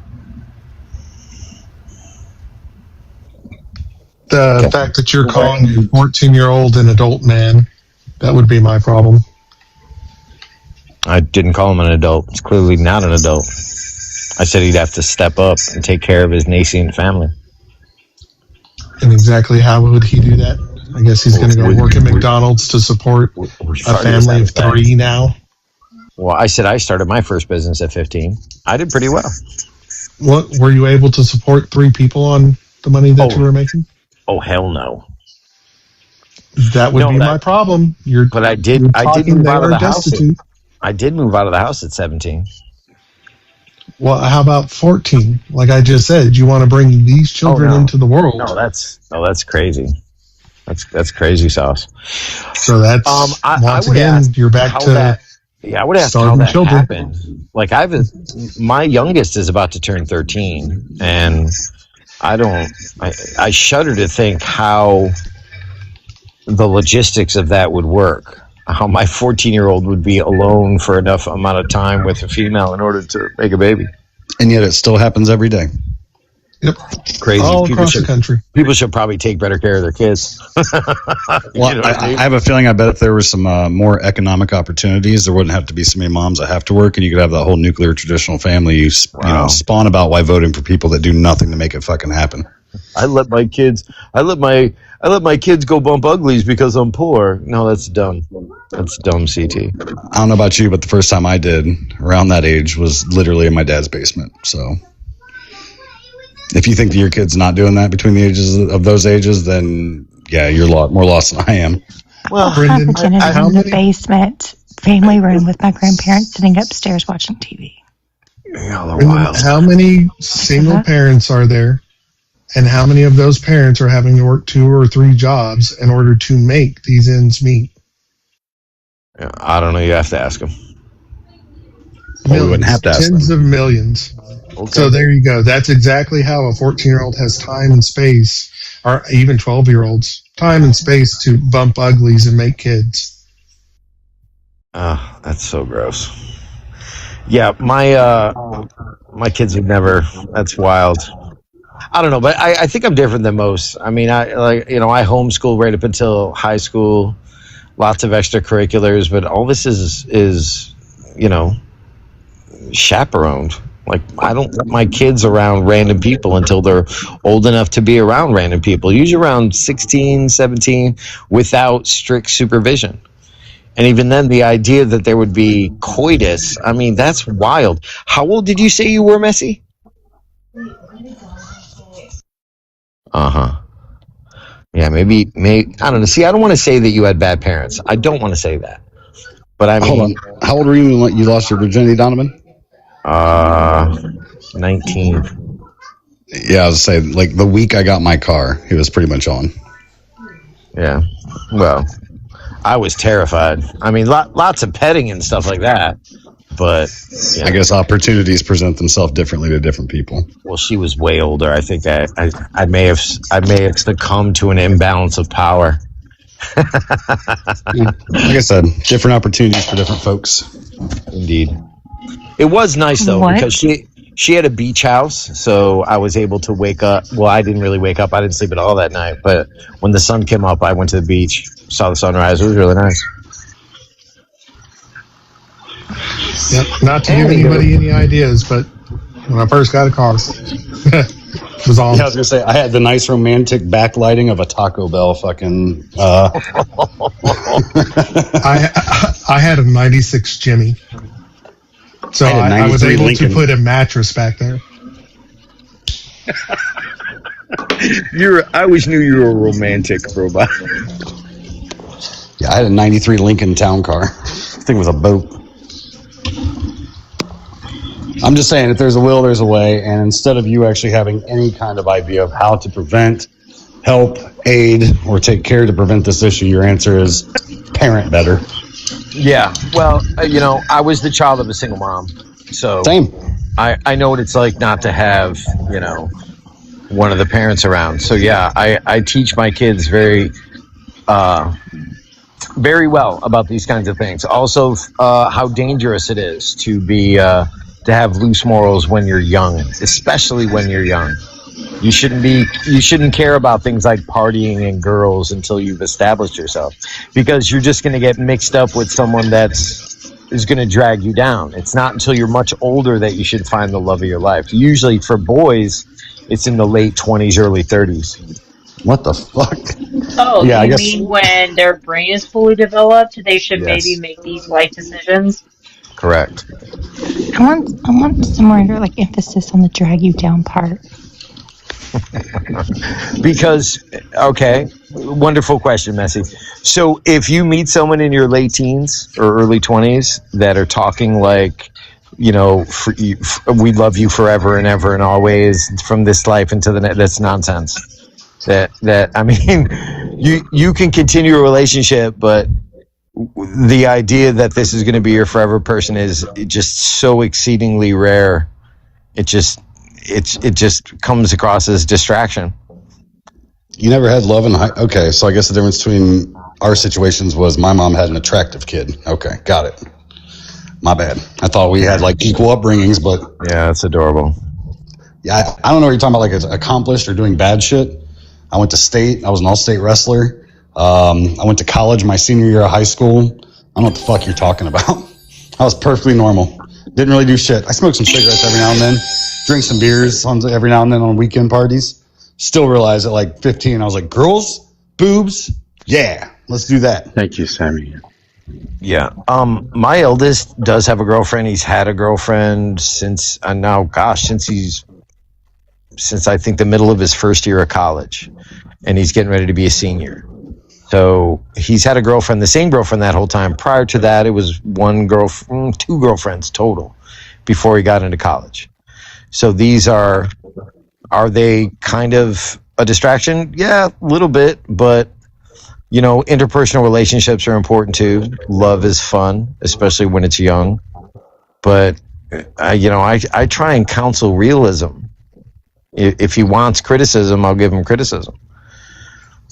The fact that you're calling a 14-year-old an adult man, that would be my problem. I didn't call him an adult. It's clearly not an adult. I said he'd have to step up and take care of his nascent family. And exactly how would he do that? I guess he's going to go work at McDonald's to support a family of 3 now. Well, I said I started my first business at 15. I did pretty well. What were you able to support 3 people on the money that you were making? Oh, hell no. That would be my problem. But I did move out of the house. I did move out of the house at 17. Well, how about 14? Like I just said, you want to bring these children into the world. No, that's crazy. That's crazy sauce. So that's once again, you're back to I would ask how that happened. Like my youngest is about to turn 13, and I shudder to think how the logistics of that would work. How my 14-year-old would be alone for enough amount of time with a female in order to make a baby. And yet it still happens every day. Yep. Crazy. All across the country. People should probably take better care of their kids. Well, I have a feeling I bet if there were some more economic opportunities, there wouldn't have to be so many moms that have to work, and you could have that whole nuclear traditional family you spawn about while voting for people that do nothing to make it fucking happen. I let my kids go bump uglies because I'm poor. No, that's dumb. That's dumb, CT. I don't know about you, but the first time I did around that age was literally in my dad's basement. So if you think that your kid's not doing that between the ages of those ages, then yeah, you're a lot more lost than I am. Well, Brendan, I in the basement, family room with my grandparents sitting upstairs watching TV. Brendan, how many single parents are there? And how many of those parents are having to work 2 or 3 jobs in order to make these ends meet? I don't know. You have to ask them. Well, we wouldn't have to ask Tens them. of millions. Okay. So there you go. That's exactly how a 14-year-old has time and space, or even 12-year-olds, time and space to bump uglies and make kids. That's so gross. Yeah, my kids would never. That's wild. I don't know, but I think I'm different than most. I mean, I homeschooled right up until high school, lots of extracurriculars, but all this is chaperoned. Like, I don't let my kids around random people until they're old enough to be around random people, usually around 16, 17, without strict supervision. And even then, the idea that there would be coitus, I mean, that's wild. How old did you say you were, Messi? Uh-huh. Yeah, maybe I don't know. See, I don't want to say that you had bad parents. I don't want to say that. But I Hold mean, on. How old were you when you lost your virginity, Donovan? 19. Yeah, I was saying, like, the week I got my car, he was pretty much on. Yeah. Well, I was terrified. I mean, lots of petting and stuff like that. But yeah. I guess opportunities present themselves differently to different people. Well, she was way older. I think I may have succumbed to an imbalance of power. Like I said, different opportunities for different folks. Indeed. It was nice though, What? because she had a beach house, so I was able to wake up. Well, I didn't really wake up. I didn't sleep at all that night. But when the sun came up, I went to the beach, saw the sunrise. It was really nice. Yep. Not to give anybody any ideas, but when I first got a car, it was on. Yeah, I was gonna say I had the nice romantic backlighting of a Taco Bell fucking. I had a '96 Jimmy, so I was able Lincoln. to put a mattress back there. I always knew you were a romantic, robot. Yeah, I had a '93 Lincoln Town Car. This thing was a boat. I'm just saying, if there's a will, there's a way. And instead of you actually having any kind of idea of how to prevent, help, aid, or take care to prevent this issue, your answer is parent better. Yeah. Well, I was the child of a single mom, so Same. I know what it's like not to have, one of the parents around. So yeah, I teach my kids very well about these kinds of things. Also, how dangerous it is to be to have loose morals when you're young, especially when you're young. You shouldn't care about things like partying and girls until you've established yourself, because you're just going to get mixed up with someone is going to drag you down. It's not until you're much older that you should find the love of your life. Usually for boys, it's in the late 20s, early 30s. What the fuck? Oh, Yeah, I you guess- mean when their brain is fully developed, they should Yes. maybe make these life decisions? Correct. I want some more emphasis on the drag you down part. Because, okay, wonderful question, Messi. So if you meet someone in your late teens or early 20s that are talking like, we love you forever and ever and always from this life into the next, that's nonsense. That I mean, you can continue a relationship, but the idea that this is going to be your forever person is just so exceedingly rare. It just comes across as distraction. You never had love in high. Okay, so I guess the difference between our situations was my mom had an attractive kid. Okay, got it. My bad. I thought we had equal upbringings, but yeah, that's adorable. Yeah, I don't know what you're talking about, like accomplished or doing bad shit. I went to state. I was an all-state wrestler. I went to college my senior year of high school. I don't know what the fuck you're talking about. I was perfectly normal. Didn't really do shit. I smoked some cigarettes every now and then. Drink some beers every now and then on weekend parties. Still realized at 15, I was like, girls, boobs, yeah, let's do that. Thank you, Sammy. Yeah. My eldest does have a girlfriend. He's had a girlfriend since since I think the middle of his first year of college, and he's getting ready to be a senior. So he's had a girlfriend, the same girlfriend that whole time. Prior to that, it was two girlfriends total before he got into college. So these are they kind of a distraction? Yeah, a little bit, but interpersonal relationships are important too. Love is fun, especially when it's young. But I try and counsel realism. If he wants criticism, I'll give him criticism.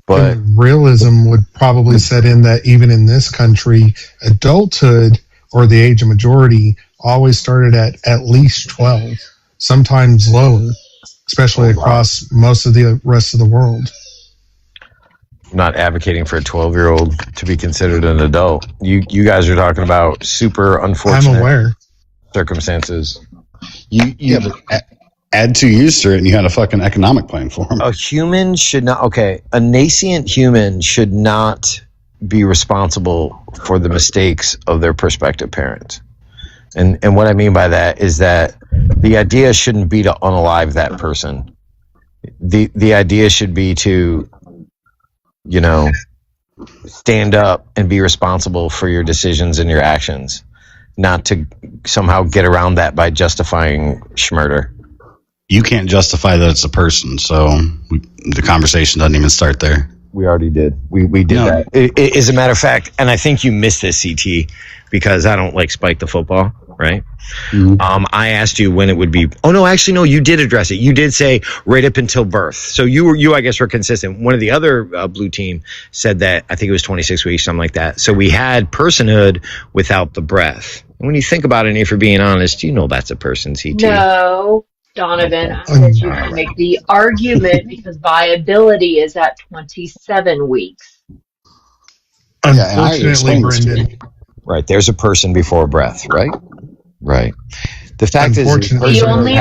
But And realism would probably set in that even in this country, adulthood or the age of majority always started at least 12, sometimes lower, especially across most of the rest of the world. I'm not advocating for a 12-year-old to be considered an adult. You guys are talking about super unfortunate I'm aware. circumstances. But add 2 years to it, and you had a fucking economic plan for him. A human should not. Okay, a nascent human should not be responsible for the mistakes of their prospective parent. And what I mean by that is that the idea shouldn't be to unalive that person. The idea should be to stand up and be responsible for your decisions and your actions, not to somehow get around that by justifying schmurder. You can't justify that it's a person, so the conversation doesn't even start there. We already did. We did that. As a matter of fact, and I think you missed this, CT, because I don't like Spike the football, right? Mm-hmm. I asked you when it would be. Oh no, actually no, you did address it. You did say right up until birth. So you I guess were consistent. One of the other blue team said that I think it was 26 weeks, something like that. So we had personhood without the breath. And when you think about it, and if you're being honest, you know that's a person, CT. No, Donovan, I said you can make the argument because viability is at 27 weeks. Unfortunately, Brendan. Right, there's a person before breath, right? Right. The fact is, the only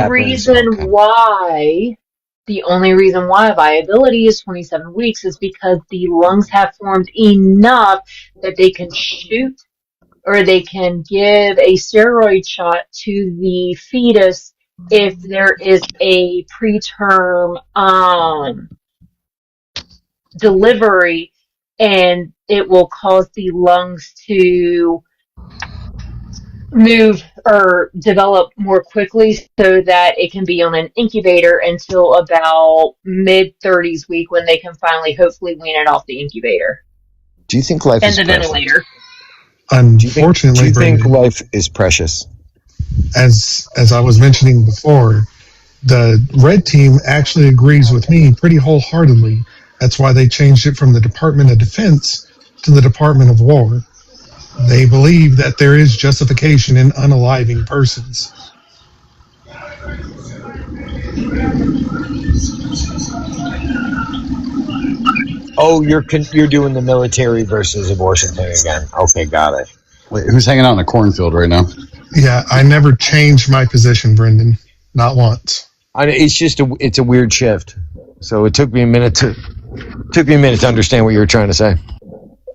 reason why viability is 27 weeks is because the lungs have formed enough that they can shoot or they can give a steroid shot to the fetus if there is a preterm delivery, and it will cause the lungs to move or develop more quickly so that it can be on an incubator until about mid-30s week when they can finally hopefully wean it off the incubator. Do you think life is precious? And the ventilator. Unfortunately, do you think Brendan, life is precious? As I was mentioning before, the red team actually agrees with me pretty wholeheartedly. That's why they changed it from the Department of Defense to the Department of War. They believe that there is justification in unaliving persons. Oh, you're doing the military versus abortion thing again. Okay, got it. Wait, who's hanging out in a cornfield right now? Yeah, I never changed my position, Brendan. Not once. It's a weird shift. So it took me a minute to understand what you were trying to say.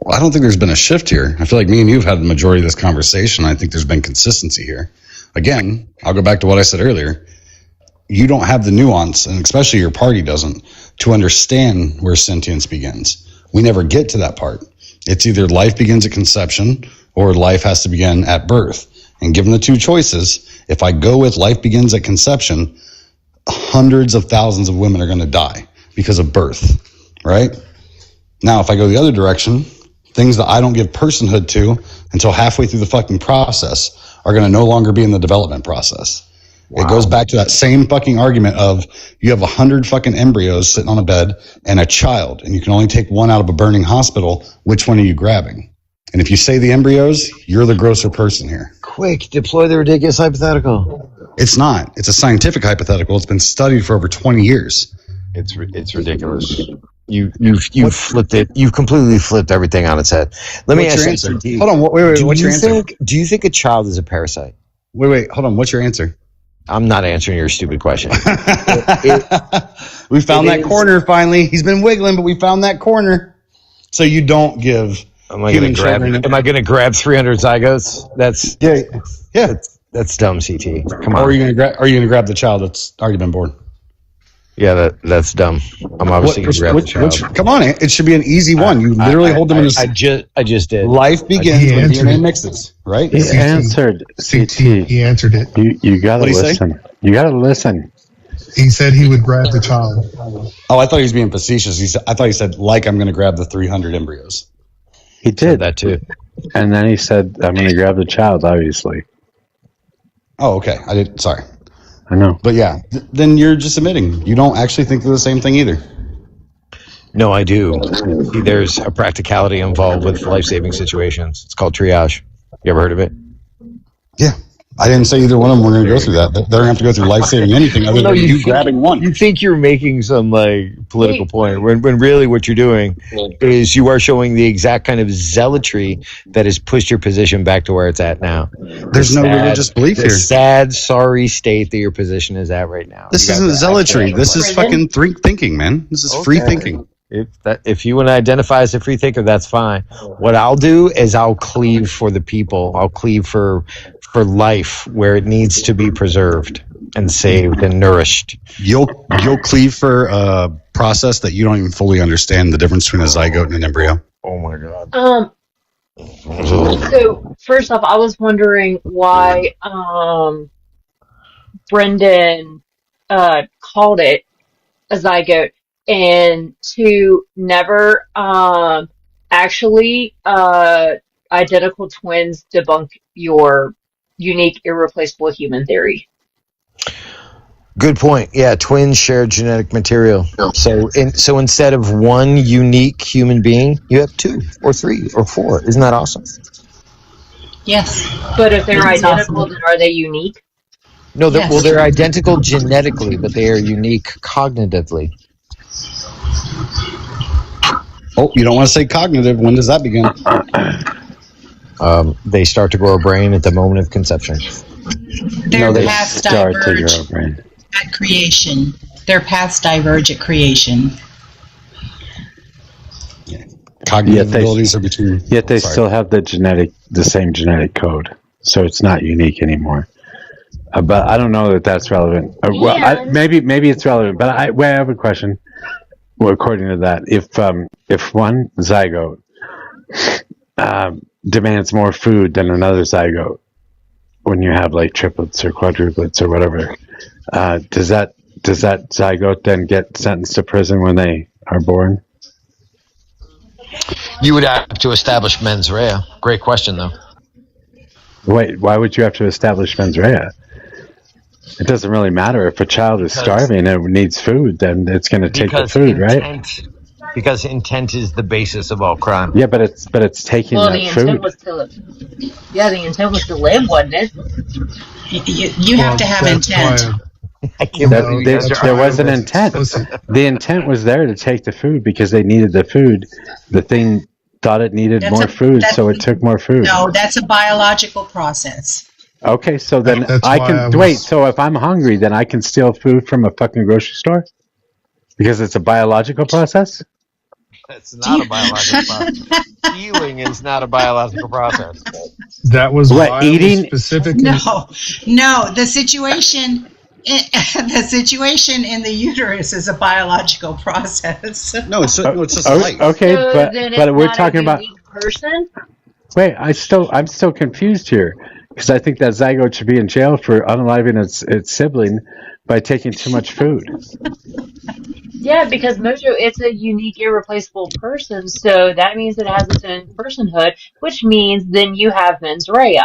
Well, I don't think there's been a shift here. I feel like me and you have had the majority of this conversation. I think there's been consistency here. Again, I'll go back to what I said earlier. You don't have the nuance, and especially your party doesn't, to understand where sentience begins. We never get to that part. It's either life begins at conception or life has to begin at birth. And given the two choices, if I go with life begins at conception, hundreds of thousands of women are going to die because of birth, right? Now, if I go the other direction, things that I don't give personhood to until halfway through the fucking process are going to no longer be in the development process. Wow. It goes back to that same fucking argument of you have 100 fucking embryos sitting on a bed and a child, and you can only take one out of a burning hospital. Which one are you grabbing? And if you say the embryos, you're the grosser person here. Quick, deploy the ridiculous hypothetical. It's not. It's a scientific hypothetical. It's been studied for over 20 years. It's ridiculous. You've flipped it. You've completely flipped everything on its head. Let me ask you. Hold on. Wait. What's your answer? Do you think a child is a parasite? Wait. Hold on. What's your answer? I'm not answering your stupid question. We found that corner finally. He's been wiggling, but we found that corner. So you don't give. Am I going to grab 300 zygotes? That's That's dumb, CT. Come on. Or are you going to grab the child that's already been born? Yeah, that's dumb. I'm obviously going to grab the child. Come on, it should be an easy one. You literally hold them in a... I just did. Life begins when DNA mixes, right? He answered. CT. He answered it. You got to listen. You got to listen. He said he would grab the child. Oh, I thought he was being facetious. I thought he said, like, I'm going to grab the 300 embryos. He did that too. And then he said, I'm going to grab the child, obviously. Oh, okay. I did. Sorry. I know. But yeah, then you're just admitting you don't actually think they're the same thing either. No, I do. See, there's a practicality involved with life-saving situations. It's called triage. You ever heard of it? Yeah. I didn't say either one of them were going to go through that. They're going to have to go through life-saving anything other than you grabbing one. You think you're making some political point when really what you're doing is you are showing the exact kind of zealotry that has pushed your position back to where it's at now. There's no religious belief here. Sad, sorry state that your position is at right now. This isn't zealotry. This is fucking thinking, man. This is free thinking. If you want to identify as a free thinker, that's fine. What I'll do is I'll cleave for the people. I'll cleave for life where it needs to be preserved and saved and nourished. You'll cleave for process that you don't even fully understand the difference between a zygote and an embryo? Oh my god. So first off, I was wondering why Brendan called it a zygote, and to never actually identical twins debunk your unique irreplaceable human theory. Good point. Yeah, twins share genetic material. So instead of one unique human being, you have 2 or 3 or 4. Isn't that awesome? Yes. But if they're It's identical, awesome. then are they unique? No, Yes. well, they're identical genetically, but they are unique cognitively. Oh, you don't want to say cognitive. When does that begin? They start to grow a brain at the moment of conception. Their they paths start to diverge grow a brain. at creation. Their paths diverge at creation. Cognitive abilities are between. Yet they still have the same genetic code, so it's not unique anymore. But I don't know that that's relevant. Maybe it's relevant. But I have a question. Well, according to that, if one zygote demands more food than another zygote, when you have like triplets or quadruplets or whatever, does that zygote then get sentenced to prison when they are born? You would have to establish mens rea. Great question, though. Wait, why would you have to establish mens rea? It doesn't really matter if a child is starving and needs food, then it's going to take the food, right? Because intent is the basis of all crime. Yeah, but it's taking Well, that the intent food. was to, the intent was to live, wasn't it? You have to have intent. There was an intent. The intent was there to take the food because they needed the food. The thing thought it needed more food, so it took more food. No, that's a biological process. Okay, so then That's I why can I was- wait. So if I'm hungry, then I can steal food from a fucking grocery store because it's a biological process. It's not a biological process. Stealing is not a biological process. That was What, why I eating? was specific. No. The situation in the uterus is a biological process. No, it's just life. Okay, So but then it's we're not talking a about. unique person. Wait, I'm still confused here because I think that zygote should be in jail for unaliving its sibling by taking too much food. Yeah, because Mojo, it's a unique, irreplaceable person, so that means it has its own personhood, which means then you have mens rea.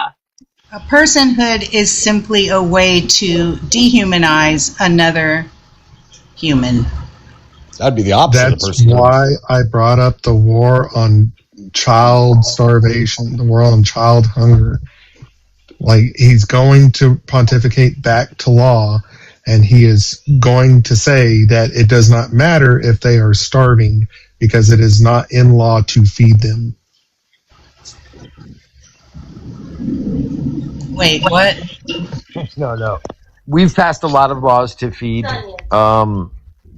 A personhood is simply a way to dehumanize another human. That'd be the opposite of That's personhood. why I brought up the war on child starvation, the war on child hunger. Like, he's going to pontificate back to law, and he is going to say that it does not matter if they are starving because it is not in law to feed them. Wait, what? No. We've passed a lot of laws to feed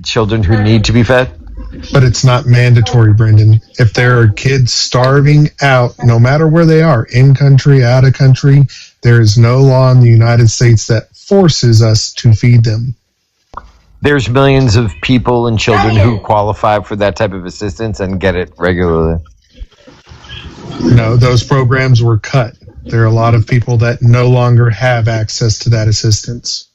children who need to be fed. But it's not mandatory, Brendan. If there are kids starving out, no matter where they are, in country, out of country, there is no law in the United States that forces us to feed them. There's millions of people and children who qualify for that type of assistance and get it regularly. No, those programs were cut. There are a lot of people that no longer have access to that assistance.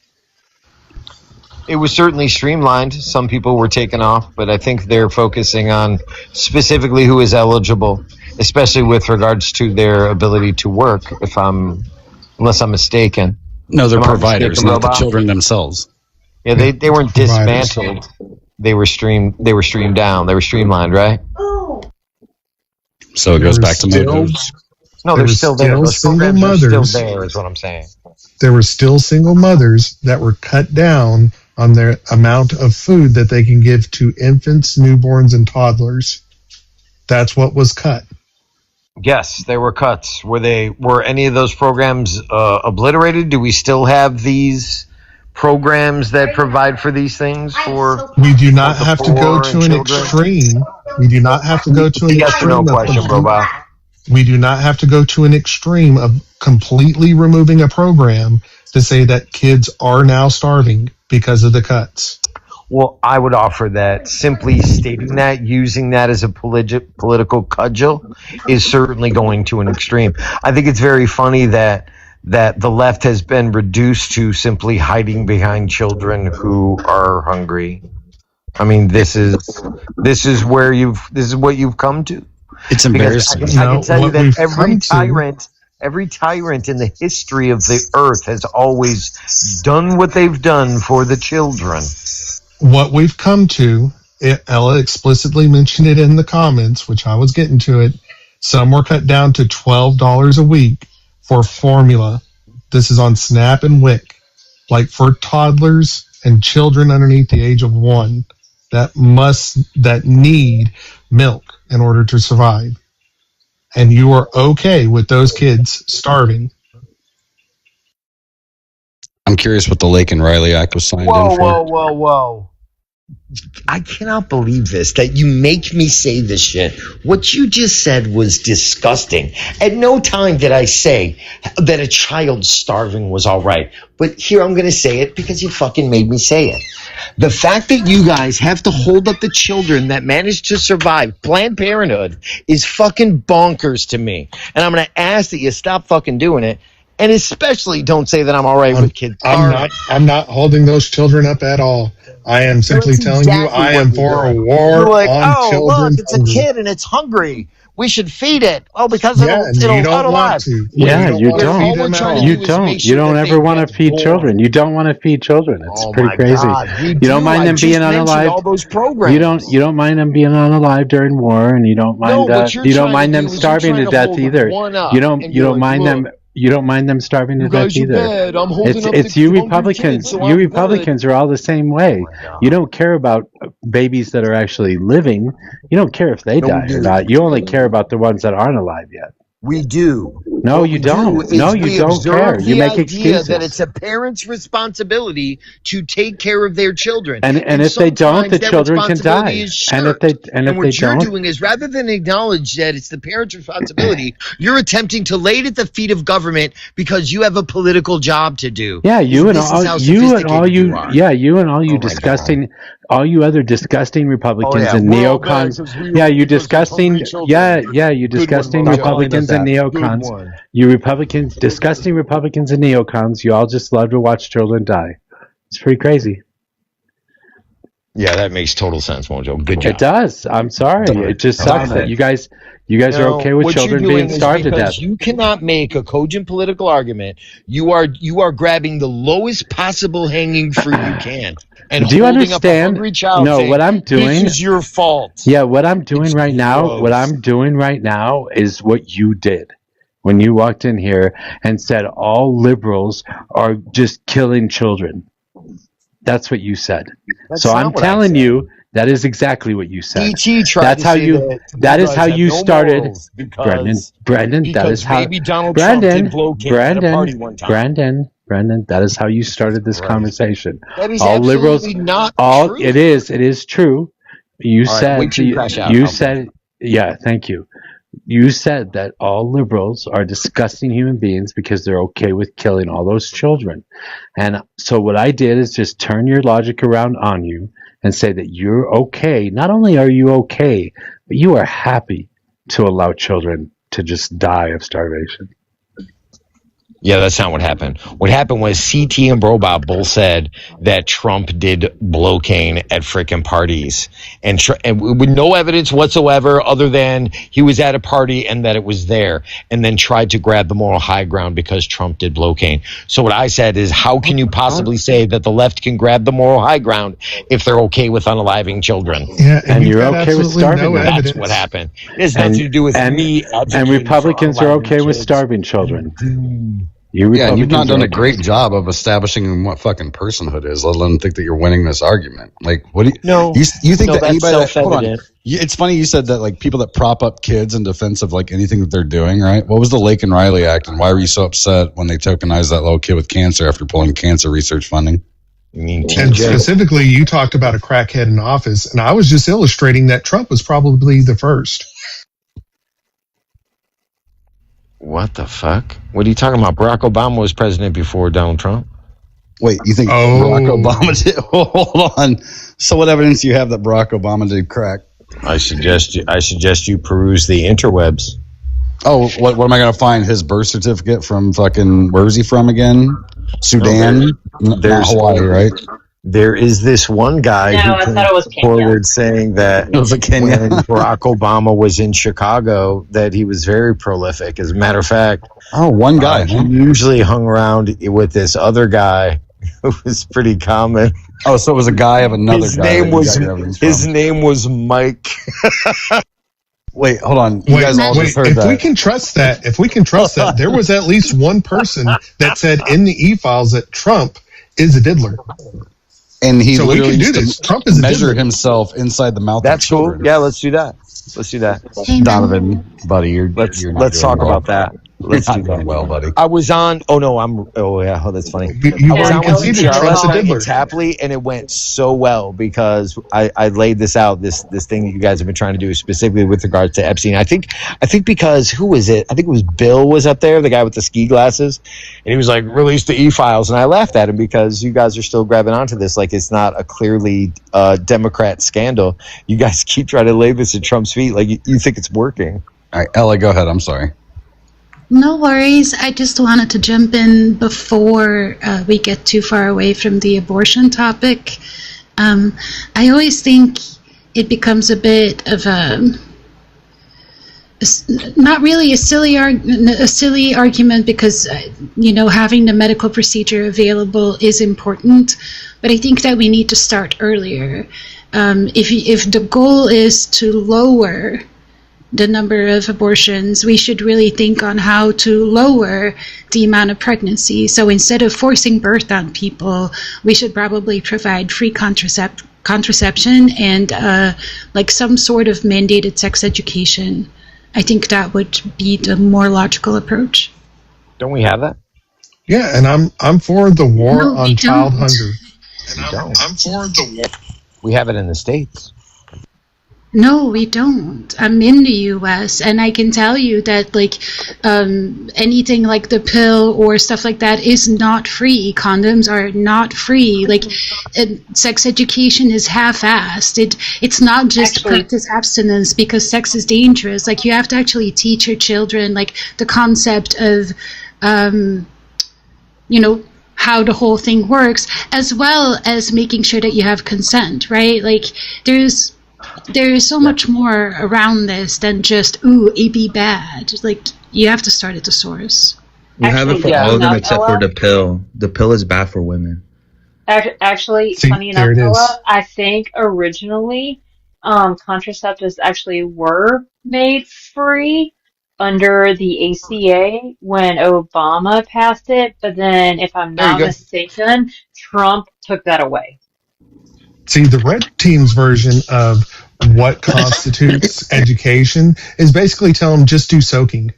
It was certainly streamlined. Some people were taken off, but I think they're focusing on specifically who is eligible, especially with regards to their ability to work, unless I'm mistaken. No, they're Am I providers, mistaken, not the Robot? children themselves. Yeah, they weren't Providers. dismantled. They were streamed down. They were streamlined, right? So it goes back to There Mojo. No, There they're were still there. still Those single programs are still mothers. there, is what I'm saying. There were still single mothers that were cut down on their amount of food that they can give to infants, newborns, and toddlers. That's what was cut. Yes, there were cuts. Were any of those programs obliterated? Do we still have these programs that provide for these things for? We do not the have to go poor to and an children? extreme. We do not have to go to an Yes or no extreme. question, Robot. We do not have to go to an extreme of completely removing a program to say that kids are now starving because of the cuts. Well, I would offer that simply stating that, using that as a political cudgel, is certainly going to an extreme. I think it's very funny that the left has been reduced to simply hiding behind children who are hungry. I mean, this is what you've come to. It's embarrassing. Because I can tell you that every tyrant in the history of the earth has always done what they've done for the children. What we've come to, Ella explicitly mentioned it in the comments, which I was getting to it. Some were cut down to $12 a week for formula. This is on Snap and Wick, like for toddlers and children underneath the age of 1 that need milk in order to survive. And you are okay with those kids starving. I'm curious what the Lake and Riley Act was signed in for. Whoa. I cannot believe this, that you make me say this shit. What you just said was disgusting. At no time did I say that a child starving was all right. But here I'm going to say it because you fucking made me say it. The fact that you guys have to hold up the children that managed to survive Planned Parenthood is fucking bonkers to me. And I'm going to ask that you stop fucking doing it. And especially don't say that I'm all right with kids. I'm not holding those children up at all. I am simply telling you I am for a war on children. Look, it's a kid and it's hungry. We should feed it. Oh, because it'll unalive. You don't ever want to feed children. You don't want to feed children. It's pretty crazy. You don't mind them being unalive. You don't mind them being unalive during war, and you don't mind you don't mind them starving to death either. You don't mind them. You don't mind them starving to death either. It's you Republicans. You Republicans are all the same way. You don't care about babies that are actually living. You don't care if they die or not. You only care about the ones that aren't alive yet. We do. No, you don't. No, you don't care. You make excuses. That it's a parent's responsibility to take care of their children. And if they don't, the children can die. And if they what you're don't, doing is, rather than acknowledge that it's the parent's responsibility, you're attempting to lay it at the feet of government because you have a political job to do. Yeah, you and all you disgusting, all you other disgusting Republicans and neocons. You disgusting Republicans and neocons. You Republicans, disgusting Republicans and neocons. You all just love to watch children die. It's pretty crazy. Yeah, that makes total sense, Mojo. Good job. It does. I'm sorry. It just sucks that you guys are okay with children being starved to death. You cannot make a cogent political argument. You are grabbing the lowest possible hanging fruit you can. And do you understand? Up a hungry child saying, what I'm doing. This is your fault. Yeah, what I'm doing right now. What I'm doing right now is what you did when you walked in here and said all liberals are just killing children. That's what you said. So I'm telling you, that is exactly what you said. That's how you. That is how you started, Brendan. That is how Brendan. That is how you started this conversation. That is all liberals. Not true. It is. It is true. You said. You said. Yeah. Thank you. You said that all liberals are disgusting human beings because they're okay with killing all those children. And so what I did is just turn your logic around on you and say that you're okay. Not only are you okay, but you are happy to allow children to just die of starvation. Yeah, that's not what happened. What happened was CT and Brobob both said that Trump did blow-cane at frickin' parties. And with no evidence whatsoever other than he was at a party and that it was there. And then tried to grab the moral high ground because Trump did blow-cane. So what I said is, how can you possibly say that the left can grab the moral high ground if they're okay with unaliving children? Yeah, and you're okay with starving them. That's what happened. It has nothing to do with me. And Republicans are okay with starving children. And you've not done a great job of establishing what fucking personhood is, let alone think that you're winning this argument. Like, what do you? No, you think that anybody? Hold on. It's funny you said that. Like, people that prop up kids in defense of like anything that they're doing, right? What was the Lake and Riley Act, and why were you so upset when they tokenized that little kid with cancer after pulling cancer research funding? And specifically, you talked about a crackhead in office, and I was just illustrating that Trump was probably the first. What the fuck? What are you talking about? Barack Obama was president before Donald Trump. Wait, you think Barack Obama did? Hold on. So what evidence do you have that Barack Obama did crack? I suggest you peruse the interwebs. Oh, what am I going to find? His birth certificate from fucking, where is he from again? Sudan? Not Hawaii, right? There is this one guy No, who I came thought it was Kenya. forward saying that It was Kenya. when Barack Obama was in Chicago, that he was very prolific. As a matter of fact, one guy. He usually hung around with this other guy who was pretty common. Oh, so it was a guy of another guy. His name was Mike. Wait, hold on. Wait, if we can trust that, there was at least one person that said in the e-files that Trump is a diddler. And he so we literally can do used to this. Trump is a measure diddler. himself inside the mouth That's of cool. children. Yeah, let's do that. Donovan, buddy, you're let's not talk doing well. about that. Let's do that well, buddy. I was on. That's funny. You I was already on with conceded Trump's a Charlotte diddler. and Tapley, and it went so well because I laid this out. This thing that you guys have been trying to do specifically with regards to Epstein. I think because who was it? I think it was Bill was up there, the guy with the ski glasses, and he was like, "Release the e-files," and I laughed at him because you guys are still grabbing onto this like it's not a clearly Democrat scandal. You guys keep trying to lay this at Trump's feet like you think it's working. All right, Ella, go ahead. I'm sorry. No worries. I just wanted to jump in before we get too far away from the abortion topic. I always think it becomes a bit of not really a silly argument because having the medical procedure available is important, but I think that we need to start earlier. If the goal is to lower the number of abortions, we should really think on how to lower the amount of pregnancy. So instead of forcing birth on people, we should probably provide free contraception and like some sort of mandated sex education. I think that would be the more logical approach. Don't we have that? Yeah, and I'm for the war No, we on child don't. hunger. I'm for the war. We have it in the States. No, we don't. I'm in the U.S. and I can tell you that anything like the pill or stuff like that is not free. Condoms are not free. Sex education is half-assed. It's not just practice abstinence because sex is dangerous. You have to actually teach your children the concept of how the whole thing works, as well as making sure that you have consent, right? There is so much more around this than just, AB bad. You have to start at the source. We have it for all of them except for the pill. The pill is bad for women. Actually, funny enough, Ella, I think originally contraceptives actually were made free under the ACA when Obama passed it, but then, if I'm not mistaken, Trump took that away. See, the red team's version of what constitutes education is basically tell them just do soaking.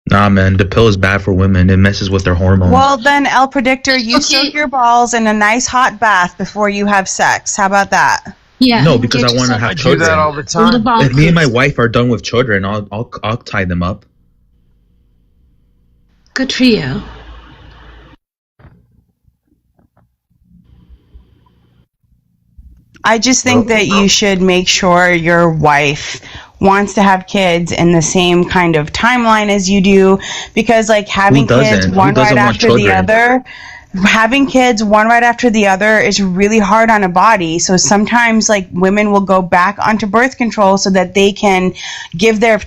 Nah, man, the pill is bad for women. It messes with their hormones. Well, then, El Predictor, you soak your balls in a nice hot bath before you have sex. How about that? Yeah. No, because I want to have children. do that all the time. If me and my wife are done with children, I'll tie them up. Good for you. I just think that you should make sure your wife wants to have kids in the same kind of timeline as you do, because having kids one right after the other, having kids one right after the other is really hard on a body. So sometimes women will go back onto birth control so that they can give their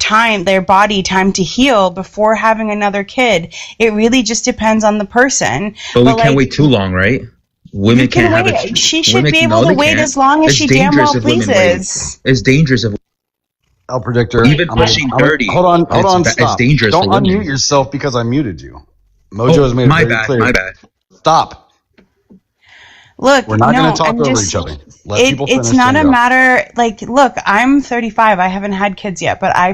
body time to heal before having another kid. It really just depends on the person. But we can't wait too long, right? Women can't have it. She should be able to wait as long as she damn well pleases. It's dangerous if El Predictor. Even pushing 30. Hold on, It's stop. dangerous Don't for women. unmute yourself because I muted you. Mojo has made it very clear. My bad. Stop. Look, We're not no, going to talk I'm over just, each other. Let people finish it's not and a go. matter look, I'm 35. I haven't had kids yet, but I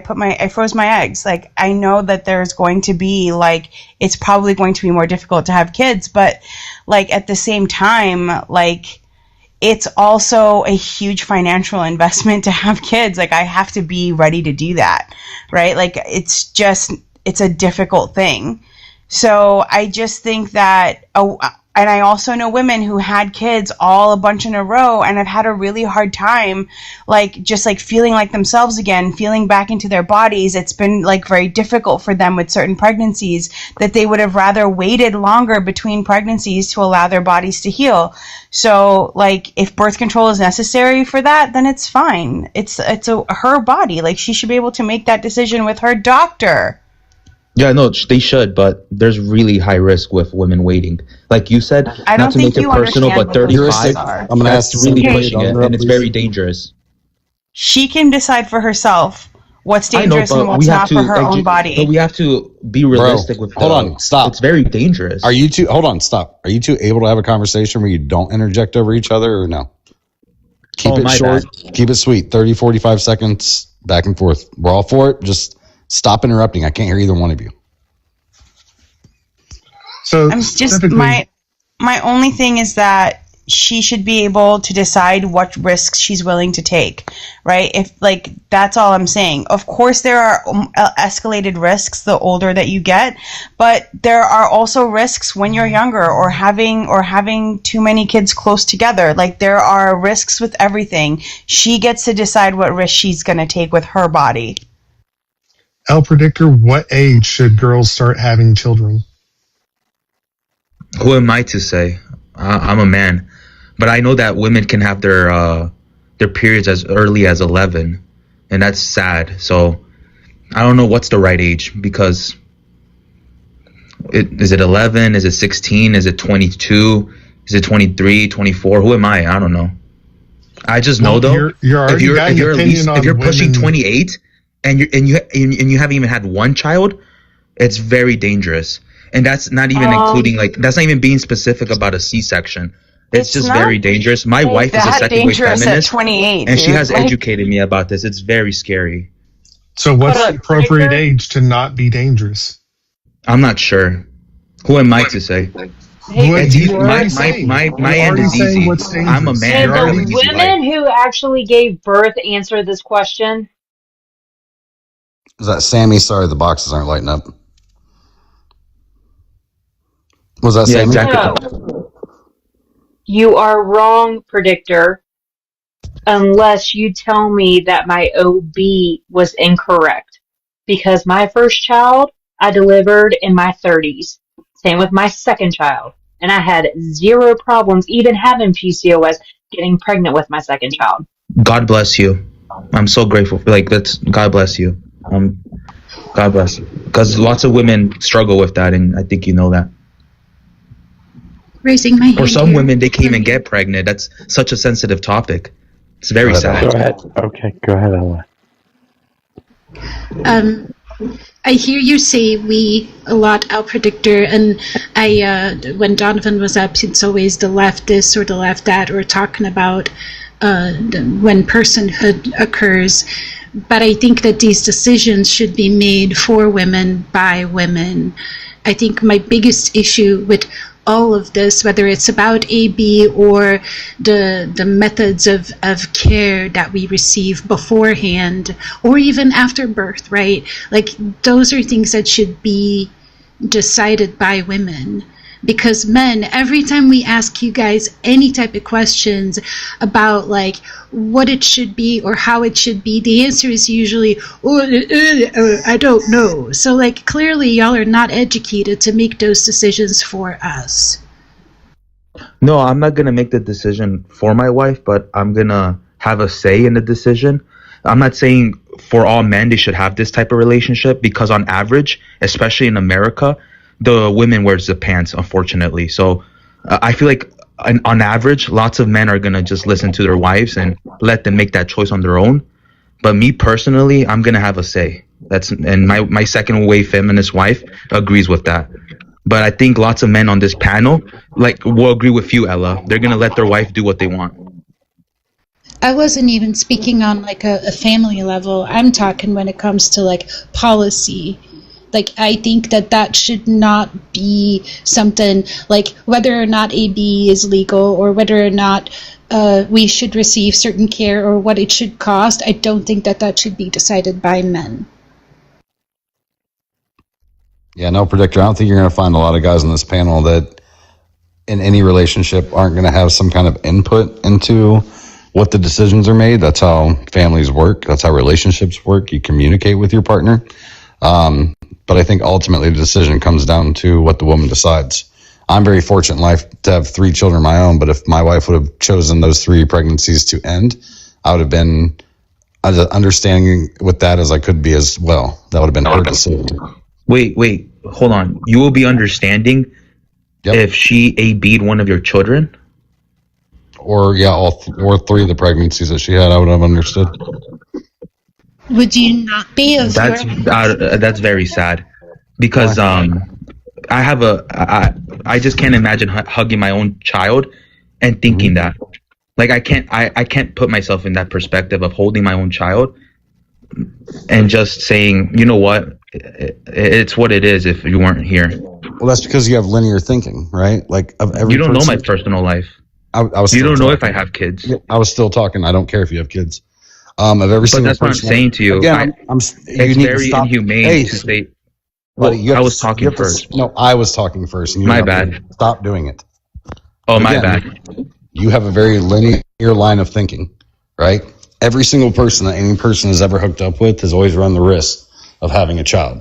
froze my eggs. I know that there's going to be it's probably going to be more difficult to have kids, but at the same time, it's also a huge financial investment to have kids. I have to be ready to do that, right? It's a difficult thing. So I just think that I also know women who had kids all a bunch in a row and have had a really hard time, like, just like feeling like themselves again, feeling back into their bodies. It's been like very difficult for them with certain pregnancies, that they would have rather waited longer between pregnancies to allow their bodies to heal. So, like, if birth control is necessary for that, then it's fine. It's her body. Like, she should be able to make that decision with her doctor. Yeah, no, they should, but there's really high risk with women waiting. Like you said, I not don't to think make it you personal, understand but what those 35, risks are. I'm gonna that's ask really Okay. pushing it, and it's very dangerous. She can decide for herself what's I know, dangerous and but what's we have not to, for her like, own body. but we have to be realistic with hold on, stop. It's very dangerous. Are you two, hold on, stop. Are you two able to have a conversation where you don't interject over each other or no? Keep it my short, keep it sweet, 30, 45 seconds, back and forth. We're all for it. Just stop interrupting. I can't hear either one of you. So I'm just my only thing is that she should be able to decide what risks she's willing to take, right? If, like, that's all I'm saying. Of course, there are escalated risks the older that you get, but there are also risks when you're younger or having too many kids close together. Like, there are risks with everything. She gets to decide what risk she's going to take with her body. L Predictor, what age should girls start having children? Who am I to say? I'm a man, but I know that women can have their periods as early as 11, and that's sad. So I don't know what's the right age, because is it 11? Is it 16? Is it 22? Is it 23, 24? Who am I? I don't know. I just know, though, if you're pushing 28 and you haven't even had one child, it's very dangerous. And that's not even including, like, that's not even being specific about a C-section. It's just very dangerous. My wife is a second wave feminist, 28, and she dude. has educated me about this. It's very scary. So what's the appropriate age to not be dangerous? I'm not sure. Who am I to say? My end is easy. I'm a man. Can the women who actually gave birth answer this question? Is that Sammy? Sorry, the boxes aren't lighting up. Was that Sammy? No. You are wrong, Predictor, unless you tell me that my OB was incorrect. Because my first child, I delivered in my 30s. Same with my second child. And I had zero problems even having PCOS getting pregnant with my second child. God bless you. I'm so grateful. God bless you. God bless you. Because lots of women struggle with that, and I think you know that. Raising my hand. For some here. women, they can't even get pregnant. That's such a sensitive topic. It's very sad. Go ahead. Okay, go ahead, Ella. I hear you say we a lot, Al Predictor, and when Donovan was up, it's always the left this or the left that, or talking about when personhood occurs. But I think that these decisions should be made for women by women. I think my biggest issue with all of this, whether it's about AB or the methods of care that we receive beforehand or even after birth, right? Like, those are things that should be decided by women. Because men, every time we ask you guys any type of questions about, like, what it should be or how it should be, the answer is usually, I don't know. So, like, clearly y'all are not educated to make those decisions for us. No, I'm not going to make the decision for my wife, but I'm going to have a say in the decision. I'm not saying for all men they should have this type of relationship, because on average, especially in America, the women wears the pants, unfortunately. So I feel like on average, lots of men are going to just listen to their wives and let them make that choice on their own. But me personally, I'm going to have a say. And my second wave feminist wife agrees with that. But I think lots of men on this panel will agree with you, Ella. They're going to let their wife do what they want. I wasn't even speaking on like a family level. I'm talking when it comes to like policy. Like, I think that should not be something like whether or not AB is legal or whether or not we should receive certain care or what it should cost. I don't think that should be decided by men. Yeah, no, Predictor. I don't think you're going to find a lot of guys on this panel that in any relationship aren't going to have some kind of input into what the decisions are made. That's how families work. That's how relationships work. You communicate with your partner. But I think ultimately the decision comes down to what the woman decides. I'm very fortunate in life to have 3 children of my own, but if my wife would have chosen those 3 pregnancies to end, I would have been as understanding with that as I could be as well. That would have been her decision. Wait, hold on. You will be understanding if she AB'd one of your children? Or or 3 of the pregnancies that she had, I would have understood. Would you not be of That's very sad, because I just can't imagine hugging my own child and thinking that, like, I can't put myself in that perspective of holding my own child and just saying, you know what, it's what it is if you weren't here. Well, that's because you have linear thinking, right? Like, of every you don't know my personal life. I was you don't know talking. if I have kids. I was still talking. I don't care if you have kids. Of every but single that's what I'm person, saying to you. Again, it's you need very to stop. inhumane to say. Buddy, I was talking first. No, I was talking first. And you My have to bad. Stop doing it. Oh, my bad. You have a very linear line of thinking, right? Every single person that any person has ever hooked up with has always run the risk of having a child,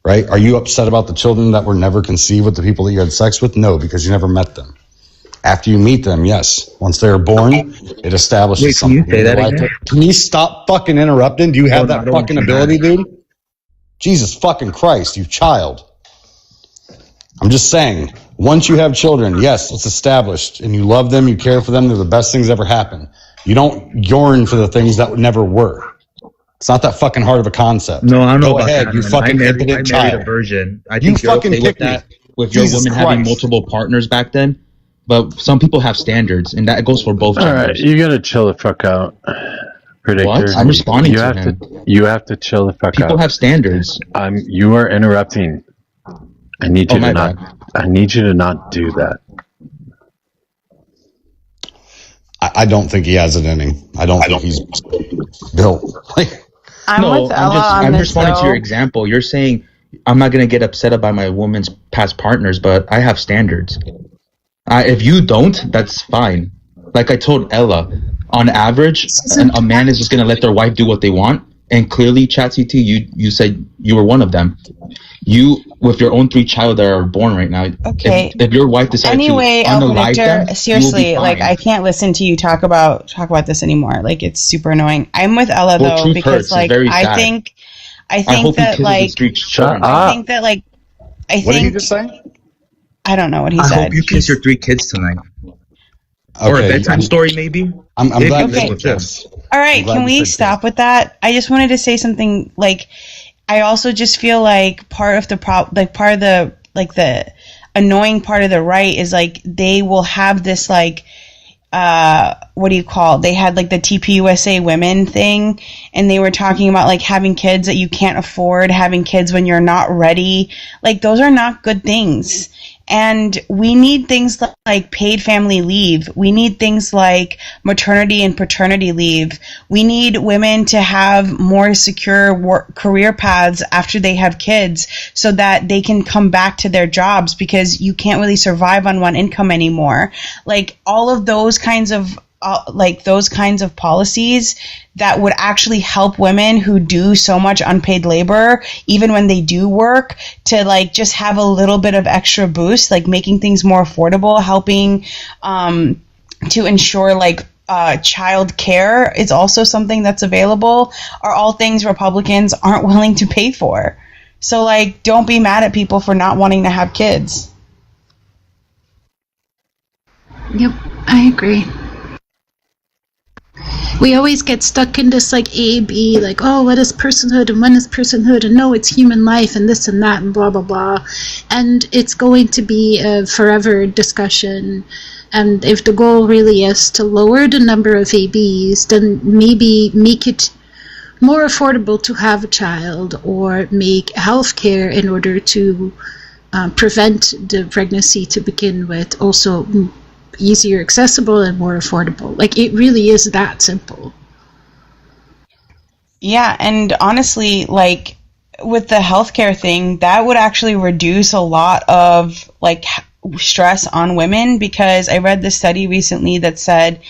right? Are you upset about the children that were never conceived with the people that you had sex with? No, because you never met them. After you meet them, yes. Once they're born, it establishes something. Can you say that again? Can you stop fucking interrupting? Do you have that fucking ability, dude? Jesus fucking Christ, you child. I'm just saying, once you have children, yes, it's established, and you love them, you care for them, they're the best things ever happen. You don't yearn for the things that never were. It's not that fucking hard of a concept. No, I don't know Go about ahead, that. you Man. fucking I married impotent a child. virgin. I You think you're fucking okay with picked me. that. With Jesus your women having Christ. multiple partners back then, but some people have standards, and that goes for both All genders. right, you gotta chill the fuck out, Predictor. What? I'm responding you to have him. You have to chill the fuck out. People have standards. You are interrupting. I need you to not. bad. I need you to not do that. I don't think he has it in him. I don't think he's built. I'm with Ella on I'm this, responding to though. your example. You're saying I'm not gonna get upset about my woman's past partners, but I have standards. If you don't, that's fine. Like I told Ella, on average, a man is just gonna let their wife do what they want. And clearly, ChatCT, you said you were one of them. You, with your own 3 child that are born right now, Okay. if your wife decides Anyway, to El unalive Predictor, them, you will be seriously, like, fine. I can't listen to you talk about this anymore. Like, it's super annoying. I'm with Ella, Well, though, truth because, hurts. It's like, very I sad. think I hope he that, kisses like, his 3 children. I think that, like, I What did he think, just say? I don't know what he I said. hope you kiss your 3 kids tonight. Okay, Or a bedtime story, maybe. I'm If glad you you live said with them. this. All right, glad can you we said stop with that? I just wanted to say something. Like, I also just feel like part of the the annoying part of the right is like they will have this like what do you call it? They had like the TPUSA women thing, and they were talking about like having kids that you can't afford, having kids when you're not ready. Like, those are not good things. And we need things like paid family leave. We need things like maternity and paternity leave. We need women to have more secure career paths after they have kids so that they can come back to their jobs, because you can't really survive on one income anymore. Like, all of those kinds of policies that would actually help women who do so much unpaid labor, even when they do work, to like just have a little bit of extra boost, like making things more affordable, helping to ensure like child care is also something that's available, are all things Republicans aren't willing to pay for. So like, don't be mad at people for not wanting to have kids. Yep, I agree. We always get stuck in this like A, B, like, oh, what is personhood and when is personhood, and no, it's human life and this and that and blah, blah, blah. And it's going to be a forever discussion. And if the goal really is to lower the number of ABs, then maybe make it more affordable to have a child, or make healthcare in order to prevent the pregnancy to begin with also easier accessible and more affordable. Like, it really is that simple. Yeah, and honestly, like with the healthcare thing, that would actually reduce a lot of like stress on women, because I read this study recently that said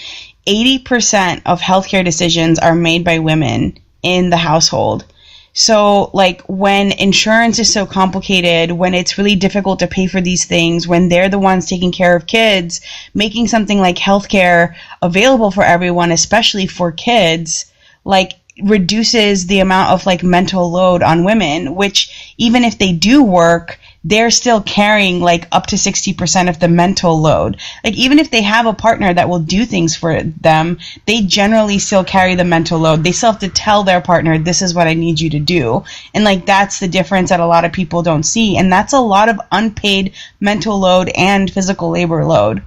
80% of healthcare decisions are made by women in the household. So, like, when insurance is so complicated, when it's really difficult to pay for these things, when they're the ones taking care of kids, making something like healthcare available for everyone, especially for kids, like, reduces the amount of, like, mental load on women, which, even if they do work, they're still carrying, like, up to 60% of the mental load. Like, even if they have a partner that will do things for them, they generally still carry the mental load. They still have to tell their partner, this is what I need you to do. And, like, that's the difference that a lot of people don't see. And that's a lot of unpaid mental load and physical labor load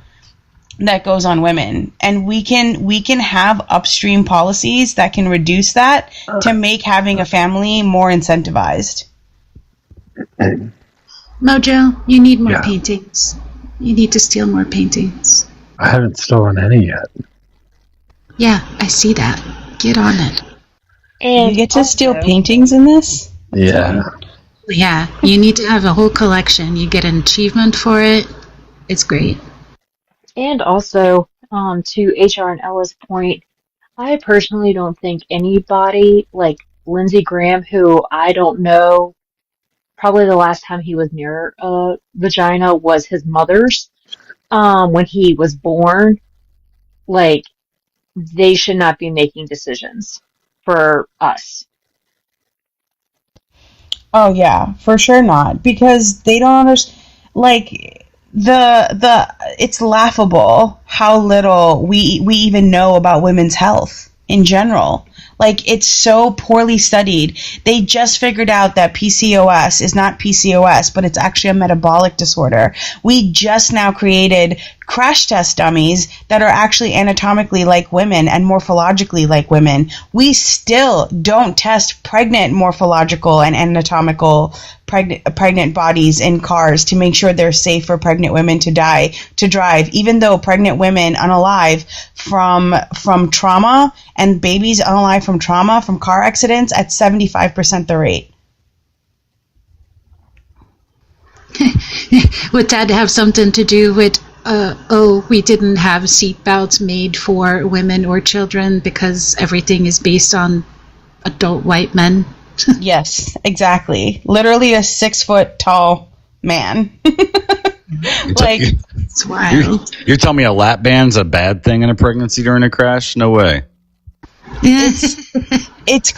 that goes on women. And we can have upstream policies that can reduce that to make having a family more incentivized. Mojo, you need more paintings. You need to steal more paintings. I haven't stolen any yet. Yeah, I see that. Get on it. And you get to steal paintings in this? Yeah. Yeah, you need to have a whole collection. You get an achievement for it. It's great. And also, to HR and Ella's point, I personally don't think anybody like Lindsey Graham, who I don't know, probably the last time he was near a vagina was his mother's, when he was born. Like, they should not be making decisions for us. Oh yeah, for sure not, because they don't understand. Like, it's laughable how little we even know about women's health in general. Like, it's so poorly studied. They just figured out that PCOS is not PCOS, but it's actually a metabolic disorder. We just now created crash test dummies that are actually anatomically like women and morphologically like women. We still don't test pregnant morphological and anatomical pregnant bodies in cars to make sure they're safe for pregnant women to drive, even though pregnant women unalive from trauma and babies unalive from trauma from car accidents at 75% the rate. Would that have something to do with we didn't have seatbelts made for women or children because everything is based on adult white men? Yes, exactly. Literally a 6 foot tall man. Like, it's wild. You're telling me a lap band's a bad thing in a pregnancy during a crash? No way. It's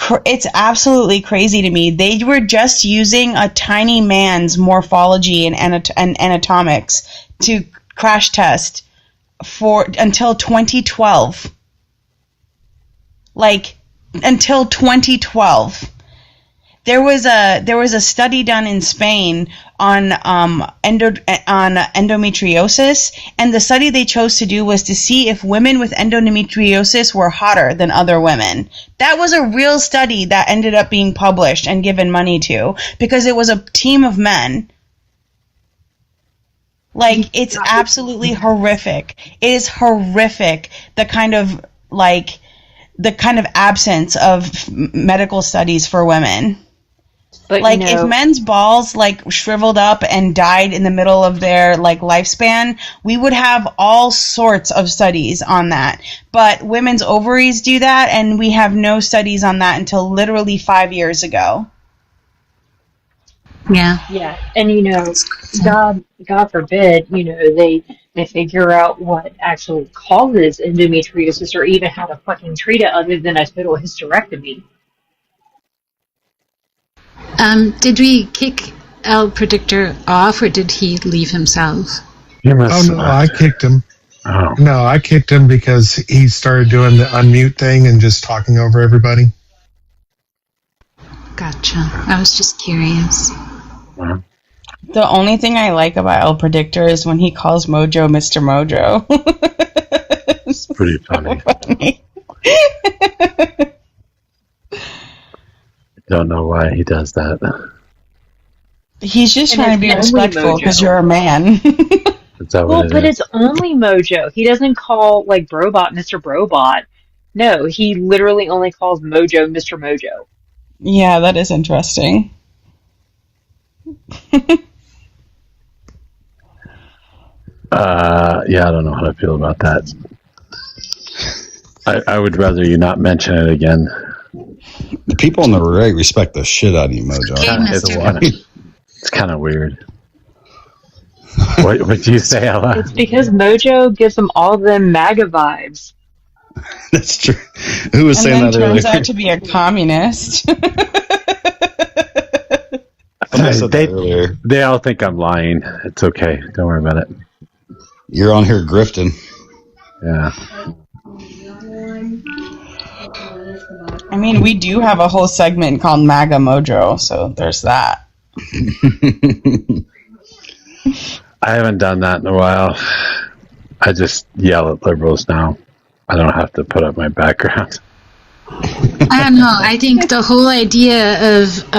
absolutely crazy to me. They were just using a tiny man's morphology and anatomics to crash test until 2012. Like, until 2012. There was a study done in Spain on endometriosis, and the study they chose to do was to see if women with endometriosis were hotter than other women. That was a real study that ended up being published and given money to, because it was a team of men. Like, it's absolutely horrific. It is horrific, the kind of absence of medical studies for women. But, like, if men's balls, like, shriveled up and died in the middle of their, like, lifespan, we would have all sorts of studies on that. But women's ovaries do that, and we have no studies on that until literally 5 years ago. Yeah. Yeah, and God forbid, they figure out what actually causes endometriosis or even how to fucking treat it other than a total hysterectomy. Did we kick El Predictor off, or did he leave himself? I kicked him. Oh. No, I kicked him because he started doing the unmute thing and just talking over everybody. Gotcha. I was just curious. The only thing I like about El Predictor is when he calls Mojo Mr. Mojo. It's pretty funny. Don't know why he does that. He's just trying to be respectful because you're a man. Is that what it but is? it's only Mojo. He doesn't call, like, Brobot Mr. Brobot. No, he literally only calls Mojo Mr. Mojo. Yeah, that is interesting. Yeah, I don't know how to feel about that. I would rather you not mention it again. The people on the right respect the shit out of you, Mojo. It's kind of weird. What would you say, Ella? It's because Mojo gives them all them MAGA vibes. That's true. Who was saying that earlier? And then turns earlier? out to be a communist. They all think I'm lying. It's okay. Don't worry about it. You're on here grifting. Yeah. I mean, we do have a whole segment called MAGA Mojo, so there's that. I haven't done that in a while. I just yell at liberals now. I don't have to put up my background. I don't know. I think the whole idea of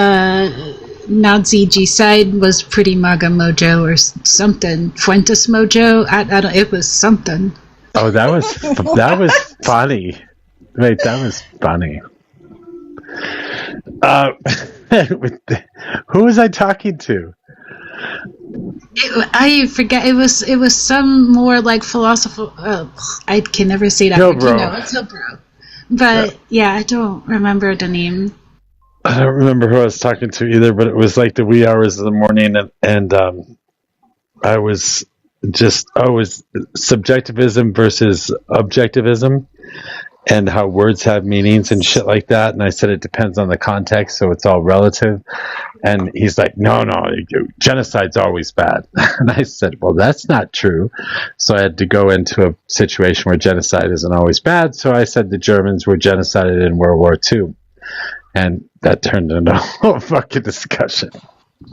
Nazi G-side was pretty MAGA Mojo or something. Fuentes Mojo. I don't. It was something. Oh, that was funny. Wait, that was funny. Who was I talking to? I forget. It was some more like philosopher. I can never say that. Hillbro. It's Hillbro. But yeah, I don't remember the name. I don't remember who I was talking to either, but it was like the wee hours of the morning, and I was subjectivism versus objectivism, and how words have meanings and shit like that. And I said it depends on the context, so it's all relative. And he's like, no, genocide's always bad. And I said, well, that's not true. So I had to go into a situation where genocide isn't always bad. So I said the Germans were genocided in World War II. And that turned into a whole fucking discussion.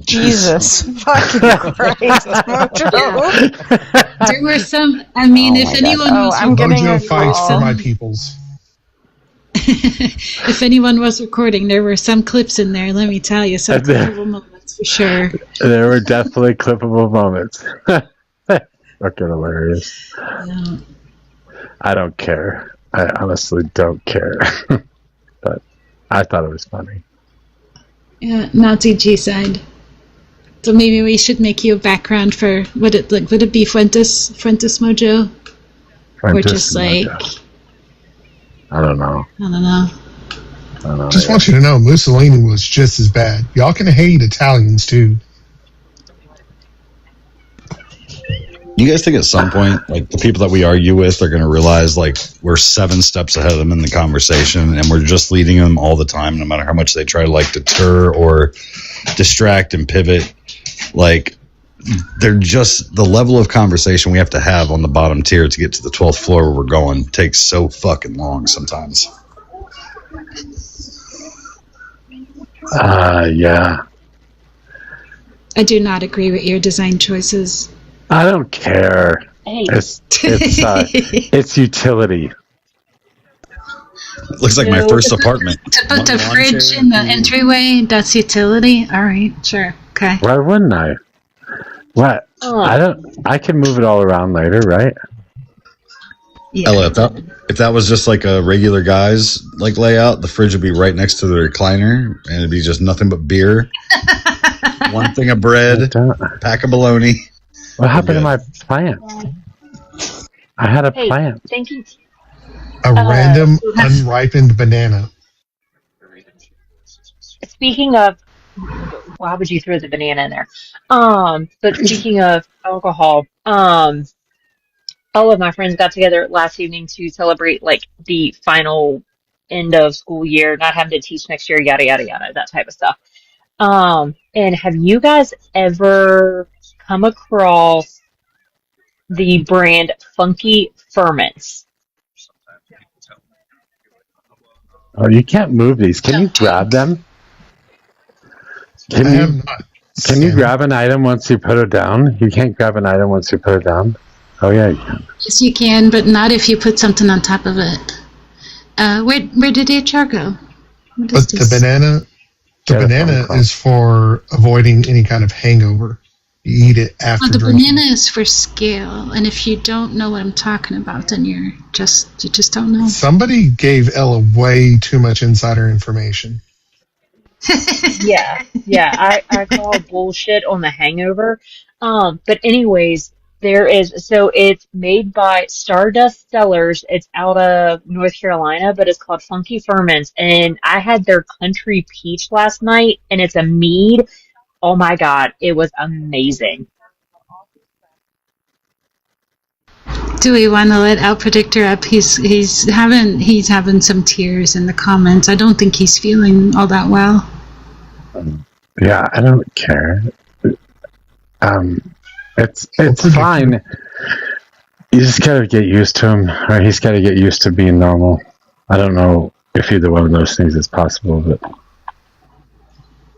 Jesus fucking Christ, Mojo. There were some. I mean, if anyone was Mojo fights for my peoples. If anyone was recording, there were some clips in there. Let me tell you, some clippable moments for sure. There were definitely clippable moments. Fucking hilarious. Yeah. I don't care. I honestly don't care. But I thought it was funny. Yeah, Nazi G-side. So maybe we should make you a background for would it be Fuentes Mojo? Or just like Mojo. I don't know. I don't know. Just want you to know, Mussolini was just as bad. Y'all can hate Italians too. You guys think at some point, like, the people that we argue with are going to realize, like, we're 7 steps ahead of them in the conversation, and we're just leading them all the time, no matter how much they try to, like, deter or distract and pivot. Like, they're just, the level of conversation we have to have on the bottom tier to get to the 12th floor where we're going takes so fucking long sometimes. Yeah. I do not agree with your design choices. I don't care. Hey. It's utility. Looks like my first apartment. To put the fridge in the entryway, that's utility? Alright, sure. Okay. Why wouldn't I? What? I can move it all around later, right? Yeah. Ella, if that was just like a regular guy's like layout, the fridge would be right next to the recliner, and it'd be just nothing but beer, one thing of bread, pack of bologna. What happened to my plant? I had a plant. Thank you. A random unripened banana. Speaking of, why would you throw the banana in there? But speaking of alcohol, all of my friends got together last evening to celebrate like the final end of school year, not having to teach next year, yada yada yada, that type of stuff. And have you guys ever come across the brand Funky Ferments? Oh, you can't move these. Can you grab them? Can you grab an item once you put it down? You can't grab an item once you put it down. Oh yeah, you can. Yes, you can, but not if you put something on top of it. Where did HR go? But the banana is for avoiding any kind of hangover. You eat it after the drinking. banana is for scale, and if you don't know what I'm talking about, then you just don't know. Somebody gave Ella way too much insider information. Yeah, I call bullshit on the hangover. But anyways, There is, so it's made by Stardust Cellars. It's out of North Carolina, but it's called Funky Ferments. And I had their country peach last night, and it's a mead. Oh my God, it was amazing. Do we want to let Al Predictor up? He's having some tears in the comments. I don't think he's feeling all that well. Yeah, I don't care. It's fine. You just gotta get used to him, or he's gotta get used to being normal. I don't know if either one of those things is possible, but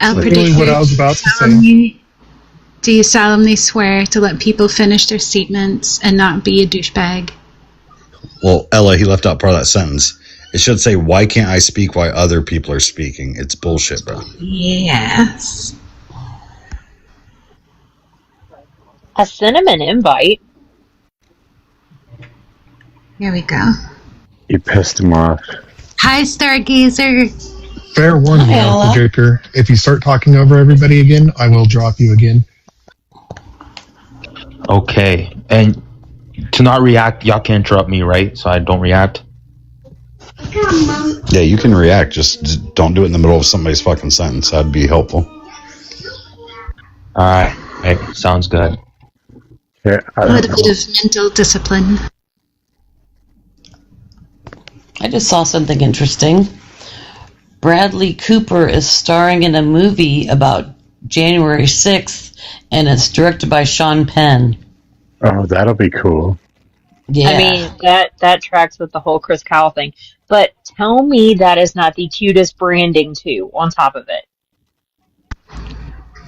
Al Really Predictor, what I was about to say. do you solemnly swear to let people finish their statements and not be a douchebag? Well, Ella, he left out part of that sentence. It should say, "Why can't I speak while other people are speaking?" It's bullshit, bro. Yes. A cinnamon invite. Here we go. you pissed him off. Hi, Stargazer. Fair warning, Hi, Al Ella. Predictor. If you start talking over everybody again, I will drop you again. Okay, and to not react, y'all can interrupt me, right? So I don't react. Yeah, you can react. Just don't do it in the middle of somebody's fucking sentence. That'd be helpful. All right, sounds good. Yeah, A little bit of mental discipline. I just saw something interesting. Bradley Cooper is starring in a movie about January 6th, and it's directed by Sean Penn. Oh, that'll be cool. Yeah. I mean, that tracks with the whole Chris Kyle thing. But tell me that is not the cutest branding, too, on top of it.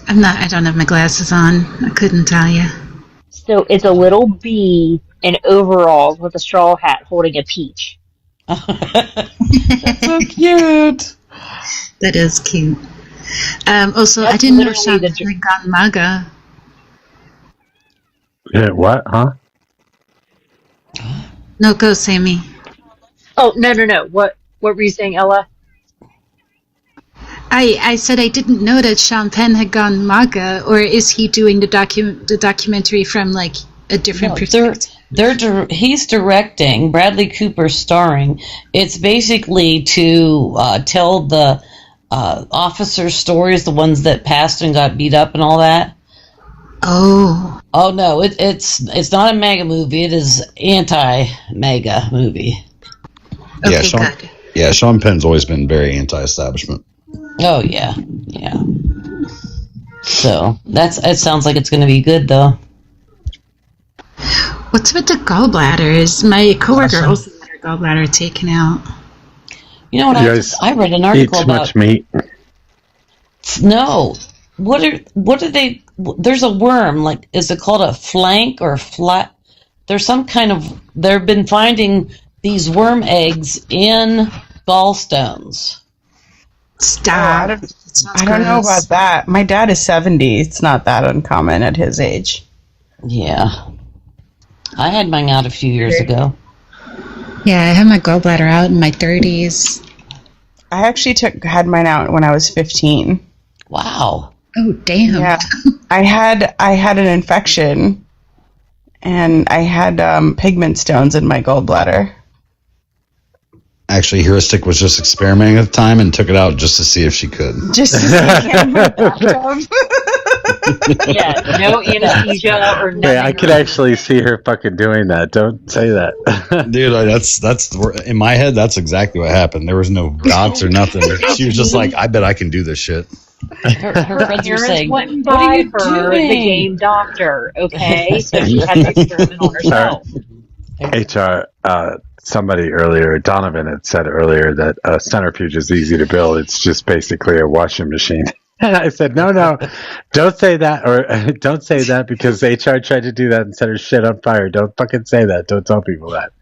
I don't have my glasses on. I couldn't tell you. So it's a little bee in overalls with a straw hat holding a peach. That's so cute. That is cute. Also, That's I didn't know literally Sean had gone MAGA. Yeah, what? Huh? No, go, Sammy. Oh, no. What were you saying, Ella? I said I didn't know that Sean Penn had gone MAGA, or is he doing the documentary from like a different perspective? He's directing. Bradley Cooper starring. It's basically to tell the officer stories, the ones that passed and got beat up and all that. Oh. Oh no! It's not a MAGA movie. It is anti-MAGA movie. Yeah, Sean Penn's always been very anti-establishment. Oh yeah. So it sounds like it's going to be good though. What's with the gallbladders? My coworker also had her gallbladder taken out. You know what? I read an article eat too about much meat. No. What are they? There's a worm. Like, is it called a flank or flat? There's some kind of. They've been finding these worm eggs in gallstones. Stop. I don't know about that. My dad is 70. It's not that uncommon at his age. Yeah. I had mine out a few years ago. Yeah, I had my gallbladder out in my 30s. I actually had mine out when I was 15. Wow. Oh, damn. Yeah. I had an infection, and I had pigment stones in my gallbladder. Actually, Heuristic was just experimenting at the time and took it out just to see if she could. Just to see in my bathtub. Yeah, no anesthesia or nothing. Wait, I could actually see her fucking doing that. Don't say that. Dude, that's in my head, that's exactly what happened. There was no dots or nothing. She was just like, I bet I can do this shit. Her friends were saying, went and "What are buy you her doing?" the game doctor, okay? So she had to experiment on herself. HR, somebody earlier, Donovan had said earlier that a centrifuge is easy to build. It's just basically a washing machine. And I said, no, don't say that, or don't say that because HR tried to do that and set her shit on fire. Don't fucking say that. Don't tell people that.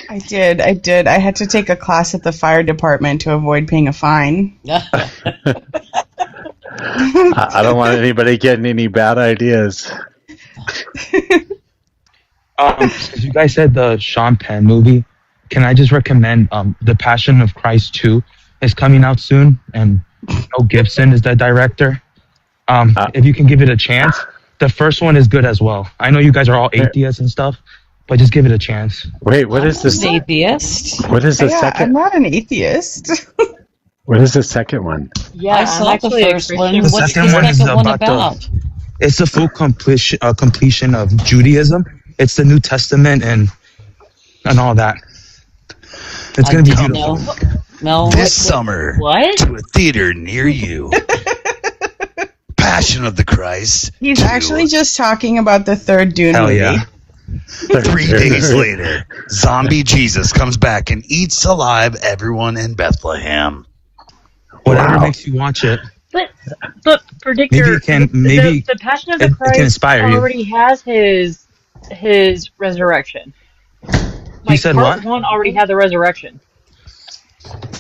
I did. I had to take a class at the fire department to avoid paying a fine. I don't want anybody getting any bad ideas. Since you guys said the Sean Penn movie, can I just recommend The Passion of Christ 2 is coming out soon, and Mel Gibson is the director. If you can give it a chance, The first one is good as well. I know you guys are all atheists and stuff, but just give it a chance. Wait, what is this? An atheist. What is the I'm second? not an atheist. What is the second one? Yeah, I saw the first one. The What's second the one is second one about it's the full completion of Judaism. It's the New Testament and all that. It's gonna be beautiful. Mel, This summer, to a theater near you. Passion of the Christ. He's actually just talking about the third Dune Hell movie. yeah. 3 days later, zombie Jesus comes back and eats alive everyone in Bethlehem. Whatever makes you watch it. But predictor, Maybe it can. Maybe the Passion of the it Christ can inspire you. already has his resurrection. You said part what? 1 already had the resurrection.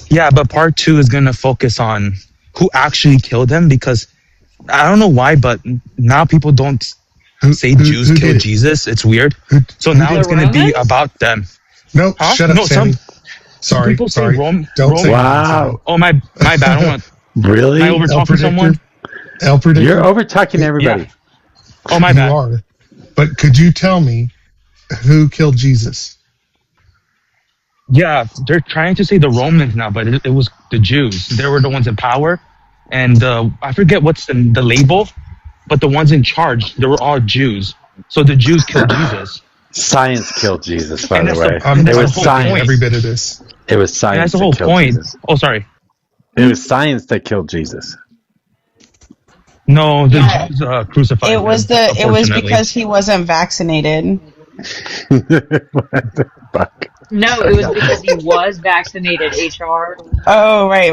Yeah, but part 2 is gonna focus on who actually killed him, because I don't know why, but now people don't say Jews killed Jesus. It's weird. So now it's gonna be about them. No, Huh? shut up, No, Sammy. Sorry, people say sorry. Rome. Don't say Wow. Oh my bad. I don't want. Really? I over talking someone. El Predictor. You're over talking everybody. Yeah. Oh my bad. You are. But could you tell me who killed Jesus? Yeah, they're trying to say the Romans now, but it was the Jews. They were the ones in power, and I forget what's the label, but the ones in charge, they were all Jews. So the Jews killed Jesus. Science killed Jesus, by And the that's way. the- It was that's the whole science. point. Every bit of this. It was And science. that's the whole that killed point. Jesus. Oh, sorry. It was science that killed Jesus. No, the Jews crucified It was him, it was unfortunately. because he wasn't vaccinated. What the fuck? No, it was because he was vaccinated, HR. Oh, right.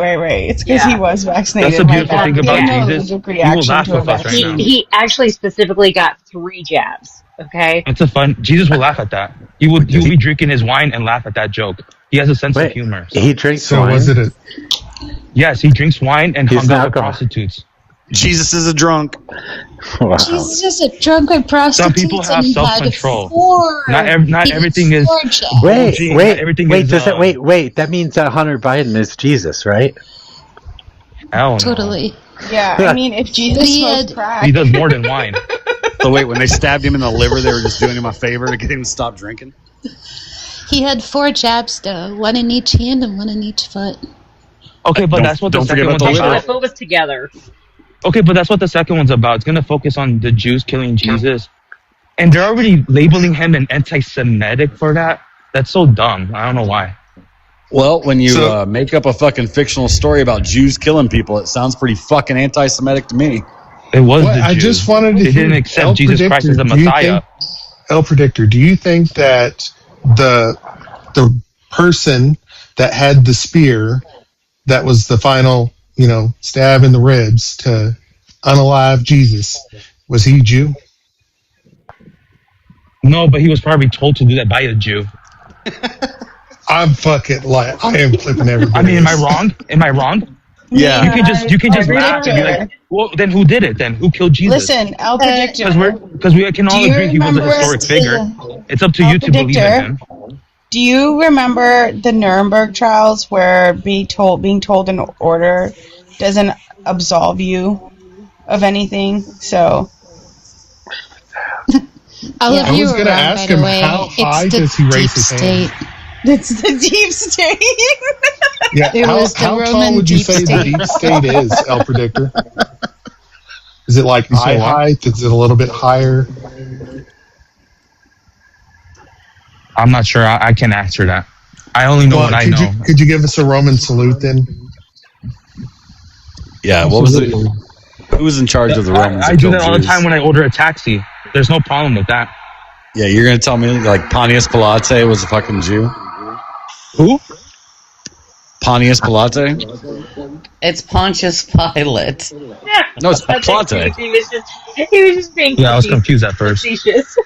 It's because he Yeah. was vaccinated. That's the beautiful thing about Yeah. Jesus. Allergic He will reaction laugh to a with us right vaccine. now. He actually specifically got 3 jabs. Okay. It's a fun. Jesus will laugh at that. He will be drinking his wine and laugh at that joke. He has a sense of humor. He drinks So wine. was it a Yes, he drinks wine and He's hung an out with alcoholic. prostitutes. Jesus is a drunk. Wow. Jesus is a drunk with prostitutes. Some people have and he had self-control. 4. Not He had everything is. 4 jabs. Wait, Gee, wait, everything wait, is, does that, wait, that means that Hunter Biden is Jesus, right? Hell no. Totally. Yeah, I mean, if Jesus He smoked had- crack, He does more than wine. So wait, when they stabbed him in the liver, they were just doing him a favor to get him to stop drinking? He had 4 jabs though, 1 in each hand and 1 in each foot. Okay, but that's what the don't forget second about one's the about. liver. The foot was together. Okay, but that's what the second one's about. It's going to focus on the Jews killing Jesus. And they're already labeling him an anti-Semitic for that. That's so dumb. I don't know why. Well, when you make up a fucking fictional story about Jews killing people, it sounds pretty fucking anti-Semitic to me. It was Well, the I Jews. just wanted to They hear didn't accept El Jesus Predictor, Christ as the do you Messiah. El Predictor, do you think that the person that had the spear that was the final, stab in the ribs to unalive Jesus, was he Jew? No, but he was probably told to do that by a Jew. I'm fucking like, I am flipping everybody. I mean, am I wrong? Am I wrong? Yeah. You can just laugh and be like, well, then who did it then? Who killed Jesus? listen, El Predictor. Because we can all Do you agree he was a remember historic figure. It's up to El you to believe in Predictor? him. Do you remember the Nuremberg trials where being told an order doesn't absolve you of anything? So All Yeah. of I you was are going to wrong, ask by him, the way. how high It's the does he raise deep his state. hand? it's the deep state. Yeah, It was the how tall Roman would you deep say the state. deep state is, El Predictor? Is it like You eye say what? height? Is it a little bit higher? I'm not sure. I can't answer that. I only know what I know. Could you give us a Roman salute then? Yeah, what was it? Who was in charge of the Romans? I do that all the time when I order a taxi. There's no problem with that. Yeah, you're gonna tell me like Pontius Pilate was a fucking Jew? Who? Pontius Pilate? It's Pontius Pilate. No, it's That's Pilate. He was just being Yeah, I was confused at first. facetious.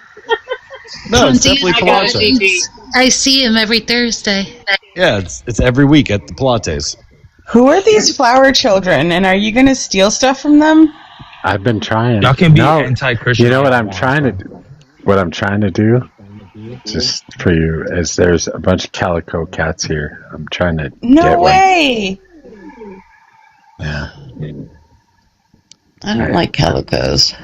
No, it's Pontius definitely I got it, Pilate. GG. I see him every Thursday. Yeah, it's every week at the Pilates. Who are these flower children, and are you going to steal stuff from them? I've been trying. Y'all can be No, anti-Christian. You know what I'm trying to do? What I'm trying to do, just for you, is there's a bunch of calico cats here. I'm trying to get No one. way. Yeah. I don't like calicos.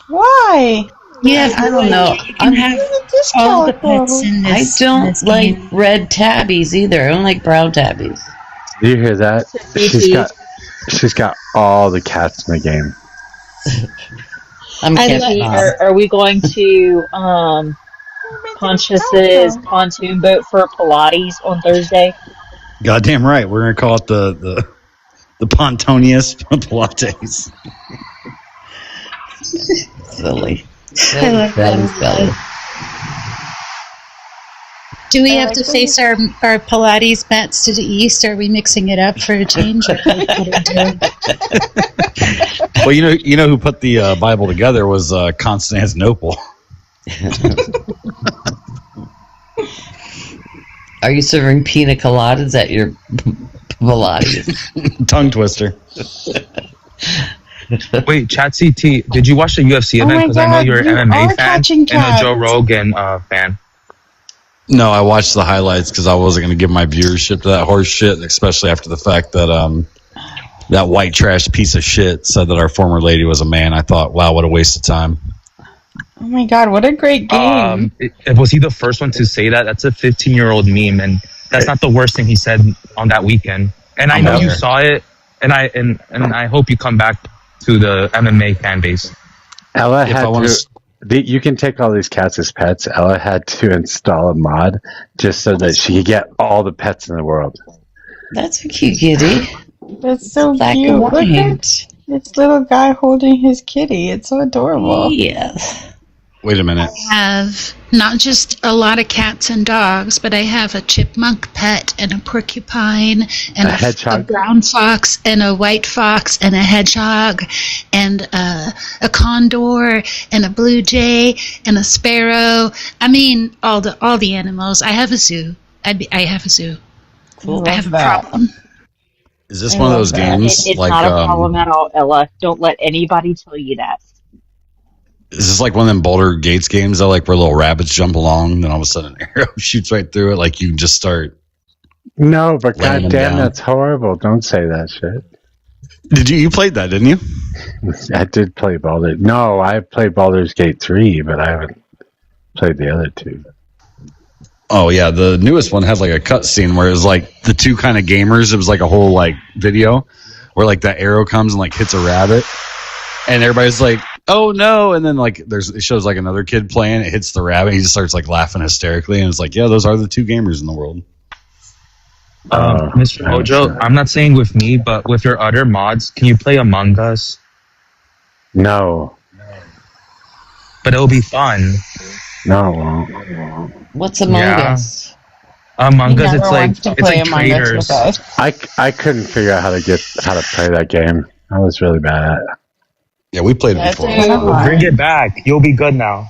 Why? Yeah, I don't know. you can have all the pets in I this. don't this like game. red tabbies either. I don't like brown tabbies. Do you hear that? She's got all the cats in the game. I'm cat Hey, mom. are we going to Pontius's pontoon boat for Pilates on Thursday? Goddamn right. We're gonna call it the Pontonius Pilates. Silly. I like Silly. that. Do we have to face our Pilates mats to the east? Or are we mixing it up for a change? Well, you know who put the Bible together was Constantinople. Are you serving pina coladas at your Pilates? Tongue twister. Wait, Chat CT, did you watch the UFC event? Because I know you're an MMA fan and a Joe Rogan fan. No, I watched the highlights because I wasn't going to give my viewership to that horse shit, especially after the fact that that white trash piece of shit said that our former lady was a man. I thought, wow, what a waste of time. Oh my god, what a great game. Was he the first one to say that? That's a 15-year-old meme, and that's not the worst thing he said on that weekend. And I know you saw it, and I hope you come back to the MMA fan base. Ella had you can take all these cats as pets. Ella had to install a mod just so that she could get all the pets in the world. That's a cute kitty. That's so Black cute. and Look at white. this little guy holding his kitty. It's so adorable. Yes. Wait a minute. I have not just a lot of cats and dogs, but I have a chipmunk pet and a porcupine and a hedgehog, a brown fox and a white fox and a hedgehog and a condor and a blue jay and a sparrow. I mean, all the animals. I have a zoo. I have a zoo. Cool. I have a problem. Is this one of those games? It's like, not a problem at all, Ella. Don't let anybody tell you that. Is this like one of them Boulder Gates games though, like where little rabbits jump along, and then all of a sudden an arrow shoots right through it? Like you just start. No, but laying them goddamn, down? that's horrible. Don't say that shit. Did you played that? Didn't you? I did play Baldur. No, I played Baldur's Gate 3, but I haven't played the other two. Oh yeah, the newest one had like a cutscene where it was like the two kind of gamers. It was like a whole like video where like that arrow comes and like hits a rabbit, and everybody's like, "Oh no!" And then like it shows like another kid playing. It hits the rabbit. He just starts like laughing hysterically, and it's like, yeah, those are the two gamers in the world. Mr. Mojo, I'm not saying with me, but with your other mods, can you play Among Us? No. But it'll be fun. No, it won't. What's Among Us? Among Us, it's like traders. I couldn't figure out how to play that game. I was really bad at it. Yeah, we played it before. Bring it back. You'll be good now.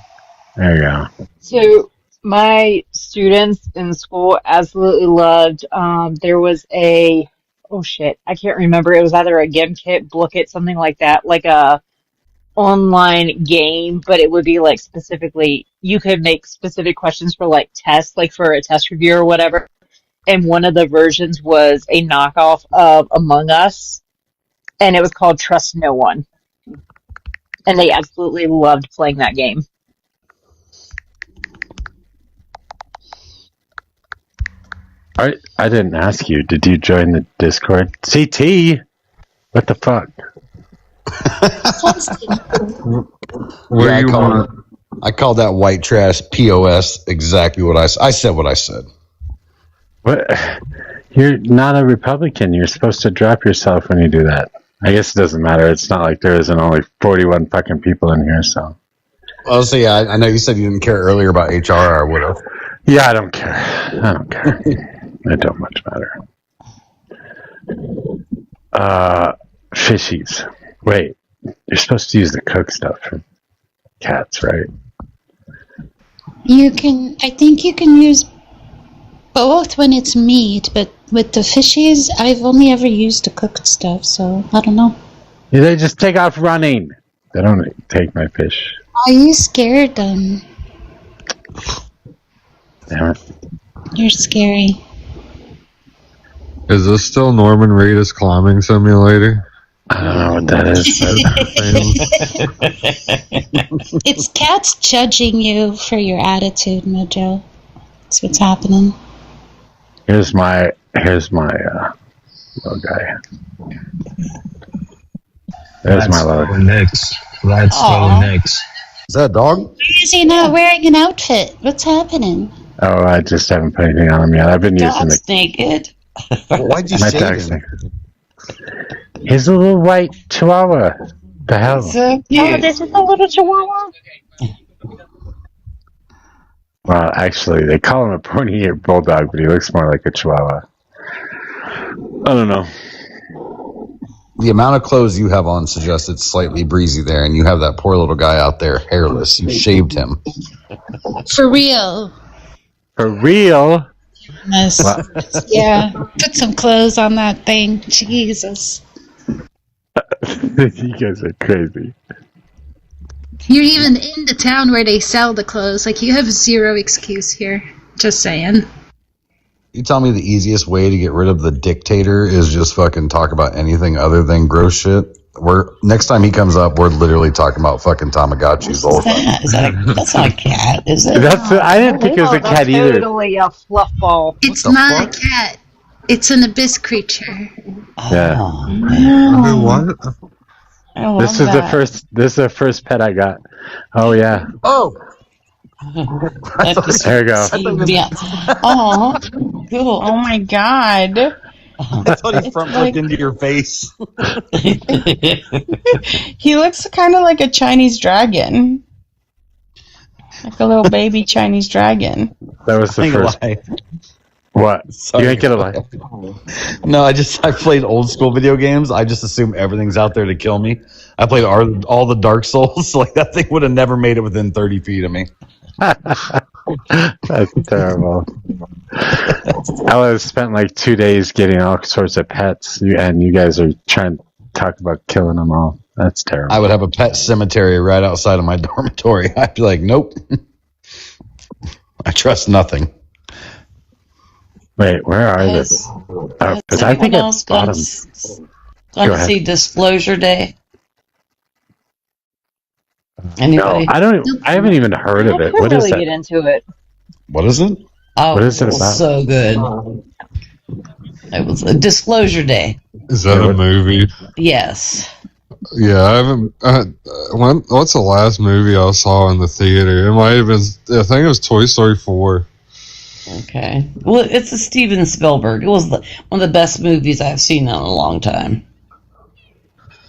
There you go. So my students in school absolutely loved. There was I can't remember. It was either a Gimkit, Bookit, something like that, like a online game, but it would be like specifically you could make specific questions for like tests, like for a test review or whatever. And one of the versions was a knockoff of Among Us, and it was called Trust No One. And they absolutely loved playing that game. I didn't ask you. Did you join the Discord? CT? What the fuck? I called that white trash POS exactly what I said. What I said. What? You're not a Republican. You're supposed to drop yourself when you do that. I guess it doesn't matter. It's not like there isn't only 41 fucking people in here, so. Well, so yeah, I know you said you didn't care earlier about HR. I would have. Yeah, I don't care. It don't much matter. Fishies. Wait, you're supposed to use the cook stuff for cats, right? I think you can use both when it's meat, but with the fishies, I've only ever used the cooked stuff, so I don't know. Yeah, they just take off running. They don't take my fish. Oh, you scared them. Damn it. You're scary. Is this still Norman Reedus climbing simulator? I don't know what that is. It's cats judging you for your attitude, Mojo. That's what's happening. Here's my little guy. There's my little next. Radstone next. Is that a dog? Why is he not wearing an outfit? What's happening? Oh, I just haven't put anything on him yet. I've been using Dog's naked. Why'd you my shave dog's him? naked. He's a little white chihuahua. The hell? So Oh, this is a little chihuahua. Well, actually, they call him a pony-eared bulldog, but he looks more like a chihuahua. I don't know. The amount of clothes you have on suggests it's slightly breezy there, and you have that poor little guy out there hairless. You shaved him. For real. For real? Yes. Well, Yeah. Put some clothes on that thing. Jesus. you guys are crazy. You're even in the town where they sell the clothes. Like, you have zero excuse here. Just saying. You tell me the easiest way to get rid of the dictator is just fucking talk about anything other than gross shit. Next time he comes up, we're literally talking about fucking Tamagotchis the whole time. That's not a cat, is it? I didn't think it was a cat either. Totally a fluff ball. It's not a cat. It's an abyss creature. Yeah. What? This is the first pet I got. Oh yeah. Oh. There you go. Oh, cool. Oh my god. I thought he front flipped into your face. He looks kind of like a Chinese dragon. Like a little baby Chinese dragon. That was the first. What? Sorry. You ain't gonna lie. No, I played old school video games. I just assume everything's out there to kill me. I played all the Dark Souls. Like that thing would have never made it within 30 feet of me. That's terrible. I was spent like 2 days getting all sorts of pets, and you guys are trying to talk about killing them all. That's terrible. I would have a pet cemetery right outside of my dormitory. I'd be like, nope. I trust nothing. Wait, where are they? Because I think it's bottom. Gone to see Disclosure Day. Anybody? No, I haven't even heard of it. What is really that? get into it. What is it? Oh, what is it about? So good. It was a Disclosure Day. Is that a movie? Yes. Yeah, I haven't. What's the last movie I saw in the theater? It might have been. I think it was Toy Story 4. Okay. Well, it's a Steven Spielberg. It was one of the best movies I've seen in a long time.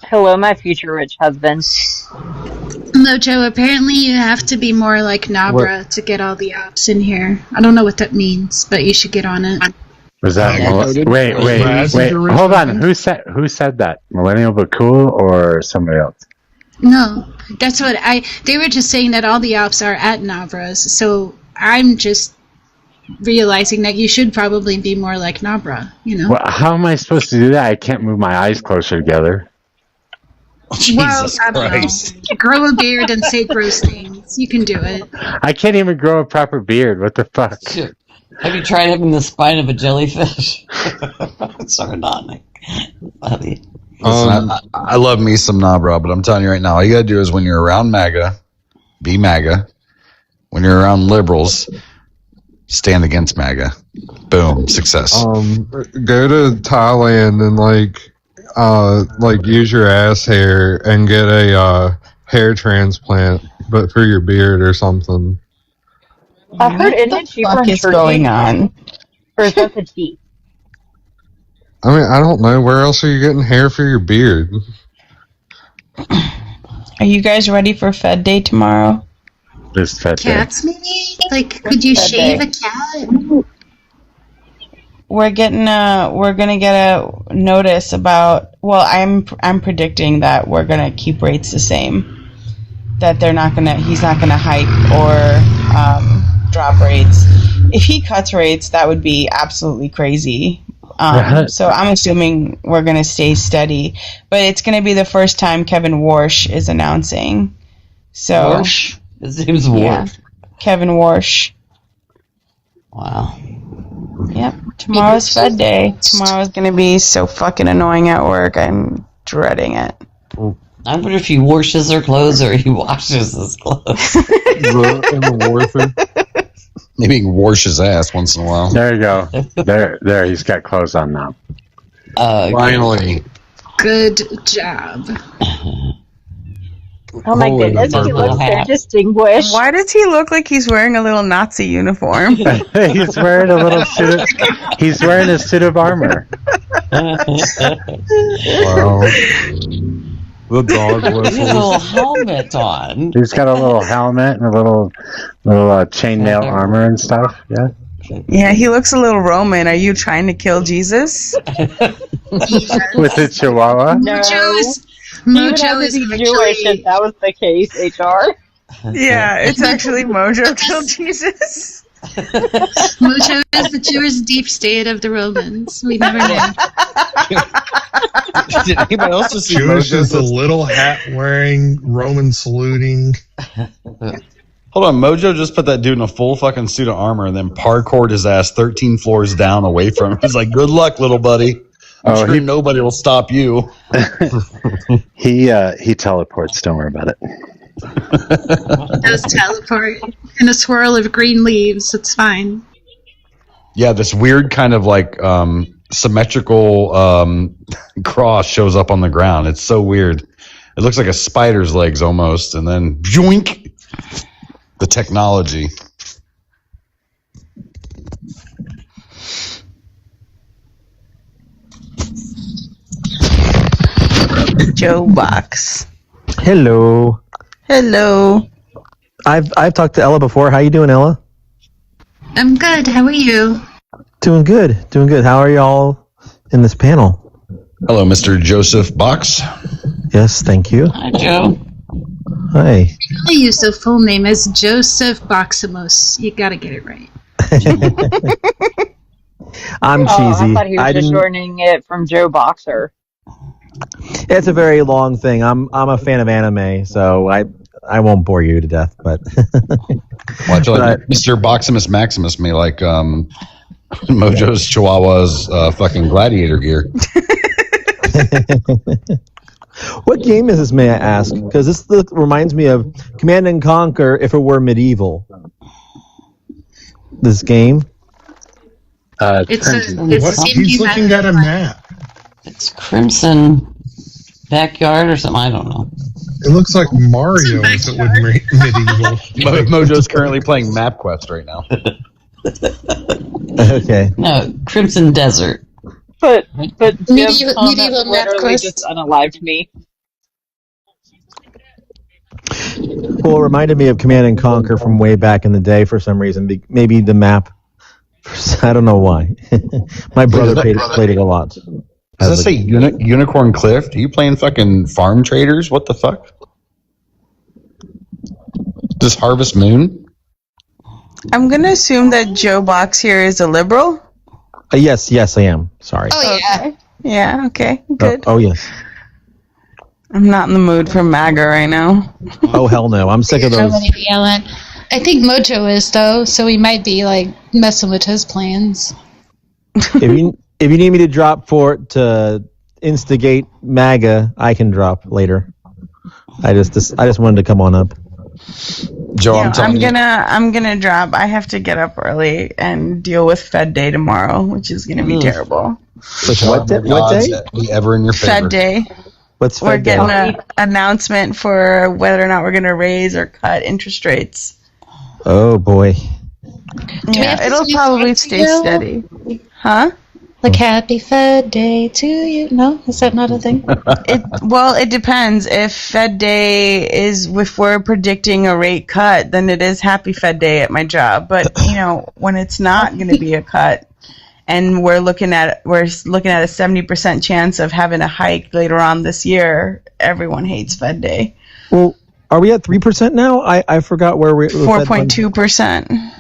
Hello, my future rich husband. Mojo, apparently you have to be more like Nabra to get all the ops in here. I don't know what that means, but you should get on it. Was that wait? Hold on. Who said that? Millennial but cool or somebody else? No, that's what they were just saying that all the ops are at Navra's, so I'm just realizing that you should probably be more like Nabra, you know? Well, how am I supposed to do that? I can't move my eyes closer together. Jesus Christ. Grow a beard and say gross things. You can do it. I can't even grow a proper beard. What the fuck? Have you tried having the spine of a jellyfish? Sardonic. Listen, I love me some Nabra, but I'm telling you right now, all you gotta do is when you're around MAGA, be MAGA. When you're around liberals, stand against MAGA. Boom, success. Go to Thailand and like use your ass hair and get a hair transplant, but for your beard or something. I've heard isn't it cheaper What in is Turkey? going on? Or is that the tea? I mean, I don't know. Where else are you getting hair for your beard? Are you guys ready for Fed Day tomorrow? This Fed Day. Cats, maybe? Like, could you Fed shave Day. a cat? We're gonna get a notice about. Well, I'm predicting that we're gonna keep rates the same. That he's not gonna hike or drop rates. If he cuts rates, that would be absolutely crazy. So I'm assuming we're gonna stay steady, but it's gonna be the first time Kevin Warsh is announcing. So Warsh? His name's Warsh. Kevin Warsh. Wow. Yep. Tomorrow's Fed Day. Tomorrow's gonna be so fucking annoying at work. I'm dreading it. I wonder if he washes their clothes or he washes his clothes. Maybe he can wash his ass once in a while. There you go. There. He's got clothes on now. Finally. Good job. Oh my goodness, he looks so distinguished. Why does he look like he's wearing a little Nazi uniform? He's wearing a little suit. He's wearing a suit of armor. Wow. The dog whistles. He has a little helmet on. He's got a little helmet and a little chainmail armor and stuff. Yeah. Yeah, he looks a little Roman. Are you trying to kill Jesus? With the Chihuahua. No. Mojo is Jewish if that was the case, HR. Yeah, it's actually Mojo killed Jesus. Mojo is the Jewish deep state of the Romans. We never know. Did anybody else just see Jewish Mojo? is the little hat wearing, Roman saluting. Hold on, Mojo just put that dude in a full fucking suit of armor and then parkoured his ass 13 floors down away from him. He's like, good luck, little buddy. I'm sure nobody will stop you. He teleports. Don't worry about it. Does teleport in a swirl of green leaves. It's fine. Yeah, this weird kind of like symmetrical cross shows up on the ground. It's so weird. It looks like a spider's legs almost, and then joink. The technology. Joe Box. Hello. Hello. I've talked to Ella before. How you doing, Ella? I'm good. How are you? Doing good. How are y'all in this panel? Hello, Mr. Joseph Box. Yes, thank you. Hi, Joe. Hi. I use the full name as Joseph Boximus. You gotta get it right. I'm cheesy. I thought he was just shortening it from Joe Boxer. It's a very long thing. I'm a fan of anime, so I won't bore you to death. But well, I feel like Mr. Boximus Maximus may like Mojo's Chihuahua's fucking gladiator gear. What game is this, may I ask? Because this reminds me of Command and Conquer if it were medieval. This game? He's looking at a map. It's Crimson Backyard or something. I don't know. It looks like Mario if it would medieval. Mojo's currently playing MapQuest right now. Okay. No, Crimson Desert. But Jim's medieval comment literally MapQuest. just unalived me. Well, it reminded me of Command and Conquer from way back in the day for some reason. Maybe the map. I don't know why. My brother played it a lot. Does that say Unicorn Cliff? Are you playing fucking Farm Traders? What the fuck? This Harvest Moon? I'm going to assume that Joe Box here is a liberal. Yes, I am. Sorry. Oh, yeah. Yeah, okay, good. Oh, yes. I'm not in the mood for MAGA right now. Oh, hell no. I'm sick of those. I think Mojo is, though, so we might be, like, messing with his plans. If you need me to drop to instigate MAGA, I can drop later. I just wanted to come on up. Joe, Yeah, I'm gonna drop. I have to get up early and deal with Fed Day tomorrow, which is gonna be terrible. What day? Be ever in your favor. Fed Day. What's We're Fed Day? getting an announcement for whether or not we're gonna raise or cut interest rates. Oh boy. Yeah, it'll probably stay steady. Huh? Like Happy Fed Day to you. No, is that not a thing? It depends. If Fed Day if we're predicting a rate cut, then it is Happy Fed Day at my job. But when it's not going to be a cut, and we're looking at a 70% chance of having a hike later on this year, everyone hates Fed Day. Well, are we at 3% now? I forgot where we're. 4.2%.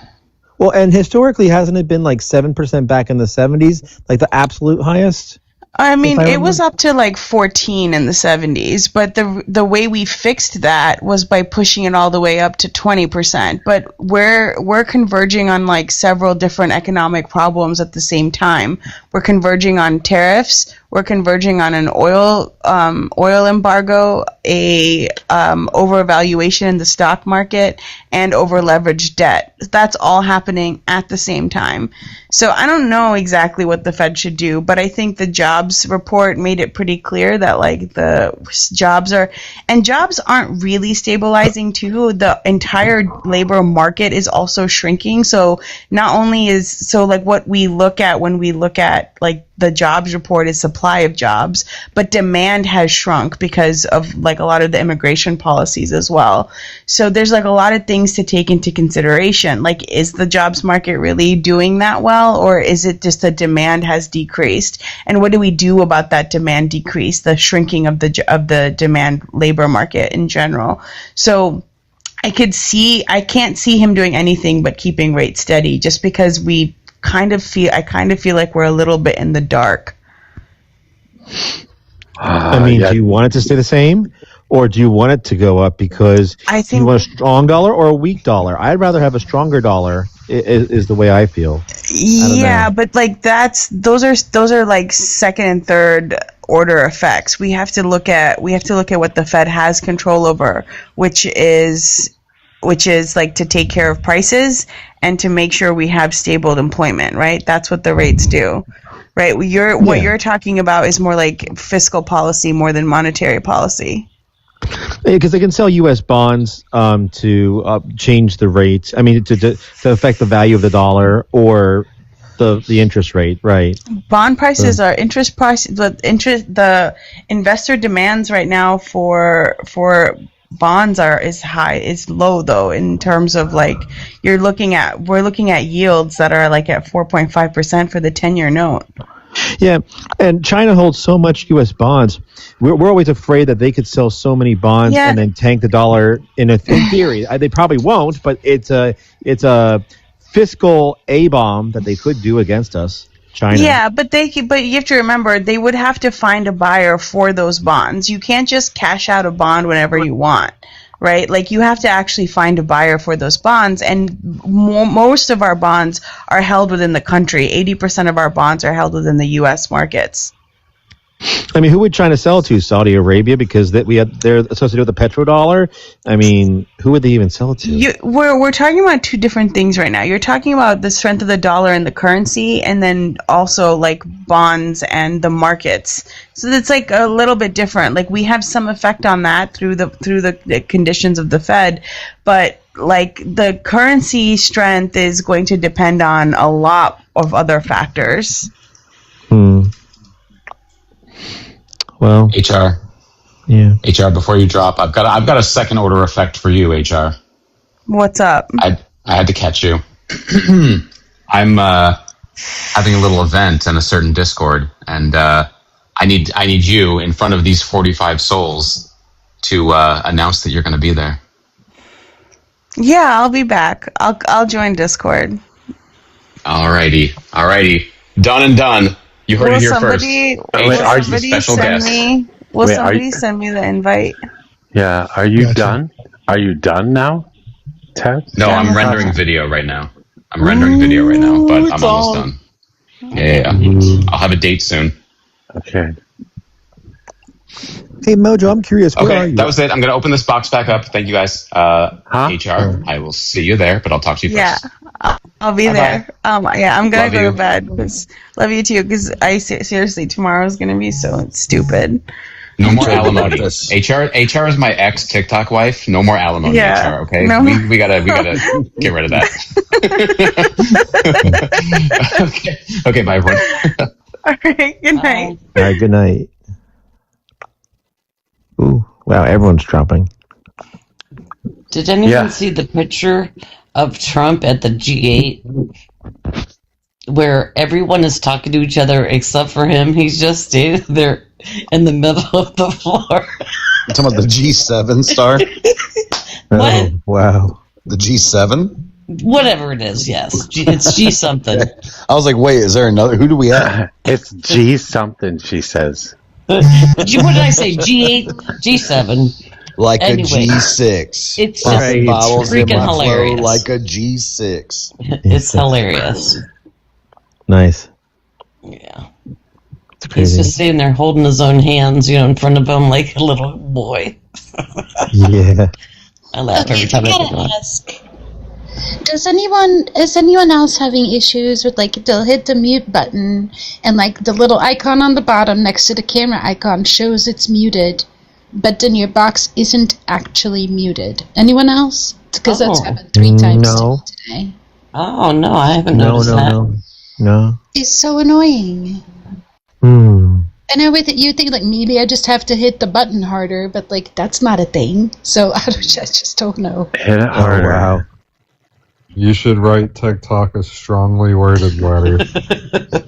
Well, and historically, hasn't it been like 7% back in the 70s, like the absolute highest? I mean, it was up to like 14 in the 70s, but the way we fixed that was by pushing it all the way up to 20%. But we're converging on like several different economic problems at the same time. We're converging on tariffs, we're converging on an oil embargo, a overvaluation in the stock market, and over leveraged debt. That's all happening at the same time. So I don't know exactly what the Fed should do, but I think the jobs report made it pretty clear that like the jobs aren't really stabilizing too. The entire labor market is also shrinking. So not only what we look at when we look at like the jobs report is supply of jobs, but demand has shrunk because of like a lot of the immigration policies as well. So there's like a lot of things to take into consideration. Like, is the jobs market really doing that well, or is it just the demand has decreased? And what do we do about that demand decrease, the shrinking of the demand labor market in general? So I can't see him doing anything but keeping rates steady, just because I kind of feel like we're a little bit in the dark. I mean, do you want it to stay the same, or do you want it to go up because you want a strong dollar or a weak dollar? I'd rather have a stronger dollar. Is the way I feel. Yeah, but like those are like second and third order effects. We have to look at what the Fed has control over, which is like to take care of prices and to make sure we have stable employment, right? That's what the rates do. Right? What you're talking about is more like fiscal policy more than monetary policy. Because they can sell U.S. bonds to change the rates. I mean, to affect the value of the dollar or the interest rate, right? Bond prices are interest price. The investor demands right now for bonds is low though, in terms of like we're looking at yields that are like at 4.5% for the 10-year note. Yeah, and China holds so much U.S. bonds. We're always afraid that they could sell so many bonds and then tank the dollar. In theory, they probably won't, but it's a fiscal A-bomb that they could do against us. China. Yeah, but you have to remember they would have to find a buyer for those bonds. You can't just cash out a bond whenever you want, right? Like you have to actually find a buyer for those bonds, and most of our bonds are held within the country. 80% of our bonds are held within the U.S. markets. I mean, who would China sell to? Saudi Arabia, because they're associated with the petrodollar. I mean, who would they even sell it to? We're talking about two different things right now. You're talking about the strength of the dollar and the currency, and then also like bonds and the markets. So it's like a little bit different. Like we have some effect on that through the conditions of the Fed, but like the currency strength is going to depend on a lot of other factors. Well, HR. Yeah. HR, before you drop, I've got a second order effect for you, HR. What's up? I had to catch you. I'm having a little event in a certain Discord, and I need you in front of these 45 souls to announce that you're going to be there. Yeah, I'll be back. I'll join Discord. Alrighty. Done and done. You heard it here first. Will somebody send me the invite? Yeah, are you done? Are you done now, Ted? No, I'm rendering video right now. But I'm almost done. Yeah. I'll have a date soon. Okay. Hey, Mojo, I'm curious. Where are you? That was it. I'm going to open this box back up. Thank you, guys. HR, I will see you there, but I'll talk to you first. Yeah, I'll be there. I'm going to go to bed. Love you too, because seriously, tomorrow is going to be so stupid. No more alimony. HR is my ex TikTok wife. No more alimony. Yeah. HR. Okay. No. We gotta get rid of that. Okay. Bye, everyone. All right. Good night. All right. Good night. Ooh. Wow. Everyone's dropping. Did anyone see the picture of Trump at the G8 where everyone is talking to each other except for him? He's just standing there in the middle of the floor. You're talking about the G7 star? What? Oh, wow. The G7? Whatever it is, yes. It's G something. I was like, wait, is there another? Who do we have? It's G something, she says. What did I say? G8? G7. Like Anyway, a G6. It's just freaking hilarious. Like a G6. It's hilarious. Nice. Yeah. He's just sitting there holding his own hands, in front of him like a little boy. Yeah. I laugh every time I think about it. Ask, is anyone else having issues with they'll hit the mute button and the little icon on the bottom next to the camera icon shows it's muted, but then your box isn't actually muted? Anyone else? Because that's happened 3 times today. Oh no, I haven't noticed that. No. It's so annoying. And you think maybe I just have to hit the button harder, but that's not a thing. So I just don't know. Hit it harder. Wow. You should write TikTok a strongly worded letter.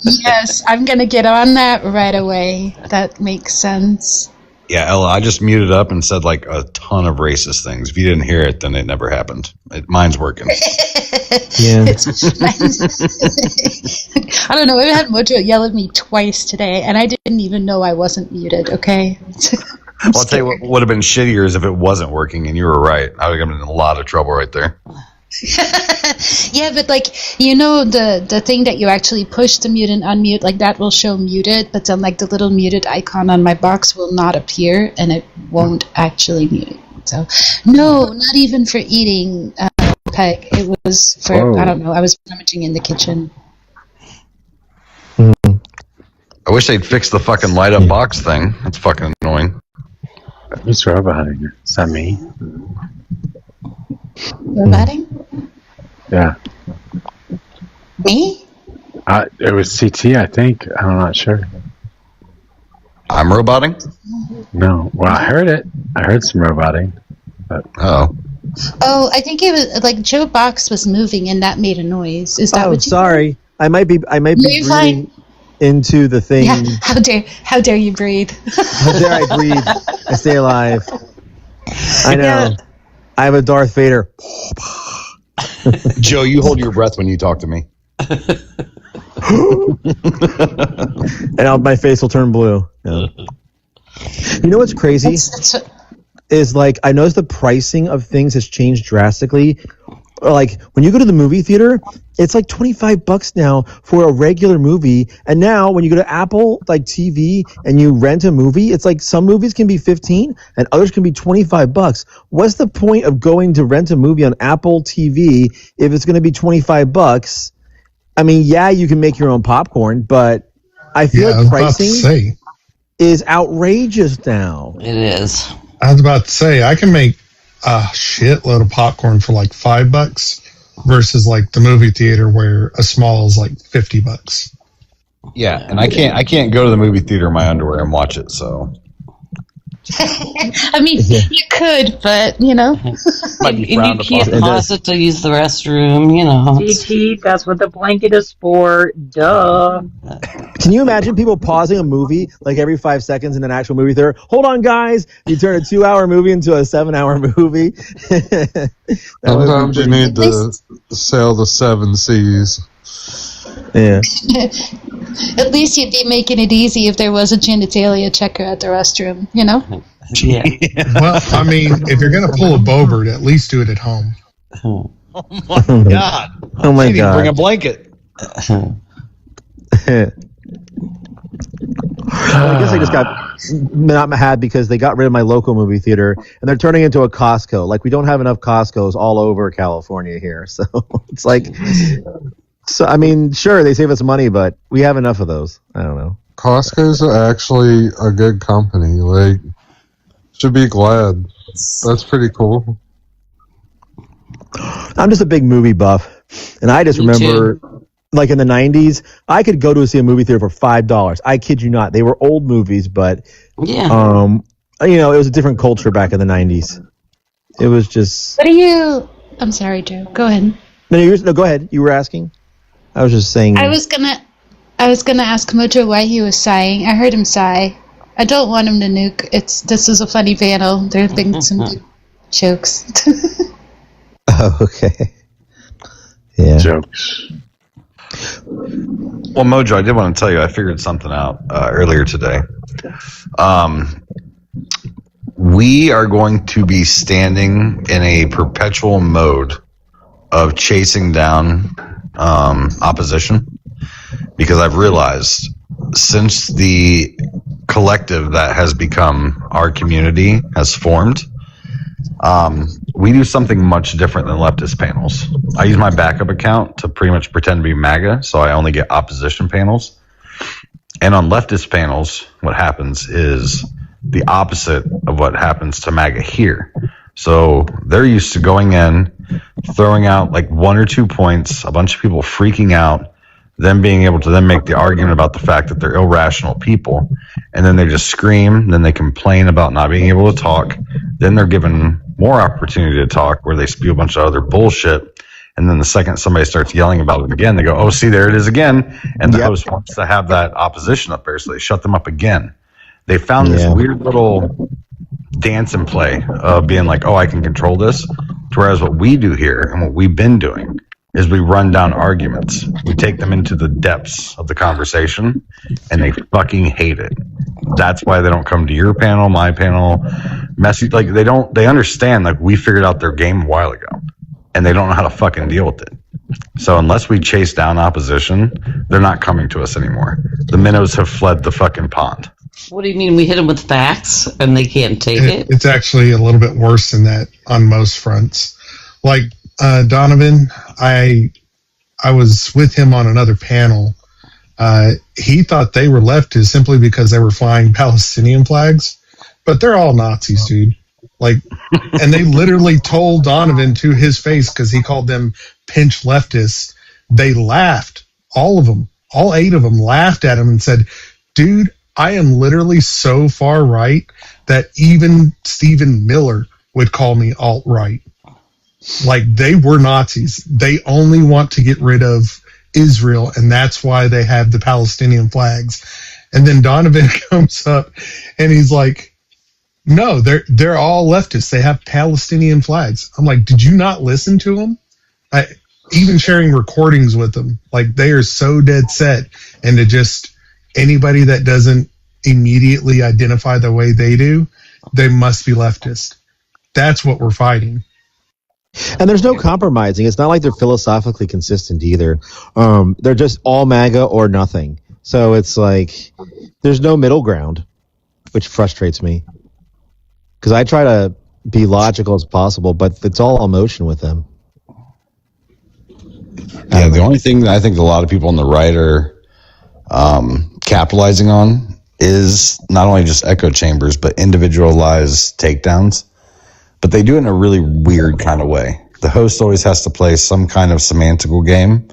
Yes, I'm gonna get on that right away. That makes sense. Yeah, Ella, I just muted up and said a ton of racist things. If you didn't hear it, then it never happened. Mine's working. Yeah. I don't know. I had Mojo yell at me twice today, and I didn't even know I wasn't muted. Okay. Well, I'll tell you what would have been shittier is if it wasn't working, and you were right. I would have been in a lot of trouble right there. Yeah, but the thing that you actually push to mute and unmute, that will show muted, but then the little muted icon on my box will not appear, and it won't actually mute. So no, not even for eating, Peg. It was for I don't know. I was rummaging in the kitchen. I wish they'd fix the fucking light up box thing. That's fucking annoying. Who's roboting? Is that me? Roboting? Yeah. Me? It was CT, I think. I'm not sure. I'm roboting? No. Well, I heard it. I heard some roboting. But Oh, I think it was Joe Box was moving and that made a noise. Is that what you sorry. I might be you're fine. breathing into the thing. Yeah, how dare you breathe? How dare I breathe? I stay alive. I know. Yeah. I have a Darth Vader. Joe, you hold your breath when you talk to me. And my face will turn blue. Yeah. You know what's crazy? Is I noticed the pricing of things has changed drastically. When you go to the movie theater, it's $25 now for a regular movie. And now when you go to Apple TV and you rent a movie, it's some movies can be $15 and others can be $25. What's the point of going to rent a movie on Apple TV if it's going to be $25? I mean, yeah, you can make your own popcorn, but I feel pricing is outrageous now. It is. I was about to say, I can make a shitload of popcorn for $5 versus the movie theater where a small is $50. Yeah, and I can't go to the movie theater in my underwear and watch it, so. I mean, you could, but Might be frowned you can't upon. pause it to use the restroom, DT, that's what the blanket is for. Duh. Can you imagine people pausing a movie every 5 seconds in an actual movie theater? Hold on, guys. You turn a 2-hour movie into a 7-hour movie. Sometimes you need to sail the 7 seas. Yeah. At least you'd be making it easy if there was a genitalia checker at the restroom, Yeah. Well, I mean, if you're going to pull a Bobert, at least do it at home. Oh my god. Oh my She didn't god. bring a blanket. I guess I just got not mad because they got rid of my local movie theater and they're turning into a Costco. We don't have enough Costcos all over California here. So it's so I mean, sure, they save us money, but we have enough of those. I don't know. Costco's actually a good company. Should be glad. That's pretty cool. I'm just a big movie buff, and I just remember, in the 90s, I could go to see a movie theater for $5. I kid you not. They were old movies, but it was a different culture back in the 90s. It was just. What are you? I'm sorry, Joe. Go ahead. No, go ahead. You were asking. I was just saying. I was gonna ask Mojo why he was sighing. I heard him sigh. I don't want him to nuke. This is a funny panel. There have been some good jokes. Oh, okay. Yeah. Jokes. Well, Mojo, I did want to tell you, I figured something out earlier today. We are going to be standing in a perpetual mode of chasing down opposition, because I've realized since the collective that has become our community has formed, we do something much different than leftist panels. I use my backup account to pretty much pretend to be MAGA, so I only get opposition panels. And on leftist panels, what happens is the opposite of what happens to MAGA here. So they're used to going in, throwing out like 1 or 2 points, a bunch of people freaking out, them being able to then make the argument about the fact that they're irrational people, and then they just scream, then they complain about not being able to talk, then they're given more opportunity to talk where they spew a bunch of other bullshit, and then the second somebody starts yelling about it again, they go, oh, see, there it is again, and the host wants to have that opposition up there, so they shut them up again. They found this weird little dance and play of being like, oh, I can control this, whereas what we do here and what we've been doing is we run down arguments. We take them into the depths of the conversation, and they fucking hate it. That's why they don't come to your panel, my panel, messy. Like they understand, like we figured out their game a while ago, and they don't know how to fucking deal with it. So unless we chase down opposition, they're not coming to us anymore. The minnows have fled the fucking pond. What do you mean? We hit them with facts and they can't take it? It's actually a little bit worse than that on most fronts. Like Donovan, I was with him on another panel. He thought they were leftists simply because they were flying Palestinian flags, but they're all Nazis, dude. Like, and they literally told Donovan to his face, because he called them pinch leftists. They laughed, all of them, all 8 of them laughed at him and said, dude, I am literally so far right that even Stephen Miller would call me alt-right. Like, they were Nazis. They only want to get rid of Israel, and that's why they have the Palestinian flags. And then Donovan comes up and he's like, no, they're all leftists. They have Palestinian flags. I'm like, did you not listen to them? Even sharing recordings with them, like, they are so dead set. And to just anybody that doesn't immediately identify the way they do, they must be leftist. That's what we're fighting. And there's no compromising. It's not like they're philosophically consistent either. They're just all MAGA or nothing. So it's like there's no middle ground, which frustrates me. Because I try to be logical as possible, but it's all emotion with them. Yeah, the only thing that I think a lot of people on the right are capitalizing on is not only just echo chambers, but individualized takedowns. But they do it in a really weird kind of way. The host always has to play some kind of semantical game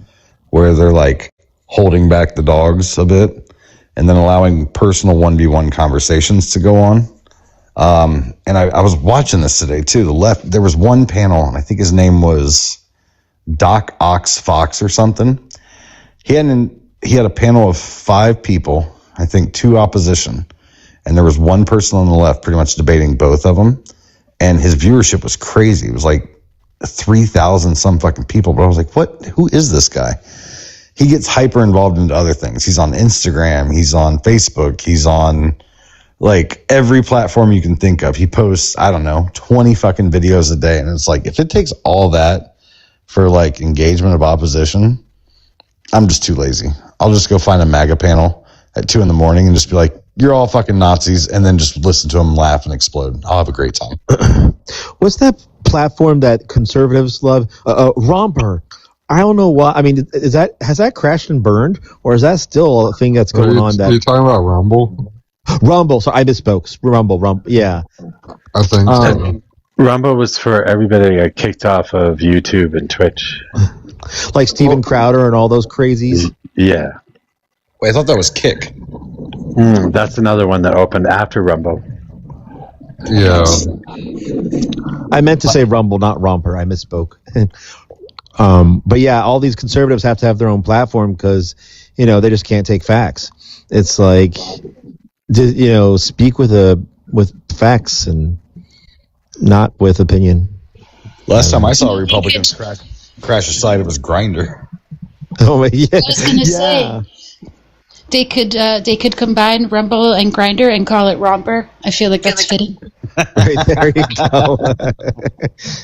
where they're like holding back the dogs a bit and then allowing personal 1v1 conversations to go on. And I was watching this today too. The left, there was one panel, and I think his name was Doc Ox Fox or something. He had a panel of 5 people, I think 2 opposition, and there was one person on the left pretty much debating both of them. And his viewership was crazy. It was like 3,000 some fucking people. But I was like, what? Who is this guy? He gets hyper involved into other things. He's on Instagram. He's on Facebook. He's on like every platform you can think of. He posts, I don't know, 20 fucking videos a day. And it's like, if it takes all that for like engagement of opposition, I'm just too lazy. I'll just go find a MAGA panel at 2 a.m. and just be like, you're all fucking Nazis, and then just listen to them laugh and explode. I'll have a great time. What's that platform that conservatives love? Romper. I don't know why. I mean, has that crashed and burned, or is that still a thing that's going on? Are you talking about Rumble? Rumble. So I misspoke. Rumble. Yeah. I think so. Rumble was for everybody that got kicked off of YouTube and Twitch. Like Steven Crowder and all those crazies? Yeah. Wait, I thought that was Kick. That's another one that opened after Rumble. Yeah. I meant to say Rumble, not Romper. I misspoke. But yeah, all these conservatives have to have their own platform because, they just can't take facts. It's like, speak with facts and not with opinion. Last time I saw Republicans crash a site, it was Grindr. Oh, yeah. I was going to say. they could combine Rumble and Grinder and call it Romper. I feel like that's fitting. Right, there you go.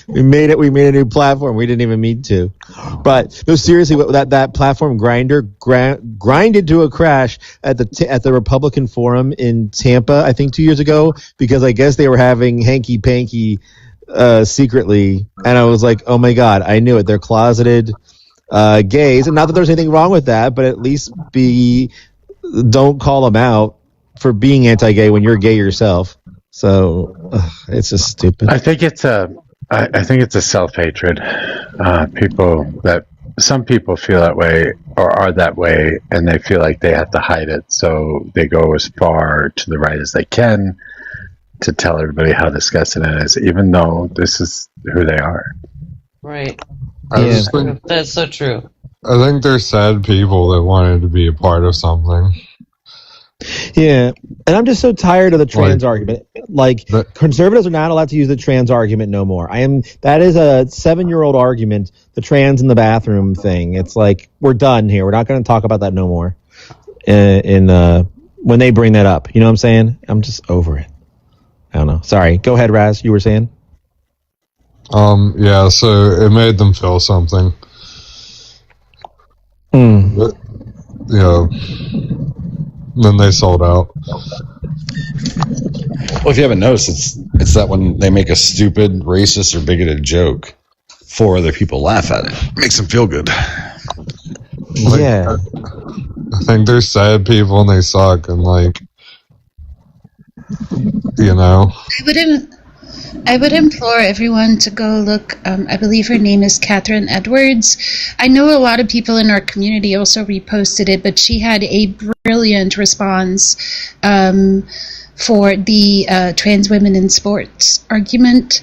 We made it. We made a new platform. We didn't even mean to. But no, seriously, that platform Grinder grinded to a crash at the Republican Forum in Tampa, I think 2 years ago, because I guess they were having hanky panky secretly, and I was like, oh my god, I knew it. They're closeted gays, and not that there's anything wrong with that, but at least don't call them out for being anti-gay when you're gay yourself. So it's just stupid. I think it's a self-hatred. Some people feel that way or are that way, and they feel like they have to hide it. So they go as far to the right as they can to tell everybody how disgusting it is, even though this is who they are. Right. Yeah. That's so true. I think they're sad people that wanted to be a part of something. Yeah, and I'm just so tired of the trans argument. Like, conservatives are not allowed to use the trans argument no more. That is a 7-year-old argument, the trans in the bathroom thing. It's like, we're done here. We're not going to talk about that no more. When they bring that up, you know what I'm saying? I'm just over it. I don't know. Sorry. Go ahead, Raz. You were saying? Yeah, so it made them feel something. But, yeah. Then they sold out. Well, if you haven't noticed, it's that when they make a stupid, racist, or bigoted joke, 4 other people laugh at it. It makes them feel good. Yeah. I think they're sad people and they suck, and you know. I would implore everyone to go look. I believe her name is Catherine Edwards. I know a lot of people in our community also reposted it, but she had a brilliant response for the trans women in sports argument.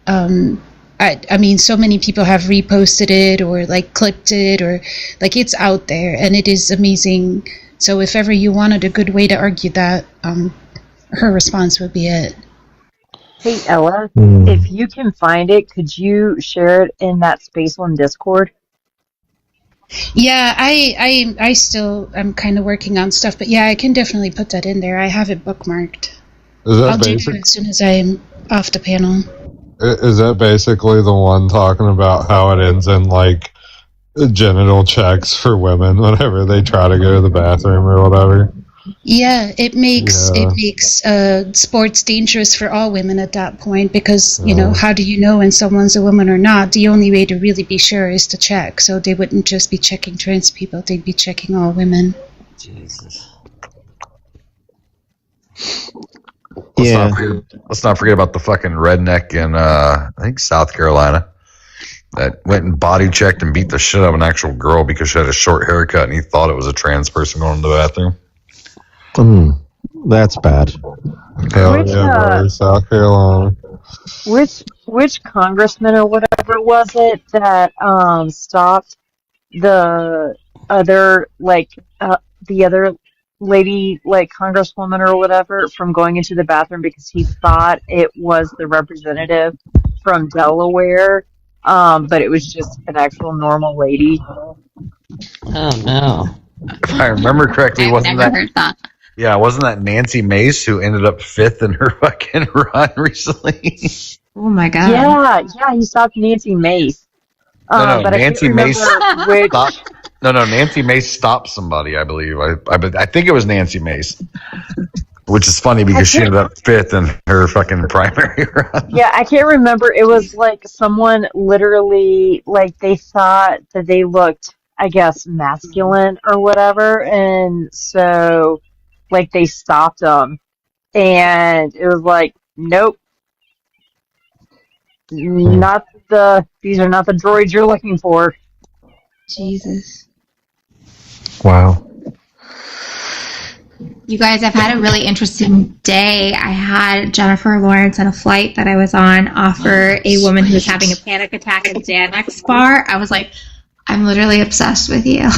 I mean, so many people have reposted it or clipped it, or it's out there, and it is amazing. So if ever you wanted a good way to argue that, her response would be it. Hey, Ella, if you can find it, could you share it in that Space One Discord? Yeah, I still am kind of working on stuff, but yeah, I can definitely put that in there. I have it bookmarked. I'll do it as soon as I'm off the panel. Is that basically the one talking about how it ends in genital checks for women whenever they try to go to the bathroom or whatever? Yeah, it makes sports dangerous for all women at that point, because how do you know when someone's a woman or not? The only way to really be sure is to check. So they wouldn't just be checking trans people; they'd be checking all women. Jesus. Let's not forget about the fucking redneck in I think South Carolina that went and body checked and beat the shit out of an actual girl because she had a short haircut and he thought it was a trans person going to the bathroom. That's bad. Hell yeah, South Carolina. Which congressman or whatever was it that stopped the other the other lady congresswoman or whatever from going into the bathroom because he thought it was the representative from Delaware, but it was just an actual normal lady. Oh no! If I remember correctly, wasn't that? Yeah, wasn't that Nancy Mace who ended up 5th in her fucking run recently? Oh my god! Yeah, he stopped Nancy Mace. No, but Nancy Mace stopped. No, Nancy Mace stopped somebody, I believe. I think it was Nancy Mace, which is funny because she ended up 5th in her fucking primary run. Yeah, I can't remember. It was someone literally they thought that they looked, I guess, masculine or whatever, and so they stopped them, and it was nope, these are not the droids you're looking for. Jesus. Wow. You guys, I've had a really interesting day. I had Jennifer Lawrence at a flight that I was on offer a woman who was having a panic attack at Xanax bar. I was like, I'm literally obsessed with you.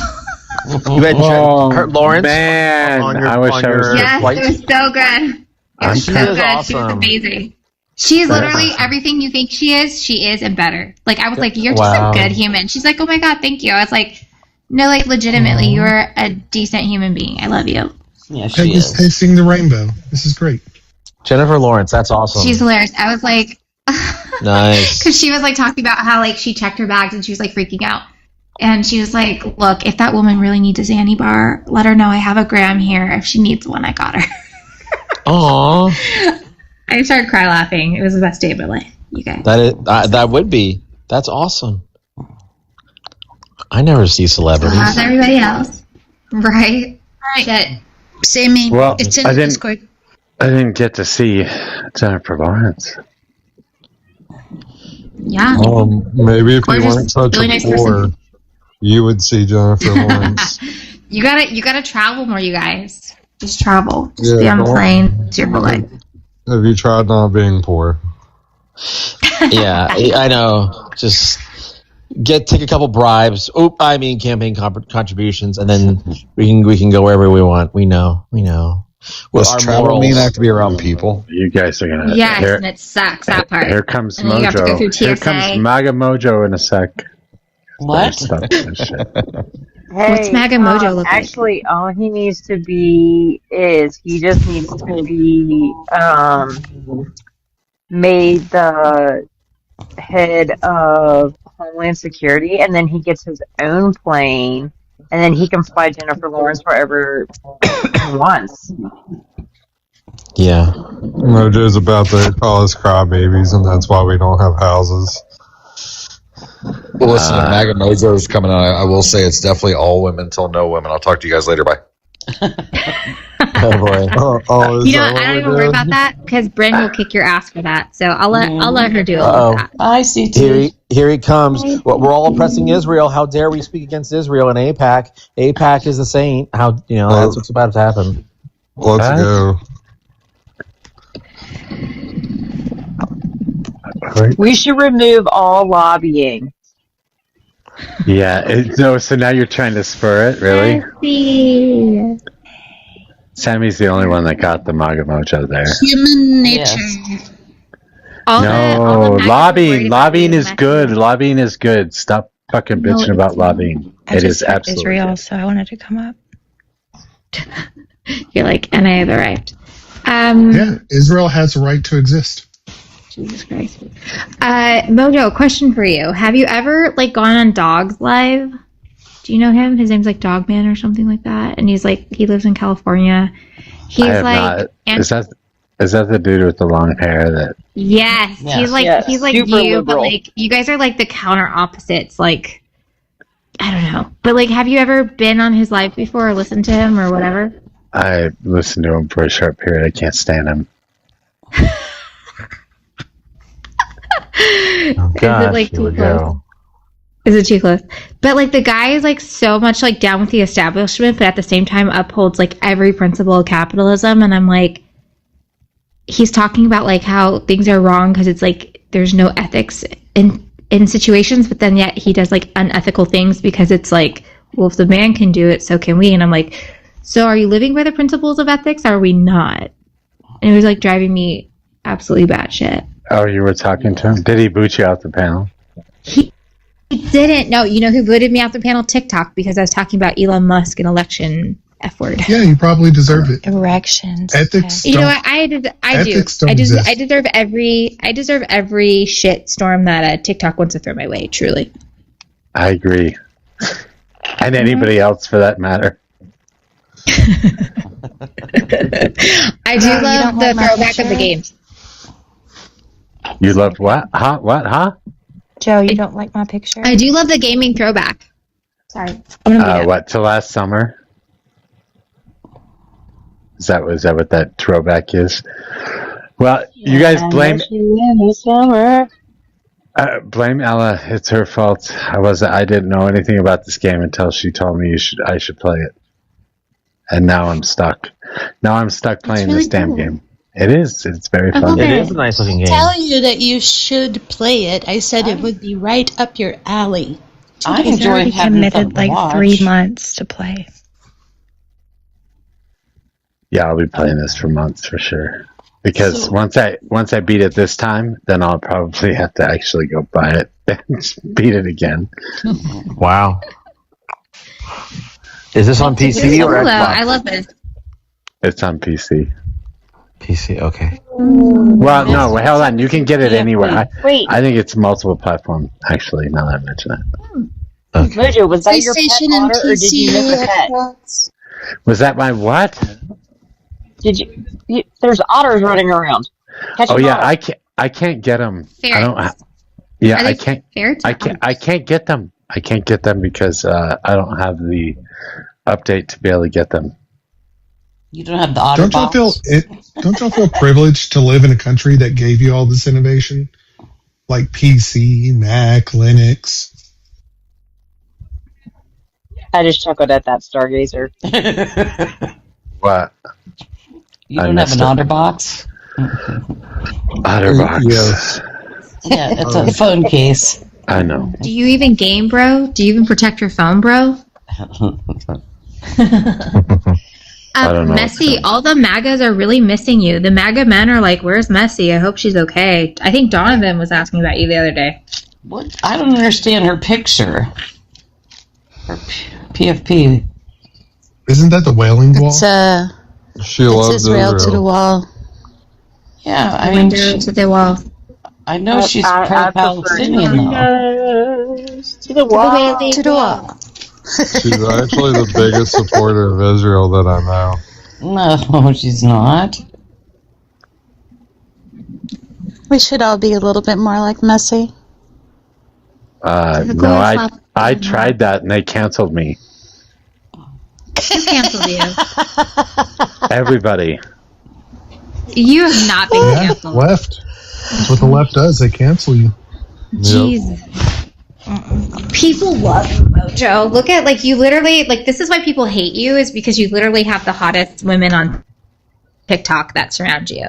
You had Lawrence? Man, I wish I was yes, flight? it was so good. It was so good. Awesome. She was amazing. She's literally everything you think she is and better. I was like, you're just a good human. She's like, oh my god, thank you. I was like, No, like legitimately, you're a decent human being. I love you. Yeah, Peggy's tasting the rainbow. This is great. Jennifer Lawrence, that's awesome. She's hilarious. I was like, Nice. because she was like talking about how like she checked her bags and she was like freaking out. And she was like, look, if that woman really needs a Xanny bar, let her know I have a gram here. If she needs one, I got her. Aww. I started cry laughing. It was the best day of my life, you guys. That would be. That's awesome. I never see celebrities. How's everybody else? Right? Shit. Sammy, Well, it's in I the didn't. Discord. I didn't get to see Jennifer Lawrence. Yeah. Maybe if you Gorgeous, weren't such really a nice poor, person. you would see Jennifer Lawrence. You gotta travel more, you guys. Just travel. Just be Yeah, on the don't- plane. It's your whole life. Have you tried not being poor? Yeah, I know. Just take a couple bribes. Campaign contributions, and then we can go wherever we want. We know. Does Our travel morals. mean I have to be around people? You guys are gonna. Yes, here, and it sucks, that part. here comes And then you have to go Mojo. through Here TSA. comes MAGA Mojo in a sec. What? Stop this shit. Hey, What's MAGA Mojo look like? actually, all he needs to be is he just needs to be made the head of Homeland Security, and then he gets his own plane, and then he can fly Jennifer Lawrence wherever he wants. Yeah. Mojo's about to call us crybabies, and that's why we don't have houses. Well, listen, if MAGA Mojo is coming out, I will say it's definitely all women till no women. I'll talk to you guys later. Bye. Oh boy. Is You know, that what I don't we're even worry doing? about that because Bryn will kick your ass for that. So I'll let her do all of that. I see too. Here he comes. Well, we're all oppressing Israel. How dare we speak against Israel in AIPAC? AIPAC is the saint. That's what's about to happen. Let's go. We should remove all lobbying. Yeah. So now you're trying to spur it, really? Sammy's the only one that got the MAGA Mojo there. Human nature. No, lobbying is good. Lobbying is good. Stop fucking No, bitching it's about not. lobbying. I It just is heard absolutely Israel, good. so I wanted to come up. You're like, and I have the right. Yeah, Israel has a right to exist. Jesus Christ. Mojo, question for you. Have you ever gone on Dogs Live? Do you know him? His name's Dogman or something like that. And he's he lives in California. He's I have not. Is that the dude with the long hair that? Yes. Yes. He's Yes. he's like Super you, liberal. but you guys are the counter opposites. I don't know. But have you ever been on his live before or listened to him or whatever? I listened to him for a short period. I can't stand him. Gosh, Is it here we too go. close? Is it too close? But the guy is so much down with the establishment, but at the same time upholds every principle of capitalism. And I'm he's talking about how things are wrong because it's there's no ethics in situations, but then yet he does unethical things because it's well, if the man can do it, so can we. And I'm so are you living by the principles of ethics? Or are we not? And it was driving me absolutely batshit. Oh, you were talking to him? Did he boot you out the panel? He didn't. No, you know who booted me out the panel? TikTok, because I was talking about Elon Musk and election F word. Yeah, you probably deserve it. Erections. Ethics. You know don't- what? I do. ethics don't I exist. deserve every shit storm that TikTok wants to throw my way. Truly. I agree. And anybody else for that matter. I do love the throwback of the games. You loved what? Huh? What? Huh? Joe, you don't like my picture? I do love the gaming throwback. Sorry. What, to last summer? Is that what that throwback is? Well, you guys blame blame Ella. It's her fault. I didn't know anything about this game until she told me I should play it. And now I'm stuck. Now I'm stuck playing really this damn cool. game. It is. It's very fun. It is a nice looking game. Tell you that you should play it. I said it would be right up your alley. I He's enjoyed already having something committed to watch. 3 months to play. Yeah, I'll be playing this for months for sure. Because once I beat it this time, then I'll probably have to actually go buy it and beat it again. Wow. Is this on It's PC cool or though. Xbox? I love it. It's on PC. PC, okay. Well, no, hold on. You can get it Yeah, anywhere. wait. I think it's multiple platforms, actually, now that I mention it. Mojo, was that your pet PlayStation and otter, or did you miss a PC, pet? Xbox. Was that my what? Did you? There's otters running around. Catch Oh, an yeah, otter. I can't get them. I don't. Ferrets. Yeah, Are I they can't. ferrets? I can't get them. I can't get them because I don't have the update to be able to get them. You don't have the otter Don't y'all box. don't y'all feel privileged to live in a country that gave you all this innovation, like PC, Mac, Linux? I just chuckled at that Stargazer. What? You I don't have missed an it. otter box? OtterBox. Yes. Yeah, it's a phone case. I know. Do you even game, bro? Do you even protect your phone, bro? I don't know. Messi, all the MAGAs are really missing you. The MAGA men are like, where's Messi? I hope she's okay. I think Donovan was asking about you the other day. What? I don't understand her picture. Her PFP. Isn't that the Wailing Wall? It's She it's loves Israel to the Israel. wall. Yeah, I I mean, went to the wall. I know she's I prefer pro-Palestinian, though. Nose to the wall. To the wall. She's actually the biggest supporter of Israel that I know. No, she's not. We should all be a little bit more like Messi. No, I tried that and they canceled me. Who canceled you? Everybody. You have not been Yeah, canceled. left. That's what the left does. They cancel you. Jeez. People love you, Mojo. Look at, like, you literally, like, this is why people hate you, is because you literally have the hottest women on TikTok that surround you.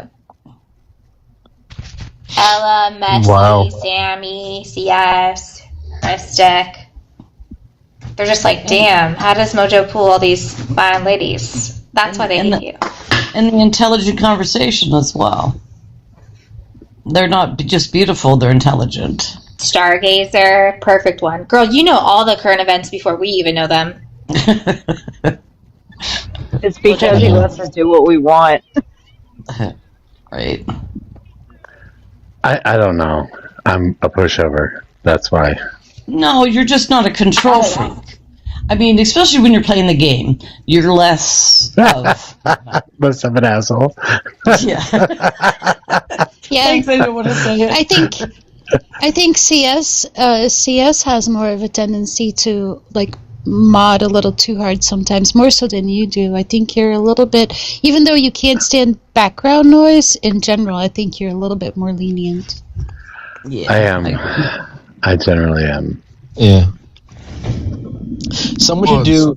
Ella, Messi, Wow. Sammy, CS, Mystic. They're just like, damn, how does Mojo pull all these fine ladies? That's why they hate you. And the intelligent conversation as well. They're not just beautiful, they're intelligent. Stargazer, perfect one. Girl, you know all the current events before we even know them. It's because he lets us do what we want. Right. I don't know. I'm a pushover. That's why. No, you're just not a control freak. I mean, especially when you're playing the game, you're less of. Less of an asshole. Yeah. Yeah, Thanks, I didn't want to say it. I think CS has more of a tendency to like mod a little too hard sometimes, more so than you do. I think you're a little bit, even though you can't stand background noise in general, I think you're a little bit more lenient. Yeah, I am. I generally am. Yeah. Someone should do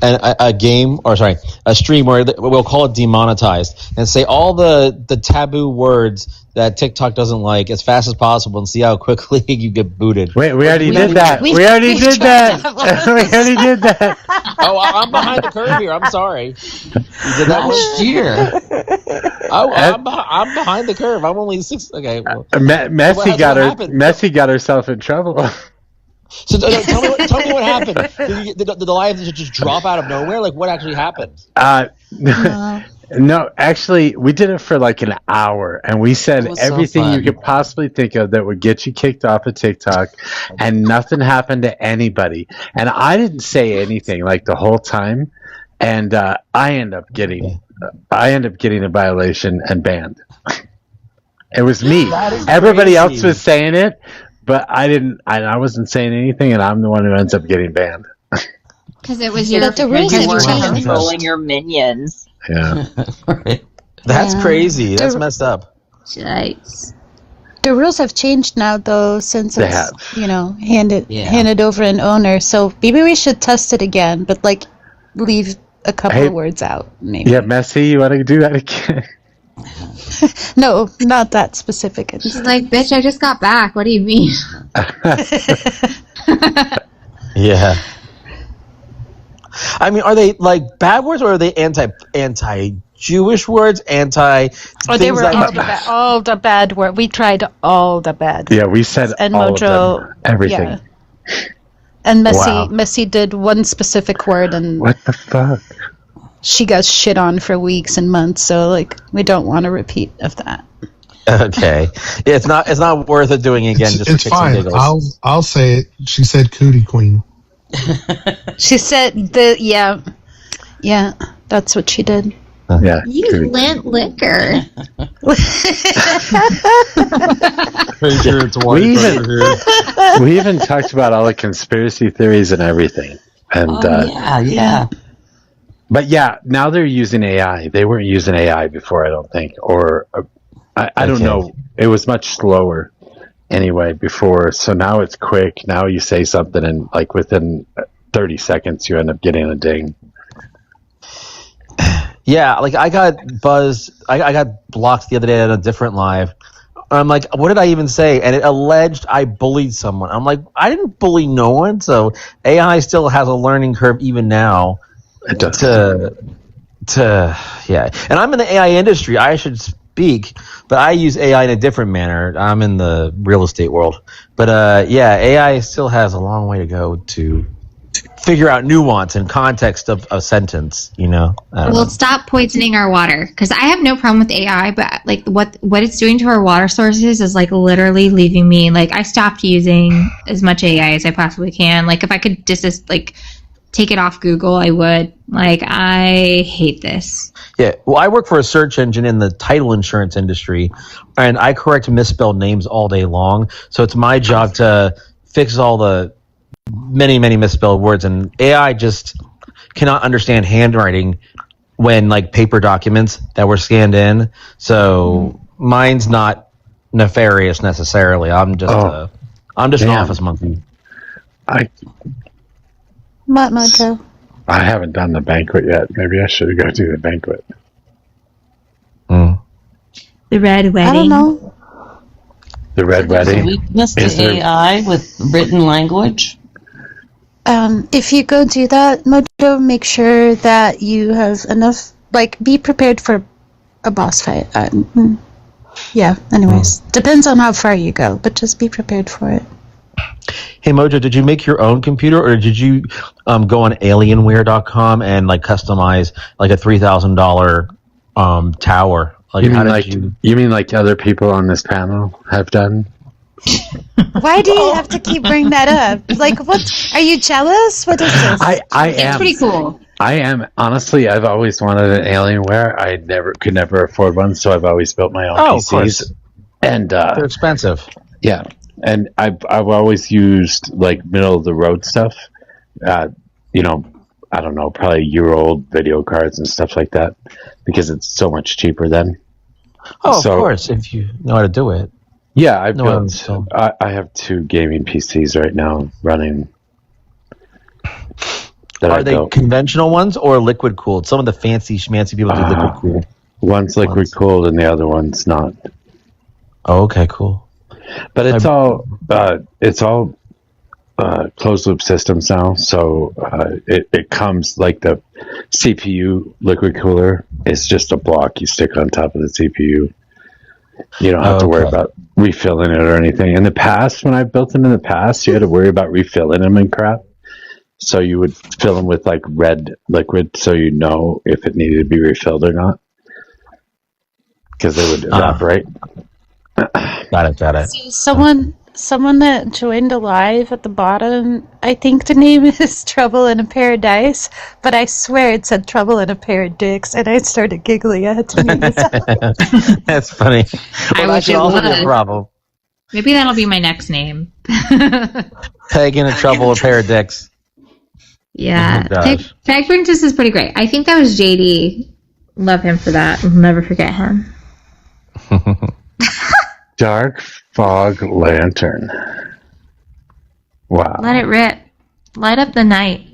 a game, or sorry, a stream where we'll call it demonetized, and say all the taboo words that TikTok doesn't like as fast as possible, and see how quickly you get booted. Wait, we already did that. We already did that. We already did that. Oh, I'm behind the curve here. I'm sorry. You did that Last year. Oh, I'm behind the curve. I'm only 6. Okay. Well, Messi got herself in trouble. so tell me what happened. Did the live just drop out of nowhere? Like, what actually happened? No, actually, we did it for like an hour, and we said was so everything you fun. could possibly think of that would get you kicked off of TikTok, and nothing happened to anybody. And I didn't say anything like the whole time, and I end up getting a violation and banned. It was me. Everybody else was saying it, but I didn't. I wasn't saying anything, and I'm the one who ends up getting banned. Because it was your... But the rules You have weren't changed. controlling your minions. Yeah. That's Yeah. crazy. That's messed up. Yikes. The rules have changed now, though, since They it's have. handed over an owner. So maybe we should test it again, but like leave a couple Hey, of words out, maybe. Yeah, Messi, you want to do that again? No, not that specific. She's like, bitch, I just got back. What do you mean? Yeah. I mean, are they like bad words, or are they anti-Jewish words? Oh, they were like all the bad word. We tried all the bad. Yeah, we said And all Mojo, of them. Everything. yeah. And Wow. Missy did one specific word, and What the fuck? she got shit on for weeks and months. So like, we don't want a repeat of that. Okay. Yeah, it's not worth it doing it again. Just It's for kicks and fine. giggles. I'll say it. She said cootie queen. She said yeah, that's what she did. Yeah. You lint liquor. Pretty sure it's white We over even, here. we even talked about all the conspiracy theories and everything. And Yeah. but yeah, now they're using AI. They weren't using AI before, I don't think, or I don't Okay. know. It was much slower anyway before. So now it's quick. Now you say something, and like within 30 seconds, you end up getting a ding. Yeah, like I got buzzed. I got blocked the other day at a different live. I'm like, what did I even say? And it alleged I bullied someone. I'm like, I didn't bully no one. So AI still has a learning curve even now. It does. Yeah. And I'm in the AI industry. I should speak, but I use AI in a different manner. I'm in the real estate world. But yeah, AI still has a long way to go to figure out nuance and context of a sentence, you know? I don't Well, know. stop poisoning our water, because I have no problem with AI, but like what it's doing to our water sources is like literally leaving me like I stopped using as much AI as I possibly can. Like if I could just like take it off Google, I would. Like I hate this. Yeah, well, I work for a search engine in the title insurance industry, and I correct misspelled names all day long. So it's my job to fix all the many, many misspelled words, and AI just cannot understand handwriting when like paper documents that were scanned in. So mine's not nefarious necessarily. I'm just an damn. office monkey. Mojo. I haven't done the banquet yet. Maybe I should go do the banquet. The red wedding. I don't know. The red There's a wedding. weakness to Is there- AI with written language. If you go do that, Mojo, make sure that you have enough. Like, be prepared for a boss fight. Yeah. Anyways, depends on how far you go, but just be prepared for it. Hey Mojo, did you make your own computer, or did you go on Alienware.com and like customize like a $3,000 tower? Like, You how mean did like you? you mean like other people on this panel have done? Why do you have to keep bringing that up? Like, what? Are you jealous? What is this? I It's am. pretty cool. I am honestly. I've always wanted an Alienware. I could never afford one, so I've always built my own Oh, of PCs. course. And They're expensive. yeah, and I've always used like middle of the road stuff. You know, I don't know, probably a year old video cards and stuff like that, because it's so much cheaper then. Oh, So- of course, if you know how to do it. Yeah, I've No, built. so- I have 2 gaming PCs right now running. That I Are they built. conventional ones or liquid cooled? Some of the fancy schmancy people do liquid cooled. One's liquid cooled and the other one's not. Oh, okay, cool. But it's all closed loop systems now. So it comes like the CPU liquid cooler. It's just a block you stick on top of the CPU. You don't have to worry about refilling it or anything. In the past, when I built them in the past, you had to worry about refilling them and crap. So you would fill them with like red liquid, so you know if it needed to be refilled or not, because they would evaporate. Got it. Someone that joined alive at the bottom, I think the name is Trouble in a Paradise, but I swear it said Trouble in a Pair of Dicks, and I started giggling. I had to mute myself. That's funny. I Well, that wish could it also be a would. problem. Maybe that'll be my next name. Peg in a trouble, a pair of dicks. Yeah. Oh, gosh. Peg Princess is pretty great. I think that was JD. Love him for that. I'll never forget him. Dark fog lantern. Wow. Let it rip. Light up the night.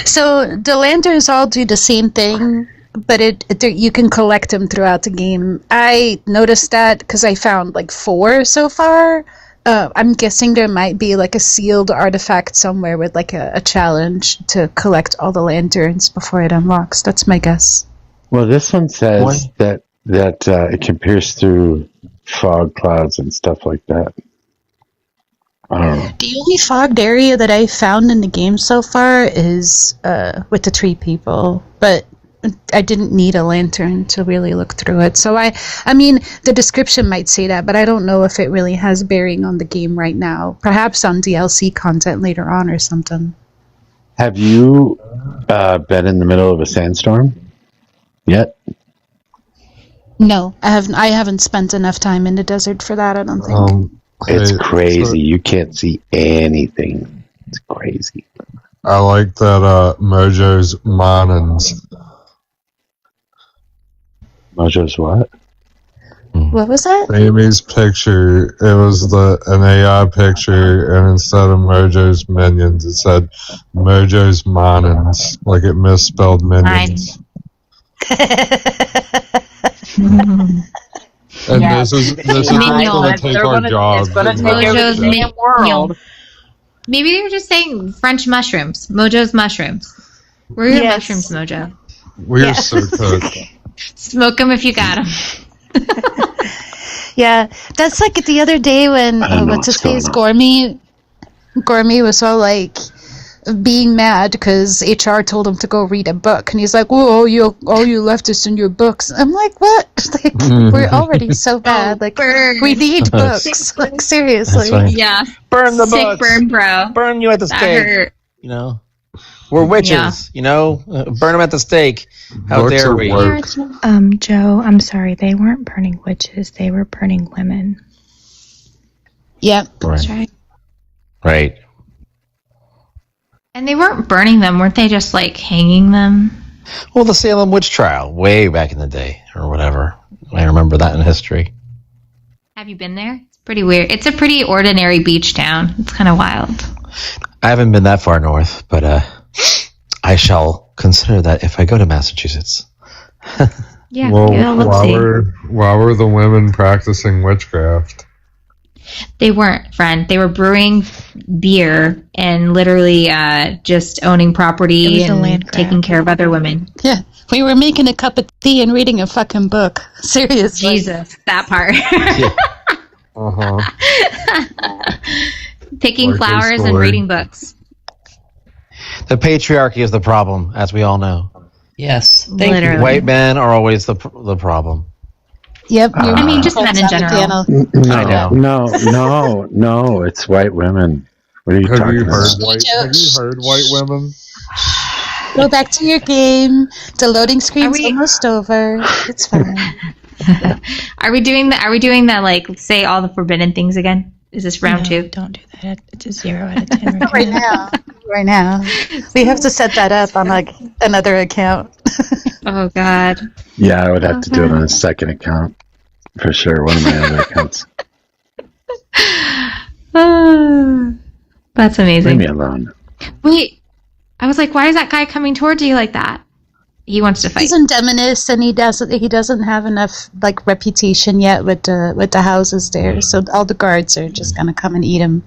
So the lanterns all do the same thing, but you can collect them throughout the game. I noticed that because I found like 4 so far. I'm guessing there might be like a sealed artifact somewhere with like a challenge to collect all the lanterns before it unlocks. That's my guess. Well, this one says that it can pierce through fog clouds and stuff like that. I don't know. The only fogged area that I found in the game so far is with the tree people, but I didn't need a lantern to really look through it. So I mean, the description might say that, but I don't know if it really has bearing on the game right now. Perhaps on DLC content later on or something. Have you been in the middle of a sandstorm yet? No, I haven't spent enough time in the desert for that, I don't think. It's crazy. You can't see anything. It's crazy. I like that Mojo's Monans. Mojo's what? What was that? Amy's picture, it was an AI picture, and instead of Mojo's Minions, it said Mojo's Monans, like it misspelled Minions. And this is going to take our jobs. It's going to take over the damn world. Maybe they were just saying French mushrooms. Mojo's mushrooms. Where are your mushrooms, Mojo? We're so cooked. Smoke them if you got them. Yeah, that's like the other day when what's his face, Gormy was all like being mad because HR told him to go read a book, and he's like, "Whoa, all you leftists in your books." I'm like, "What? Like, we're already so bad. Like, we need books. Like, seriously." Yeah, burn the sick books. burn, bro. Burn you at the That stake. hurt. You know, we're witches. You know, burn them at the stake. How Books dare are we? woke. Joe, I'm sorry. They weren't burning witches. They were burning women. Yep. That's right. Right. And they weren't burning them, weren't they? Just like hanging them. Well, the Salem witch trial, way back in the day, or whatever. I remember that in history. Have you been there? It's pretty weird. It's a pretty ordinary beach town. It's kind of wild. I haven't been that far north, but I shall consider that if I go to Massachusetts. Yeah. Well, yeah, let's see. why were the women practicing witchcraft? They weren't, friend. They were brewing beer and literally just owning property and taking care of other women. Yeah, we were making a cup of tea and reading a fucking book. Seriously. Jesus, that part. Picking Orchid flowers and story. reading books. The patriarchy is the problem, as we all know. Yes. Literally. White men are always the problem. Yep. I mean, just men in general. No, it's white women. What are you Have talking you about? heard white women? Go back to your game. The loading screen's almost over. It's fine. Are we doing the like say all the forbidden things again? Is this round two? Don't do that. It's a 0 out of 10. Right now. We have to set that up on like another account. Oh God. Yeah, I would have to do it on a second account for sure. One of my other accounts. That's amazing. Leave me alone. Wait, I was like, why is that guy coming towards you like that? He wants to fight. He's Indeminus, and he doesn't have enough like reputation yet with the houses there. So all the guards are just gonna come and eat him.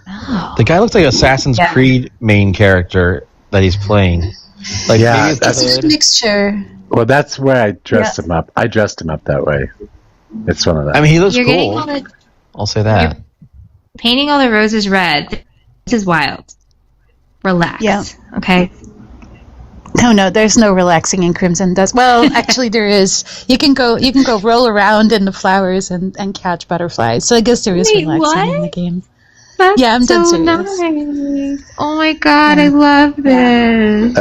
The guy looks like Assassin's Creed main character that he's playing. Like, Yeah, maybe that's- it's It's a mixture. Well, that's where I dressed him up. I dressed him up that way. It's one of them. I mean, he looks You're getting cool. all the I'll say that. painting all the roses red. This is wild. Relax. Yeah. Okay. No, there's no relaxing in Crimson Dust. Well, actually, there is. You can go roll around in the flowers and catch butterflies. So I guess there is Wait, relaxing in what? the game. That's Yeah, I'm dead so serious. nice. Oh my God, I love this.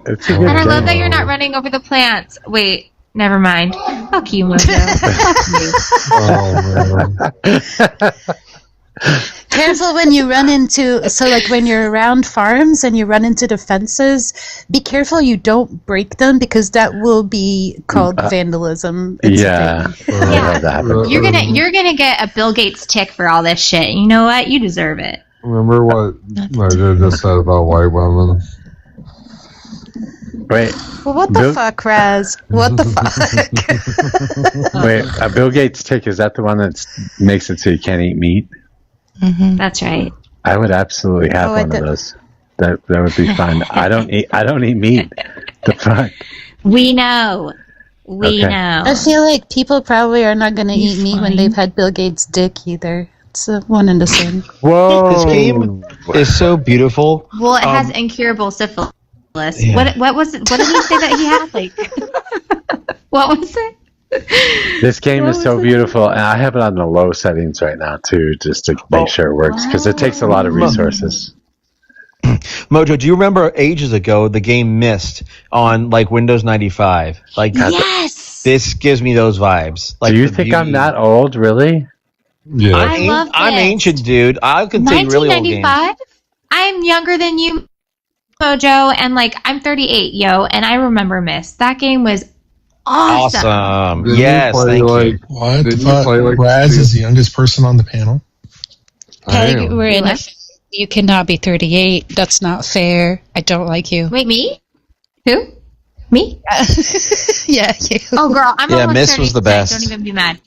It's a And good I love game. that you're not running over the plants. Wait, never mind. Fuck you, Mojo. Careful when you run into, when you're around farms and you run into the fences, be careful you don't break them because that will be called vandalism. It's a thing. You're gonna get a Bill Gates tick for all this shit. You know what? You deserve it. Remember what Mojo just said about white women? Wait, Well, what the fuck, Raz? What the fuck? wait. A Bill Gates tick, is that the one that makes it so you can't eat meat? That's right. I would absolutely have Oh, I one of did- those. That would be fun. I don't eat meat. The fuck? We know. We Okay. know. I feel like people probably are not going to eat meat when they've had Bill Gates' dick either. It's one and the same. Whoa! This game is so beautiful. Well, it has incurable syphilis. Yeah. What was it? What did he say that he had? Like, what was it? This game is so beautiful, and I have it on the low settings right now too, just to make sure it works, because it takes a lot of resources. Mojo, do you remember ages ago the game Myst on like Windows 95? Like, yes, this gives me those vibes. Like, do you think I'm that old, really? Yeah, I love I'm this. ancient, dude. I can take really old games. 1995. I'm younger than you, Mojo, and like I'm 38, yo, and I remember Myst. That game was awesome. Yes, thank you. What Did the you fuck? play like Raz is the youngest person on the panel. Peg, we're in a. You cannot be 38. That's not fair. I don't like you. Wait, me? Who? Me? Yeah, you. Oh, girl, I'm almost Myst 30. was the best. Don't even be mad.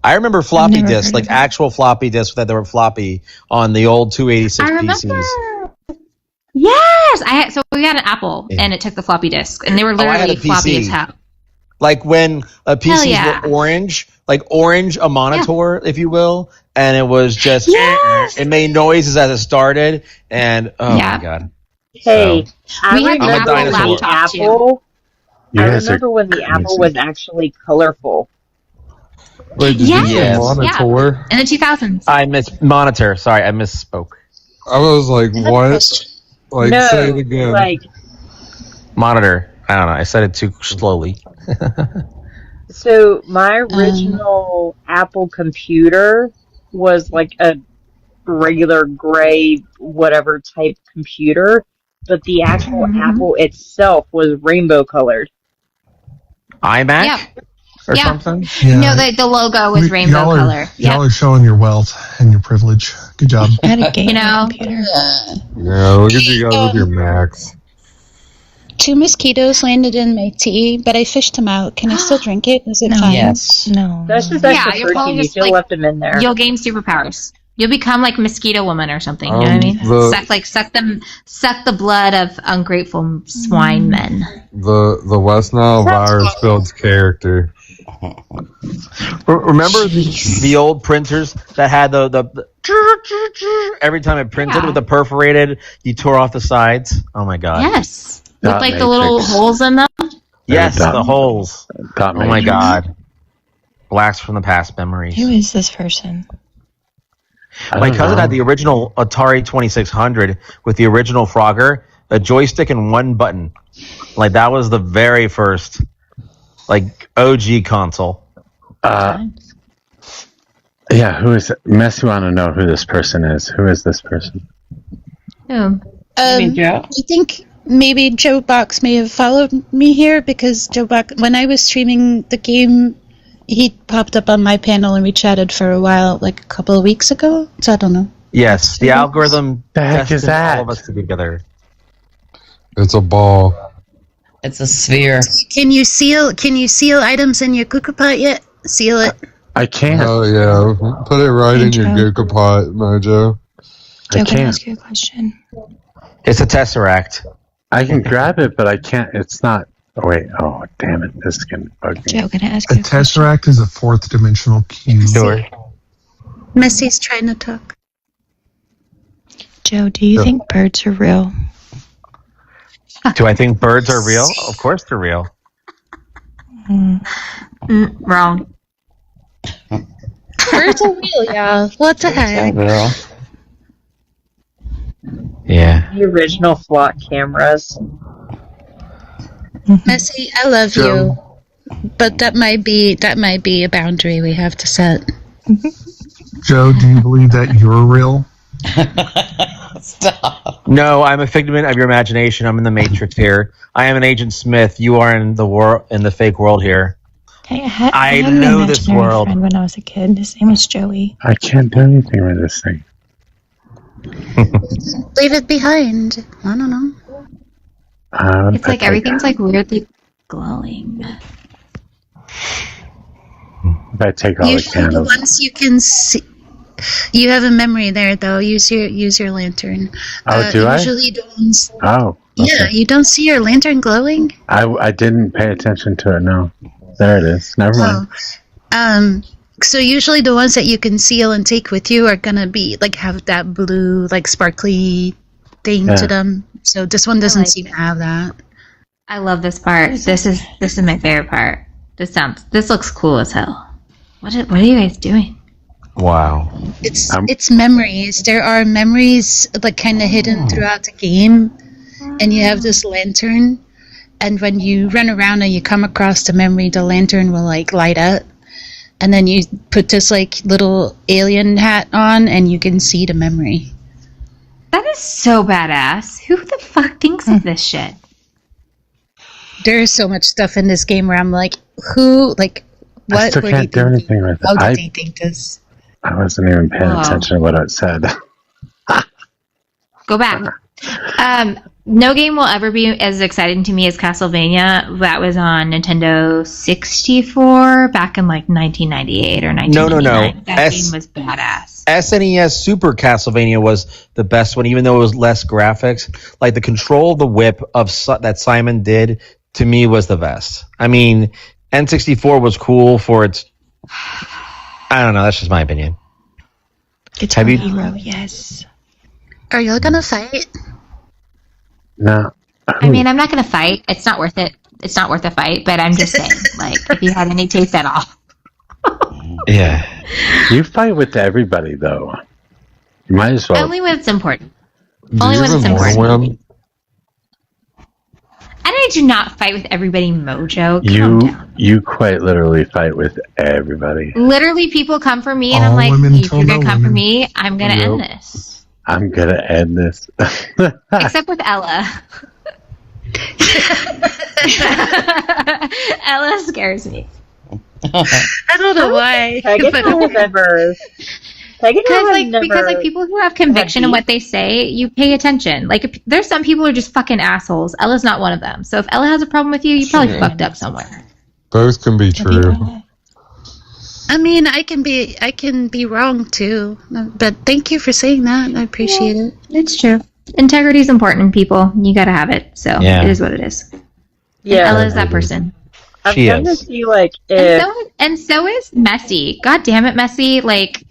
I remember floppy Never disks, heard like of it. actual floppy disks that were floppy on the old 286 I remember. PCs. Yes, so we had an Apple, and it took the floppy disk, and they were Oh, I had literally a floppy PC. as hell. Like when PCs yeah. were orange, like orange a monitor, if you will, and it was just it made noises as it started, and oh my god. Hey, I We had remember Apple when the laptop, too. Apple. You I guys are remember when the Apple amazing. was actually colorful. Wait, did Yes, you say monitor? In the 2000s. I monitor. Sorry, I misspoke. I was like, what? Like, no, say it again. like Monitor. I don't know. I said it too slowly. so. My original Apple computer was like a regular gray whatever type computer, but the actual Apple itself was rainbow colored. iMac Yeah. or Yeah. something. Yeah. No, the logo was rainbow y'all are, color. Y'all are showing your wealth and your privilege. Good job. You know, Yeah, look at you guys with your Macs. 2 mosquitoes landed in my tea, but I fished them out. Can I still drink it? Is it No. fine? Yes. No. That's just Yeah, extra you're probably protein. You just, should have like, left them in there. you'll gain superpowers. You'll become like Mosquito Woman or something. You know what I mean? Suck the blood of ungrateful swine men. The West Nile virus builds character. Remember the old printers that had the every time it printed with the perforated, you tore off the sides. Oh my god. Yes, with Dot like the little matrix. holes in them. Yes, Dot- the holes. Dot Oh my matrix. god. Blast from the past memories. Who is this person? I My don't cousin know. had the original Atari 2600 with the original Frogger, a joystick and one button. Like that was the very first, like OG console. Yeah, who is it? Messi want to know who this person is. Who is this person? Who? I think maybe Joe Box may have followed me here because Joe Box, when I was streaming the game, he popped up on my panel and we chatted for a while, like a couple of weeks ago. So I don't know. Yes, the algorithm The heck is destined that? all of us to be together. It's a ball. It's a sphere. Can you seal items in your cookie pot yet? Seal it. I can't. Oh yeah, put it right in your Google pot, Mojo. I Joe, can I can't. ask you a question? It's a Tesseract. I can grab it, but I can't. It's not. Oh, wait. Oh, damn it. This is going to bug me. Joe, can I ask A you a question? tesseract is a fourth dimensional cube. Sure. Messy's trying to talk. Joe, do you think birds are real? Do I think birds are real? Of course they're real. Wrong. Birds are real, y'all. What the heck? Yeah. The original flock cameras. Messy, I love you, but that might be a boundary we have to set. Joe, do you believe that you're real? Stop. No, I'm a figment of your imagination. I'm in the Matrix here. I am an Agent Smith. You are in the fake world here. Hey, I I had an know this imaginary world. friend when I was a kid. His name was Joey. I can't do anything with this thing. Leave it behind. I don't know. It's like everything's like weirdly glowing. If I take all the Usually, candles. once you can see, you have a memory there though. Use your lantern. Oh, do I? Usually, don't. Oh. Okay. Yeah, you don't see your lantern glowing. I didn't pay attention to it. No. There it is. Never mind. So usually the ones that you can seal and take with you are gonna be like have that blue like sparkly thing to them. So this one doesn't seem to have that. I love this part. This is my favorite part. This looks cool as hell. What are you guys doing? Wow. It's memories. There are memories like kind of hidden throughout the game, and you have this lantern. And when you run around and you come across the memory, the lantern will like light up. And then you put this like little alien hat on and you can see the memory. That is so badass. Who the fuck thinks of this shit? There is so much stuff in this game where I'm like, what I still can't do anything with it. How did they think this? I wasn't even paying attention to what it said. Go back. No game will ever be as exciting to me as Castlevania. That was on Nintendo 64 back in like 1998 or 1999. No. That game was badass. SNES Super Castlevania was the best one, even though it was less graphics. Like the control of the whip that Simon did to me was the best. I mean, N64 was cool for its. I don't know. That's just my opinion. Guitar Hero, yes. Are y'all gonna fight? No. I mean, I'm not going to fight. It's not worth it. It's not worth a fight, but I'm just saying, like, if you had any taste at all. Yeah. You fight with everybody, though. You might as well. Only when it's important. Do Only you when it's even want to important. win? I do not fight with everybody, Mojo. Calm down. You quite literally fight with everybody. Literally, people come for me, and All I'm like, women if till you're going to no come for women. me, I'm going to end this. I'm gonna end this. Except with Ella. Ella scares me. I don't know why. Because Because people who have conviction in what they say, you pay attention. Like if, there's some people who are just fucking assholes. Ella's not one of them. So if Ella has a problem with you, you probably fucked up somewhere. Both can be true. I mean, I can be wrong too. But thank you for saying that. I appreciate it. It's true. Integrity is important in people. You gotta have it. So it is what it is. Yeah. And Ella is that person. I'm trying to see, like, if... And so is Messy. God damn it, Messy. Like,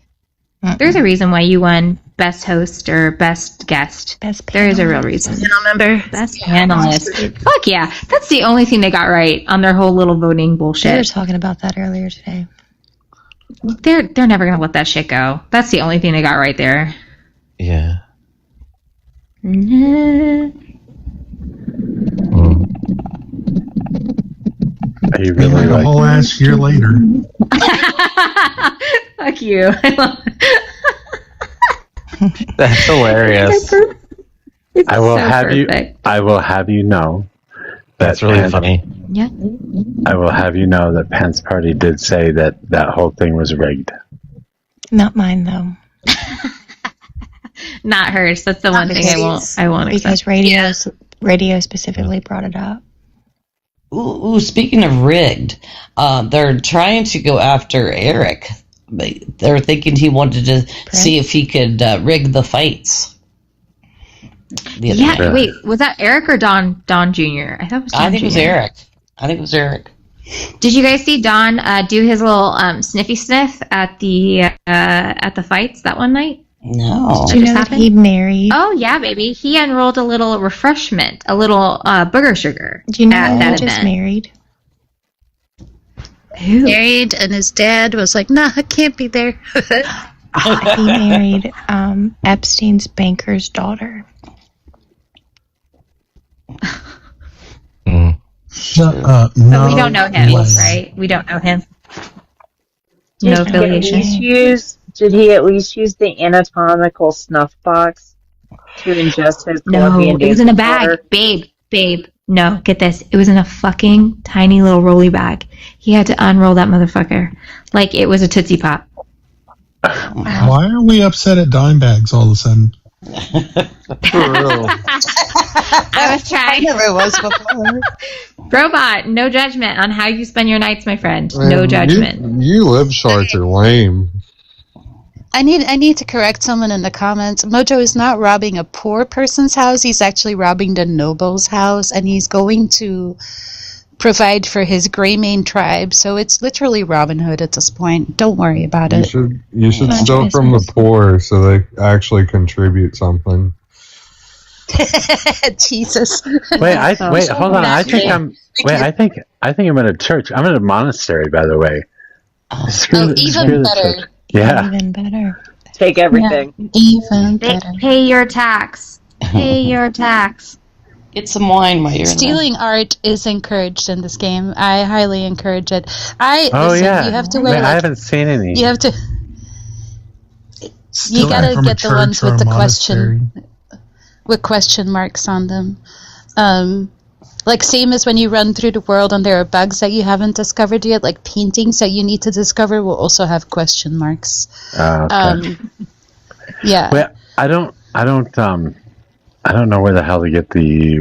there's a reason why you won Best Host or Best Guest. There is a real reason. Panel member. Best Panelist. Fuck yeah. That's the only thing they got right on their whole little voting bullshit. We were talking about that earlier today. They're never going to let that shit go. That's the only thing they got right there. Yeah. Are you really a whole ass year later? Fuck you. That's hilarious. I will have you know that's really funny. Yeah. I will have you know that Pence Party did say that whole thing was rigged. Not mine though. Not hers. That's the one thing I won't because accept. radio specifically brought it up. Ooh, speaking of rigged, they're trying to go after Eric. They're thinking he wanted to see if he could rig the fights. Yeah, wait, was that Eric or Don Jr.? I thought it was Don I think Jr. it was Eric. I think it was Eric. Did you guys see Don do his little sniffy sniff at the fights that one night? No. Did you know that he married? Oh yeah, baby. He unrolled a little refreshment, a little booger sugar. Do you know at that that he just event. married? Who? Married, and his dad was like, "Nah, I can't be there." He married Epstein's banker's daughter. But we don't know him, right? We don't know him. No affiliation. Did he at least use the anatomical snuff box to ingest his No, Colombian it was in a dancing bag. powder? Babe. No, get this. It was in a fucking tiny little rolly bag. He had to unroll that motherfucker like it was a Tootsie Pop. Why are we upset at dime bags all of a sudden? I was trying. Never was before. Robot, no judgment on how you spend your nights, my friend. No judgment. You lip shards are lame. I need to correct someone in the comments. Mojo is not robbing a poor person's house. He's actually robbing the noble's house, and he's going to provide for his Greymane tribe. So it's literally Robin Hood at this point. Don't worry about it. You should steal from the poor so they actually contribute something. Jesus. Wait, hold on. I think I'm in a church. I'm in a monastery, by the way. Screw even the better. church. Yeah. Even better. Take everything. Even better. Pay your tax. Pay your tax. Get some wine while you're Stealing art is encouraged in this game. I highly encourage it. Listen, yeah. you have to wear. I haven't seen any. You have to. You gotta get the ones with the question marks on them. Like same as when you run through the world and there are bugs that you haven't discovered yet, like paintings that you need to discover will also have question marks. Okay. Yeah. Well, I don't know where the hell to get the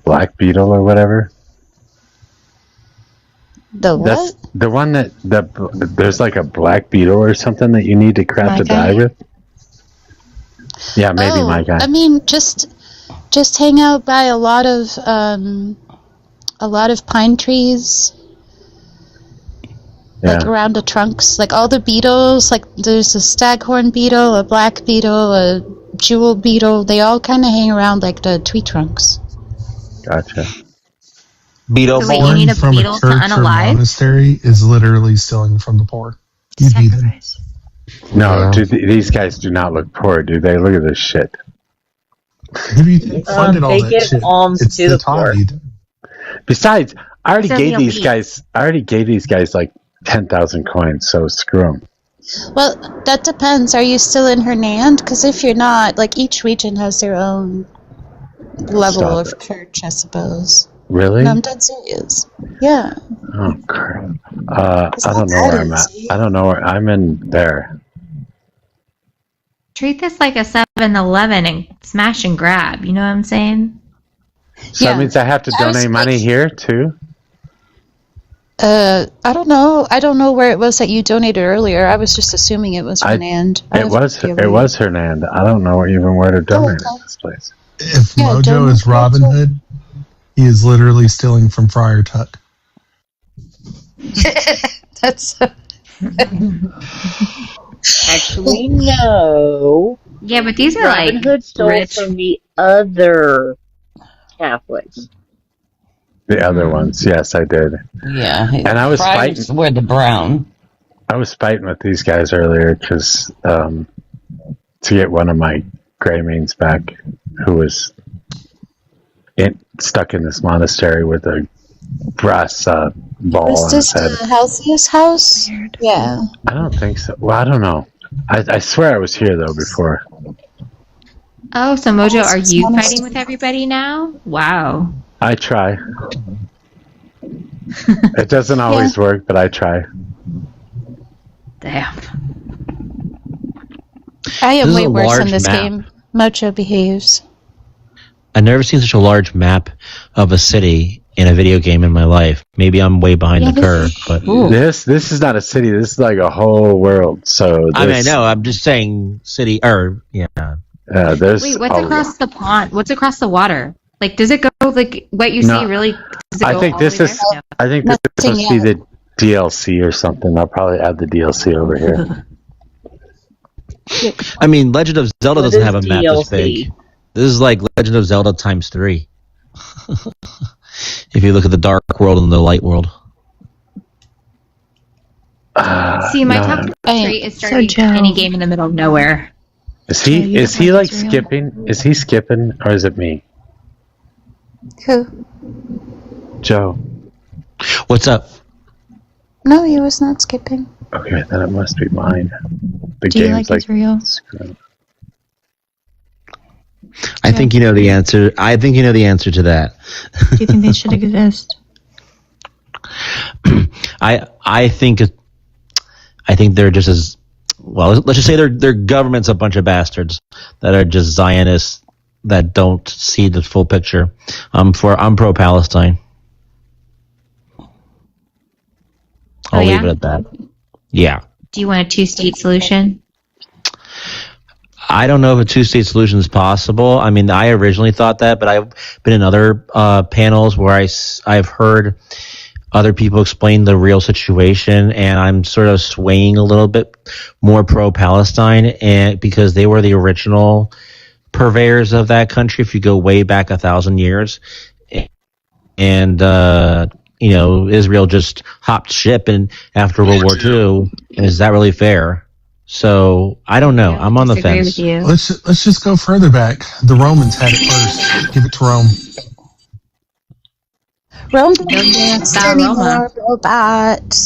black beetle or whatever. The what? That's the one that there's like a black beetle or something that you need to craft a die with. Yeah, maybe my guy. I mean, just hang out by a lot of pine trees. Yeah. Like around the trunks, like all the beetles, like there's a staghorn beetle, a black beetle, a jewel beetle. They all kind of hang around like the tree trunks. Gotcha. Beetle So wait, you need a from beetle a to church or unalive? monastery is literally stealing from the poor. You heathen. No, dude, these guys do not look poor, dude. They look at this shit. Who do you think funded all They that give shit? alms It's to the poor. tithe. Besides, I already So gave the these elite. guys. Like 10,000 coins. So screw them. Well, that depends. Are you still in Hernand? Because if you're not, like each region has their own level Stop of it. church, I suppose. Really? No, I'm dead serious. Yeah. Oh crap. I don't know where I'm at. I don't know where I'm in there. Treat this like a 7-Eleven and smash and grab. You know what I'm saying? So that means I have to I was donate money here too. I don't know. I don't know where it was that you donated earlier. I was just assuming it was Hernand. It was Hernand. I don't know even where to donate okay. in this place. If Yeah, Mojo donate is Robin Mojo. Hood, he is literally stealing from Friar Tuck. That's. Actually, no. Yeah, but these are Robin like Hood stole rich. from the other Catholics. The other ones, yes, I did. Yeah. And I was Friars fighting. wear the brown. I was fighting with these guys earlier because to get one of my Greymanes back, who was stuck in this monastery with a brass ball Is on this his head. the Halcyon's house? Yeah. I don't think so. Well, I don't know. I swear I was here though before. Oh, so Mojo, are you Honest. fighting with everybody now? Wow. I try. It doesn't always work, but I try. Damn. I am This is way a worse in large this map. game. Mojo behaves. I've never seen such a large map of a city in a video game in my life. Maybe I'm way behind the curve, but This is not a city. This is like a whole world. So I mean, I know. I'm just saying city, or yeah. There's Wait, what's across the pond? What's across the water? Like, does it go like what you No. see? Really? Does it I go think all this the way is. there? No. I think this is Nothing supposed to be the DLC or something. I'll probably add the DLC over here. I mean, Legend of Zelda What doesn't is have a map this DLC? big. This is like Legend of Zelda times 3. If you look at the dark world and the light world. See, my no. top three is starting Joe. any game in the middle of nowhere. Is Yeah, he? you Is don't he know like if it's real. skipping? Is he skipping, or is it me, Who? Joe? What's up? No, he was not skipping. Okay, then it must be mine. The Do you game's like Israel? I think you know the answer. I think you know the answer to that. Do you think they should exist? I think they're just as well. Let's just say their government's a bunch of bastards that are just Zionists that don't see the full picture. I'm pro Palestine. I'll leave it at that. Yeah. Do you want a 2-state solution? I don't know if a two-state solution is possible. I mean, I originally thought that, but I've been in other panels where I've heard other people explain the real situation, and I'm sort of swaying a little bit more pro-Palestine, and because they were the original purveyors of that country. If you go way back 1,000 years, and Israel just hopped ship and after World War II, is that really fair? So I don't know. I'm on the fence. Let's just go further back. The Romans had it first. Give it to Rome. Rome dance anymore, robot.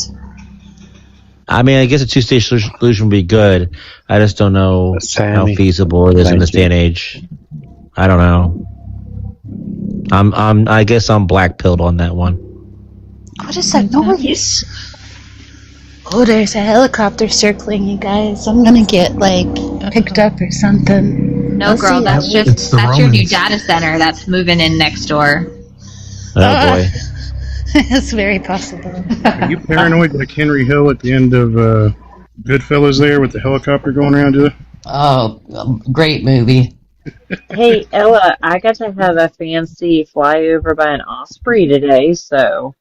I mean, I guess a two-state solution would be good. I just don't know how feasible it is in this day and age. I don't know. I guess I'm black-pilled on that one. What is that noise? Oh, there's a helicopter circling, you guys. I'm gonna get picked up or something. No, girl, that's your new data center that's moving in next door. Oh boy. It's very possible. Are you paranoid like Henry Hill at the end of Goodfellas there with the helicopter going around you? Oh, great movie. Hey, Ella, I got to have a fancy flyover by an osprey today, so.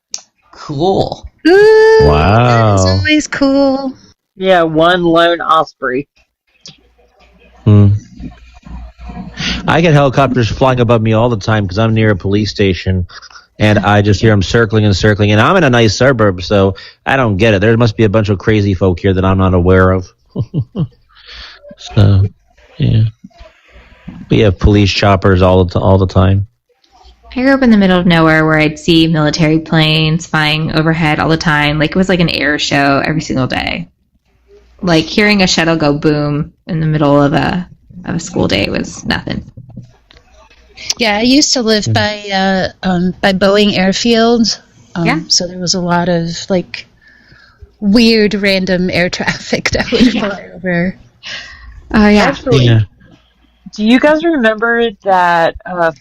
Cool. Ooh, Wow. It's always cool. Yeah, one lone osprey. I get helicopters flying above me all the time because I'm near a police station, and I just hear them circling and circling. And I'm in a nice suburb, so I don't get it. There must be a bunch of crazy folk here that I'm not aware of. So, yeah. We have police choppers all the time. I grew up in the middle of nowhere where I'd see military planes flying overhead all the time. Like, it was like an air show every single day. Like, hearing a shuttle go boom in the middle of a school day was nothing. Yeah, I used to live by Boeing Airfield. So there was a lot of weird random air traffic that would fly over. Oh yeah. Actually, do you guys remember that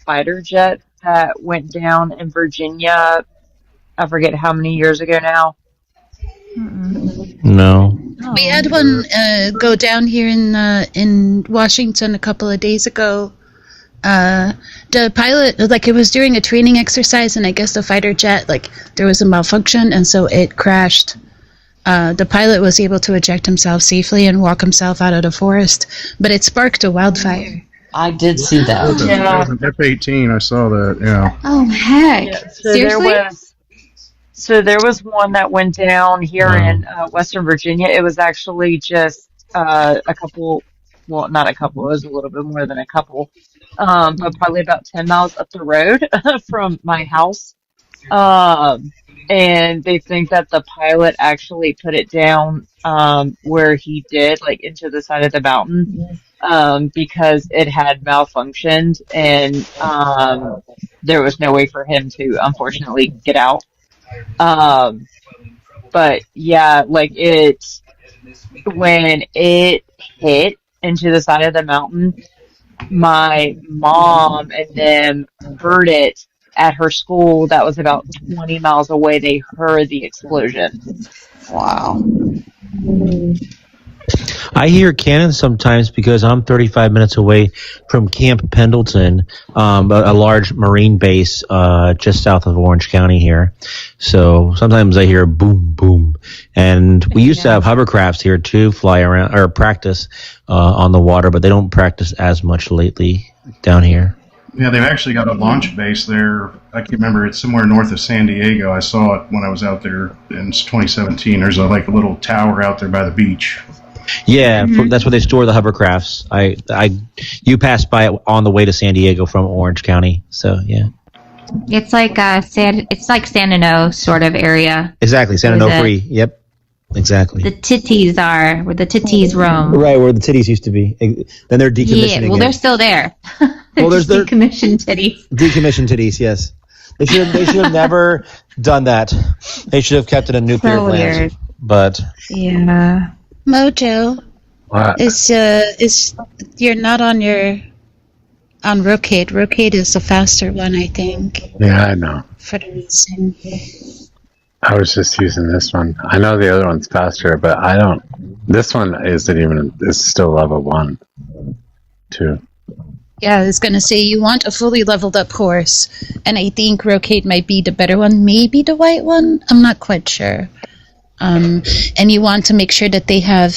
fighter jet that went down in Virginia? I forget how many years ago now. No. We had one go down here in Washington a couple of days ago. The pilot, it was during a training exercise, and I guess the fighter jet, there was a malfunction, and so it crashed. The pilot was able to eject himself safely and walk himself out of the forest, but it sparked a wildfire. I did see that. It was an F-18. I saw that. Yeah. Oh heck! Yeah, so Seriously? there was one that went down here in Western Virginia. It was actually just a couple. Well, not a couple. It was a little bit more than a couple. But probably about 10 miles up the road from my house. And they think that the pilot actually put it down where he did, into the side of the mountain, because it had malfunctioned and there was no way for him to, unfortunately, get out. But yeah, when it hit into the side of the mountain, my mom and them heard it at her school that was about 20 miles away. They heard the explosion. Wow. I hear cannons sometimes because I'm 35 minutes away from Camp Pendleton, a large Marine base just south of Orange County here. So sometimes I hear boom, boom. And we used to have hovercrafts here too, fly around or practice on the water, but they don't practice as much lately down here. Yeah, they've actually got a launch base there. I can't remember. It's somewhere north of San Diego. I saw it when I was out there in 2017. There's a little tower out there by the beach. Yeah, that's where they store the hovercrafts. You pass by it on the way to San Diego from Orange County. So yeah, It's like San Ano sort of area. exactly. San Onofre. Yep, exactly. The titties are where the titties roam. Right where the titties used to be. Then they're decommissioning. Yeah, well, they're still there. Well, there's decommissioned titties. Decommissioned titties. Yes, they should have never done that. They should have kept it a nuclear So plant. weird. But Yeah. Mojo, What? is you're not on Rocade. Rocade is the faster one, I think, Yeah, I know. for the reason. I was just using this one. I know the other one's faster, but I don't. This one isn't even. It's still level 1. too. Yeah, I was gonna say you want a fully leveled up horse, and I think Rocade might be the better one. Maybe the white one. I'm not quite sure. And you want to make sure that they have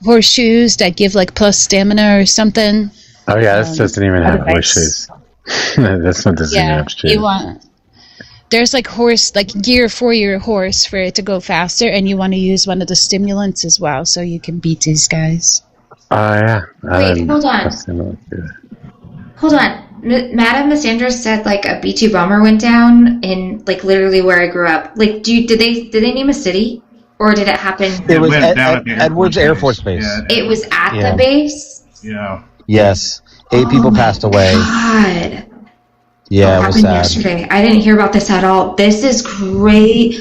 horseshoes that give like plus stamina or something. Oh yeah, this doesn't even have horseshoes. This one doesn't even have shoes. You want. There's like gear for your horse for it to go faster, and you want to use one of the stimulants as well, so you can beat these guys. Oh yeah. Wait, hold on. Hold on. Madame Cassandra said like a B-2 bomber went down in like literally where I grew up. Like, did they name a city, or did it happen? It was Edwards Air Force Base. Yeah, it was at the base. Yeah. Yes, 8 people passed away. God. Yeah, it was sad. Yesterday. I didn't hear about this at all. This is great.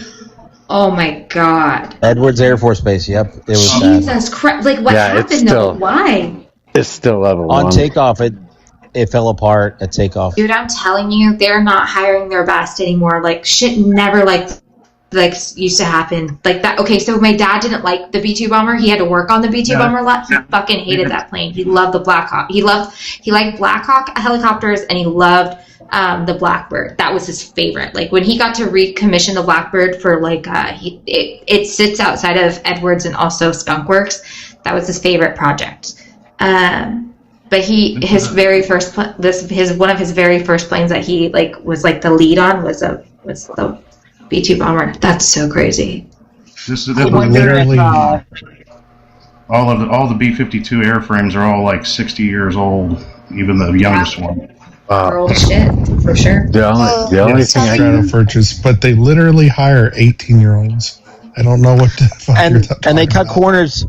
Oh my God. Edwards Air Force Base. Yep, it was sad. Jesus Christ! Like, what happened? Though? Why? It's still level 1. On takeoff, it fell apart at takeoff. Dude, I'm telling you, they're not hiring their best anymore. Like, shit never like used to happen like that. Okay, so my dad didn't like the B-2 bomber. He had to work on the B-2 bomber a lot. He fucking hated that plane. He loved the Black Hawk. He liked Black Hawk helicopters, and he loved the Blackbird. That was his favorite. Like, when he got to recommission the Blackbird for like it sits outside of Edwards and also Skunk Works. That was his favorite project. But his very first one of his very first planes that he like was like the lead on was the B-2 bomber. That's so crazy. This is literally all the B-52 airframes are all like 60 years old, even the youngest one. Old shit for sure. The only thing I Strato Purchase, but they literally hire 18-year-olds. I don't know what the fuck and they cut corners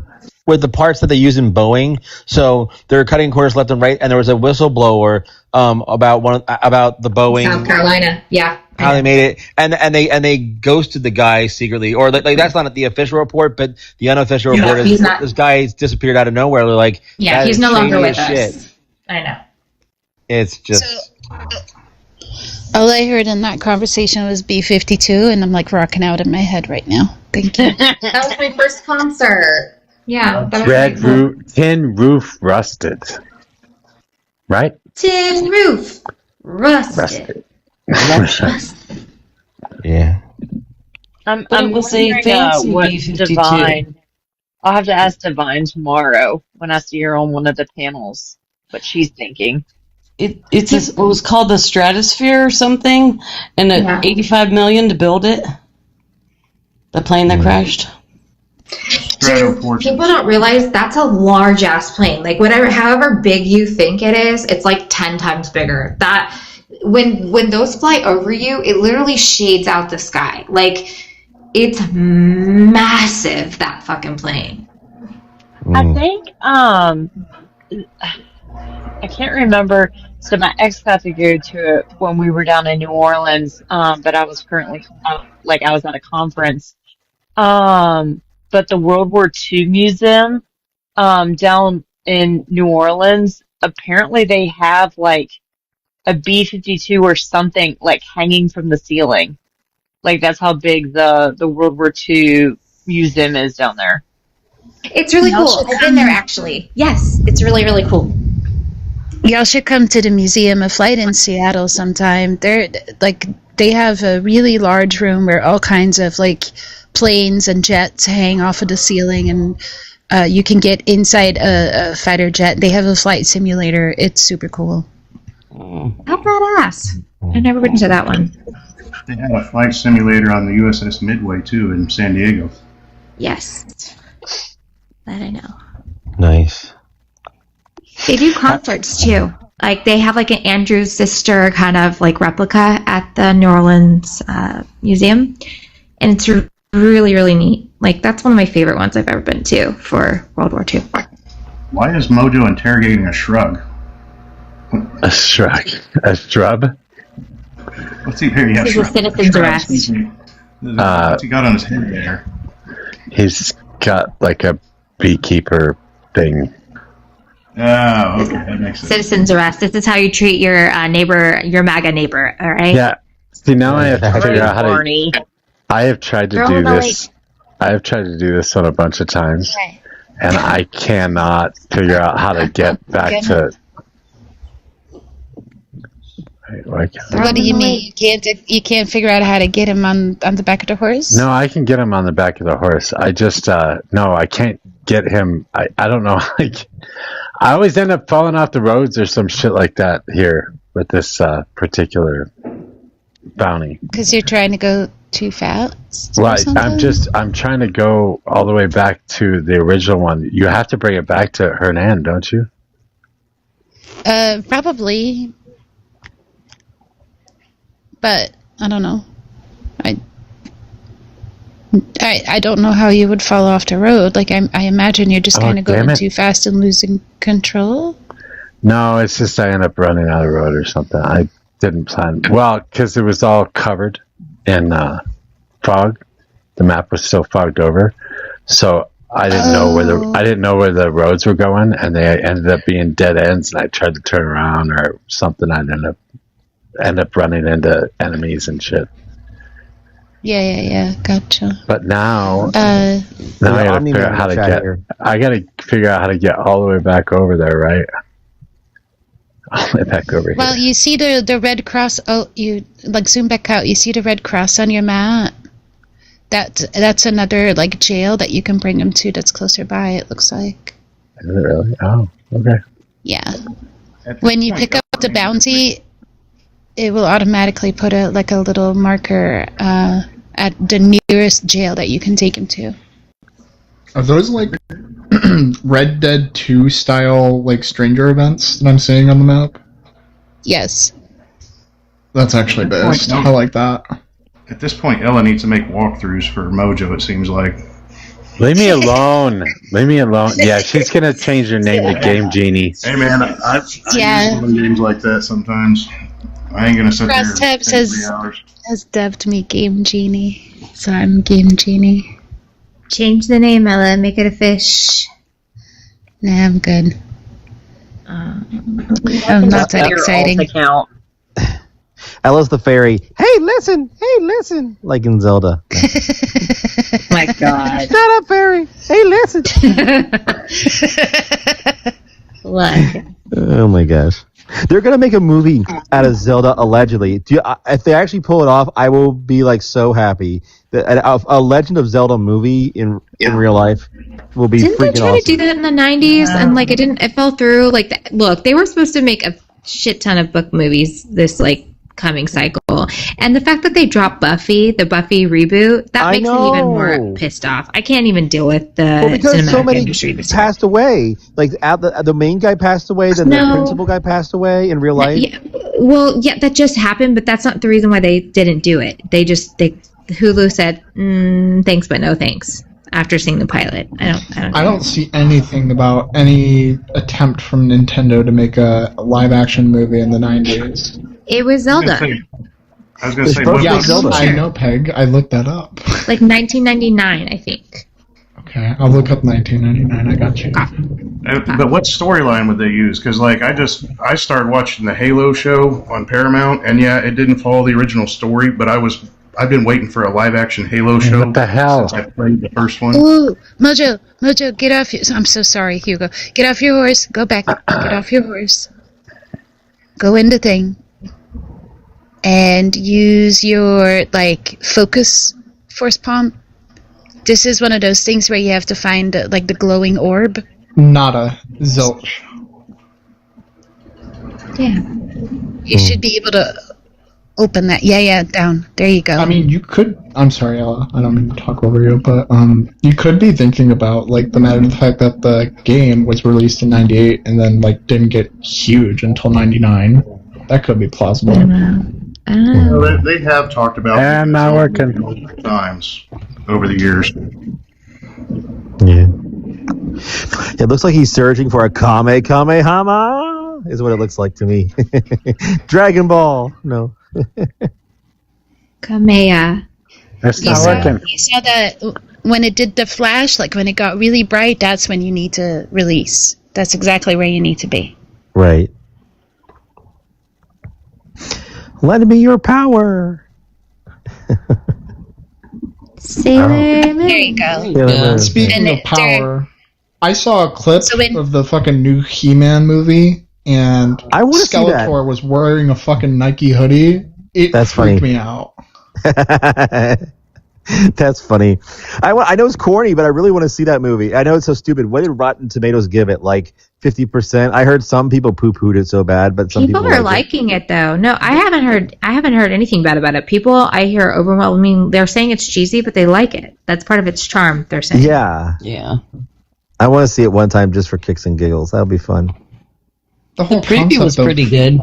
with the parts that they use in Boeing, so they're cutting corners left and right. And there was a whistleblower about the Boeing, South Carolina, yeah, how they made it, and they ghosted the guy secretly, or like that's not the official report, but the unofficial report is this guy disappeared out of nowhere. They're like, yeah, he's no longer with us. Shit. I know. It's just. All I heard in that conversation was B-52, and I'm like rocking out in my head right now. Thank you. That was my first concert. Yeah. Tin roof rusted. Right? Tin roof rusted. Yeah. I'm it was a wondering fancy what B-52. Divine. I'll have to ask Divine tomorrow when I see her on one of the panels what she's thinking. It was called the Stratosphere or something, and $85 million to build it. The plane that crashed. So people don't realize that's a large ass plane. Like however big you think it is, it's like 10 times bigger. That when those fly over you, it literally shades out the sky. Like, it's massive, that fucking plane. I think I can't remember. So my ex got to go to it when we were down in New Orleans, but I was currently I was at a conference. But the World War II Museum down in New Orleans, apparently they have like a B-52 or something like hanging from the ceiling. Like, that's how big the World War II Museum is down there. It's really cool. I've been there actually. Yes, it's really, really cool. Y'all should come to the Museum of Flight in Seattle sometime. They have a really large room where all kinds of like planes and jets hang off of the ceiling, and you can get inside a fighter jet. They have a flight simulator. It's super cool. How badass! I've never been to that one. They had a flight simulator on the USS Midway too in San Diego. Yes, that I know. Nice. They do concerts too. Like, they have like an Andrew's sister kind of like replica at the New Orleans museum, and it's really, really neat. Like, that's one of my favorite ones I've ever been to for World War II. Why is Mojo interrogating a shrug? A shrug? A shrub? What's he here? This is a citizen's arrest. What's he got on his head there? He's got like a beekeeper thing. Oh, okay, that makes sense. Citizen's arrest. This is how you treat your neighbor, your MAGA neighbor. All right. Yeah. See, now I have to figure out how to. I have tried to do this. I have tried to do this on a bunch of times, and I cannot figure out how to get back to. What do you mean? You can't figure out how to get him on the back of the horse? No, I can get him on the back of the horse. I just no, I can't get him. I don't know. Like, I always end up falling off the roads or some shit like that here with this particular bounty. Because you're trying to go too fast? Right. I'm trying to go all the way back to the original one. You have to bring it back to Hernan, don't you? Probably. But I don't know. I don't know how you would fall off the road. Like I imagine you're just kind of going too fast and losing control. No, it's just I end up running out of the road or something. I didn't plan. Well, because it was all covered in fog. The map was still fogged over, so I didn't know where the roads were going, and they ended up being dead ends. And I tried to turn around or something. I'd end up running into enemies and shit. Yeah, gotcha. But now I gotta figure out how to get. I gotta figure out how to get all the way back over there, right? All the way back over here. Well, you see the red cross. Oh, you like zoom back out. You see the red cross on your map. That's another like jail that you can bring him to. That's closer by. It looks like. Is it really? Oh, okay. Yeah. When you pick up the bounty, it will automatically put a little marker at the nearest jail that you can take him to. Are those like Red Dead 2 style like stranger events that I'm seeing on the map? Yes. That's actually best. I like that. At this point, Ella needs to make walkthroughs for Mojo, it seems like. Leave me alone. Leave me alone. Yeah, she's going to change her name to Game Genie. Hey, man, I use games like that sometimes. I ain't going to sit there Cross and Tabs has dubbed me Game Genie, so I'm Game Genie. Change the name, Ella. Make it a fish. Nah, I'm good. I'm not that exciting. Ella's the fairy. Hey, listen. Like in Zelda. My God. Shut up, fairy. Hey, listen. Look. Oh my gosh. They're gonna make a movie out of Zelda allegedly. If they actually pull it off, I will be like so happy. A Legend of Zelda movie in real life will be Didn't freaking they try awesome. to do that in the 90s and like it fell through? Like, look, they were supposed to make a shit ton of book movies this like coming cycle, and the fact that they dropped the Buffy reboot, that makes me even more pissed off. I can't even deal with the because cinematic so many industry. passed away. Like the main guy passed away, then the principal guy passed away in real life. Yeah, that just happened, but that's not the reason why they didn't do it. Hulu said thanks but no thanks after seeing the pilot. I don't see anything about any attempt from Nintendo to make a live action movie in the 90s. It was Zelda. I was going to say, yes, I know, Peg. I looked that up. Like 1999, I think. Okay, I'll look up 1999. I got you. But what storyline would they use? Because like I started watching the Halo show on Paramount, and yeah, it didn't follow the original story, but I've been waiting for a live action Halo show. What the hell? Since I played the first one. Ooh, Mojo, get off your... I'm so sorry, Hugo. Get off your horse. Go back. Get off your horse. Go into thing. And use your, like, focus force palm. This is one of those things where you have to find, like, the glowing orb. Nada. Zilch. Yeah. You should be able to open that. Yeah, down. There you go. I mean, you could... I'm sorry, Ella. I don't mean to talk over you, but you could be thinking about, like, the matter of the fact that the game was released in 98 and then, like, didn't get huge until 99. That could be plausible. Well, they have talked about and not working times over the years. Yeah. It looks like he's searching for a Kamehama, is what it looks like to me. Dragon Ball. No. Kamea. That's not working. You saw that when it did the flash, like when it got really bright, that's when you need to release. That's exactly where you need to be. Right. Lend me your power. Sailor Moon. There you go. Speaking of power, I saw a clip of the fucking new He-Man movie, and Skeletor was wearing a fucking Nike hoodie. That's freaked me out. That's funny. I know it's corny, but I really want to see that movie. I know it's so stupid. What did Rotten Tomatoes give it? Like 50%? I heard some people poo-pooed it so bad, but some people are liking it though. No, I haven't heard anything bad about it. People I hear overwhelming. They're saying it's cheesy, but they like it. That's part of its charm. They're saying. Yeah. I want to see it one time just for kicks and giggles. That'll be fun. The whole preview was pretty good.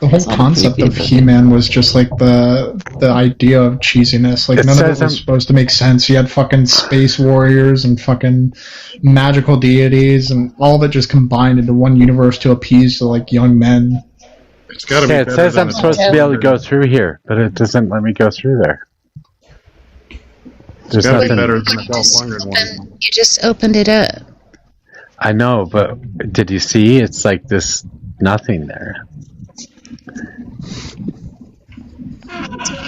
The whole concept of He-Man was just like the idea of cheesiness. Like none of it was supposed to make sense. You had fucking space warriors and fucking magical deities, and all of it just combined into one universe to appease the like young men. It's got to be. It says I'm supposed to be able to go through here, but it doesn't let me go through there. It's got to be better than the Dolph Lundgren one. You just opened it up. I know, but did you see? It's like this nothing there.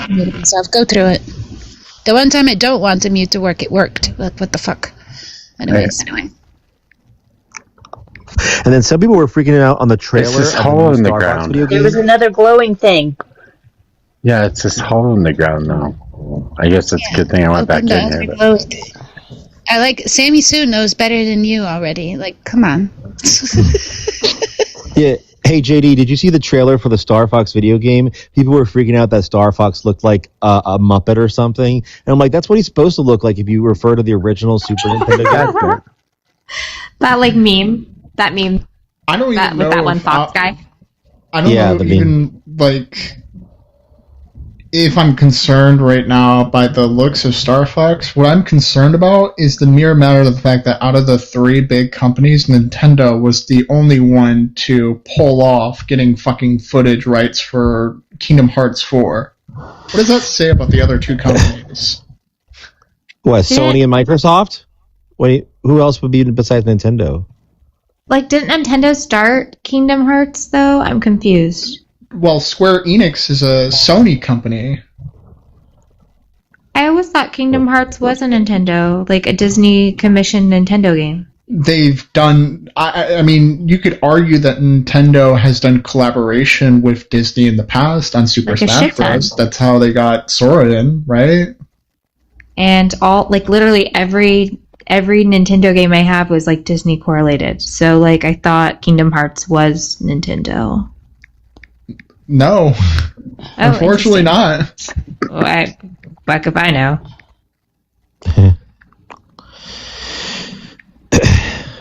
Mute myself. Go through it. The one time I don't want the mute to work, it worked. Like, what the fuck? Anyways. And then some people were freaking out on the trailer. It's this hole in the ground. There was another glowing thing. Yeah, it's this hole in the ground now. I guess it's a good thing I went back in here. But... I like Sammy Sue knows better than you already. Like, come on. Yeah. Hey JD, did you see the trailer for the Star Fox video game? People were freaking out that Star Fox looked like a Muppet or something, and I'm like, that's what he's supposed to look like if you refer to the original Super Nintendo game. That like meme. That meme. I don't even know with that one Fox guy. I don't know even like if I'm concerned right now by the looks of Star Fox. What I'm concerned about is the mere matter of the fact that out of the three big companies, Nintendo was the only one to pull off getting fucking footage rights for Kingdom Hearts 4. What does that say about the other two companies? What, Sony and Microsoft? Wait, who else would be besides Nintendo? Like, didn't Nintendo start Kingdom Hearts though? I'm confused. Well, Square Enix is a Sony company. I always thought Kingdom Hearts was a Nintendo, like a Disney commissioned Nintendo game. They've done, I mean, you could argue that Nintendo has done collaboration with Disney in the past on Super Smash Bros. That's how they got Sora in, right? And all, like literally every Nintendo game I have was like Disney correlated. So like I thought Kingdom Hearts was Nintendo. No, unfortunately not. Well, fuck if I know.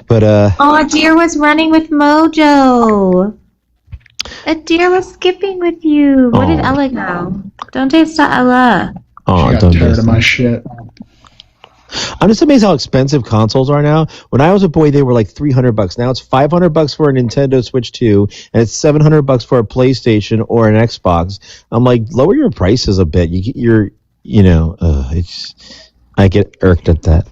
But oh, a deer was running with Mojo. A deer was skipping with you. Where did Ella go? Don't taste Ella. Oh, she got tired of my shit. I'm just amazed how expensive consoles are now. When I was a boy, they were like $300. Now it's $500 for a Nintendo Switch 2, and it's $700 for a PlayStation or an Xbox. I'm like, lower your prices a bit. I get irked at that.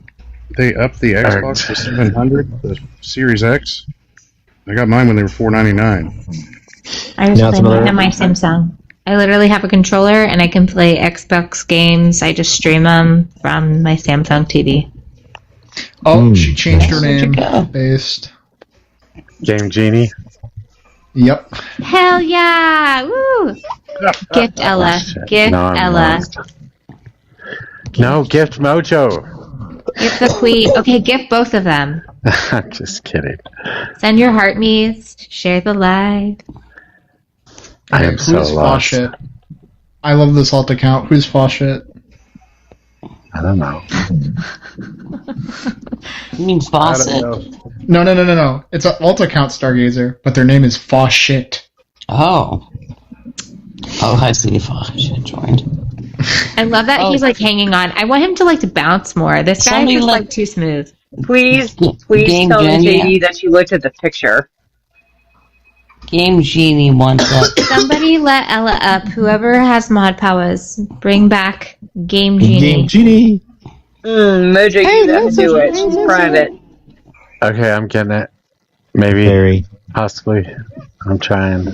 They upped the Xbox to $700, the Series X. I got mine when they were $499. I just play mine on my Samsung. I literally have a controller and I can play Xbox games. I just stream them from my Samsung TV. Oh, she changed her name. Based. Game Genie. Yep. Hell yeah! Woo! Gift Ella. Gift Ella. No, gift Mojo. Gift the queen. Okay, gift both of them. I'm just kidding. Send your heart me's. Share the live. I am so lost. Shit? I love this alt account. Who's Faucet? I don't know. You mean faucet? No. It's an alt account, Stargazer, but their name is Faucet. Oh, I see. Faucet joined. I love that he's like hanging on. I want him to like to bounce more. This guy is like too smooth. Please tell JD that you looked at the picture. Game Genie wants up. Somebody let Ella up. Whoever has mod powers, bring back Game Genie. Game Genie. Mojo, you have to do it. She's private. Okay, I'm getting it. Maybe. Possibly. I'm trying.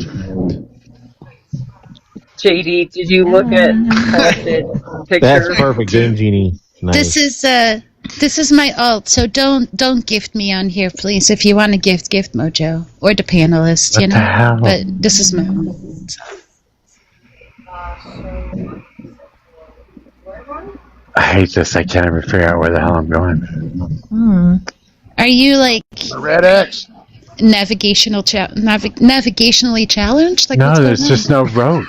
JD, did you look at the picture? That's perfect, Game Genie. This is my alt, so don't gift me on here, please. If you want to gift Mojo or the panelists, What the hell? But this is my alt. I hate this. I can't even figure out where the hell I'm going. Are you like Red X? navigationally challenged? Like, No, what's there's going just no road.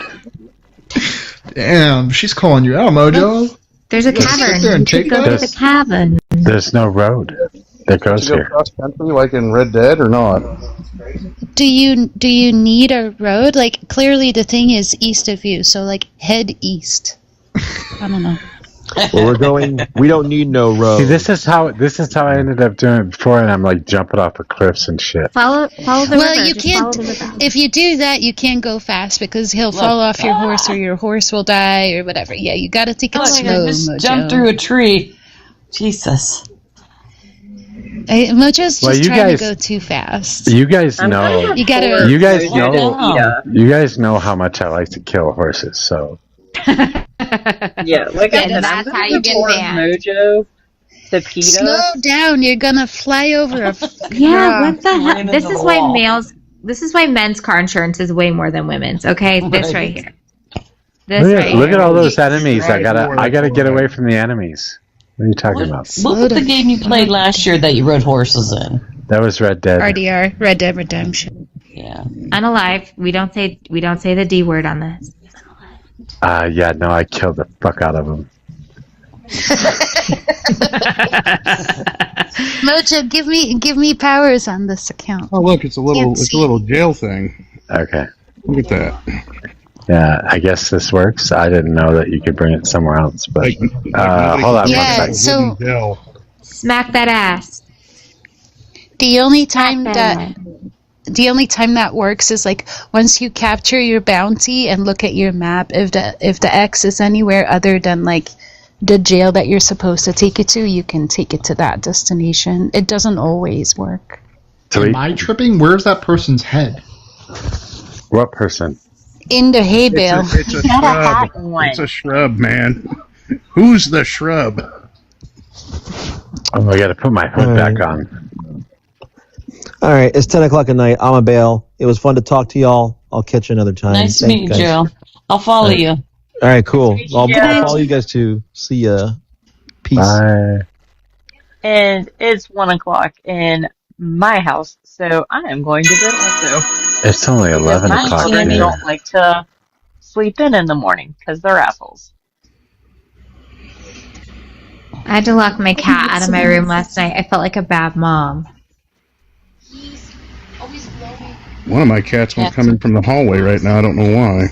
Damn, she's calling you out, Mojo. There's a Just sit cavern. there and You should take go that? to the cavern. There's no road that goes You go here. cross country like in Red Dead or not? Do you need a road? Like, clearly the thing is east of you, so like head east. I don't know. Well, we're going. We don't need no road. See, this is how I ended up doing it before, and I'm like jumping off of cliffs and shit. Follow the Well, river. you Just follow can't. the river. If you do that, you can't go fast because he'll fall off your horse, or your horse will die, or whatever. Yeah, you got to take it Oh my slow, God, just Mojo. jump through a tree. Jesus. Mojo's Well, just you trying guys- to go too fast. You guys know. You gotta. You guys Slow know. down. You guys know how much I like to kill horses. So Yeah, like I said, that's I'm how gonna you get report banned. Mojo to PETA. Slow down! You're gonna fly over a. Yeah, what the Ran heck? into This the is why wall. This is why men's car insurance is way more than women's. Okay, this right here. This look right at, look here. at all those enemies. I gotta Right, get away from the enemies. What are you talking about? What was the game you played last year that you rode horses in? That was Red Dead. RDR, Red Dead Redemption. Yeah. Unalive. We don't say the D word on this. Yeah, no, I killed the fuck out of them. Mojo, give me powers on this account. Oh, look, it's a little jail thing. Okay. Look at that. Yeah, I guess this works. I didn't know that you could bring it somewhere else, but hold on Yeah, one second. so Smack that ass. the only time that works is like once you capture your bounty and look at your map. If the X is anywhere other than like the jail that you're supposed to take it to, you can take it to that destination. It doesn't always work. Am I tripping? Where's that person's head? What person? In the hay bale. It's a shrub. It's a shrub, man. Who's the shrub? Oh, I got to put my hood back on. All right, it's 10 o'clock at night. I'm a bail. It was fun to talk to y'all. I'll catch you another time. Nice to Thank meet you, guys. Joe. I'll follow you. All right, cool. I'll Joe. follow you guys too. See ya. Peace. Bye. And it's 1:00 in my house, so I am going to bed also. It's only 11 My o'clock children here. don't like to sleep in the morning because they're assholes. I had to lock my cat out of my room last night. I felt like a bad mom. One of my cats won't come in from the hallway right now. I don't know why.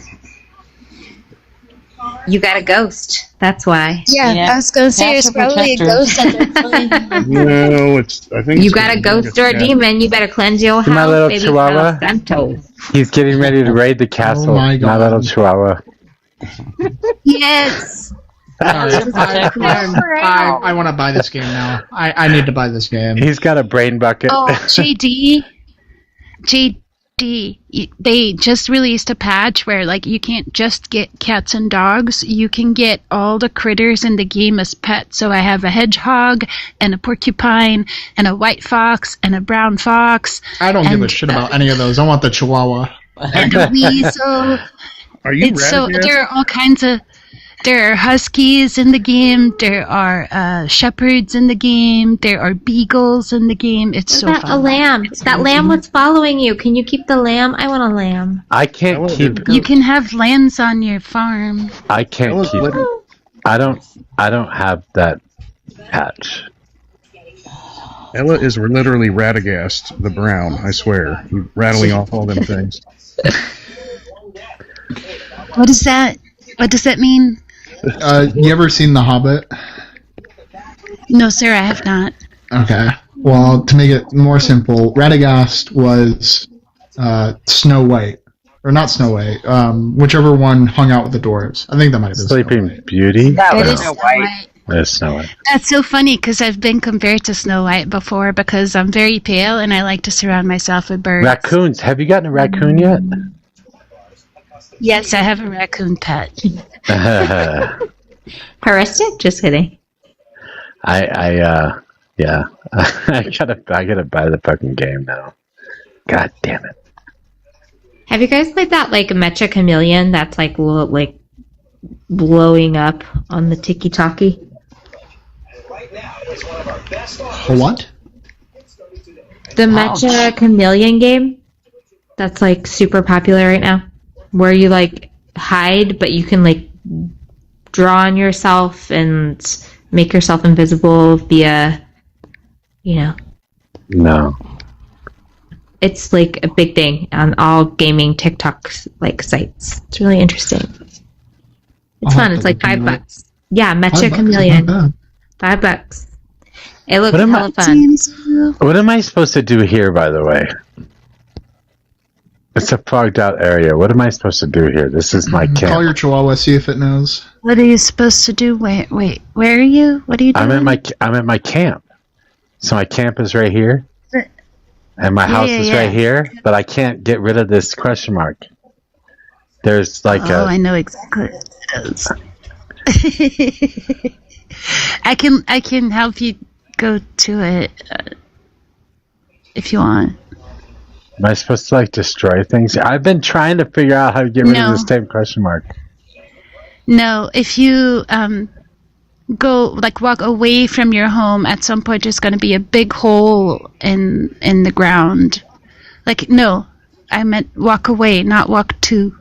You got a ghost. That's why. Yeah, I was gonna say there's probably a ghost at their place. No, I think You it's got a ghost or a cat. demon. You better cleanse your house. My little baby. chihuahua. Santo. He's getting ready to raid the castle. my God. My little chihuahua. Yes. I want to buy this game now. I need to buy this game. He's got a brain bucket. Oh, JD, they just released a patch where like you can't just get cats and dogs. You can get all the critters in the game as pets. So I have a hedgehog and a porcupine and a white fox and a brown fox. I don't give a and, shit about any of those. I want the Chihuahua. And a weasel. Are you It's so Radagast? there are all kinds of. There are huskies in the game. There are shepherds in the game. There are beagles in the game. It's so That fun. a lamb. That lamb was following you. Can you keep the lamb? I want a lamb. I can't keep. You can have lambs on your farm. I can't keep. I don't have that patch. Ella is literally Radagast the Brown, I swear. He's rattling off all them things. What is that? What does that mean? You ever seen The Hobbit? No, sir, I have not. Okay. Well, to make it more simple, Radagast was Snow White. Or not Snow White. Whichever one hung out with the dwarves. I think that might have been Sleeping Beauty. That It was is Snow Snow White. White. There's Snow White. That's so funny because I've been compared to Snow White before because I'm very pale and I like to surround myself with birds. Raccoons. Have you gotten a raccoon yet? Yes, I have a raccoon pet. Heuristic? Just kidding. Yeah. I gotta buy the fucking game now. God damn it. Have you guys played that like Mecha Chameleon that's like blowing up on the Tiki-Taki? What? The Mecha Chameleon game that's like super popular right now, where you like hide, but you can like draw on yourself and make yourself invisible via, No. It's like a big thing on all gaming TikTok like sites. It's really interesting. It's fun. It's like $5. Yeah, Mecha Chameleon. $5. It looks hella fun. What am I supposed to do here, by the way? It's a fogged out area. What am I supposed to do here? This is my camp. Call your chihuahua, see if it knows. What are you supposed to do? Wait, where are you? What are you doing? I'm at my camp. So my camp is right here. And my house is right here, but I can't get rid of this question mark. There's like I know exactly what it is. I can help you go to it if you want. Am I supposed to like destroy things? I've been trying to figure out how to get rid of this same question mark. No, if you go like walk away from your home, at some point there's going to be a big hole in the ground. Like no, I meant walk away, not walk to.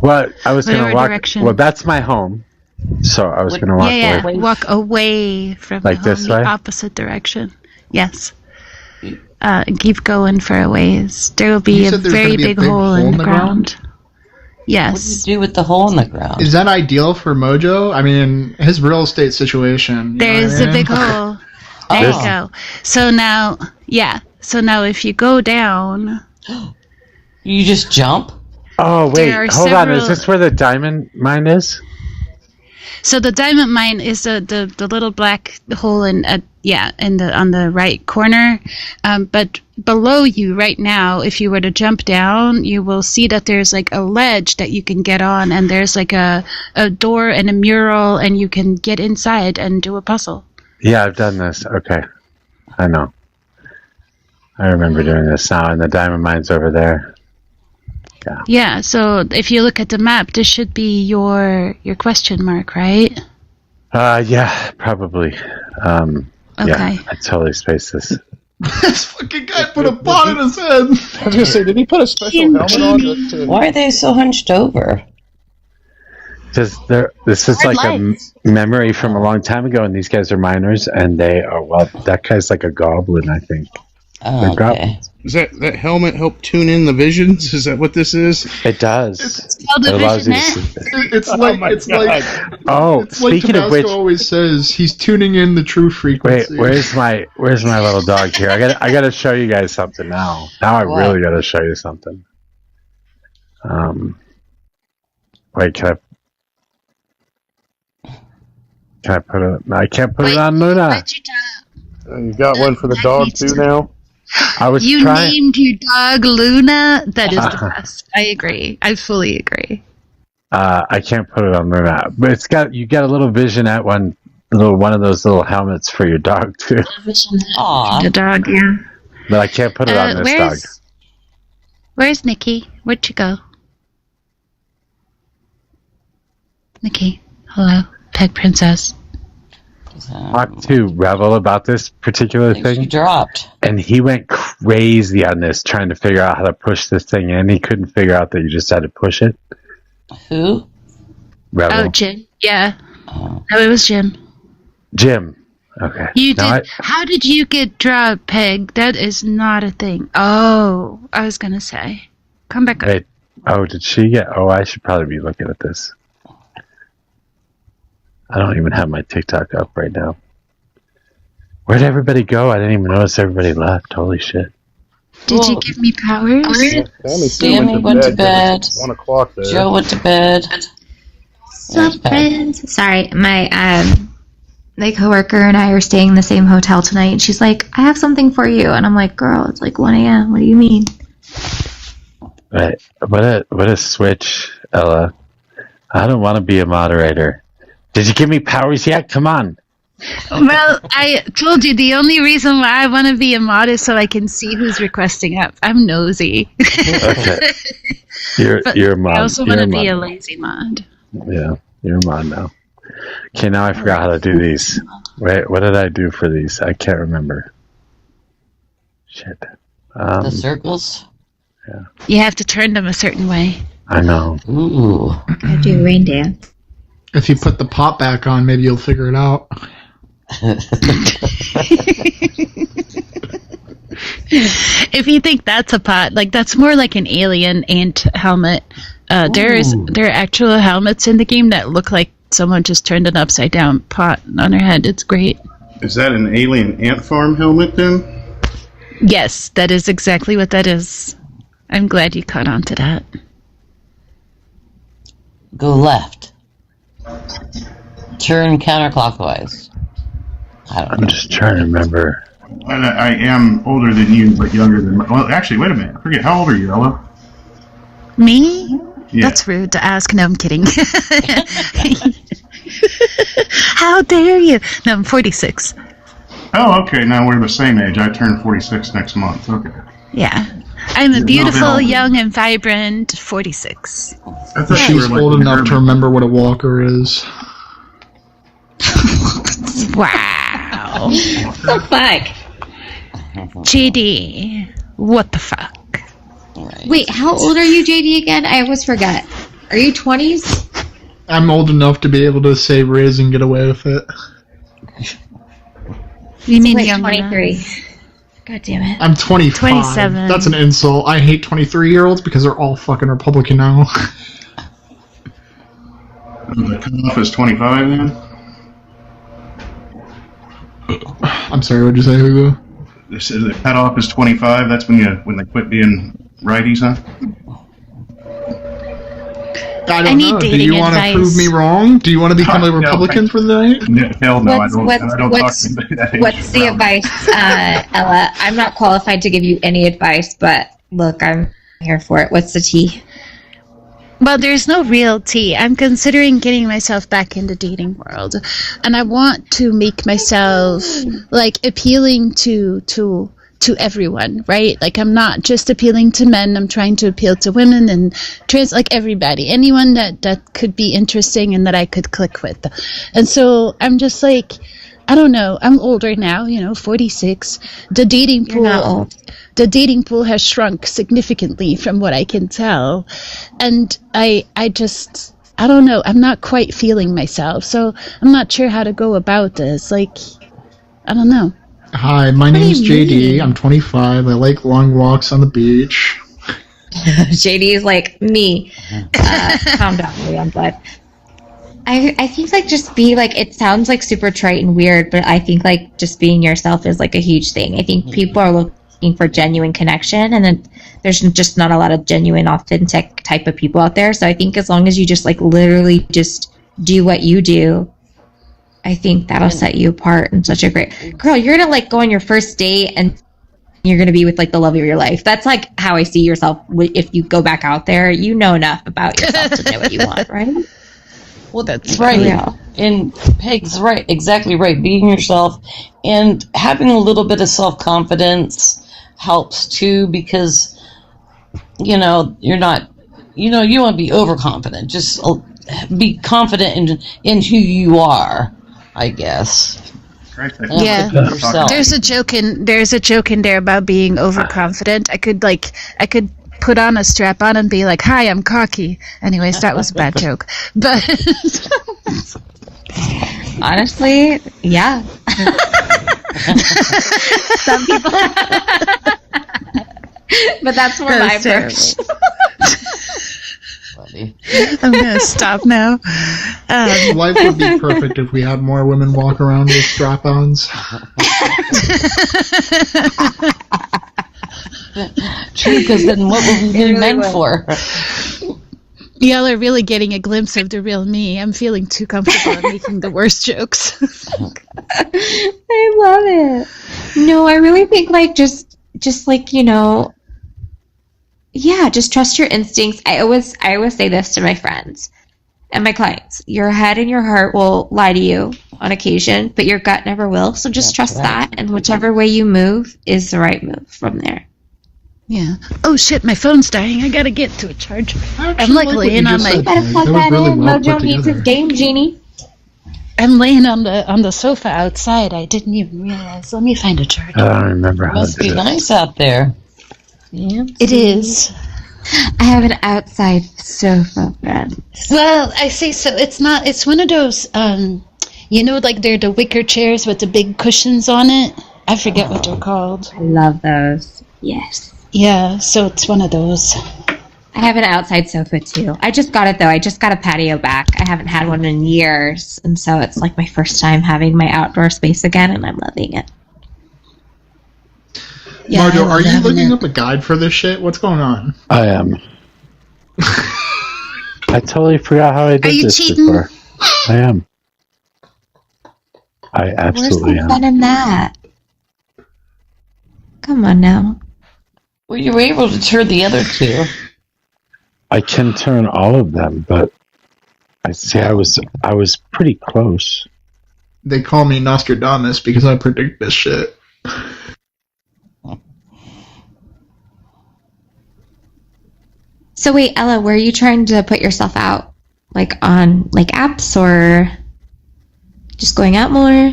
Well, I was going to walk. Direction. Well, that's my home, so I was going to walk away. Walk away from like the home, this way, the opposite direction. Yes. Keep going for a ways. There will be a very big hole in the ground. Yes. What do you do with the hole in the ground? Is that ideal for Mojo? I mean, his real estate situation. There's a big hole. There you go. So now, if you go down, you just jump. Oh wait, hold on. Is this where the diamond mine is? So the diamond mine is the little black hole on the right corner, but below you right now, if you were to jump down, you will see that there's like a ledge that you can get on, and there's like a door and a mural, and you can get inside and do a puzzle. Yeah, I've done this. Okay, I know. I remember doing this now, and the diamond mine's over there. Yeah, so if you look at the map, this should be your question mark, right? Yeah, probably. Okay. Yeah, I totally spaced this. This fucking guy put a pot in his head. I was gonna say, did he put a special helmet on? Why are they so hunched over? Because this is like a memory from a long time ago, and these guys are miners, and they are, well, that guy's like a goblin, I think. Oh, okay. Does that helmet help tune in the visions? Is that what this is? It does. It's called the Visionette. It's like speaking Tabasco of which, always says, he's tuning in the true frequency. Wait, where's my little dog here? I gotta show you guys something now. Now I really gotta show you something. Wait, can I put it? I can't put it on Luna. You got one for the dog too now? You named your dog Luna? That is the best. I agree. I fully agree. I can't put it on Luna, but you got a little Visionette one of those little helmets for your dog too. Aww. The dog, yeah. But I can't put it on this dog. Where's Nikki? Where'd you go? Nikki, hello, Peg Princess. Talked to Revel about this particular thing. She dropped. And he went crazy on this, trying to figure out how to push this thing in. He couldn't figure out that you just had to push it. Who? Revel. Oh, Jim. Yeah. No, it was Jim. Jim. Okay. You did. How did you get dropped, Peg? That is not a thing. Oh, I was gonna say. Come back up. Wait. Oh, did she get? Oh, I should probably be looking at this. I don't even have my TikTok up right now. Where'd everybody go? I didn't even notice everybody left. Holy shit. Did you give me powers? Sammy went to bed. 1 o'clock there. Joe went to bed. Sup, friends? Sorry, my coworker and I are staying in the same hotel tonight, and she's like, I have something for you. And I'm like, girl, it's like 1 a.m. What do you mean? Right. What a switch, Ella. I don't want to be a moderator. Did you give me powers yet? Come on. Well, I told you the only reason why I want to be a mod is so I can see who's requesting up. I'm nosy. Okay. You're a mod. I also want to be a lazy mod. Yeah, you're a mod now. Okay, now I forgot how to do these. Wait, what did I do for these? I can't remember. Shit. The circles? Yeah. You have to turn them a certain way. I know. Ooh. I do rain dance. If you put the pot back on, maybe you'll figure it out. If you think that's a pot, like that's more like an alien ant helmet. There are actual helmets in the game that look like someone just turned an upside down pot on their head. It's great. Is that an alien ant farm helmet then? Yes, that is exactly what that is. I'm glad you caught on to that. Go left. Turn counterclockwise. I'm just trying to remember. I am older than you, but younger than... Well, actually, wait a minute. I forget. How old are you, Ella? Me? Yeah. That's rude to ask. No, I'm kidding. How dare you? No, I'm 46. Oh, okay. Now we're the same age. I turn 46 next month. Okay. Yeah. I'm a beautiful, young, and vibrant 46. I thought She's old enough to remember what a walker is. Wow. The fuck? JD, what the fuck? Wait, how old are you, JD, again? I always forget. Are you 20s? I'm old enough to be able to say Riz and get away with it. You mean Wait, young 23. enough? God damn it. I'm 25. 27. That's an insult. I hate 23-year-olds because they're all fucking Republican now. The cutoff is 25 then? I'm sorry, what'd you say, Hugo? The cutoff is 25. That's when they quit being righties, huh? I don't know. Do you want to prove me wrong? Do you want to become a Republican for the night? Hell no, I don't talk What's to anybody that age. what's the advice, Ella? I'm not qualified to give you any advice, but look, I'm here for it. What's the tea? Well, there's no real tea. I'm considering getting myself back in the dating world, and I want to make myself like appealing to everyone, right? Like I'm not just appealing to men. I'm trying to appeal to women and trans, like everybody, anyone that could be interesting and that I could click with. And so I'm just like, I don't know. I'm older now, 46. The dating pool has shrunk significantly from what I can tell. And I don't know. I'm not quite feeling myself. So I'm not sure how to go about this. Like, I don't know. Hi, my name's JD. I'm 25. I like long walks on the beach. JD is like me. Calm down, Liam, but I think like just be like, it sounds like super trite and weird, but I think like just being yourself is like a huge thing. I think people are looking for genuine connection, and then there's just not a lot of genuine, authentic type of people out there. So I think as long as you just like literally just do what you do, I think that'll set you apart in such a great... Girl, you're gonna like go on your first date and you're gonna be with like the love of your life. That's like how I see yourself. If you go back out there, you know enough about yourself to know what you want, right? Well, that's right. Yeah. And Peg's right, exactly right. Being yourself and having a little bit of self-confidence helps too, because, you're not, you want to be overconfident. Just be confident in who you are, I guess. Yeah, there's a joke in there about being overconfident. I could put on a strap on and be like, "Hi, I'm cocky." Anyways, that was a bad joke, but honestly, yeah. Some people, but that's more my approach. I'm gonna stop now. Life would be perfect if we had more women walk around with strap-ons. True, because then what would we be meant for? Y'all are really getting a glimpse of the real me. I'm feeling too comfortable at making the worst jokes. I love it. No, I really think like just like, yeah, just trust your instincts. I always say this to my friends. and my clients. Your head and your heart will lie to you on occasion, but your gut never will. So just trust that, and whichever way you move is the right move from there. Yeah. Oh shit, my phone's dying. I gotta get to a charger. I'm like what laying you on just my. said. You better plug That was that really in. well Mojo put needs his together. game genie. I'm laying on the sofa outside. I didn't even realize. Let me find a charger. I don't remember how Must to be do it. nice out there. Yeah. It is. I have an outside sofa, friend. Well, I say so. It's not. It's one of those. Like they're the wicker chairs with the big cushions on it. I forget what they're called. I love those. Yes. Yeah. So it's one of those. I have an outside sofa too. I just got it though. I just got a patio back. I haven't had one in years, and so it's like my first time having my outdoor space again, and I'm loving it. Yeah, Mojo, are you having looking it. up a guide for this shit? What's going on? I am. I totally forgot how I did Are you this cheating? before. I am. I absolutely Where's the am. fun in that? Come on now. Well, you were able to turn the other two. I can turn all of them, but I see I was pretty close. They call me Nostradamus because I predict this shit. So wait, Ella, where are you trying to put yourself out? Like on like apps or just going out more?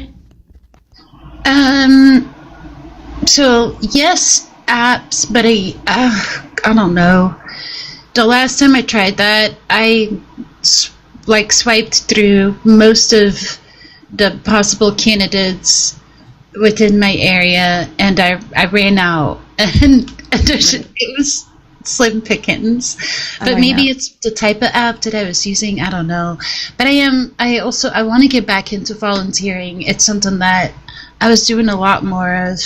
So yes, apps, but I don't know. The last time I tried that, I swiped through most of the possible candidates within my area, and I ran out, and it was slim pickings. But maybe it's the type of app that I was using. I don't know. But I want to get back into volunteering. It's something that I was doing a lot more of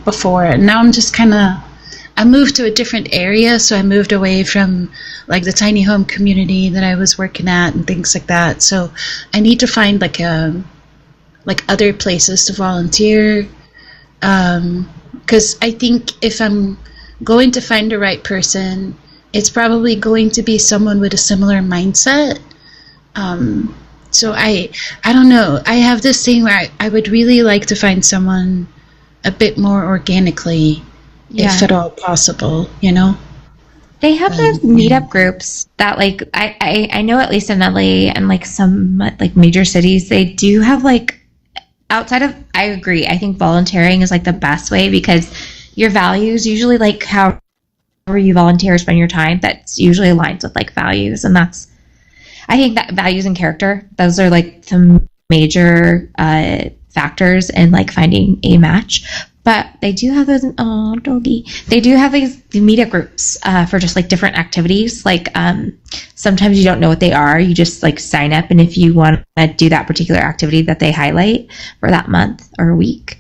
before, and now I'm just kind of. I moved to a different area, so I moved away from like the tiny home community that I was working at and things like that. So I need to find like other places to volunteer, because I think if I'm going to find the right person, it's probably going to be someone with a similar mindset. So I don't know. I have this thing where I would really like to find someone a bit more organically, if at all possible, They have those meetup groups that like I know at least in LA and like some like major cities, they do have like outside of, I agree, I think volunteering is like the best way because your values usually like however you volunteer, spend your time, that's usually aligns with like values, and that's, I think that values and character, those are like the major factors in like finding a match. But they do have those, oh doggy, they do have these meetup groups for just like different activities. Like sometimes you don't know what they are, you just like sign up, and if you want to do that particular activity that they highlight for that month or week,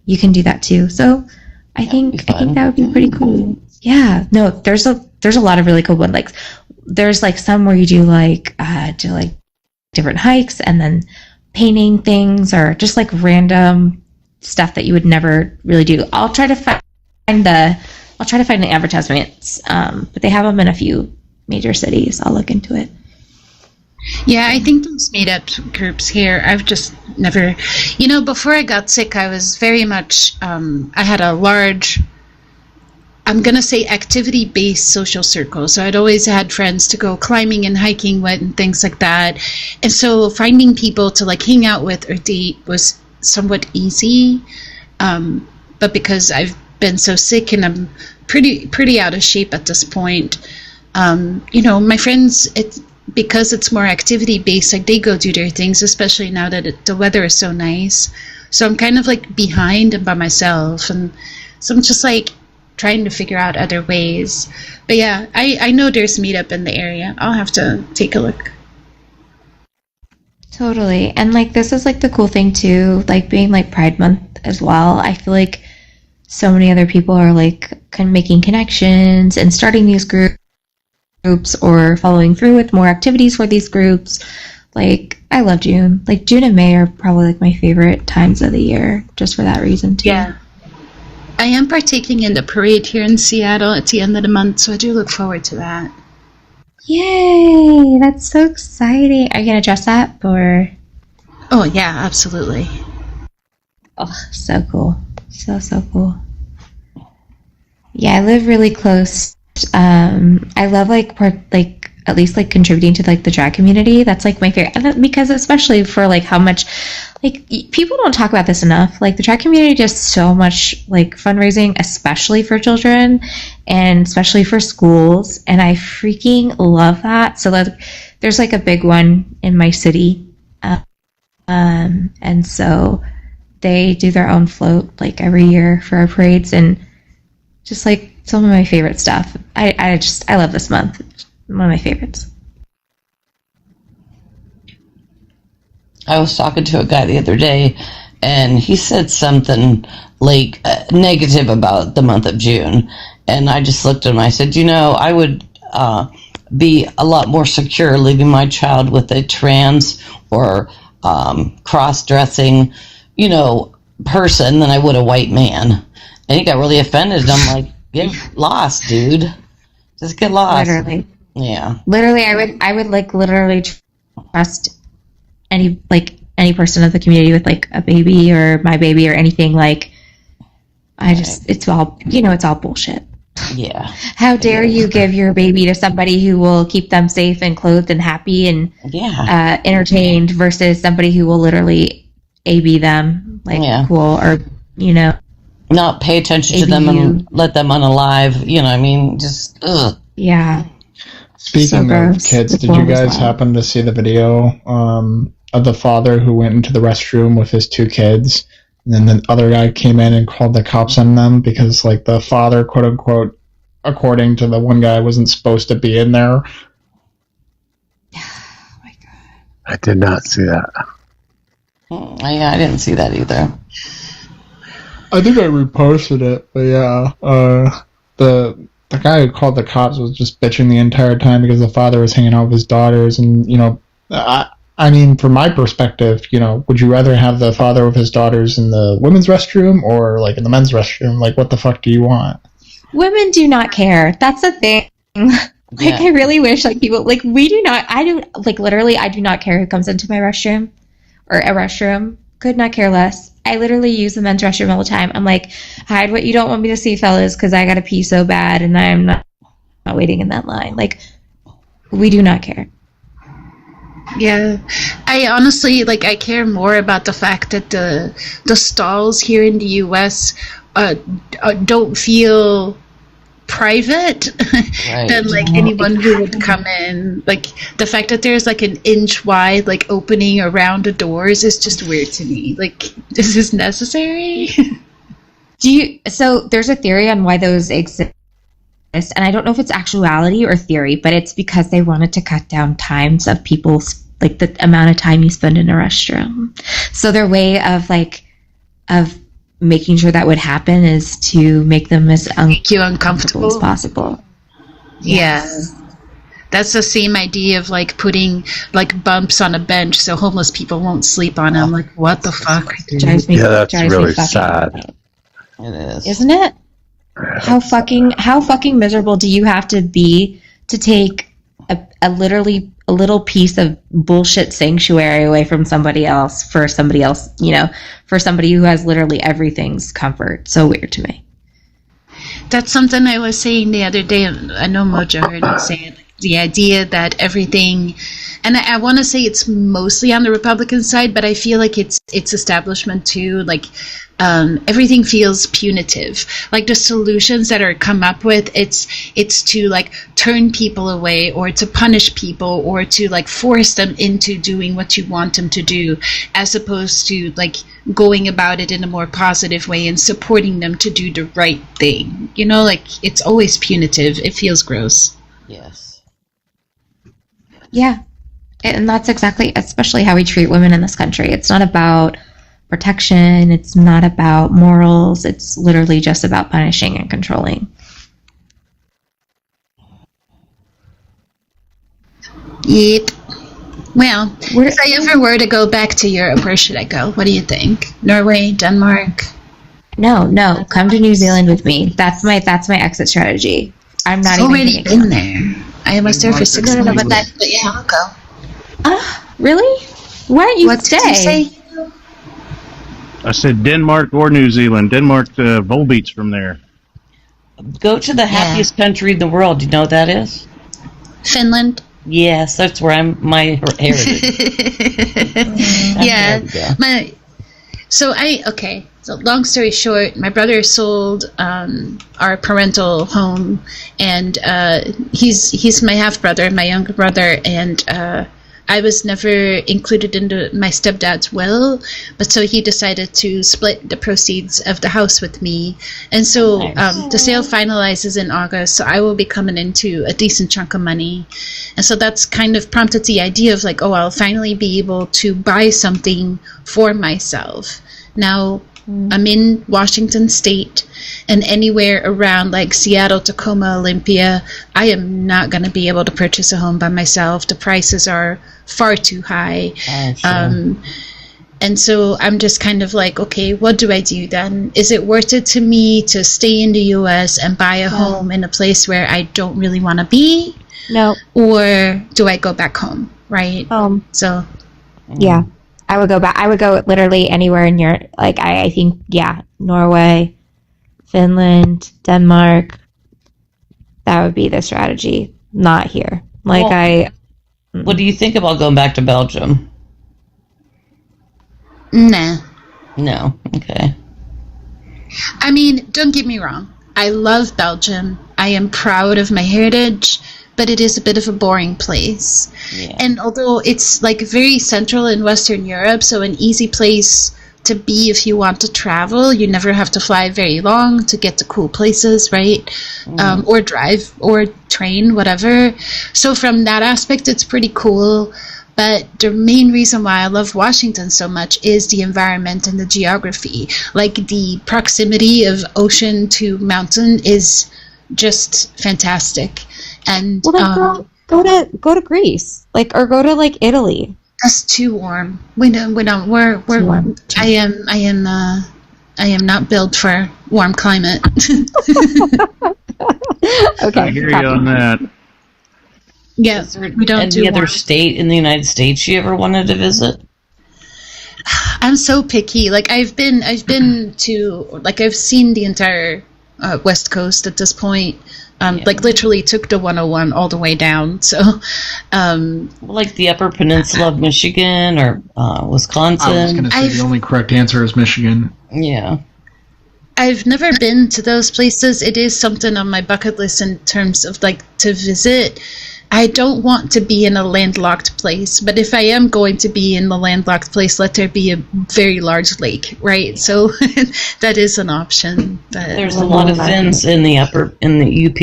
you can do that too. So I think that would be pretty cool. Yeah, no, there's a lot of really cool ones. Like there's like some where you do like different hikes and then painting things or just like random stuff that you would never really do. I'll try to find the advertisements, but they have them in a few major cities. I'll look into it. Yeah, I think those meetup groups here, I've just never, before I got sick, I was very much, I had a large, I'm going to say activity-based social circle. So I'd always had friends to go climbing and hiking with and things like that. And so finding people to like hang out with or date was somewhat easy. But because I've been so sick and I'm pretty out of shape at this point, my friends, because it's more activity-based, like they go do their things, especially now that the weather is so nice. So I'm kind of like behind and by myself. And so I'm just like trying to figure out other ways. But yeah, I know there's meetup in the area. I'll have to take a look. Totally. And like this is like the cool thing too, like being like Pride Month as well. I feel like so many other people are like making connections and starting these groups or following through with more activities for these groups. Like I love June. Like June and May are probably like my favorite times of the year just for that reason too. Yeah. I am partaking in the parade here in Seattle at the end of the month, so I do look forward to that. Yay! That's so exciting. Are you gonna dress up or? Oh yeah, absolutely. Oh, so cool. So cool. Yeah, I live really close. I love at least like contributing to like the drag community. That's like my favorite, and because especially for like how much like people don't talk about this enough. Like the drag community does so much like fundraising, especially for children and especially for schools, and I freaking love that. So like there's like a big one in my city, and so they do their own float like every year for our parades, and just like some of my favorite stuff. I love this month. One of my favorites. I was talking to a guy the other day, and he said something like negative about the month of June, and I just looked at him. I said, I would be a lot more secure leaving my child with a trans or cross-dressing, person than I would a white man. And he got really offended. And I'm like, get lost, dude. Just get lost. Literally. Yeah. Literally, I would like literally trust any person of the community with like a baby or my baby or anything. Like, it's all it's all bullshit. Yeah. How dare you give your baby to somebody who will keep them safe and clothed and happy and entertained versus somebody who will literally AB them like cool or not pay attention to them and let them unalive. Just ugh. Yeah. Speaking of kids, did you guys happen to see the video of the father who went into the restroom with his 2 kids, and then the other guy came in and called the cops on them because, like, the father, quote unquote, according to the one guy, wasn't supposed to be in there? Oh my god! I did not see that. Yeah, I didn't see that either. I think I reposted it, but yeah, the guy who called the cops was just bitching the entire time because the father was hanging out with his daughters, and I mean, from my perspective, would you rather have the father with his daughters in the women's restroom or like in the men's restroom? Like, what the fuck do you want? Women do not care. That's the thing. I really wish like people like we do not. I do like literally. I do not care who comes into my restroom or a restroom. Could not care less. I literally use the men's restroom all the time. I'm like, hide what you don't want me to see, fellas, because I gotta pee so bad, and I'm not waiting in that line. Like, we do not care. Yeah, I honestly I care more about the fact that the stalls here in the U.S. Don't feel private than anyone who would come in. Like the fact that there's an inch wide opening around the doors is just weird to me. Like, this is necessary. So there's a theory on why those exist, and I don't know if it's actuality or theory, but it's because they wanted to cut down times of people's the amount of time you spend in a restroom. So their way of making sure that would happen is to make them as uncomfortable as possible. Yes. Yeah. That's the same idea of putting bumps on a bench so homeless people won't sleep on them. Like, what the fuck? That's really sad. It is. Isn't it? How fucking miserable do you have to be to take a literally a little piece of bullshit sanctuary away from somebody else for somebody else, for somebody who has literally everything's comfort? So weird to me. That's something I was saying the other day. I know Mojo heard me say it. The idea that everything, and I want to say it's mostly on the Republican side, but I feel like it's establishment too. Everything feels punitive. Like the solutions that are come up with, it's to turn people away or to punish people or to force them into doing what you want them to do, as opposed to going about it in a more positive way and supporting them to do the right thing. It's always punitive. It feels gross. Yes. Yeah. And that's especially how we treat women in this country. It's not about protection. It's not about morals. It's literally just about punishing and controlling. Yep. Well, if I ever were to go back to Europe, where should I go? What do you think? Norway, Denmark? No. Come to New Zealand with me. That's my exit strategy. I'm not even already been there. I was there for 6 No, months. but that. But yeah, I'll go. Really? Why don't you What stay? did you say? I said Denmark or New Zealand. Denmark, Volbeat's from there. Go to the happiest country in the world. Do you know what that is? Finland. Yes, that's where my heritage. Yeah. There So long story short, my brother sold our parental home, and he's my half brother, my younger brother, and I was never included into my stepdad's will, but so he decided to split the proceeds of the house with me, and so the sale finalizes in August, so I will be coming into a decent chunk of money, and so that's kind of prompted the idea of like, oh, I'll finally be able to buy something for myself. Now, I'm in Washington State, and anywhere around like Seattle, Tacoma, Olympia, I am not going to be able to purchase a home by myself. The prices are far too high. And so I'm just kind of like, okay, what do I do then? Is it worth it to me to stay in the U.S. and buy a home in a place where I don't really want to be? No. Or do I go back home, right? So... Yeah. I would go back. I would go literally anywhere in Europe. Like, I think, Norway, Finland, Denmark. That would be the strategy. Not here. Like, What do you think about going back to Belgium? Nah. No. Okay. I mean, don't get me wrong. I love Belgium. I am proud of my heritage, but it is a bit of a boring place. Yeah. And although it's like very central in Western Europe, so an easy place to be if you want to travel, you never have to fly very long to get to cool places, right? Or drive or train, whatever. So from that aspect, it's pretty cool. But the main reason why I love Washington so much is the environment and the geography. Like the proximity of ocean to mountain is just fantastic. And go to Greece, or go to Italy. That's too warm. We don't. We're warm. I am not built for warm climate. Okay. I hear you on that. Yeah, we don't do any other warm. state in the United States you ever wanted to visit? I'm so picky. Like I've been to I've seen the entire West Coast at this point. Literally took the 101 all the way down. So, like the Upper Peninsula of Michigan or Wisconsin. I was going to say the only correct answer is Michigan. Yeah. I've never been to those places. It is something on my bucket list in terms of to visit. I don't want to be in a landlocked place, but if I am going to be in the landlocked place, let there be a very large lake, right? So that is an option. But there's a lot of fins in the UP,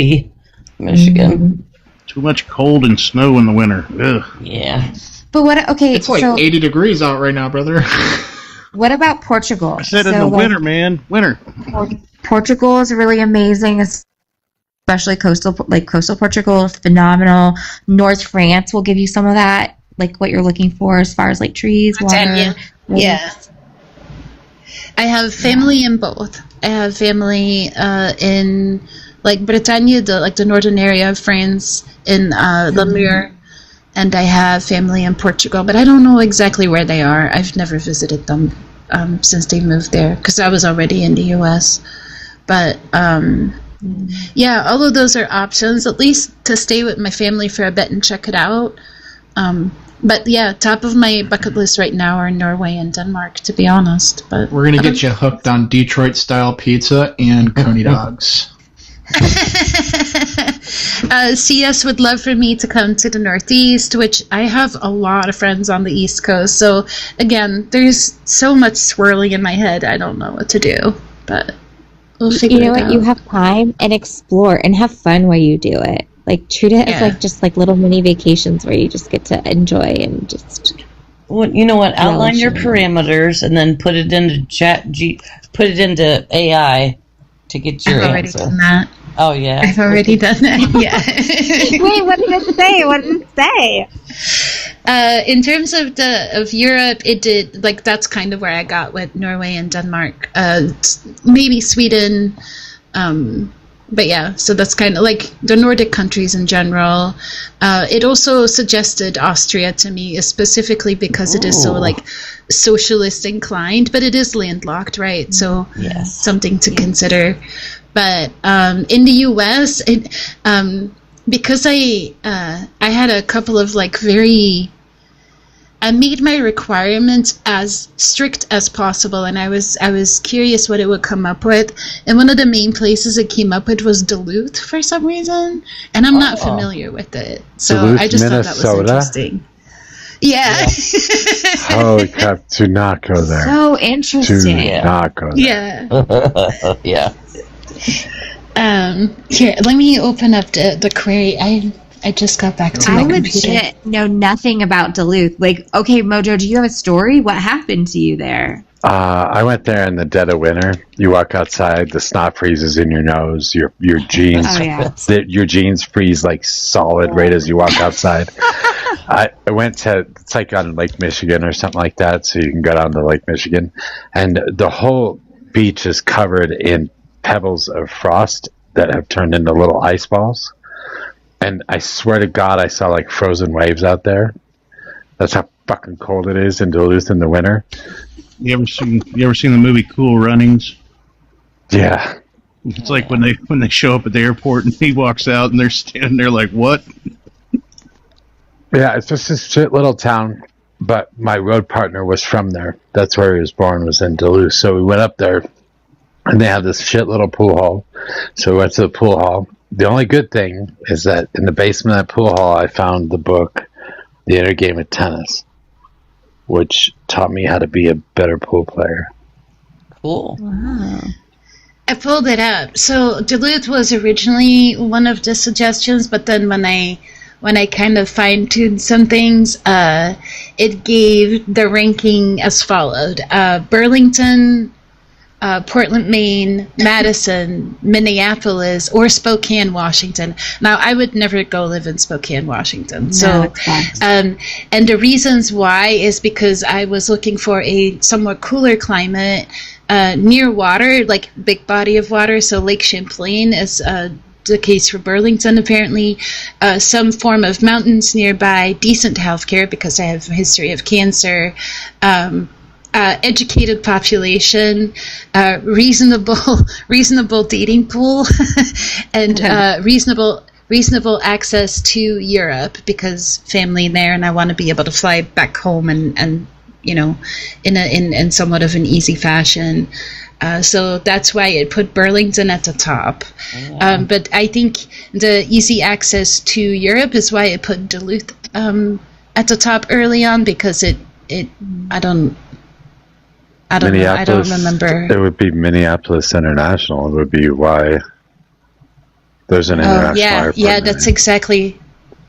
Michigan. Too much cold and snow in the winter. Ugh. Yeah. But what? Okay, it's like 80 degrees out right now, brother. What about Portugal? I said in the winter, man. Winter. Portugal is really amazing. Especially coastal Portugal is phenomenal. North France will give you some of that, what you're looking for as far as trees, water. Yeah. I have family in both. I have family in Bretagne, the northern area of France, in Namur, and I have family in Portugal, but I don't know exactly where they are. I've never visited them since they moved there because I was already in the U.S. But yeah, all of those are options, at least to stay with my family for a bit and check it out. But yeah, top of my bucket list right now are Norway and Denmark, to be honest. But we're gonna get you hooked on Detroit-style pizza and coney dogs. CS would love for me to come to the Northeast, which I have a lot of friends on the East Coast. So again, there's so much swirling in my head, I don't know what to do, but we'll figure it out. You know what? You have time and explore and have fun while you do it. Treat it as just little mini vacations where you just get to enjoy and just. Well, you know what? Outline your parameters and then put it into put it into AI to get your I've already answer. done that. Oh yeah, I've already done that. Yeah. Wait, what did it say? What did it say? In terms of Europe, it did that's kind of where I got with Norway and Denmark. Maybe Sweden. but yeah, so that's kind of like the Nordic countries in general. It also suggested Austria to me, specifically because it is so like socialist inclined, but it is landlocked, right? So something to consider. But in the U.S., because I had a couple of like I made my requirements as strict as possible, and I was curious what it would come up with. And one of the main places it came up with was Duluth for some reason, and I'm not familiar with it, so Duluth, I just Minnesota? thought that was interesting. Yeah. Holy crap! Do not go there. So interesting. Do not go there. Yeah. Yeah. Here, let me open up the query. I just got back to my I computer. legit know nothing about Duluth. Like, okay, Mojo, do you have a story? What happened to you there? I went there in the dead of winter. You walk outside, the snot freezes in your nose. Your jeans, your jeans freeze like solid right as you walk outside. I went to, it's like on Lake Michigan or something like that, so you can go down to Lake Michigan, and the whole beach is covered in pebbles of frost that have turned into little ice balls. And I swear to God, I saw like frozen waves out there. That's how fucking cold it is in Duluth in the winter. You ever seen the movie Cool Runnings? Yeah. It's like when they show up at the airport and he walks out and they're standing there like, what? Yeah, it's just this shit little town. But my road partner was from there. That's where he was born, was in Duluth. So we went up there, and they have this shit little pool hall. So we went to the pool hall. The only good thing is that in the basement of that pool hall, I found the book, The Inner Game of Tennis, which taught me how to be a better pool player. Cool. Wow. I pulled it up. So Duluth was originally one of the suggestions, but then when I kind of fine-tuned some things, it gave the ranking as followed. Burlington, Portland, Maine, Madison, Minneapolis, or Spokane, Washington. Now, I would never go live in Spokane, Washington. So, and the reasons why is because I was looking for a somewhat cooler climate near water, like big body of water. So Lake Champlain is the case for Burlington, apparently. Some form of mountains nearby, decent healthcare because I have a history of cancer. Educated population, reasonable dating pool, and reasonable access to Europe because family there, and I want to be able to fly back home and you know, in somewhat of an easy fashion. So that's why it put Burlington at the top. But I think the easy access to Europe is why it put Duluth at the top early on, because I don't remember. It would be Minneapolis International. It would be why there's an international airport. Yeah, that's exactly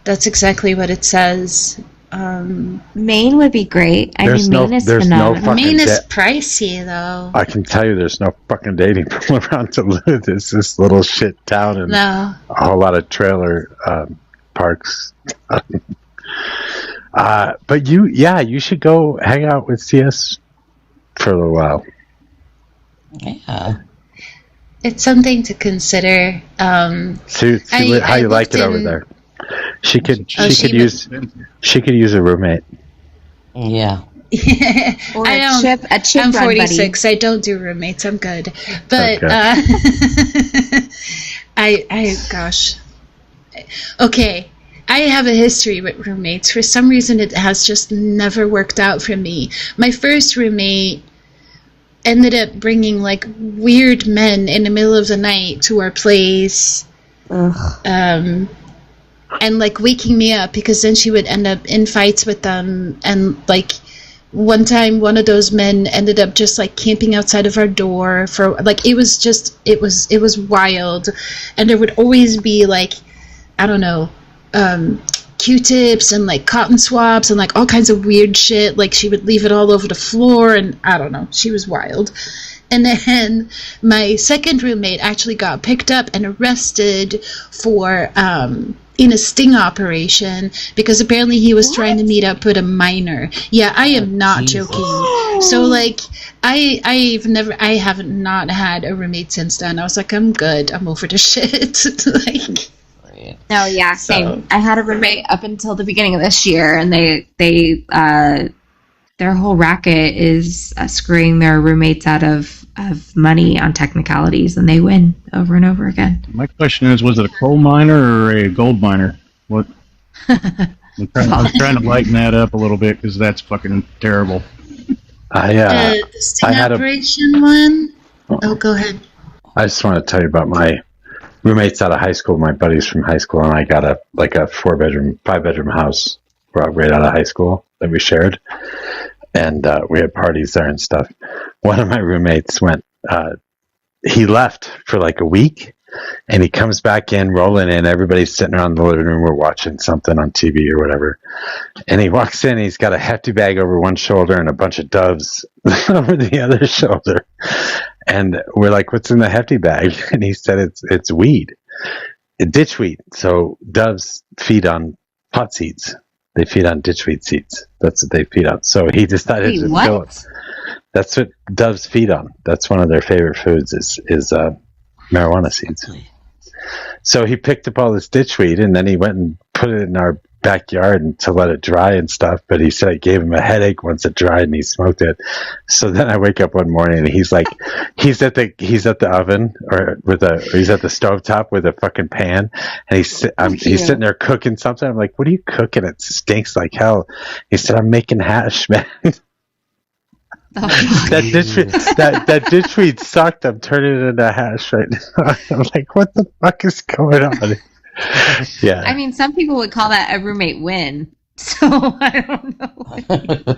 what it says. Maine would be great. Maine is phenomenal. Maine is pricey, though. I can tell you there's no fucking dating pool around Duluth. It's this little shit town and a whole lot of trailer parks. But you should go hang out with CS for a little while. Yeah. It's something to consider. See how you like it over there. She could use a roommate. Yeah. Or I'm 46. I don't do roommates. I'm good. But gosh. Okay. I have a history with roommates. For some reason, it has just never worked out for me. My first roommate ended up bringing like weird men in the middle of the night to our place, and like waking me up, because then she would end up in fights with them. And like one time, one of those men ended up just like camping outside of our door for like, it was wild. And there would always be like, I don't know, Q-tips and like cotton swabs and like all kinds of weird shit. Like she would leave it all over the floor, and I don't know, she was wild. And then my second roommate actually got picked up and arrested for in a sting operation because apparently he was trying to meet up with a minor. Yeah, I am not joking. So like I haven't not had a roommate since then. I was like, I'm good. I'm over the shit. Like, no, yeah, same. I had a roommate up until the beginning of this year, and they their whole racket is screwing their roommates out of money on technicalities, and they win over and over again. My question is, was it a coal miner or a gold miner? What? I'm trying to lighten that up a little bit because that's fucking terrible. The sting operation one? Oh, go ahead. I just want to tell you about my roommates out of high school, my buddies from high school, and I got a 5-bedroom house right out of high school that we shared. And we had parties there and stuff. One of my roommates he left for like a week, and he comes back in, rolling in. Everybody's sitting around the living room. We're watching something on TV or whatever. And he walks in, he's got a hefty bag over one shoulder and a bunch of doves over the other shoulder. And we're like, what's in the hefty bag? And he said, it's weed, ditchweed. So doves feed on pot seeds. They feed on ditchweed seeds. That's what they feed on. So he decided to fill it. That's what doves feed on. That's one of their favorite foods is marijuana seeds. So he picked up all this ditchweed, and then he went and put it in our backyard and to let it dry and stuff. But he said it gave him a headache once it dried, and he smoked it. So then I wake up one morning, and he's like, he's at the oven or he's at the stovetop with a fucking pan, and he's sitting there cooking something. I'm like, what are you cooking? It stinks like hell. He said, I'm making hash, man. That ditchweed sucked. I'm turning it into hash right now. I'm like, what the fuck is going on? Yeah. I mean, some people would call that a roommate win. So I don't know.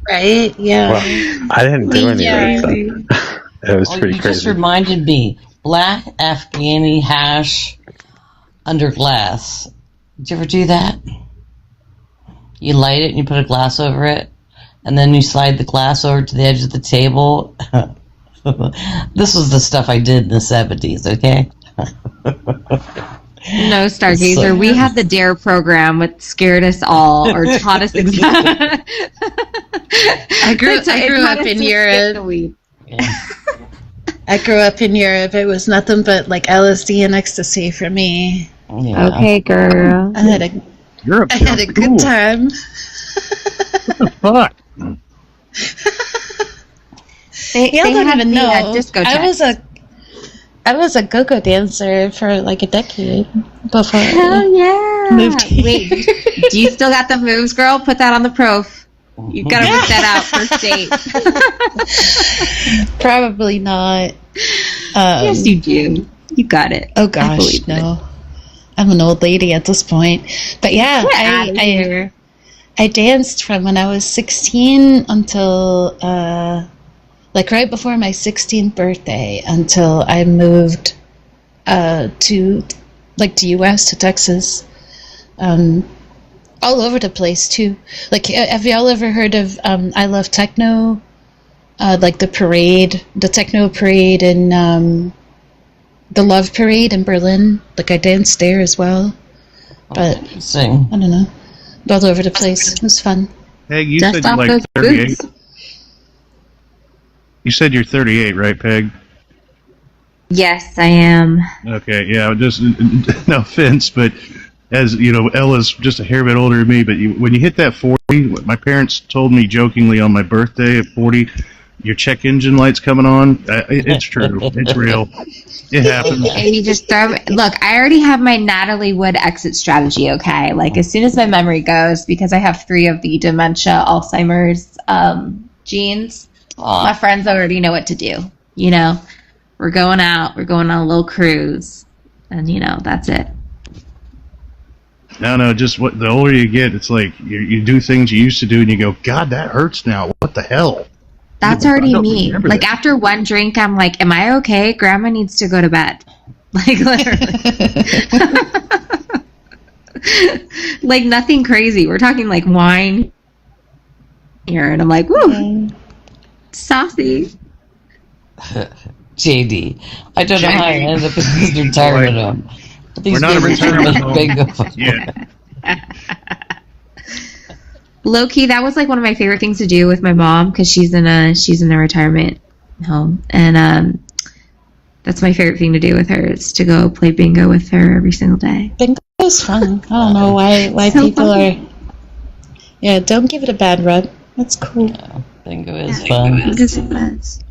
Right? Yeah. Well, I didn't do anything. So it was pretty you crazy. just reminded me. Black Afghani hash under glass. Did you ever do that? You light it and you put a glass over it, and then you slide the glass over to the edge of the table. This was the stuff I did in the 70s, okay? No, Stargazer. We had the DARE program, which scared us all or taught us exactly. I grew up in Europe. I grew up in Europe. It was nothing but like LSD and ecstasy for me. Yeah. Okay, girl. I had a good time. What the fuck? Y'all don't even know. I was a go-go dancer for like a decade before I moved here. Wait, do you still got the moves, girl? Put that on the prof. You gotta work that out first date. Probably not. Yes, you do. You got it. Oh gosh, no. I'm an old lady at this point. But yeah, I danced from when I was 16 until like right before my 16th birthday until I moved to US, to Texas. All over the place too. Like, have y'all ever heard of I Love Techno? Like the parade, the techno parade in the Love Parade in Berlin. Like I danced there as well. But I don't know. All over the place. It was fun. Peg, you said you're like 38. You said you're 38, right, Peg? Yes, I am. Okay, yeah, just no offense, but as you know, Ella's just a hair bit older than me, but when you hit that 40, my parents told me jokingly on my birthday at 40, your check engine light's coming on. It's true. It's real. It happens. And you just look, I already have my Natalie Wood exit strategy, okay? Like, as soon as my memory goes, because I have 3 of the dementia, Alzheimer's genes, my friends already know what to do. You know, we're going out, we're going on a little cruise, and, you know, that's it. No, just the older you get, it's like you do things you used to do, and you go, God, that hurts now. What the hell? That's already me. Like, after one drink, I'm like, am I okay? Grandma needs to go to bed. Like, literally. Like, nothing crazy. We're talking, like, wine here. And I'm like, woo, saucy. JD. I don't know how I ended up in this retirement home. We're not a retirement home. Bingo. Yeah. Low key, that was like one of my favorite things to do with my mom because she's in a retirement home, and that's my favorite thing to do with her is to go play bingo with her every single day. Bingo is fun. I don't know why So people fun. are. Yeah, don't give it a bad rep. That's cool. Bingo is fun. Bingo is the best.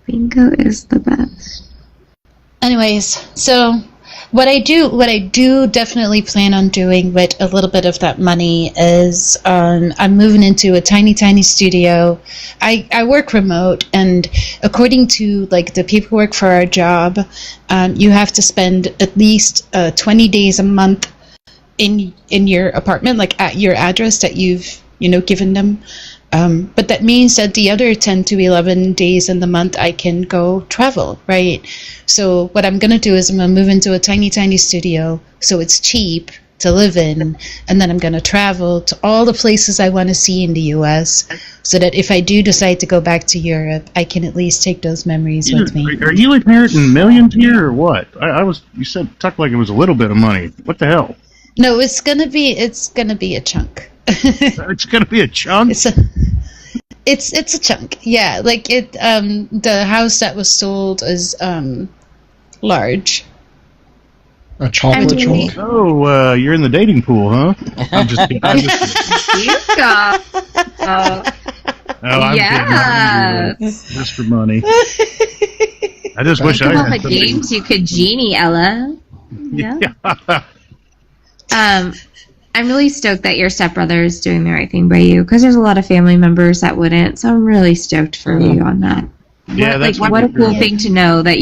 Bingo is the best. Anyways, so what I do definitely plan on doing with a little bit of that money is I'm moving into a tiny studio. I work remote, and according to like the paperwork for our job, you have to spend at least 20 days a month in your apartment, like at your address that you've given them. But that means that the other 10 to 11 days in the month I can go travel, right? So what I'm going to do is I'm going to move into a tiny studio so it's cheap to live in, and then I'm going to travel to all the places I want to see in the US so that if I do decide to go back to Europe, I can at least take those memories with me. Are you inheriting millions here or what? You said talked like it was a little bit of money. What the hell? No, it's going to be a chunk. It's going to be a chunk? It's a chunk, yeah. Like the house that was sold is large. A chocolate chunk. Oh, you're in the dating pool, huh? I'm just kidding. I'm kidding. Just for money. I just wish I all had the games you could genie, Ella. Yeah. I'm really stoked that your stepbrother is doing the right thing by you because there's a lot of family members that wouldn't. So I'm really stoked for you on that. Yeah, that's what a cool thing to know that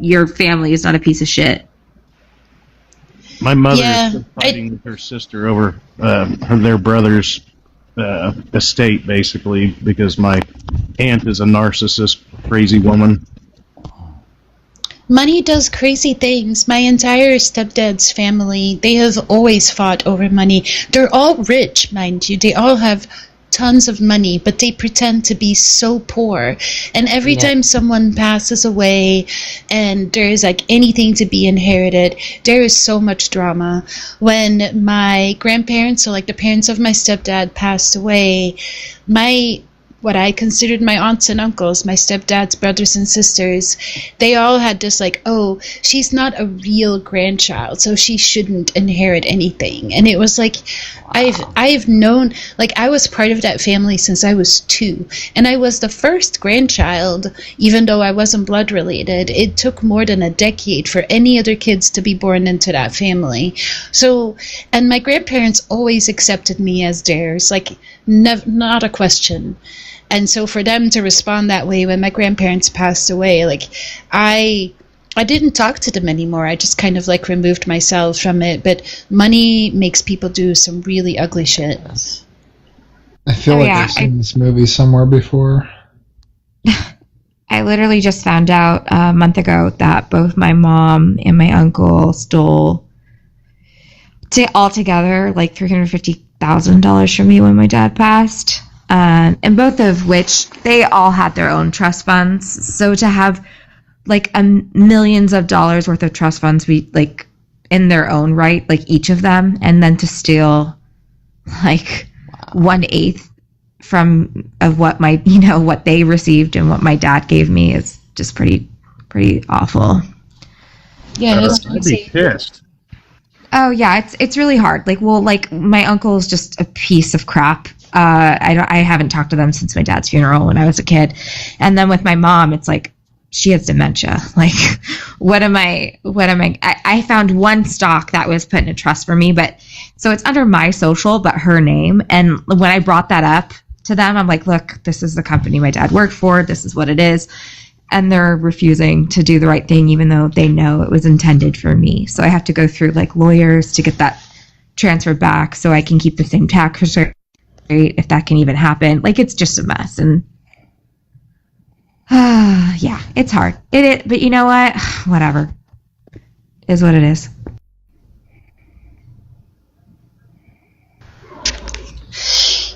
your family is not a piece of shit. My mother is still fighting with her sister over their brother's estate, basically, because my aunt is a narcissist, crazy woman. Money does crazy things. My entire stepdad's family, they have always fought over money. They're all rich, mind you. They all have tons of money, but they pretend to be so poor. And every time someone passes away and there's like anything to be inherited, there is so much drama. When my grandparents, so like the parents of my stepdad, passed away, what I considered my aunts and uncles, my stepdad's brothers and sisters, they all had this like, oh, she's not a real grandchild, so she shouldn't inherit anything. And it was like, I've known, like I was part of that family since I was 2, and I was the first grandchild, even though I wasn't blood related. It took more than a decade for any other kids to be born into that family. So, and my grandparents always accepted me as theirs, like not a question. And so for them to respond that way when my grandparents passed away, like I didn't talk to them anymore. I just kind of like removed myself from it. But money makes people do some really ugly shit. I feel like I've seen this movie somewhere before. I literally just found out a month ago that both my mom and my uncle stole altogether like $350,000 from me when my dad passed. And both of which they all had their own trust funds. So to have like millions of dollars worth of trust funds be like in their own right, like each of them, and then to steal like 1/8 of what what they received and what my dad gave me is just pretty awful. Yeah, that's I'd be pissed. Oh yeah, it's really hard. Like my uncle is just a piece of crap. I haven't talked to them since my dad's funeral when I was a kid. And then with my mom, it's like she has dementia. Like I found one stock that was put in a trust for me, but so it's under my social but her name. And when I brought that up to them, I'm like, look, this is the company my dad worked for, this is what it is. And they're refusing to do the right thing even though they know it was intended for me. So I have to go through like lawyers to get that transferred back so I can keep the same tax rate, if that can even happen. Like it's just a mess. And yeah, it's hard. But you know what? Whatever. Is what it is.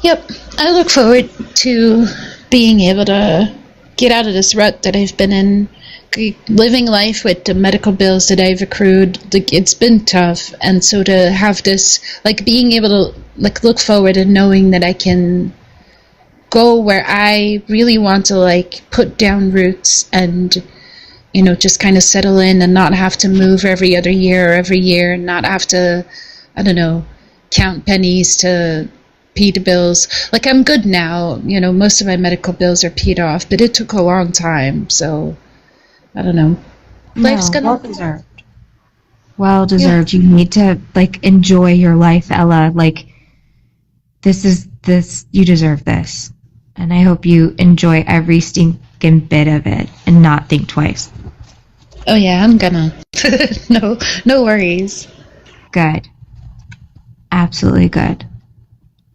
Yep. I look forward to being able to get out of this rut that I've been in, living life with the medical bills that I've accrued, like, it's been tough. And so to have this, like, being able to, like, look forward and knowing that I can go where I really want to, like, put down roots and, you know, just kind of settle in and not have to move every other year or every year and not have to, I don't know, count pennies to pay the bills. Like, I'm good now. You know, most of my medical bills are paid off, but it took a long time. So, I don't know. Life's gonna well deserved. Well deserved. Yeah. You need to, like, enjoy your life, Ella. Like, you deserve this. And I hope you enjoy every stinking bit of it and not think twice. Oh yeah, I'm gonna. No worries. Good. Absolutely good.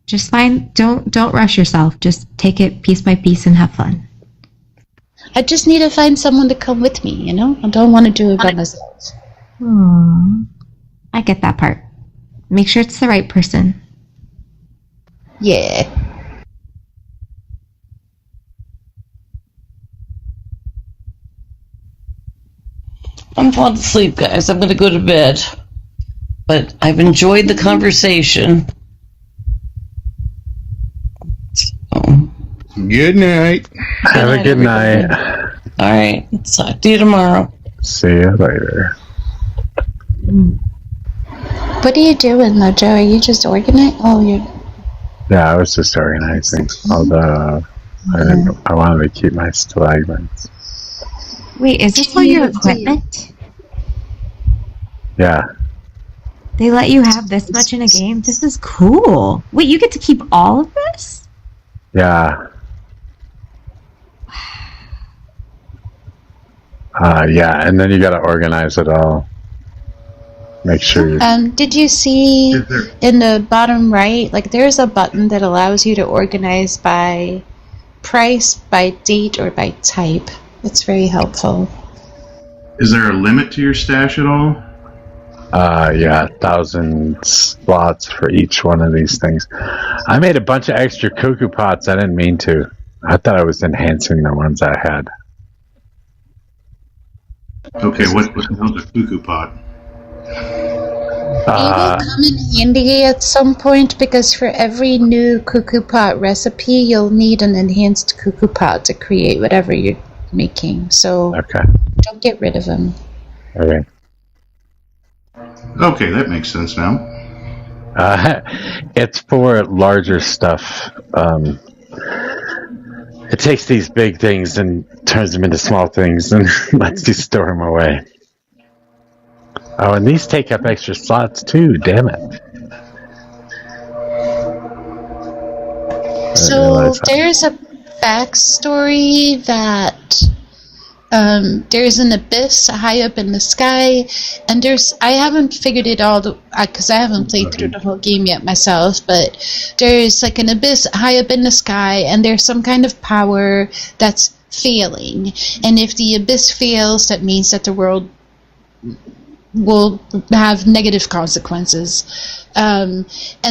Just don't rush yourself. Just take it piece by piece and have fun. I just need to find someone to come with me, you know? I don't want to do it by myself. I get that part. Make sure it's the right person. Yeah. I'm falling asleep, guys. I'm going to go to bed. But I've enjoyed the conversation. Good night. Have a good night. All right. Talk to you tomorrow. See you later. What are you doing, Mojo? Are you just organizing? Oh, you're... Yeah, I was just organizing. Although I wanted to keep my stalagmites. Wait, is this all your equipment? Yeah. They let you have this much in a game? This is cool. Wait, you get to keep all of this? Yeah. Yeah, and then you gotta organize it all. Make sure you... Did you see in the bottom right, like, there's a button that allows you to organize by price, by date, or by type. It's very helpful. Is there a limit to your stash at all? Yeah, 1,000 slots for each one of these things. I made a bunch of extra cuckoo pots. I didn't mean to. I thought I was enhancing the ones I had. Okay, what the hell's a cuckoo pot? It will come in handy at some point, because for every new cuckoo pot recipe, you'll need an enhanced cuckoo pot to create whatever you're making. So don't get rid of them. Okay. Okay, that makes sense now. It's for larger stuff. It takes these big things and turns them into small things and lets you store them away. Oh, and these take up extra slots too, damn it. So there's a backstory that there's an abyss high up in the sky, and I haven't figured it all because I haven't played through the whole game yet myself, but there's like an abyss high up in the sky, and there's some kind of power that's failing, and if the abyss fails, that means that the world will have negative consequences, and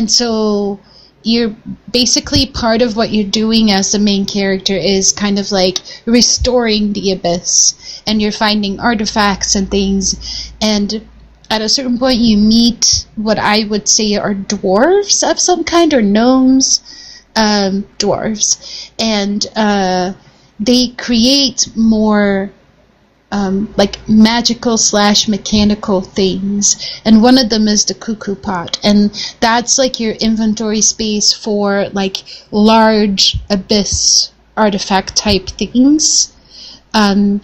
so you're basically, part of what you're doing as the main character is kind of like restoring the abyss, and you're finding artifacts and things, and at a certain point you meet what I would say are dwarves of some kind, or gnomes, dwarves, and they create more like magical / mechanical things, and one of them is the cuckoo pot, and that's like your inventory space for like large abyss artifact type things, and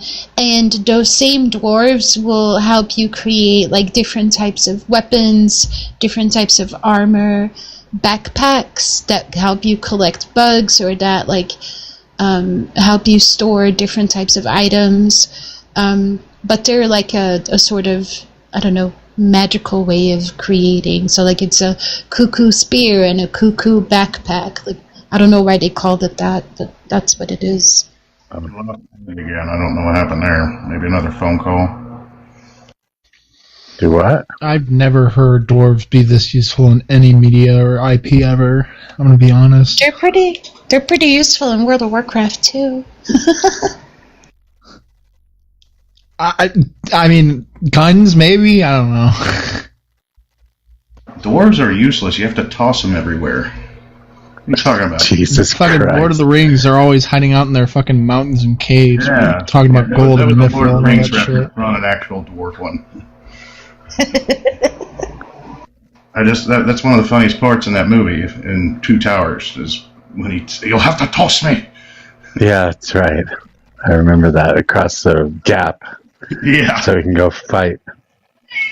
those same dwarves will help you create like different types of weapons, different types of armor, backpacks that help you collect bugs, or that like help you store different types of items. But they're like a sort of, I don't know, magical way of creating. So like it's a cuckoo spear and a cuckoo backpack. Like, I don't know why they called it that, but that's what it is. Again, I don't know what happened there. Maybe another phone call. Do what? I've never heard dwarves be this useful in any media or IP ever. I'm gonna be honest. They're pretty useful in World of Warcraft too. I mean, guns maybe. I don't know. Dwarves are useless. You have to toss them everywhere. What are you talking about? Jesus fucking Christ. Lord of the Rings, they're always hiding out in their fucking mountains and caves. Yeah. Talking about gold that and was the Lord mithril of the and all Rings that shit. reference on an actual dwarf one. That's one of the funniest parts in that movie, in Two Towers, is when you'll have to toss me. Yeah, that's right. I remember that, across the gap. Yeah. So we can go fight.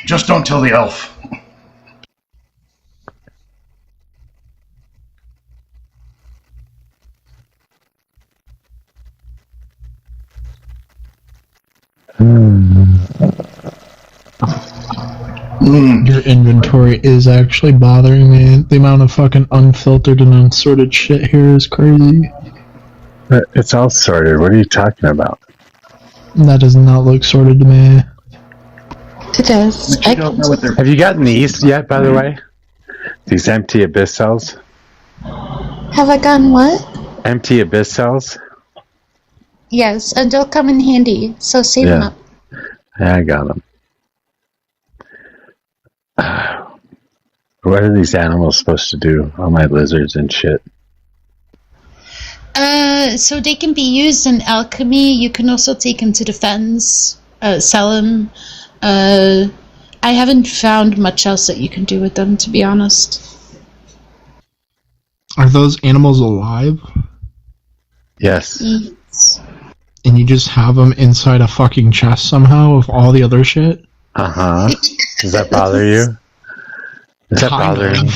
Just don't tell the elf. Your inventory is actually bothering me. The amount of fucking unfiltered and unsorted shit here is crazy. It's all sorted. What are you talking about? That does not look sorted to me. It does. Have you gotten these yet, by the way? These empty abyss cells? Have I gotten what? Empty abyss cells? Yes, and they'll come in handy, so save them up. Yeah, I got them. What are these animals supposed to do? All my lizards and shit. So they can be used in alchemy. You can also take them to the fens, sell them. I haven't found much else that you can do with them, to be honest. Are those animals alive? Yes. And you just have them inside a fucking chest somehow with all the other shit? Uh-huh. Does that bother you? Does that bother you?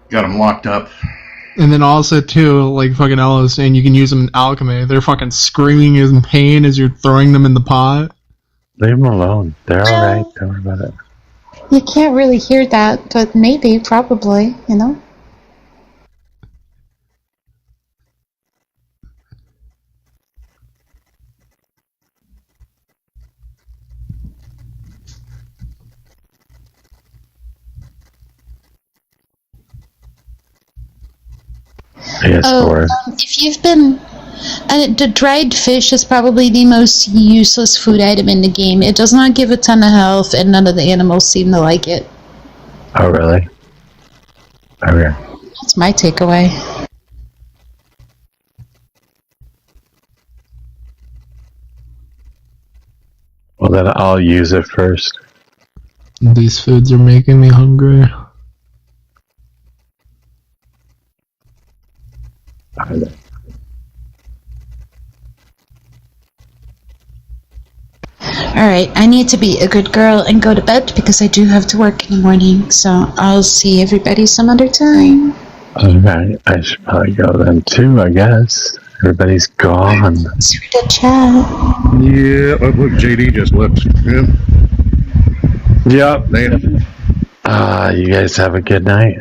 Got them locked up. And then also, too, like fucking Ella was saying, you can use them in alchemy. They're fucking screaming in pain as you're throwing them in the pot. Leave them alone. They're alright. Don't worry about it. You can't really hear that, but maybe, probably, you know? If you've been... the dried fish is probably the most useless food item in the game. It does not give a ton of health, and none of the animals seem to like it. Oh, really? Okay. That's my takeaway. Well, then I'll use it first. These foods are making me hungry. Alright, I need to be a good girl and go to bed because I do have to work in the morning, so I'll see everybody some other time. Okay, I should probably go then too, I guess. Everybody's gone. Thanks for the chat. Yeah, oh, look, JD just left. Yeah. Yep. You guys have a good night.